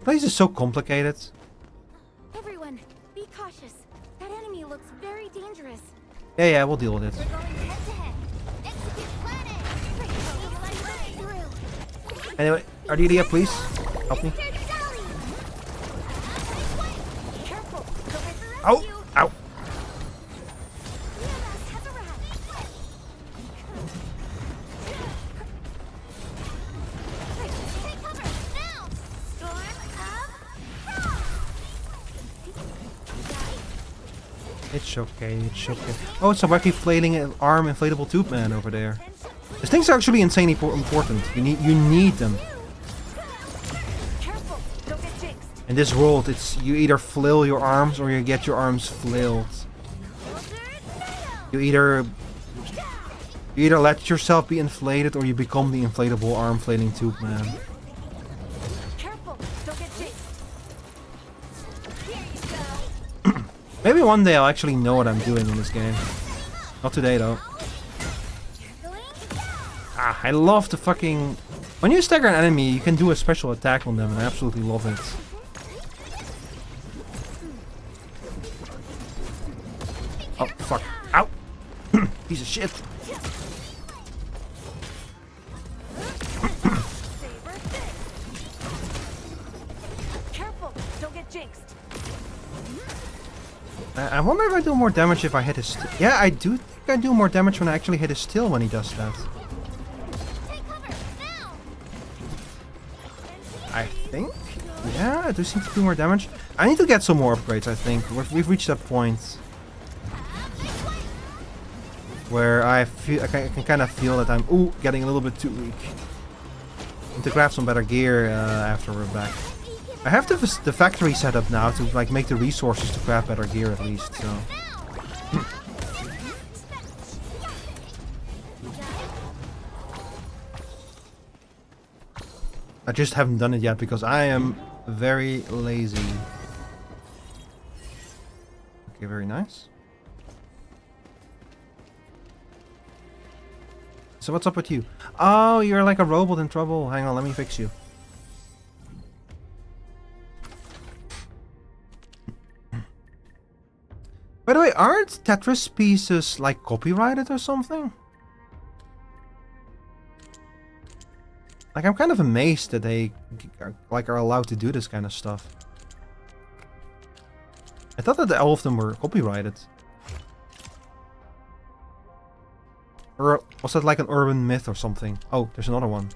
place is so complicated. Everyone, be cautious. That enemy looks very dangerous. Yeah, we'll deal with it. We're going head to head. Execute planet. Anyway, Ardelia, please help me. Ow! Ow! It's okay, it's okay. Oh, it's a wacky flailing arm inflatable tube man over there. These things are actually insanely important. You need them. In this world, it's you either flail your arms or you get your arms flailed. You either let yourself be inflated or you become the inflatable arm flailing tube man. Maybe one day I'll actually know what I'm doing in this game. Not today though. Ah, I love the fucking... When you stagger an enemy, you can do a special attack on them and I absolutely love it. Oh, fuck. Ow! Piece of shit. Careful, don't get jinxed. I wonder if I do more damage if I hit his... Yeah, I do think I do more damage when I actually hit his still when he does that. I think? Yeah, I do seem to do more damage. I need to get some more upgrades, I think. We've reached that point where I can kind of feel that I'm getting a little bit too weak. Need to grab some better gear after we're back. I have the factory set up now to like make the resources to craft better gear at least. So. I just haven't done it yet because I am very lazy. Okay, very nice. So what's up with you? Oh, you're like a robot in trouble. Hang on, let me fix you. By the way, aren't Tetris pieces like copyrighted or something? Like, I'm kind of amazed that they are allowed to do this kind of stuff. I thought that all of them were copyrighted. Or was that like an urban myth or something? Oh, there's another one.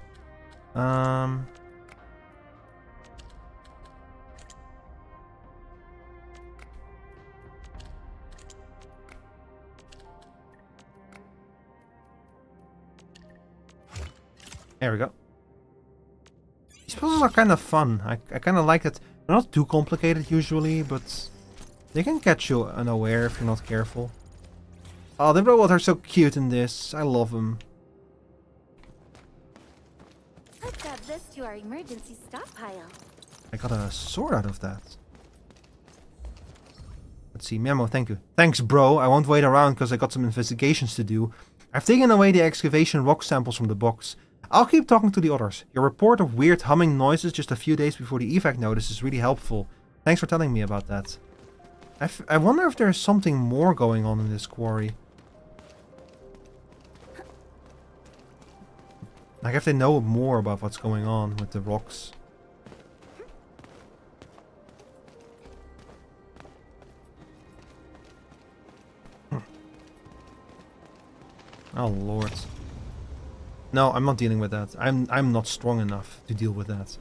There we go. These puzzles are kind of fun. I kind of like that. They're not too complicated usually, but they can catch you unaware if you're not careful. Oh, the robots are so cute in this. I love them. Let's add this to our emergency stockpile. I got a sword out of that. Let's see. Memo, thank you. Thanks, bro. I won't wait around because I got some investigations to do. I've taken away the excavation rock samples from the box. I'll keep talking to the others. Your report of weird humming noises just a few days before the evac notice is really helpful. Thanks for telling me about that. I wonder if there's something more going on in this quarry. Like if they know more about what's going on with the rocks. Oh lord. No, I'm not dealing with that. I'm not strong enough to deal with that.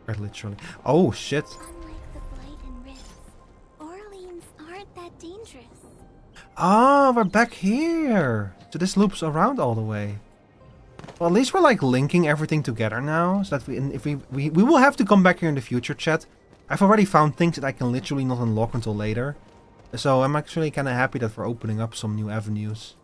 Quite literally. Oh shit. Unlike the Blight and Rifts, Orleans aren't that dangerous. Ah, we're back here. So this loops around all the way. Well, at least we're like linking everything together now, so that we will have to come back here in the future, chat. I've already found things that I can literally not unlock until later. So I'm actually kind of happy that we're opening up some new avenues.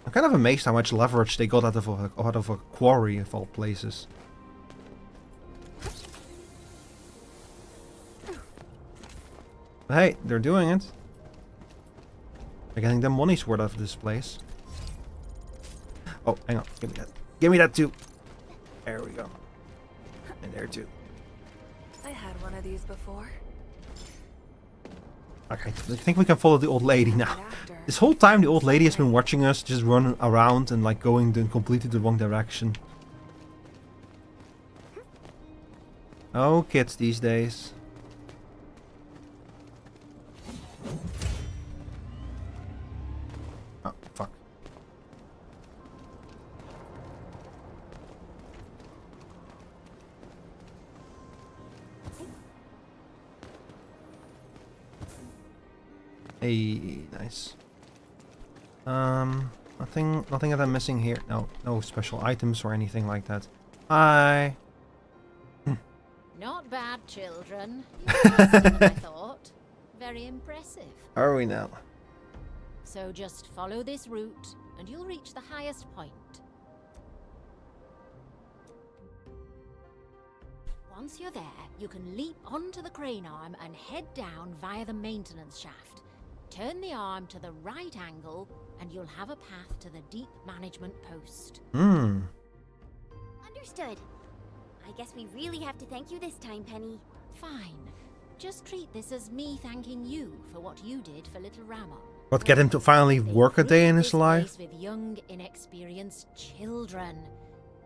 I'm kind of amazed how much leverage they got out of a quarry of all places. But hey, they're doing it. They're getting their money's worth out of this place. Oh, hang on. Give me that. Give me that too. There we go. And there too. I had one of these before. Okay, I think we can follow the old lady now. This whole time the old lady has been watching us just run around and like going in completely the wrong direction. Oh, kids these days. Oh, fuck. Hey, nice. Nothing that I'm missing here. No special items or anything like that. Hi. Not bad, children. Faster than I thought. Very impressive. Are we now? So just follow this route, and you'll reach the highest point. Once you're there, you can leap onto the crane arm and head down via the maintenance shaft. Turn the arm to the right angle, and you'll have a path to the deep management post. Understood. I guess we really have to thank you this time, Penny. Fine. Just treat this as me thanking you for what you did for little Ramon. What, get him to finally work a day in his life? With young, inexperienced children.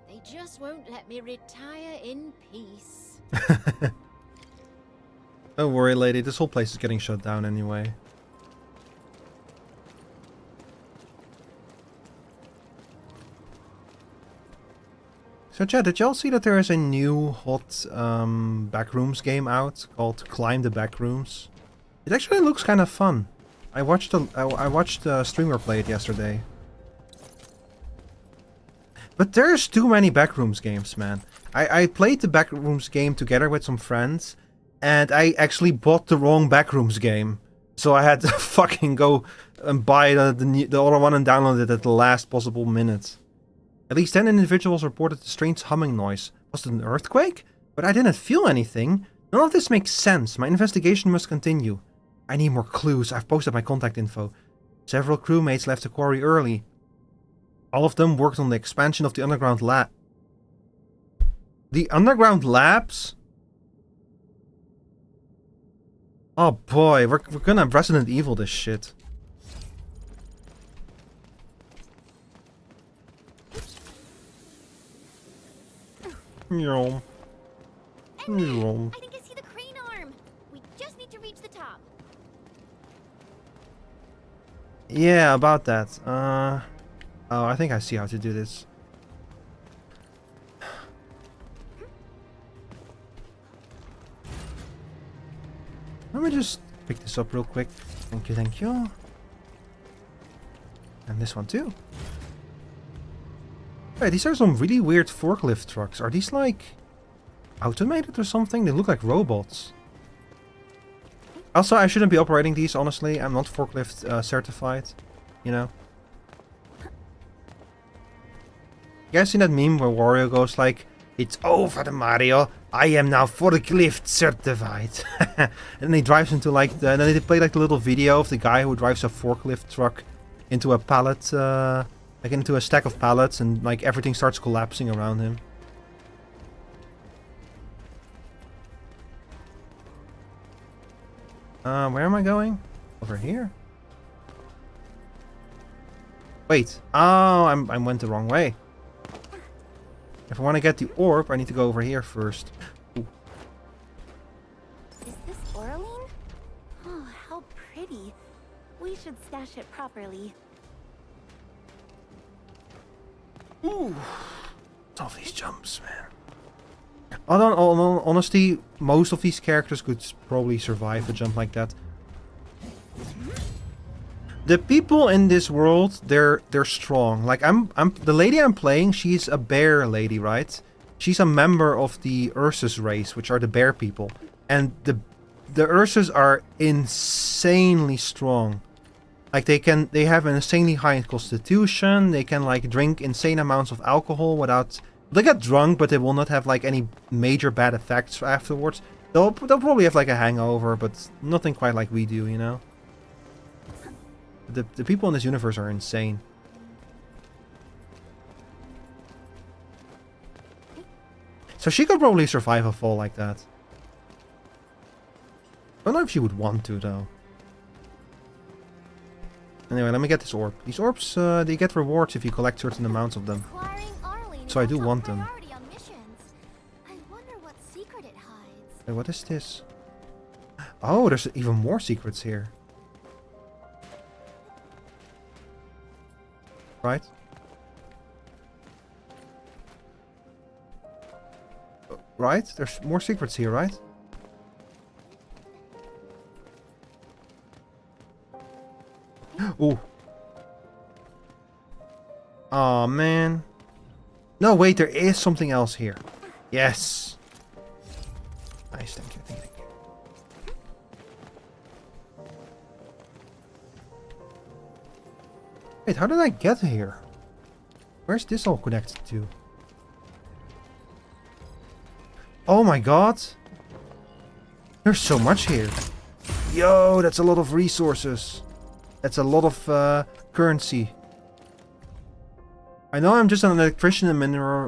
They just won't let me retire in peace. Don't worry, lady. This whole place is getting shut down anyway. So chat, did y'all see that there is a new hot Backrooms game out called Climb the Backrooms? It actually looks kind of fun. I watched a streamer play it yesterday. But there's too many Backrooms games, man. I played the Backrooms game together with some friends, and I actually bought the wrong Backrooms game. So I had to fucking go and buy the other one and download it at the last possible minute. At least 10 individuals reported a strange humming noise. Was it an earthquake? But I didn't feel anything. None of this makes sense. My investigation must continue. I need more clues. I've posted my contact info. Several crewmates left the quarry early. All of them worked on the expansion of the underground lab. The underground labs? Oh boy, we're gonna Resident Evil this shit. Yum. Yum. I think I see the crane arm. We just need to reach the top. Yeah, about that. Oh, I think I see how to do this. Let me just pick this up real quick. Thank you, thank you. And this one too. Hey, these are some really weird forklift trucks. Are these like automated or something? They look like robots. Also, I shouldn't be operating these, honestly. I'm not forklift certified, you know. You guys seen that meme where Wario goes like, "It's over, Mario. I am now forklift certified." And then he drives into like and then they play like the little video of the guy who drives a forklift truck into a pallet, like into a stack of pallets, and like everything starts collapsing around him. Where am I going? Over here? Wait. Oh, I went the wrong way. If I want to get the orb, I need to go over here first. Ooh. Is this Oraline? Oh, how pretty. We should stash it properly. Ooh. All these jumps, man. Although, honestly, most of these characters could probably survive a jump like that. The people in this world, they're strong. Like the lady I'm playing, she's a bear lady, right? She's a member of the Ursus race, which are the bear people. And the Ursus are insanely strong. Like they have an insanely high constitution. They can like drink insane amounts of alcohol without. They get drunk, but they will not have like any major bad effects afterwards. They'll probably have like a hangover, but nothing quite like we do, you know. The people in this universe are insane. So she could probably survive a fall like that. I don't know if she would want to, though. Anyway, let me get this orb. These orbs, they get rewards if you collect certain amounts of them. So I do want them. Wait, what is this? Oh, there's even more secrets here. Right? Right? There's more secrets here, right? Ooh. Aw, man. No, wait, there is something else here. Yes. Nice, thank you, thank you. Wait, how did I get here? Where's this all connected to? Oh my god! There's so much here. Yo, that's a lot of resources. That's a lot of currency. I know I'm just an electrician and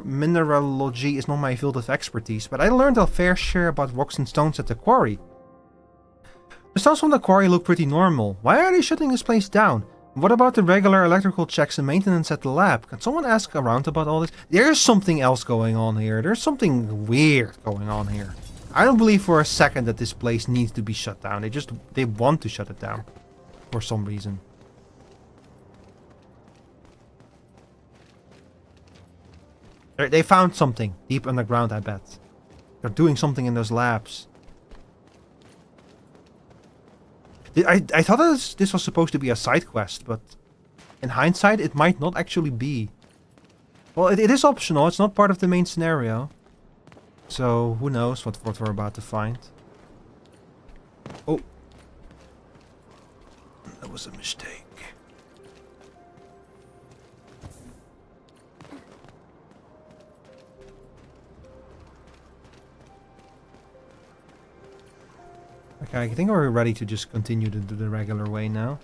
mineralogy is not my field of expertise, but I learned a fair share about rocks and stones at the quarry. The stones from the quarry look pretty normal. Why are they shutting this place down? What about the regular electrical checks and maintenance at the lab? Can someone ask around about all this? There's something else going on here. There's something weird going on here. I don't believe for a second that this place needs to be shut down. They want to shut it down. For some reason. They found something deep underground, I bet. They're doing something in those labs. I thought this was supposed to be a side quest, but in hindsight, it might not actually be. Well, it is optional. It's not part of the main scenario. So, who knows what we're about to find. Oh. That was a mistake. Okay, I think we're ready to just continue to do the regular way now.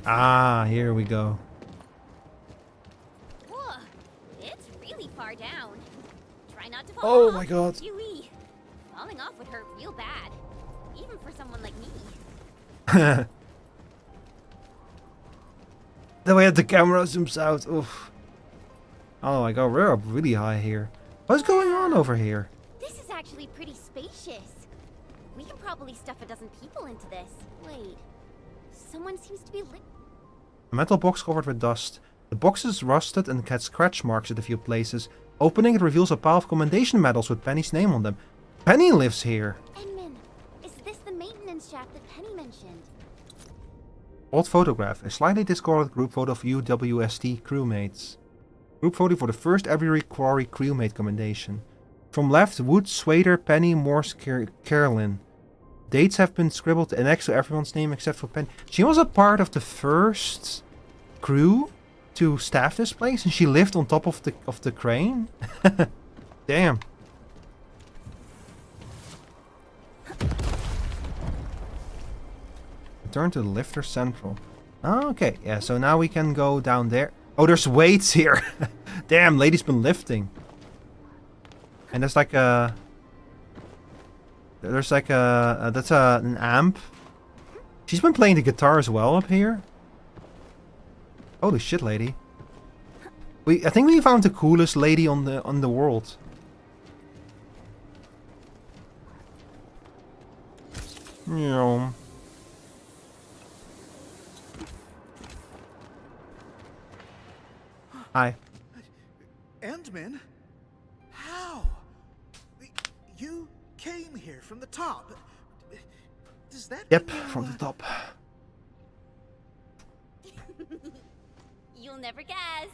Ah, here we go. Whoa, it's really far down. Try not to fall Oh off. my god. Yui. Falling off would hurt real bad. Even for someone like me. The way the camera zooms out. Oof. Oh my god, we're up really high here. What's going on over here? This is actually pretty spacious. We can probably stuff a dozen people into this. Wait, someone seems to be lit. A metal box covered with dust. The box is rusted and had scratch marks at a few places. Opening it reveals a pile of commendation medals with Penny's name on them. Penny lives here. Edmund, is this the maintenance shaft that Penny mentioned? Old photograph. A slightly discolored group photo of UWST crewmates. Group photo for the first ever quarry crewmate commendation. From left, Wood, Swader, Penny, Morse, Carolyn. Dates have been scribbled next to everyone's name except for Penny. She was a part of the first crew to staff this place, and she lived on top of the crane. Damn. Return to the lifter central. Oh, okay, yeah. So now we can go down there. Oh, there's weights here. Damn, lady's been lifting. And there's like a... There's like a... That's an amp. She's been playing the guitar as well up here. Holy shit, lady. I think we found the coolest lady on the world. Yeah. Hi. Endman? How? You came here from the top. Does that Yep, mean you, from the top. You'll never guess.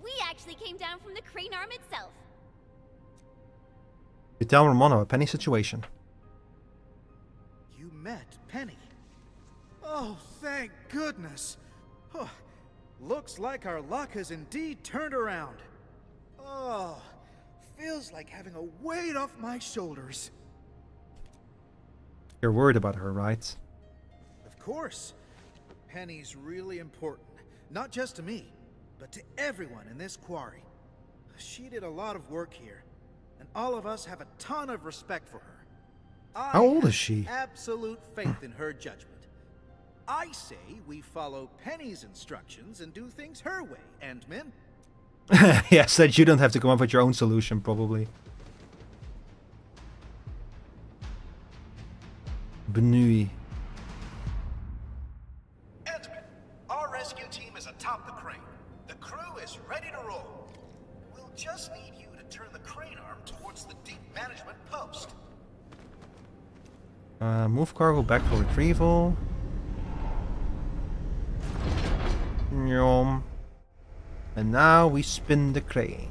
We actually came down from the crane arm itself. You tell Ramona a Penny situation. You met Penny. Oh, thank goodness. Oh, looks like our luck has indeed turned around. Oh, feels like having a weight off my shoulders. You're worried about her, right? Of course. Penny's really important. Not just to me, but to everyone in this quarry. She did a lot of work here, and all of us have a ton of respect for her. How old is she? Absolute faith in her judgment. I say we follow Penny's instructions and do things her way, Endman. Yes, that you don't have to come up with your own solution, probably. Benui. Endman, our rescue team is atop the crane. The crew is ready to roll. We'll just need you to turn the crane arm towards the deep management post. Move cargo back for retrieval. Yum. And now we spin the crane.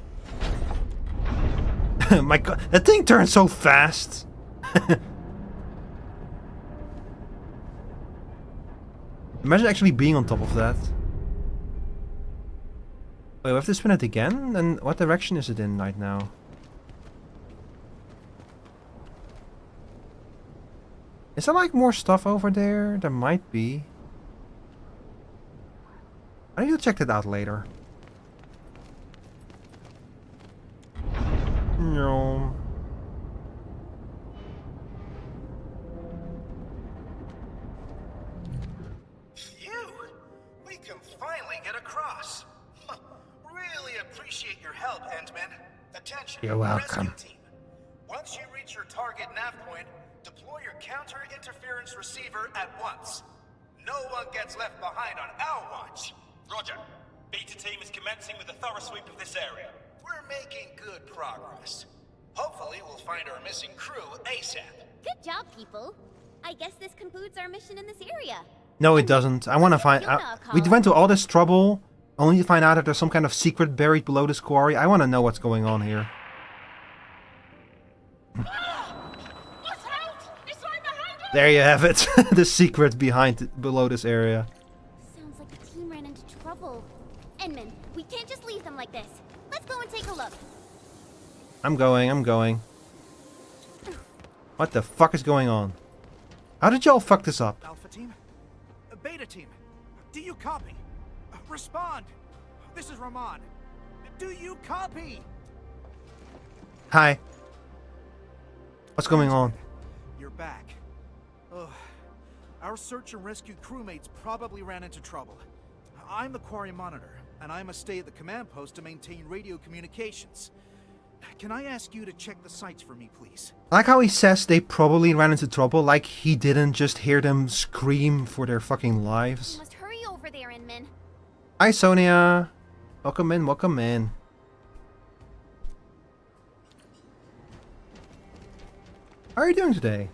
My god, that thing turns so fast. Imagine actually being on top of that. Wait, we have to spin it again? And what direction is it in right now? Is there like more stuff over there? There might be. I need to check that out later. No. Phew! We can finally get across. Really appreciate your help, Endman. Attention, You're welcome. rescue team. Once you reach your target nav point, deploy your counter-interference receiver at once. No one gets left behind on our watch. Roger. Beta team is commencing with a thorough sweep of this area. We're making good progress. Hopefully we'll find our missing crew ASAP. Good job, people. I guess this concludes our mission in this area. No, it doesn't. I want to find out. We went to all this trouble only to find out if there's some kind of secret buried below this quarry. I want to know what's going on here. There you have it. The secret below this area. Sounds like the team ran into trouble. Endman, we can't just leave them like this. Let's go and take a look. I'm going. What the fuck is going on? How did y'all fuck this up? Alpha team? Beta team? Do you copy? Respond! This is Rahman. Do you copy? Hi. What's going on? You're back. Ugh. Our search and rescue crewmates probably ran into trouble. I'm the quarry monitor, and I must stay at the command post to maintain radio communications. Can I ask you to check the sites for me, please? I like how he says they probably ran into trouble, like he didn't just hear them scream for their fucking lives. You must hurry over there, Inman. Hi, Sonia. Welcome in, welcome in. How are you doing today?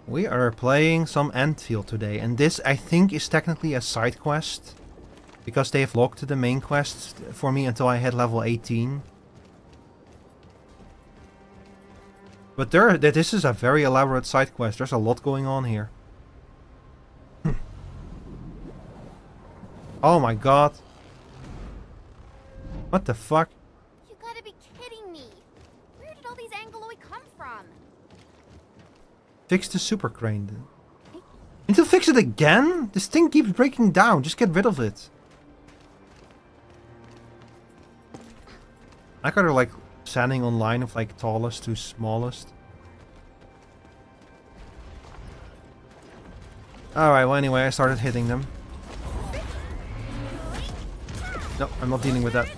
We are playing some Endfield today, and this I think is technically a side quest, because they have locked the main quest for me until I hit level 18. But this is a very elaborate side quest. There's a lot going on here. Oh my god. What the fuck? You gotta be kidding me. Where did all these Angoloi come from? Fix the super crane. Need to fix it again? This thing keeps breaking down. Just get rid of it. I got her like standing on line of like tallest to smallest. Alright, well anyway, I started hitting them. No, I'm not dealing with that.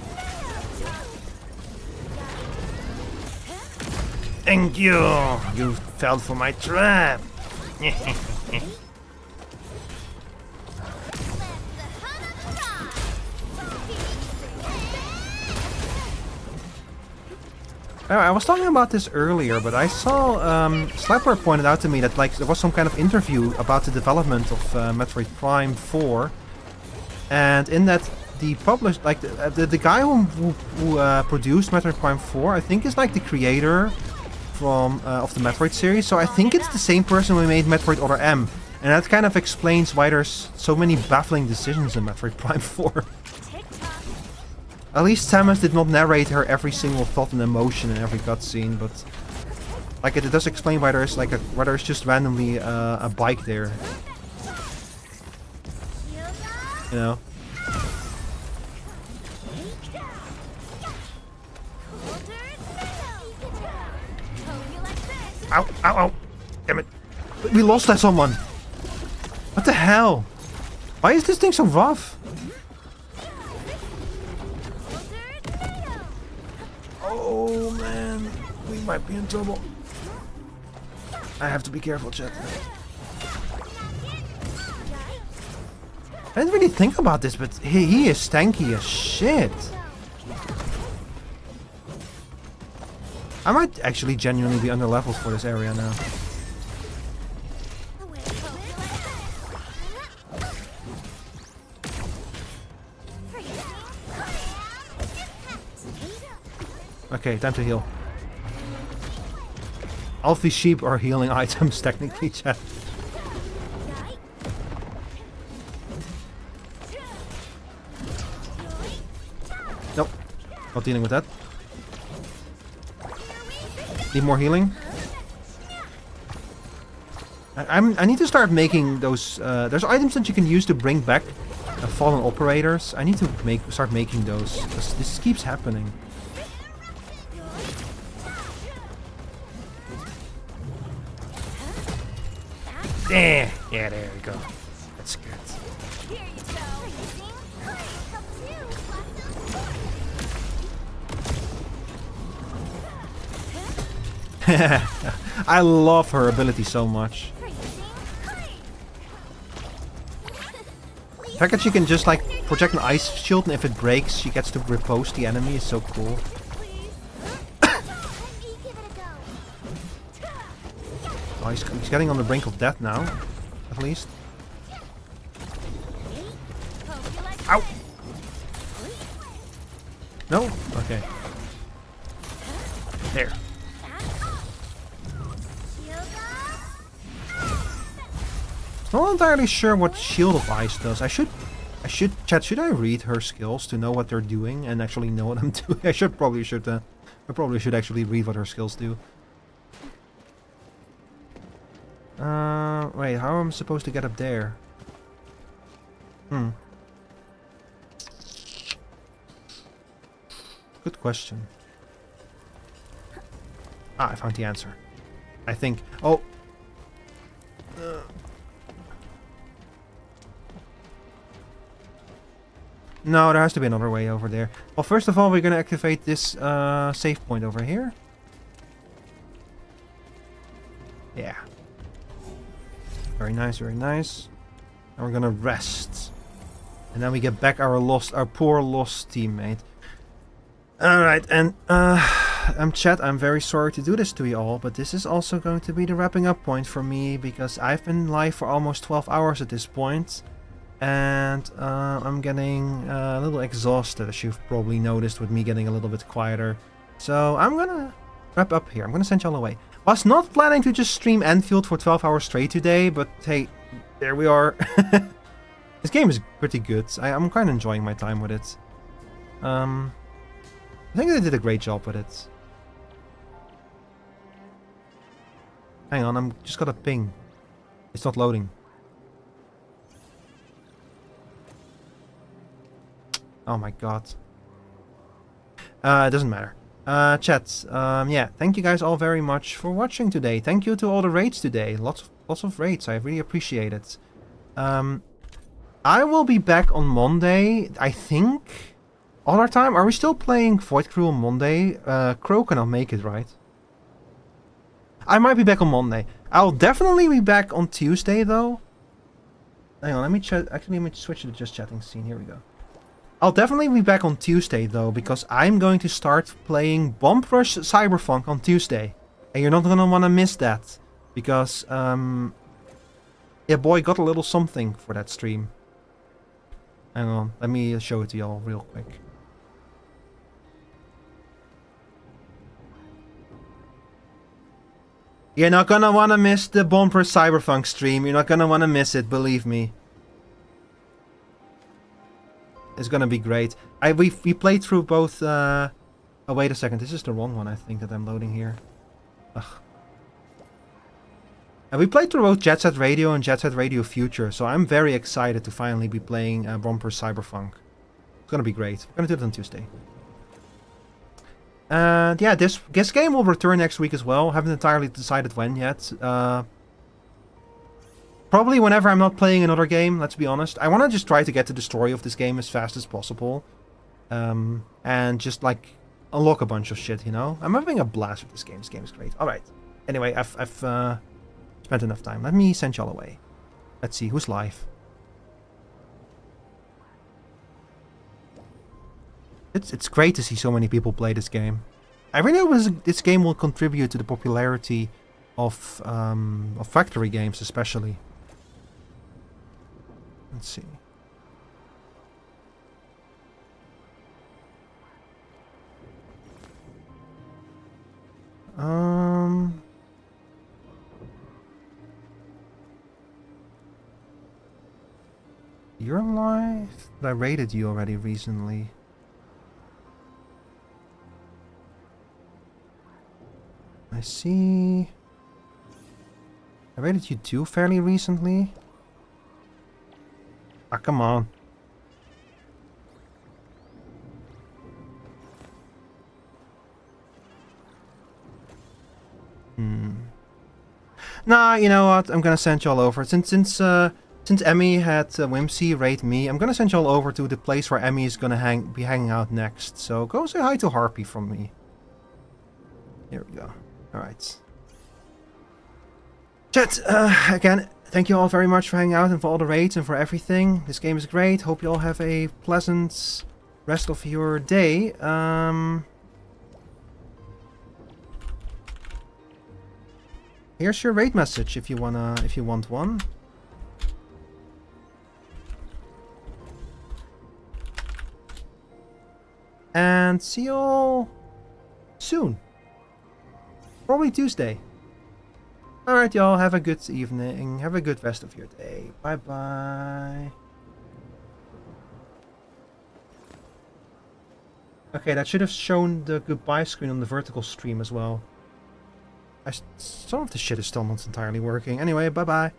Thank you! You fell for my trap! I was talking about this earlier, but I saw Slapper pointed out to me that like there was some kind of interview about the development of Metroid Prime 4, and in that the published like the guy who produced Metroid Prime 4, I think is like the creator from of the Metroid series. So I think it's the same person who made Metroid Other M, and that kind of explains why there's so many baffling decisions in Metroid Prime 4. At least Samus did not narrate her every single thought and emotion in every cutscene, but like it does explain why there's like why there's just randomly a bike there. You know. Ow! Ow! Ow! Damn it! We lost that someone. What the hell? Why is this thing so rough? Oh man, we might be in trouble. I have to be careful, chat. I didn't really think about this, but he is tanky as shit. I might actually genuinely be under leveled for this area now. Okay, time to heal. Alfie sheep are healing items, technically, chat. Nope. Not dealing with that. Need more healing? I need to start making those... there's items that you can use to bring back fallen operators. I need to start making those. This keeps happening. Yeah, there we go. That's good. I love her ability so much. The fact that she can just like project an ice shield, and if it breaks, she gets to repose the enemy is so cool. Oh, he's getting on the brink of death now, at least. Ow! No? Okay. There. Not entirely sure what Shield of Ice does. Should I read her skills to know what they're doing and actually know what I'm doing? I probably should actually read what her skills do. Wait, how am I supposed to get up there? Good question. Ah, I found the answer. I think. Oh! No, there has to be another way over there. Well, first of all, we're gonna activate this save point over here. Yeah. Very nice, very nice. And we're gonna rest. And then we get back our poor lost teammate. Alright, and chat, I'm very sorry to do this to you all, but this is also going to be the wrapping up point for me, because I've been live for almost 12 hours at this point, and I'm getting a little exhausted, as you've probably noticed with me getting a little bit quieter. So I'm gonna wrap up here. I'm gonna send y'all away. Was not planning to just stream Endfield for 12 hours straight today, but hey, there we are. This game is pretty good. I'm kind of enjoying my time with it. I think they did a great job with it. Hang on, I'm just got a ping. It's not loading. Oh my god. It doesn't matter. Chat, yeah, thank you guys all very much for watching today. Thank you to all the raids today. Lots of raids. I really appreciate it. I will be back on Monday, I think. Other time? Are we still playing Void Crew on Monday? Crow cannot make it, right? I might be back on Monday. I'll definitely be back on Tuesday, though. Hang on, let me chat. Actually, let me switch to the just chatting scene. Here we go. I'll definitely be back on Tuesday, though, because I'm going to start playing Bomb Rush Cyberpunk on Tuesday. And you're not going to want to miss that. Because, yeah, boy, got a little something for that stream. Hang on, let me show it to y'all real quick. You're not gonna wanna miss the Bomber Cyberpunk stream. You're not gonna wanna miss it, believe me. It's gonna be great. We played through both. Oh wait a second, this is the wrong one. I think that I'm loading here. Ugh. And we played through both Jet Set Radio and Jet Set Radio Future, so I'm very excited to finally be playing Bomber Cyberpunk. It's gonna be great. We're gonna do it on Tuesday. And yeah, this game will return next week as well. Haven't entirely decided when yet. Probably whenever I'm not playing another game, let's be honest. I want to just try to get to the story of this game as fast as possible. And just like unlock a bunch of shit, you know? I'm having a blast with this game. This game is great. Alright. Anyway, I've spent enough time. Let me send y'all away. Let's see, who's live? It's great to see so many people play this game. I really hope this game will contribute to the popularity of factory games, especially. Let's see. You're live? I rated you already recently. I see. I rated you too fairly recently. Ah, come on. Nah, you know what? I'm gonna send y'all over. Since Emmy had Whimsy rate me, I'm gonna send y'all over to the place where Emmy is gonna be hanging out next. So go say hi to Harpy from me. Here we go. Alright. Chat, again, thank you all very much for hanging out and for all the raids and for everything. This game is great. Hope you all have a pleasant rest of your day. Here's your raid message if you want one. And see you all soon. Probably Tuesday. Alright, y'all. Have a good evening. Have a good rest of your day. Bye-bye. Okay, that should have shown the goodbye screen on the vertical stream as well. Some of the shit is still not entirely working. Anyway, bye-bye.